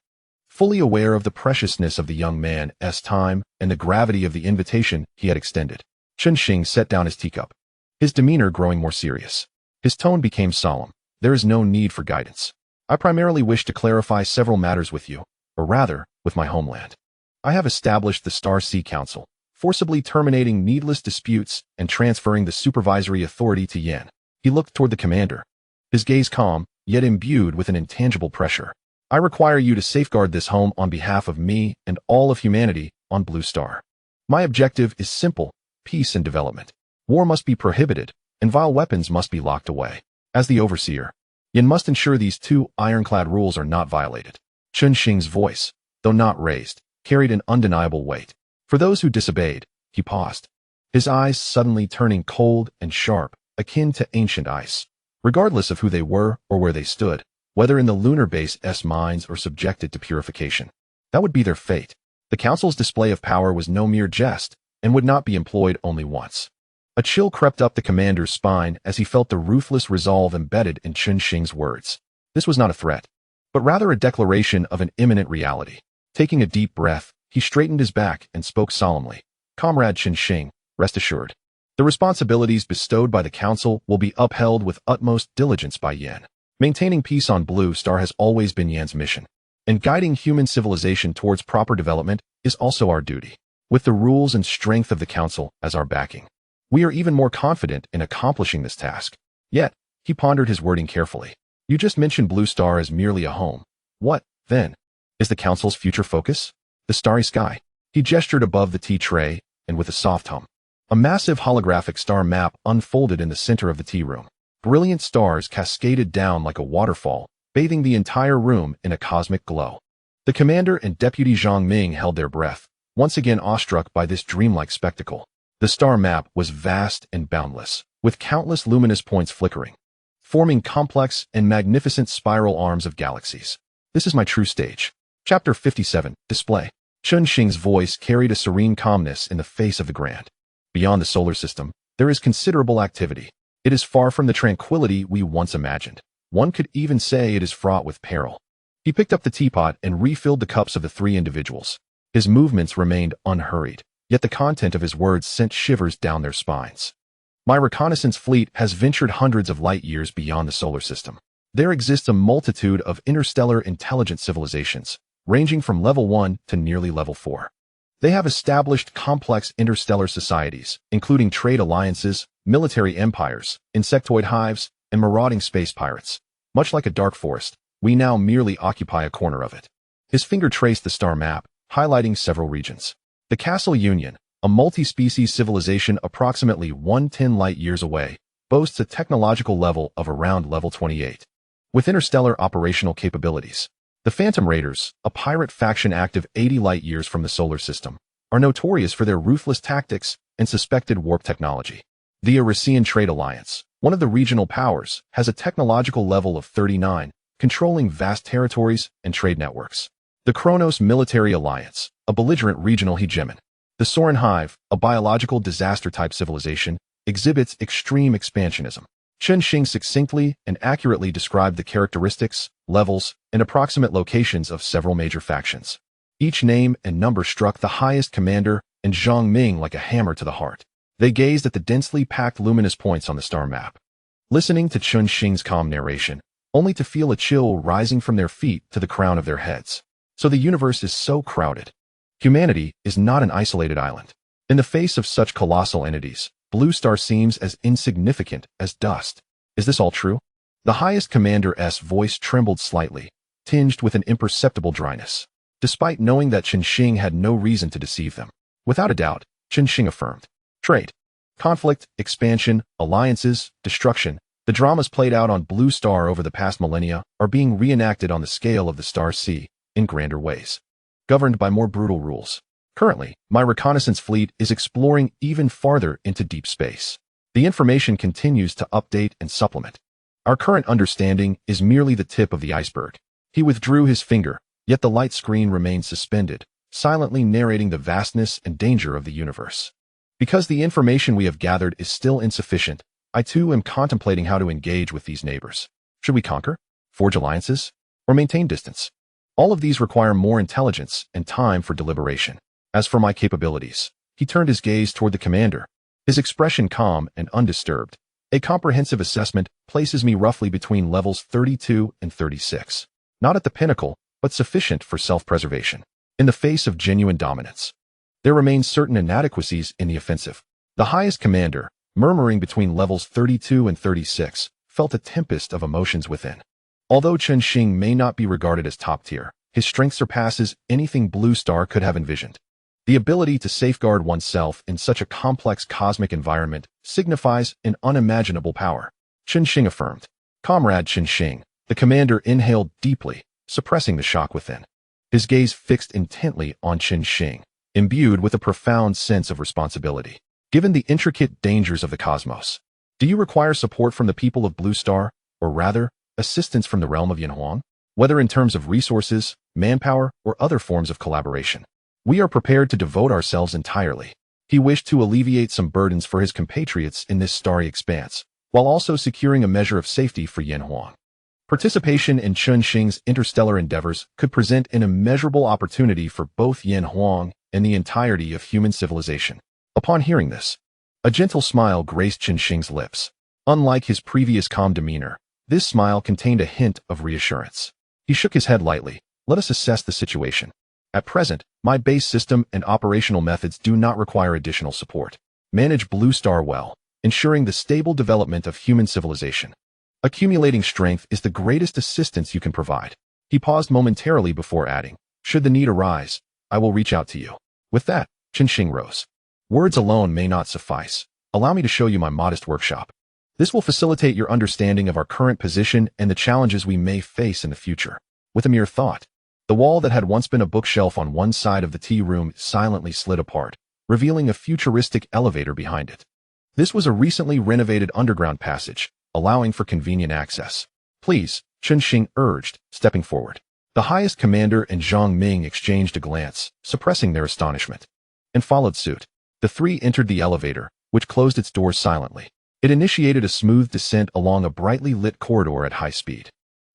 Fully aware of the preciousness of the young man's time and the gravity of the invitation he had extended, Chen Xing set down his teacup, his demeanor growing more serious. His tone became solemn. There is no need for guidance. I primarily wish to clarify several matters with you, or rather, with my homeland. I have established the Star Sea Council, forcibly terminating needless disputes and transferring the supervisory authority to Yan. He looked toward the commander, his gaze calm, yet imbued with an intangible pressure. I require you to safeguard this home on behalf of me and all of humanity on Blue Star. My objective is simple: peace and development. War must be prohibited, and vile weapons must be locked away. As the overseer, Yan must ensure these two ironclad rules are not violated. Chen Xing's voice, though not raised, carried an undeniable weight. For those who disobeyed, he paused, his eyes suddenly turning cold and sharp, akin to ancient ice. Regardless of who they were or where they stood, whether in the lunar base's mines or subjected to purification, that would be their fate. The Council's display of power was no mere jest and would not be employed only once. A chill crept up the commander's spine as he felt the ruthless resolve embedded in Chen Xing's words. This was not a threat, but rather a declaration of an imminent reality. Taking a deep breath, he straightened his back and spoke solemnly. Comrade Chen Xing, rest assured. The responsibilities bestowed by the Council will be upheld with utmost diligence by Yan. Maintaining peace on Blue Star has always been Yan's mission, and guiding human civilization towards proper development is also our duty. With the rules and strength of the Council as our backing, we are even more confident in accomplishing this task. Yet, he pondered his wording carefully. You just mentioned Blue Star as merely a home. What, then, is the Council's future focus? The starry sky. He gestured above the tea tray, and with a soft hum, a massive holographic star map unfolded in the center of the tea room. Brilliant stars cascaded down like a waterfall, bathing the entire room in a cosmic glow. The commander and Deputy Zhang Ming held their breath, once again awestruck by this dreamlike spectacle. The star map was vast and boundless, with countless luminous points flickering, forming complex and magnificent spiral arms of galaxies. This is my true stage. Chapter 57, Display. Chen Xing's voice carried a serene calmness in the face of the grand. Beyond the solar system, there is considerable activity. It is far from the tranquility we once imagined. One could even say it is fraught with peril. He picked up the teapot and refilled the cups of the three individuals. His movements remained unhurried, yet the content of his words sent shivers down their spines. My reconnaissance fleet has ventured hundreds of light years beyond the solar system. There exists a multitude of interstellar intelligent civilizations, ranging from level 1 to nearly level 4. They have established complex interstellar societies, including trade alliances, military empires, insectoid hives, and marauding space pirates. Much like a dark forest, we now merely occupy a corner of it. His finger traced the star map, highlighting several regions. The Castle Union, a multi-species civilization approximately 110 light-years away, boasts a technological level of around level 28. With interstellar operational capabilities, the Phantom Raiders, a pirate faction active 80 light-years from the solar system, are notorious for their ruthless tactics and suspected warp technology. The Eurasian Trade Alliance, one of the regional powers, has a technological level of 39, controlling vast territories and trade networks. The Kronos Military Alliance, a belligerent regional hegemon. The Soren Hive, a biological disaster-type civilization, exhibits extreme expansionism. Chen Xing succinctly and accurately described the characteristics, levels, and approximate locations of several major factions. Each name and number struck the highest commander and Zhang Ming like a hammer to the heart. They gazed at the densely packed luminous points on the star map, listening to Chen Xing's calm narration, only to feel a chill rising from their feet to the crown of their heads. So the universe is so crowded. Humanity is not an isolated island. In the face of such colossal entities, Blue Star seems as insignificant as dust. Is this all true? The highest commander's voice trembled slightly, tinged with an imperceptible dryness, despite knowing that Chen Xing had no reason to deceive them. Without a doubt, Chen Xing affirmed. Trade, conflict, expansion, alliances, destruction, the dramas played out on Blue Star over the past millennia are being reenacted on the scale of the Star Sea in grander ways, governed by more brutal rules. Currently, my reconnaissance fleet is exploring even farther into deep space. The information continues to update and supplement. Our current understanding is merely the tip of the iceberg. He withdrew his finger, yet the light screen remained suspended, silently narrating the vastness and danger of the universe. Because the information we have gathered is still insufficient, I too am contemplating how to engage with these neighbors. Should we conquer, forge alliances, or maintain distance? All of these require more intelligence and time for deliberation. As for my capabilities, he turned his gaze toward the commander, his expression calm and undisturbed. A comprehensive assessment places me roughly between levels 32 and 36. Not at the pinnacle, but sufficient for self-preservation. In the face of genuine dominance, there remain certain inadequacies in the offensive. The highest commander, murmuring between levels 32 and 36, felt a tempest of emotions within. Although Chen Xing may not be regarded as top tier, his strength surpasses anything Blue Star could have envisioned. The ability to safeguard oneself in such a complex cosmic environment signifies an unimaginable power. Chen Xing affirmed. Comrade Chen Xing, the commander inhaled deeply, suppressing the shock within. His gaze fixed intently on Chen Xing, imbued with a profound sense of responsibility. Given the intricate dangers of the cosmos, do you require support from the people of Blue Star, or rather, assistance from the realm of Yanhuang? Whether in terms of resources, manpower, or other forms of collaboration, we are prepared to devote ourselves entirely. He wished to alleviate some burdens for his compatriots in this starry expanse, while also securing a measure of safety for Yanhuang. Participation in Chen Xing's interstellar endeavors could present an immeasurable opportunity for both Yanhuang and the entirety of human civilization. Upon hearing this, a gentle smile graced Chen Xing's lips. Unlike his previous calm demeanor, this smile contained a hint of reassurance. He shook his head lightly. Let us assess the situation. At present, my base system and operational methods do not require additional support. Manage Blue Star well, ensuring the stable development of human civilization. Accumulating strength is the greatest assistance you can provide. He paused momentarily before adding, should the need arise, I will reach out to you. With that, Chen Xing rose. Words alone may not suffice. Allow me to show you my modest workshop. This will facilitate your understanding of our current position and the challenges we may face in the future. With a mere thought, the wall that had once been a bookshelf on one side of the tea room silently slid apart, revealing a futuristic elevator behind it. This was a recently renovated underground passage, allowing for convenient access. Please, Chen Xing urged, stepping forward. The highest commander and Zhang Ming exchanged a glance, suppressing their astonishment, and followed suit. The three entered the elevator, which closed its doors silently. It initiated a smooth descent along a brightly lit corridor at high speed,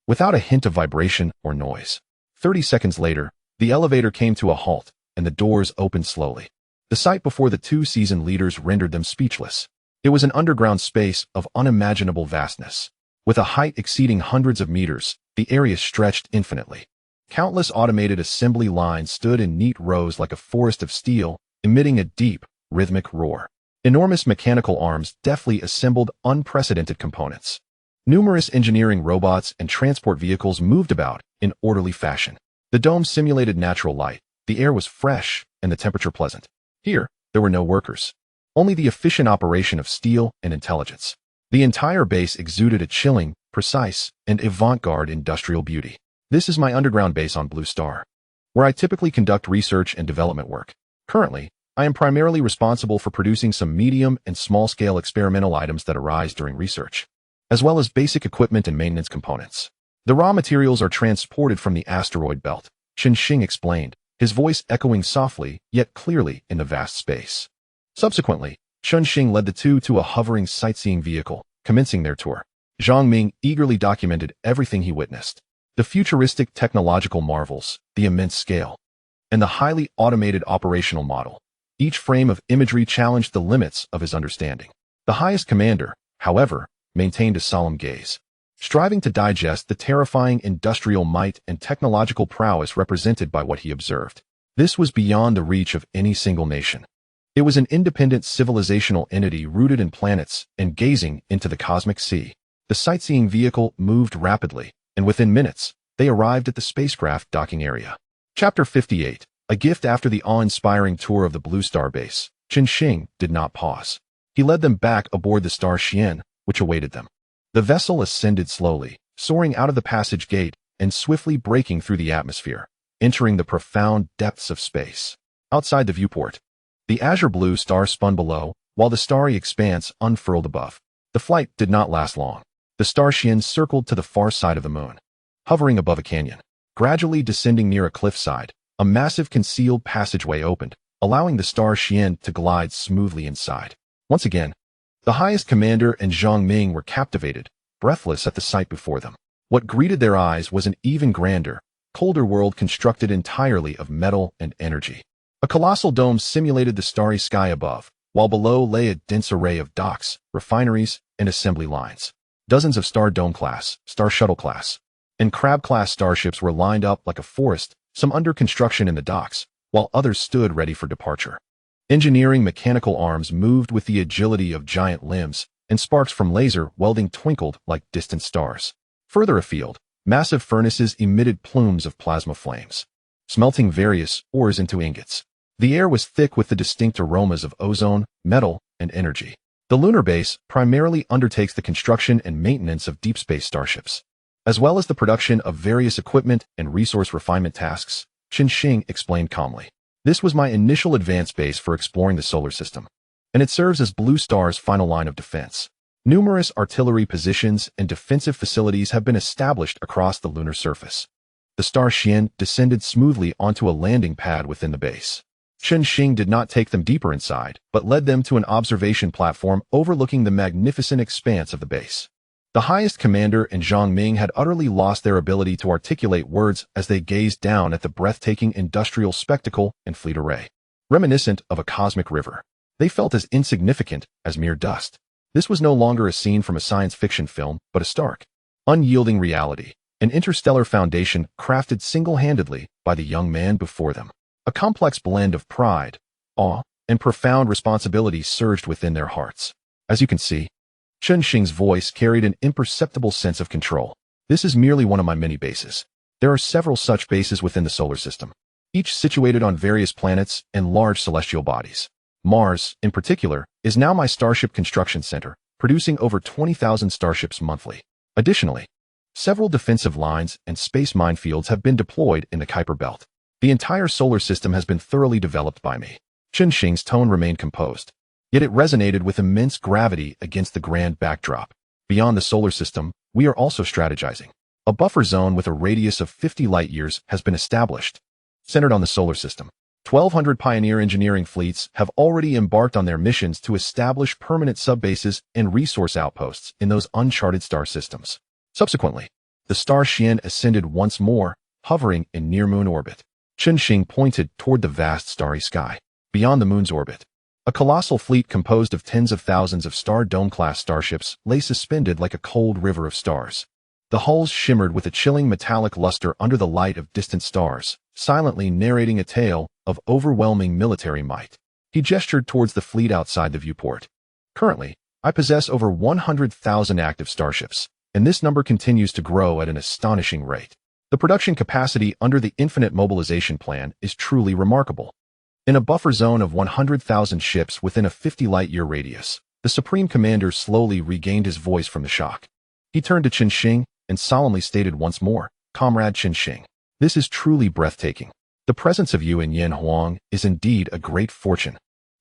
without a hint of vibration or noise. 30 seconds later, the elevator came to a halt, and the doors opened slowly. The sight before the two seasoned leaders rendered them speechless. It was an underground space of unimaginable vastness. With a height exceeding hundreds of meters, the area stretched infinitely. Countless automated assembly lines stood in neat rows like a forest of steel, emitting a deep, rhythmic roar. Enormous mechanical arms deftly assembled unprecedented components. Numerous engineering robots and transport vehicles moved about in orderly fashion. The dome simulated natural light, the air was fresh, and the temperature pleasant. Here, there were no workers. Only the efficient operation of steel and intelligence. The entire base exuded a chilling, precise, and avant-garde industrial beauty. This is my underground base on Blue Star, where I typically conduct research and development work. Currently, I am primarily responsible for producing some medium and small-scale experimental items that arise during research, as well as basic equipment and maintenance components. The raw materials are transported from the asteroid belt, Chen Xing explained, his voice echoing softly yet clearly in the vast space. Subsequently, Chen Xing led the two to a hovering sightseeing vehicle, commencing their tour. Zhang Ming eagerly documented everything he witnessed. The futuristic technological marvels, the immense scale, and the highly automated operational model. Each frame of imagery challenged the limits of his understanding. The highest commander, however, maintained a solemn gaze, striving to digest the terrifying industrial might and technological prowess represented by what he observed. This was beyond the reach of any single nation. It was an independent civilizational entity rooted in planets and gazing into the cosmic sea. The sightseeing vehicle moved rapidly, and within minutes, they arrived at the spacecraft docking area. Chapter 58. A gift. After the awe-inspiring tour of the Blue Star base, Chen Xing did not pause. He led them back aboard the Starship, which awaited them. The vessel ascended slowly, soaring out of the passage gate and swiftly breaking through the atmosphere, entering the profound depths of space. Outside the viewport, the azure blue star spun below, while the starry expanse unfurled above. The flight did not last long. The Starship circled to the far side of the moon, hovering above a canyon. Gradually descending near a cliffside, a massive concealed passageway opened, allowing the Starship to glide smoothly inside. Once again, The highest commander and Zhang Ming were captivated, breathless at the sight before them. What greeted their eyes was an even grander, colder world constructed entirely of metal and energy. A colossal dome simulated the starry sky above, while below lay a dense array of docks, refineries, and assembly lines. Dozens of Star Dome class, Star Shuttle class, and Crab class starships were lined up like a forest, some under construction in the docks, while others stood ready for departure. Engineering mechanical arms moved with the agility of giant limbs, and sparks from laser welding twinkled like distant stars. Further afield, massive furnaces emitted plumes of plasma flames, smelting various ores into ingots. The air was thick with the distinct aromas of ozone, metal, and energy. The lunar base primarily undertakes the construction and maintenance of deep space starships, as well as the production of various equipment and resource refinement tasks, Chen Xing explained calmly. This was my initial advance base for exploring the solar system, and it serves as Blue Star's final line of defense. Numerous artillery positions and defensive facilities have been established across the lunar surface. The Starship descended smoothly onto a landing pad within the base. Chen Xing did not take them deeper inside, but led them to an observation platform overlooking the magnificent expanse of the base. The highest commander and Zhang Ming had utterly lost their ability to articulate words as they gazed down at the breathtaking industrial spectacle and fleet array. Reminiscent of a cosmic river, they felt as insignificant as mere dust. This was no longer a scene from a science fiction film, but a stark, unyielding reality, an interstellar foundation crafted single-handedly by the young man before them. A complex blend of pride, awe, and profound responsibility surged within their hearts. As you can see, Chen Xing's voice carried an imperceptible sense of control. This is merely one of my many bases. There are several such bases within the solar system, each situated on various planets and large celestial bodies. Mars, in particular, is now my Starship construction center, producing over 20,000 starships monthly. Additionally, several defensive lines and space minefields have been deployed in the Kuiper Belt. The entire solar system has been thoroughly developed by me. Chen Xing's tone remained composed, yet it resonated with immense gravity against the grand backdrop. Beyond the solar system, we are also strategizing. A buffer zone with a radius of 50 light-years has been established, centered on the solar system. 1,200 pioneer engineering fleets have already embarked on their missions to establish permanent subbases and resource outposts in those uncharted star systems. Subsequently, the Starship ascended once more, hovering in near-moon orbit. Chen Xing pointed toward the vast starry sky. Beyond the moon's orbit, a colossal fleet composed of tens of thousands of Star Dome-class starships lay suspended like a cold river of stars. The hulls shimmered with a chilling metallic luster under the light of distant stars, silently narrating a tale of overwhelming military might. He gestured towards the fleet outside the viewport. Currently, I possess over 100,000 active starships, and this number continues to grow at an astonishing rate. The production capacity under the Infinite Mobilization Plan is truly remarkable. In a buffer zone of 100,000 ships within a 50 light-year radius, the Supreme Commander slowly regained his voice from the shock. He turned to Chen Xing and solemnly stated once more, "Comrade Chen Xing, this is truly breathtaking. The presence of you in Yanhuang is indeed a great fortune.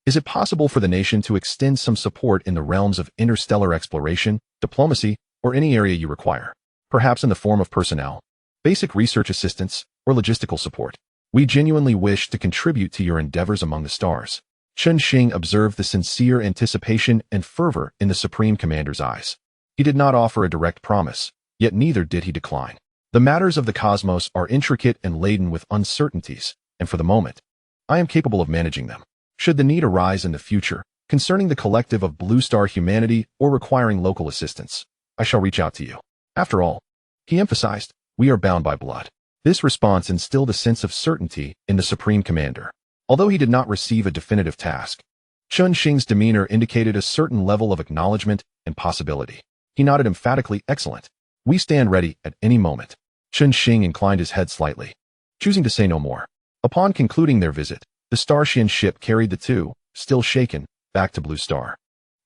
Is it possible for the nation to extend some support in the realms of interstellar exploration, diplomacy, or any area you require? Perhaps in the form of personnel, basic research assistance, or logistical support? We genuinely wish to contribute to your endeavors among the stars." Chen Xing observed the sincere anticipation and fervor in the Supreme Commander's eyes. He did not offer a direct promise, yet neither did he decline. The matters of the cosmos are intricate and laden with uncertainties, and for the moment, I am capable of managing them. Should the need arise in the future, concerning the collective of Blue Star humanity or requiring local assistance, I shall reach out to you. After all, he emphasized, we are bound by blood. This response instilled a sense of certainty in the Supreme Commander. Although he did not receive a definitive task, Chen Xing's demeanor indicated a certain level of acknowledgement and possibility. He nodded emphatically, "Excellent. We stand ready at any moment." Chen Xing inclined his head slightly, choosing to say no more. Upon concluding their visit, the Starship carried the two, still shaken, back to Blue Star,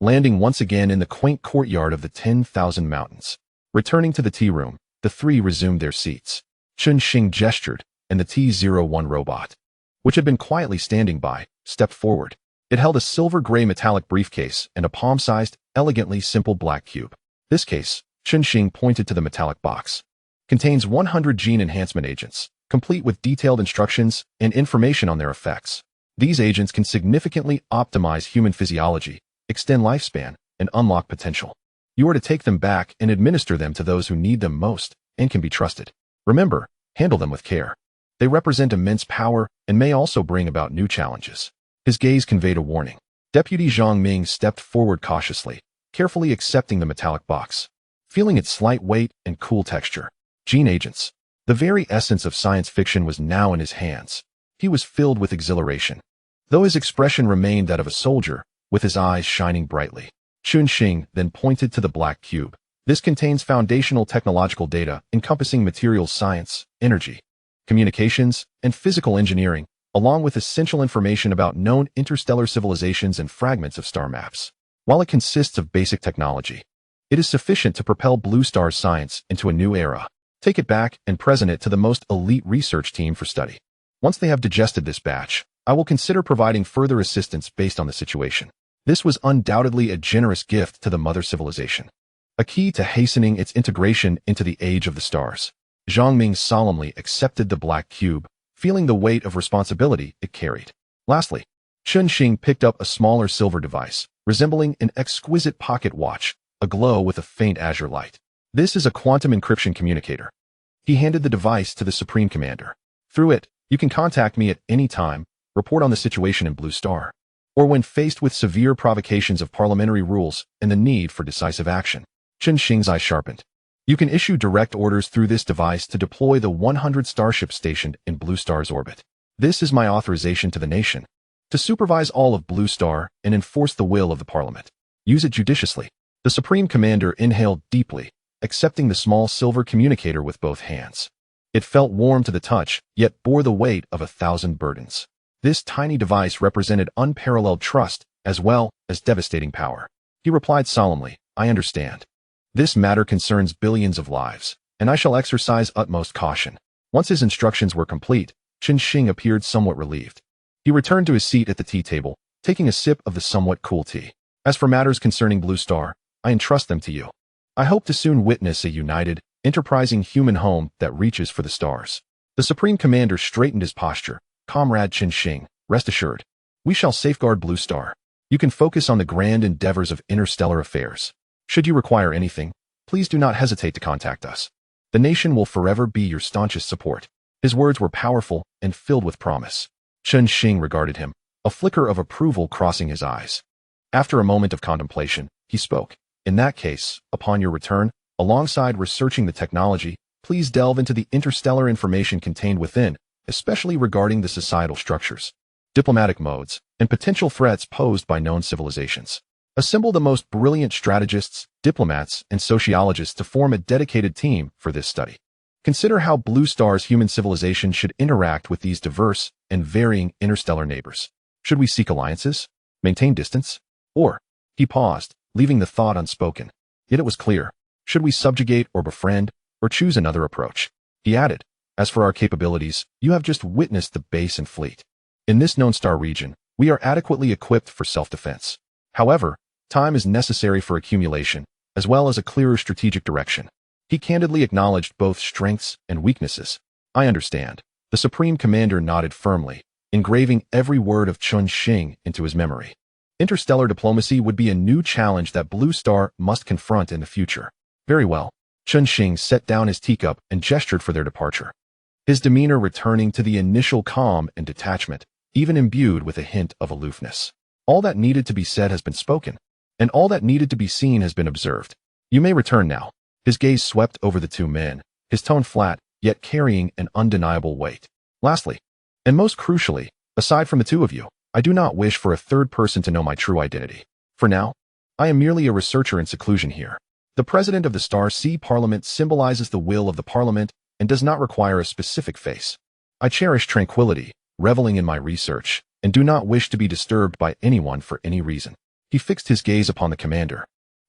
landing once again in the quaint courtyard of the 10,000 mountains. Returning to the tea room, the three resumed their seats. Chen Xing gestured, and the T-01 robot, which had been quietly standing by, stepped forward. It held a silver-gray metallic briefcase and a palm-sized, elegantly simple black cube. This case, Chen Xing pointed to the metallic box, contains 100 gene enhancement agents, complete with detailed instructions and information on their effects. These agents can significantly optimize human physiology, extend lifespan, and unlock potential. You are to take them back and administer them to those who need them most and can be trusted. Remember, handle them with care. They represent immense power and may also bring about new challenges. His gaze conveyed a warning. Deputy Chen Xing stepped forward cautiously, carefully accepting the metallic box. Feeling its slight weight and cool texture. Gene agents. The very essence of science fiction was now in his hands. He was filled with exhilaration, though his expression remained that of a soldier, with his eyes shining brightly. Chen Xing then pointed to the black cube. This contains foundational technological data encompassing materials science, energy, communications, and physical engineering, along with essential information about known interstellar civilizations and fragments of star maps. While it consists of basic technology, it is sufficient to propel Blue Star's science into a new era. Take it back and present it to the most elite research team for study. Once they have digested this batch, I will consider providing further assistance based on the situation. This was undoubtedly a generous gift to the mother civilization, a key to hastening its integration into the age of the stars. Chen Xing solemnly accepted the black cube, feeling the weight of responsibility it carried. Lastly, Chen Xing picked up a smaller silver device, resembling an exquisite pocket watch, aglow with a faint azure light. This is a quantum encryption communicator. He handed the device to the Supreme Commander. Through it, you can contact me at any time, report on the situation in Blue Star, or when faced with severe provocations of parliamentary rules and the need for decisive action. Chen Xing's eye sharpened. You can issue direct orders through this device to deploy the 100 Starship stationed in Blue Star's orbit. This is my authorization to the nation, to supervise all of Blue Star and enforce the will of the Parliament. Use it judiciously. The Supreme Commander inhaled deeply, accepting the small silver communicator with both hands. It felt warm to the touch, yet bore the weight of 1,000 burdens. This tiny device represented unparalleled trust, as well as devastating power. He replied solemnly, I understand. This matter concerns billions of lives, and I shall exercise utmost caution. Once his instructions were complete, Chen Xing appeared somewhat relieved. He returned to his seat at the tea table, taking a sip of the somewhat cool tea. As for matters concerning Blue Star, I entrust them to you. I hope to soon witness a united, enterprising human home that reaches for the stars. The Supreme Commander straightened his posture. Comrade Chen Xing, rest assured. We shall safeguard Blue Star. You can focus on the grand endeavors of interstellar affairs. Should you require anything, please do not hesitate to contact us. The nation will forever be your staunchest support. His words were powerful and filled with promise. Chen Xing regarded him, a flicker of approval crossing his eyes. After a moment of contemplation, he spoke. In that case, upon your return, alongside researching the technology, please delve into the interstellar information contained within, especially regarding the societal structures, diplomatic modes, and potential threats posed by known civilizations. Assemble the most brilliant strategists, diplomats, and sociologists to form a dedicated team for this study. Consider how Blue Star's human civilization should interact with these diverse and varying interstellar neighbors. Should we seek alliances? Maintain distance? Or, he paused, leaving the thought unspoken. Yet it was clear. Should we subjugate or befriend, or choose another approach? He added, as for our capabilities, you have just witnessed the base and fleet. In this known star region, we are adequately equipped for self-defense. However, time is necessary for accumulation, as well as a clearer strategic direction. He candidly acknowledged both strengths and weaknesses. I understand. The Supreme Commander nodded firmly, engraving every word of Chen Xing into his memory. Interstellar diplomacy would be a new challenge that Blue Star must confront in the future. Very well. Chen Xing set down his teacup and gestured for their departure. His demeanor returning to the initial calm and detachment, even imbued with a hint of aloofness. All that needed to be said has been spoken, and all that needed to be seen has been observed. You may return now. His gaze swept over the two men, his tone flat, yet carrying an undeniable weight. Lastly, and most crucially, aside from the two of you, I do not wish for a third person to know my true identity. For now, I am merely a researcher in seclusion here. The President of the Star Sea Parliament symbolizes the will of the Parliament and does not require a specific face. I cherish tranquility, reveling in my research, and do not wish to be disturbed by anyone for any reason. He fixed his gaze upon the commander,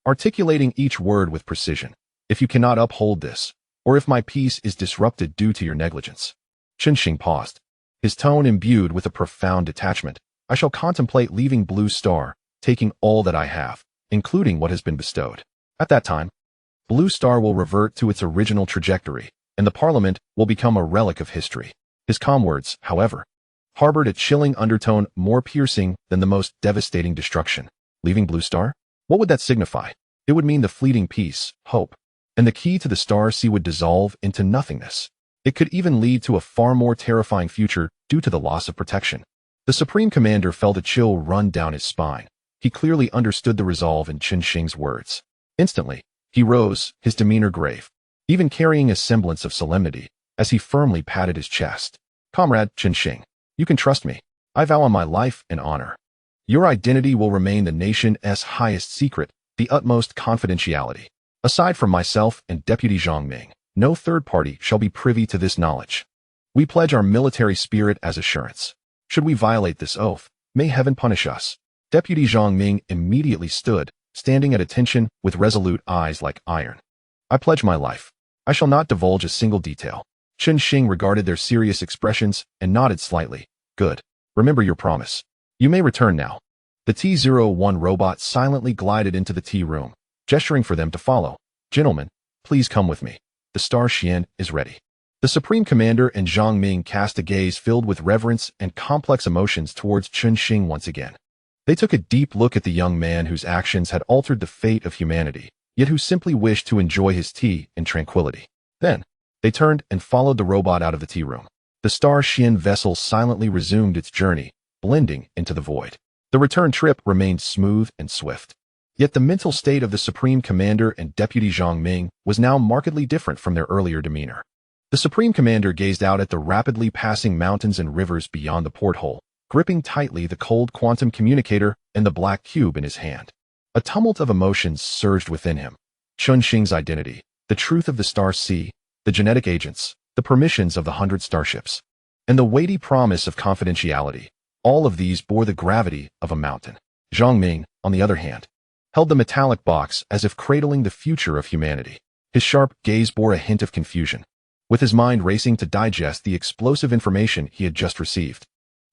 articulating each word with precision. If you cannot uphold this, or if my peace is disrupted due to your negligence. Chen Xing paused, his tone imbued with a profound detachment. I shall contemplate leaving Blue Star, taking all that I have, including what has been bestowed. At that time, Blue Star will revert to its original trajectory, and the Parliament will become a relic of history. His calm words, however, harbored a chilling undertone more piercing than the most devastating destruction. Leaving Blue Star? What would that signify? It would mean the fleeting peace, hope, and the key to the star sea would dissolve into nothingness. It could even lead to a far more terrifying future due to the loss of protection. The Supreme Commander felt a chill run down his spine. He clearly understood the resolve in Chen Xing's words. Instantly, he rose, his demeanor grave, even carrying a semblance of solemnity, as he firmly patted his chest. Comrade Chen Xing, you can trust me. I vow on my life and honor. Your identity will remain the nation's highest secret, the utmost confidentiality. Aside from myself and Deputy Zhang Ming, no third party shall be privy to this knowledge. We pledge our military spirit as assurance. Should we violate this oath, may heaven punish us. Deputy Zhang Ming immediately stood, standing at attention with resolute eyes like iron. I pledge my life. I shall not divulge a single detail. Chen Xing regarded their serious expressions and nodded slightly. Good. Remember your promise. You may return now. The T-01 robot silently glided into the tea room, gesturing for them to follow. Gentlemen, please come with me. The Starship is ready. The Supreme Commander and Zhang Ming cast a gaze filled with reverence and complex emotions towards Chen Xing once again. They took a deep look at the young man whose actions had altered the fate of humanity, yet who simply wished to enjoy his tea in tranquility. Then, they turned and followed the robot out of the tea room. The Starship vessel silently resumed its journey, blending into the void. The return trip remained smooth and swift. Yet the mental state of the Supreme Commander and Deputy Zhang Ming was now markedly different from their earlier demeanor. The Supreme Commander gazed out at the rapidly passing mountains and rivers beyond the porthole, gripping tightly the cold quantum communicator and the black cube in his hand. A tumult of emotions surged within him. Chen Xing's identity, the truth of the Star Sea, the genetic agents, the permissions of the 100 starships, and the weighty promise of confidentiality. All of these bore the gravity of a mountain. Zhang Ming, on the other hand, held the metallic box as if cradling the future of humanity. His sharp gaze bore a hint of confusion, with his mind racing to digest the explosive information he had just received.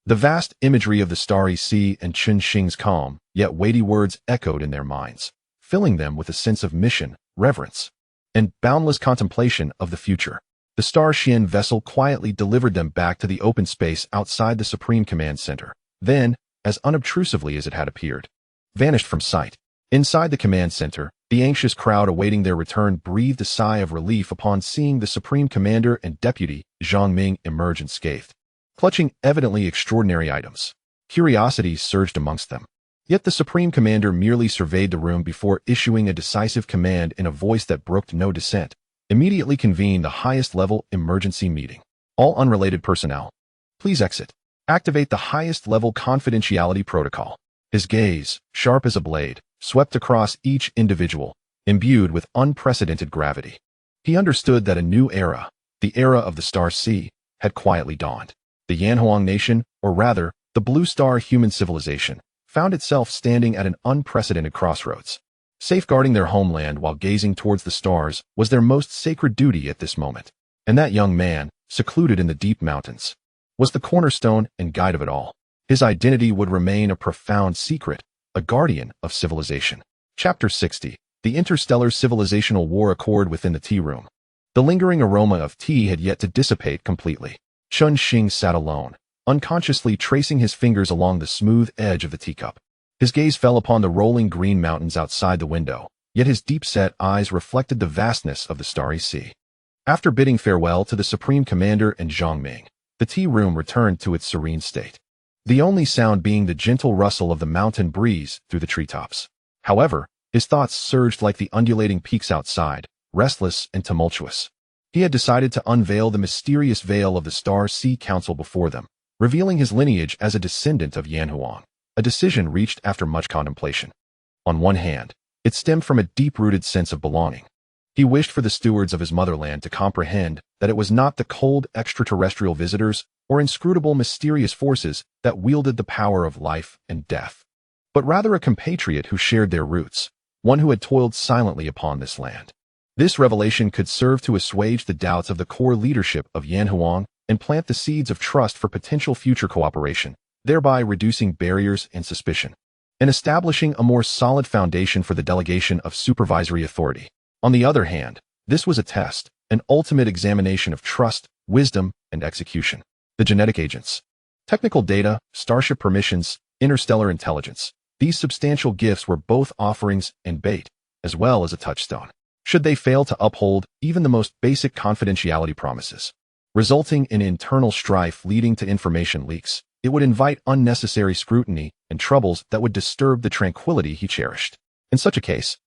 The vast imagery of the starry sea and Chen Xing's calm, yet weighty words echoed in their minds, filling them with a sense of mission, reverence, and boundless contemplation of the future. The Starship vessel quietly delivered them back to the open space outside the Supreme Command Center, then, as unobtrusively as it had appeared, vanished from sight. Inside the command center, the anxious crowd awaiting their return breathed a sigh of relief upon seeing the Supreme Commander and Deputy Zhang Ming emerge unscathed, clutching evidently extraordinary items. Curiosity surged amongst them. Yet the Supreme Commander merely surveyed the room before issuing a decisive command in a voice that brooked no dissent. Immediately convened the highest-level emergency meeting. All unrelated personnel, please exit. Activate the highest-level confidentiality protocol. His gaze, sharp as a blade, swept across each individual, imbued with unprecedented gravity. He understood that a new era, the era of the Star Sea, had quietly dawned. The Yanhuang nation, or rather, the Blue Star human civilization, found itself standing at an unprecedented crossroads. Safeguarding their homeland while gazing towards the stars was their most sacred duty at this moment. And that young man, secluded in the deep mountains, was the cornerstone and guide of it all. His identity would remain a profound secret, a guardian of civilization. Chapter 60. The Interstellar Civilizational War Accord within the tea room. The lingering aroma of tea had yet to dissipate completely. Chen Xing sat alone, unconsciously tracing his fingers along the smooth edge of the teacup. His gaze fell upon the rolling green mountains outside the window, yet his deep-set eyes reflected the vastness of the starry sea. After bidding farewell to the Supreme Commander and Zhang Ming, the tea room returned to its serene state, the only sound being the gentle rustle of the mountain breeze through the treetops. However, his thoughts surged like the undulating peaks outside, restless and tumultuous. He had decided to unveil the mysterious veil of the Star Sea Council before them, revealing his lineage as a descendant of Yanhuang. A decision reached after much contemplation. On one hand, it stemmed from a deep-rooted sense of belonging. He wished for the stewards of his motherland to comprehend that it was not the cold extraterrestrial visitors or inscrutable mysterious forces that wielded the power of life and death, but rather a compatriot who shared their roots, one who had toiled silently upon this land. This revelation could serve to assuage the doubts of the core leadership of Yanhuang and plant the seeds of trust for potential future cooperation, thereby reducing barriers and suspicion, and establishing a more solid foundation for the delegation of supervisory authority. On the other hand, this was a test, an ultimate examination of trust, wisdom, and execution. The genetic agents, technical data, starship permissions, interstellar intelligence. These substantial gifts were both offerings and bait, as well as a touchstone, should they fail to uphold even the most basic confidentiality promises, resulting in internal strife leading to information leaks. It would invite unnecessary scrutiny and troubles that would disturb the tranquility he cherished. In such a case,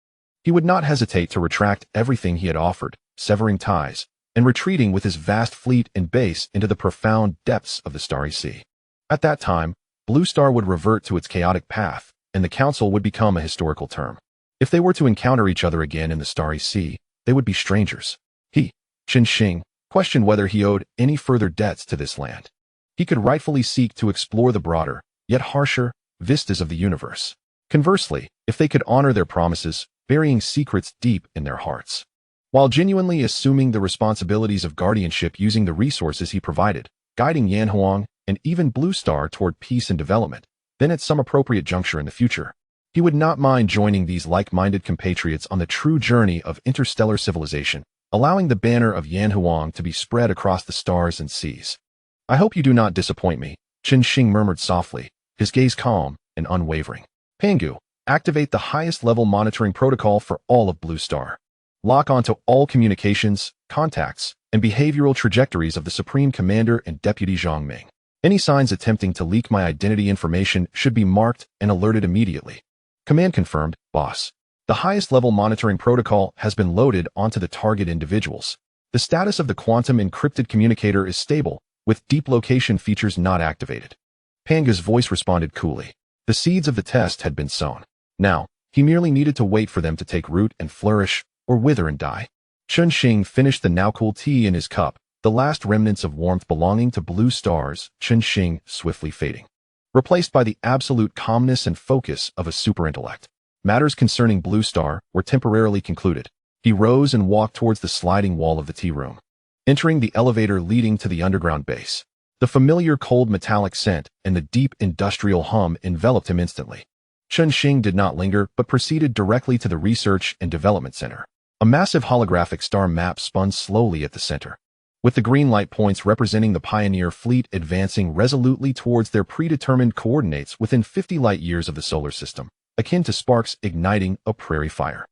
he would not hesitate to retract everything he had offered, severing ties, and retreating with his vast fleet and base into the profound depths of the starry sea. At that time, Blue Star would revert to its chaotic path, and the Council would become a historical term. If they were to encounter each other again in the starry sea, they would be strangers. He, Chen Xing, questioned whether he owed any further debts to this land. He could rightfully seek to explore the broader, yet harsher, vistas of the universe. Conversely, if they could honor their promises, burying secrets deep in their hearts, while genuinely assuming the responsibilities of guardianship using the resources he provided, guiding Yanhuang and even Blue Star toward peace and development, then at some appropriate juncture in the future, he would not mind joining these like-minded compatriots on the true journey of interstellar civilization, allowing the banner of Yanhuang to be spread across the stars and seas. I hope you do not disappoint me, Chen Xing murmured softly, his gaze calm and unwavering. Pangu, activate the highest level monitoring protocol for all of Blue Star. Lock onto all communications, contacts, and behavioral trajectories of the Supreme Commander and Deputy Zhang Ming. Any signs attempting to leak my identity information should be marked and alerted immediately. Command confirmed, boss. The highest level monitoring protocol has been loaded onto the target individuals. The status of the quantum encrypted communicator is stable, with deep location features not activated. Panga's voice responded coolly. The seeds of the test had been sown. Now, he merely needed to wait for them to take root and flourish, or wither and die. Chen Xing finished the now-cool tea in his cup, the last remnants of warmth belonging to Blue Star's Chen Xing swiftly fading, replaced by the absolute calmness and focus of a superintellect. Matters concerning Blue Star were temporarily concluded. He rose and walked towards the sliding wall of the tea room, entering the elevator leading to the underground base. The familiar cold metallic scent and the deep industrial hum enveloped him instantly. Chen Xing did not linger but proceeded directly to the Research and Development Center. A massive holographic star map spun slowly at the center, with the green light points representing the Pioneer fleet advancing resolutely towards their predetermined coordinates within 50 light-years of the solar system, akin to sparks igniting a prairie fire.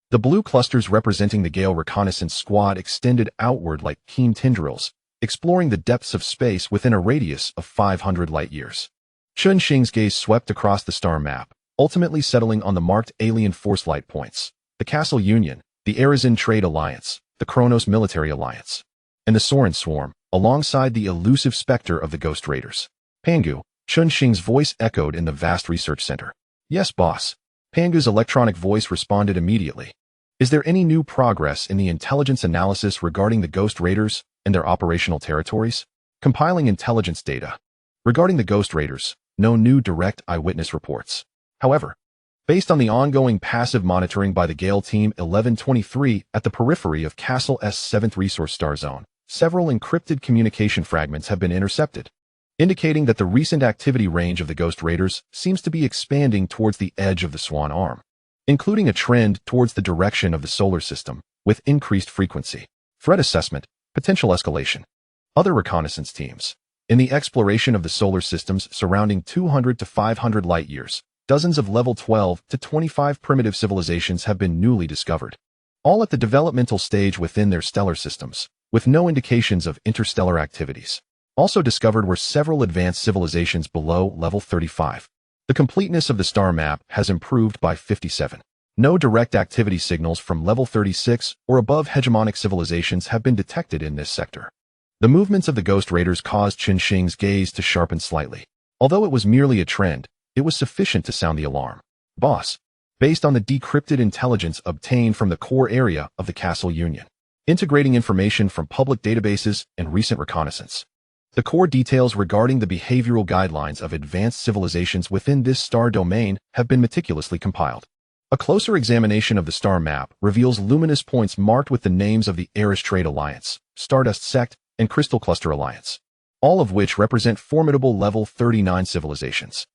The blue clusters representing the Gale reconnaissance squad extended outward like keen tendrils, exploring the depths of space within a radius of 500 light-years. Chen Xing's gaze swept across the star map, ultimately settling on the marked alien force light points, the Castle Union, the Arizin Trade Alliance, the Kronos Military Alliance, and the Sorin Swarm, alongside the elusive specter of the Ghost Raiders. Pangu, Chen Xing's voice echoed in the vast research center. Yes, boss. Pangu's electronic voice responded immediately. Is there any new progress in the intelligence analysis regarding the Ghost Raiders and their operational territories? Compiling intelligence data. Regarding the Ghost Raiders, no new direct eyewitness reports. However, based on the ongoing passive monitoring by the Gale Team 1123 at the periphery of Castle S 7th Resource Star Zone, several encrypted communication fragments have been intercepted, indicating that the recent activity range of the Ghost Raiders seems to be expanding towards the edge of the Swan Arm, including a trend towards the direction of the solar system, with increased frequency. Threat assessment, potential escalation. Other reconnaissance teams. In the exploration of the solar systems surrounding 200 to 500 light-years, dozens of level 12 to 25 primitive civilizations have been newly discovered, all at the developmental stage within their stellar systems, with no indications of interstellar activities. Also discovered were several advanced civilizations below level 35. The completeness of the star map has improved by 57. No direct activity signals from level 36 or above hegemonic civilizations have been detected in this sector. The movements of the Ghost Raiders caused Chen Xing's gaze to sharpen slightly. Although it was merely a trend, it was sufficient to sound the alarm. Boss, based on the decrypted intelligence obtained from the core area of the Castle Union, integrating information from public databases and recent reconnaissance, the core details regarding the behavioral guidelines of advanced civilizations within this star domain have been meticulously compiled. A closer examination of the star map reveals luminous points marked with the names of the Aris Trade Alliance, Stardust Sect, and Crystal Cluster Alliance, all of which represent formidable level 39 civilizations.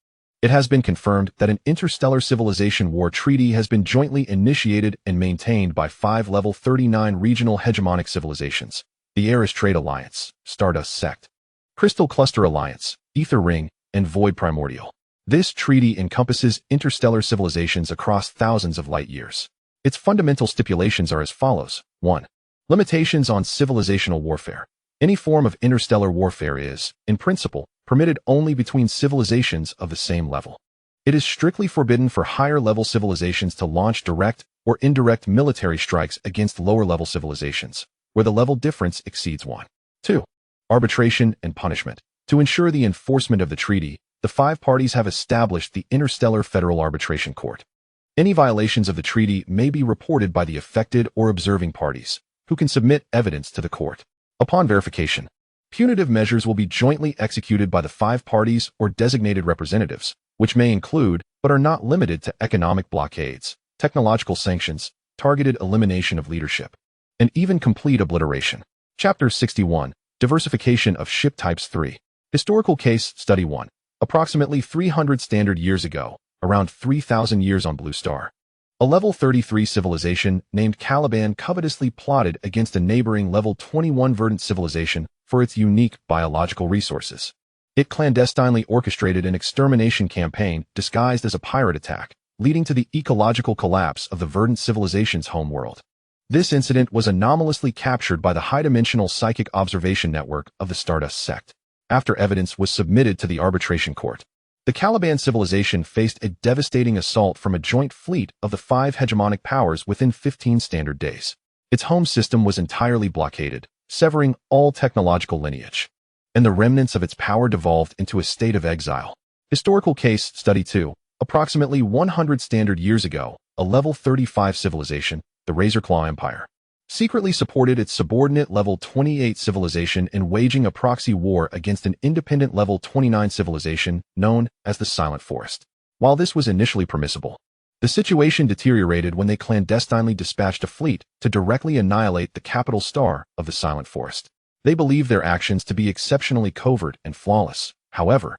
It has been confirmed that an interstellar civilization war treaty has been jointly initiated and maintained by 5 level 39 regional hegemonic civilizations: the Aris Trade Alliance, Stardust Sect, Crystal Cluster Alliance, Ether Ring, and Void Primordial. This treaty encompasses interstellar civilizations across thousands of light years. Its fundamental stipulations are as follows. 1. Limitations on civilizational warfare. Any form of interstellar warfare is, in principle, permitted only between civilizations of the same level. It is strictly forbidden for higher-level civilizations to launch direct or indirect military strikes against lower-level civilizations, where the level difference exceeds 1. 2. Arbitration and punishment. To ensure the enforcement of the treaty, the 5 parties have established the Interstellar Federal Arbitration Court. Any violations of the treaty may be reported by the affected or observing parties, who can submit evidence to the court. Upon verification, punitive measures will be jointly executed by the 5 parties or designated representatives, which may include, but are not limited to, economic blockades, technological sanctions, targeted elimination of leadership, and even complete obliteration. Chapter 61. Diversification of Ship Types 3. Historical Case Study 1. Approximately 300 standard years ago, around 3,000 years on Blue Star, a Level 33 civilization named Caliban covetously plotted against a neighboring Level 21 verdant civilization for its unique biological resources. It clandestinely orchestrated an extermination campaign disguised as a pirate attack, leading to the ecological collapse of the verdant civilization's homeworld. This incident was anomalously captured by the high-dimensional psychic observation network of the Stardust sect. After evidence was submitted to the arbitration court, the Caliban civilization faced a devastating assault from a joint fleet of the 5 hegemonic powers within 15 standard days. Its home system was entirely blockaded, severing all technological lineage, and the remnants of its power devolved into a state of exile. Historical Case Study 2. Approximately 100 standard years ago, a Level 35 civilization, the Razorclaw Empire, secretly supported its subordinate Level 28 civilization in waging a proxy war against an independent Level 29 civilization known as the Silent Forest. While this was initially permissible, the situation deteriorated when they clandestinely dispatched a fleet to directly annihilate the capital star of the Silent Forest. They believed their actions to be exceptionally covert and flawless. However,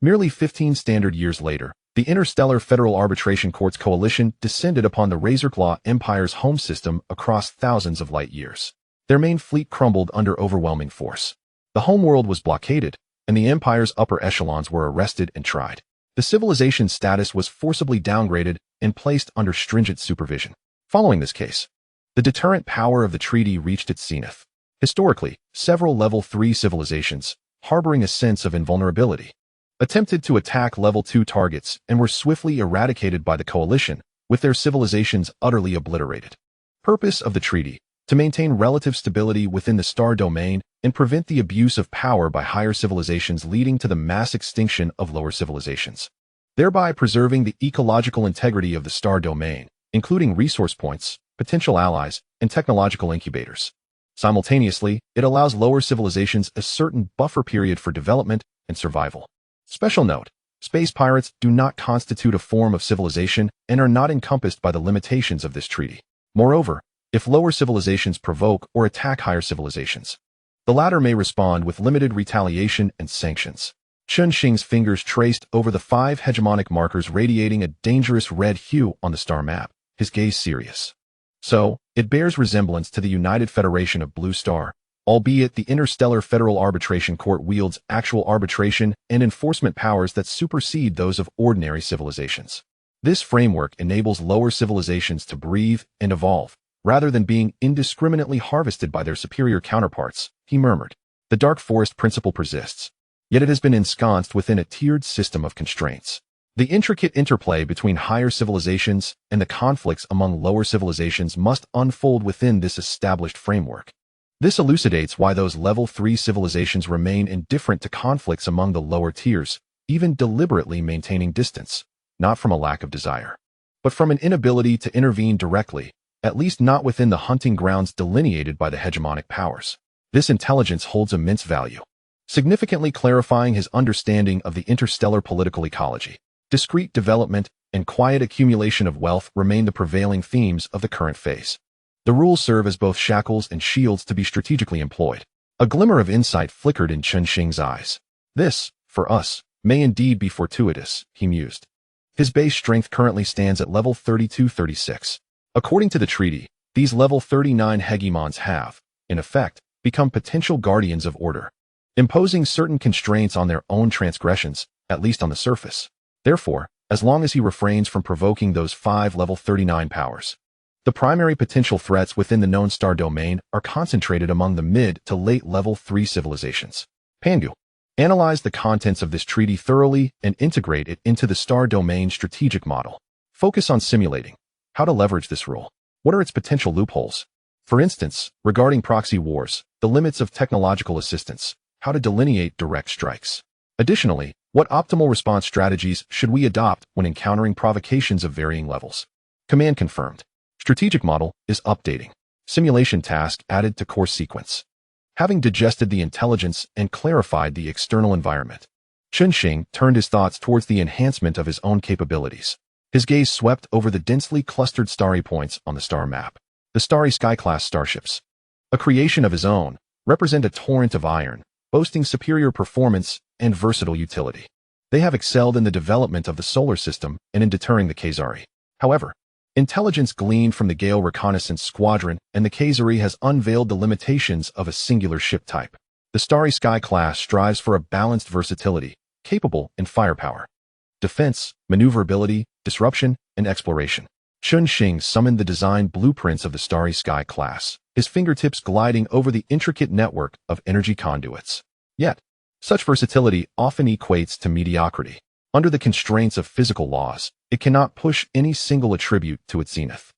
merely 15 standard years later, the Interstellar Federal Arbitration Court's coalition descended upon the Razorclaw Empire's home system across thousands of light years. Their main fleet crumbled under overwhelming force. The homeworld was blockaded, and the Empire's upper echelons were arrested and tried. The civilization's status was forcibly downgraded and placed under stringent supervision. Following this case, the deterrent power of the treaty reached its zenith. Historically, several Level 3 civilizations, harboring a sense of invulnerability, attempted to attack Level 2 targets and were swiftly eradicated by the coalition, with their civilizations utterly obliterated. Purpose of the treaty: to maintain relative stability within the star domain and prevent the abuse of power by higher civilizations leading to the mass extinction of lower civilizations, thereby preserving the ecological integrity of the star domain, including resource points, potential allies, and technological incubators. Simultaneously, it allows lower civilizations a certain buffer period for development and survival. Special note: space pirates do not constitute a form of civilization and are not encompassed by the limitations of this treaty. Moreover, if lower civilizations provoke or attack higher civilizations, the latter may respond with limited retaliation and sanctions. Chen Xing's fingers traced over the 5 hegemonic markers radiating a dangerous red hue on the star map, his gaze serious. So, it bears resemblance to the United Federation of Blue Star, albeit the Interstellar Federal Arbitration Court wields actual arbitration and enforcement powers that supersede those of ordinary civilizations. This framework enables lower civilizations to breathe and evolve, rather than being indiscriminately harvested by their superior counterparts, he murmured. The Dark Forest principle persists, yet it has been ensconced within a tiered system of constraints. The intricate interplay between higher civilizations and the conflicts among lower civilizations must unfold within this established framework. This elucidates why those Level 3 civilizations remain indifferent to conflicts among the lower tiers, even deliberately maintaining distance, not from a lack of desire, but from an inability to intervene directly, at least not within the hunting grounds delineated by the hegemonic powers. This intelligence holds immense value, significantly clarifying his understanding of the interstellar political ecology. Discrete development and quiet accumulation of wealth remain the prevailing themes of the current phase. The rules serve as both shackles and shields to be strategically employed. A glimmer of insight flickered in Chen Xing's eyes. This, for us, may indeed be fortuitous, he mused. His base strength currently stands at level 32-36. According to the treaty, these level 39 hegemons have, in effect, become potential guardians of order, imposing certain constraints on their own transgressions, at least on the surface. Therefore, as long as he refrains from provoking those 5 level 39 powers. The primary potential threats within the known star domain are concentrated among the mid to late level 3 civilizations. Pangu. Analyze the contents of this treaty thoroughly and integrate it into the star domain strategic model. Focus on simulating how to leverage this rule. What are its potential loopholes? For instance, regarding proxy wars, the limits of technological assistance, how to delineate direct strikes. Additionally, what optimal response strategies should we adopt when encountering provocations of varying levels? Command confirmed. Strategic model is updating. Simulation task added to course sequence. Having digested the intelligence and clarified the external environment, Chen Xing turned his thoughts towards the enhancement of his own capabilities. His gaze swept over the densely clustered starry points on the star map. The Starry Sky-class starships, a creation of his own, represent a torrent of iron, boasting superior performance and versatile utility. They have excelled in the development of the solar system and in deterring the Khazari. However, intelligence gleaned from the Gale reconnaissance squadron and the Khazari has unveiled the limitations of a singular ship type. The Starry Sky class strives for a balanced versatility, capable in firepower, defense, maneuverability, disruption, and exploration. Chen Xing summoned the design blueprints of the Starry Sky class, his fingertips gliding over the intricate network of energy conduits. Yet, such versatility often equates to mediocrity. Under the constraints of physical laws, it cannot push any single attribute to its zenith.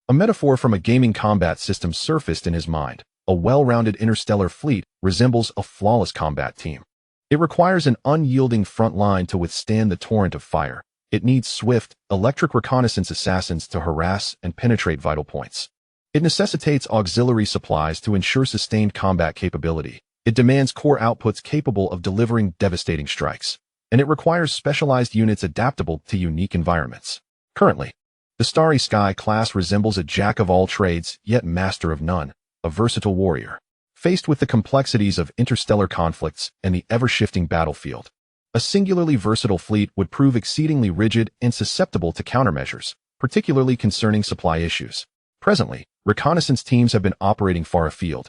A metaphor from a gaming combat system surfaced in his mind. A well-rounded interstellar fleet resembles a flawless combat team. It requires an unyielding front line to withstand the torrent of fire. It needs swift, electric reconnaissance assassins to harass and penetrate vital points. It necessitates auxiliary supplies to ensure sustained combat capability. It demands core outputs capable of delivering devastating strikes. And it requires specialized units adaptable to unique environments. Currently, the Starry Sky class resembles a jack-of-all-trades, yet master of none, a versatile warrior. Faced with the complexities of interstellar conflicts and the ever-shifting battlefield, a singularly versatile fleet would prove exceedingly rigid and susceptible to countermeasures, particularly concerning supply issues. Presently, reconnaissance teams have been operating far afield,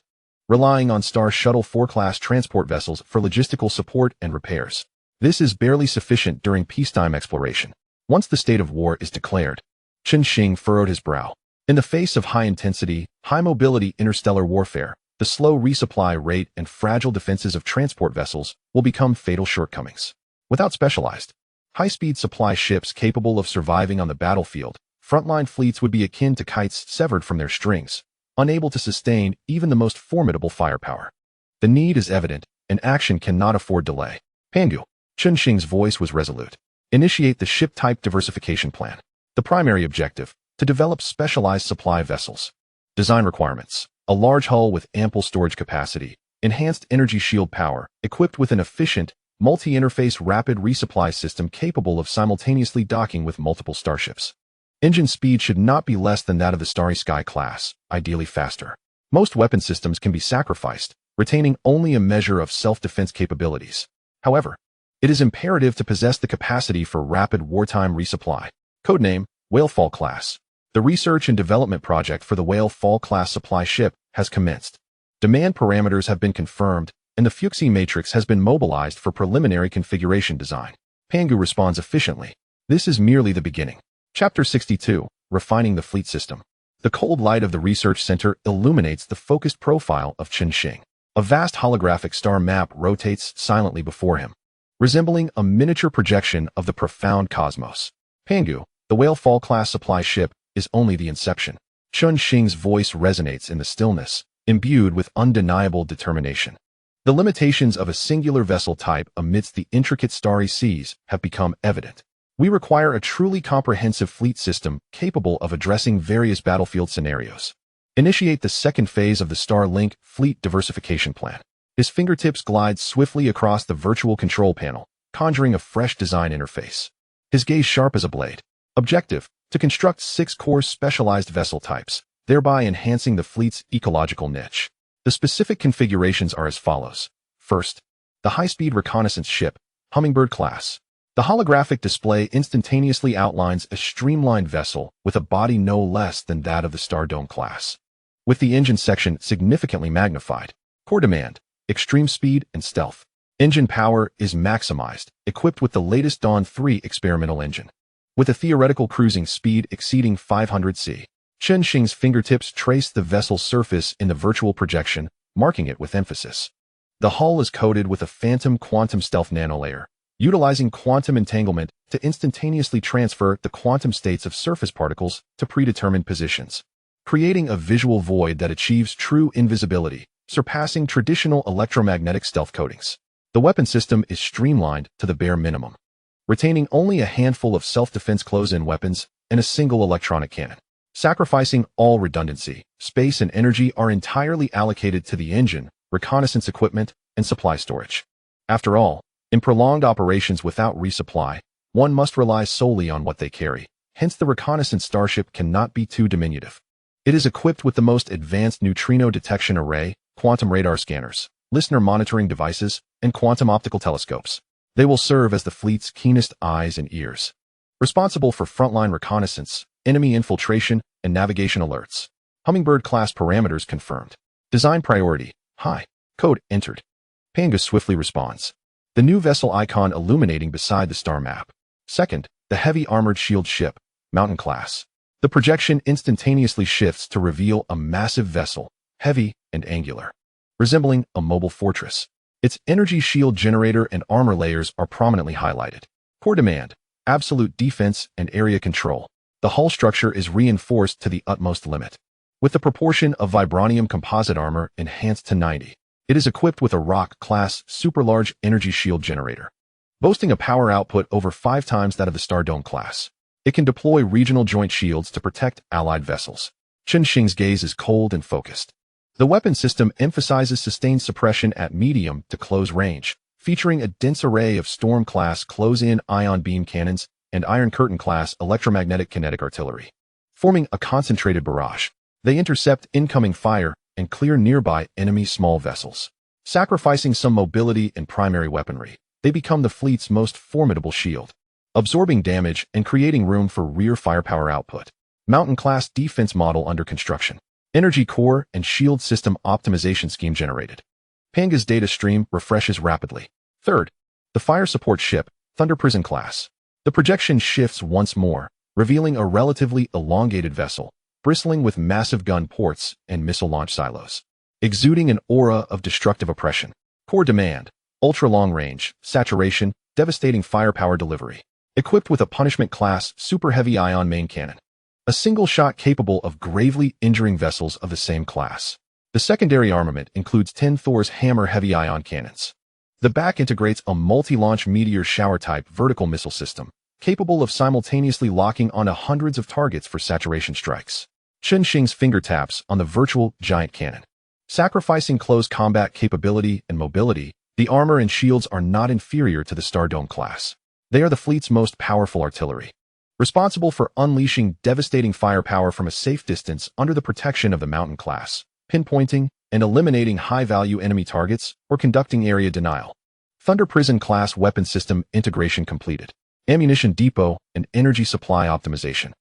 relying on Star Shuttle 4-class transport vessels for logistical support and repairs. This is barely sufficient during peacetime exploration. Once the state of war is declared, Chen Xing furrowed his brow. In the face of high-intensity, high-mobility interstellar warfare, the slow resupply rate and fragile defenses of transport vessels will become fatal shortcomings. Without specialized, high-speed supply ships capable of surviving on the battlefield, frontline fleets would be akin to kites severed from their strings, unable to sustain even the most formidable firepower. The need is evident, and action cannot afford delay. Pangu. Chen Xing's voice was resolute. Initiate the ship-type diversification plan. The primary objective, to develop specialized supply vessels. Design requirements. A large hull with ample storage capacity, enhanced energy shield power, equipped with an efficient, multi-interface rapid resupply system capable of simultaneously docking with multiple starships. Engine speed should not be less than that of the Starry Sky class, ideally faster. Most weapon systems can be sacrificed, retaining only a measure of self-defense capabilities. However, it is imperative to possess the capacity for rapid wartime resupply. Codename, Whalefall class. The research and development project for the Whalefall class supply ship has commenced. Demand parameters have been confirmed, and the Fuchsi matrix has been mobilized for preliminary configuration design. Pangu responds efficiently. This is merely the beginning. Chapter 62, Refining the Fleet System. The cold light of the research center illuminates the focused profile of Chen Xing. A vast holographic star map rotates silently before him, resembling a miniature projection of the profound cosmos. Pangu, the Whalefall class supply ship, is only the inception. Chen Xing's voice resonates in the stillness, imbued with undeniable determination. The limitations of a singular vessel type amidst the intricate starry seas have become evident. We require a truly comprehensive fleet system capable of addressing various battlefield scenarios. Initiate the second phase of the Starlink fleet diversification plan. His fingertips glide swiftly across the virtual control panel, conjuring a fresh design interface. His gaze sharp as a blade. Objective, to construct 6 core specialized vessel types, thereby enhancing the fleet's ecological niche. The specific configurations are as follows. First, the high-speed reconnaissance ship, Hummingbird class. The holographic display instantaneously outlines a streamlined vessel with a body no less than that of the Stardome class, with the engine section significantly magnified. Core demand, extreme speed and stealth. Engine power is maximized, equipped with the latest Dawn 3 experimental engine. With a theoretical cruising speed exceeding 500 c. Chen Xing's fingertips trace the vessel's surface in the virtual projection, marking it with emphasis. The hull is coated with a phantom quantum stealth nanolayer, utilizing quantum entanglement to instantaneously transfer the quantum states of surface particles to predetermined positions, creating a visual void that achieves true invisibility, surpassing traditional electromagnetic stealth coatings. The weapon system is streamlined to the bare minimum, retaining only a handful of self-defense close-in weapons and a single electronic cannon. Sacrificing all redundancy, space and energy are entirely allocated to the engine, reconnaissance equipment, and supply storage. After all, in prolonged operations without resupply, one must rely solely on what they carry. Hence the reconnaissance Starship cannot be too diminutive. It is equipped with the most advanced neutrino detection array, quantum radar scanners, listener monitoring devices, and quantum optical telescopes. They will serve as the fleet's keenest eyes and ears, responsible for frontline reconnaissance, enemy infiltration, and navigation alerts. Hummingbird-class parameters confirmed. Design priority, high. Code entered. Panga swiftly responds. The new vessel icon illuminating beside the star map. Second, the heavy armored shield ship, Mountain class. The projection instantaneously shifts to reveal a massive vessel, heavy and angular, resembling a mobile fortress. Its energy shield generator and armor layers are prominently highlighted. Core demand, absolute defense and area control. The hull structure is reinforced to the utmost limit, with the proportion of vibranium composite armor enhanced to 90. It is equipped with a Rock-class super-large energy shield generator, boasting a power output over 5 times that of the Star Dome class. It can deploy regional joint shields to protect allied vessels. Chen Xing's gaze is cold and focused. The weapon system emphasizes sustained suppression at medium to close range, featuring a dense array of Storm-class close-in ion beam cannons and Iron Curtain-class electromagnetic kinetic artillery. Forming a concentrated barrage, they intercept incoming fire and clear nearby enemy small vessels. Sacrificing some mobility and primary weaponry, they become the fleet's most formidable shield, absorbing damage and creating room for rear firepower output. Mountain-class defense model under construction. Energy core and shield system optimization scheme generated. Panga's data stream refreshes rapidly. Third, the fire support ship, Thunder Prison class. The projection shifts once more, revealing a relatively elongated vessel, bristling with massive gun ports and missile launch silos, exuding an aura of destructive oppression. Core demand, ultra-long range, saturation, devastating firepower delivery. Equipped with a punishment-class super heavy ion main cannon, a single shot capable of gravely injuring vessels of the same class. The secondary armament includes 10 Thor's hammer heavy ion cannons. The back integrates a multi-launch meteor shower-type vertical missile system, capable of simultaneously locking onto hundreds of targets for saturation strikes. Chen Xing's finger taps on the virtual giant cannon. Sacrificing close combat capability and mobility, the armor and shields are not inferior to the Star Dome class. They are the fleet's most powerful artillery, responsible for unleashing devastating firepower from a safe distance under the protection of the Mountain class, pinpointing and eliminating high-value enemy targets or conducting area denial. Thunder Prison class weapon system integration completed. Ammunition depot and energy supply optimization.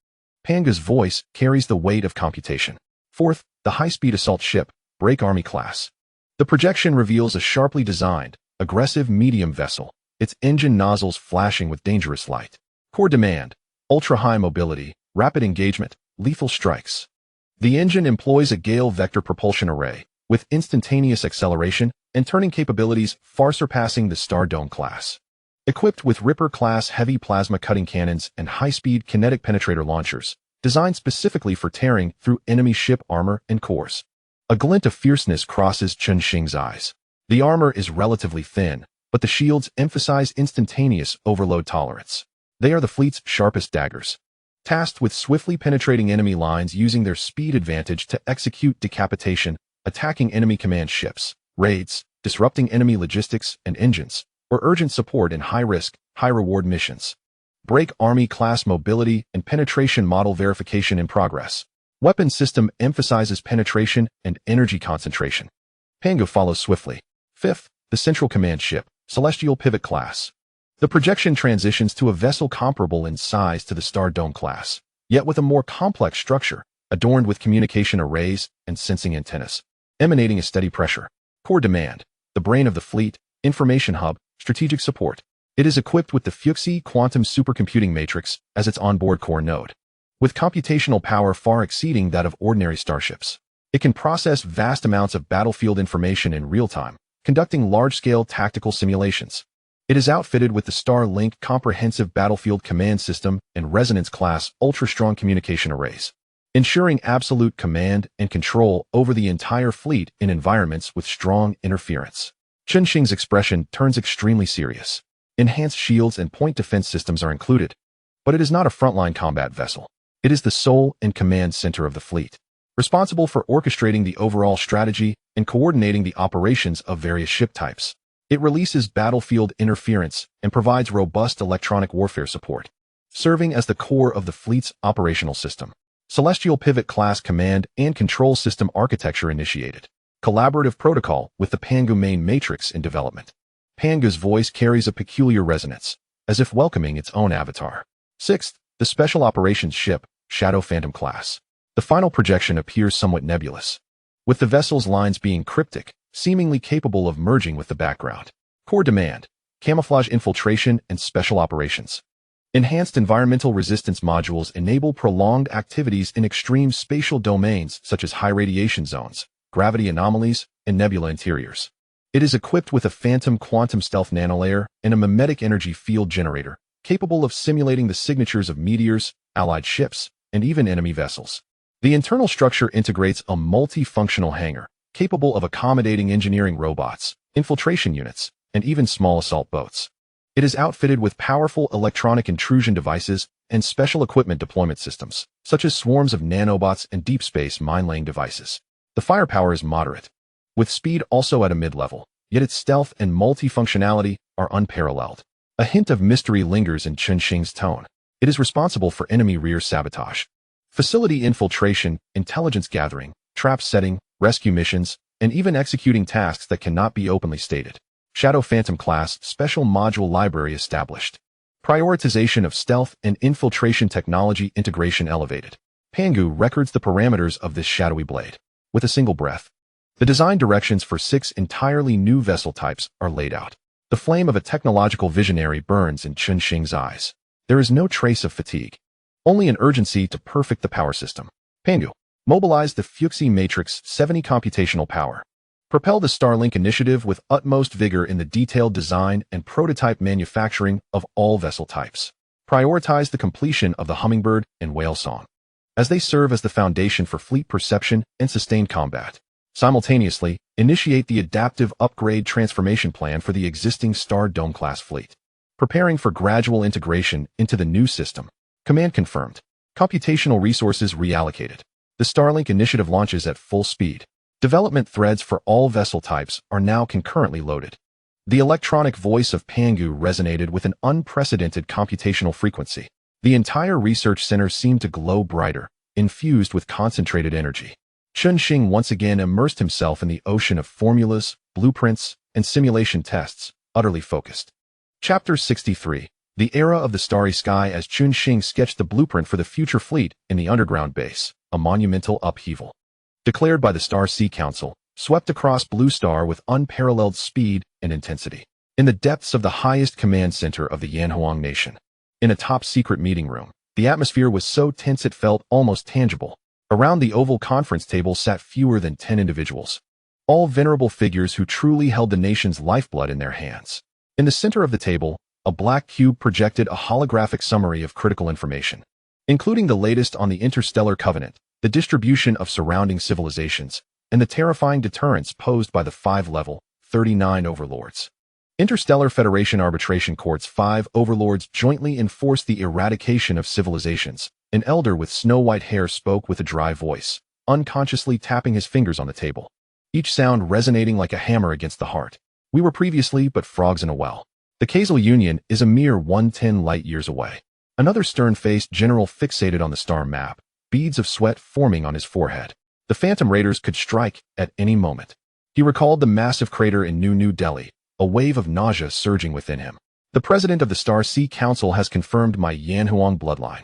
Panga's voice carries the weight of computation. Fourth, the high-speed assault ship, Break Army class. The projection reveals a sharply designed, aggressive medium vessel, its engine nozzles flashing with dangerous light. Core demand, ultra-high mobility, rapid engagement, lethal strikes. The engine employs a Gale vector propulsion array, with instantaneous acceleration and turning capabilities far surpassing the Star Dome class. Equipped with Ripper-class heavy plasma cutting cannons and high-speed kinetic penetrator launchers, designed specifically for tearing through enemy ship armor and cores. A glint of fierceness crosses Chen Xing's eyes. The armor is relatively thin, but the shields emphasize instantaneous overload tolerance. They are the fleet's sharpest daggers, tasked with swiftly penetrating enemy lines using their speed advantage to execute decapitation, attacking enemy command ships, raids, disrupting enemy logistics and engines, or urgent support in high-risk, high-reward missions. Break Army class mobility and penetration model verification in progress. Weapon system emphasizes penetration and energy concentration. Panga follows swiftly. Fifth, the central command ship, Celestial Pivot class. The projection transitions to a vessel comparable in size to the Star Dome class, yet with a more complex structure, adorned with communication arrays and sensing antennas, emanating a steady pressure. Core demand, the brain of the fleet, Information Hub, Strategic Support. It is equipped with the Fuxi Quantum Supercomputing Matrix as its onboard core node. With computational power far exceeding that of ordinary starships, it can process vast amounts of battlefield information in real time, conducting large-scale tactical simulations. It is outfitted with the Starlink Comprehensive Battlefield Command System and Resonance-class ultra-strong communication arrays, ensuring absolute command and control over the entire fleet in environments with strong interference. Chen Xing's expression turns extremely serious. Enhanced shields and point defense systems are included, but it is not a frontline combat vessel. It is the soul and command center of the fleet, responsible for orchestrating the overall strategy and coordinating the operations of various ship types. It releases battlefield interference and provides robust electronic warfare support, serving as the core of the fleet's operational system. Celestial Pivot class command and control system architecture initiated. Collaborative protocol with the Pangu main matrix in development. Pangu's voice carries a peculiar resonance, as if welcoming its own avatar. Sixth, the Special Operations Ship, Shadow Phantom class. The final projection appears somewhat nebulous, with the vessel's lines being cryptic, seemingly capable of merging with the background. Core demand, camouflage infiltration and special operations. Enhanced environmental resistance modules enable prolonged activities in extreme spatial domains such as high radiation zones, gravity anomalies, and nebula interiors. It is equipped with a phantom quantum stealth nanolayer and a mimetic energy field generator, capable of simulating the signatures of meteors, allied ships, and even enemy vessels. The internal structure integrates a multifunctional hangar, capable of accommodating engineering robots, infiltration units, and even small assault boats. It is outfitted with powerful electronic intrusion devices and special equipment deployment systems, such as swarms of nanobots and deep space mine-laying devices. The firepower is moderate, with speed also at a mid-level, yet its stealth and multifunctionality are unparalleled. A hint of mystery lingers in Chen Xing's tone. It is responsible for enemy rear sabotage, facility infiltration, intelligence gathering, trap setting, rescue missions, and even executing tasks that cannot be openly stated. Shadow Phantom class special module library established. Prioritization of stealth and infiltration technology integration elevated. Pangu records the parameters of this shadowy blade. With a single breath, the design directions for 6 entirely new vessel types are laid out. The flame of a technological visionary burns in Chen Xing's eyes. There is no trace of fatigue, only an urgency to perfect the power system. Pangu, mobilize the Fuxi Matrix 70 computational power. Propel the Starlink initiative with utmost vigor in the detailed design and prototype manufacturing of all vessel types. Prioritize the completion of the Hummingbird and Whale Song, as they serve as the foundation for fleet perception and sustained combat. Simultaneously, initiate the adaptive upgrade transformation plan for the existing Star Dome-class fleet, preparing for gradual integration into the new system. Command confirmed. Computational resources reallocated. The Starlink initiative launches at full speed. Development threads for all vessel types are now concurrently loaded. The electronic voice of Pangu resonated with an unprecedented computational frequency. The entire research center seemed to glow brighter, infused with concentrated energy. Chen Xing once again immersed himself in the ocean of formulas, blueprints, and simulation tests, utterly focused. Chapter 63. The Era of the Starry Sky. As Chen Xing sketched the blueprint for the future fleet in the underground base, a monumental upheaval, declared by the Star Sea Council, swept across Blue Star with unparalleled speed and intensity. In the depths of the highest command center of the Yanhuang nation, in a top-secret meeting room, the atmosphere was so tense it felt almost tangible. Around the oval conference table sat fewer than 10 individuals, all venerable figures who truly held the nation's lifeblood in their hands. In the center of the table, a black cube projected a holographic summary of critical information, including the latest on the Interstellar Covenant, the distribution of surrounding civilizations, and the terrifying deterrence posed by the 5-level, 39 overlords. Interstellar Federation Arbitration Court's 5 overlords jointly enforced the eradication of civilizations. An elder with snow-white hair spoke with a dry voice, unconsciously tapping his fingers on the table, each sound resonating like a hammer against the heart. We were previously but frogs in a well. The Kaisal Union is a mere 110 light-years away. Another stern-faced general fixated on the star map, beads of sweat forming on his forehead. The Phantom Raiders could strike at any moment. He recalled the massive crater in New Delhi, a wave of nausea surging within him. The president of the Star Sea Council has confirmed my Yanhuang bloodline.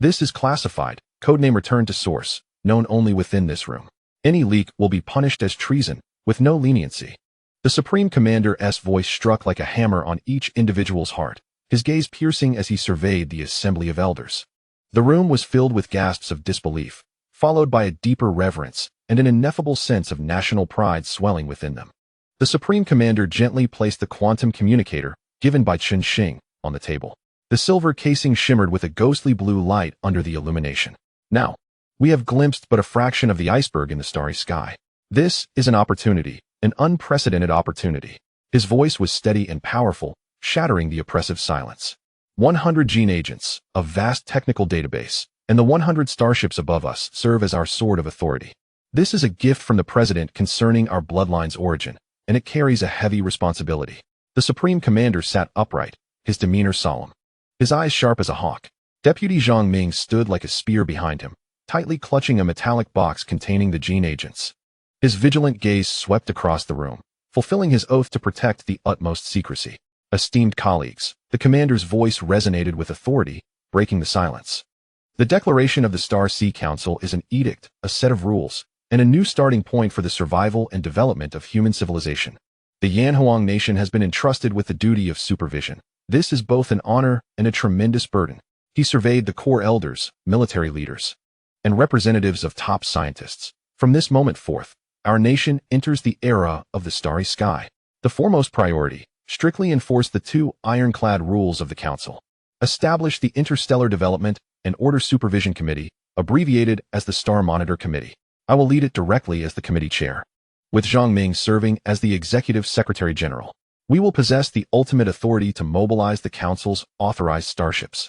This is classified, codename returned to source, known only within this room. Any leak will be punished as treason, with no leniency. The Supreme Commander's voice struck like a hammer on each individual's heart, his gaze piercing as he surveyed the assembly of elders. The room was filled with gasps of disbelief, followed by a deeper reverence and an ineffable sense of national pride swelling within them. The Supreme Commander gently placed the quantum communicator, given by Chen Xing, on the table. The silver casing shimmered with a ghostly blue light under the illumination. Now, we have glimpsed but a fraction of the iceberg in the starry sky. This is an opportunity, an unprecedented opportunity. His voice was steady and powerful, shattering the oppressive silence. 100 gene agents, a vast technical database, and the 100 starships above us serve as our sword of authority. This is a gift from the President concerning our bloodline's origin, and it carries a heavy responsibility. The Supreme Commander sat upright, his demeanor solemn, his eyes sharp as a hawk. Deputy Zhang Ming stood like a spear behind him, tightly clutching a metallic box containing the gene agents. His vigilant gaze swept across the room, fulfilling his oath to protect the utmost secrecy. Esteemed colleagues, the commander's voice resonated with authority, breaking the silence. The declaration of the Star Sea Council is an edict, a set of rules, and a new starting point for the survival and development of human civilization. The Yanhuang nation has been entrusted with the duty of supervision. This is both an honor and a tremendous burden. He surveyed the core elders, military leaders, and representatives of top scientists. From this moment forth, our nation enters the era of the starry sky. The foremost priority: strictly enforce the two ironclad rules of the Council. Establish the Interstellar Development and Order Supervision Committee, abbreviated as the Star Monitor Committee. I will lead it directly as the committee chair, with Zhang Ming serving as the Executive Secretary General. We will possess the ultimate authority to mobilize the Council's authorized starships.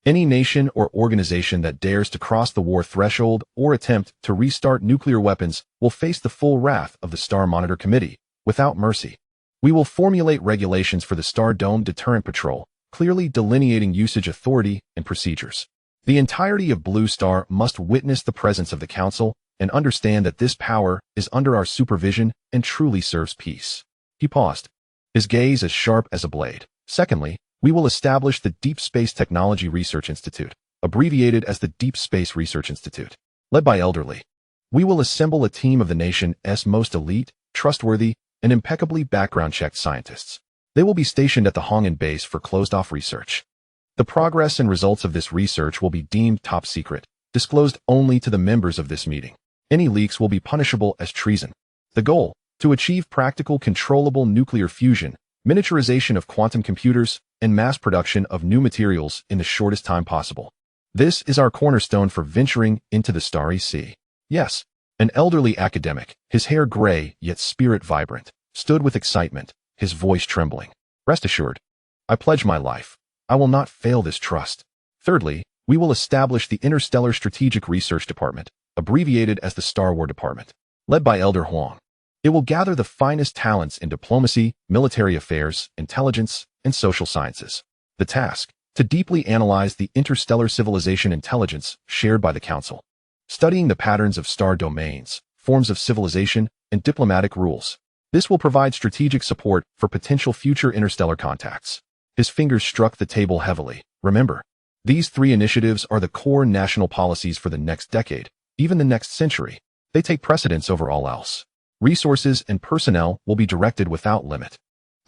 Any nation or organization that dares to cross the war threshold or attempt to restart nuclear weapons will face the full wrath of the Star Monitor Committee, without mercy. We will formulate regulations for the Star Dome Deterrent Patrol, clearly delineating usage authority and procedures. The entirety of Blue Star must witness the presence of the Council and understand that this power is under our supervision and truly serves peace. He paused, his gaze as sharp as a blade. Secondly, we will establish the Deep Space Technology Research Institute, abbreviated as the Deep Space Research Institute, led by elderly. We will assemble a team of the nation's most elite, trustworthy, and impeccably background-checked scientists. They will be stationed at the Hong'an base for closed-off research. The progress and results of this research will be deemed top secret, disclosed only to the members of this meeting. Any leaks will be punishable as treason. The goal: to achieve practical controllable nuclear fusion, miniaturization of quantum computers, and mass production of new materials in the shortest time possible. This is our cornerstone for venturing into the starry sea. Yes, an elderly academic, his hair gray yet spirit vibrant, stood with excitement, his voice trembling. Rest assured, I pledge my life. I will not fail this trust. Thirdly, we will establish the Interstellar Strategic Research Department, abbreviated as the Star War Department, led by Elder Huang. It will gather the finest talents in diplomacy, military affairs, intelligence, and social sciences. The task: to deeply analyze the interstellar civilization intelligence shared by the Council, studying the patterns of star domains, forms of civilization, and diplomatic rules. This will provide strategic support for potential future interstellar contacts. His fingers struck the table heavily. Remember, these three initiatives are the core national policies for the next decade, even the next century. They take precedence over all else. Resources and personnel will be directed without limit.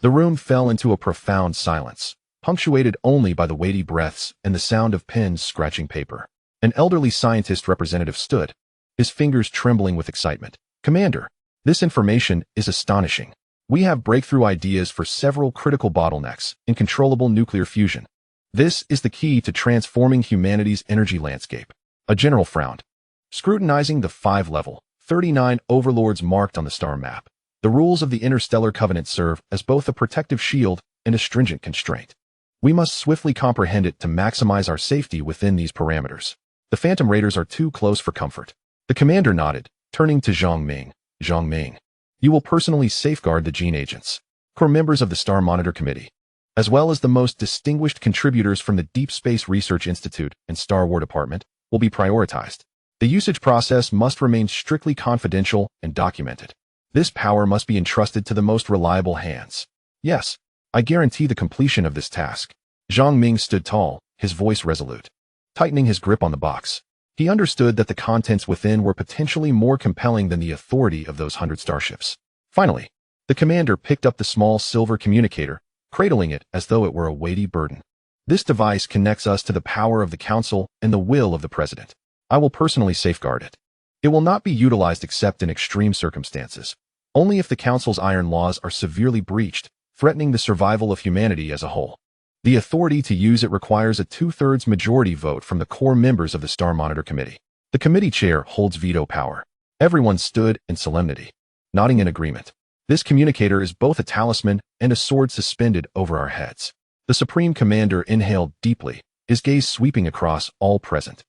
The room fell into a profound silence, punctuated only by the weighty breaths and the sound of pens scratching paper. An elderly scientist representative stood, his fingers trembling with excitement. Commander, this information is astonishing. We have breakthrough ideas for several critical bottlenecks in controllable nuclear fusion. This is the key to transforming humanity's energy landscape. A general frowned, scrutinizing the 5-level, 39 overlords marked on the star map. The rules of the Interstellar Covenant serve as both a protective shield and a stringent constraint. We must swiftly comprehend it to maximize our safety within these parameters. The Phantom Raiders are too close for comfort. The commander nodded, turning to Zhang Ming. Zhang Ming, you will personally safeguard the gene agents. Core members of the Star Monitor Committee, as well as the most distinguished contributors from the Deep Space Research Institute and Star War Department, will be prioritized. The usage process must remain strictly confidential and documented. This power must be entrusted to the most reliable hands. Yes, I guarantee the completion of this task. Zhang Ming stood tall, his voice resolute, tightening his grip on the box. He understood that the contents within were potentially more compelling than the authority of those 100 starships. Finally, The commander picked up the small silver communicator, cradling it as though it were a weighty burden. This device connects us to the power of the council and the will of the president. I will personally safeguard it. It will not be utilized except in extreme circumstances. Only if the council's iron laws are severely breached, threatening the survival of humanity as a whole. The authority to use it requires a 2/3 majority vote from the core members of the Star Monitor Committee. The committee chair holds veto power. Everyone stood in solemnity, nodding in agreement. This communicator is both a talisman and a sword suspended over our heads. The Supreme Commander inhaled deeply, his gaze sweeping across all present.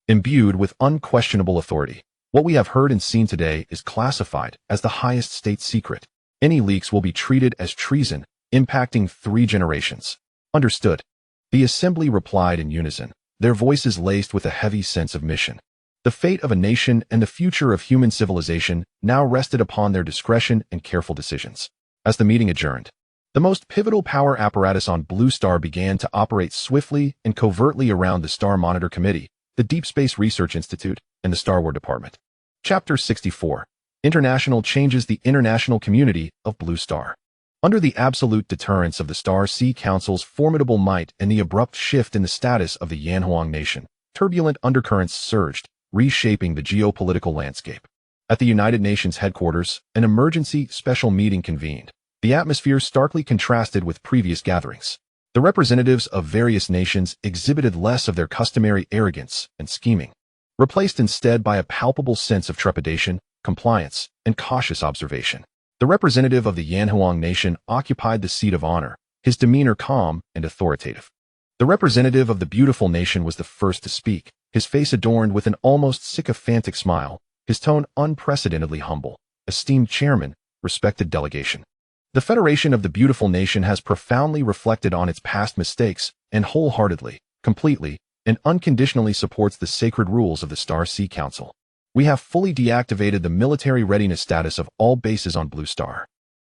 Imbued with unquestionable authority, what we have heard and seen today is classified as the highest state secret. Any leaks will be treated as treason, impacting 3 generations. Understood. The assembly replied in unison, their voices laced with a heavy sense of mission. The fate of a nation and the future of human civilization now rested upon their discretion and careful decisions. As the meeting adjourned, the most pivotal power apparatus on Blue Star began to operate swiftly and covertly around the Star Monitor Committee, the Deep Space Research Institute, and the Star War Department. Chapter 64. International changes the international community of Blue Star. Under the absolute deterrence of the Star Sea Council's formidable might and the abrupt shift in the status of the Yanhuang nation, turbulent undercurrents surged, reshaping the geopolitical landscape. At the United Nations headquarters, an emergency special meeting convened. The atmosphere starkly contrasted with previous gatherings. The representatives of various nations exhibited less of their customary arrogance and scheming, replaced instead by a palpable sense of trepidation, compliance, and cautious observation. The representative of the Yanhuang nation occupied the seat of honor, his demeanor calm and authoritative. The representative of the beautiful nation was the first to speak, his face adorned with an almost sycophantic smile, his tone unprecedentedly humble. Esteemed chairman, respected delegation. The Federation of the Beautiful Nation has profoundly reflected on its past mistakes and wholeheartedly, completely, and unconditionally supports the sacred rules of the Star Sea Council. We have fully deactivated the military readiness status of all bases on Blue Star.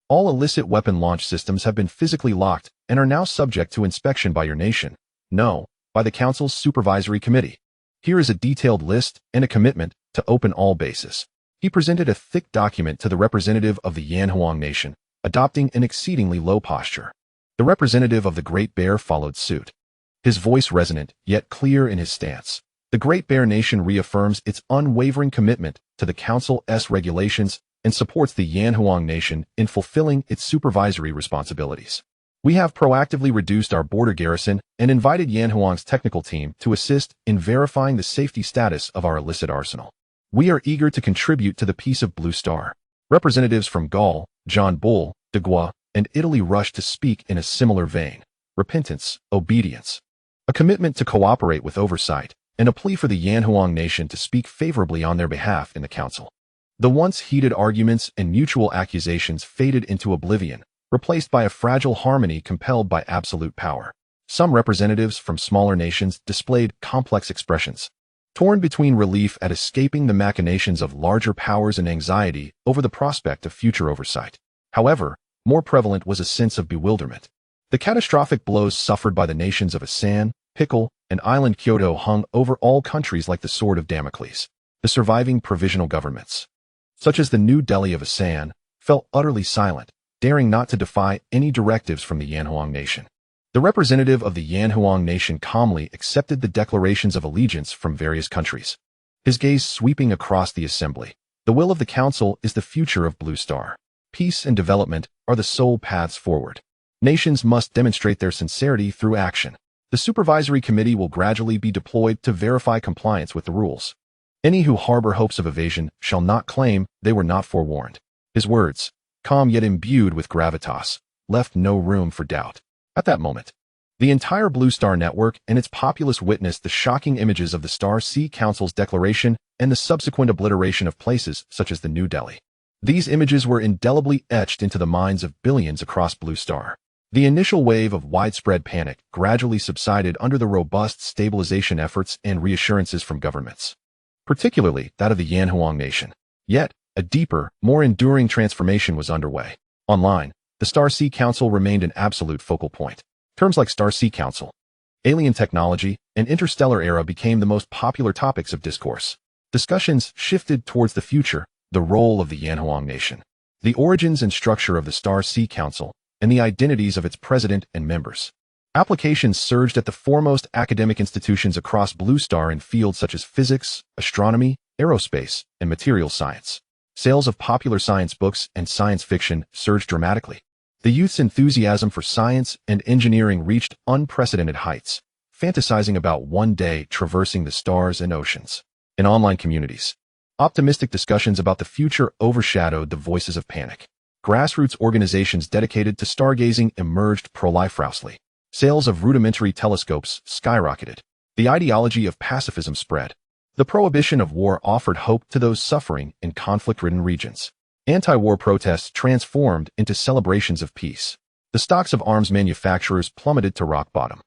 All illicit weapon launch systems have been physically locked and are now subject to inspection by your nation. No, by the Council's Supervisory Committee. Here is a detailed list and a commitment to open all bases. He presented a thick document to the representative of the Yanhuang nation, adopting an exceedingly low posture. The representative of the Great Bear followed suit. His voice resonant, yet clear in his stance. The Great Bear Nation reaffirms its unwavering commitment to the Council's regulations and supports the Yanhuang Nation in fulfilling its supervisory responsibilities. We have proactively reduced our border garrison and invited Yanhuang's technical team to assist in verifying the safety status of our illicit arsenal. We are eager to contribute to the peace of Blue Star. Representatives from Gaul, John Bull, de Gaulle, and Italy rushed to speak in a similar vein. Repentance, obedience, a commitment to cooperate with oversight, and a plea for the Yanhuang nation to speak favorably on their behalf in the council. The once heated arguments and mutual accusations faded into oblivion, replaced by a fragile harmony compelled by absolute power. Some representatives from smaller nations displayed complex expressions, torn between relief at escaping the machinations of larger powers and anxiety over the prospect of future oversight. However, more prevalent was a sense of bewilderment. The catastrophic blows suffered by the nations of Asan, Pickle, and Island Kyoto hung over all countries like the sword of Damocles. The surviving provisional governments, such as the New Delhi of Asan, fell utterly silent, daring not to defy any directives from the Yanhuang nation. The representative of the Yanhuang nation calmly accepted the declarations of allegiance from various countries, his gaze sweeping across the assembly. The will of the council is the future of Blue Star. Peace and development are the sole paths forward. Nations must demonstrate their sincerity through action. The Supervisory Committee will gradually be deployed to verify compliance with the rules. Any who harbor hopes of evasion shall not claim they were not forewarned. His words, calm yet imbued with gravitas, left no room for doubt. At that moment, the entire Blue Star network and its populace witnessed the shocking images of the Star Sea Council's declaration and the subsequent obliteration of places such as the New Delhi. These images were indelibly etched into the minds of billions across Blue Star. The initial wave of widespread panic gradually subsided under the robust stabilization efforts and reassurances from governments, particularly that of the Yanhuang nation. Yet, a deeper, more enduring transformation was underway. Online, the Star Sea Council remained an absolute focal point. Terms like Star Sea Council, alien technology, and interstellar era became the most popular topics of discourse. Discussions shifted towards the future, the role of the Yanhuang nation, the origins and structure of the Star Sea Council, and the identities of its president and members. Applications surged at the foremost academic institutions across Blue Star in fields such as physics, astronomy, aerospace, and materials science. Sales of popular science books and science fiction surged dramatically. The youth's enthusiasm for science and engineering reached unprecedented heights, fantasizing about one day traversing the stars and oceans. In online communities, optimistic discussions about the future overshadowed the voices of panic. Grassroots organizations dedicated to stargazing emerged proliferously. Sales of rudimentary telescopes skyrocketed. The ideology of pacifism spread. The prohibition of war offered hope to those suffering in conflict-ridden regions. Anti-war protests transformed into celebrations of peace. The stocks of arms manufacturers plummeted to rock bottom.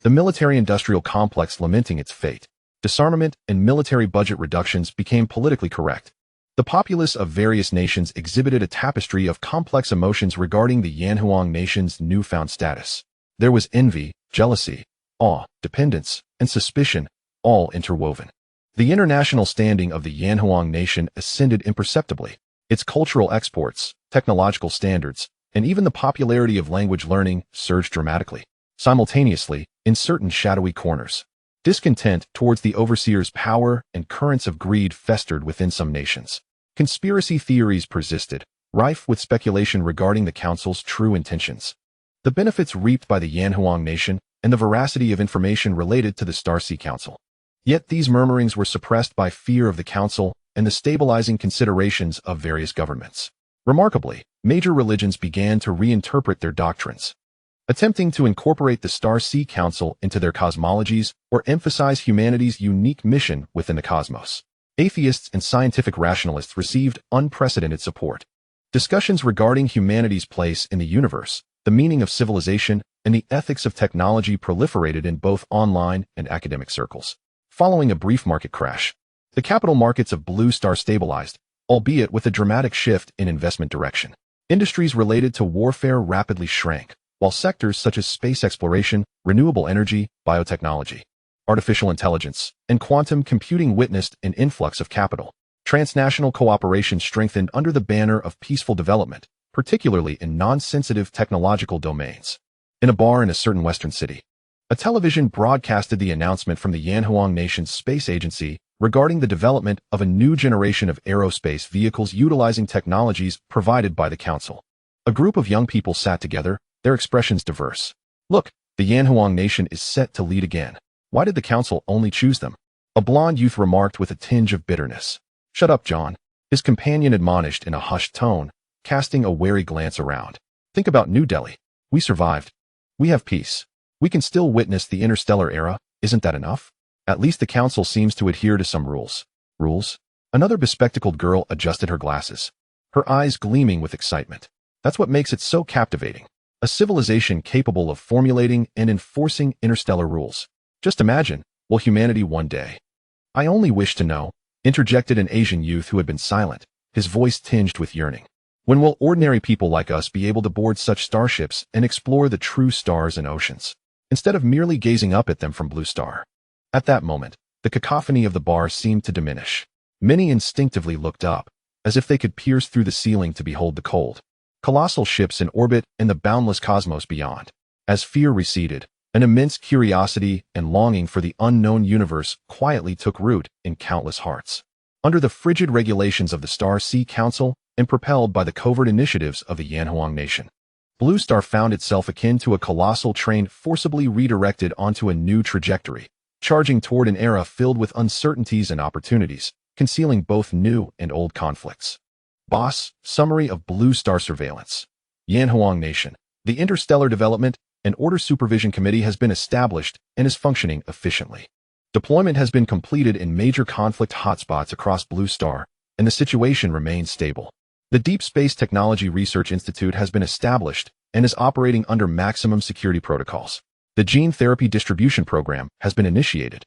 The military-industrial complex lamenting its fate. Disarmament and military budget reductions became politically correct. The populace of various nations exhibited a tapestry of complex emotions regarding the Yanhuang nation's newfound status. There was envy, jealousy, awe, dependence, and suspicion, all interwoven. The international standing of the Yanhuang nation ascended imperceptibly. Its cultural exports, technological standards, and even the popularity of language learning surged dramatically. Simultaneously, in certain shadowy corners, discontent towards the overseer's power and currents of greed festered within some nations. Conspiracy theories persisted, rife with speculation regarding the council's true intentions. The benefits reaped by the Yanhuang nation, and the veracity of information related to the Star Sea Council. Yet these murmurings were suppressed by fear of the council and the stabilizing considerations of various governments. Remarkably, major religions began to reinterpret their doctrines, attempting to incorporate the Star Sea Council into their cosmologies or emphasize humanity's unique mission within the cosmos. Atheists and scientific rationalists received unprecedented support. Discussions regarding humanity's place in the universe, the meaning of civilization, and the ethics of technology proliferated in both online and academic circles. Following a brief market crash, the capital markets of Blue Star stabilized, albeit with a dramatic shift in investment direction. Industries related to warfare rapidly shrank, while sectors such as space exploration, renewable energy, biotechnology, artificial intelligence, and quantum computing witnessed an influx of capital. Transnational cooperation strengthened under the banner of peaceful development, particularly in non-sensitive technological domains. In a bar in a certain western city, a television broadcasted the announcement from the Yanhuang nation's space agency regarding the development of a new generation of aerospace vehicles utilizing technologies provided by the council. A group of young people sat together, their expressions diverse. Look, the Yanhuang nation is set to lead again. Why did the council only choose them? A blond youth remarked with a tinge of bitterness. Shut up, John, his companion admonished in a hushed tone, casting a wary glance around. Think about New Delhi. We survived. We have peace. We can still witness the interstellar era. Isn't that enough? At least the council seems to adhere to some rules. Rules? Another bespectacled girl adjusted her glasses, her eyes gleaming with excitement. That's what makes it so captivating. A civilization capable of formulating and enforcing interstellar rules. Just imagine, will humanity one day? I only wish to know, interjected an Asian youth who had been silent, his voice tinged with yearning. When will ordinary people like us be able to board such starships and explore the true stars and oceans, instead of merely gazing up at them from Blue Star? At that moment, the cacophony of the bar seemed to diminish. Many instinctively looked up, as if they could pierce through the ceiling to behold the cold, colossal ships in orbit and the boundless cosmos beyond. As fear receded, an immense curiosity and longing for the unknown universe quietly took root in countless hearts. Under the frigid regulations of the Star Sea Council, and propelled by the covert initiatives of the Yanhuang nation, Blue Star found itself akin to a colossal train forcibly redirected onto a new trajectory, charging toward an era filled with uncertainties and opportunities, concealing both new and old conflicts. Boss, summary of Blue Star surveillance. Yanhuang nation. The Interstellar Development and Order Supervision Committee has been established and is functioning efficiently. Deployment has been completed in major conflict hotspots across Blue Star, and the situation remains stable. The Deep Space Technology Research Institute has been established and is operating under maximum security protocols. The Gene Therapy Distribution Program has been initiated,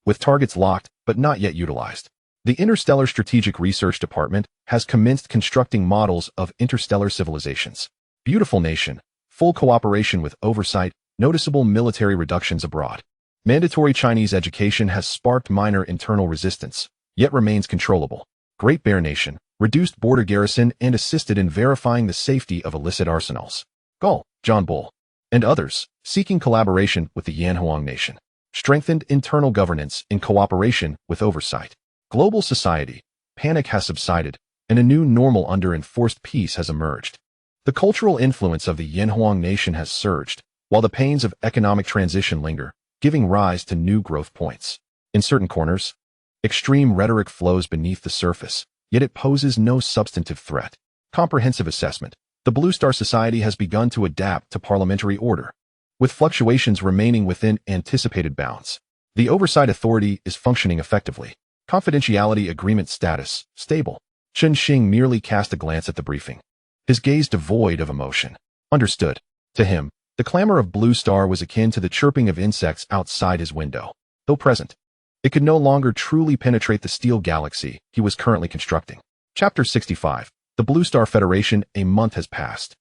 with targets locked but not yet utilized. The Interstellar Strategic Research Department has commenced constructing models of interstellar civilizations. Beautiful nation, full cooperation with oversight, noticeable military reductions abroad. Mandatory Chinese education has sparked minor internal resistance, yet remains controllable. Great Bear Nation, reduced border garrison, and assisted in verifying the safety of illicit arsenals. Gull, John Bull, and others, seeking collaboration with the Yanhuang nation, strengthened internal governance in cooperation with oversight. Global society, panic has subsided, and a new normal under enforced peace has emerged. The cultural influence of the Yanhuang nation has surged, while the pains of economic transition linger, giving rise to new growth points. In certain corners, extreme rhetoric flows beneath the surface, yet it poses no substantive threat. Comprehensive assessment. The Blue Star Society has begun to adapt to parliamentary order, with fluctuations remaining within anticipated bounds. The oversight authority is functioning effectively. Confidentiality agreement status, stable. Chen Xing merely cast a glance at the briefing, his gaze devoid of emotion. Understood. To him, the clamor of Blue Star was akin to the chirping of insects outside his window. Though present, it could no longer truly penetrate the steel galaxy he was currently constructing. Chapter 65. The Blue Star Federation. A month has passed.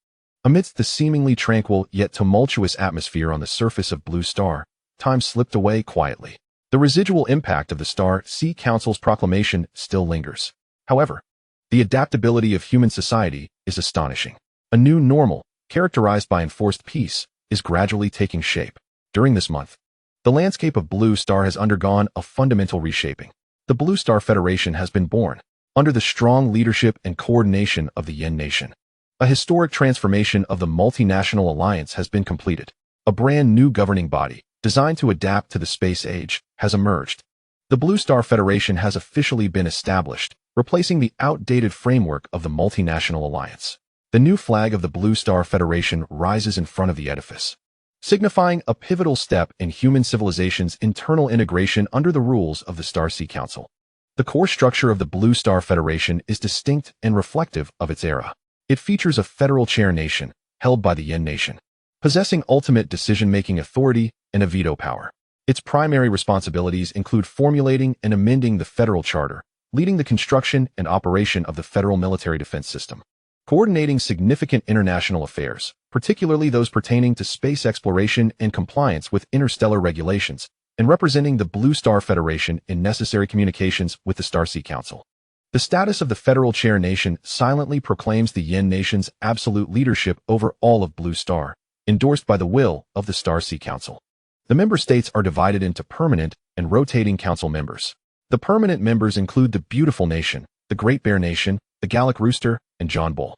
Amidst the seemingly tranquil yet tumultuous atmosphere on the surface of Blue Star, time slipped away quietly. The residual impact of the Star Sea Council's proclamation still lingers. However, the adaptability of human society is astonishing. A new normal, characterized by enforced peace, is gradually taking shape. During this month, the landscape of Blue Star has undergone a fundamental reshaping. The Blue Star Federation has been born, under the strong leadership and coordination of the Yen Nation. A historic transformation of the multinational alliance has been completed. A brand new governing body, designed to adapt to the space age, has emerged. The Blue Star Federation has officially been established, replacing the outdated framework of the multinational alliance. The new flag of the Blue Star Federation rises in front of the edifice, signifying a pivotal step in human civilization's internal integration under the rules of the Star Sea Council. The core structure of the Blue Star Federation is distinct and reflective of its era. It features a federal chair nation, held by the Yen Nation, possessing ultimate decision-making authority and a veto power. Its primary responsibilities include formulating and amending the federal charter, leading the construction and operation of the federal military defense system, coordinating significant international affairs, particularly those pertaining to space exploration and compliance with interstellar regulations, and representing the Blue Star Federation in necessary communications with the Star Sea Council. The status of the federal chair nation silently proclaims the Yen Nation's absolute leadership over all of Blue Star, endorsed by the will of the Star Sea Council. The member states are divided into permanent and rotating council members. The permanent members include the Beautiful Nation, the Great Bear Nation, the Galactic Rooster, and John Bull.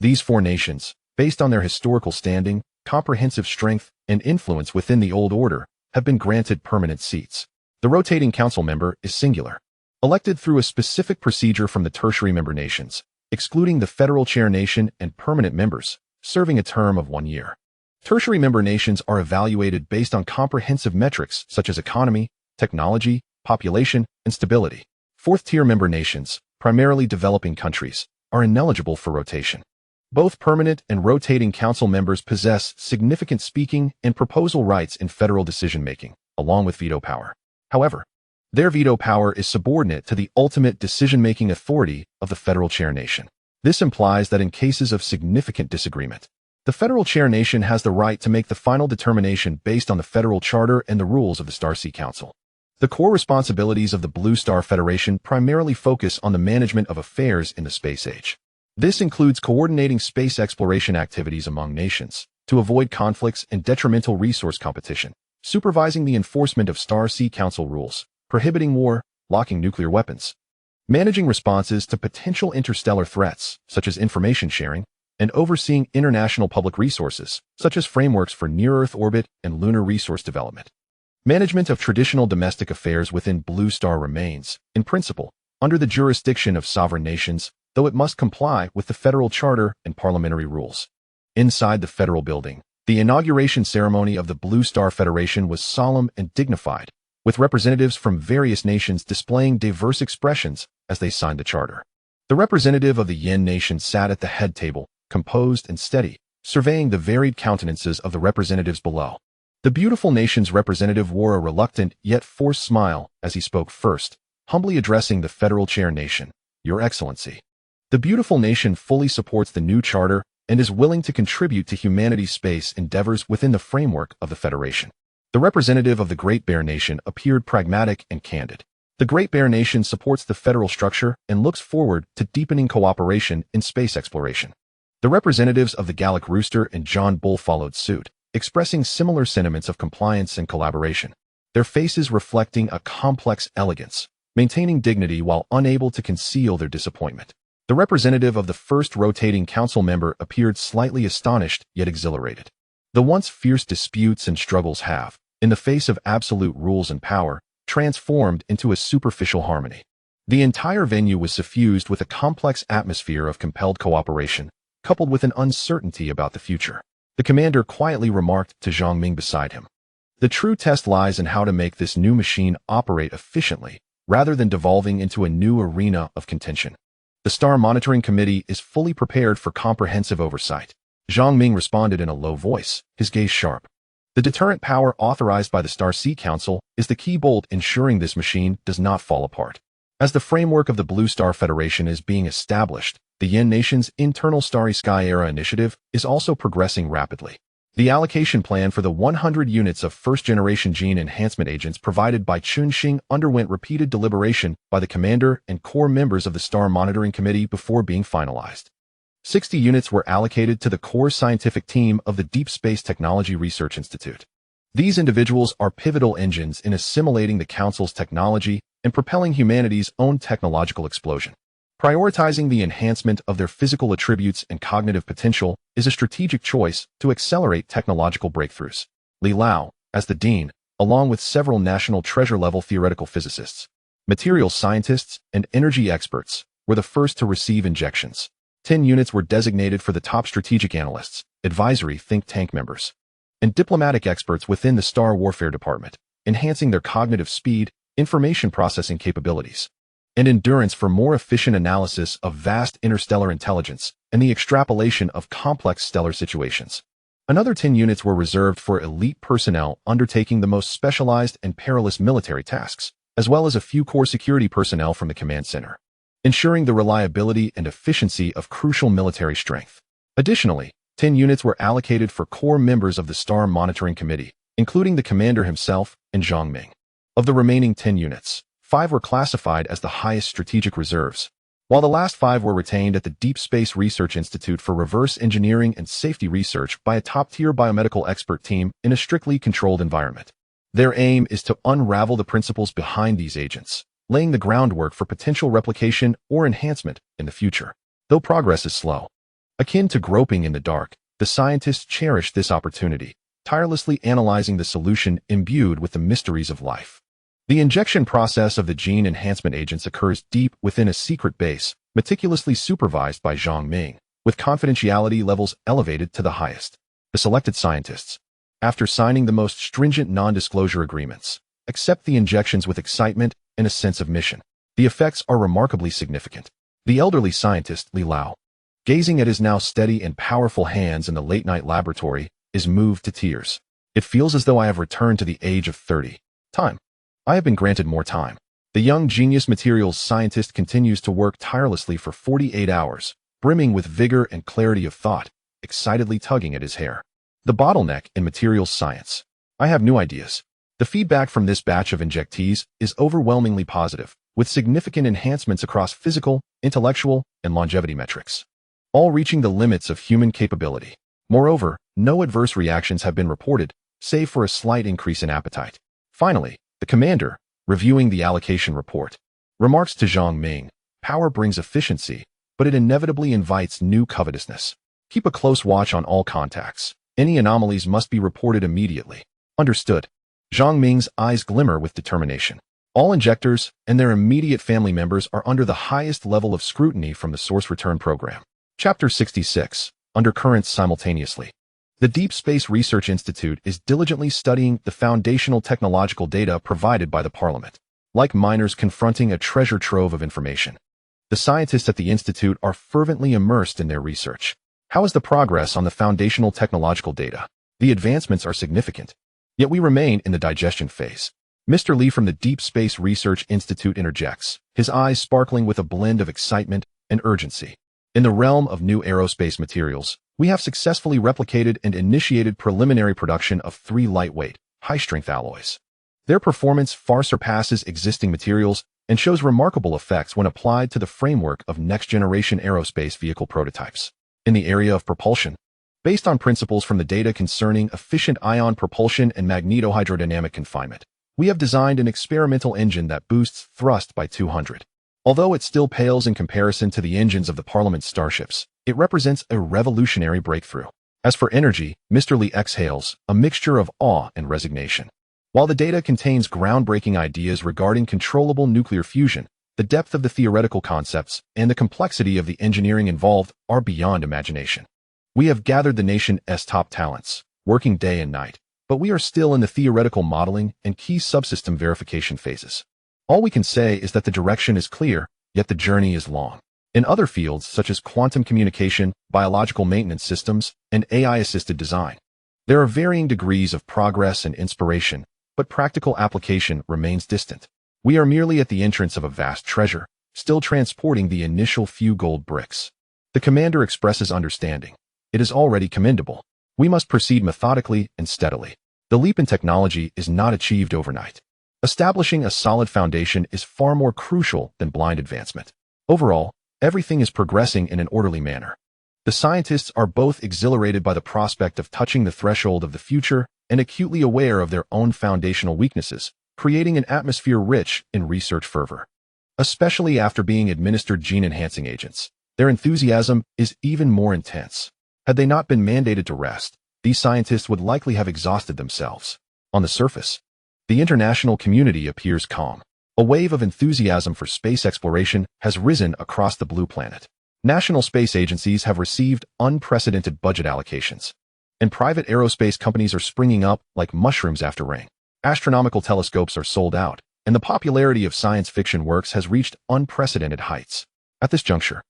These four nations, based on their historical standing, comprehensive strength, and influence within the old order, have been granted permanent seats. The rotating council member is singular, elected through a specific procedure from the tertiary member nations, excluding the federal chair nation and permanent members, serving a term of 1 year. Tertiary member nations are evaluated based on comprehensive metrics such as economy, technology, population, and stability. Fourth-tier member nations, primarily developing countries, are ineligible for rotation. Both permanent and rotating council members possess significant speaking and proposal rights in federal decision-making, along with veto power. However, their veto power is subordinate to the ultimate decision-making authority of the federal chair nation. This implies that in cases of significant disagreement, the federal chair nation has the right to make the final determination based on the federal charter and the rules of the Star Sea Council. The core responsibilities of the Blue Star Federation primarily focus on the management of affairs in the space age. This includes coordinating space exploration activities among nations to avoid conflicts and detrimental resource competition, supervising the enforcement of Star Sea Council rules, prohibiting war, blocking nuclear weapons, managing responses to potential interstellar threats, such as information sharing, and overseeing international public resources, such as frameworks for near-Earth orbit and lunar resource development. Management of traditional domestic affairs within Blue Star remains, in principle, under the jurisdiction of sovereign nations, though it must comply with the federal charter and parliamentary rules. Inside the federal building, the inauguration ceremony of the Blue Star Federation was solemn and dignified, with representatives from various nations displaying diverse expressions as they signed the charter. The representative of the Yen Nation sat at the head table, composed and steady, surveying the varied countenances of the representatives below. The Beautiful Nation's representative wore a reluctant yet forced smile as he spoke first, humbly addressing the federal chair nation, "Your Excellency." The Beautiful Nation fully supports the new charter and is willing to contribute to humanity's space endeavors within the framework of the Federation. The representative of the Great Bear Nation appeared pragmatic and candid. The Great Bear Nation supports the federal structure and looks forward to deepening cooperation in space exploration. The representatives of the Galactic Rooster and John Bull followed suit, expressing similar sentiments of compliance and collaboration, their faces reflecting a complex elegance, maintaining dignity while unable to conceal their disappointment. The representative of the first rotating council member appeared slightly astonished yet exhilarated. The once fierce disputes and struggles have, in the face of absolute rules and power, transformed into a superficial harmony. The entire venue was suffused with a complex atmosphere of compelled cooperation, coupled with an uncertainty about the future. The commander quietly remarked to Zhang Ming beside him. The true test lies in how to make this new machine operate efficiently, rather than devolving into a new arena of contention. The Star Monitoring Committee is fully prepared for comprehensive oversight. Zhang Ming responded in a low voice, his gaze sharp. The deterrent power authorized by the Star Sea Council is the key bolt ensuring this machine does not fall apart. As the framework of the Blue Star Federation is being established, the Yen Nation's internal Starry Sky Era initiative is also progressing rapidly. The allocation plan for the 100 units of first-generation gene enhancement agents provided by Chen Xing underwent repeated deliberation by the commander and core members of the Star Monitoring Committee before being finalized. 60 units were allocated to the core scientific team of the Deep Space Technology Research Institute. These individuals are pivotal engines in assimilating the Council's technology and propelling humanity's own technological explosion. Prioritizing the enhancement of their physical attributes and cognitive potential is a strategic choice to accelerate technological breakthroughs. Li Lao, as the dean, along with several national treasure-level theoretical physicists, materials scientists, and energy experts, were the first to receive injections. 10 units were designated for the top strategic analysts, advisory think tank members, and diplomatic experts within the Star Warfare Department, enhancing their cognitive speed, information processing capabilities, and endurance for more efficient analysis of vast interstellar intelligence and the extrapolation of complex stellar situations. Another 10 units were reserved for elite personnel undertaking the most specialized and perilous military tasks, as well as a few core security personnel from the command center, ensuring the reliability and efficiency of crucial military strength. Additionally, 10 units were allocated for core members of the Star Monitoring Committee, including the commander himself and Zhang Ming. Of the remaining 10 units, 5 were classified as the highest strategic reserves, while the last 5 were retained at the Deep Space Research Institute for reverse engineering and safety research by a top-tier biomedical expert team in a strictly controlled environment. Their aim is to unravel the principles behind these agents, laying the groundwork for potential replication or enhancement in the future. Though progress is slow, akin to groping in the dark, the scientists cherish this opportunity, tirelessly analyzing the solution imbued with the mysteries of life. The injection process of the gene enhancement agents occurs deep within a secret base, meticulously supervised by Zhang Ming, with confidentiality levels elevated to the highest. The selected scientists, after signing the most stringent non-disclosure agreements, accept the injections with excitement and a sense of mission. The effects are remarkably significant. The elderly scientist, Li Lao, gazing at his now steady and powerful hands in the late-night laboratory, is moved to tears. It feels as though I have returned to the age of 30. Time. I have been granted more time. The young genius materials scientist continues to work tirelessly for 48 hours, brimming with vigor and clarity of thought, excitedly tugging at his hair. The bottleneck in materials science. I have new ideas. The feedback from this batch of injectees is overwhelmingly positive, with significant enhancements across physical, intellectual, and longevity metrics, all reaching the limits of human capability. Moreover, no adverse reactions have been reported, save for a slight increase in appetite. Finally, the commander, reviewing the allocation report, remarks to Zhang Ming, "Power brings efficiency, but it inevitably invites new covetousness. Keep a close watch on all contacts. Any anomalies must be reported immediately." Understood. Zhang Ming's eyes glimmer with determination. All injectors and their immediate family members are under the highest level of scrutiny from the Source Return Program. Chapter 66. Undercurrents simultaneously. The Deep Space Research Institute is diligently studying the foundational technological data provided by the Parliament. Like miners confronting a treasure trove of information, the scientists at the Institute are fervently immersed in their research. How is the progress on the foundational technological data? The advancements are significant, yet we remain in the digestion phase. Mr. Lee from the Deep Space Research Institute interjects, his eyes sparkling with a blend of excitement and urgency. In the realm of new aerospace materials, we have successfully replicated and initiated preliminary production of 3 lightweight, high-strength alloys. Their performance far surpasses existing materials and shows remarkable effects when applied to the framework of next-generation aerospace vehicle prototypes. In the area of propulsion, based on principles from the data concerning efficient ion propulsion and magnetohydrodynamic confinement, we have designed an experimental engine that boosts thrust by 200. Although it still pales in comparison to the engines of the Parliament's starships, it represents a revolutionary breakthrough. As for energy, Mr. Lee exhales a mixture of awe and resignation. While the data contains groundbreaking ideas regarding controllable nuclear fusion, the depth of the theoretical concepts and the complexity of the engineering involved are beyond imagination. We have gathered the nation's top talents, working day and night, but we are still in the theoretical modeling and key subsystem verification phases. All we can say is that the direction is clear, yet the journey is long. In other fields such as quantum communication, biological maintenance systems, and AI-assisted design, there are varying degrees of progress and inspiration, but practical application remains distant. We are merely at the entrance of a vast treasure, still transporting the initial few gold bricks. The commander expresses understanding. It is already commendable. We must proceed methodically and steadily. The leap in technology is not achieved overnight. Establishing a solid foundation is far more crucial than blind advancement. Overall, everything is progressing in an orderly manner. The scientists are both exhilarated by the prospect of touching the threshold of the future and acutely aware of their own foundational weaknesses, creating an atmosphere rich in research fervor. Especially after being administered gene-enhancing agents, their enthusiasm is even more intense. Had they not been mandated to rest, these scientists would likely have exhausted themselves. On the surface, the international community appears calm. A wave of enthusiasm for space exploration has risen across the blue planet. National space agencies have received unprecedented budget allocations, and private aerospace companies are springing up like mushrooms after rain. Astronomical telescopes are sold out, and the popularity of science fiction works has reached unprecedented heights. At this juncture,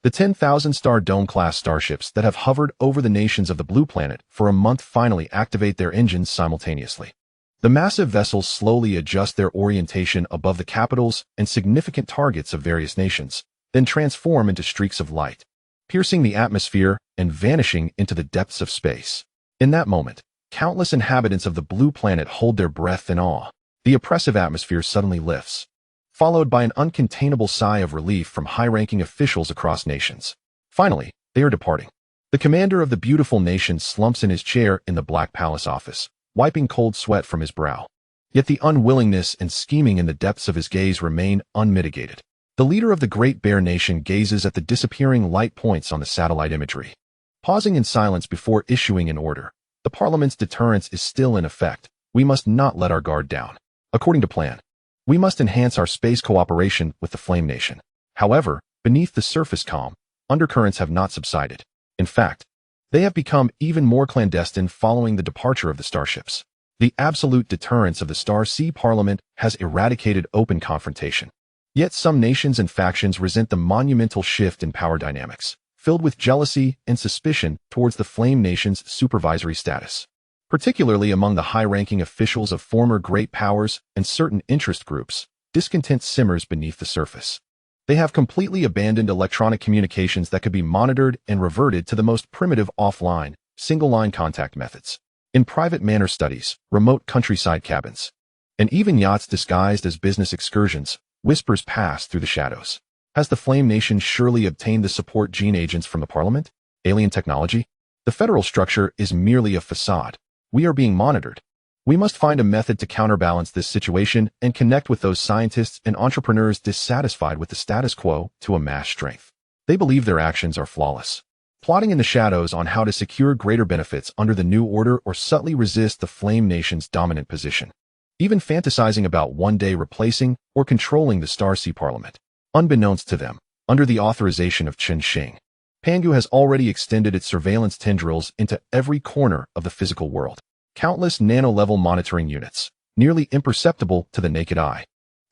the 10,000-star Dome-class starships that have hovered over the nations of the blue planet for a month finally activate their engines simultaneously. The massive vessels slowly adjust their orientation above the capitals and significant targets of various nations, then transform into streaks of light, piercing the atmosphere and vanishing into the depths of space. In that moment, countless inhabitants of the blue planet hold their breath in awe. The oppressive atmosphere suddenly lifts, followed by an uncontainable sigh of relief from high-ranking officials across nations. Finally, they are departing. The commander of the beautiful nation slumps in his chair in the Black Palace office, wiping cold sweat from his brow. Yet the unwillingness and scheming in the depths of his gaze remain unmitigated. The leader of the Great Bear Nation gazes at the disappearing light points on the satellite imagery. Pausing in silence before issuing an order, the Parliament's deterrence is still in effect. We must not let our guard down. According to plan, we must enhance our space cooperation with the Flame Nation. However, beneath the surface calm, undercurrents have not subsided. In fact, they have become even more clandestine following the departure of the starships. The absolute deterrence of the Star Sea Parliament has eradicated open confrontation. Yet some nations and factions resent the monumental shift in power dynamics, filled with jealousy and suspicion towards the Flame Nation's supervisory status. Particularly among the high-ranking officials of former great powers and certain interest groups, discontent simmers beneath the surface. They have completely abandoned electronic communications that could be monitored and reverted to the most primitive offline, single-line contact methods. In private manor studies, remote countryside cabins, and even yachts disguised as business excursions, whispers pass through the shadows. Has the Flame Nation surely obtained the support gene agents from the Parliament? Alien technology? The federal structure is merely a facade. We are being monitored. We must find a method to counterbalance this situation and connect with those scientists and entrepreneurs dissatisfied with the status quo to amass strength. They believe their actions are flawless, plotting in the shadows on how to secure greater benefits under the new order or subtly resist the Flame Nation's dominant position, even fantasizing about one day replacing or controlling the Star Sea Parliament. Unbeknownst to them, under the authorization of Chen Xing, Pangu has already extended its surveillance tendrils into every corner of the physical world. Countless nano-level monitoring units, nearly imperceptible to the naked eye,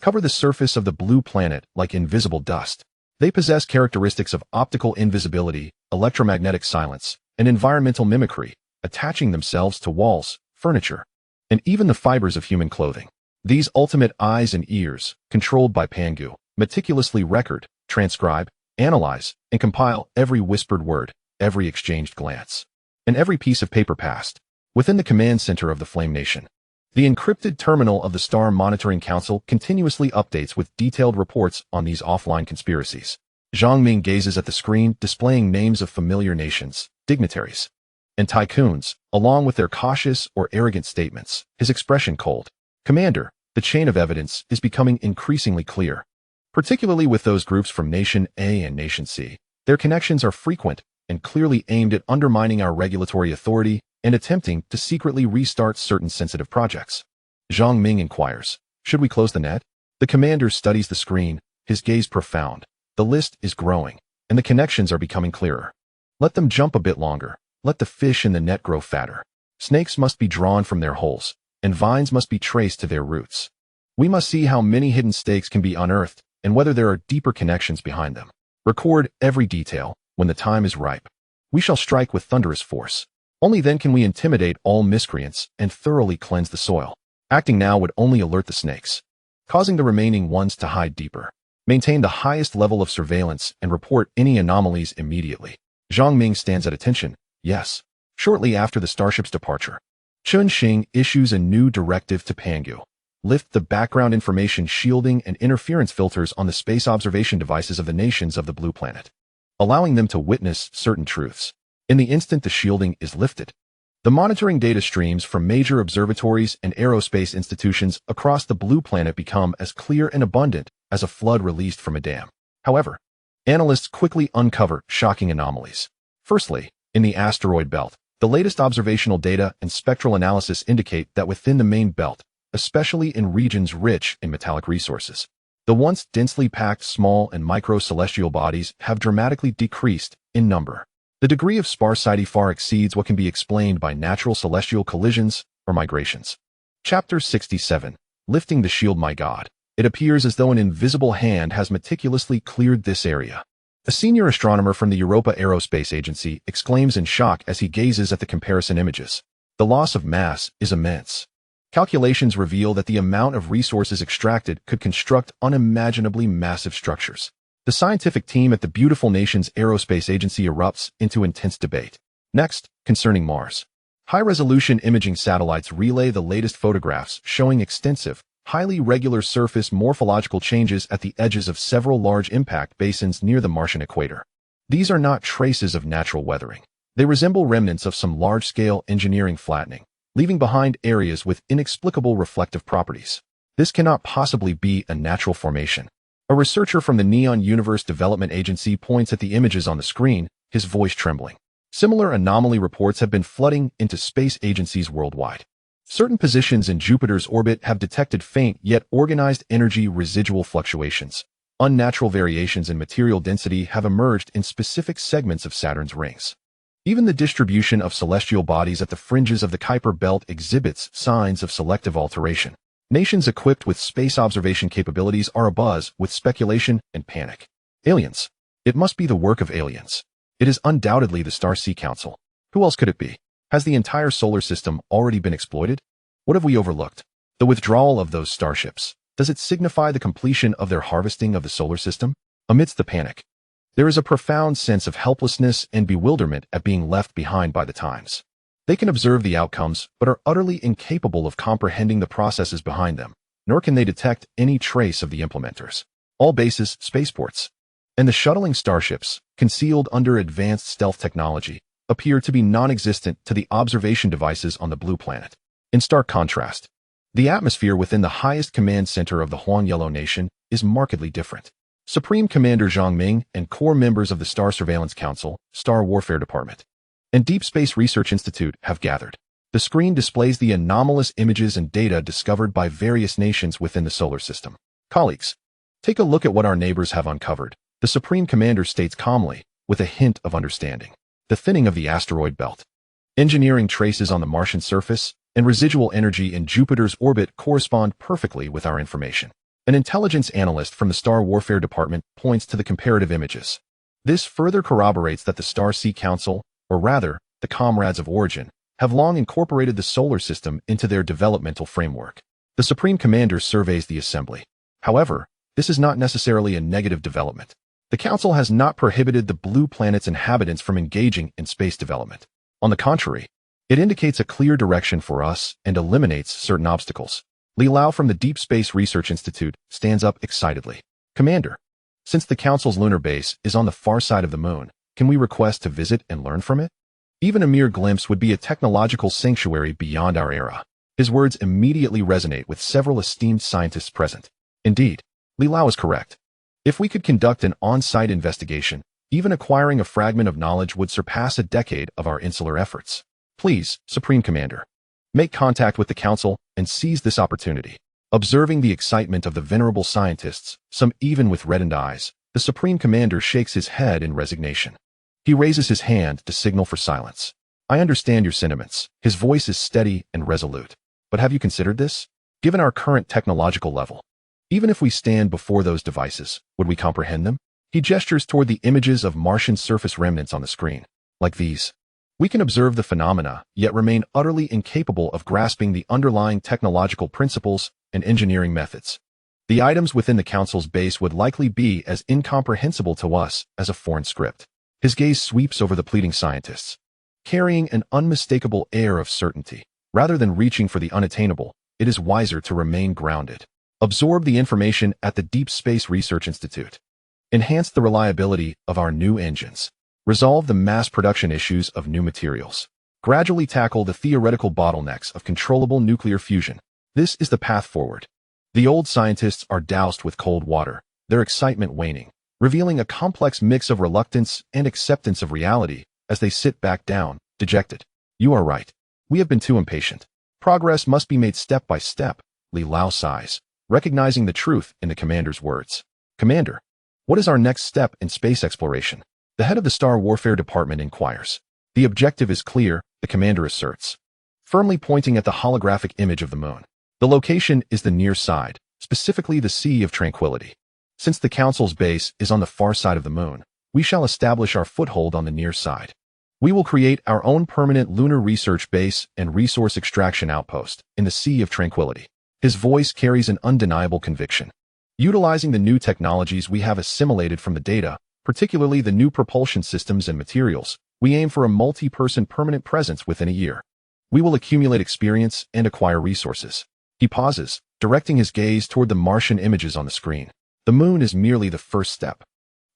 cover the surface of the blue planet like invisible dust. They possess characteristics of optical invisibility, electromagnetic silence, and environmental mimicry, attaching themselves to walls, furniture, and even the fibers of human clothing. These ultimate eyes and ears, controlled by Pangu, meticulously record, transcribe, analyze, and compile every whispered word, every exchanged glance, and every piece of paper passed. Within the command center of the Flame Nation, The encrypted terminal of the Star Monitoring Council continuously updates with detailed reports on these offline conspiracies. Zhang Ming gazes at the screen, displaying names of familiar nations, dignitaries, and tycoons, along with their cautious or arrogant statements. His expression cold. Commander, the chain of evidence is becoming increasingly clear, particularly with those groups from Nation A and Nation C. Their connections are frequent and clearly aimed at undermining our regulatory authority and attempting to secretly restart certain sensitive projects. Zhang Ming inquires, should we close the net? The commander studies the screen, his gaze profound. The list is growing, and the connections are becoming clearer. Let them jump a bit longer. Let the fish in the net grow fatter. Snakes must be drawn from their holes, and vines must be traced to their roots. We must see how many hidden stakes can be unearthed, and whether there are deeper connections behind them. Record every detail. When the time is ripe, we shall strike with thunderous force. Only then can we intimidate all miscreants and thoroughly cleanse the soil. Acting now would only alert the snakes, causing the remaining ones to hide deeper. Maintain the highest level of surveillance and report any anomalies immediately. Zhang Ming stands at attention. Yes. Shortly after the Starship's departure, Chen Xing issues a new directive to Pangu. Lift the background information shielding and interference filters on the space observation devices of the nations of the Blue Planet, allowing them to witness certain truths. In the instant the shielding is lifted, the monitoring data streams from major observatories and aerospace institutions across the Blue Planet become as clear and abundant as a flood released from a dam. However, analysts quickly uncover shocking anomalies. Firstly, in the asteroid belt, the latest observational data and spectral analysis indicate that within the main belt, especially in regions rich in metallic resources, the once densely packed small and micro-celestial bodies have dramatically decreased in number. The degree of sparsity far exceeds what can be explained by natural celestial collisions or migrations. Chapter 67. Lifting the Shield. My God. It appears as though an invisible hand has meticulously cleared this area. A senior astronomer from the Europa Aerospace Agency exclaims in shock as he gazes at the comparison images. The loss of mass is immense. Calculations reveal that the amount of resources extracted could construct unimaginably massive structures. The scientific team at the beautiful nation's aerospace agency erupts into intense debate. Next, concerning Mars. High-resolution imaging satellites relay the latest photographs showing extensive, highly regular surface morphological changes at the edges of several large impact basins near the Martian equator. These are not traces of natural weathering. They resemble remnants of some large-scale engineering flattening, leaving behind areas with inexplicable reflective properties. This cannot possibly be a natural formation. A researcher from the Neon Universe Development Agency points at the images on the screen, his voice trembling. Similar anomaly reports have been flooding into space agencies worldwide. Certain positions in Jupiter's orbit have detected faint yet organized energy residual fluctuations. Unnatural variations in material density have emerged in specific segments of Saturn's rings. Even the distribution of celestial bodies at the fringes of the Kuiper Belt exhibits signs of selective alteration. Nations equipped with space observation capabilities are abuzz with speculation and panic. Aliens. It must be the work of aliens. It is undoubtedly the Star Sea Council. Who else could it be? Has the entire solar system already been exploited? What have we overlooked? The withdrawal of those starships. Does it signify the completion of their harvesting of the solar system? Amidst the panic, there is a profound sense of helplessness and bewilderment at being left behind by the times. They can observe the outcomes, but are utterly incapable of comprehending the processes behind them, nor can they detect any trace of the implementers. All bases, spaceports, and the shuttling starships, concealed under advanced stealth technology, appear to be non-existent to the observation devices on the Blue Planet. In stark contrast, the atmosphere within the highest command center of the Huan Yellow Nation is markedly different. Supreme Commander Zhang Ming and core members of the Star Surveillance Council, Star Warfare Department, and Deep Space Research Institute have gathered. The screen displays the anomalous images and data discovered by various nations within the solar system. Colleagues, take a look at what our neighbors have uncovered. The Supreme Commander states calmly, with a hint of understanding. The thinning of the asteroid belt, engineering traces on the Martian surface, and residual energy in Jupiter's orbit correspond perfectly with our information. An intelligence analyst from the Star Warfare Department points to the comparative images. This further corroborates that the Star Sea Council, or rather, the Comrades of Origin, have long incorporated the solar system into their developmental framework. The Supreme Commander surveys the assembly. However, this is not necessarily a negative development. The Council has not prohibited the Blue Planet's inhabitants from engaging in space development. On the contrary, It indicates a clear direction for us and eliminates certain obstacles. Li Lao from the Deep Space Research Institute stands up excitedly. Commander, since the Council's lunar base is on the far side of the moon, can we request to visit and learn from it? Even a mere glimpse would be a technological sanctuary beyond our era. His words immediately resonate with several esteemed scientists present. Indeed, Li Lao is correct. If we could conduct an on-site investigation, even acquiring a fragment of knowledge would surpass a decade of our insular efforts. Please, Supreme Commander, make contact with the Council and seize this opportunity. Observing the excitement of the venerable scientists, some even with reddened eyes, the Supreme Commander shakes his head in resignation. He raises his hand to signal for silence. I understand your sentiments. His voice is steady and resolute. But have you considered this? Given our current technological level, even if we stand before those devices, would we comprehend them? He gestures toward the images of Martian surface remnants on the screen. Like these, we can observe the phenomena, yet remain utterly incapable of grasping the underlying technological principles and engineering methods. The items within the Council's base would likely be as incomprehensible to us as a foreign script. His gaze sweeps over the pleading scientists, carrying an unmistakable air of certainty. Rather than reaching for the unattainable, it is wiser to remain grounded. Absorb the information at the Deep Space Research Institute. Enhance the reliability of our new engines. Resolve the mass production issues of new materials. Gradually tackle the theoretical bottlenecks of controllable nuclear fusion. This is the path forward. The old scientists are doused with cold water, their excitement waning, revealing a complex mix of reluctance and acceptance of reality as they sit back down, dejected. You are right. We have been too impatient. Progress must be made step by step. Li Lao sighs, recognizing the truth in the commander's words. Commander, what is our next step in space exploration? The head of the Star Warfare Department inquires. The objective is clear, the commander asserts, firmly pointing at the holographic image of the moon. The location is the near side, specifically the Sea of Tranquility. Since the Council's base is on the far side of the moon, we shall establish our foothold on the near side. We will create our own permanent lunar research base and resource extraction outpost in the Sea of Tranquility. His voice carries an undeniable conviction. Utilizing the new technologies we have assimilated from the data, particularly the new propulsion systems and materials, we aim for a multi-person permanent presence within a year. We will accumulate experience and acquire resources. He pauses, directing his gaze toward the Martian images on the screen. The moon is merely the first step.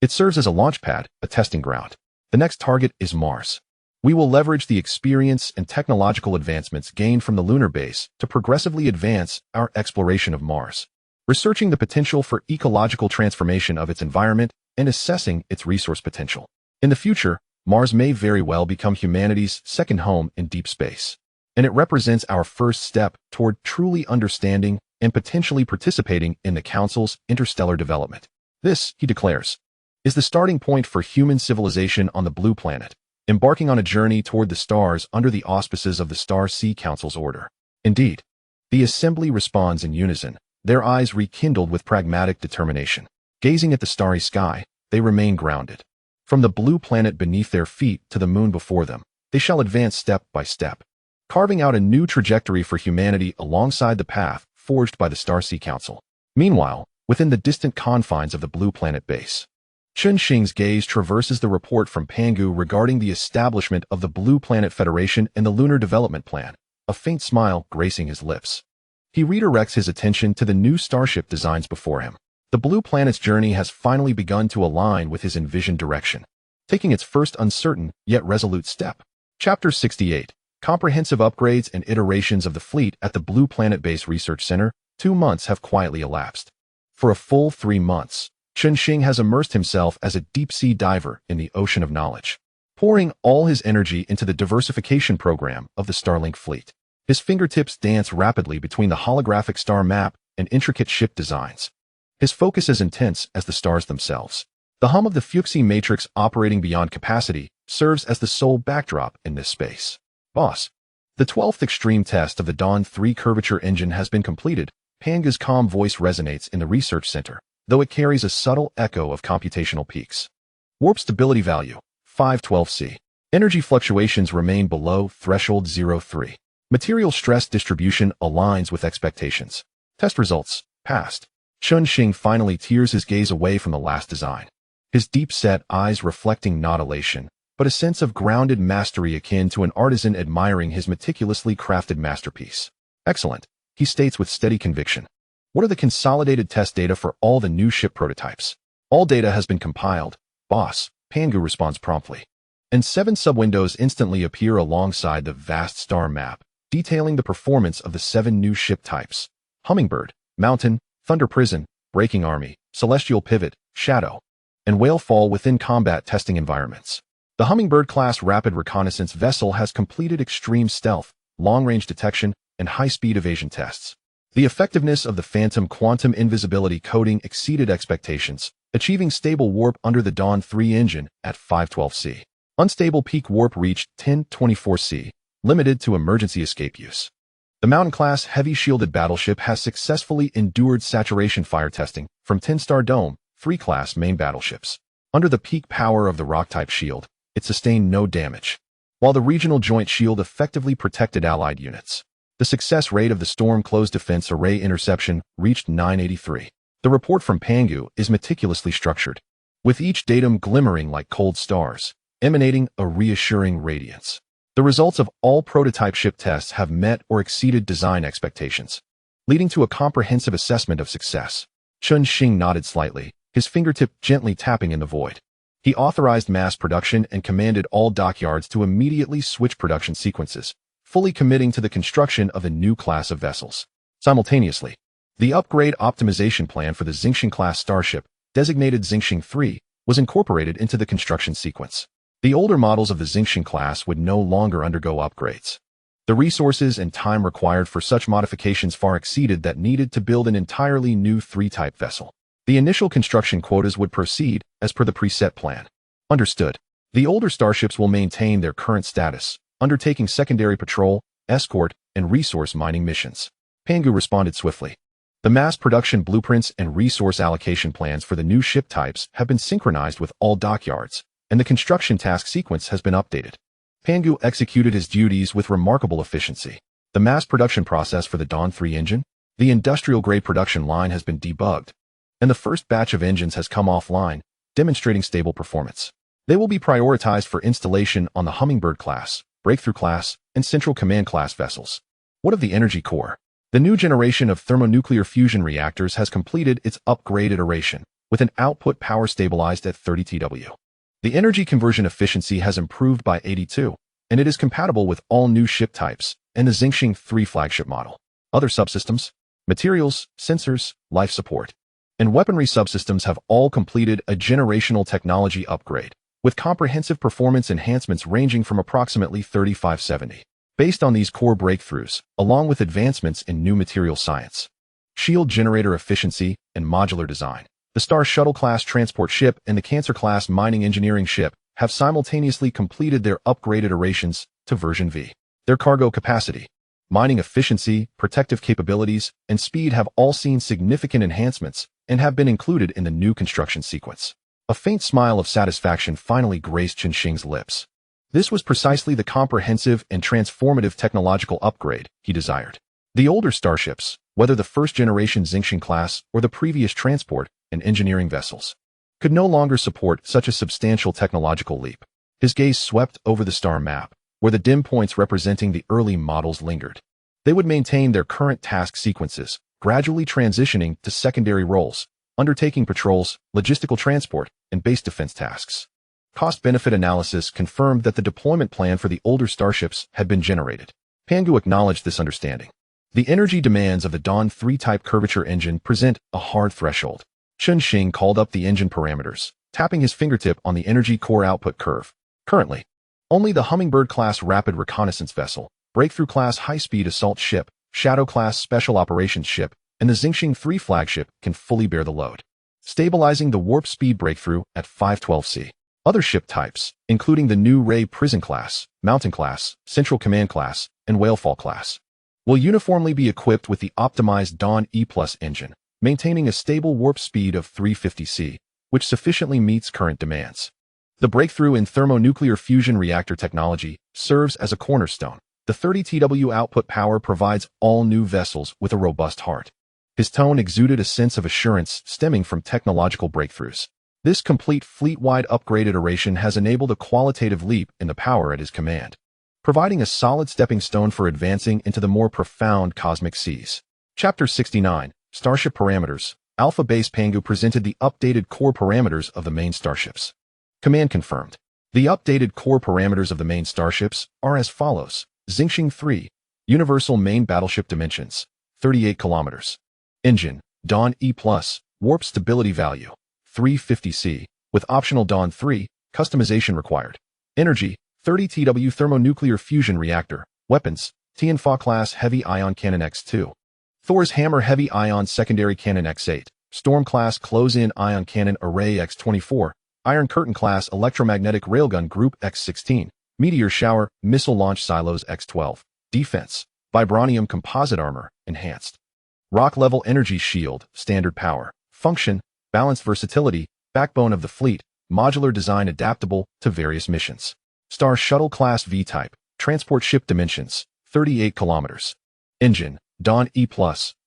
It serves as a launch pad, a testing ground. The next target is Mars. We will leverage the experience and technological advancements gained from the lunar base to progressively advance our exploration of Mars, researching the potential for ecological transformation of its environment and assessing its resource potential. In the future, Mars may very well become humanity's second home in deep space, and it represents our first step toward truly understanding and potentially participating in the Council's interstellar development. This, he declares, is the starting point for human civilization on the blue planet, embarking on a journey toward the stars under the auspices of the Star Sea Council's order. Indeed, the assembly responds in unison, their eyes rekindled with pragmatic determination. Gazing at the starry sky, they remain grounded. From the blue planet beneath their feet to the moon before them, they shall advance step by step, carving out a new trajectory for humanity alongside the path forged by the Star Sea Council. Meanwhile, within the distant confines of the blue planet base, Chen Xing's gaze traverses the report from Pangu regarding the establishment of the Blue Planet Federation and the Lunar Development Plan, a faint smile gracing his lips. He redirects his attention to the new Starship designs before him. The Blue Planet's journey has finally begun to align with his envisioned direction, taking its first uncertain yet resolute step. Chapter 68. Comprehensive upgrades and iterations of the fleet at the Blue Planet Base Research Center. 2 months have quietly elapsed. For a full 3 months, Chen Xing has immersed himself as a deep-sea diver in the ocean of knowledge, pouring all his energy into the diversification program of the Starlink fleet. His fingertips dance rapidly between the holographic star map and intricate ship designs. His focus is intense as the stars themselves. The hum of the Fuchsie matrix operating beyond capacity serves as the sole backdrop in this space. Boss, the 12th extreme test of the Dawn 3 curvature engine has been completed. Panga's calm voice resonates in the research center, though it carries a subtle echo of computational peaks. Warp stability value, 512C. Energy fluctuations remain below threshold 03. Material stress distribution aligns with expectations. Test results, passed. Chen Xing finally tears his gaze away from the last design, his deep-set eyes reflecting not elation, but a sense of grounded mastery akin to an artisan admiring his meticulously crafted masterpiece. Excellent, he states with steady conviction. What are the consolidated test data for all the new ship prototypes? All data has been compiled, boss, Pangu responds promptly. And 7 sub-windows instantly appear alongside the vast star map, detailing the performance of the 7 new ship types: Hummingbird, Mountain, Thunder Prison, Breaking Army, Celestial Pivot, Shadow, and Whale fall within combat testing environments. The Hummingbird-class rapid reconnaissance vessel has completed extreme stealth, long-range detection, and high-speed evasion tests. The effectiveness of the Phantom quantum invisibility coating exceeded expectations, achieving stable warp under the Dawn 3 engine at 512C. Unstable peak warp reached 1024C, limited to emergency escape use. The Mountain-class heavy-shielded battleship has successfully endured saturation fire testing from 10-star Dome 3-class main battleships. Under the peak power of the rock-type shield, it sustained no damage, while the regional joint shield effectively protected Allied units. The success rate of the Storm Closed Defense Array interception reached 983. The report from Pangu is meticulously structured, with each datum glimmering like cold stars, emanating a reassuring radiance. The results of all prototype ship tests have met or exceeded design expectations, leading to a comprehensive assessment of success. Chen Xing nodded slightly, his fingertip gently tapping in the void. He authorized mass production and commanded all dockyards to immediately switch production sequences, fully committing to the construction of a new class of vessels. Simultaneously, the upgrade optimization plan for the Xingxing-class Starship, designated Xingxing 3, was incorporated into the construction sequence. The older models of the Xingxing class would no longer undergo upgrades. The resources and time required for such modifications far exceeded that needed to build an entirely new 3-type vessel. The initial construction quotas would proceed as per the preset plan. Understood. The older starships will maintain their current status, undertaking secondary patrol, escort, and resource mining missions. Pangu responded swiftly. The mass production blueprints and resource allocation plans for the new ship types have been synchronized with all dockyards, and the construction task sequence has been updated. Pangu executed his duties with remarkable efficiency. The mass production process for the Dawn 3 engine, the industrial-grade production line has been debugged, and the first batch of engines has come offline, demonstrating stable performance. They will be prioritized for installation on the Hummingbird class, Breakthrough class, and Central Command class vessels. What of the energy core? The new generation of thermonuclear fusion reactors has completed its upgraded iteration, with an output power stabilized at 30 TW. The energy conversion efficiency has improved by 82, and it is compatible with all new ship types and the Xingxing 3 flagship model. Other subsystems, materials, sensors, life support, and weaponry subsystems have all completed a generational technology upgrade, with comprehensive performance enhancements ranging from approximately 3570. Based on these core breakthroughs, along with advancements in new material science, shield generator efficiency, and modular design, the Star Shuttle-class transport ship and the Cancer-class mining engineering ship have simultaneously completed their upgraded iterations to version V. Their cargo capacity, mining efficiency, protective capabilities, and speed have all seen significant enhancements and have been included in the new construction sequence. A faint smile of satisfaction finally graced Chen Xing's lips. This was precisely the comprehensive and transformative technological upgrade he desired. The older starships, whether the first-generation Xingxing class or the previous transport and engineering vessels, could no longer support such a substantial technological leap. His gaze swept over the star map, where the dim points representing the early models lingered. They would maintain their current task sequences, gradually transitioning to secondary roles, undertaking patrols, logistical transport, and base defense tasks. Cost-benefit analysis confirmed that the deployment plan for the older starships had been generated. Pangu acknowledged this understanding. The energy demands of the Dawn 3-type curvature engine present a hard threshold. Chen Xing called up the engine parameters, tapping his fingertip on the energy core output curve. Currently, only the Hummingbird-class rapid reconnaissance vessel, Breakthrough-class high-speed assault ship, Shadow-class special operations ship, and the Xingxing 3 flagship can fully bear the load, stabilizing the warp speed breakthrough at 512C. Other ship types, including the new Ray Prison class, Mountain class, Central Command class, and Whalefall class, will uniformly be equipped with the optimized Dawn E+ engine, maintaining a stable warp speed of 350C, which sufficiently meets current demands. The breakthrough in thermonuclear fusion reactor technology serves as a cornerstone. The 30 TW output power provides all new vessels with a robust heart. His tone exuded a sense of assurance stemming from technological breakthroughs. This complete fleet-wide upgrade iteration has enabled a qualitative leap in the power at his command, providing a solid stepping stone for advancing into the more profound cosmic seas. Chapter 69, Starship Parameters. Alpha Base Pangu presented the updated core parameters of the main starships. Command confirmed. The updated core parameters of the main starships are as follows. Xing 3. Universal Main Battleship Dimensions. 38 kilometers. Engine. Dawn E+. Warp Stability Value. 350C. With optional Dawn 3. Customization required. Energy. 30 TW Thermonuclear Fusion Reactor. Weapons. Tianfa Class Heavy Ion Cannon X2. Thor's Hammer Heavy Ion Secondary Cannon X8. Storm Class Close-In Ion Cannon Array X24. Iron Curtain Class Electromagnetic Railgun Group X16. Meteor Shower Missile Launch Silos X12. Defense. Vibranium Composite Armor. Enhanced. Rock Level Energy Shield. Standard Power. Function. Balanced Versatility. Backbone of the fleet. Modular design adaptable to various missions. Star Shuttle Class V-Type. Transport Ship Dimensions. 38 kilometers. Engine. Dawn E+.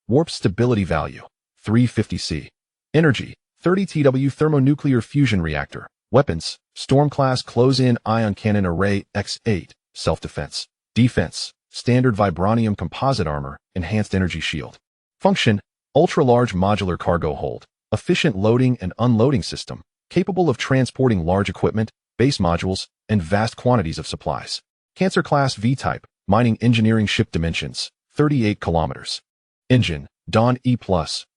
Warp Stability Value. 350C. Energy. 30 TW Thermonuclear Fusion Reactor. Weapons. Storm Class Close-In Ion Cannon Array X8. Self-defense. Defense. Standard Vibranium Composite Armor. Enhanced Energy Shield. Function. Ultra-large modular cargo hold. Efficient loading and unloading system. Capable of transporting large equipment, base modules, and vast quantities of supplies. Cancer Class V-Type. Mining Engineering Ship Dimensions. 38 kilometers. Engine. Dawn E+.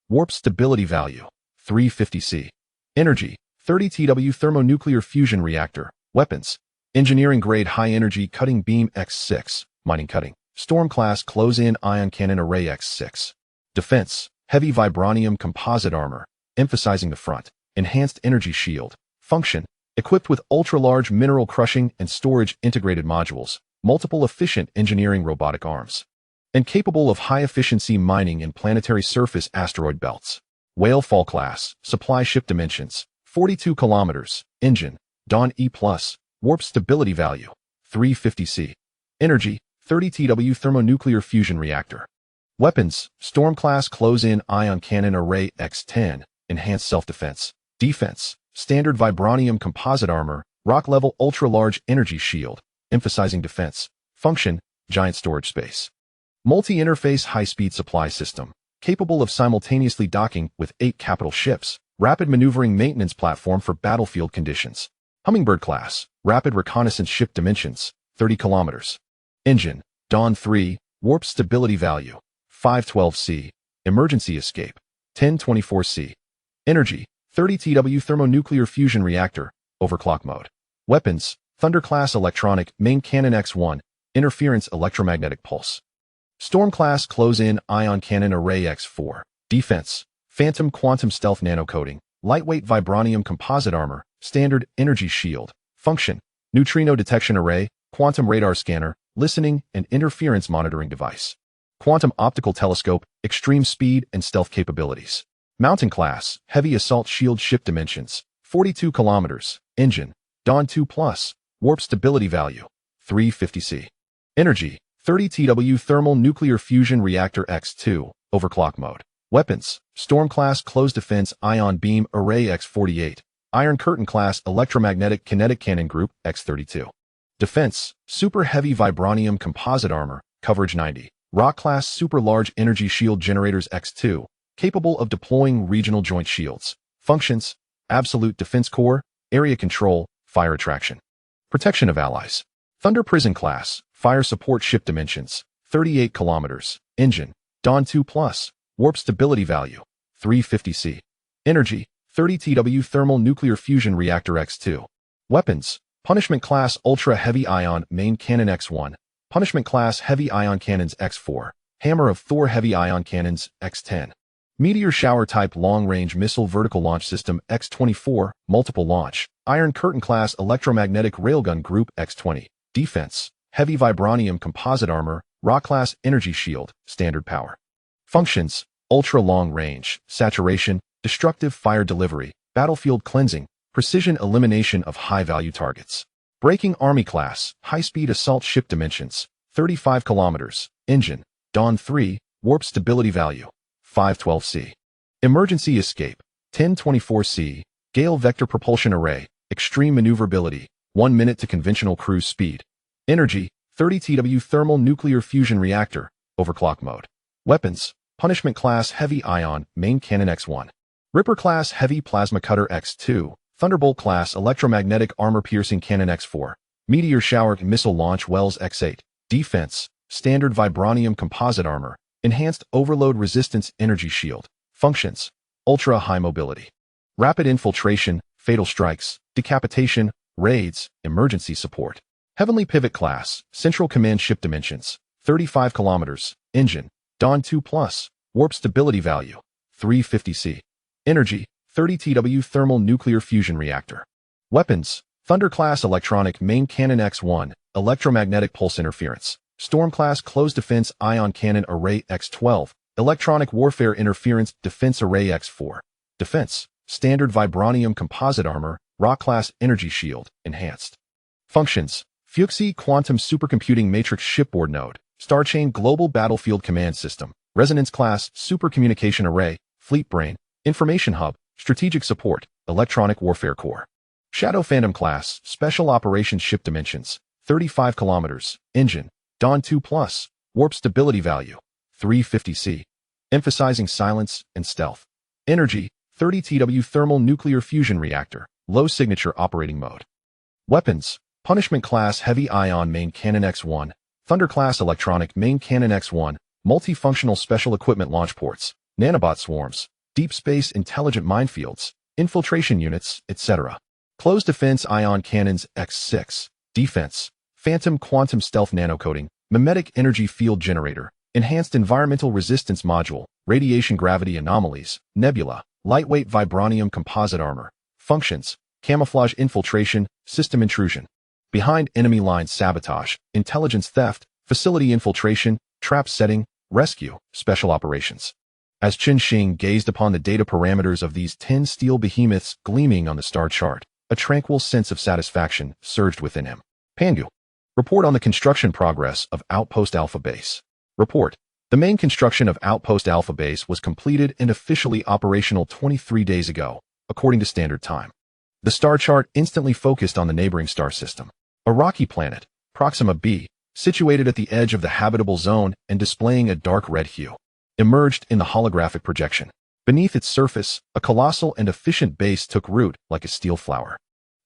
Warp Stability Value. 350C. Energy. 30 TW Thermonuclear Fusion Reactor. Weapons. Engineering Grade High Energy Cutting Beam X6. Mining Cutting. Storm Class Close-In Ion Cannon Array X6. Defense. Heavy Vibranium Composite Armor. Emphasizing the front. Enhanced Energy Shield. Function. Equipped with ultra-large mineral crushing and storage integrated modules. Multiple efficient engineering robotic arms. And capable of high-efficiency mining in planetary surface asteroid belts. Whale Fall Class. Supply Ship Dimensions. 42 kilometers. Engine. Dawn E+. Warp Stability Value. 350C. Energy. 30 TW Thermonuclear Fusion Reactor. Weapons. Storm Class Close-In Ion Cannon Array X10. Enhanced Self-Defense. Defense. Standard Vibranium Composite Armor. Rock Level Ultra-Large Energy Shield. Emphasizing defense. Function. Giant Storage Space. Multi-interface high-speed supply system. Capable of simultaneously docking with 8 capital ships. Rapid maneuvering maintenance platform for battlefield conditions. Hummingbird Class. Rapid reconnaissance ship dimensions. 30 kilometers. Engine. Dawn 3. Warp Stability Value. 512C. Emergency Escape. 1024C. Energy. 30 TW Thermonuclear Fusion Reactor. Overclock Mode. Weapons. Thunder Class Electronic Main Cannon X1. Interference Electromagnetic Pulse. Storm Class Close-In Ion Cannon Array X4. Defense. Phantom Quantum Stealth Nanocoating. Lightweight Vibranium Composite Armor. Standard Energy Shield. Function. Neutrino Detection Array. Quantum Radar Scanner. Listening and Interference Monitoring Device. Quantum Optical Telescope. Extreme Speed and Stealth Capabilities. Mountain Class. Heavy Assault Shield Ship Dimensions. 42 kilometers. Engine. Dawn 2+. Warp Stability Value. 350C. Energy. 30 TW Thermal Nuclear Fusion Reactor X2. Overclock Mode. Weapons. Storm Class Close Defense Ion Beam Array X48. Iron Curtain Class Electromagnetic Kinetic Cannon Group X32. Defense. Super Heavy Vibranium Composite Armor. Coverage 90. Rock Class Super Large Energy Shield Generators X2. Capable of deploying regional joint shields. Functions. Absolute Defense Core. Area Control. Fire Attraction. Protection of Allies. Thunder Prison Class. Fire Support Ship Dimensions. 38 kilometers. Engine. Dawn 2+. Warp Stability Value. 350C. Energy. 30 TW Thermal Nuclear Fusion Reactor X2. Weapons. Punishment Class Ultra Heavy Ion Main Cannon X1. Punishment Class Heavy Ion Cannons X4. Hammer of Thor Heavy Ion Cannons X10. Meteor Shower Type Long Range Missile Vertical Launch System X24. Multiple Launch. Iron Curtain Class Electromagnetic Railgun Group X20. Defense. Heavy Vibranium Composite Armor. Rock Class Energy Shield. Standard Power. Functions. Ultra Long Range. Saturation. Destructive Fire Delivery. Battlefield Cleansing. Precision Elimination of High-Value Targets. Breaking Army Class. High-Speed Assault Ship Dimensions. 35 kilometers. Engine. Dawn 3. Warp Stability Value. 512C. Emergency Escape. 1024C. Gale Vector Propulsion Array, extreme maneuverability, 1 minute to conventional cruise speed. Energy, 30 TW thermal nuclear fusion reactor, overclock mode. Weapons, Punishment Class Heavy Ion, Main Cannon X1. Ripper Class Heavy Plasma Cutter X2, Thunderbolt Class Electromagnetic Armor Piercing Cannon X4, Meteor Shower Missile Launch Wells X8, Defense, Standard Vibranium Composite Armor, Enhanced Overload Resistance Energy Shield, Functions, Ultra High Mobility, Rapid Infiltration, Fatal Strikes, Decapitation, Raids, Emergency Support. Heavenly Pivot Class, Central Command Ship Dimensions, 35 kilometers, Engine, Dawn 2+, Warp Stability Value, 350C. Energy, 30 TW Thermal Nuclear Fusion Reactor. Weapons, Thunder Class Electronic Main Cannon X1, Electromagnetic Pulse Interference, Storm Class Close Defense Ion Cannon Array X12, Electronic Warfare Interference Defense Array X4. Defense, Standard Vibranium Composite Armor, Rock Class Energy Shield, Enhanced. Functions, Fuxi Quantum Supercomputing Matrix Shipboard Node, Starchain Global Battlefield Command System, Resonance Class Supercommunication Array, Fleet Brain, Information Hub, Strategic Support, Electronic Warfare Core. Shadow Phantom Class, Special Operations Ship Dimensions, 35 kilometers, Engine, Dawn 2+, Warp Stability Value, 350C. Emphasizing silence and stealth. Energy, 30 TW Thermal Nuclear Fusion Reactor, Low Signature Operating Mode. Weapons, Punishment Class Heavy Ion Main Cannon X1, Thunder Class Electronic Main Cannon X1, Multifunctional Special Equipment Launch Ports, Nanobot Swarms, Deep Space Intelligent Minefields, Infiltration Units, etc. Closed Defense Ion Cannons X6, Defense, Phantom Quantum Stealth Nanocoating, Mimetic Energy Field Generator, Enhanced Environmental Resistance Module, Radiation Gravity Anomalies, Nebula, Lightweight Vibranium Composite Armor. Functions, Camouflage Infiltration, System Intrusion. Behind Enemy Lines Sabotage, Intelligence Theft, Facility Infiltration, Trap Setting, Rescue, Special Operations. As Chen Xing gazed upon the data parameters of these 10 steel behemoths gleaming on the star chart, a tranquil sense of satisfaction surged within him. Pangu. Report on the construction progress of Outpost Alpha Base. Report. The main construction of Outpost Alpha Base was completed and officially operational 23 days ago, according to Standard Time. The star chart instantly focused on the neighboring star system. A rocky planet, Proxima b, situated at the edge of the habitable zone and displaying a dark red hue, emerged in the holographic projection. Beneath its surface, a colossal and efficient base took root like a steel flower.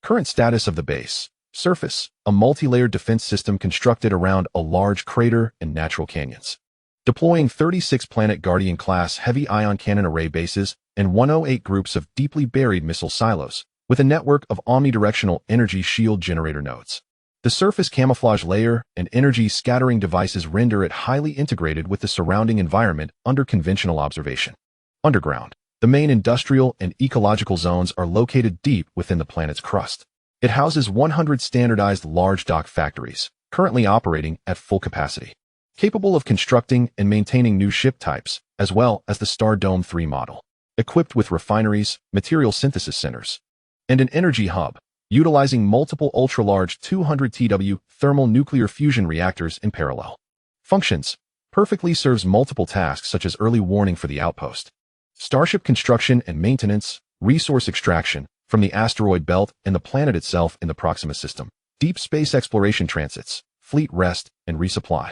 Current status of the base. Surface, a multi-layered defense system constructed around a large crater and natural canyons. Deploying 36 Planet Guardian-class heavy ion cannon array bases and 108 groups of deeply buried missile silos, with a network of omnidirectional energy shield generator nodes. The surface camouflage layer and energy scattering devices render it highly integrated with the surrounding environment under conventional observation. Underground, the main industrial and ecological zones are located deep within the planet's crust. It houses 100 standardized large dock factories, currently operating at full capacity, capable of constructing and maintaining new ship types, as well as the Star Dome 3 model, equipped with refineries, material synthesis centers, and an energy hub, utilizing multiple ultra-large 200 TW thermal nuclear fusion reactors in parallel. Functions. Perfectly serves multiple tasks such as early warning for the outpost, Starship construction and maintenance, resource extraction from the asteroid belt and the planet itself in the Proxima system, deep space exploration transits, fleet rest and resupply,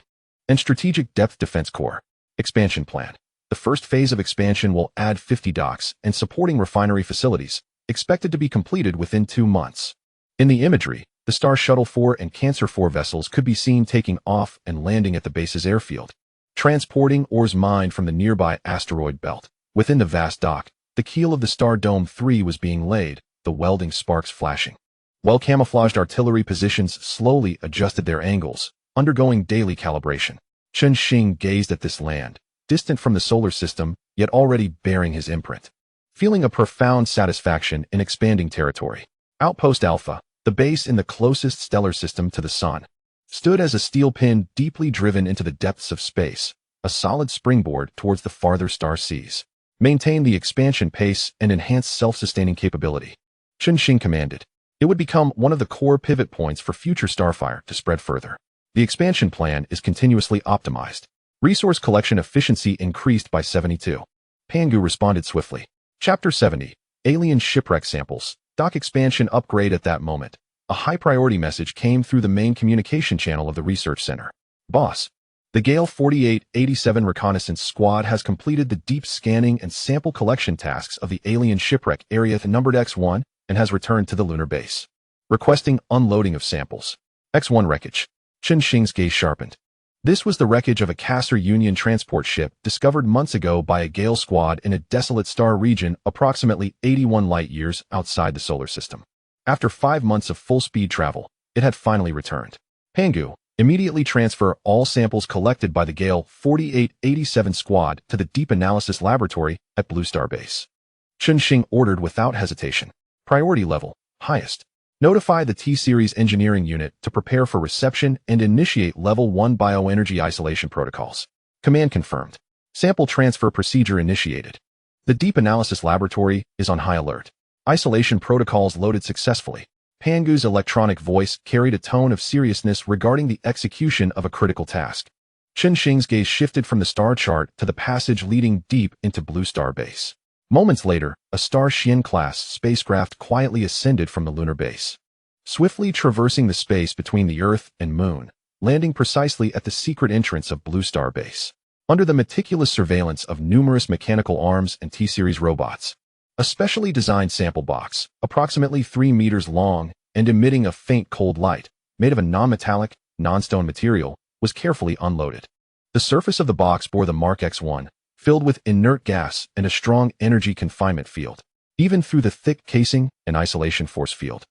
and strategic depth defense core. Expansion plan. The first phase of expansion will add 50 docks and supporting refinery facilities, expected to be completed within 2 months. In the imagery, the Star Shuttle 4 and Cancer 4 vessels could be seen taking off and landing at the base's airfield, transporting ores mined from the nearby asteroid belt. Within the vast dock, the keel of the Star Dome 3 was being laid, the welding sparks flashing. Well-camouflaged artillery positions slowly adjusted their angles, undergoing daily calibration. Chen Xing gazed at this land, distant from the solar system, yet already bearing his imprint, feeling a profound satisfaction in expanding territory. Outpost Alpha, the base in the closest stellar system to the Sun, stood as a steel pin deeply driven into the depths of space, a solid springboard towards the farther star seas. Maintain the expansion pace and enhance self-sustaining capability. Chen Xing commanded. It would become one of the core pivot points for future Starfire to spread further. The expansion plan is continuously optimized. Resource collection efficiency increased by 72. Pangu responded swiftly. Chapter 70. Alien shipwreck samples. Dock expansion upgrade. At that moment, a high-priority message came through the main communication channel of the research center. Boss, the Gale 4887 reconnaissance squad has completed the deep scanning and sample collection tasks of the alien shipwreck area numbered X1 and has returned to the lunar base, requesting unloading of samples. X1 wreckage. Chen Xing's gaze sharpened. This was the wreckage of a Castor Union transport ship discovered months ago by a Gale squad in a desolate star region approximately 81 light-years outside the solar system. After 5 months of full-speed travel, it had finally returned. Pangu, immediately transfer all samples collected by the Gale 4887 squad to the Deep Analysis Laboratory at Blue Star Base. Chen Xing ordered without hesitation. Priority level, highest. Notify the T-Series Engineering Unit to prepare for reception and initiate Level 1 bioenergy isolation protocols. Command confirmed. Sample transfer procedure initiated. The Deep Analysis Laboratory is on high alert. Isolation protocols loaded successfully. Pangu's electronic voice carried a tone of seriousness regarding the execution of a critical task. Chen Xing's gaze shifted from the star chart to the passage leading deep into Blue Star Base. Moments later, a Starship-class spacecraft quietly ascended from the lunar base, swiftly traversing the space between the Earth and Moon, landing precisely at the secret entrance of Blue Star Base. Under the meticulous surveillance of numerous mechanical arms and T-Series robots, a specially designed sample box, approximately 3 meters long and emitting a faint cold light, made of a non-metallic, non-stone material, was carefully unloaded. The surface of the box bore the mark X1, filled with inert gas and a strong energy confinement field. Even through the thick casing and isolation force field,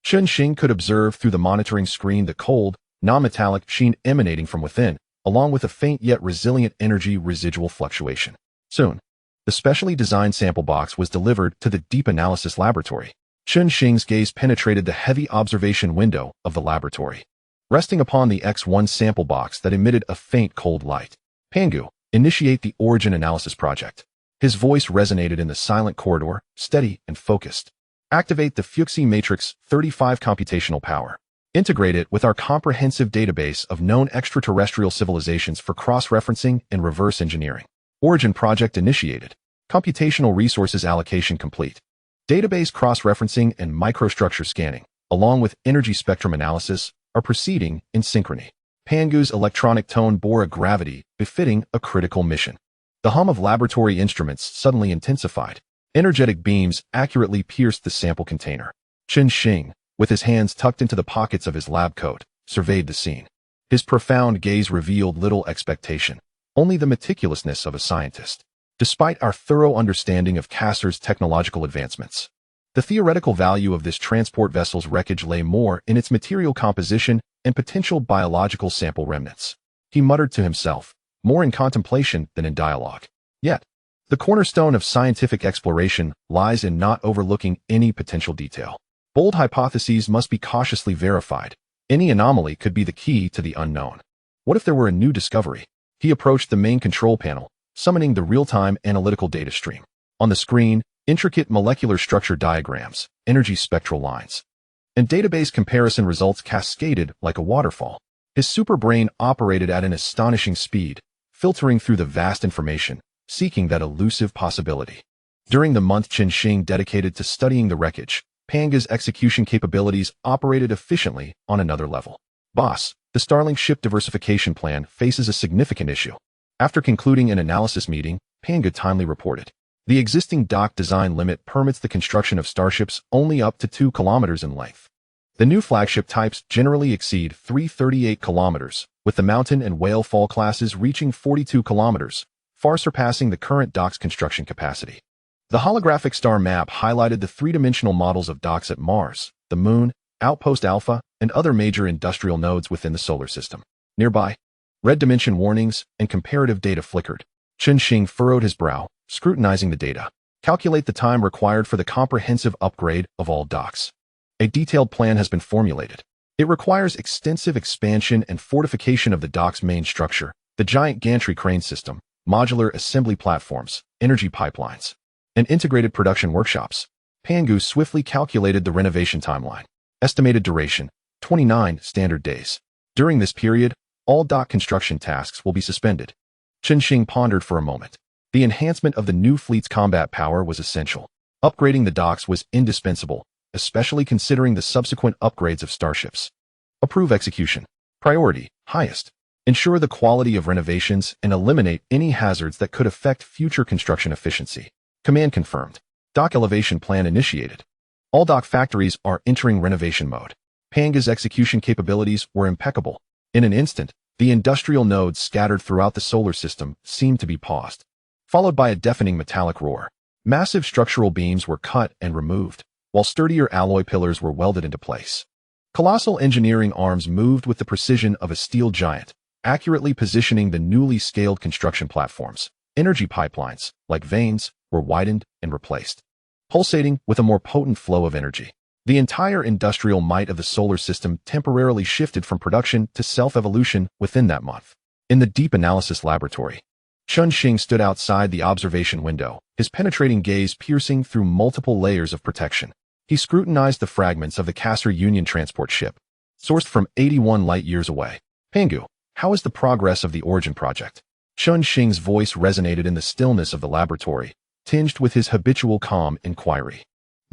Chen Xing could observe through the monitoring screen the cold, non-metallic sheen emanating from within, along with a faint yet resilient energy residual fluctuation. Soon, the specially designed sample box was delivered to the Deep Analysis Laboratory. Chen Xing's gaze penetrated the heavy observation window of the laboratory, resting upon the X1 sample box that emitted a faint cold light. Pangu, initiate the Origin Analysis Project. His voice resonated in the silent corridor, steady and focused. Activate the Fuxi Matrix 35 computational power. Integrate it with our comprehensive database of known extraterrestrial civilizations for cross-referencing and reverse engineering. Origin project initiated. Computational resources allocation complete. Database cross-referencing and microstructure scanning, along with energy spectrum analysis, are proceeding in synchrony. Pangu's electronic tone bore a gravity befitting a critical mission. The hum of laboratory instruments suddenly intensified. Energetic beams accurately pierced the sample container. Chen Xing, with his hands tucked into the pockets of his lab coat, surveyed the scene. His profound gaze revealed little expectation, only the meticulousness of a scientist. Despite our thorough understanding of Castor's technological advancements, the theoretical value of this transport vessel's wreckage lay more in its material composition and potential biological sample remnants. He muttered to himself, more in contemplation than in dialogue. Yet, the cornerstone of scientific exploration lies in not overlooking any potential detail. Bold hypotheses must be cautiously verified. Any anomaly could be the key to the unknown. What if there were a new discovery? He approached the main control panel, summoning the real-time analytical data stream. On the screen, intricate molecular structure diagrams, energy spectral lines, and database comparison results cascaded like a waterfall. His superbrain operated at an astonishing speed, filtering through the vast information, seeking that elusive possibility. During the month Chen Xing dedicated to studying the wreckage, Panga's execution capabilities operated efficiently on another level. Boss, the Starlink ship diversification plan faces a significant issue. After concluding an analysis meeting, Panga timely reported. The existing dock design limit permits the construction of starships only up to 2 kilometers in length. The new flagship types generally exceed 338 kilometers, with the Mountain and Whale Fall classes reaching 42 kilometers, far surpassing the current dock's construction capacity. The holographic star map highlighted the three-dimensional models of docks at Mars, the Moon, Outpost Alpha, and other major industrial nodes within the solar system. Nearby, red dimension warnings and comparative data flickered. Chen Xing furrowed his brow, scrutinizing the data. Calculate the time required for the comprehensive upgrade of all docks. A detailed plan has been formulated. It requires extensive expansion and fortification of the dock's main structure, the giant gantry crane system, modular assembly platforms, energy pipelines, and integrated production workshops. Pangu swiftly calculated the renovation timeline. Estimated duration, 29 standard days. During this period, all dock construction tasks will be suspended. Chen Xing pondered for a moment. The enhancement of the new fleet's combat power was essential. Upgrading the docks was indispensable, especially considering the subsequent upgrades of starships. Approve execution. Priority, highest. Ensure the quality of renovations and eliminate any hazards that could affect future construction efficiency. Command confirmed. Dock elevation plan initiated. All dock factories are entering renovation mode. Panga's execution capabilities were impeccable. In an instant, the industrial nodes scattered throughout the solar system seemed to be paused, followed by a deafening metallic roar. Massive structural beams were cut and removed, while sturdier alloy pillars were welded into place. Colossal engineering arms moved with the precision of a steel giant, accurately positioning the newly scaled construction platforms. Energy pipelines, like veins, were widened and replaced, pulsating with a more potent flow of energy. The entire industrial might of the solar system temporarily shifted from production to self-evolution within that month. In the deep analysis laboratory, Chen Xing stood outside the observation window, his penetrating gaze piercing through multiple layers of protection. He scrutinized the fragments of the Kasser Union transport ship, sourced from 81 light-years away. Pangu, how is the progress of the Origin project? Chen Xing's voice resonated in the stillness of the laboratory, tinged with his habitual calm inquiry.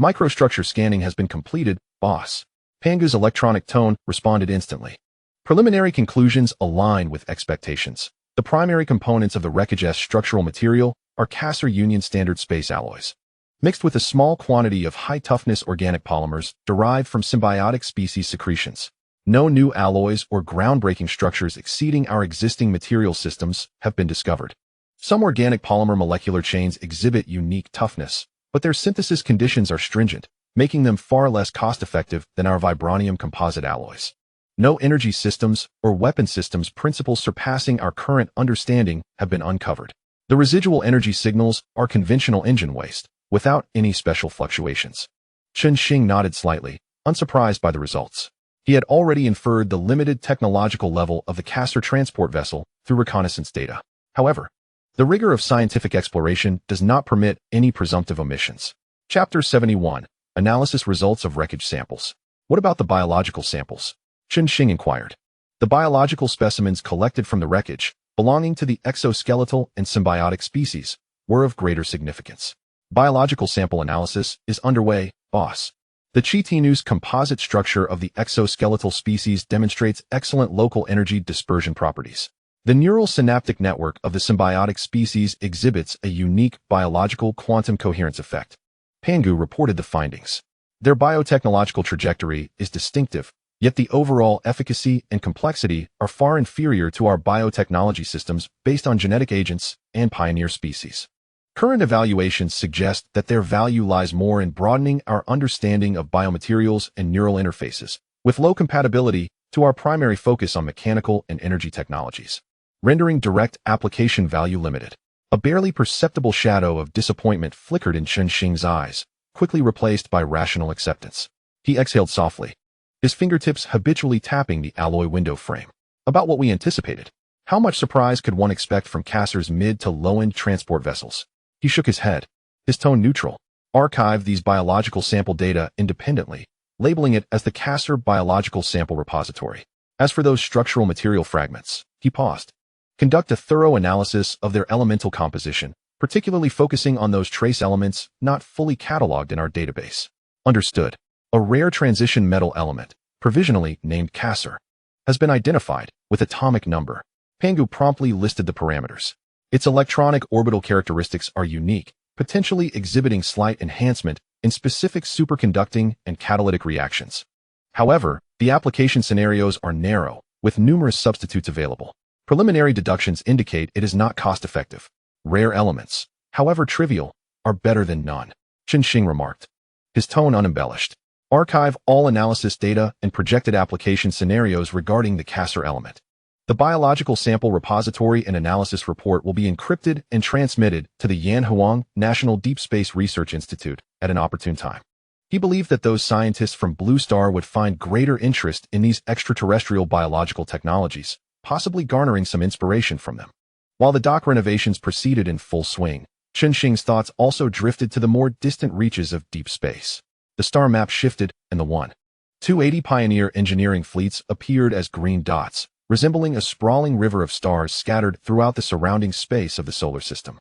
Microstructure scanning has been completed, boss. Pangu's electronic tone responded instantly. Preliminary conclusions align with expectations. The primary components of the wreckage's structural material are Kasser Union standard space alloys, mixed with a small quantity of high-toughness organic polymers derived from symbiotic species secretions. No new alloys or groundbreaking structures exceeding our existing material systems have been discovered. Some organic polymer molecular chains exhibit unique toughness, but their synthesis conditions are stringent, making them far less cost-effective than our vibranium composite alloys. No energy systems or weapon systems principles surpassing our current understanding have been uncovered. The residual energy signals are conventional engine waste, without any special fluctuations. Chen Xing nodded slightly, unsurprised by the results. He had already inferred the limited technological level of the Kasser transport vessel through reconnaissance data. However, the rigor of scientific exploration does not permit any presumptive omissions. Chapter 71. Analysis results of wreckage samples. What about the biological samples? Chen Xing inquired. The biological specimens collected from the wreckage, belonging to the exoskeletal and symbiotic species, were of greater significance. Biological sample analysis is underway, boss. The chitinous composite structure of the exoskeletal species demonstrates excellent local energy dispersion properties. The neural synaptic network of the symbiotic species exhibits a unique biological quantum coherence effect. Pangu reported the findings. Their biotechnological trajectory is distinctive, yet the overall efficacy and complexity are far inferior to our biotechnology systems based on genetic agents and pioneer species. Current evaluations suggest that their value lies more in broadening our understanding of biomaterials and neural interfaces, with low compatibility to our primary focus on mechanical and energy technologies, rendering direct application value limited. A barely perceptible shadow of disappointment flickered in Chen Xing's eyes, quickly replaced by rational acceptance. He exhaled softly, his fingertips habitually tapping the alloy window frame. About what we anticipated. How much surprise could one expect from Kasser's mid to low-end transport vessels? He shook his head, his tone neutral. Archive these biological sample data independently, labeling it as the Kasser Biological Sample Repository. As for those structural material fragments, he paused. Conduct a thorough analysis of their elemental composition, particularly focusing on those trace elements not fully cataloged in our database. Understood. A rare transition metal element, provisionally named Kasser, has been identified with atomic number. Pangu promptly listed the parameters. Its electronic orbital characteristics are unique, potentially exhibiting slight enhancement in specific superconducting and catalytic reactions. However, the application scenarios are narrow, with numerous substitutes available. Preliminary deductions indicate it is not cost-effective. Rare elements, however trivial, are better than none, Chen Xing remarked, his tone unembellished. Archive all analysis data and projected application scenarios regarding the Kasser element. The biological sample repository and analysis report will be encrypted and transmitted to the Yanhuang National Deep Space Research Institute at an opportune time. He believed that those scientists from Blue Star would find greater interest in these extraterrestrial biological technologies, possibly garnering some inspiration from them. While the dock renovations proceeded in full swing, Chen Xing's thoughts also drifted to the more distant reaches of deep space. The star map shifted, and the 1-280 Pioneer engineering fleets appeared as green dots, resembling a sprawling river of stars scattered throughout the surrounding space of the solar system.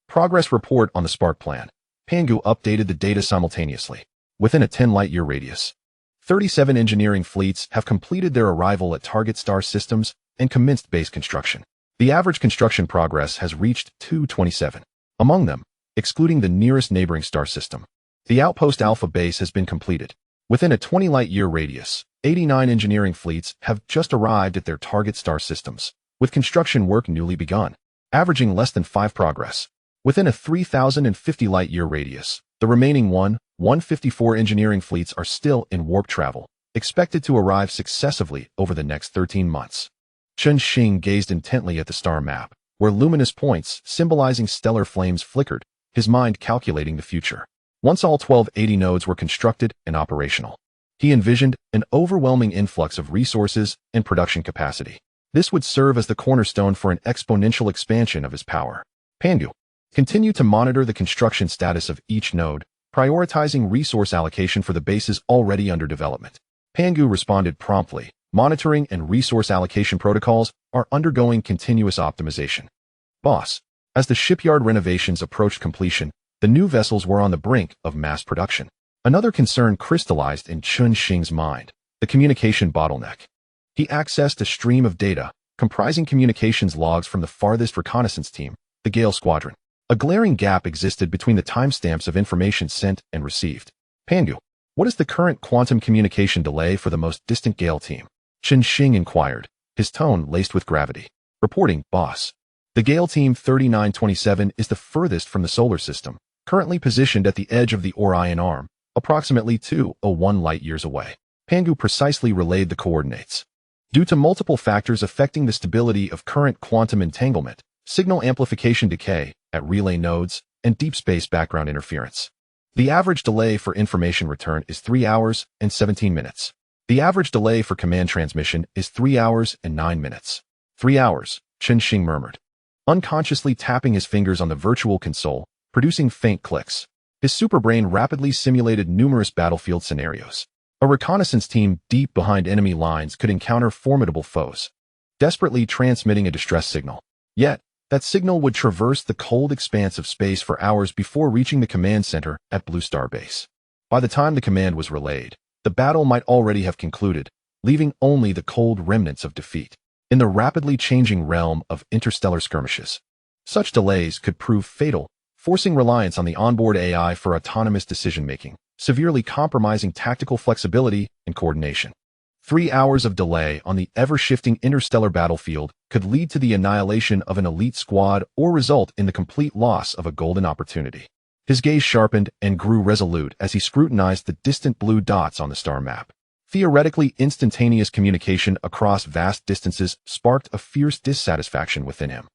Progress report on the Spark plan. Pangu updated the data simultaneously. Within a 10 light-year radius, 37 engineering fleets have completed their arrival at target star systems and commenced base construction. The average construction progress has reached 227. Among them, excluding the nearest neighboring star system, the Outpost Alpha base has been completed. Within a 20 light-year radius, 89 engineering fleets have just arrived at their target star systems, with construction work newly begun, averaging less than 5 progress. Within a 3,050 light-year radius, the remaining 154 engineering fleets are still in warp travel, expected to arrive successively over the next 13 months. Chen Xing gazed intently at the star map, where luminous points symbolizing stellar flames flickered, his mind calculating the future. Once all 1280 nodes were constructed and operational, he envisioned an overwhelming influx of resources and production capacity. This would serve as the cornerstone for an exponential expansion of his power. Pangu continued to monitor the construction status of each node, prioritizing resource allocation for the bases already under development. Pangu responded promptly. Monitoring and resource allocation protocols are undergoing continuous optimization. Boss, as the shipyard renovations approached completion, the new vessels were on the brink of mass production. Another concern crystallized in Chen Xing's mind, the communication bottleneck. He accessed a stream of data, comprising communications logs from the farthest reconnaissance team, the Gale Squadron. A glaring gap existed between the timestamps of information sent and received. Pangu, what is the current quantum communication delay for the most distant Gale team? Chen Xing inquired, his tone laced with gravity. Reporting, boss. The Gale Team 3927 is the furthest from the solar system, currently positioned at the edge of the Orion Arm, approximately 201 light-years away. Pangu precisely relayed the coordinates. Due to multiple factors affecting the stability of current quantum entanglement, signal amplification decay at relay nodes, and deep space background interference, the average delay for information return is 3 hours and 17 minutes. The average delay for command transmission is 3 hours and 9 minutes. 3 hours, Chen Xing murmured, unconsciously tapping his fingers on the virtual console, producing faint clicks. His superbrain rapidly simulated numerous battlefield scenarios. A reconnaissance team deep behind enemy lines could encounter formidable foes, desperately transmitting a distress signal. Yet, that signal would traverse the cold expanse of space for hours before reaching the command center at Blue Star Base. By the time the command was relayed, the battle might already have concluded, leaving only the cold remnants of defeat. In the rapidly changing realm of interstellar skirmishes, such delays could prove fatal, forcing reliance on the onboard AI for autonomous decision-making, severely compromising tactical flexibility and coordination. 3 hours of delay on the ever-shifting interstellar battlefield could lead to the annihilation of an elite squad or result in the complete loss of a golden opportunity. His gaze sharpened and grew resolute as he scrutinized the distant blue dots on the star map. Theoretically instantaneous communication across vast distances sparked a fierce dissatisfaction within him,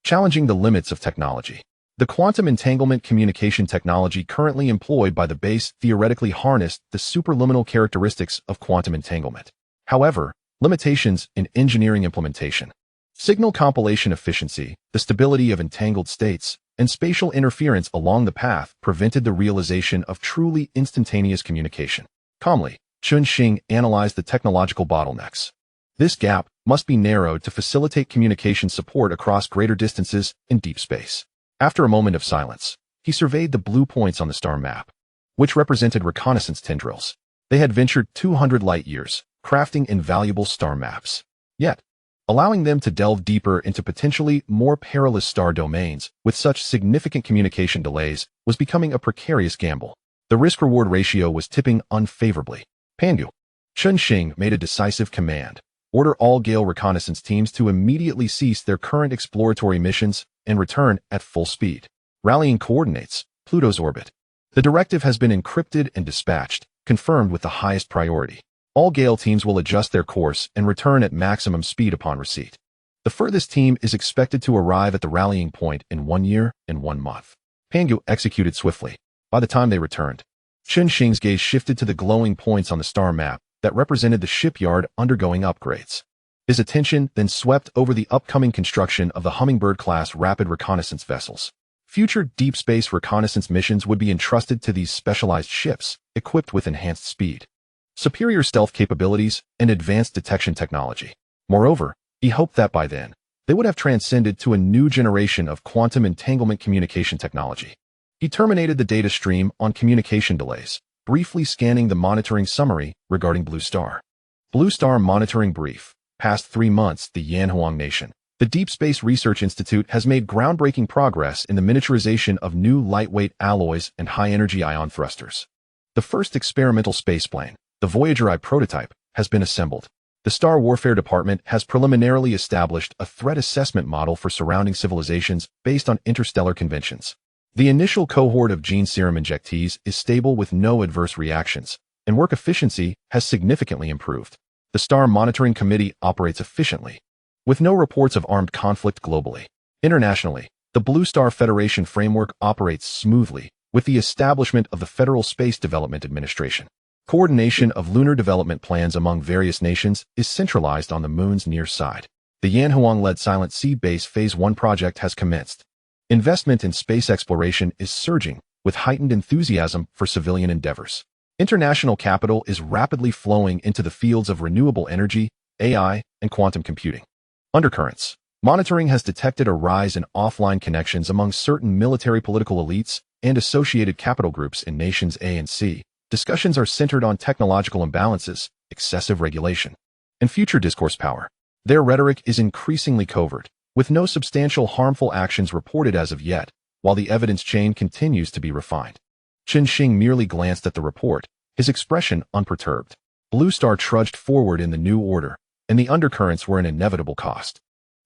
challenging the limits of technology. The quantum entanglement communication technology currently employed by the base theoretically harnessed the superluminal characteristics of quantum entanglement. However, limitations in engineering implementation, signal compilation efficiency, the stability of entangled states, and spatial interference along the path prevented the realization of truly instantaneous communication. Calmly, Chen Xing analyzed the technological bottlenecks. This gap must be narrowed to facilitate communication support across greater distances in deep space. After a moment of silence, he surveyed the blue points on the star map, which represented reconnaissance tendrils. They had ventured 200 light-years, crafting invaluable star maps. Yet, allowing them to delve deeper into potentially more perilous star domains with such significant communication delays was becoming a precarious gamble. The risk-reward ratio was tipping unfavorably. Pangu, Chen Xing made a decisive command. Order all Gale reconnaissance teams to immediately cease their current exploratory missions and return at full speed. Rallying coordinates, Pluto's orbit. The directive has been encrypted and dispatched, confirmed with the highest priority. All Gale teams will adjust their course and return at maximum speed upon receipt. The furthest team is expected to arrive at the rallying point in 1 year and 1 month. Pangu executed swiftly. By the time they returned, Chen Xing's gaze shifted to the glowing points on the star map that represented the shipyard undergoing upgrades. His attention then swept over the upcoming construction of the Hummingbird-class rapid reconnaissance vessels. Future deep space reconnaissance missions would be entrusted to these specialized ships, equipped with enhanced speed, superior stealth capabilities, and advanced detection technology. Moreover, he hoped that by then, they would have transcended to a new generation of quantum entanglement communication technology. He terminated the data stream on communication delays, briefly scanning the monitoring summary regarding Blue Star. Blue Star monitoring brief. Past 3 months, the Yanhuang Nation. The Deep Space Research Institute has made groundbreaking progress in the miniaturization of new lightweight alloys and high-energy ion thrusters. The first experimental spaceplane, the Voyager I prototype, has been assembled. The Star Warfare Department has preliminarily established a threat assessment model for surrounding civilizations based on interstellar conventions. The initial cohort of gene serum injectees is stable with no adverse reactions, and work efficiency has significantly improved. The Star Monitoring Committee operates efficiently, with no reports of armed conflict globally. Internationally, the Blue Star Federation framework operates smoothly, with the establishment of the Federal Space Development Administration. Coordination of lunar development plans among various nations is centralized on the Moon's near side. The Yanhuang-led Silent Sea Base Phase 1 project has commenced. Investment in space exploration is surging, with heightened enthusiasm for civilian endeavors. International capital is rapidly flowing into the fields of renewable energy, AI, and quantum computing. Undercurrents. Monitoring has detected a rise in offline connections among certain military political elites and associated capital groups in nations A and C. Discussions are centered on technological imbalances, excessive regulation, and future discourse power. Their rhetoric is increasingly covert, with no substantial harmful actions reported as of yet, while the evidence chain continues to be refined. Chen Xing merely glanced at the report, his expression unperturbed. Blue Star trudged forward in the new order, and the undercurrents were an inevitable cost.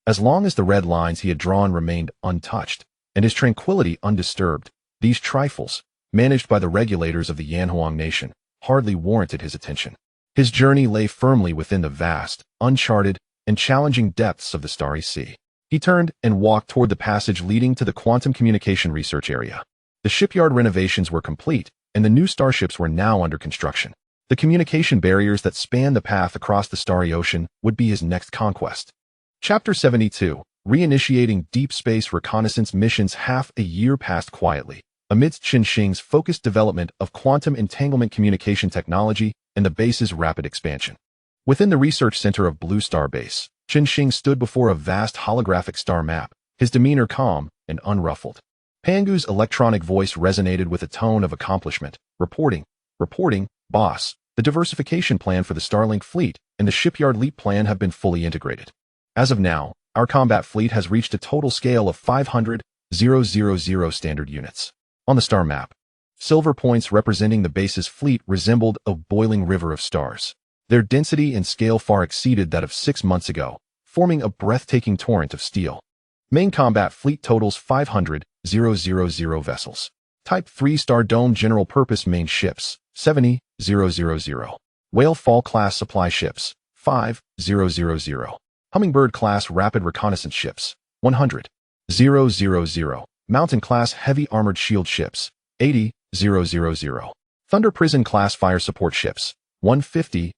As long as the red lines he had drawn remained untouched, and his tranquility undisturbed, these trifles, managed by the regulators of the Yanhuang Nation, hardly warranted his attention. His journey lay firmly within the vast, uncharted, and challenging depths of the starry sea. He turned and walked toward the passage leading to the quantum communication research area. The shipyard renovations were complete, and the new starships were now under construction. The communication barriers that span the path across the starry ocean would be his next conquest. Chapter 72. Reinitiating deep space reconnaissance missions. Half a year passed quietly, amidst Chen Xing's focused development of quantum entanglement communication technology and the base's rapid expansion. Within the research center of Blue Star Base, Chen Xing stood before a vast holographic star map, his demeanor calm and unruffled. Pangu's electronic voice resonated with a tone of accomplishment. Reporting, boss. The diversification plan for the Starlink fleet and the shipyard LEAP plan have been fully integrated. As of now, our combat fleet has reached a total scale of 500,000 standard units. On the star map, silver points representing the base's fleet resembled a boiling river of stars. Their density and scale far exceeded that of 6 months ago, forming a breathtaking torrent of steel. Main combat fleet totals 500,000 vessels. Type 3 Star Dome General Purpose Main Ships, 70,000. Whale Fall Class Supply Ships, 5,000. Hummingbird Class Rapid Reconnaissance Ships, 100,000. Mountain Class Heavy Armored Shield Ships, 80,000. Thunder Prison Class Fire Support Ships, 150,000.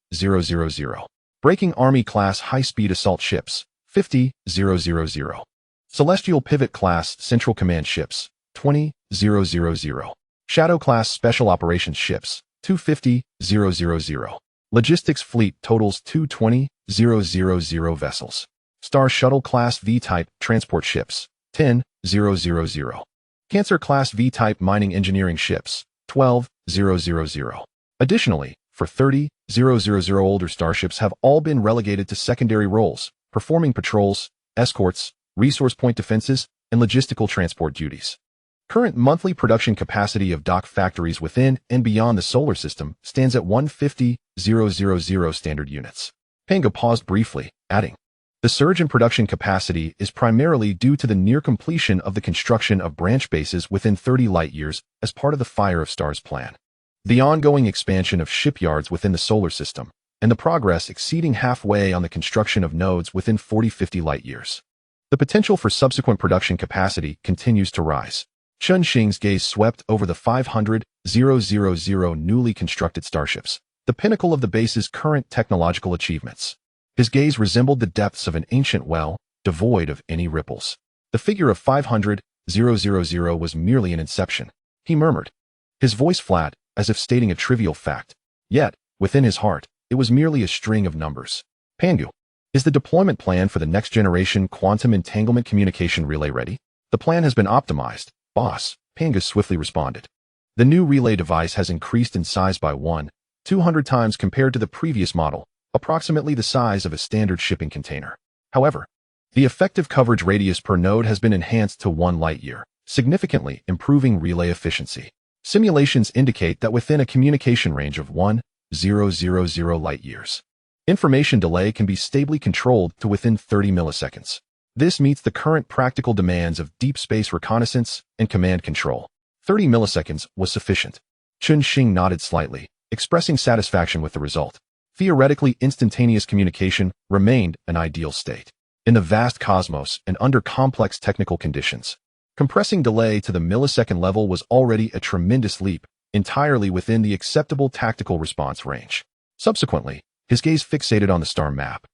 Breaking Army Class High-Speed Assault Ships, 50,000. Celestial Pivot Class Central Command Ships, 20,000. Shadow Class Special Operations Ships, 250,000. Logistics Fleet totals 220,000 vessels. Star Shuttle Class V-Type Transport Ships, 10,000. Cancer Class V-Type Mining Engineering Ships, 12,000. Additionally, for 30,000 older starships have all been relegated to secondary roles, performing patrols, escorts, resource point defenses, and logistical transport duties. Current monthly production capacity of dock factories within and beyond the solar system stands at 150,000 standard units. Pango paused briefly, adding, "The surge in production capacity is primarily due to the near completion of the construction of branch bases within 30 light-years as part of the Fire of Stars plan. The ongoing expansion of shipyards within the solar system, and the progress exceeding halfway on the construction of nodes within 40-50 light-years. The potential for subsequent production capacity continues to rise." Chen Xing's gaze swept over the 500,000 newly constructed starships, the pinnacle of the base's current technological achievements. His gaze resembled the depths of an ancient well, devoid of any ripples. The figure of 500,000 was merely an inception, he murmured, his voice flat, as if stating a trivial fact. Yet, within his heart, it was merely a string of numbers. "Pangu, is the deployment plan for the next generation quantum entanglement communication relay ready?" "The plan has been optimized, boss," Pangas swiftly responded. The new relay device has increased in size by 200 times compared to the previous model, approximately the size of a standard shipping container. However, the effective coverage radius per node has been enhanced to 1 light-year, significantly improving relay efficiency. Simulations indicate that within a communication range of 1,000 light-years, information delay can be stably controlled to within 30 milliseconds. This meets the current practical demands of deep space reconnaissance and command control. 30 milliseconds was sufficient. Chen Xing nodded slightly, expressing satisfaction with the result. Theoretically, instantaneous communication remained an ideal state. In the vast cosmos and under complex technical conditions, compressing delay to the millisecond level was already a tremendous leap, entirely within the acceptable tactical response range. Subsequently, his gaze fixated on the star map,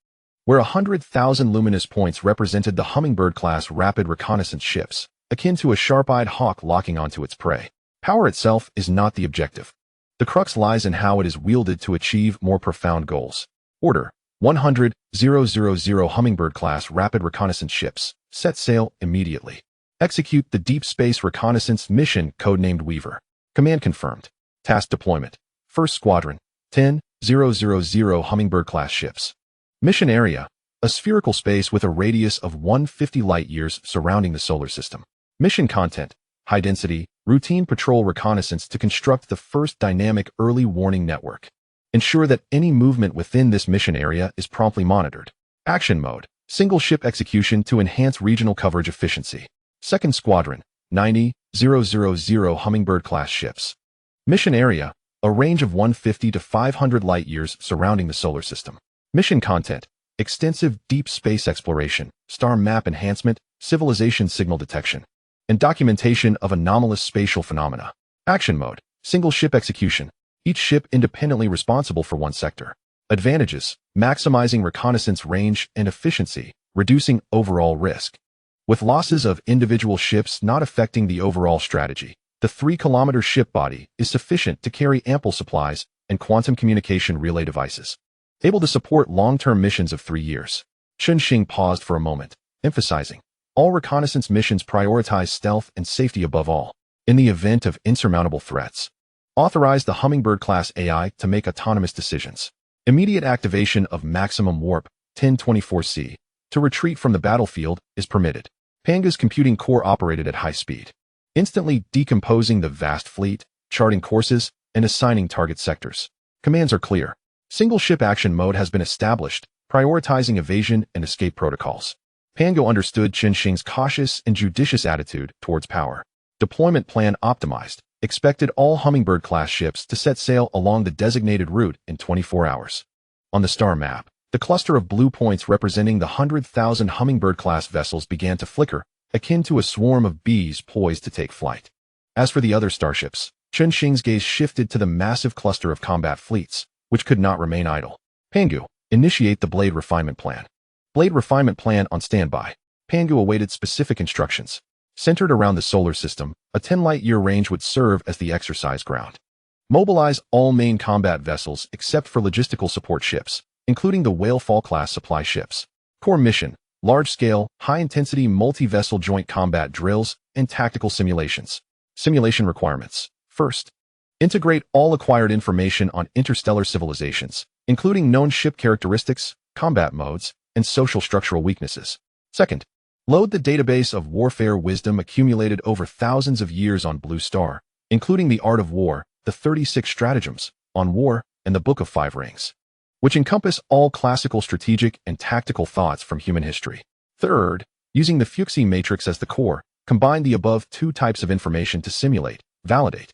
where 100,000 luminous points represented the Hummingbird-class rapid reconnaissance ships, akin to a sharp-eyed hawk locking onto its prey. Power itself is not the objective. The crux lies in how it is wielded to achieve more profound goals. Order 100,000 Hummingbird-class rapid reconnaissance ships. Set sail immediately. Execute the deep space reconnaissance mission codenamed Weaver. Command confirmed. Task deployment. First Squadron, 10,000 Hummingbird-class ships. Mission area, a spherical space with a radius of 150 light-years surrounding the solar system. Mission content, high-density, routine patrol reconnaissance to construct the first dynamic early warning network. Ensure that any movement within this mission area is promptly monitored. Action mode, single ship execution to enhance regional coverage efficiency. Second Squadron, 90,000 Hummingbird-class ships. Mission area, a range of 150 to 500 light-years surrounding the solar system. Mission content, extensive deep space exploration, star map enhancement, civilization signal detection, and documentation of anomalous spatial phenomena. Action mode, single ship execution, each ship independently responsible for one sector. Advantages, maximizing reconnaissance range and efficiency, reducing overall risk. With losses of individual ships not affecting the overall strategy, the 3-kilometer ship body is sufficient to carry ample supplies and quantum communication relay devices, able to support long-term missions of 3 years. Chen Xing paused for a moment, emphasizing, all reconnaissance missions prioritize stealth and safety above all. In the event of insurmountable threats, authorize the Hummingbird-class AI to make autonomous decisions. Immediate activation of maximum warp 1024C to retreat from the battlefield is permitted. Panga's computing core operated at high speed, instantly decomposing the vast fleet, charting courses, and assigning target sectors. Commands are clear. Single ship action mode has been established, prioritizing evasion and escape protocols. Pango understood Chen Xing's cautious and judicious attitude towards power. Deployment plan optimized, expected all Hummingbird-class ships to set sail along the designated route in 24 hours. On the star map, the cluster of blue points representing the 100,000 Hummingbird-class vessels began to flicker, akin to a swarm of bees poised to take flight. As for the other starships, Chen Xing's gaze shifted to the massive cluster of combat fleets, which could not remain idle. Pangu, initiate the blade refinement plan. Blade refinement plan on standby. Pangu awaited specific instructions. Centered around the solar system, a 10-light-year range would serve as the exercise ground. Mobilize all main combat vessels except for logistical support ships, including the Whalefall-class supply ships. Core mission, large-scale, high-intensity multi-vessel joint combat drills and tactical simulations. Simulation requirements. First, integrate all acquired information on interstellar civilizations, including known ship characteristics, combat modes, and social structural weaknesses. Second, load the database of warfare wisdom accumulated over thousands of years on Blue Star, including the Art of War, the 36 Stratagems on War, and the Book of Five Rings, which encompass all classical strategic and tactical thoughts from human history. Third, using the Fuchsi matrix as the core, combine the above 2 types of information to simulate, validate,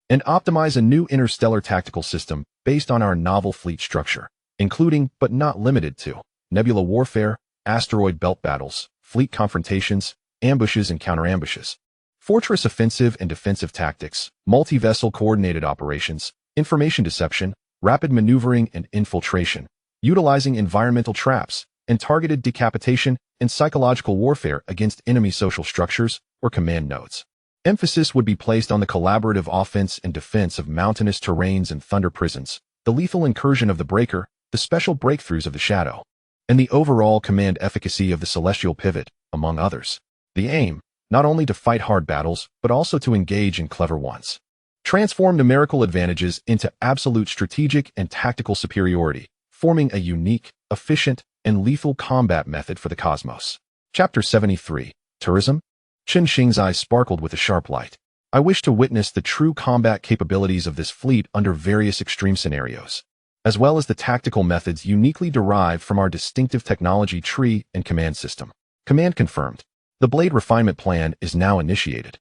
and optimize a new interstellar tactical system based on our novel fleet structure, including, but not limited to, nebula warfare, asteroid belt battles, fleet confrontations, ambushes and counter-ambushes, fortress offensive and defensive tactics, multi-vessel coordinated operations, information deception, rapid maneuvering and infiltration, utilizing environmental traps, and targeted decapitation and psychological warfare against enemy social structures or command nodes. Emphasis would be placed on the collaborative offense and defense of mountainous terrains and thunder prisons, the lethal incursion of the breaker, the special breakthroughs of the shadow, and the overall command efficacy of the celestial pivot, among others. The aim, not only to fight hard battles, but also to engage in clever ones. Transform numerical advantages into absolute strategic and tactical superiority, forming a unique, efficient, and lethal combat method for the cosmos. Chapter 73. Tourism? Chen Xing's eyes sparkled with a sharp light. I wish to witness the true combat capabilities of this fleet under various extreme scenarios, as well as the tactical methods uniquely derived from our distinctive technology tree and command system. Command confirmed. The blade refinement plan is now initiated.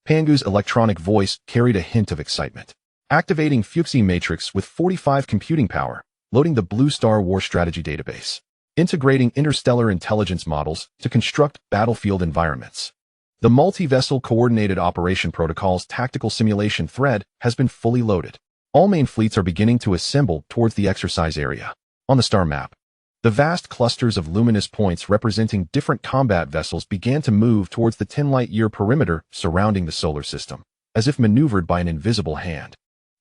Pangu's electronic voice carried a hint of excitement. Activating Fuxi Matrix with 45 computing power, loading the Blue Star War Strategy database. Integrating interstellar intelligence models to construct battlefield environments. The multi-vessel coordinated operation protocol's tactical simulation thread has been fully loaded. All main fleets are beginning to assemble towards the exercise area. On the star map, the vast clusters of luminous points representing different combat vessels began to move towards the 10-light-year perimeter surrounding the solar system, as if maneuvered by an invisible hand,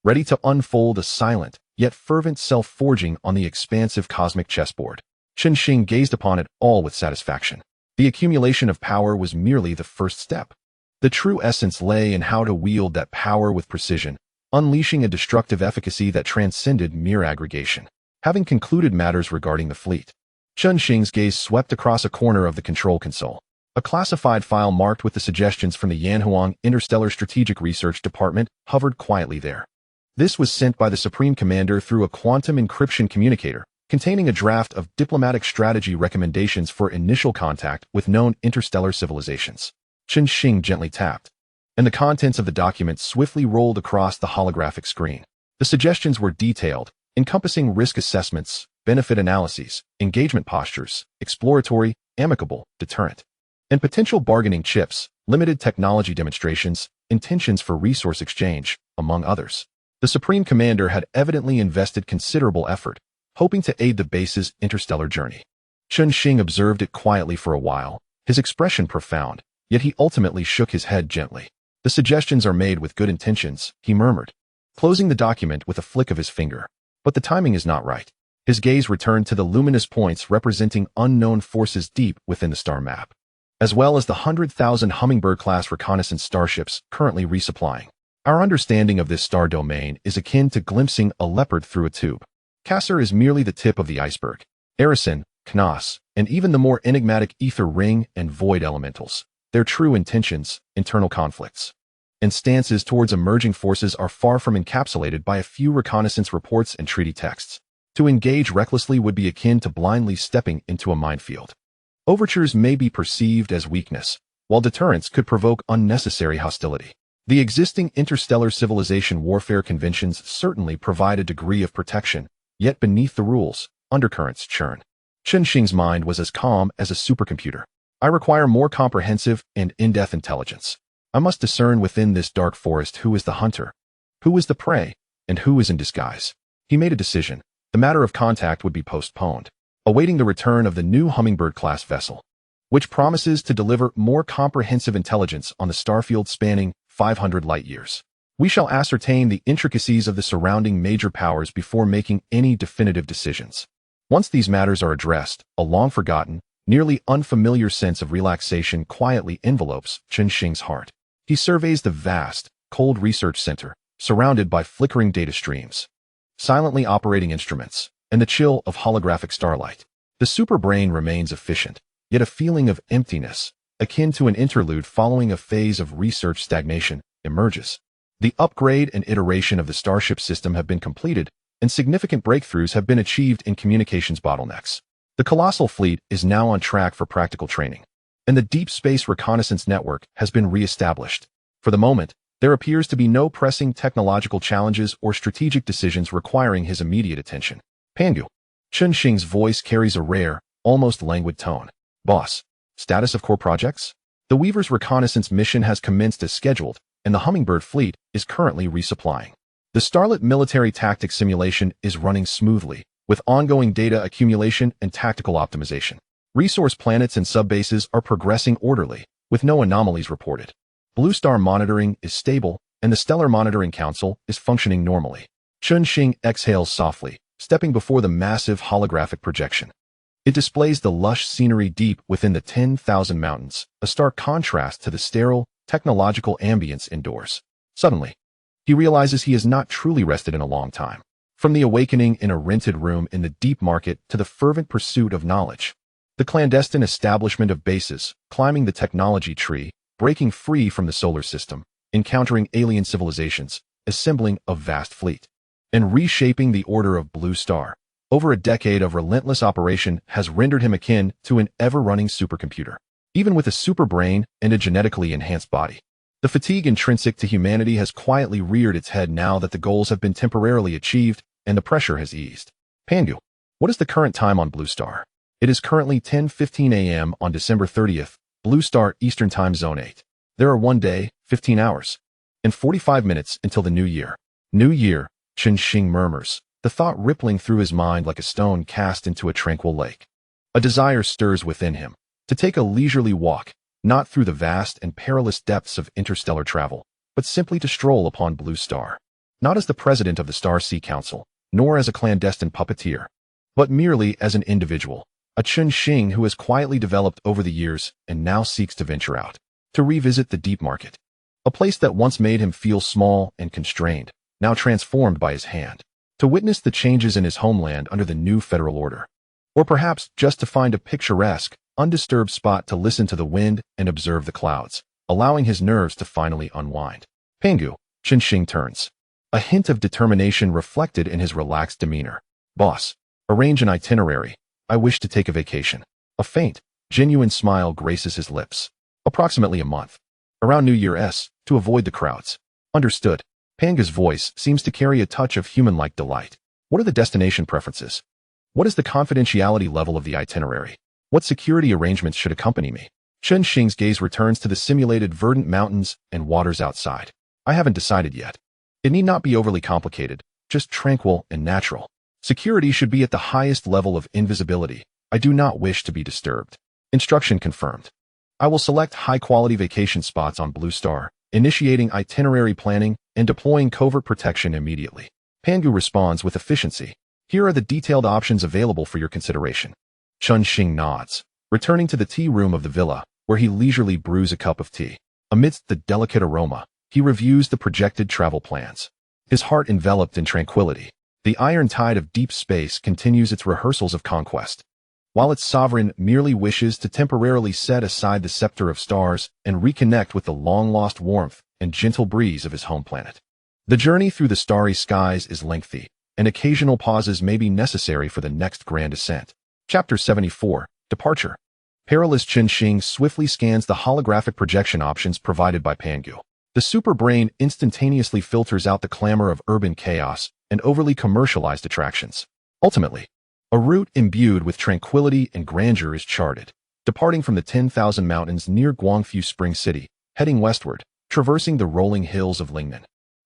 ready to unfold a silent, yet fervent self-forging on the expansive cosmic chessboard. Chen Xing gazed upon it all with satisfaction. The accumulation of power was merely the first step. The true essence lay in how to wield that power with precision, unleashing a destructive efficacy that transcended mere aggregation. Having concluded matters regarding the fleet, Chen Xing's gaze swept across a corner of the control console. A classified file marked with the suggestions from the Yanhuang Interstellar Strategic Research Department hovered quietly there. This was sent by the Supreme Commander through a quantum encryption communicator, containing a draft of diplomatic strategy recommendations for initial contact with known interstellar civilizations. Chen Xing gently tapped, and the contents of the document swiftly rolled across the holographic screen. The suggestions were detailed, encompassing risk assessments, benefit analyses, engagement postures, exploratory, amicable, deterrent, and potential bargaining chips, limited technology demonstrations, intentions for resource exchange, among others. The Supreme Commander had evidently invested considerable effort, hoping to aid the base's interstellar journey. Chen Xing observed it quietly for a while, his expression profound, yet he ultimately shook his head gently. The suggestions are made with good intentions, he murmured, closing the document with a flick of his finger. But the timing is not right. His gaze returned to the luminous points representing unknown forces deep within the star map, as well as the 100,000 Hummingbird-class reconnaissance starships currently resupplying. Our understanding of this star domain is akin to glimpsing a leopard through a tube. Kasser is merely the tip of the iceberg. Arison, Knas, and even the more enigmatic ether ring and void elementals, their true intentions, internal conflicts, and stances towards emerging forces are far from encapsulated by a few reconnaissance reports and treaty texts. To engage recklessly would be akin to blindly stepping into a minefield. Overtures may be perceived as weakness, while deterrence could provoke unnecessary hostility. The existing interstellar civilization warfare conventions certainly provide a degree of protection, yet beneath the rules, undercurrents churn. Chen Xing's mind was as calm as a supercomputer. I require more comprehensive and in-depth intelligence. I must discern within this dark forest who is the hunter, who is the prey, and who is in disguise. He made a decision. The matter of contact would be postponed, awaiting the return of the new Hummingbird-class vessel, which promises to deliver more comprehensive intelligence on the starfield spanning 500 light-years. We shall ascertain the intricacies of the surrounding major powers before making any definitive decisions. Once these matters are addressed, a long-forgotten, nearly unfamiliar sense of relaxation quietly envelopes Chen Xing's heart. He surveys the vast, cold research center, surrounded by flickering data streams, silently operating instruments, and the chill of holographic starlight. The superbrain remains efficient, yet a feeling of emptiness, akin to an interlude following a phase of research stagnation, emerges. The upgrade and iteration of the Starship system have been completed, and significant breakthroughs have been achieved in communications bottlenecks. The colossal fleet is now on track for practical training, and the deep space reconnaissance network has been re-established. For the moment, there appears to be no pressing technological challenges or strategic decisions requiring his immediate attention. Pangu. Chen Xing's voice carries a rare, almost languid tone. Boss, status of core projects? The Weaver's reconnaissance mission has commenced as scheduled, and the Hummingbird fleet is currently resupplying. The Starlet military tactics simulation is running smoothly, with ongoing data accumulation and tactical optimization. Resource planets and subbases are progressing orderly, with no anomalies reported. Blue Star monitoring is stable, and the Stellar Monitoring Council is functioning normally. Chen Xing exhales softly, stepping before the massive holographic projection. It displays the lush scenery deep within the 10,000 mountains, a stark contrast to the sterile, technological ambience indoors. Suddenly, he realizes he has not truly rested in a long time. From the awakening in a rented room in the deep market to the fervent pursuit of knowledge, the clandestine establishment of bases, climbing the technology tree, breaking free from the solar system, encountering alien civilizations, assembling a vast fleet, and reshaping the order of Blue Star. Over a decade of relentless operation has rendered him akin to an ever-running supercomputer. Even with a superbrain and a genetically enhanced body, the fatigue intrinsic to humanity has quietly reared its head now that the goals have been temporarily achieved and the pressure has eased. Pangu, what is the current time on Blue Star? It is currently 10:15 a.m. on December 30th, Blue Star Eastern Time Zone 8. There are 1 day, 15 hours, and 45 minutes until the new year. New year, Chen Xing murmurs, the thought rippling through his mind like a stone cast into a tranquil lake. A desire stirs within him, to take a leisurely walk, not through the vast and perilous depths of interstellar travel, but simply to stroll upon Blue Star. Not as the president of the Star Sea Council, nor as a clandestine puppeteer, but merely as an individual, a Chen Xing who has quietly developed over the years and now seeks to venture out, to revisit the deep market, a place that once made him feel small and constrained, now transformed by his hand, to witness the changes in his homeland under the new federal order, or perhaps just to find a picturesque, undisturbed spot to listen to the wind and observe the clouds, allowing his nerves to finally unwind. Pangu, Chen Xing turns, a hint of determination reflected in his relaxed demeanor. Boss, arrange an itinerary. I wish to take a vacation. A faint, genuine smile graces his lips. Approximately a month. Around New Year's, to avoid the crowds. Understood. Pangu's voice seems to carry a touch of human-like delight. What are the destination preferences? What is the confidentiality level of the itinerary? What security arrangements should accompany me? Chen Xing's gaze returns to the simulated verdant mountains and waters outside. I haven't decided yet. It need not be overly complicated, just tranquil and natural. Security should be at the highest level of invisibility. I do not wish to be disturbed. Instruction confirmed. I will select high-quality vacation spots on Blue Star, initiating itinerary planning and deploying covert protection immediately. Pangu responds with efficiency. Here are the detailed options available for your consideration. Chen Xing nods, returning to the tea room of the villa, where he leisurely brews a cup of tea. Amidst the delicate aroma, he reviews the projected travel plans. His heart enveloped in tranquility, the iron tide of deep space continues its rehearsals of conquest, while its sovereign merely wishes to temporarily set aside the scepter of stars and reconnect with the long-lost warmth and gentle breeze of his home planet. The journey through the starry skies is lengthy, and occasional pauses may be necessary for the next grand ascent. Chapter 74, Departure. Perilous Chen Xing swiftly scans the holographic projection options provided by Pangu. The superbrain instantaneously filters out the clamor of urban chaos and overly commercialized attractions. Ultimately, a route imbued with tranquility and grandeur is charted, departing from the 10,000 mountains near Guangfu Spring City, heading westward, traversing the rolling hills of Lingnan,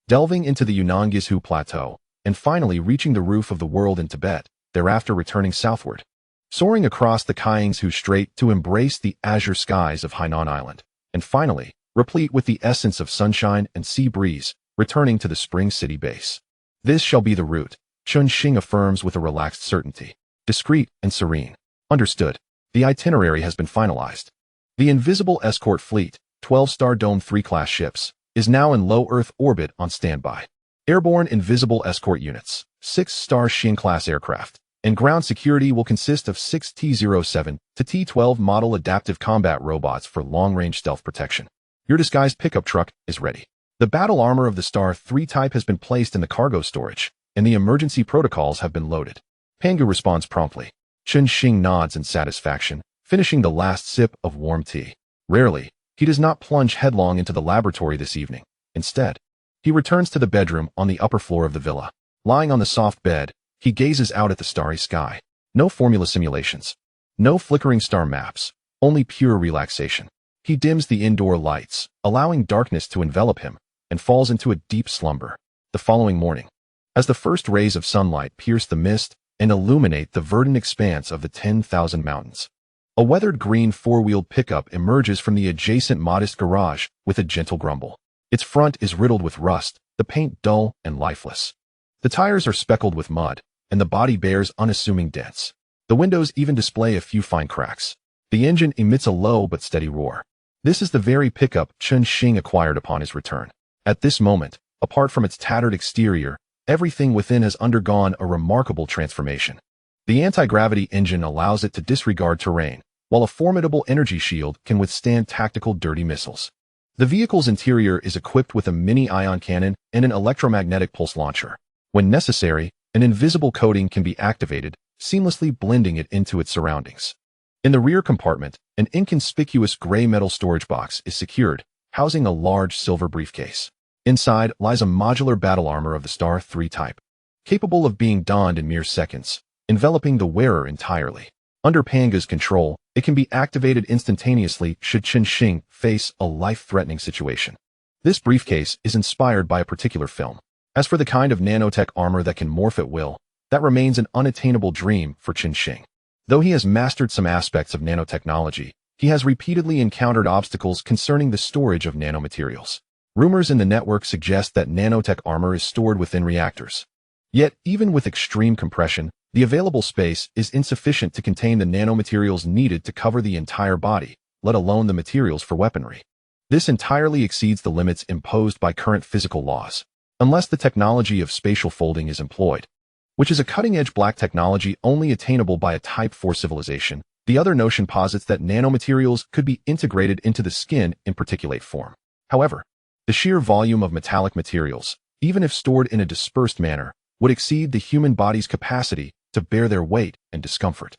delving into the Yunnan-Guizhou Plateau, and finally reaching the roof of the world in Tibet, thereafter returning southward, soaring across the Kiangsu Strait to embrace the azure skies of Hainan Island, and finally, replete with the essence of sunshine and sea breeze, returning to the Spring City base. This shall be the route, Chen Xing affirms with a relaxed certainty, discreet and serene. Understood. The itinerary has been finalized. The invisible escort fleet, 12 Star Dome 3 class ships, is now in low Earth orbit on standby. Airborne invisible escort units, 6 Star Xin class aircraft, and ground security will consist of 6 T-07 to T-12 model adaptive combat robots for long-range stealth protection. Your disguised pickup truck is ready. The battle armor of the Star 3 type has been placed in the cargo storage, and the emergency protocols have been loaded. Pangu responds promptly. Chen Xing nods in satisfaction, finishing the last sip of warm tea. Rarely, he does not plunge headlong into the laboratory this evening. Instead, he returns to the bedroom on the upper floor of the villa. Lying on the soft bed, he gazes out at the starry sky. No formula simulations. No flickering star maps. Only pure relaxation. He dims the indoor lights, allowing darkness to envelop him, and falls into a deep slumber. The following morning, as the first rays of sunlight pierce the mist and illuminate the verdant expanse of the 10,000 mountains, a weathered green four-wheeled pickup emerges from the adjacent modest garage with a gentle grumble. Its front is riddled with rust, the paint dull and lifeless. The tires are speckled with mud, and the body bears unassuming dents. The windows even display a few fine cracks. The engine emits a low but steady roar. This is the very pickup Chen Xing acquired upon his return. At this moment, apart from its tattered exterior, everything within has undergone a remarkable transformation. The anti-gravity engine allows it to disregard terrain, while a formidable energy shield can withstand tactical dirty missiles. The vehicle's interior is equipped with a mini-ion cannon and an electromagnetic pulse launcher. When necessary, an invisible coating can be activated, seamlessly blending it into its surroundings. In the rear compartment, an inconspicuous gray metal storage box is secured, housing a large silver briefcase. Inside lies a modular battle armor of the Star 3 type, capable of being donned in mere seconds, enveloping the wearer entirely. Under Panga's control, it can be activated instantaneously should Chen Xing face a life-threatening situation. This briefcase is inspired by a particular film. As for the kind of nanotech armor that can morph at will, that remains an unattainable dream for Chen Xing. Though he has mastered some aspects of nanotechnology, he has repeatedly encountered obstacles concerning the storage of nanomaterials. Rumors in the network suggest that nanotech armor is stored within reactors. Yet, even with extreme compression, the available space is insufficient to contain the nanomaterials needed to cover the entire body, let alone the materials for weaponry. This entirely exceeds the limits imposed by current physical laws, unless the technology of spatial folding is employed, which is a cutting-edge black technology only attainable by a Type 4 civilization. The other notion posits that nanomaterials could be integrated into the skin in particulate form. However, the sheer volume of metallic materials, even if stored in a dispersed manner, would exceed the human body's capacity to bear their weight and discomfort.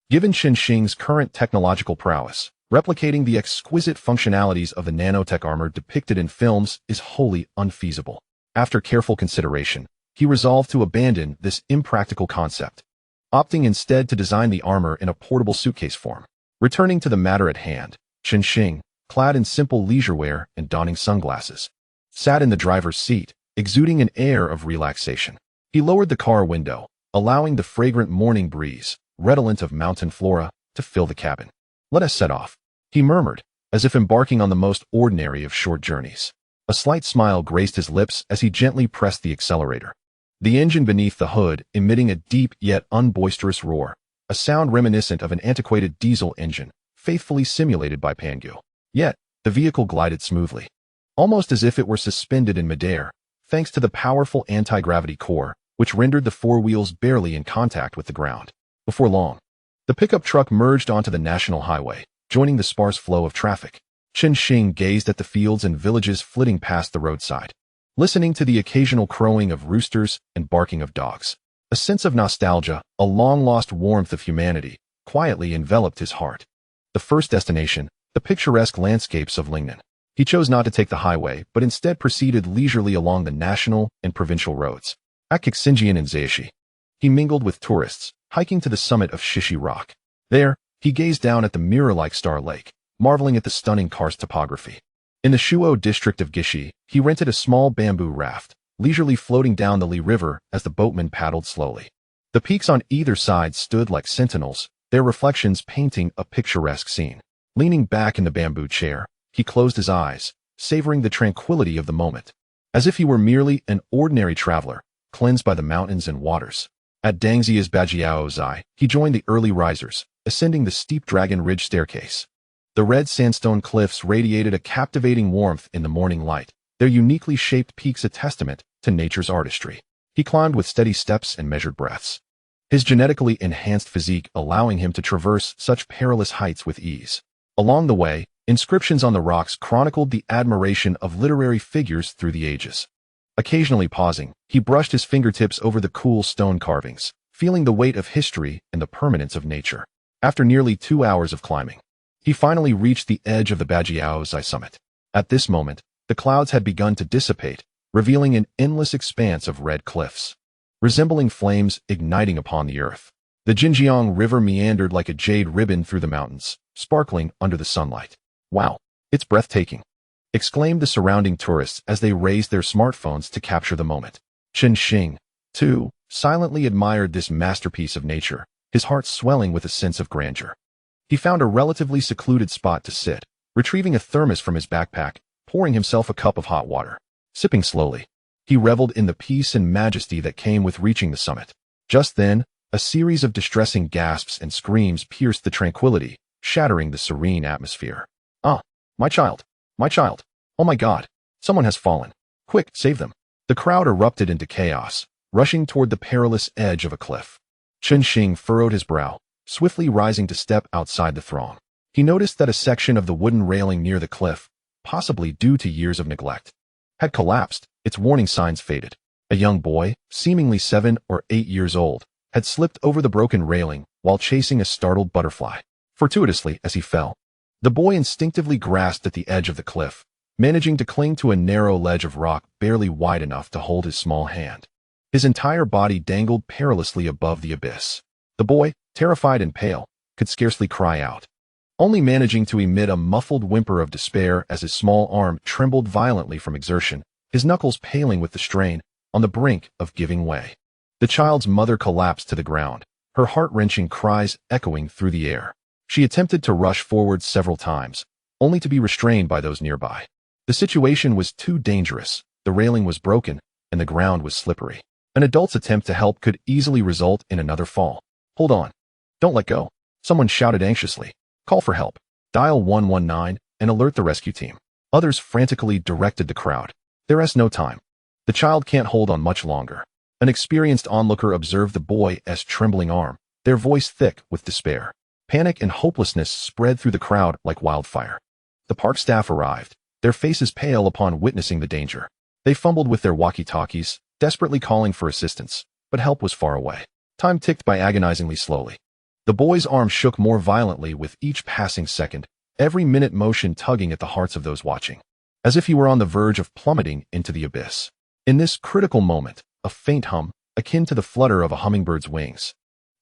Given Chen Xing's current technological prowess, replicating the exquisite functionalities of the nanotech armor depicted in films is wholly unfeasible. After careful consideration, he resolved to abandon this impractical concept, opting instead to design the armor in a portable suitcase form. Returning to the matter at hand, Chen Xing, clad in simple leisure wear and donning sunglasses, sat in the driver's seat, exuding an air of relaxation. He lowered the car window, allowing the fragrant morning breeze, redolent of mountain flora, to fill the cabin. "Let us set off," he murmured, as if embarking on the most ordinary of short journeys. A slight smile graced his lips as he gently pressed the accelerator. The engine beneath the hood emitting a deep yet unboisterous roar, a sound reminiscent of an antiquated diesel engine, faithfully simulated by Pangu. Yet, the vehicle glided smoothly, almost as if it were suspended in midair, thanks to the powerful anti-gravity core, which rendered the four wheels barely in contact with the ground. Before long, the pickup truck merged onto the national highway, joining the sparse flow of traffic. Chen Xing gazed at the fields and villages flitting past the roadside, listening to the occasional crowing of roosters and barking of dogs. A sense of nostalgia, a long-lost warmth of humanity, quietly enveloped his heart. The first destination, the picturesque landscapes of Lingnan. He chose not to take the highway, but instead proceeded leisurely along the national and provincial roads. At Xinjiang and Zaishi, he mingled with tourists, hiking to the summit of Shishi Rock. There, he gazed down at the mirror-like Star Lake, marveling at the stunning karst topography. In the Shuo district of Gishi, he rented a small bamboo raft, leisurely floating down the Li River as the boatman paddled slowly. The peaks on either side stood like sentinels, their reflections painting a picturesque scene. Leaning back in the bamboo chair, he closed his eyes, savoring the tranquility of the moment, as if he were merely an ordinary traveler, cleansed by the mountains and waters. At Dangxia's Bajiao Zai, he joined the early risers, ascending the steep Dragon Ridge staircase. The red sandstone cliffs radiated a captivating warmth in the morning light, their uniquely shaped peaks a testament to nature's artistry. He climbed with steady steps and measured breaths, his genetically enhanced physique allowing him to traverse such perilous heights with ease. Along the way, inscriptions on the rocks chronicled the admiration of literary figures through the ages. Occasionally pausing, he brushed his fingertips over the cool stone carvings, feeling the weight of history and the permanence of nature. After nearly 2 hours of climbing, he finally reached the edge of the Bajiao Zai summit. At this moment, the clouds had begun to dissipate, revealing an endless expanse of red cliffs, resembling flames igniting upon the earth. The Jinjiang River meandered like a jade ribbon through the mountains, sparkling under the sunlight. "Wow, it's breathtaking," exclaimed the surrounding tourists as they raised their smartphones to capture the moment. Chen Xing, too, silently admired this masterpiece of nature, his heart swelling with a sense of grandeur. He found a relatively secluded spot to sit, retrieving a thermos from his backpack, pouring himself a cup of hot water. Sipping slowly, he reveled in the peace and majesty that came with reaching the summit. Just then, A series of distressing gasps and screams pierced the tranquility, shattering the serene atmosphere. "Ah, my child! My child! Oh my God! Someone has fallen! Quick, save them!" The crowd erupted into chaos, rushing toward the perilous edge of a cliff. Chen Xing furrowed his brow, swiftly rising to step outside the throng. He noticed that a section of the wooden railing near the cliff, possibly due to years of neglect, had collapsed, its warning signs faded. A young boy, seemingly 7 or 8 years old, had slipped over the broken railing while chasing a startled butterfly. Fortuitously, as he fell, the boy instinctively grasped at the edge of the cliff, managing to cling to a narrow ledge of rock barely wide enough to hold his small hand. His entire body dangled perilously above the abyss. The boy, terrified and pale, could scarcely cry out, only managing to emit a muffled whimper of despair as his small arm trembled violently from exertion, his knuckles paling with the strain, on the brink of giving way. The child's mother collapsed to the ground, her heart-wrenching cries echoing through the air. She attempted to rush forward several times, only to be restrained by those nearby. The situation was too dangerous, the railing was broken, and the ground was slippery. An adult's attempt to help could easily result in another fall. "Hold on. Don't let go," someone shouted anxiously. "Call for help. Dial 119 and alert the rescue team." Others frantically directed the crowd. "There is no time. The child can't hold on much longer." An experienced onlooker observed the boy's trembling arm, their voice thick with despair. Panic and hopelessness spread through the crowd like wildfire. The park staff arrived, their faces pale upon witnessing the danger. They fumbled with their walkie-talkies, desperately calling for assistance, but help was far away. Time ticked by agonizingly slowly. The boy's arm shook more violently with each passing second, every minute motion tugging at the hearts of those watching, as if he were on the verge of plummeting into the abyss. In this critical moment, a faint hum, akin to the flutter of a hummingbird's wings,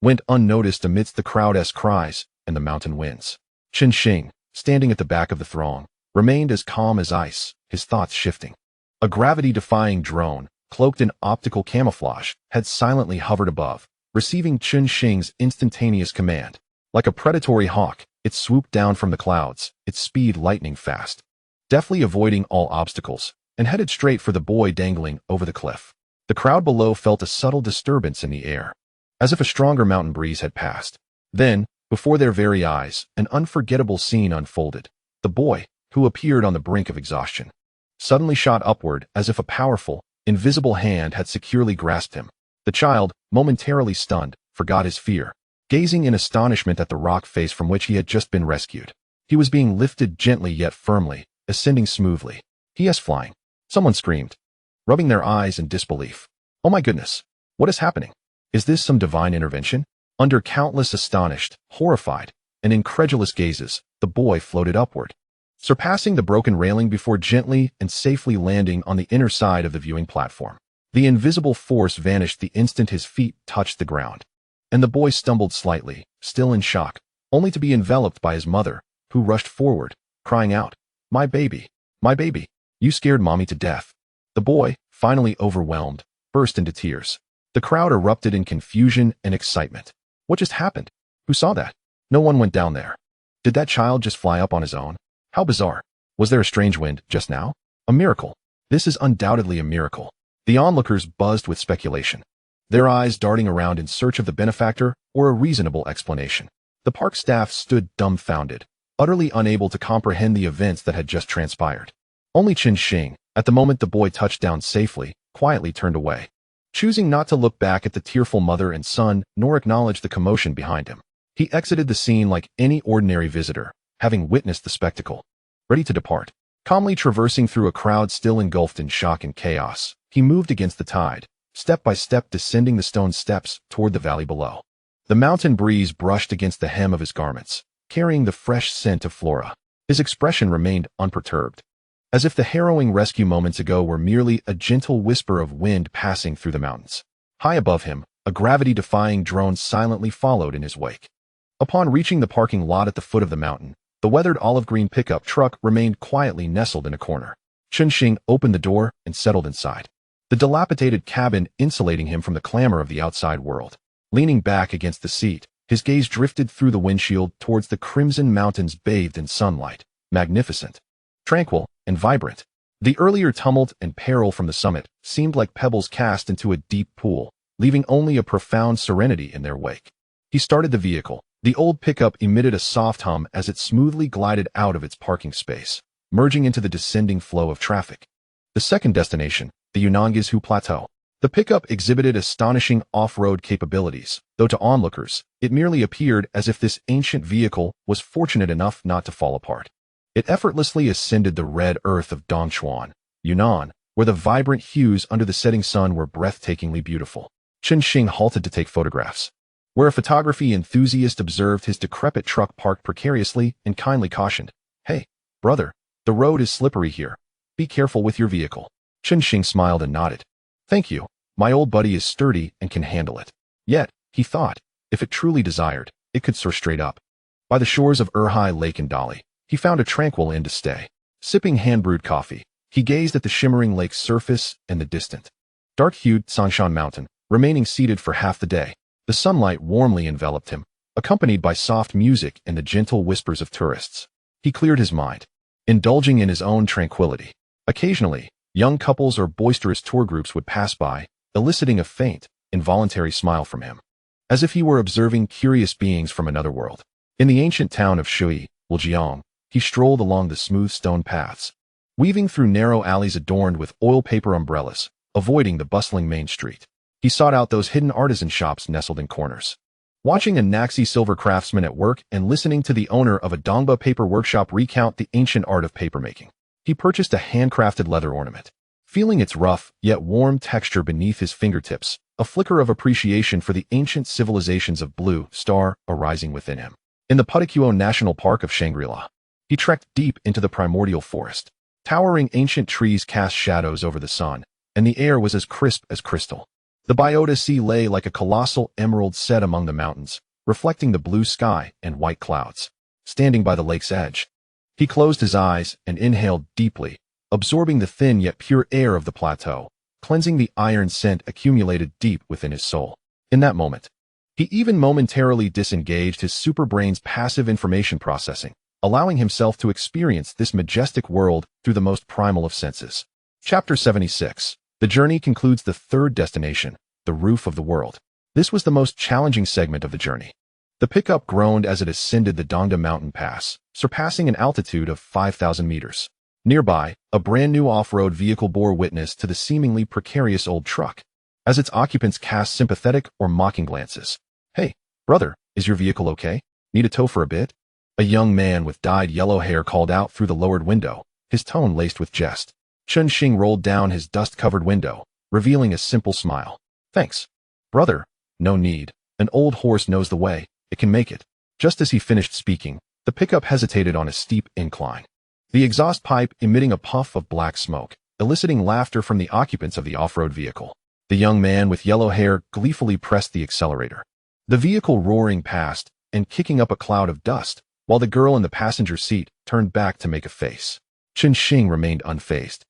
went unnoticed amidst the crowd's cries and the mountain winds. Chen Xing, standing at the back of the throng, remained as calm as ice, his thoughts shifting. A gravity-defying drone, cloaked in optical camouflage, had silently hovered above, receiving Chen Xing's instantaneous command. Like a predatory hawk, it swooped down from the clouds, its speed lightning fast, deftly avoiding all obstacles, and headed straight for the boy dangling over the cliff. The crowd below felt a subtle disturbance in the air, as if a stronger mountain breeze had passed. Then, before their very eyes, an unforgettable scene unfolded. The boy, who appeared on the brink of exhaustion, suddenly shot upward as if a powerful, invisible hand had securely grasped him. The child, momentarily stunned, forgot his fear, gazing in astonishment at the rock face from which he had just been rescued. He was being lifted gently yet firmly, ascending smoothly. "He is flying," someone screamed, rubbing their eyes in disbelief. "Oh my goodness, what is happening? Is this some divine intervention?" Under countless astonished, horrified, and incredulous gazes, the boy floated upward, surpassing the broken railing before gently and safely landing on the inner side of the viewing platform. The invisible force vanished the instant his feet touched the ground, and the boy stumbled slightly, still in shock, only to be enveloped by his mother, who rushed forward, crying out, my baby, you scared mommy to death." The boy, finally overwhelmed, burst into tears. The crowd erupted in confusion and excitement. What just happened? Who saw that? No one went down there. Did that child just fly up on his own? How bizarre. Was there a strange wind just now? A miracle. This is undoubtedly a miracle. The onlookers buzzed with speculation, their eyes darting around in search of the benefactor or a reasonable explanation. The park staff stood dumbfounded, utterly unable to comprehend the events that had just transpired. Only Chen Xing, at the moment the boy touched down safely, quietly turned away, choosing not to look back at the tearful mother and son nor acknowledge the commotion behind him. He exited the scene like any ordinary visitor, having witnessed the spectacle. Ready to depart, calmly traversing through a crowd still engulfed in shock and chaos, he moved against the tide, step by step descending the stone steps toward the valley below. The mountain breeze brushed against the hem of his garments, carrying the fresh scent of flora. His expression remained unperturbed, as if the harrowing rescue moments ago were merely a gentle whisper of wind passing through the mountains. High above him, a gravity-defying drone silently followed in his wake. Upon reaching the parking lot at the foot of the mountain, the weathered olive-green pickup truck remained quietly nestled in a corner. Chen Xing opened the door and settled inside, the dilapidated cabin insulating him from the clamor of the outside world. Leaning back against the seat, his gaze drifted through the windshield towards the crimson mountains bathed in sunlight, magnificent, tranquil, and vibrant. The earlier tumult and peril from the summit seemed like pebbles cast into a deep pool, leaving only a profound serenity in their wake. He started the vehicle. The old pickup emitted a soft hum as it smoothly glided out of its parking space, merging into the descending flow of traffic. The second destination, the Yunnan-Guizhou Plateau. The pickup exhibited astonishing off-road capabilities, though to onlookers, it merely appeared as if this ancient vehicle was fortunate enough not to fall apart. It effortlessly ascended the red earth of Dongchuan, Yunnan, where the vibrant hues under the setting sun were breathtakingly beautiful. Chen Xing halted to take photographs, where a photography enthusiast observed his decrepit truck parked precariously and kindly cautioned, "Hey, brother, the road is slippery here. Be careful with your vehicle." Chen Xing smiled and nodded. "Thank you. My old buddy is sturdy and can handle it." Yet, he thought, if it truly desired, it could soar straight up. By the shores of Erhai Lake in Dali, he found a tranquil inn to stay. Sipping hand-brewed coffee, he gazed at the shimmering lake's surface and the distant, dark-hued Sanshan Mountain, remaining seated for half the day. The sunlight warmly enveloped him, accompanied by soft music and the gentle whispers of tourists. He cleared his mind, indulging in his own tranquility. Occasionally, young couples or boisterous tour groups would pass by, eliciting a faint, involuntary smile from him, as if he were observing curious beings from another world. In the ancient town of Shui, Wujiang, he strolled along the smooth stone paths, weaving through narrow alleys adorned with oil paper umbrellas, avoiding the bustling main street. He sought out those hidden artisan shops nestled in corners. Watching a Naxi silver craftsman at work and listening to the owner of a Dongba paper workshop recount the ancient art of papermaking, he purchased a handcrafted leather ornament. Feeling its rough, yet warm texture beneath his fingertips, a flicker of appreciation for the ancient civilizations of Blue Star arising within him. In the Putakuo National Park of Shangri-La, he trekked deep into the primordial forest. Towering ancient trees cast shadows over the sun, and the air was as crisp as crystal. The Biota Sea lay like a colossal emerald set among the mountains, reflecting the blue sky and white clouds. Standing by the lake's edge, he closed his eyes and inhaled deeply, absorbing the thin yet pure air of the plateau, cleansing the iron scent accumulated deep within his soul. In that moment, he even momentarily disengaged his superbrain's passive information processing, allowing himself to experience this majestic world through the most primal of senses. Chapter 76. The journey concludes the third destination, the roof of the world. This was the most challenging segment of the journey. The pickup groaned as it ascended the Dongda mountain pass, surpassing an altitude of 5,000 meters. Nearby, a brand-new off-road vehicle bore witness to the seemingly precarious old truck, as its occupants cast sympathetic or mocking glances. "Hey, brother, is your vehicle okay? Need a tow for a bit?" A young man with dyed yellow hair called out through the lowered window, his tone laced with jest. Chen Xing rolled down his dust-covered window, revealing a simple smile. "Thanks, brother. No need. An old horse knows the way. It can make it." Just as he finished speaking, the pickup hesitated on a steep incline, the exhaust pipe emitting a puff of black smoke, eliciting laughter from the occupants of the off-road vehicle. The young man with yellow hair gleefully pressed the accelerator, the vehicle roaring past and kicking up a cloud of dust, while the girl in the passenger seat turned back to make a face. Chen Xing remained unfazed,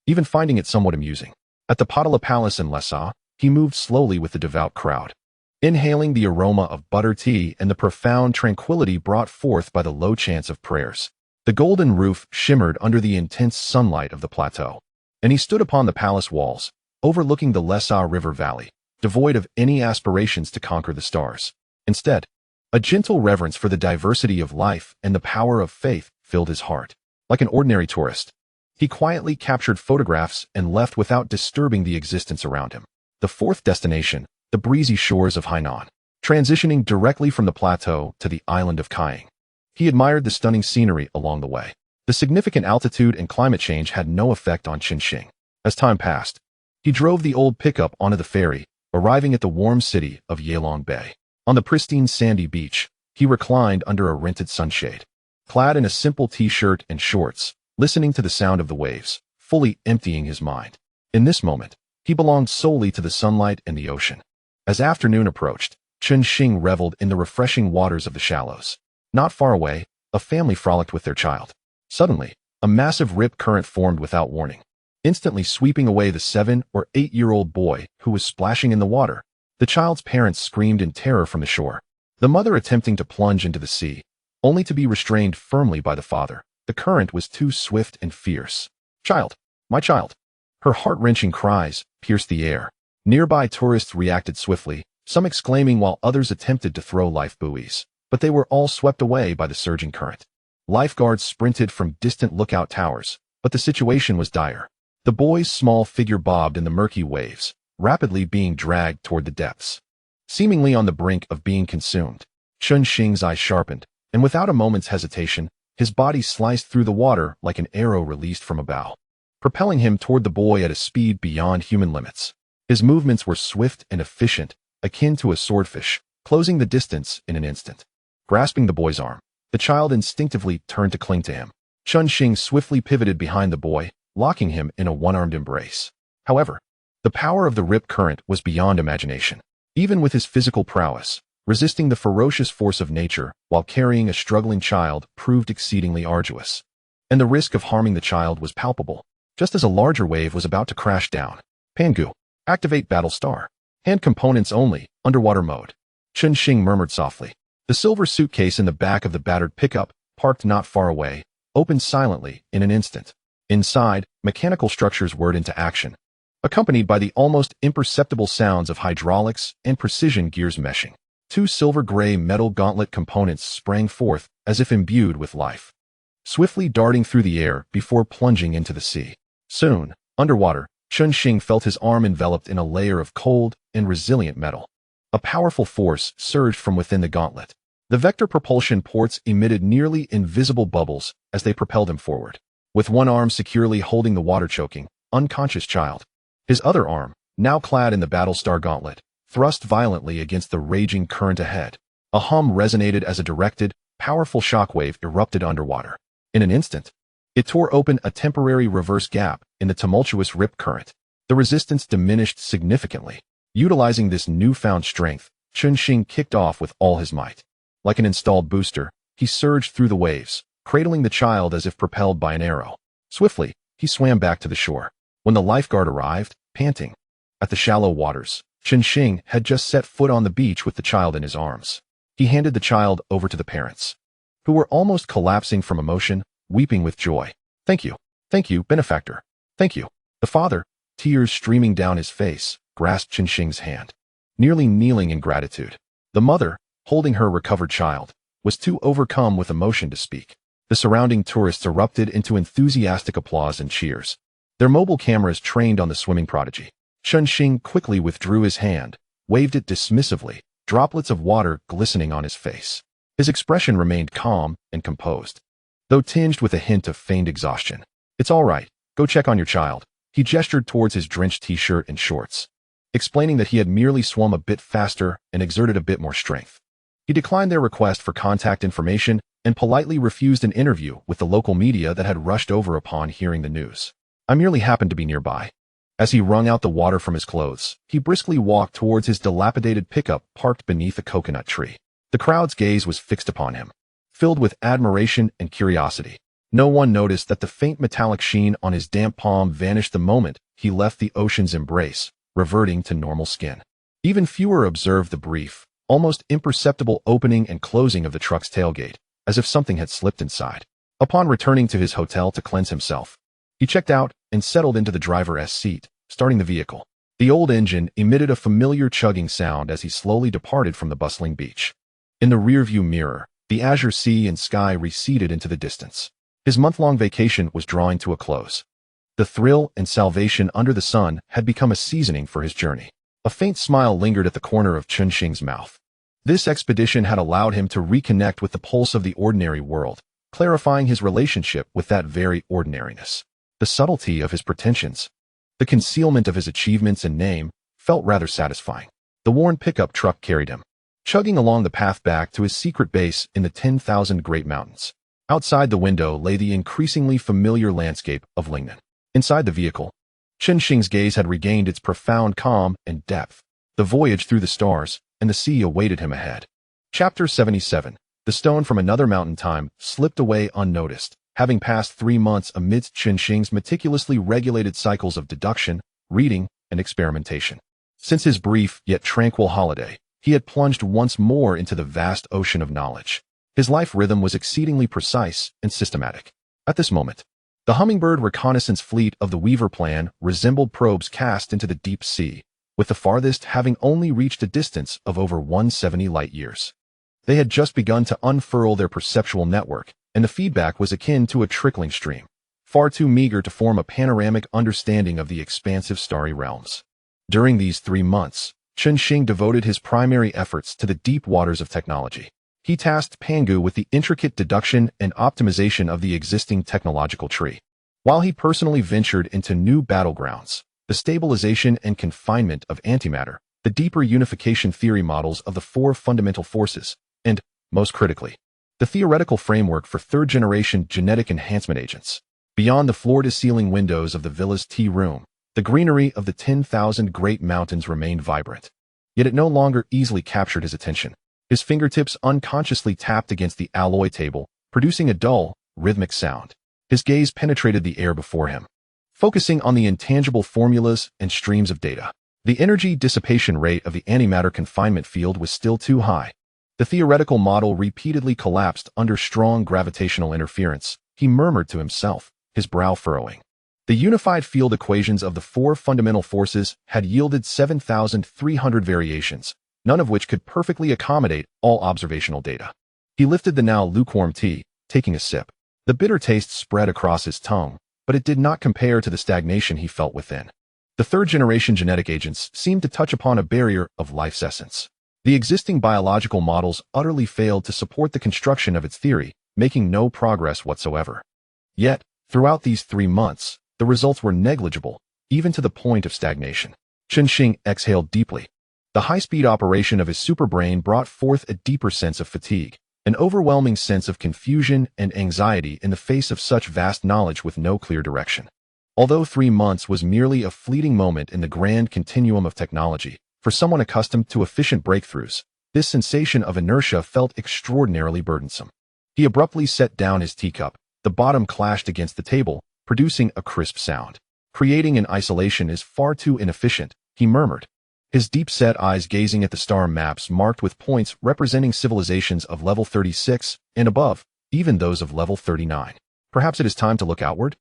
even finding it somewhat amusing. At the Padala Palace in Lhasa, he moved slowly with the devout crowd, inhaling the aroma of butter tea and the profound tranquility brought forth by the low chants of prayers. The golden roof shimmered under the intense sunlight of the plateau, and he stood upon the palace walls, overlooking the Lhasa River Valley, devoid of any aspirations to conquer the stars. Instead, a gentle reverence for the diversity of life and the power of faith filled his heart. Like an ordinary tourist, he quietly captured photographs and left without disturbing the existence around him. The fourth destination, the breezy shores of Hainan. Transitioning directly from the plateau to the island of Kaiying, he admired the stunning scenery along the way. The significant altitude and climate change had no effect on Chen Xing. As time passed, he drove the old pickup onto the ferry, arriving at the warm city of Yalong Bay. On the pristine sandy beach, he reclined under a rented sunshade, clad in a simple t-shirt and shorts, listening to the sound of the waves, fully emptying his mind. In this moment, he belonged solely to the sunlight and the ocean. As afternoon approached, Chen Xing reveled in the refreshing waters of the shallows. Not far away, a family frolicked with their child. Suddenly, a massive rip current formed without warning, instantly sweeping away the 7- or 8-year-old boy who was splashing in the water. The child's parents screamed in terror from the shore, the mother attempting to plunge into the sea, only to be restrained firmly by the father. The current was too swift and fierce. "Child, my child!" Her heart-wrenching cries pierced the air, Nearby tourists reacted swiftly, some exclaiming while others attempted to throw life buoys, but they were all swept away by the surging current. Lifeguards sprinted from distant lookout towers, but the situation was dire. The boy's small figure bobbed in the murky waves, rapidly being dragged toward the depths. Seemingly on the brink of being consumed, Chen Xing's eyes sharpened, and without a moment's hesitation, his body sliced through the water like an arrow released from a bow, propelling him toward the boy at a speed beyond human limits. His movements were swift and efficient, akin to a swordfish, closing the distance in an instant. Grasping the boy's arm, the child instinctively turned to cling to him. Chen Xing swiftly pivoted behind the boy, locking him in a one-armed embrace. However, the power of the rip current was beyond imagination. Even with his physical prowess, resisting the ferocious force of nature while carrying a struggling child proved exceedingly arduous. And the risk of harming the child was palpable, just as a larger wave was about to crash down. Pangu, activate Battle Star. Hand components only, underwater mode. Chen Xing murmured softly. The silver suitcase in the back of the battered pickup, parked not far away, opened silently in an instant. Inside, mechanical structures whirred into action, accompanied by the almost imperceptible sounds of hydraulics and precision gears meshing. Two silver-gray metal gauntlet components sprang forth as if imbued with life, swiftly darting through the air before plunging into the sea. Soon, underwater, Chen Xing felt his arm enveloped in a layer of cold and resilient metal. A powerful force surged from within the gauntlet. The vector propulsion ports emitted nearly invisible bubbles as they propelled him forward. With one arm securely holding the water-choking, unconscious child, his other arm, now clad in the Battlestar gauntlet, thrust violently against the raging current ahead. A hum resonated as a directed, powerful shockwave erupted underwater. In an instant, it tore open a temporary reverse gap in the tumultuous rip current. The resistance diminished significantly. Utilizing this newfound strength, Chen Xing kicked off with all his might. Like an installed booster, he surged through the waves, cradling the child as if propelled by an arrow. Swiftly, he swam back to the shore. When the lifeguard arrived, panting, at the shallow waters, Chen Xing had just set foot on the beach with the child in his arms. He handed the child over to the parents, who were almost collapsing from emotion, weeping with joy. Thank you, benefactor. Thank you. The father, tears streaming down his face, grasped Chen Xing's hand, nearly kneeling in gratitude. The mother, holding her recovered child, was too overcome with emotion to speak. The surrounding tourists erupted into enthusiastic applause and cheers, their mobile cameras trained on the swimming prodigy. Chen Xing quickly withdrew his hand, waved it dismissively, droplets of water glistening on his face. His expression remained calm and composed, though tinged with a hint of feigned exhaustion. It's all right, go check on your child. He gestured towards his drenched t-shirt and shorts, explaining that he had merely swum a bit faster and exerted a bit more strength. He declined their request for contact information and politely refused an interview with the local media that had rushed over upon hearing the news. I merely happened to be nearby. As he wrung out the water from his clothes, he briskly walked towards his dilapidated pickup parked beneath a coconut tree. The crowd's gaze was fixed upon him, filled with admiration and curiosity. No one noticed that the faint metallic sheen on his damp palm vanished the moment he left the ocean's embrace, reverting to normal skin. Even fewer observed the brief, almost imperceptible opening and closing of the truck's tailgate, as if something had slipped inside. Upon returning to his hotel to cleanse himself, he checked out and settled into the driver's seat, starting the vehicle. The old engine emitted a familiar chugging sound as he slowly departed from the bustling beach. In the rearview mirror, the azure sea and sky receded into the distance. His month-long vacation was drawing to a close. The thrill and salvation under the sun had become a seasoning for his journey. A faint smile lingered at the corner of Chen Xing's mouth. This expedition had allowed him to reconnect with the pulse of the ordinary world, clarifying his relationship with that very ordinariness. The subtlety of his pretensions, the concealment of his achievements and name, felt rather satisfying. The worn pickup truck carried him, chugging along the path back to his secret base in the 10,000 Great Mountains. Outside the window lay the increasingly familiar landscape of Lingnan. Inside the vehicle, Chen Xing's gaze had regained its profound calm and depth. The voyage through the stars and the sea awaited him ahead. Chapter 77. The stone from another mountain time slipped away unnoticed, having passed 3 months amidst Chen Xing's meticulously regulated cycles of deduction, reading, and experimentation. Since his brief yet tranquil holiday, he had plunged once more into the vast ocean of knowledge. His life rhythm was exceedingly precise and systematic. At this moment, the hummingbird reconnaissance fleet of the Weaver plan resembled probes cast into the deep sea, with the farthest having only reached a distance of over 170 light-years. They had just begun to unfurl their perceptual network, and the feedback was akin to a trickling stream, far too meager to form a panoramic understanding of the expansive starry realms. During these 3 months, Chen Xing devoted his primary efforts to the deep waters of technology. He tasked Pangu with the intricate deduction and optimization of the existing technological tree, while he personally ventured into new battlegrounds, the stabilization and confinement of antimatter, the deeper unification theory models of the 4 fundamental forces, and, most critically, the theoretical framework for third-generation genetic enhancement agents. Beyond the floor-to-ceiling windows of the villa's tea room, the greenery of the 10,000 great mountains remained vibrant. Yet it no longer easily captured his attention. His fingertips unconsciously tapped against the alloy table, producing a dull, rhythmic sound. His gaze penetrated the air before him, focusing on the intangible formulas and streams of data. The energy dissipation rate of the antimatter confinement field was still too high. The theoretical model repeatedly collapsed under strong gravitational interference. He murmured to himself, his brow furrowing. The unified field equations of the 4 fundamental forces had yielded 7,300 variations, none of which could perfectly accommodate all observational data. He lifted the now lukewarm tea, taking a sip. The bitter taste spread across his tongue, but it did not compare to the stagnation he felt within. The third-generation genetic agents seemed to touch upon a barrier of life's essence. The existing biological models utterly failed to support the construction of its theory, making no progress whatsoever. Yet, throughout these 3 months, the results were negligible, even to the point of stagnation. Chen Xing exhaled deeply. The high-speed operation of his superbrain brought forth a deeper sense of fatigue, an overwhelming sense of confusion and anxiety in the face of such vast knowledge with no clear direction. Although 3 months was merely a fleeting moment in the grand continuum of technology, for someone accustomed to efficient breakthroughs, this sensation of inertia felt extraordinarily burdensome. He abruptly set down his teacup. The bottom clashed against the table, producing a crisp sound. Creating in isolation is far too inefficient, he murmured, his deep-set eyes gazing at the star maps marked with points representing civilizations of level 36 and above, even those of level 39. Perhaps it is time to look outward?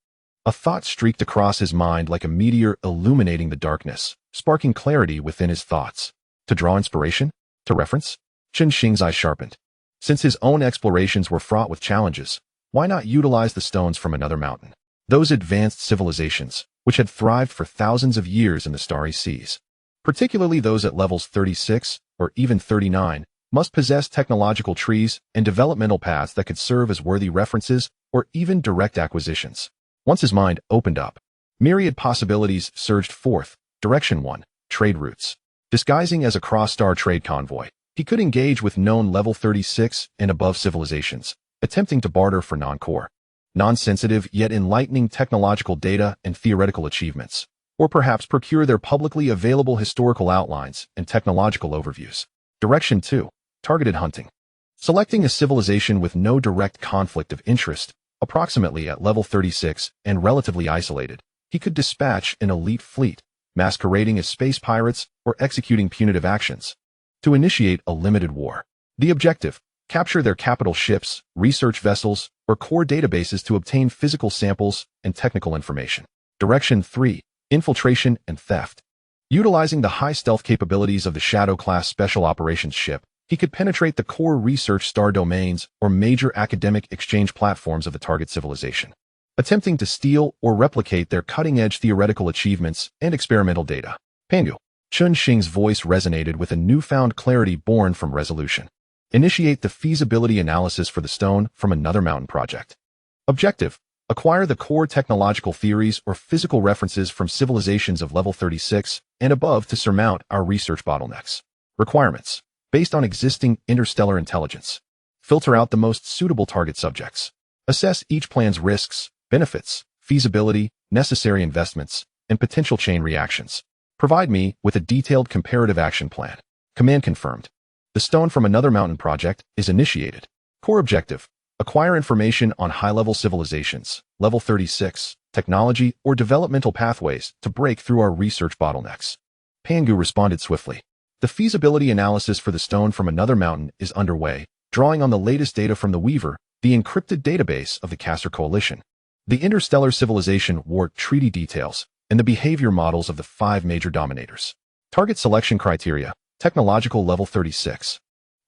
A thought streaked across his mind like a meteor illuminating the darkness, sparking clarity within his thoughts. To draw inspiration? To reference? Chen Xing's eye sharpened. Since his own explorations were fraught with challenges, why not utilize the stones from another mountain? Those advanced civilizations, which had thrived for thousands of years in the starry seas, particularly those at levels 36 or even 39, must possess technological trees and developmental paths that could serve as worthy references or even direct acquisitions. Once his mind opened up, myriad possibilities surged forth. Direction 1, trade routes. Disguising as a cross-star trade convoy, he could engage with known level 36 and above civilizations, attempting to barter for non-core, non-sensitive yet enlightening technological data and theoretical achievements, or perhaps procure their publicly available historical outlines and technological overviews. Direction 2, targeted hunting. Selecting a civilization with no direct conflict of interest, approximately at level 36 and relatively isolated, he could dispatch an elite fleet, masquerading as space pirates or executing punitive actions, to initiate a limited war. The objective: capture their capital ships, research vessels, or core databases to obtain physical samples and technical information. Direction 3, infiltration and theft. Utilizing the high stealth capabilities of the Shadow-class special operations ship, he could penetrate the core research star domains or major academic exchange platforms of the target civilization, attempting to steal or replicate their cutting-edge theoretical achievements and experimental data. Pangu. Chen Xing's voice resonated with a newfound clarity born from resolution. Initiate the feasibility analysis for the stone from another mountain project. Objective: acquire the core technological theories or physical references from civilizations of level 36 and above to surmount our research bottlenecks. Requirements: based on existing interstellar intelligence. Filter out the most suitable target subjects. Assess each plan's risks, benefits, feasibility, necessary investments, and potential chain reactions. Provide me with a detailed comparative action plan. Command confirmed. The stone from another mountain project is initiated. Core objective: acquire information on high-level civilizations, level 36, technology, or developmental pathways to break through our research bottlenecks. Pangu responded swiftly. The feasibility analysis for the stone from another mountain is underway, drawing on the latest data from the Weaver, the encrypted database of the Caster Coalition. The interstellar civilization war treaty details and the behavior models of the 5 major dominators. Target selection criteria, technological level 36.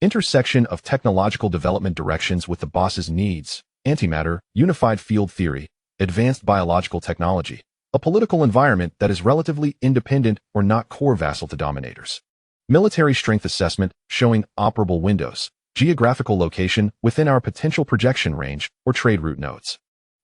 Intersection of technological development directions with the boss's needs, antimatter, unified field theory, advanced biological technology, a political environment that is relatively independent or not core vassal to dominators. Military strength assessment showing operable windows, geographical location within our potential projection range or trade route nodes.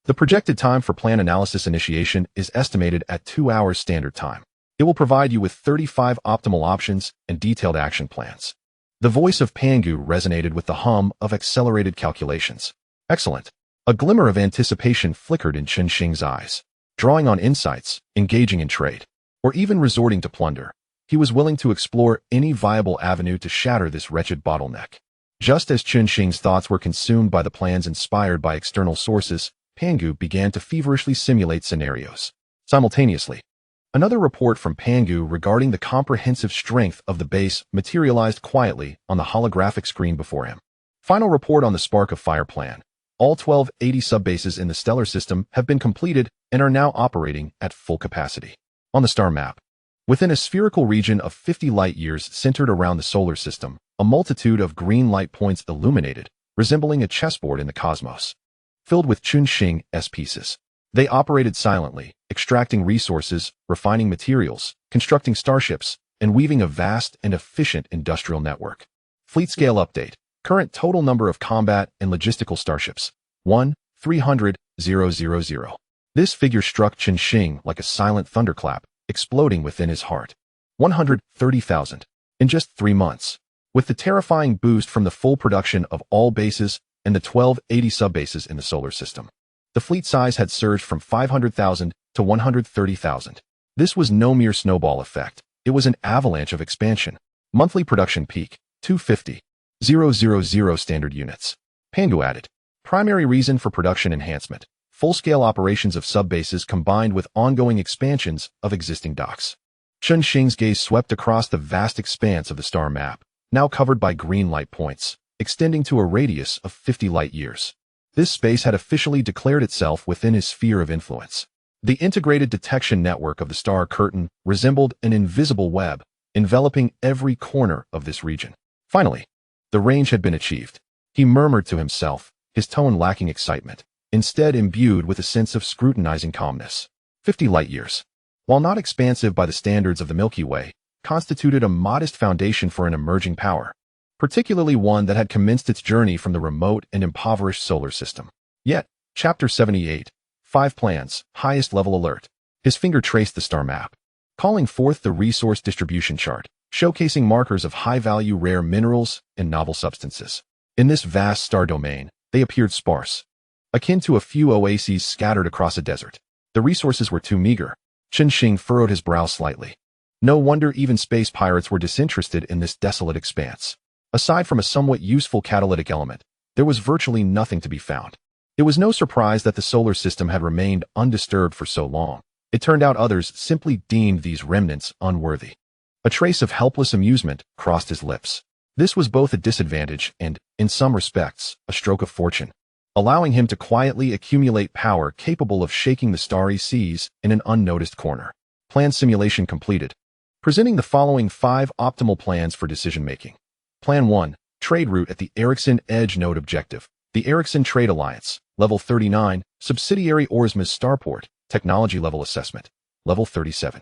The projected time for plan analysis initiation is estimated at 2 hours standard time. It will provide you with 35 optimal options and detailed action plans. The voice of Pangu resonated with the hum of accelerated calculations. Excellent. A glimmer of anticipation flickered in Chen Xing's eyes. Drawing on insights, engaging in trade, or even resorting to plunder, he was willing to explore any viable avenue to shatter this wretched bottleneck. Just as Chen Xing's thoughts were consumed by the plans inspired by external sources, Pangu began to feverishly simulate scenarios. Simultaneously, another report from Pangu regarding the comprehensive strength of the base materialized quietly on the holographic screen before him. Final report on the Spark of Fire plan. All 1280 subbases in the stellar system have been completed and are now operating at full capacity. On the star map, within a spherical region of 50 light-years centered around the solar system, a multitude of green light points illuminated, resembling a chessboard in the cosmos. Filled with Chen Xing's pieces. They operated silently, extracting resources, refining materials, constructing starships, and weaving a vast and efficient industrial network. Fleet scale update. Current total number of combat and logistical starships. 1,300,000. This figure struck Chen Xing like a silent thunderclap, exploding within his heart. 130,000. In just 3 months. With the terrifying boost from the full production of all bases and the 1280 subbases in the solar system. The fleet size had surged from 500,000 to 130,000. This was no mere snowball effect. It was an avalanche of expansion. Monthly production peak, 250,000 standard units. Pangu added. Primary reason for production enhancement. Full-scale operations of subbases combined with ongoing expansions of existing docks. Chen Xing's gaze swept across the vast expanse of the star map, now covered by green light points, extending to a radius of 50 light-years. This space had officially declared itself within his sphere of influence. The integrated detection network of the star curtain resembled an invisible web, enveloping every corner of this region. Finally, the range had been achieved. He murmured to himself, his tone lacking excitement, instead imbued with a sense of scrutinizing calmness. 50 light-years, while not expansive by the standards of the Milky Way, constituted a modest foundation for an emerging power, particularly one that had commenced its journey from the remote and impoverished solar system. Yet, Chapter 78, 5 plans, highest level alert. His finger traced the star map, calling forth the resource distribution chart, showcasing markers of high-value rare minerals and novel substances. In this vast star domain, they appeared sparse, akin to a few oases scattered across a desert. The resources were too meager. Chen Xing furrowed his brow slightly. No wonder even space pirates were disinterested in this desolate expanse. Aside from a somewhat useful catalytic element, there was virtually nothing to be found. It was no surprise that the solar system had remained undisturbed for so long. It turned out others simply deemed these remnants unworthy. A trace of helpless amusement crossed his lips. This was both a disadvantage and, in some respects, a stroke of fortune, allowing him to quietly accumulate power capable of shaking the starry seas in an unnoticed corner. Plan simulation completed. Presenting the following 5 optimal plans for decision-making. Plan 1. Trade route at the Ericsson Edge Node Objective. The Ericsson Trade Alliance, Level 39, Subsidiary Orsma's Starport, Technology Level Assessment, Level 37.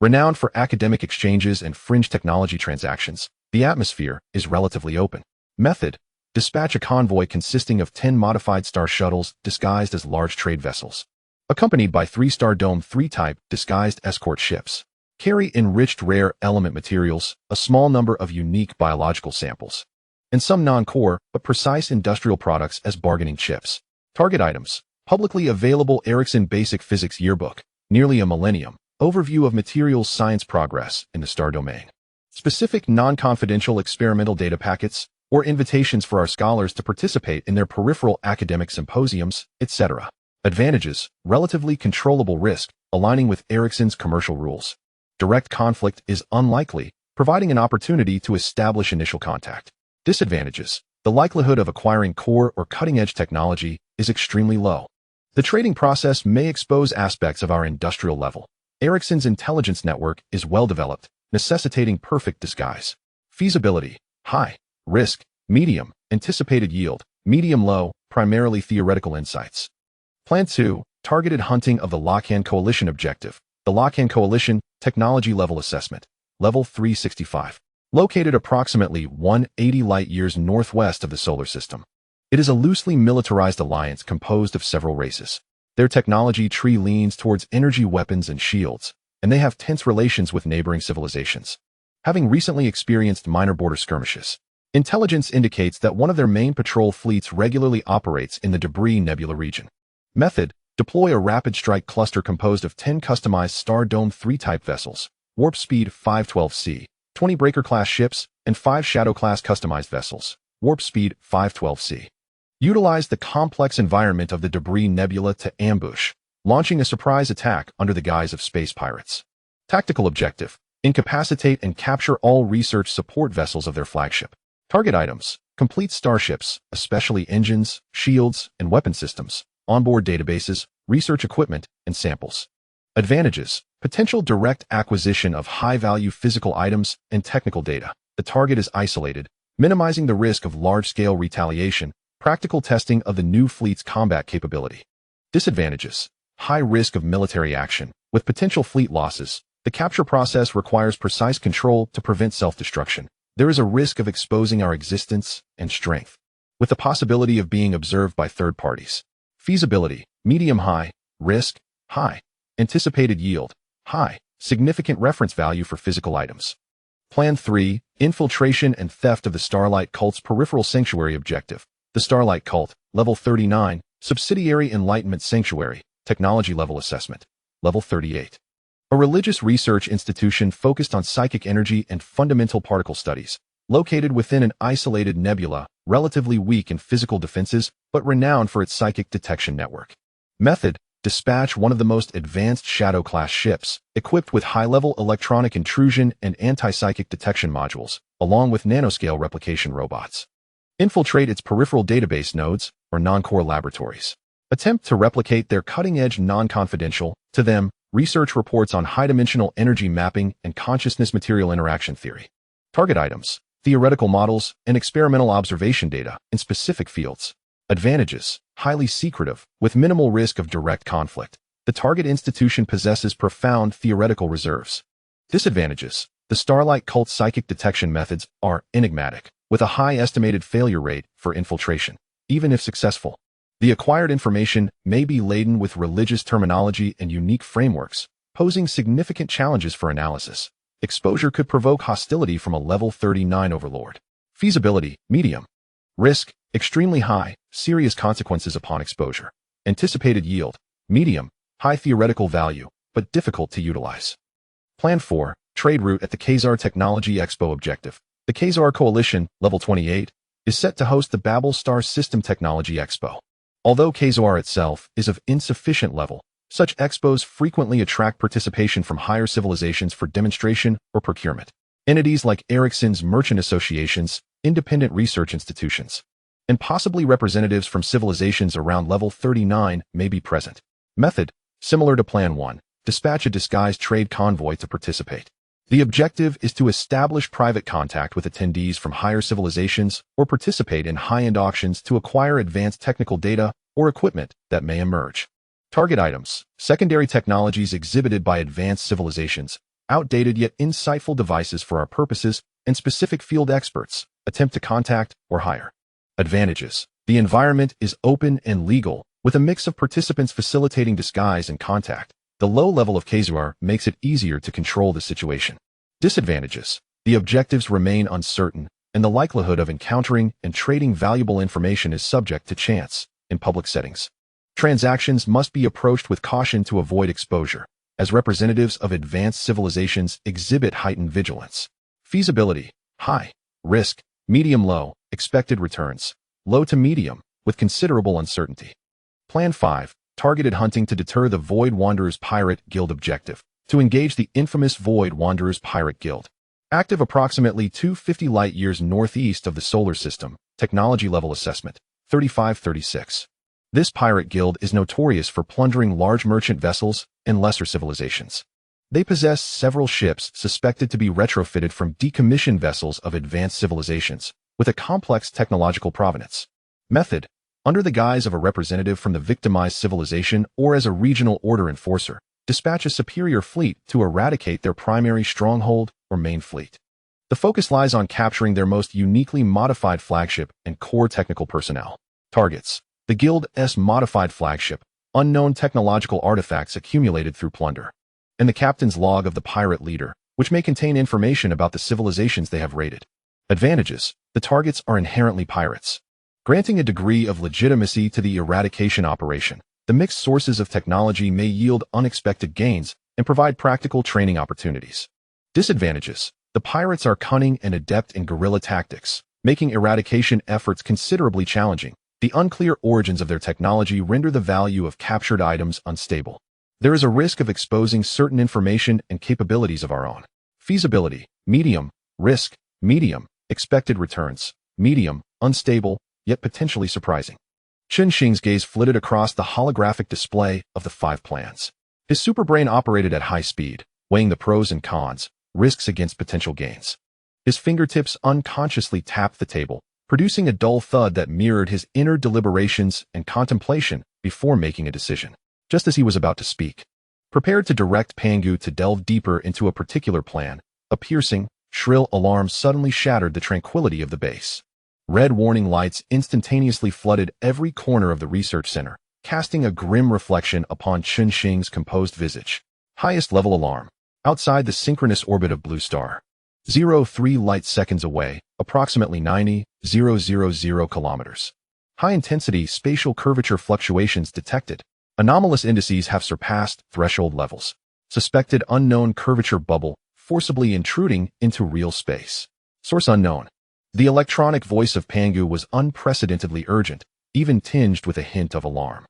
Renowned for academic exchanges and fringe technology transactions, the atmosphere is relatively open. Method. Dispatch a convoy consisting of 10 modified star shuttles disguised as large trade vessels, accompanied by 3 Star Dome 3 type disguised escort ships. Carry enriched rare element materials, a small number of unique biological samples, and some non-core but precise industrial products as bargaining chips. Target items. Publicly available Ericsson Basic Physics Yearbook, nearly a millennium, overview of materials science progress in the star domain. Specific non-confidential experimental data packets, or invitations for our scholars to participate in their peripheral academic symposiums, etc. Advantages. Relatively controllable risk, aligning with Ericsson's commercial rules. Direct conflict is unlikely, providing an opportunity to establish initial contact. Disadvantages. The likelihood of acquiring core or cutting-edge technology is extremely low. The trading process may expose aspects of our industrial level. Ericsson's intelligence network is well developed, necessitating perfect disguise. Feasibility, high. Risk, medium. Anticipated yield, medium-low, primarily theoretical insights. Plan 2, targeted hunting of the Lockhan Coalition objective. The Lockhan Coalition, technology level assessment, level 365. Located approximately 180 light-years northwest of the solar system. It is a loosely militarized alliance composed of several races. Their technology tree leans towards energy weapons and shields, and they have tense relations with neighboring civilizations, having recently experienced minor border skirmishes. Intelligence indicates that one of their main patrol fleets regularly operates in the Debris Nebula region. Method: deploy a rapid strike cluster composed of 10 customized Star Dome 3-type vessels, warp speed 512C, 20 Breaker-class ships, and 5 Shadow-class customized vessels, warp speed 512C. Utilize the complex environment of the Debris Nebula to ambush, launching a surprise attack under the guise of space pirates. Tactical objective: incapacitate and capture all research support vessels of their flagship. Target items: complete starships, especially engines, shields, and weapon systems, onboard databases, research equipment, and samples. Advantages: potential direct acquisition of high-value physical items and technical data. The target is isolated, minimizing the risk of large-scale retaliation. Practical testing of the new fleet's combat capability. Disadvantages: high risk of military action. With potential fleet losses, the capture process requires precise control to prevent self-destruction. There is a risk of exposing our existence and strength, with the possibility of being observed by third parties. Feasibility: medium-high. Risk: high. Anticipated yield: high. Significant reference value for physical items. Plan 3, infiltration and theft of the Starlight Cult's peripheral sanctuary objective. The Starlight Cult, level 39, subsidiary Enlightenment Sanctuary, technology level assessment, level 38. A religious research institution focused on psychic energy and fundamental particle studies, located within an isolated nebula, relatively weak in physical defenses, but renowned for its psychic detection network. Method: dispatch one of the most advanced Shadow-class ships, equipped with high-level electronic intrusion and anti-psychic detection modules, along with nanoscale replication robots. Infiltrate its peripheral database nodes, or non-core laboratories. Attempt to replicate their cutting-edge non-confidential, to them, research reports on high-dimensional energy mapping and consciousness material interaction theory. Target items: theoretical models and experimental observation data in specific fields. Advantages: highly secretive, with minimal risk of direct conflict. The target institution possesses profound theoretical reserves. Disadvantages: the Starlight Cult psychic detection methods are enigmatic, with a high estimated failure rate for infiltration, even if successful. The acquired information may be laden with religious terminology and unique frameworks, posing significant challenges for analysis. Exposure could provoke hostility from a level 39 overlord. Feasibility: medium. Risk: extremely high, serious consequences upon exposure. Anticipated yield: medium, high theoretical value, but difficult to utilize. Plan 4, trade route at the Khazar Technology Expo objective. The Khazar Coalition, level 28, is set to host the Babel Star System Technology Expo. Although Khazar itself is of insufficient level, such expos frequently attract participation from higher civilizations for demonstration or procurement. Entities like Ericsson's merchant associations, independent research institutions, and possibly representatives from civilizations around level 39 may be present. Method: similar to Plan 1, dispatch a disguised trade convoy to participate. The objective is to establish private contact with attendees from higher civilizations or participate in high-end auctions to acquire advanced technical data or equipment that may emerge. Target items: secondary technologies exhibited by advanced civilizations, outdated yet insightful devices for our purposes, and specific field experts attempt to contact or hire. Advantages: the environment is open and legal, with a mix of participants facilitating disguise and contact. The low level of Khazar makes it easier to control the situation. Disadvantages: the objectives remain uncertain, and the likelihood of encountering and trading valuable information is subject to chance in public settings. Transactions must be approached with caution to avoid exposure, as representatives of advanced civilizations exhibit heightened vigilance. Feasibility: high. Risk: medium-low, expected returns: low to medium, with considerable uncertainty. Plan 5, targeted hunting to deter the Void Wanderers Pirate Guild objective. To engage the infamous Void Wanderers Pirate Guild. Active approximately 250 light-years northeast of the solar system. Technology level assessment, 3536. This pirate guild is notorious for plundering large merchant vessels and lesser civilizations. They possess several ships suspected to be retrofitted from decommissioned vessels of advanced civilizations, with a complex technological provenance. Method: under the guise of a representative from the victimized civilization or as a regional order enforcer, dispatch a superior fleet to eradicate their primary stronghold or main fleet. The focus lies on capturing their most uniquely modified flagship and core technical personnel. Targets: the Guild's modified flagship, unknown technological artifacts accumulated through plunder, and the captain's log of the pirate leader, which may contain information about the civilizations they have raided. Advantages: the targets are inherently pirates, granting a degree of legitimacy to the eradication operation. The mixed sources of technology may yield unexpected gains and provide practical training opportunities. Disadvantages: the pirates are cunning and adept in guerrilla tactics, making eradication efforts considerably challenging. The unclear origins of their technology render the value of captured items unstable. There is a risk of exposing certain information and capabilities of our own. Feasibility: medium. Risk: medium. Expected returns: medium, unstable, yet potentially surprising. Chen Xing's gaze flitted across the holographic display of the 5 plans. His superbrain operated at high speed, weighing the pros and cons, risks against potential gains. His fingertips unconsciously tapped the table, producing a dull thud that mirrored his inner deliberations and contemplation before making a decision. Just as he was about to speak, prepared to direct Pangu to delve deeper into a particular plan, a piercing, shrill alarm suddenly shattered the tranquility of the base. Red warning lights instantaneously flooded every corner of the research center, casting a grim reflection upon Chen Xing's composed visage. Highest level alarm. Outside the synchronous orbit of Blue Star. 03 light seconds away, approximately 90,000 kilometers. High-intensity spatial curvature fluctuations detected. Anomalous indices have surpassed threshold levels. Suspected unknown curvature bubble forcibly intruding into real space. Source unknown. The electronic voice of Pangu was unprecedentedly urgent, even tinged with a hint of alarm.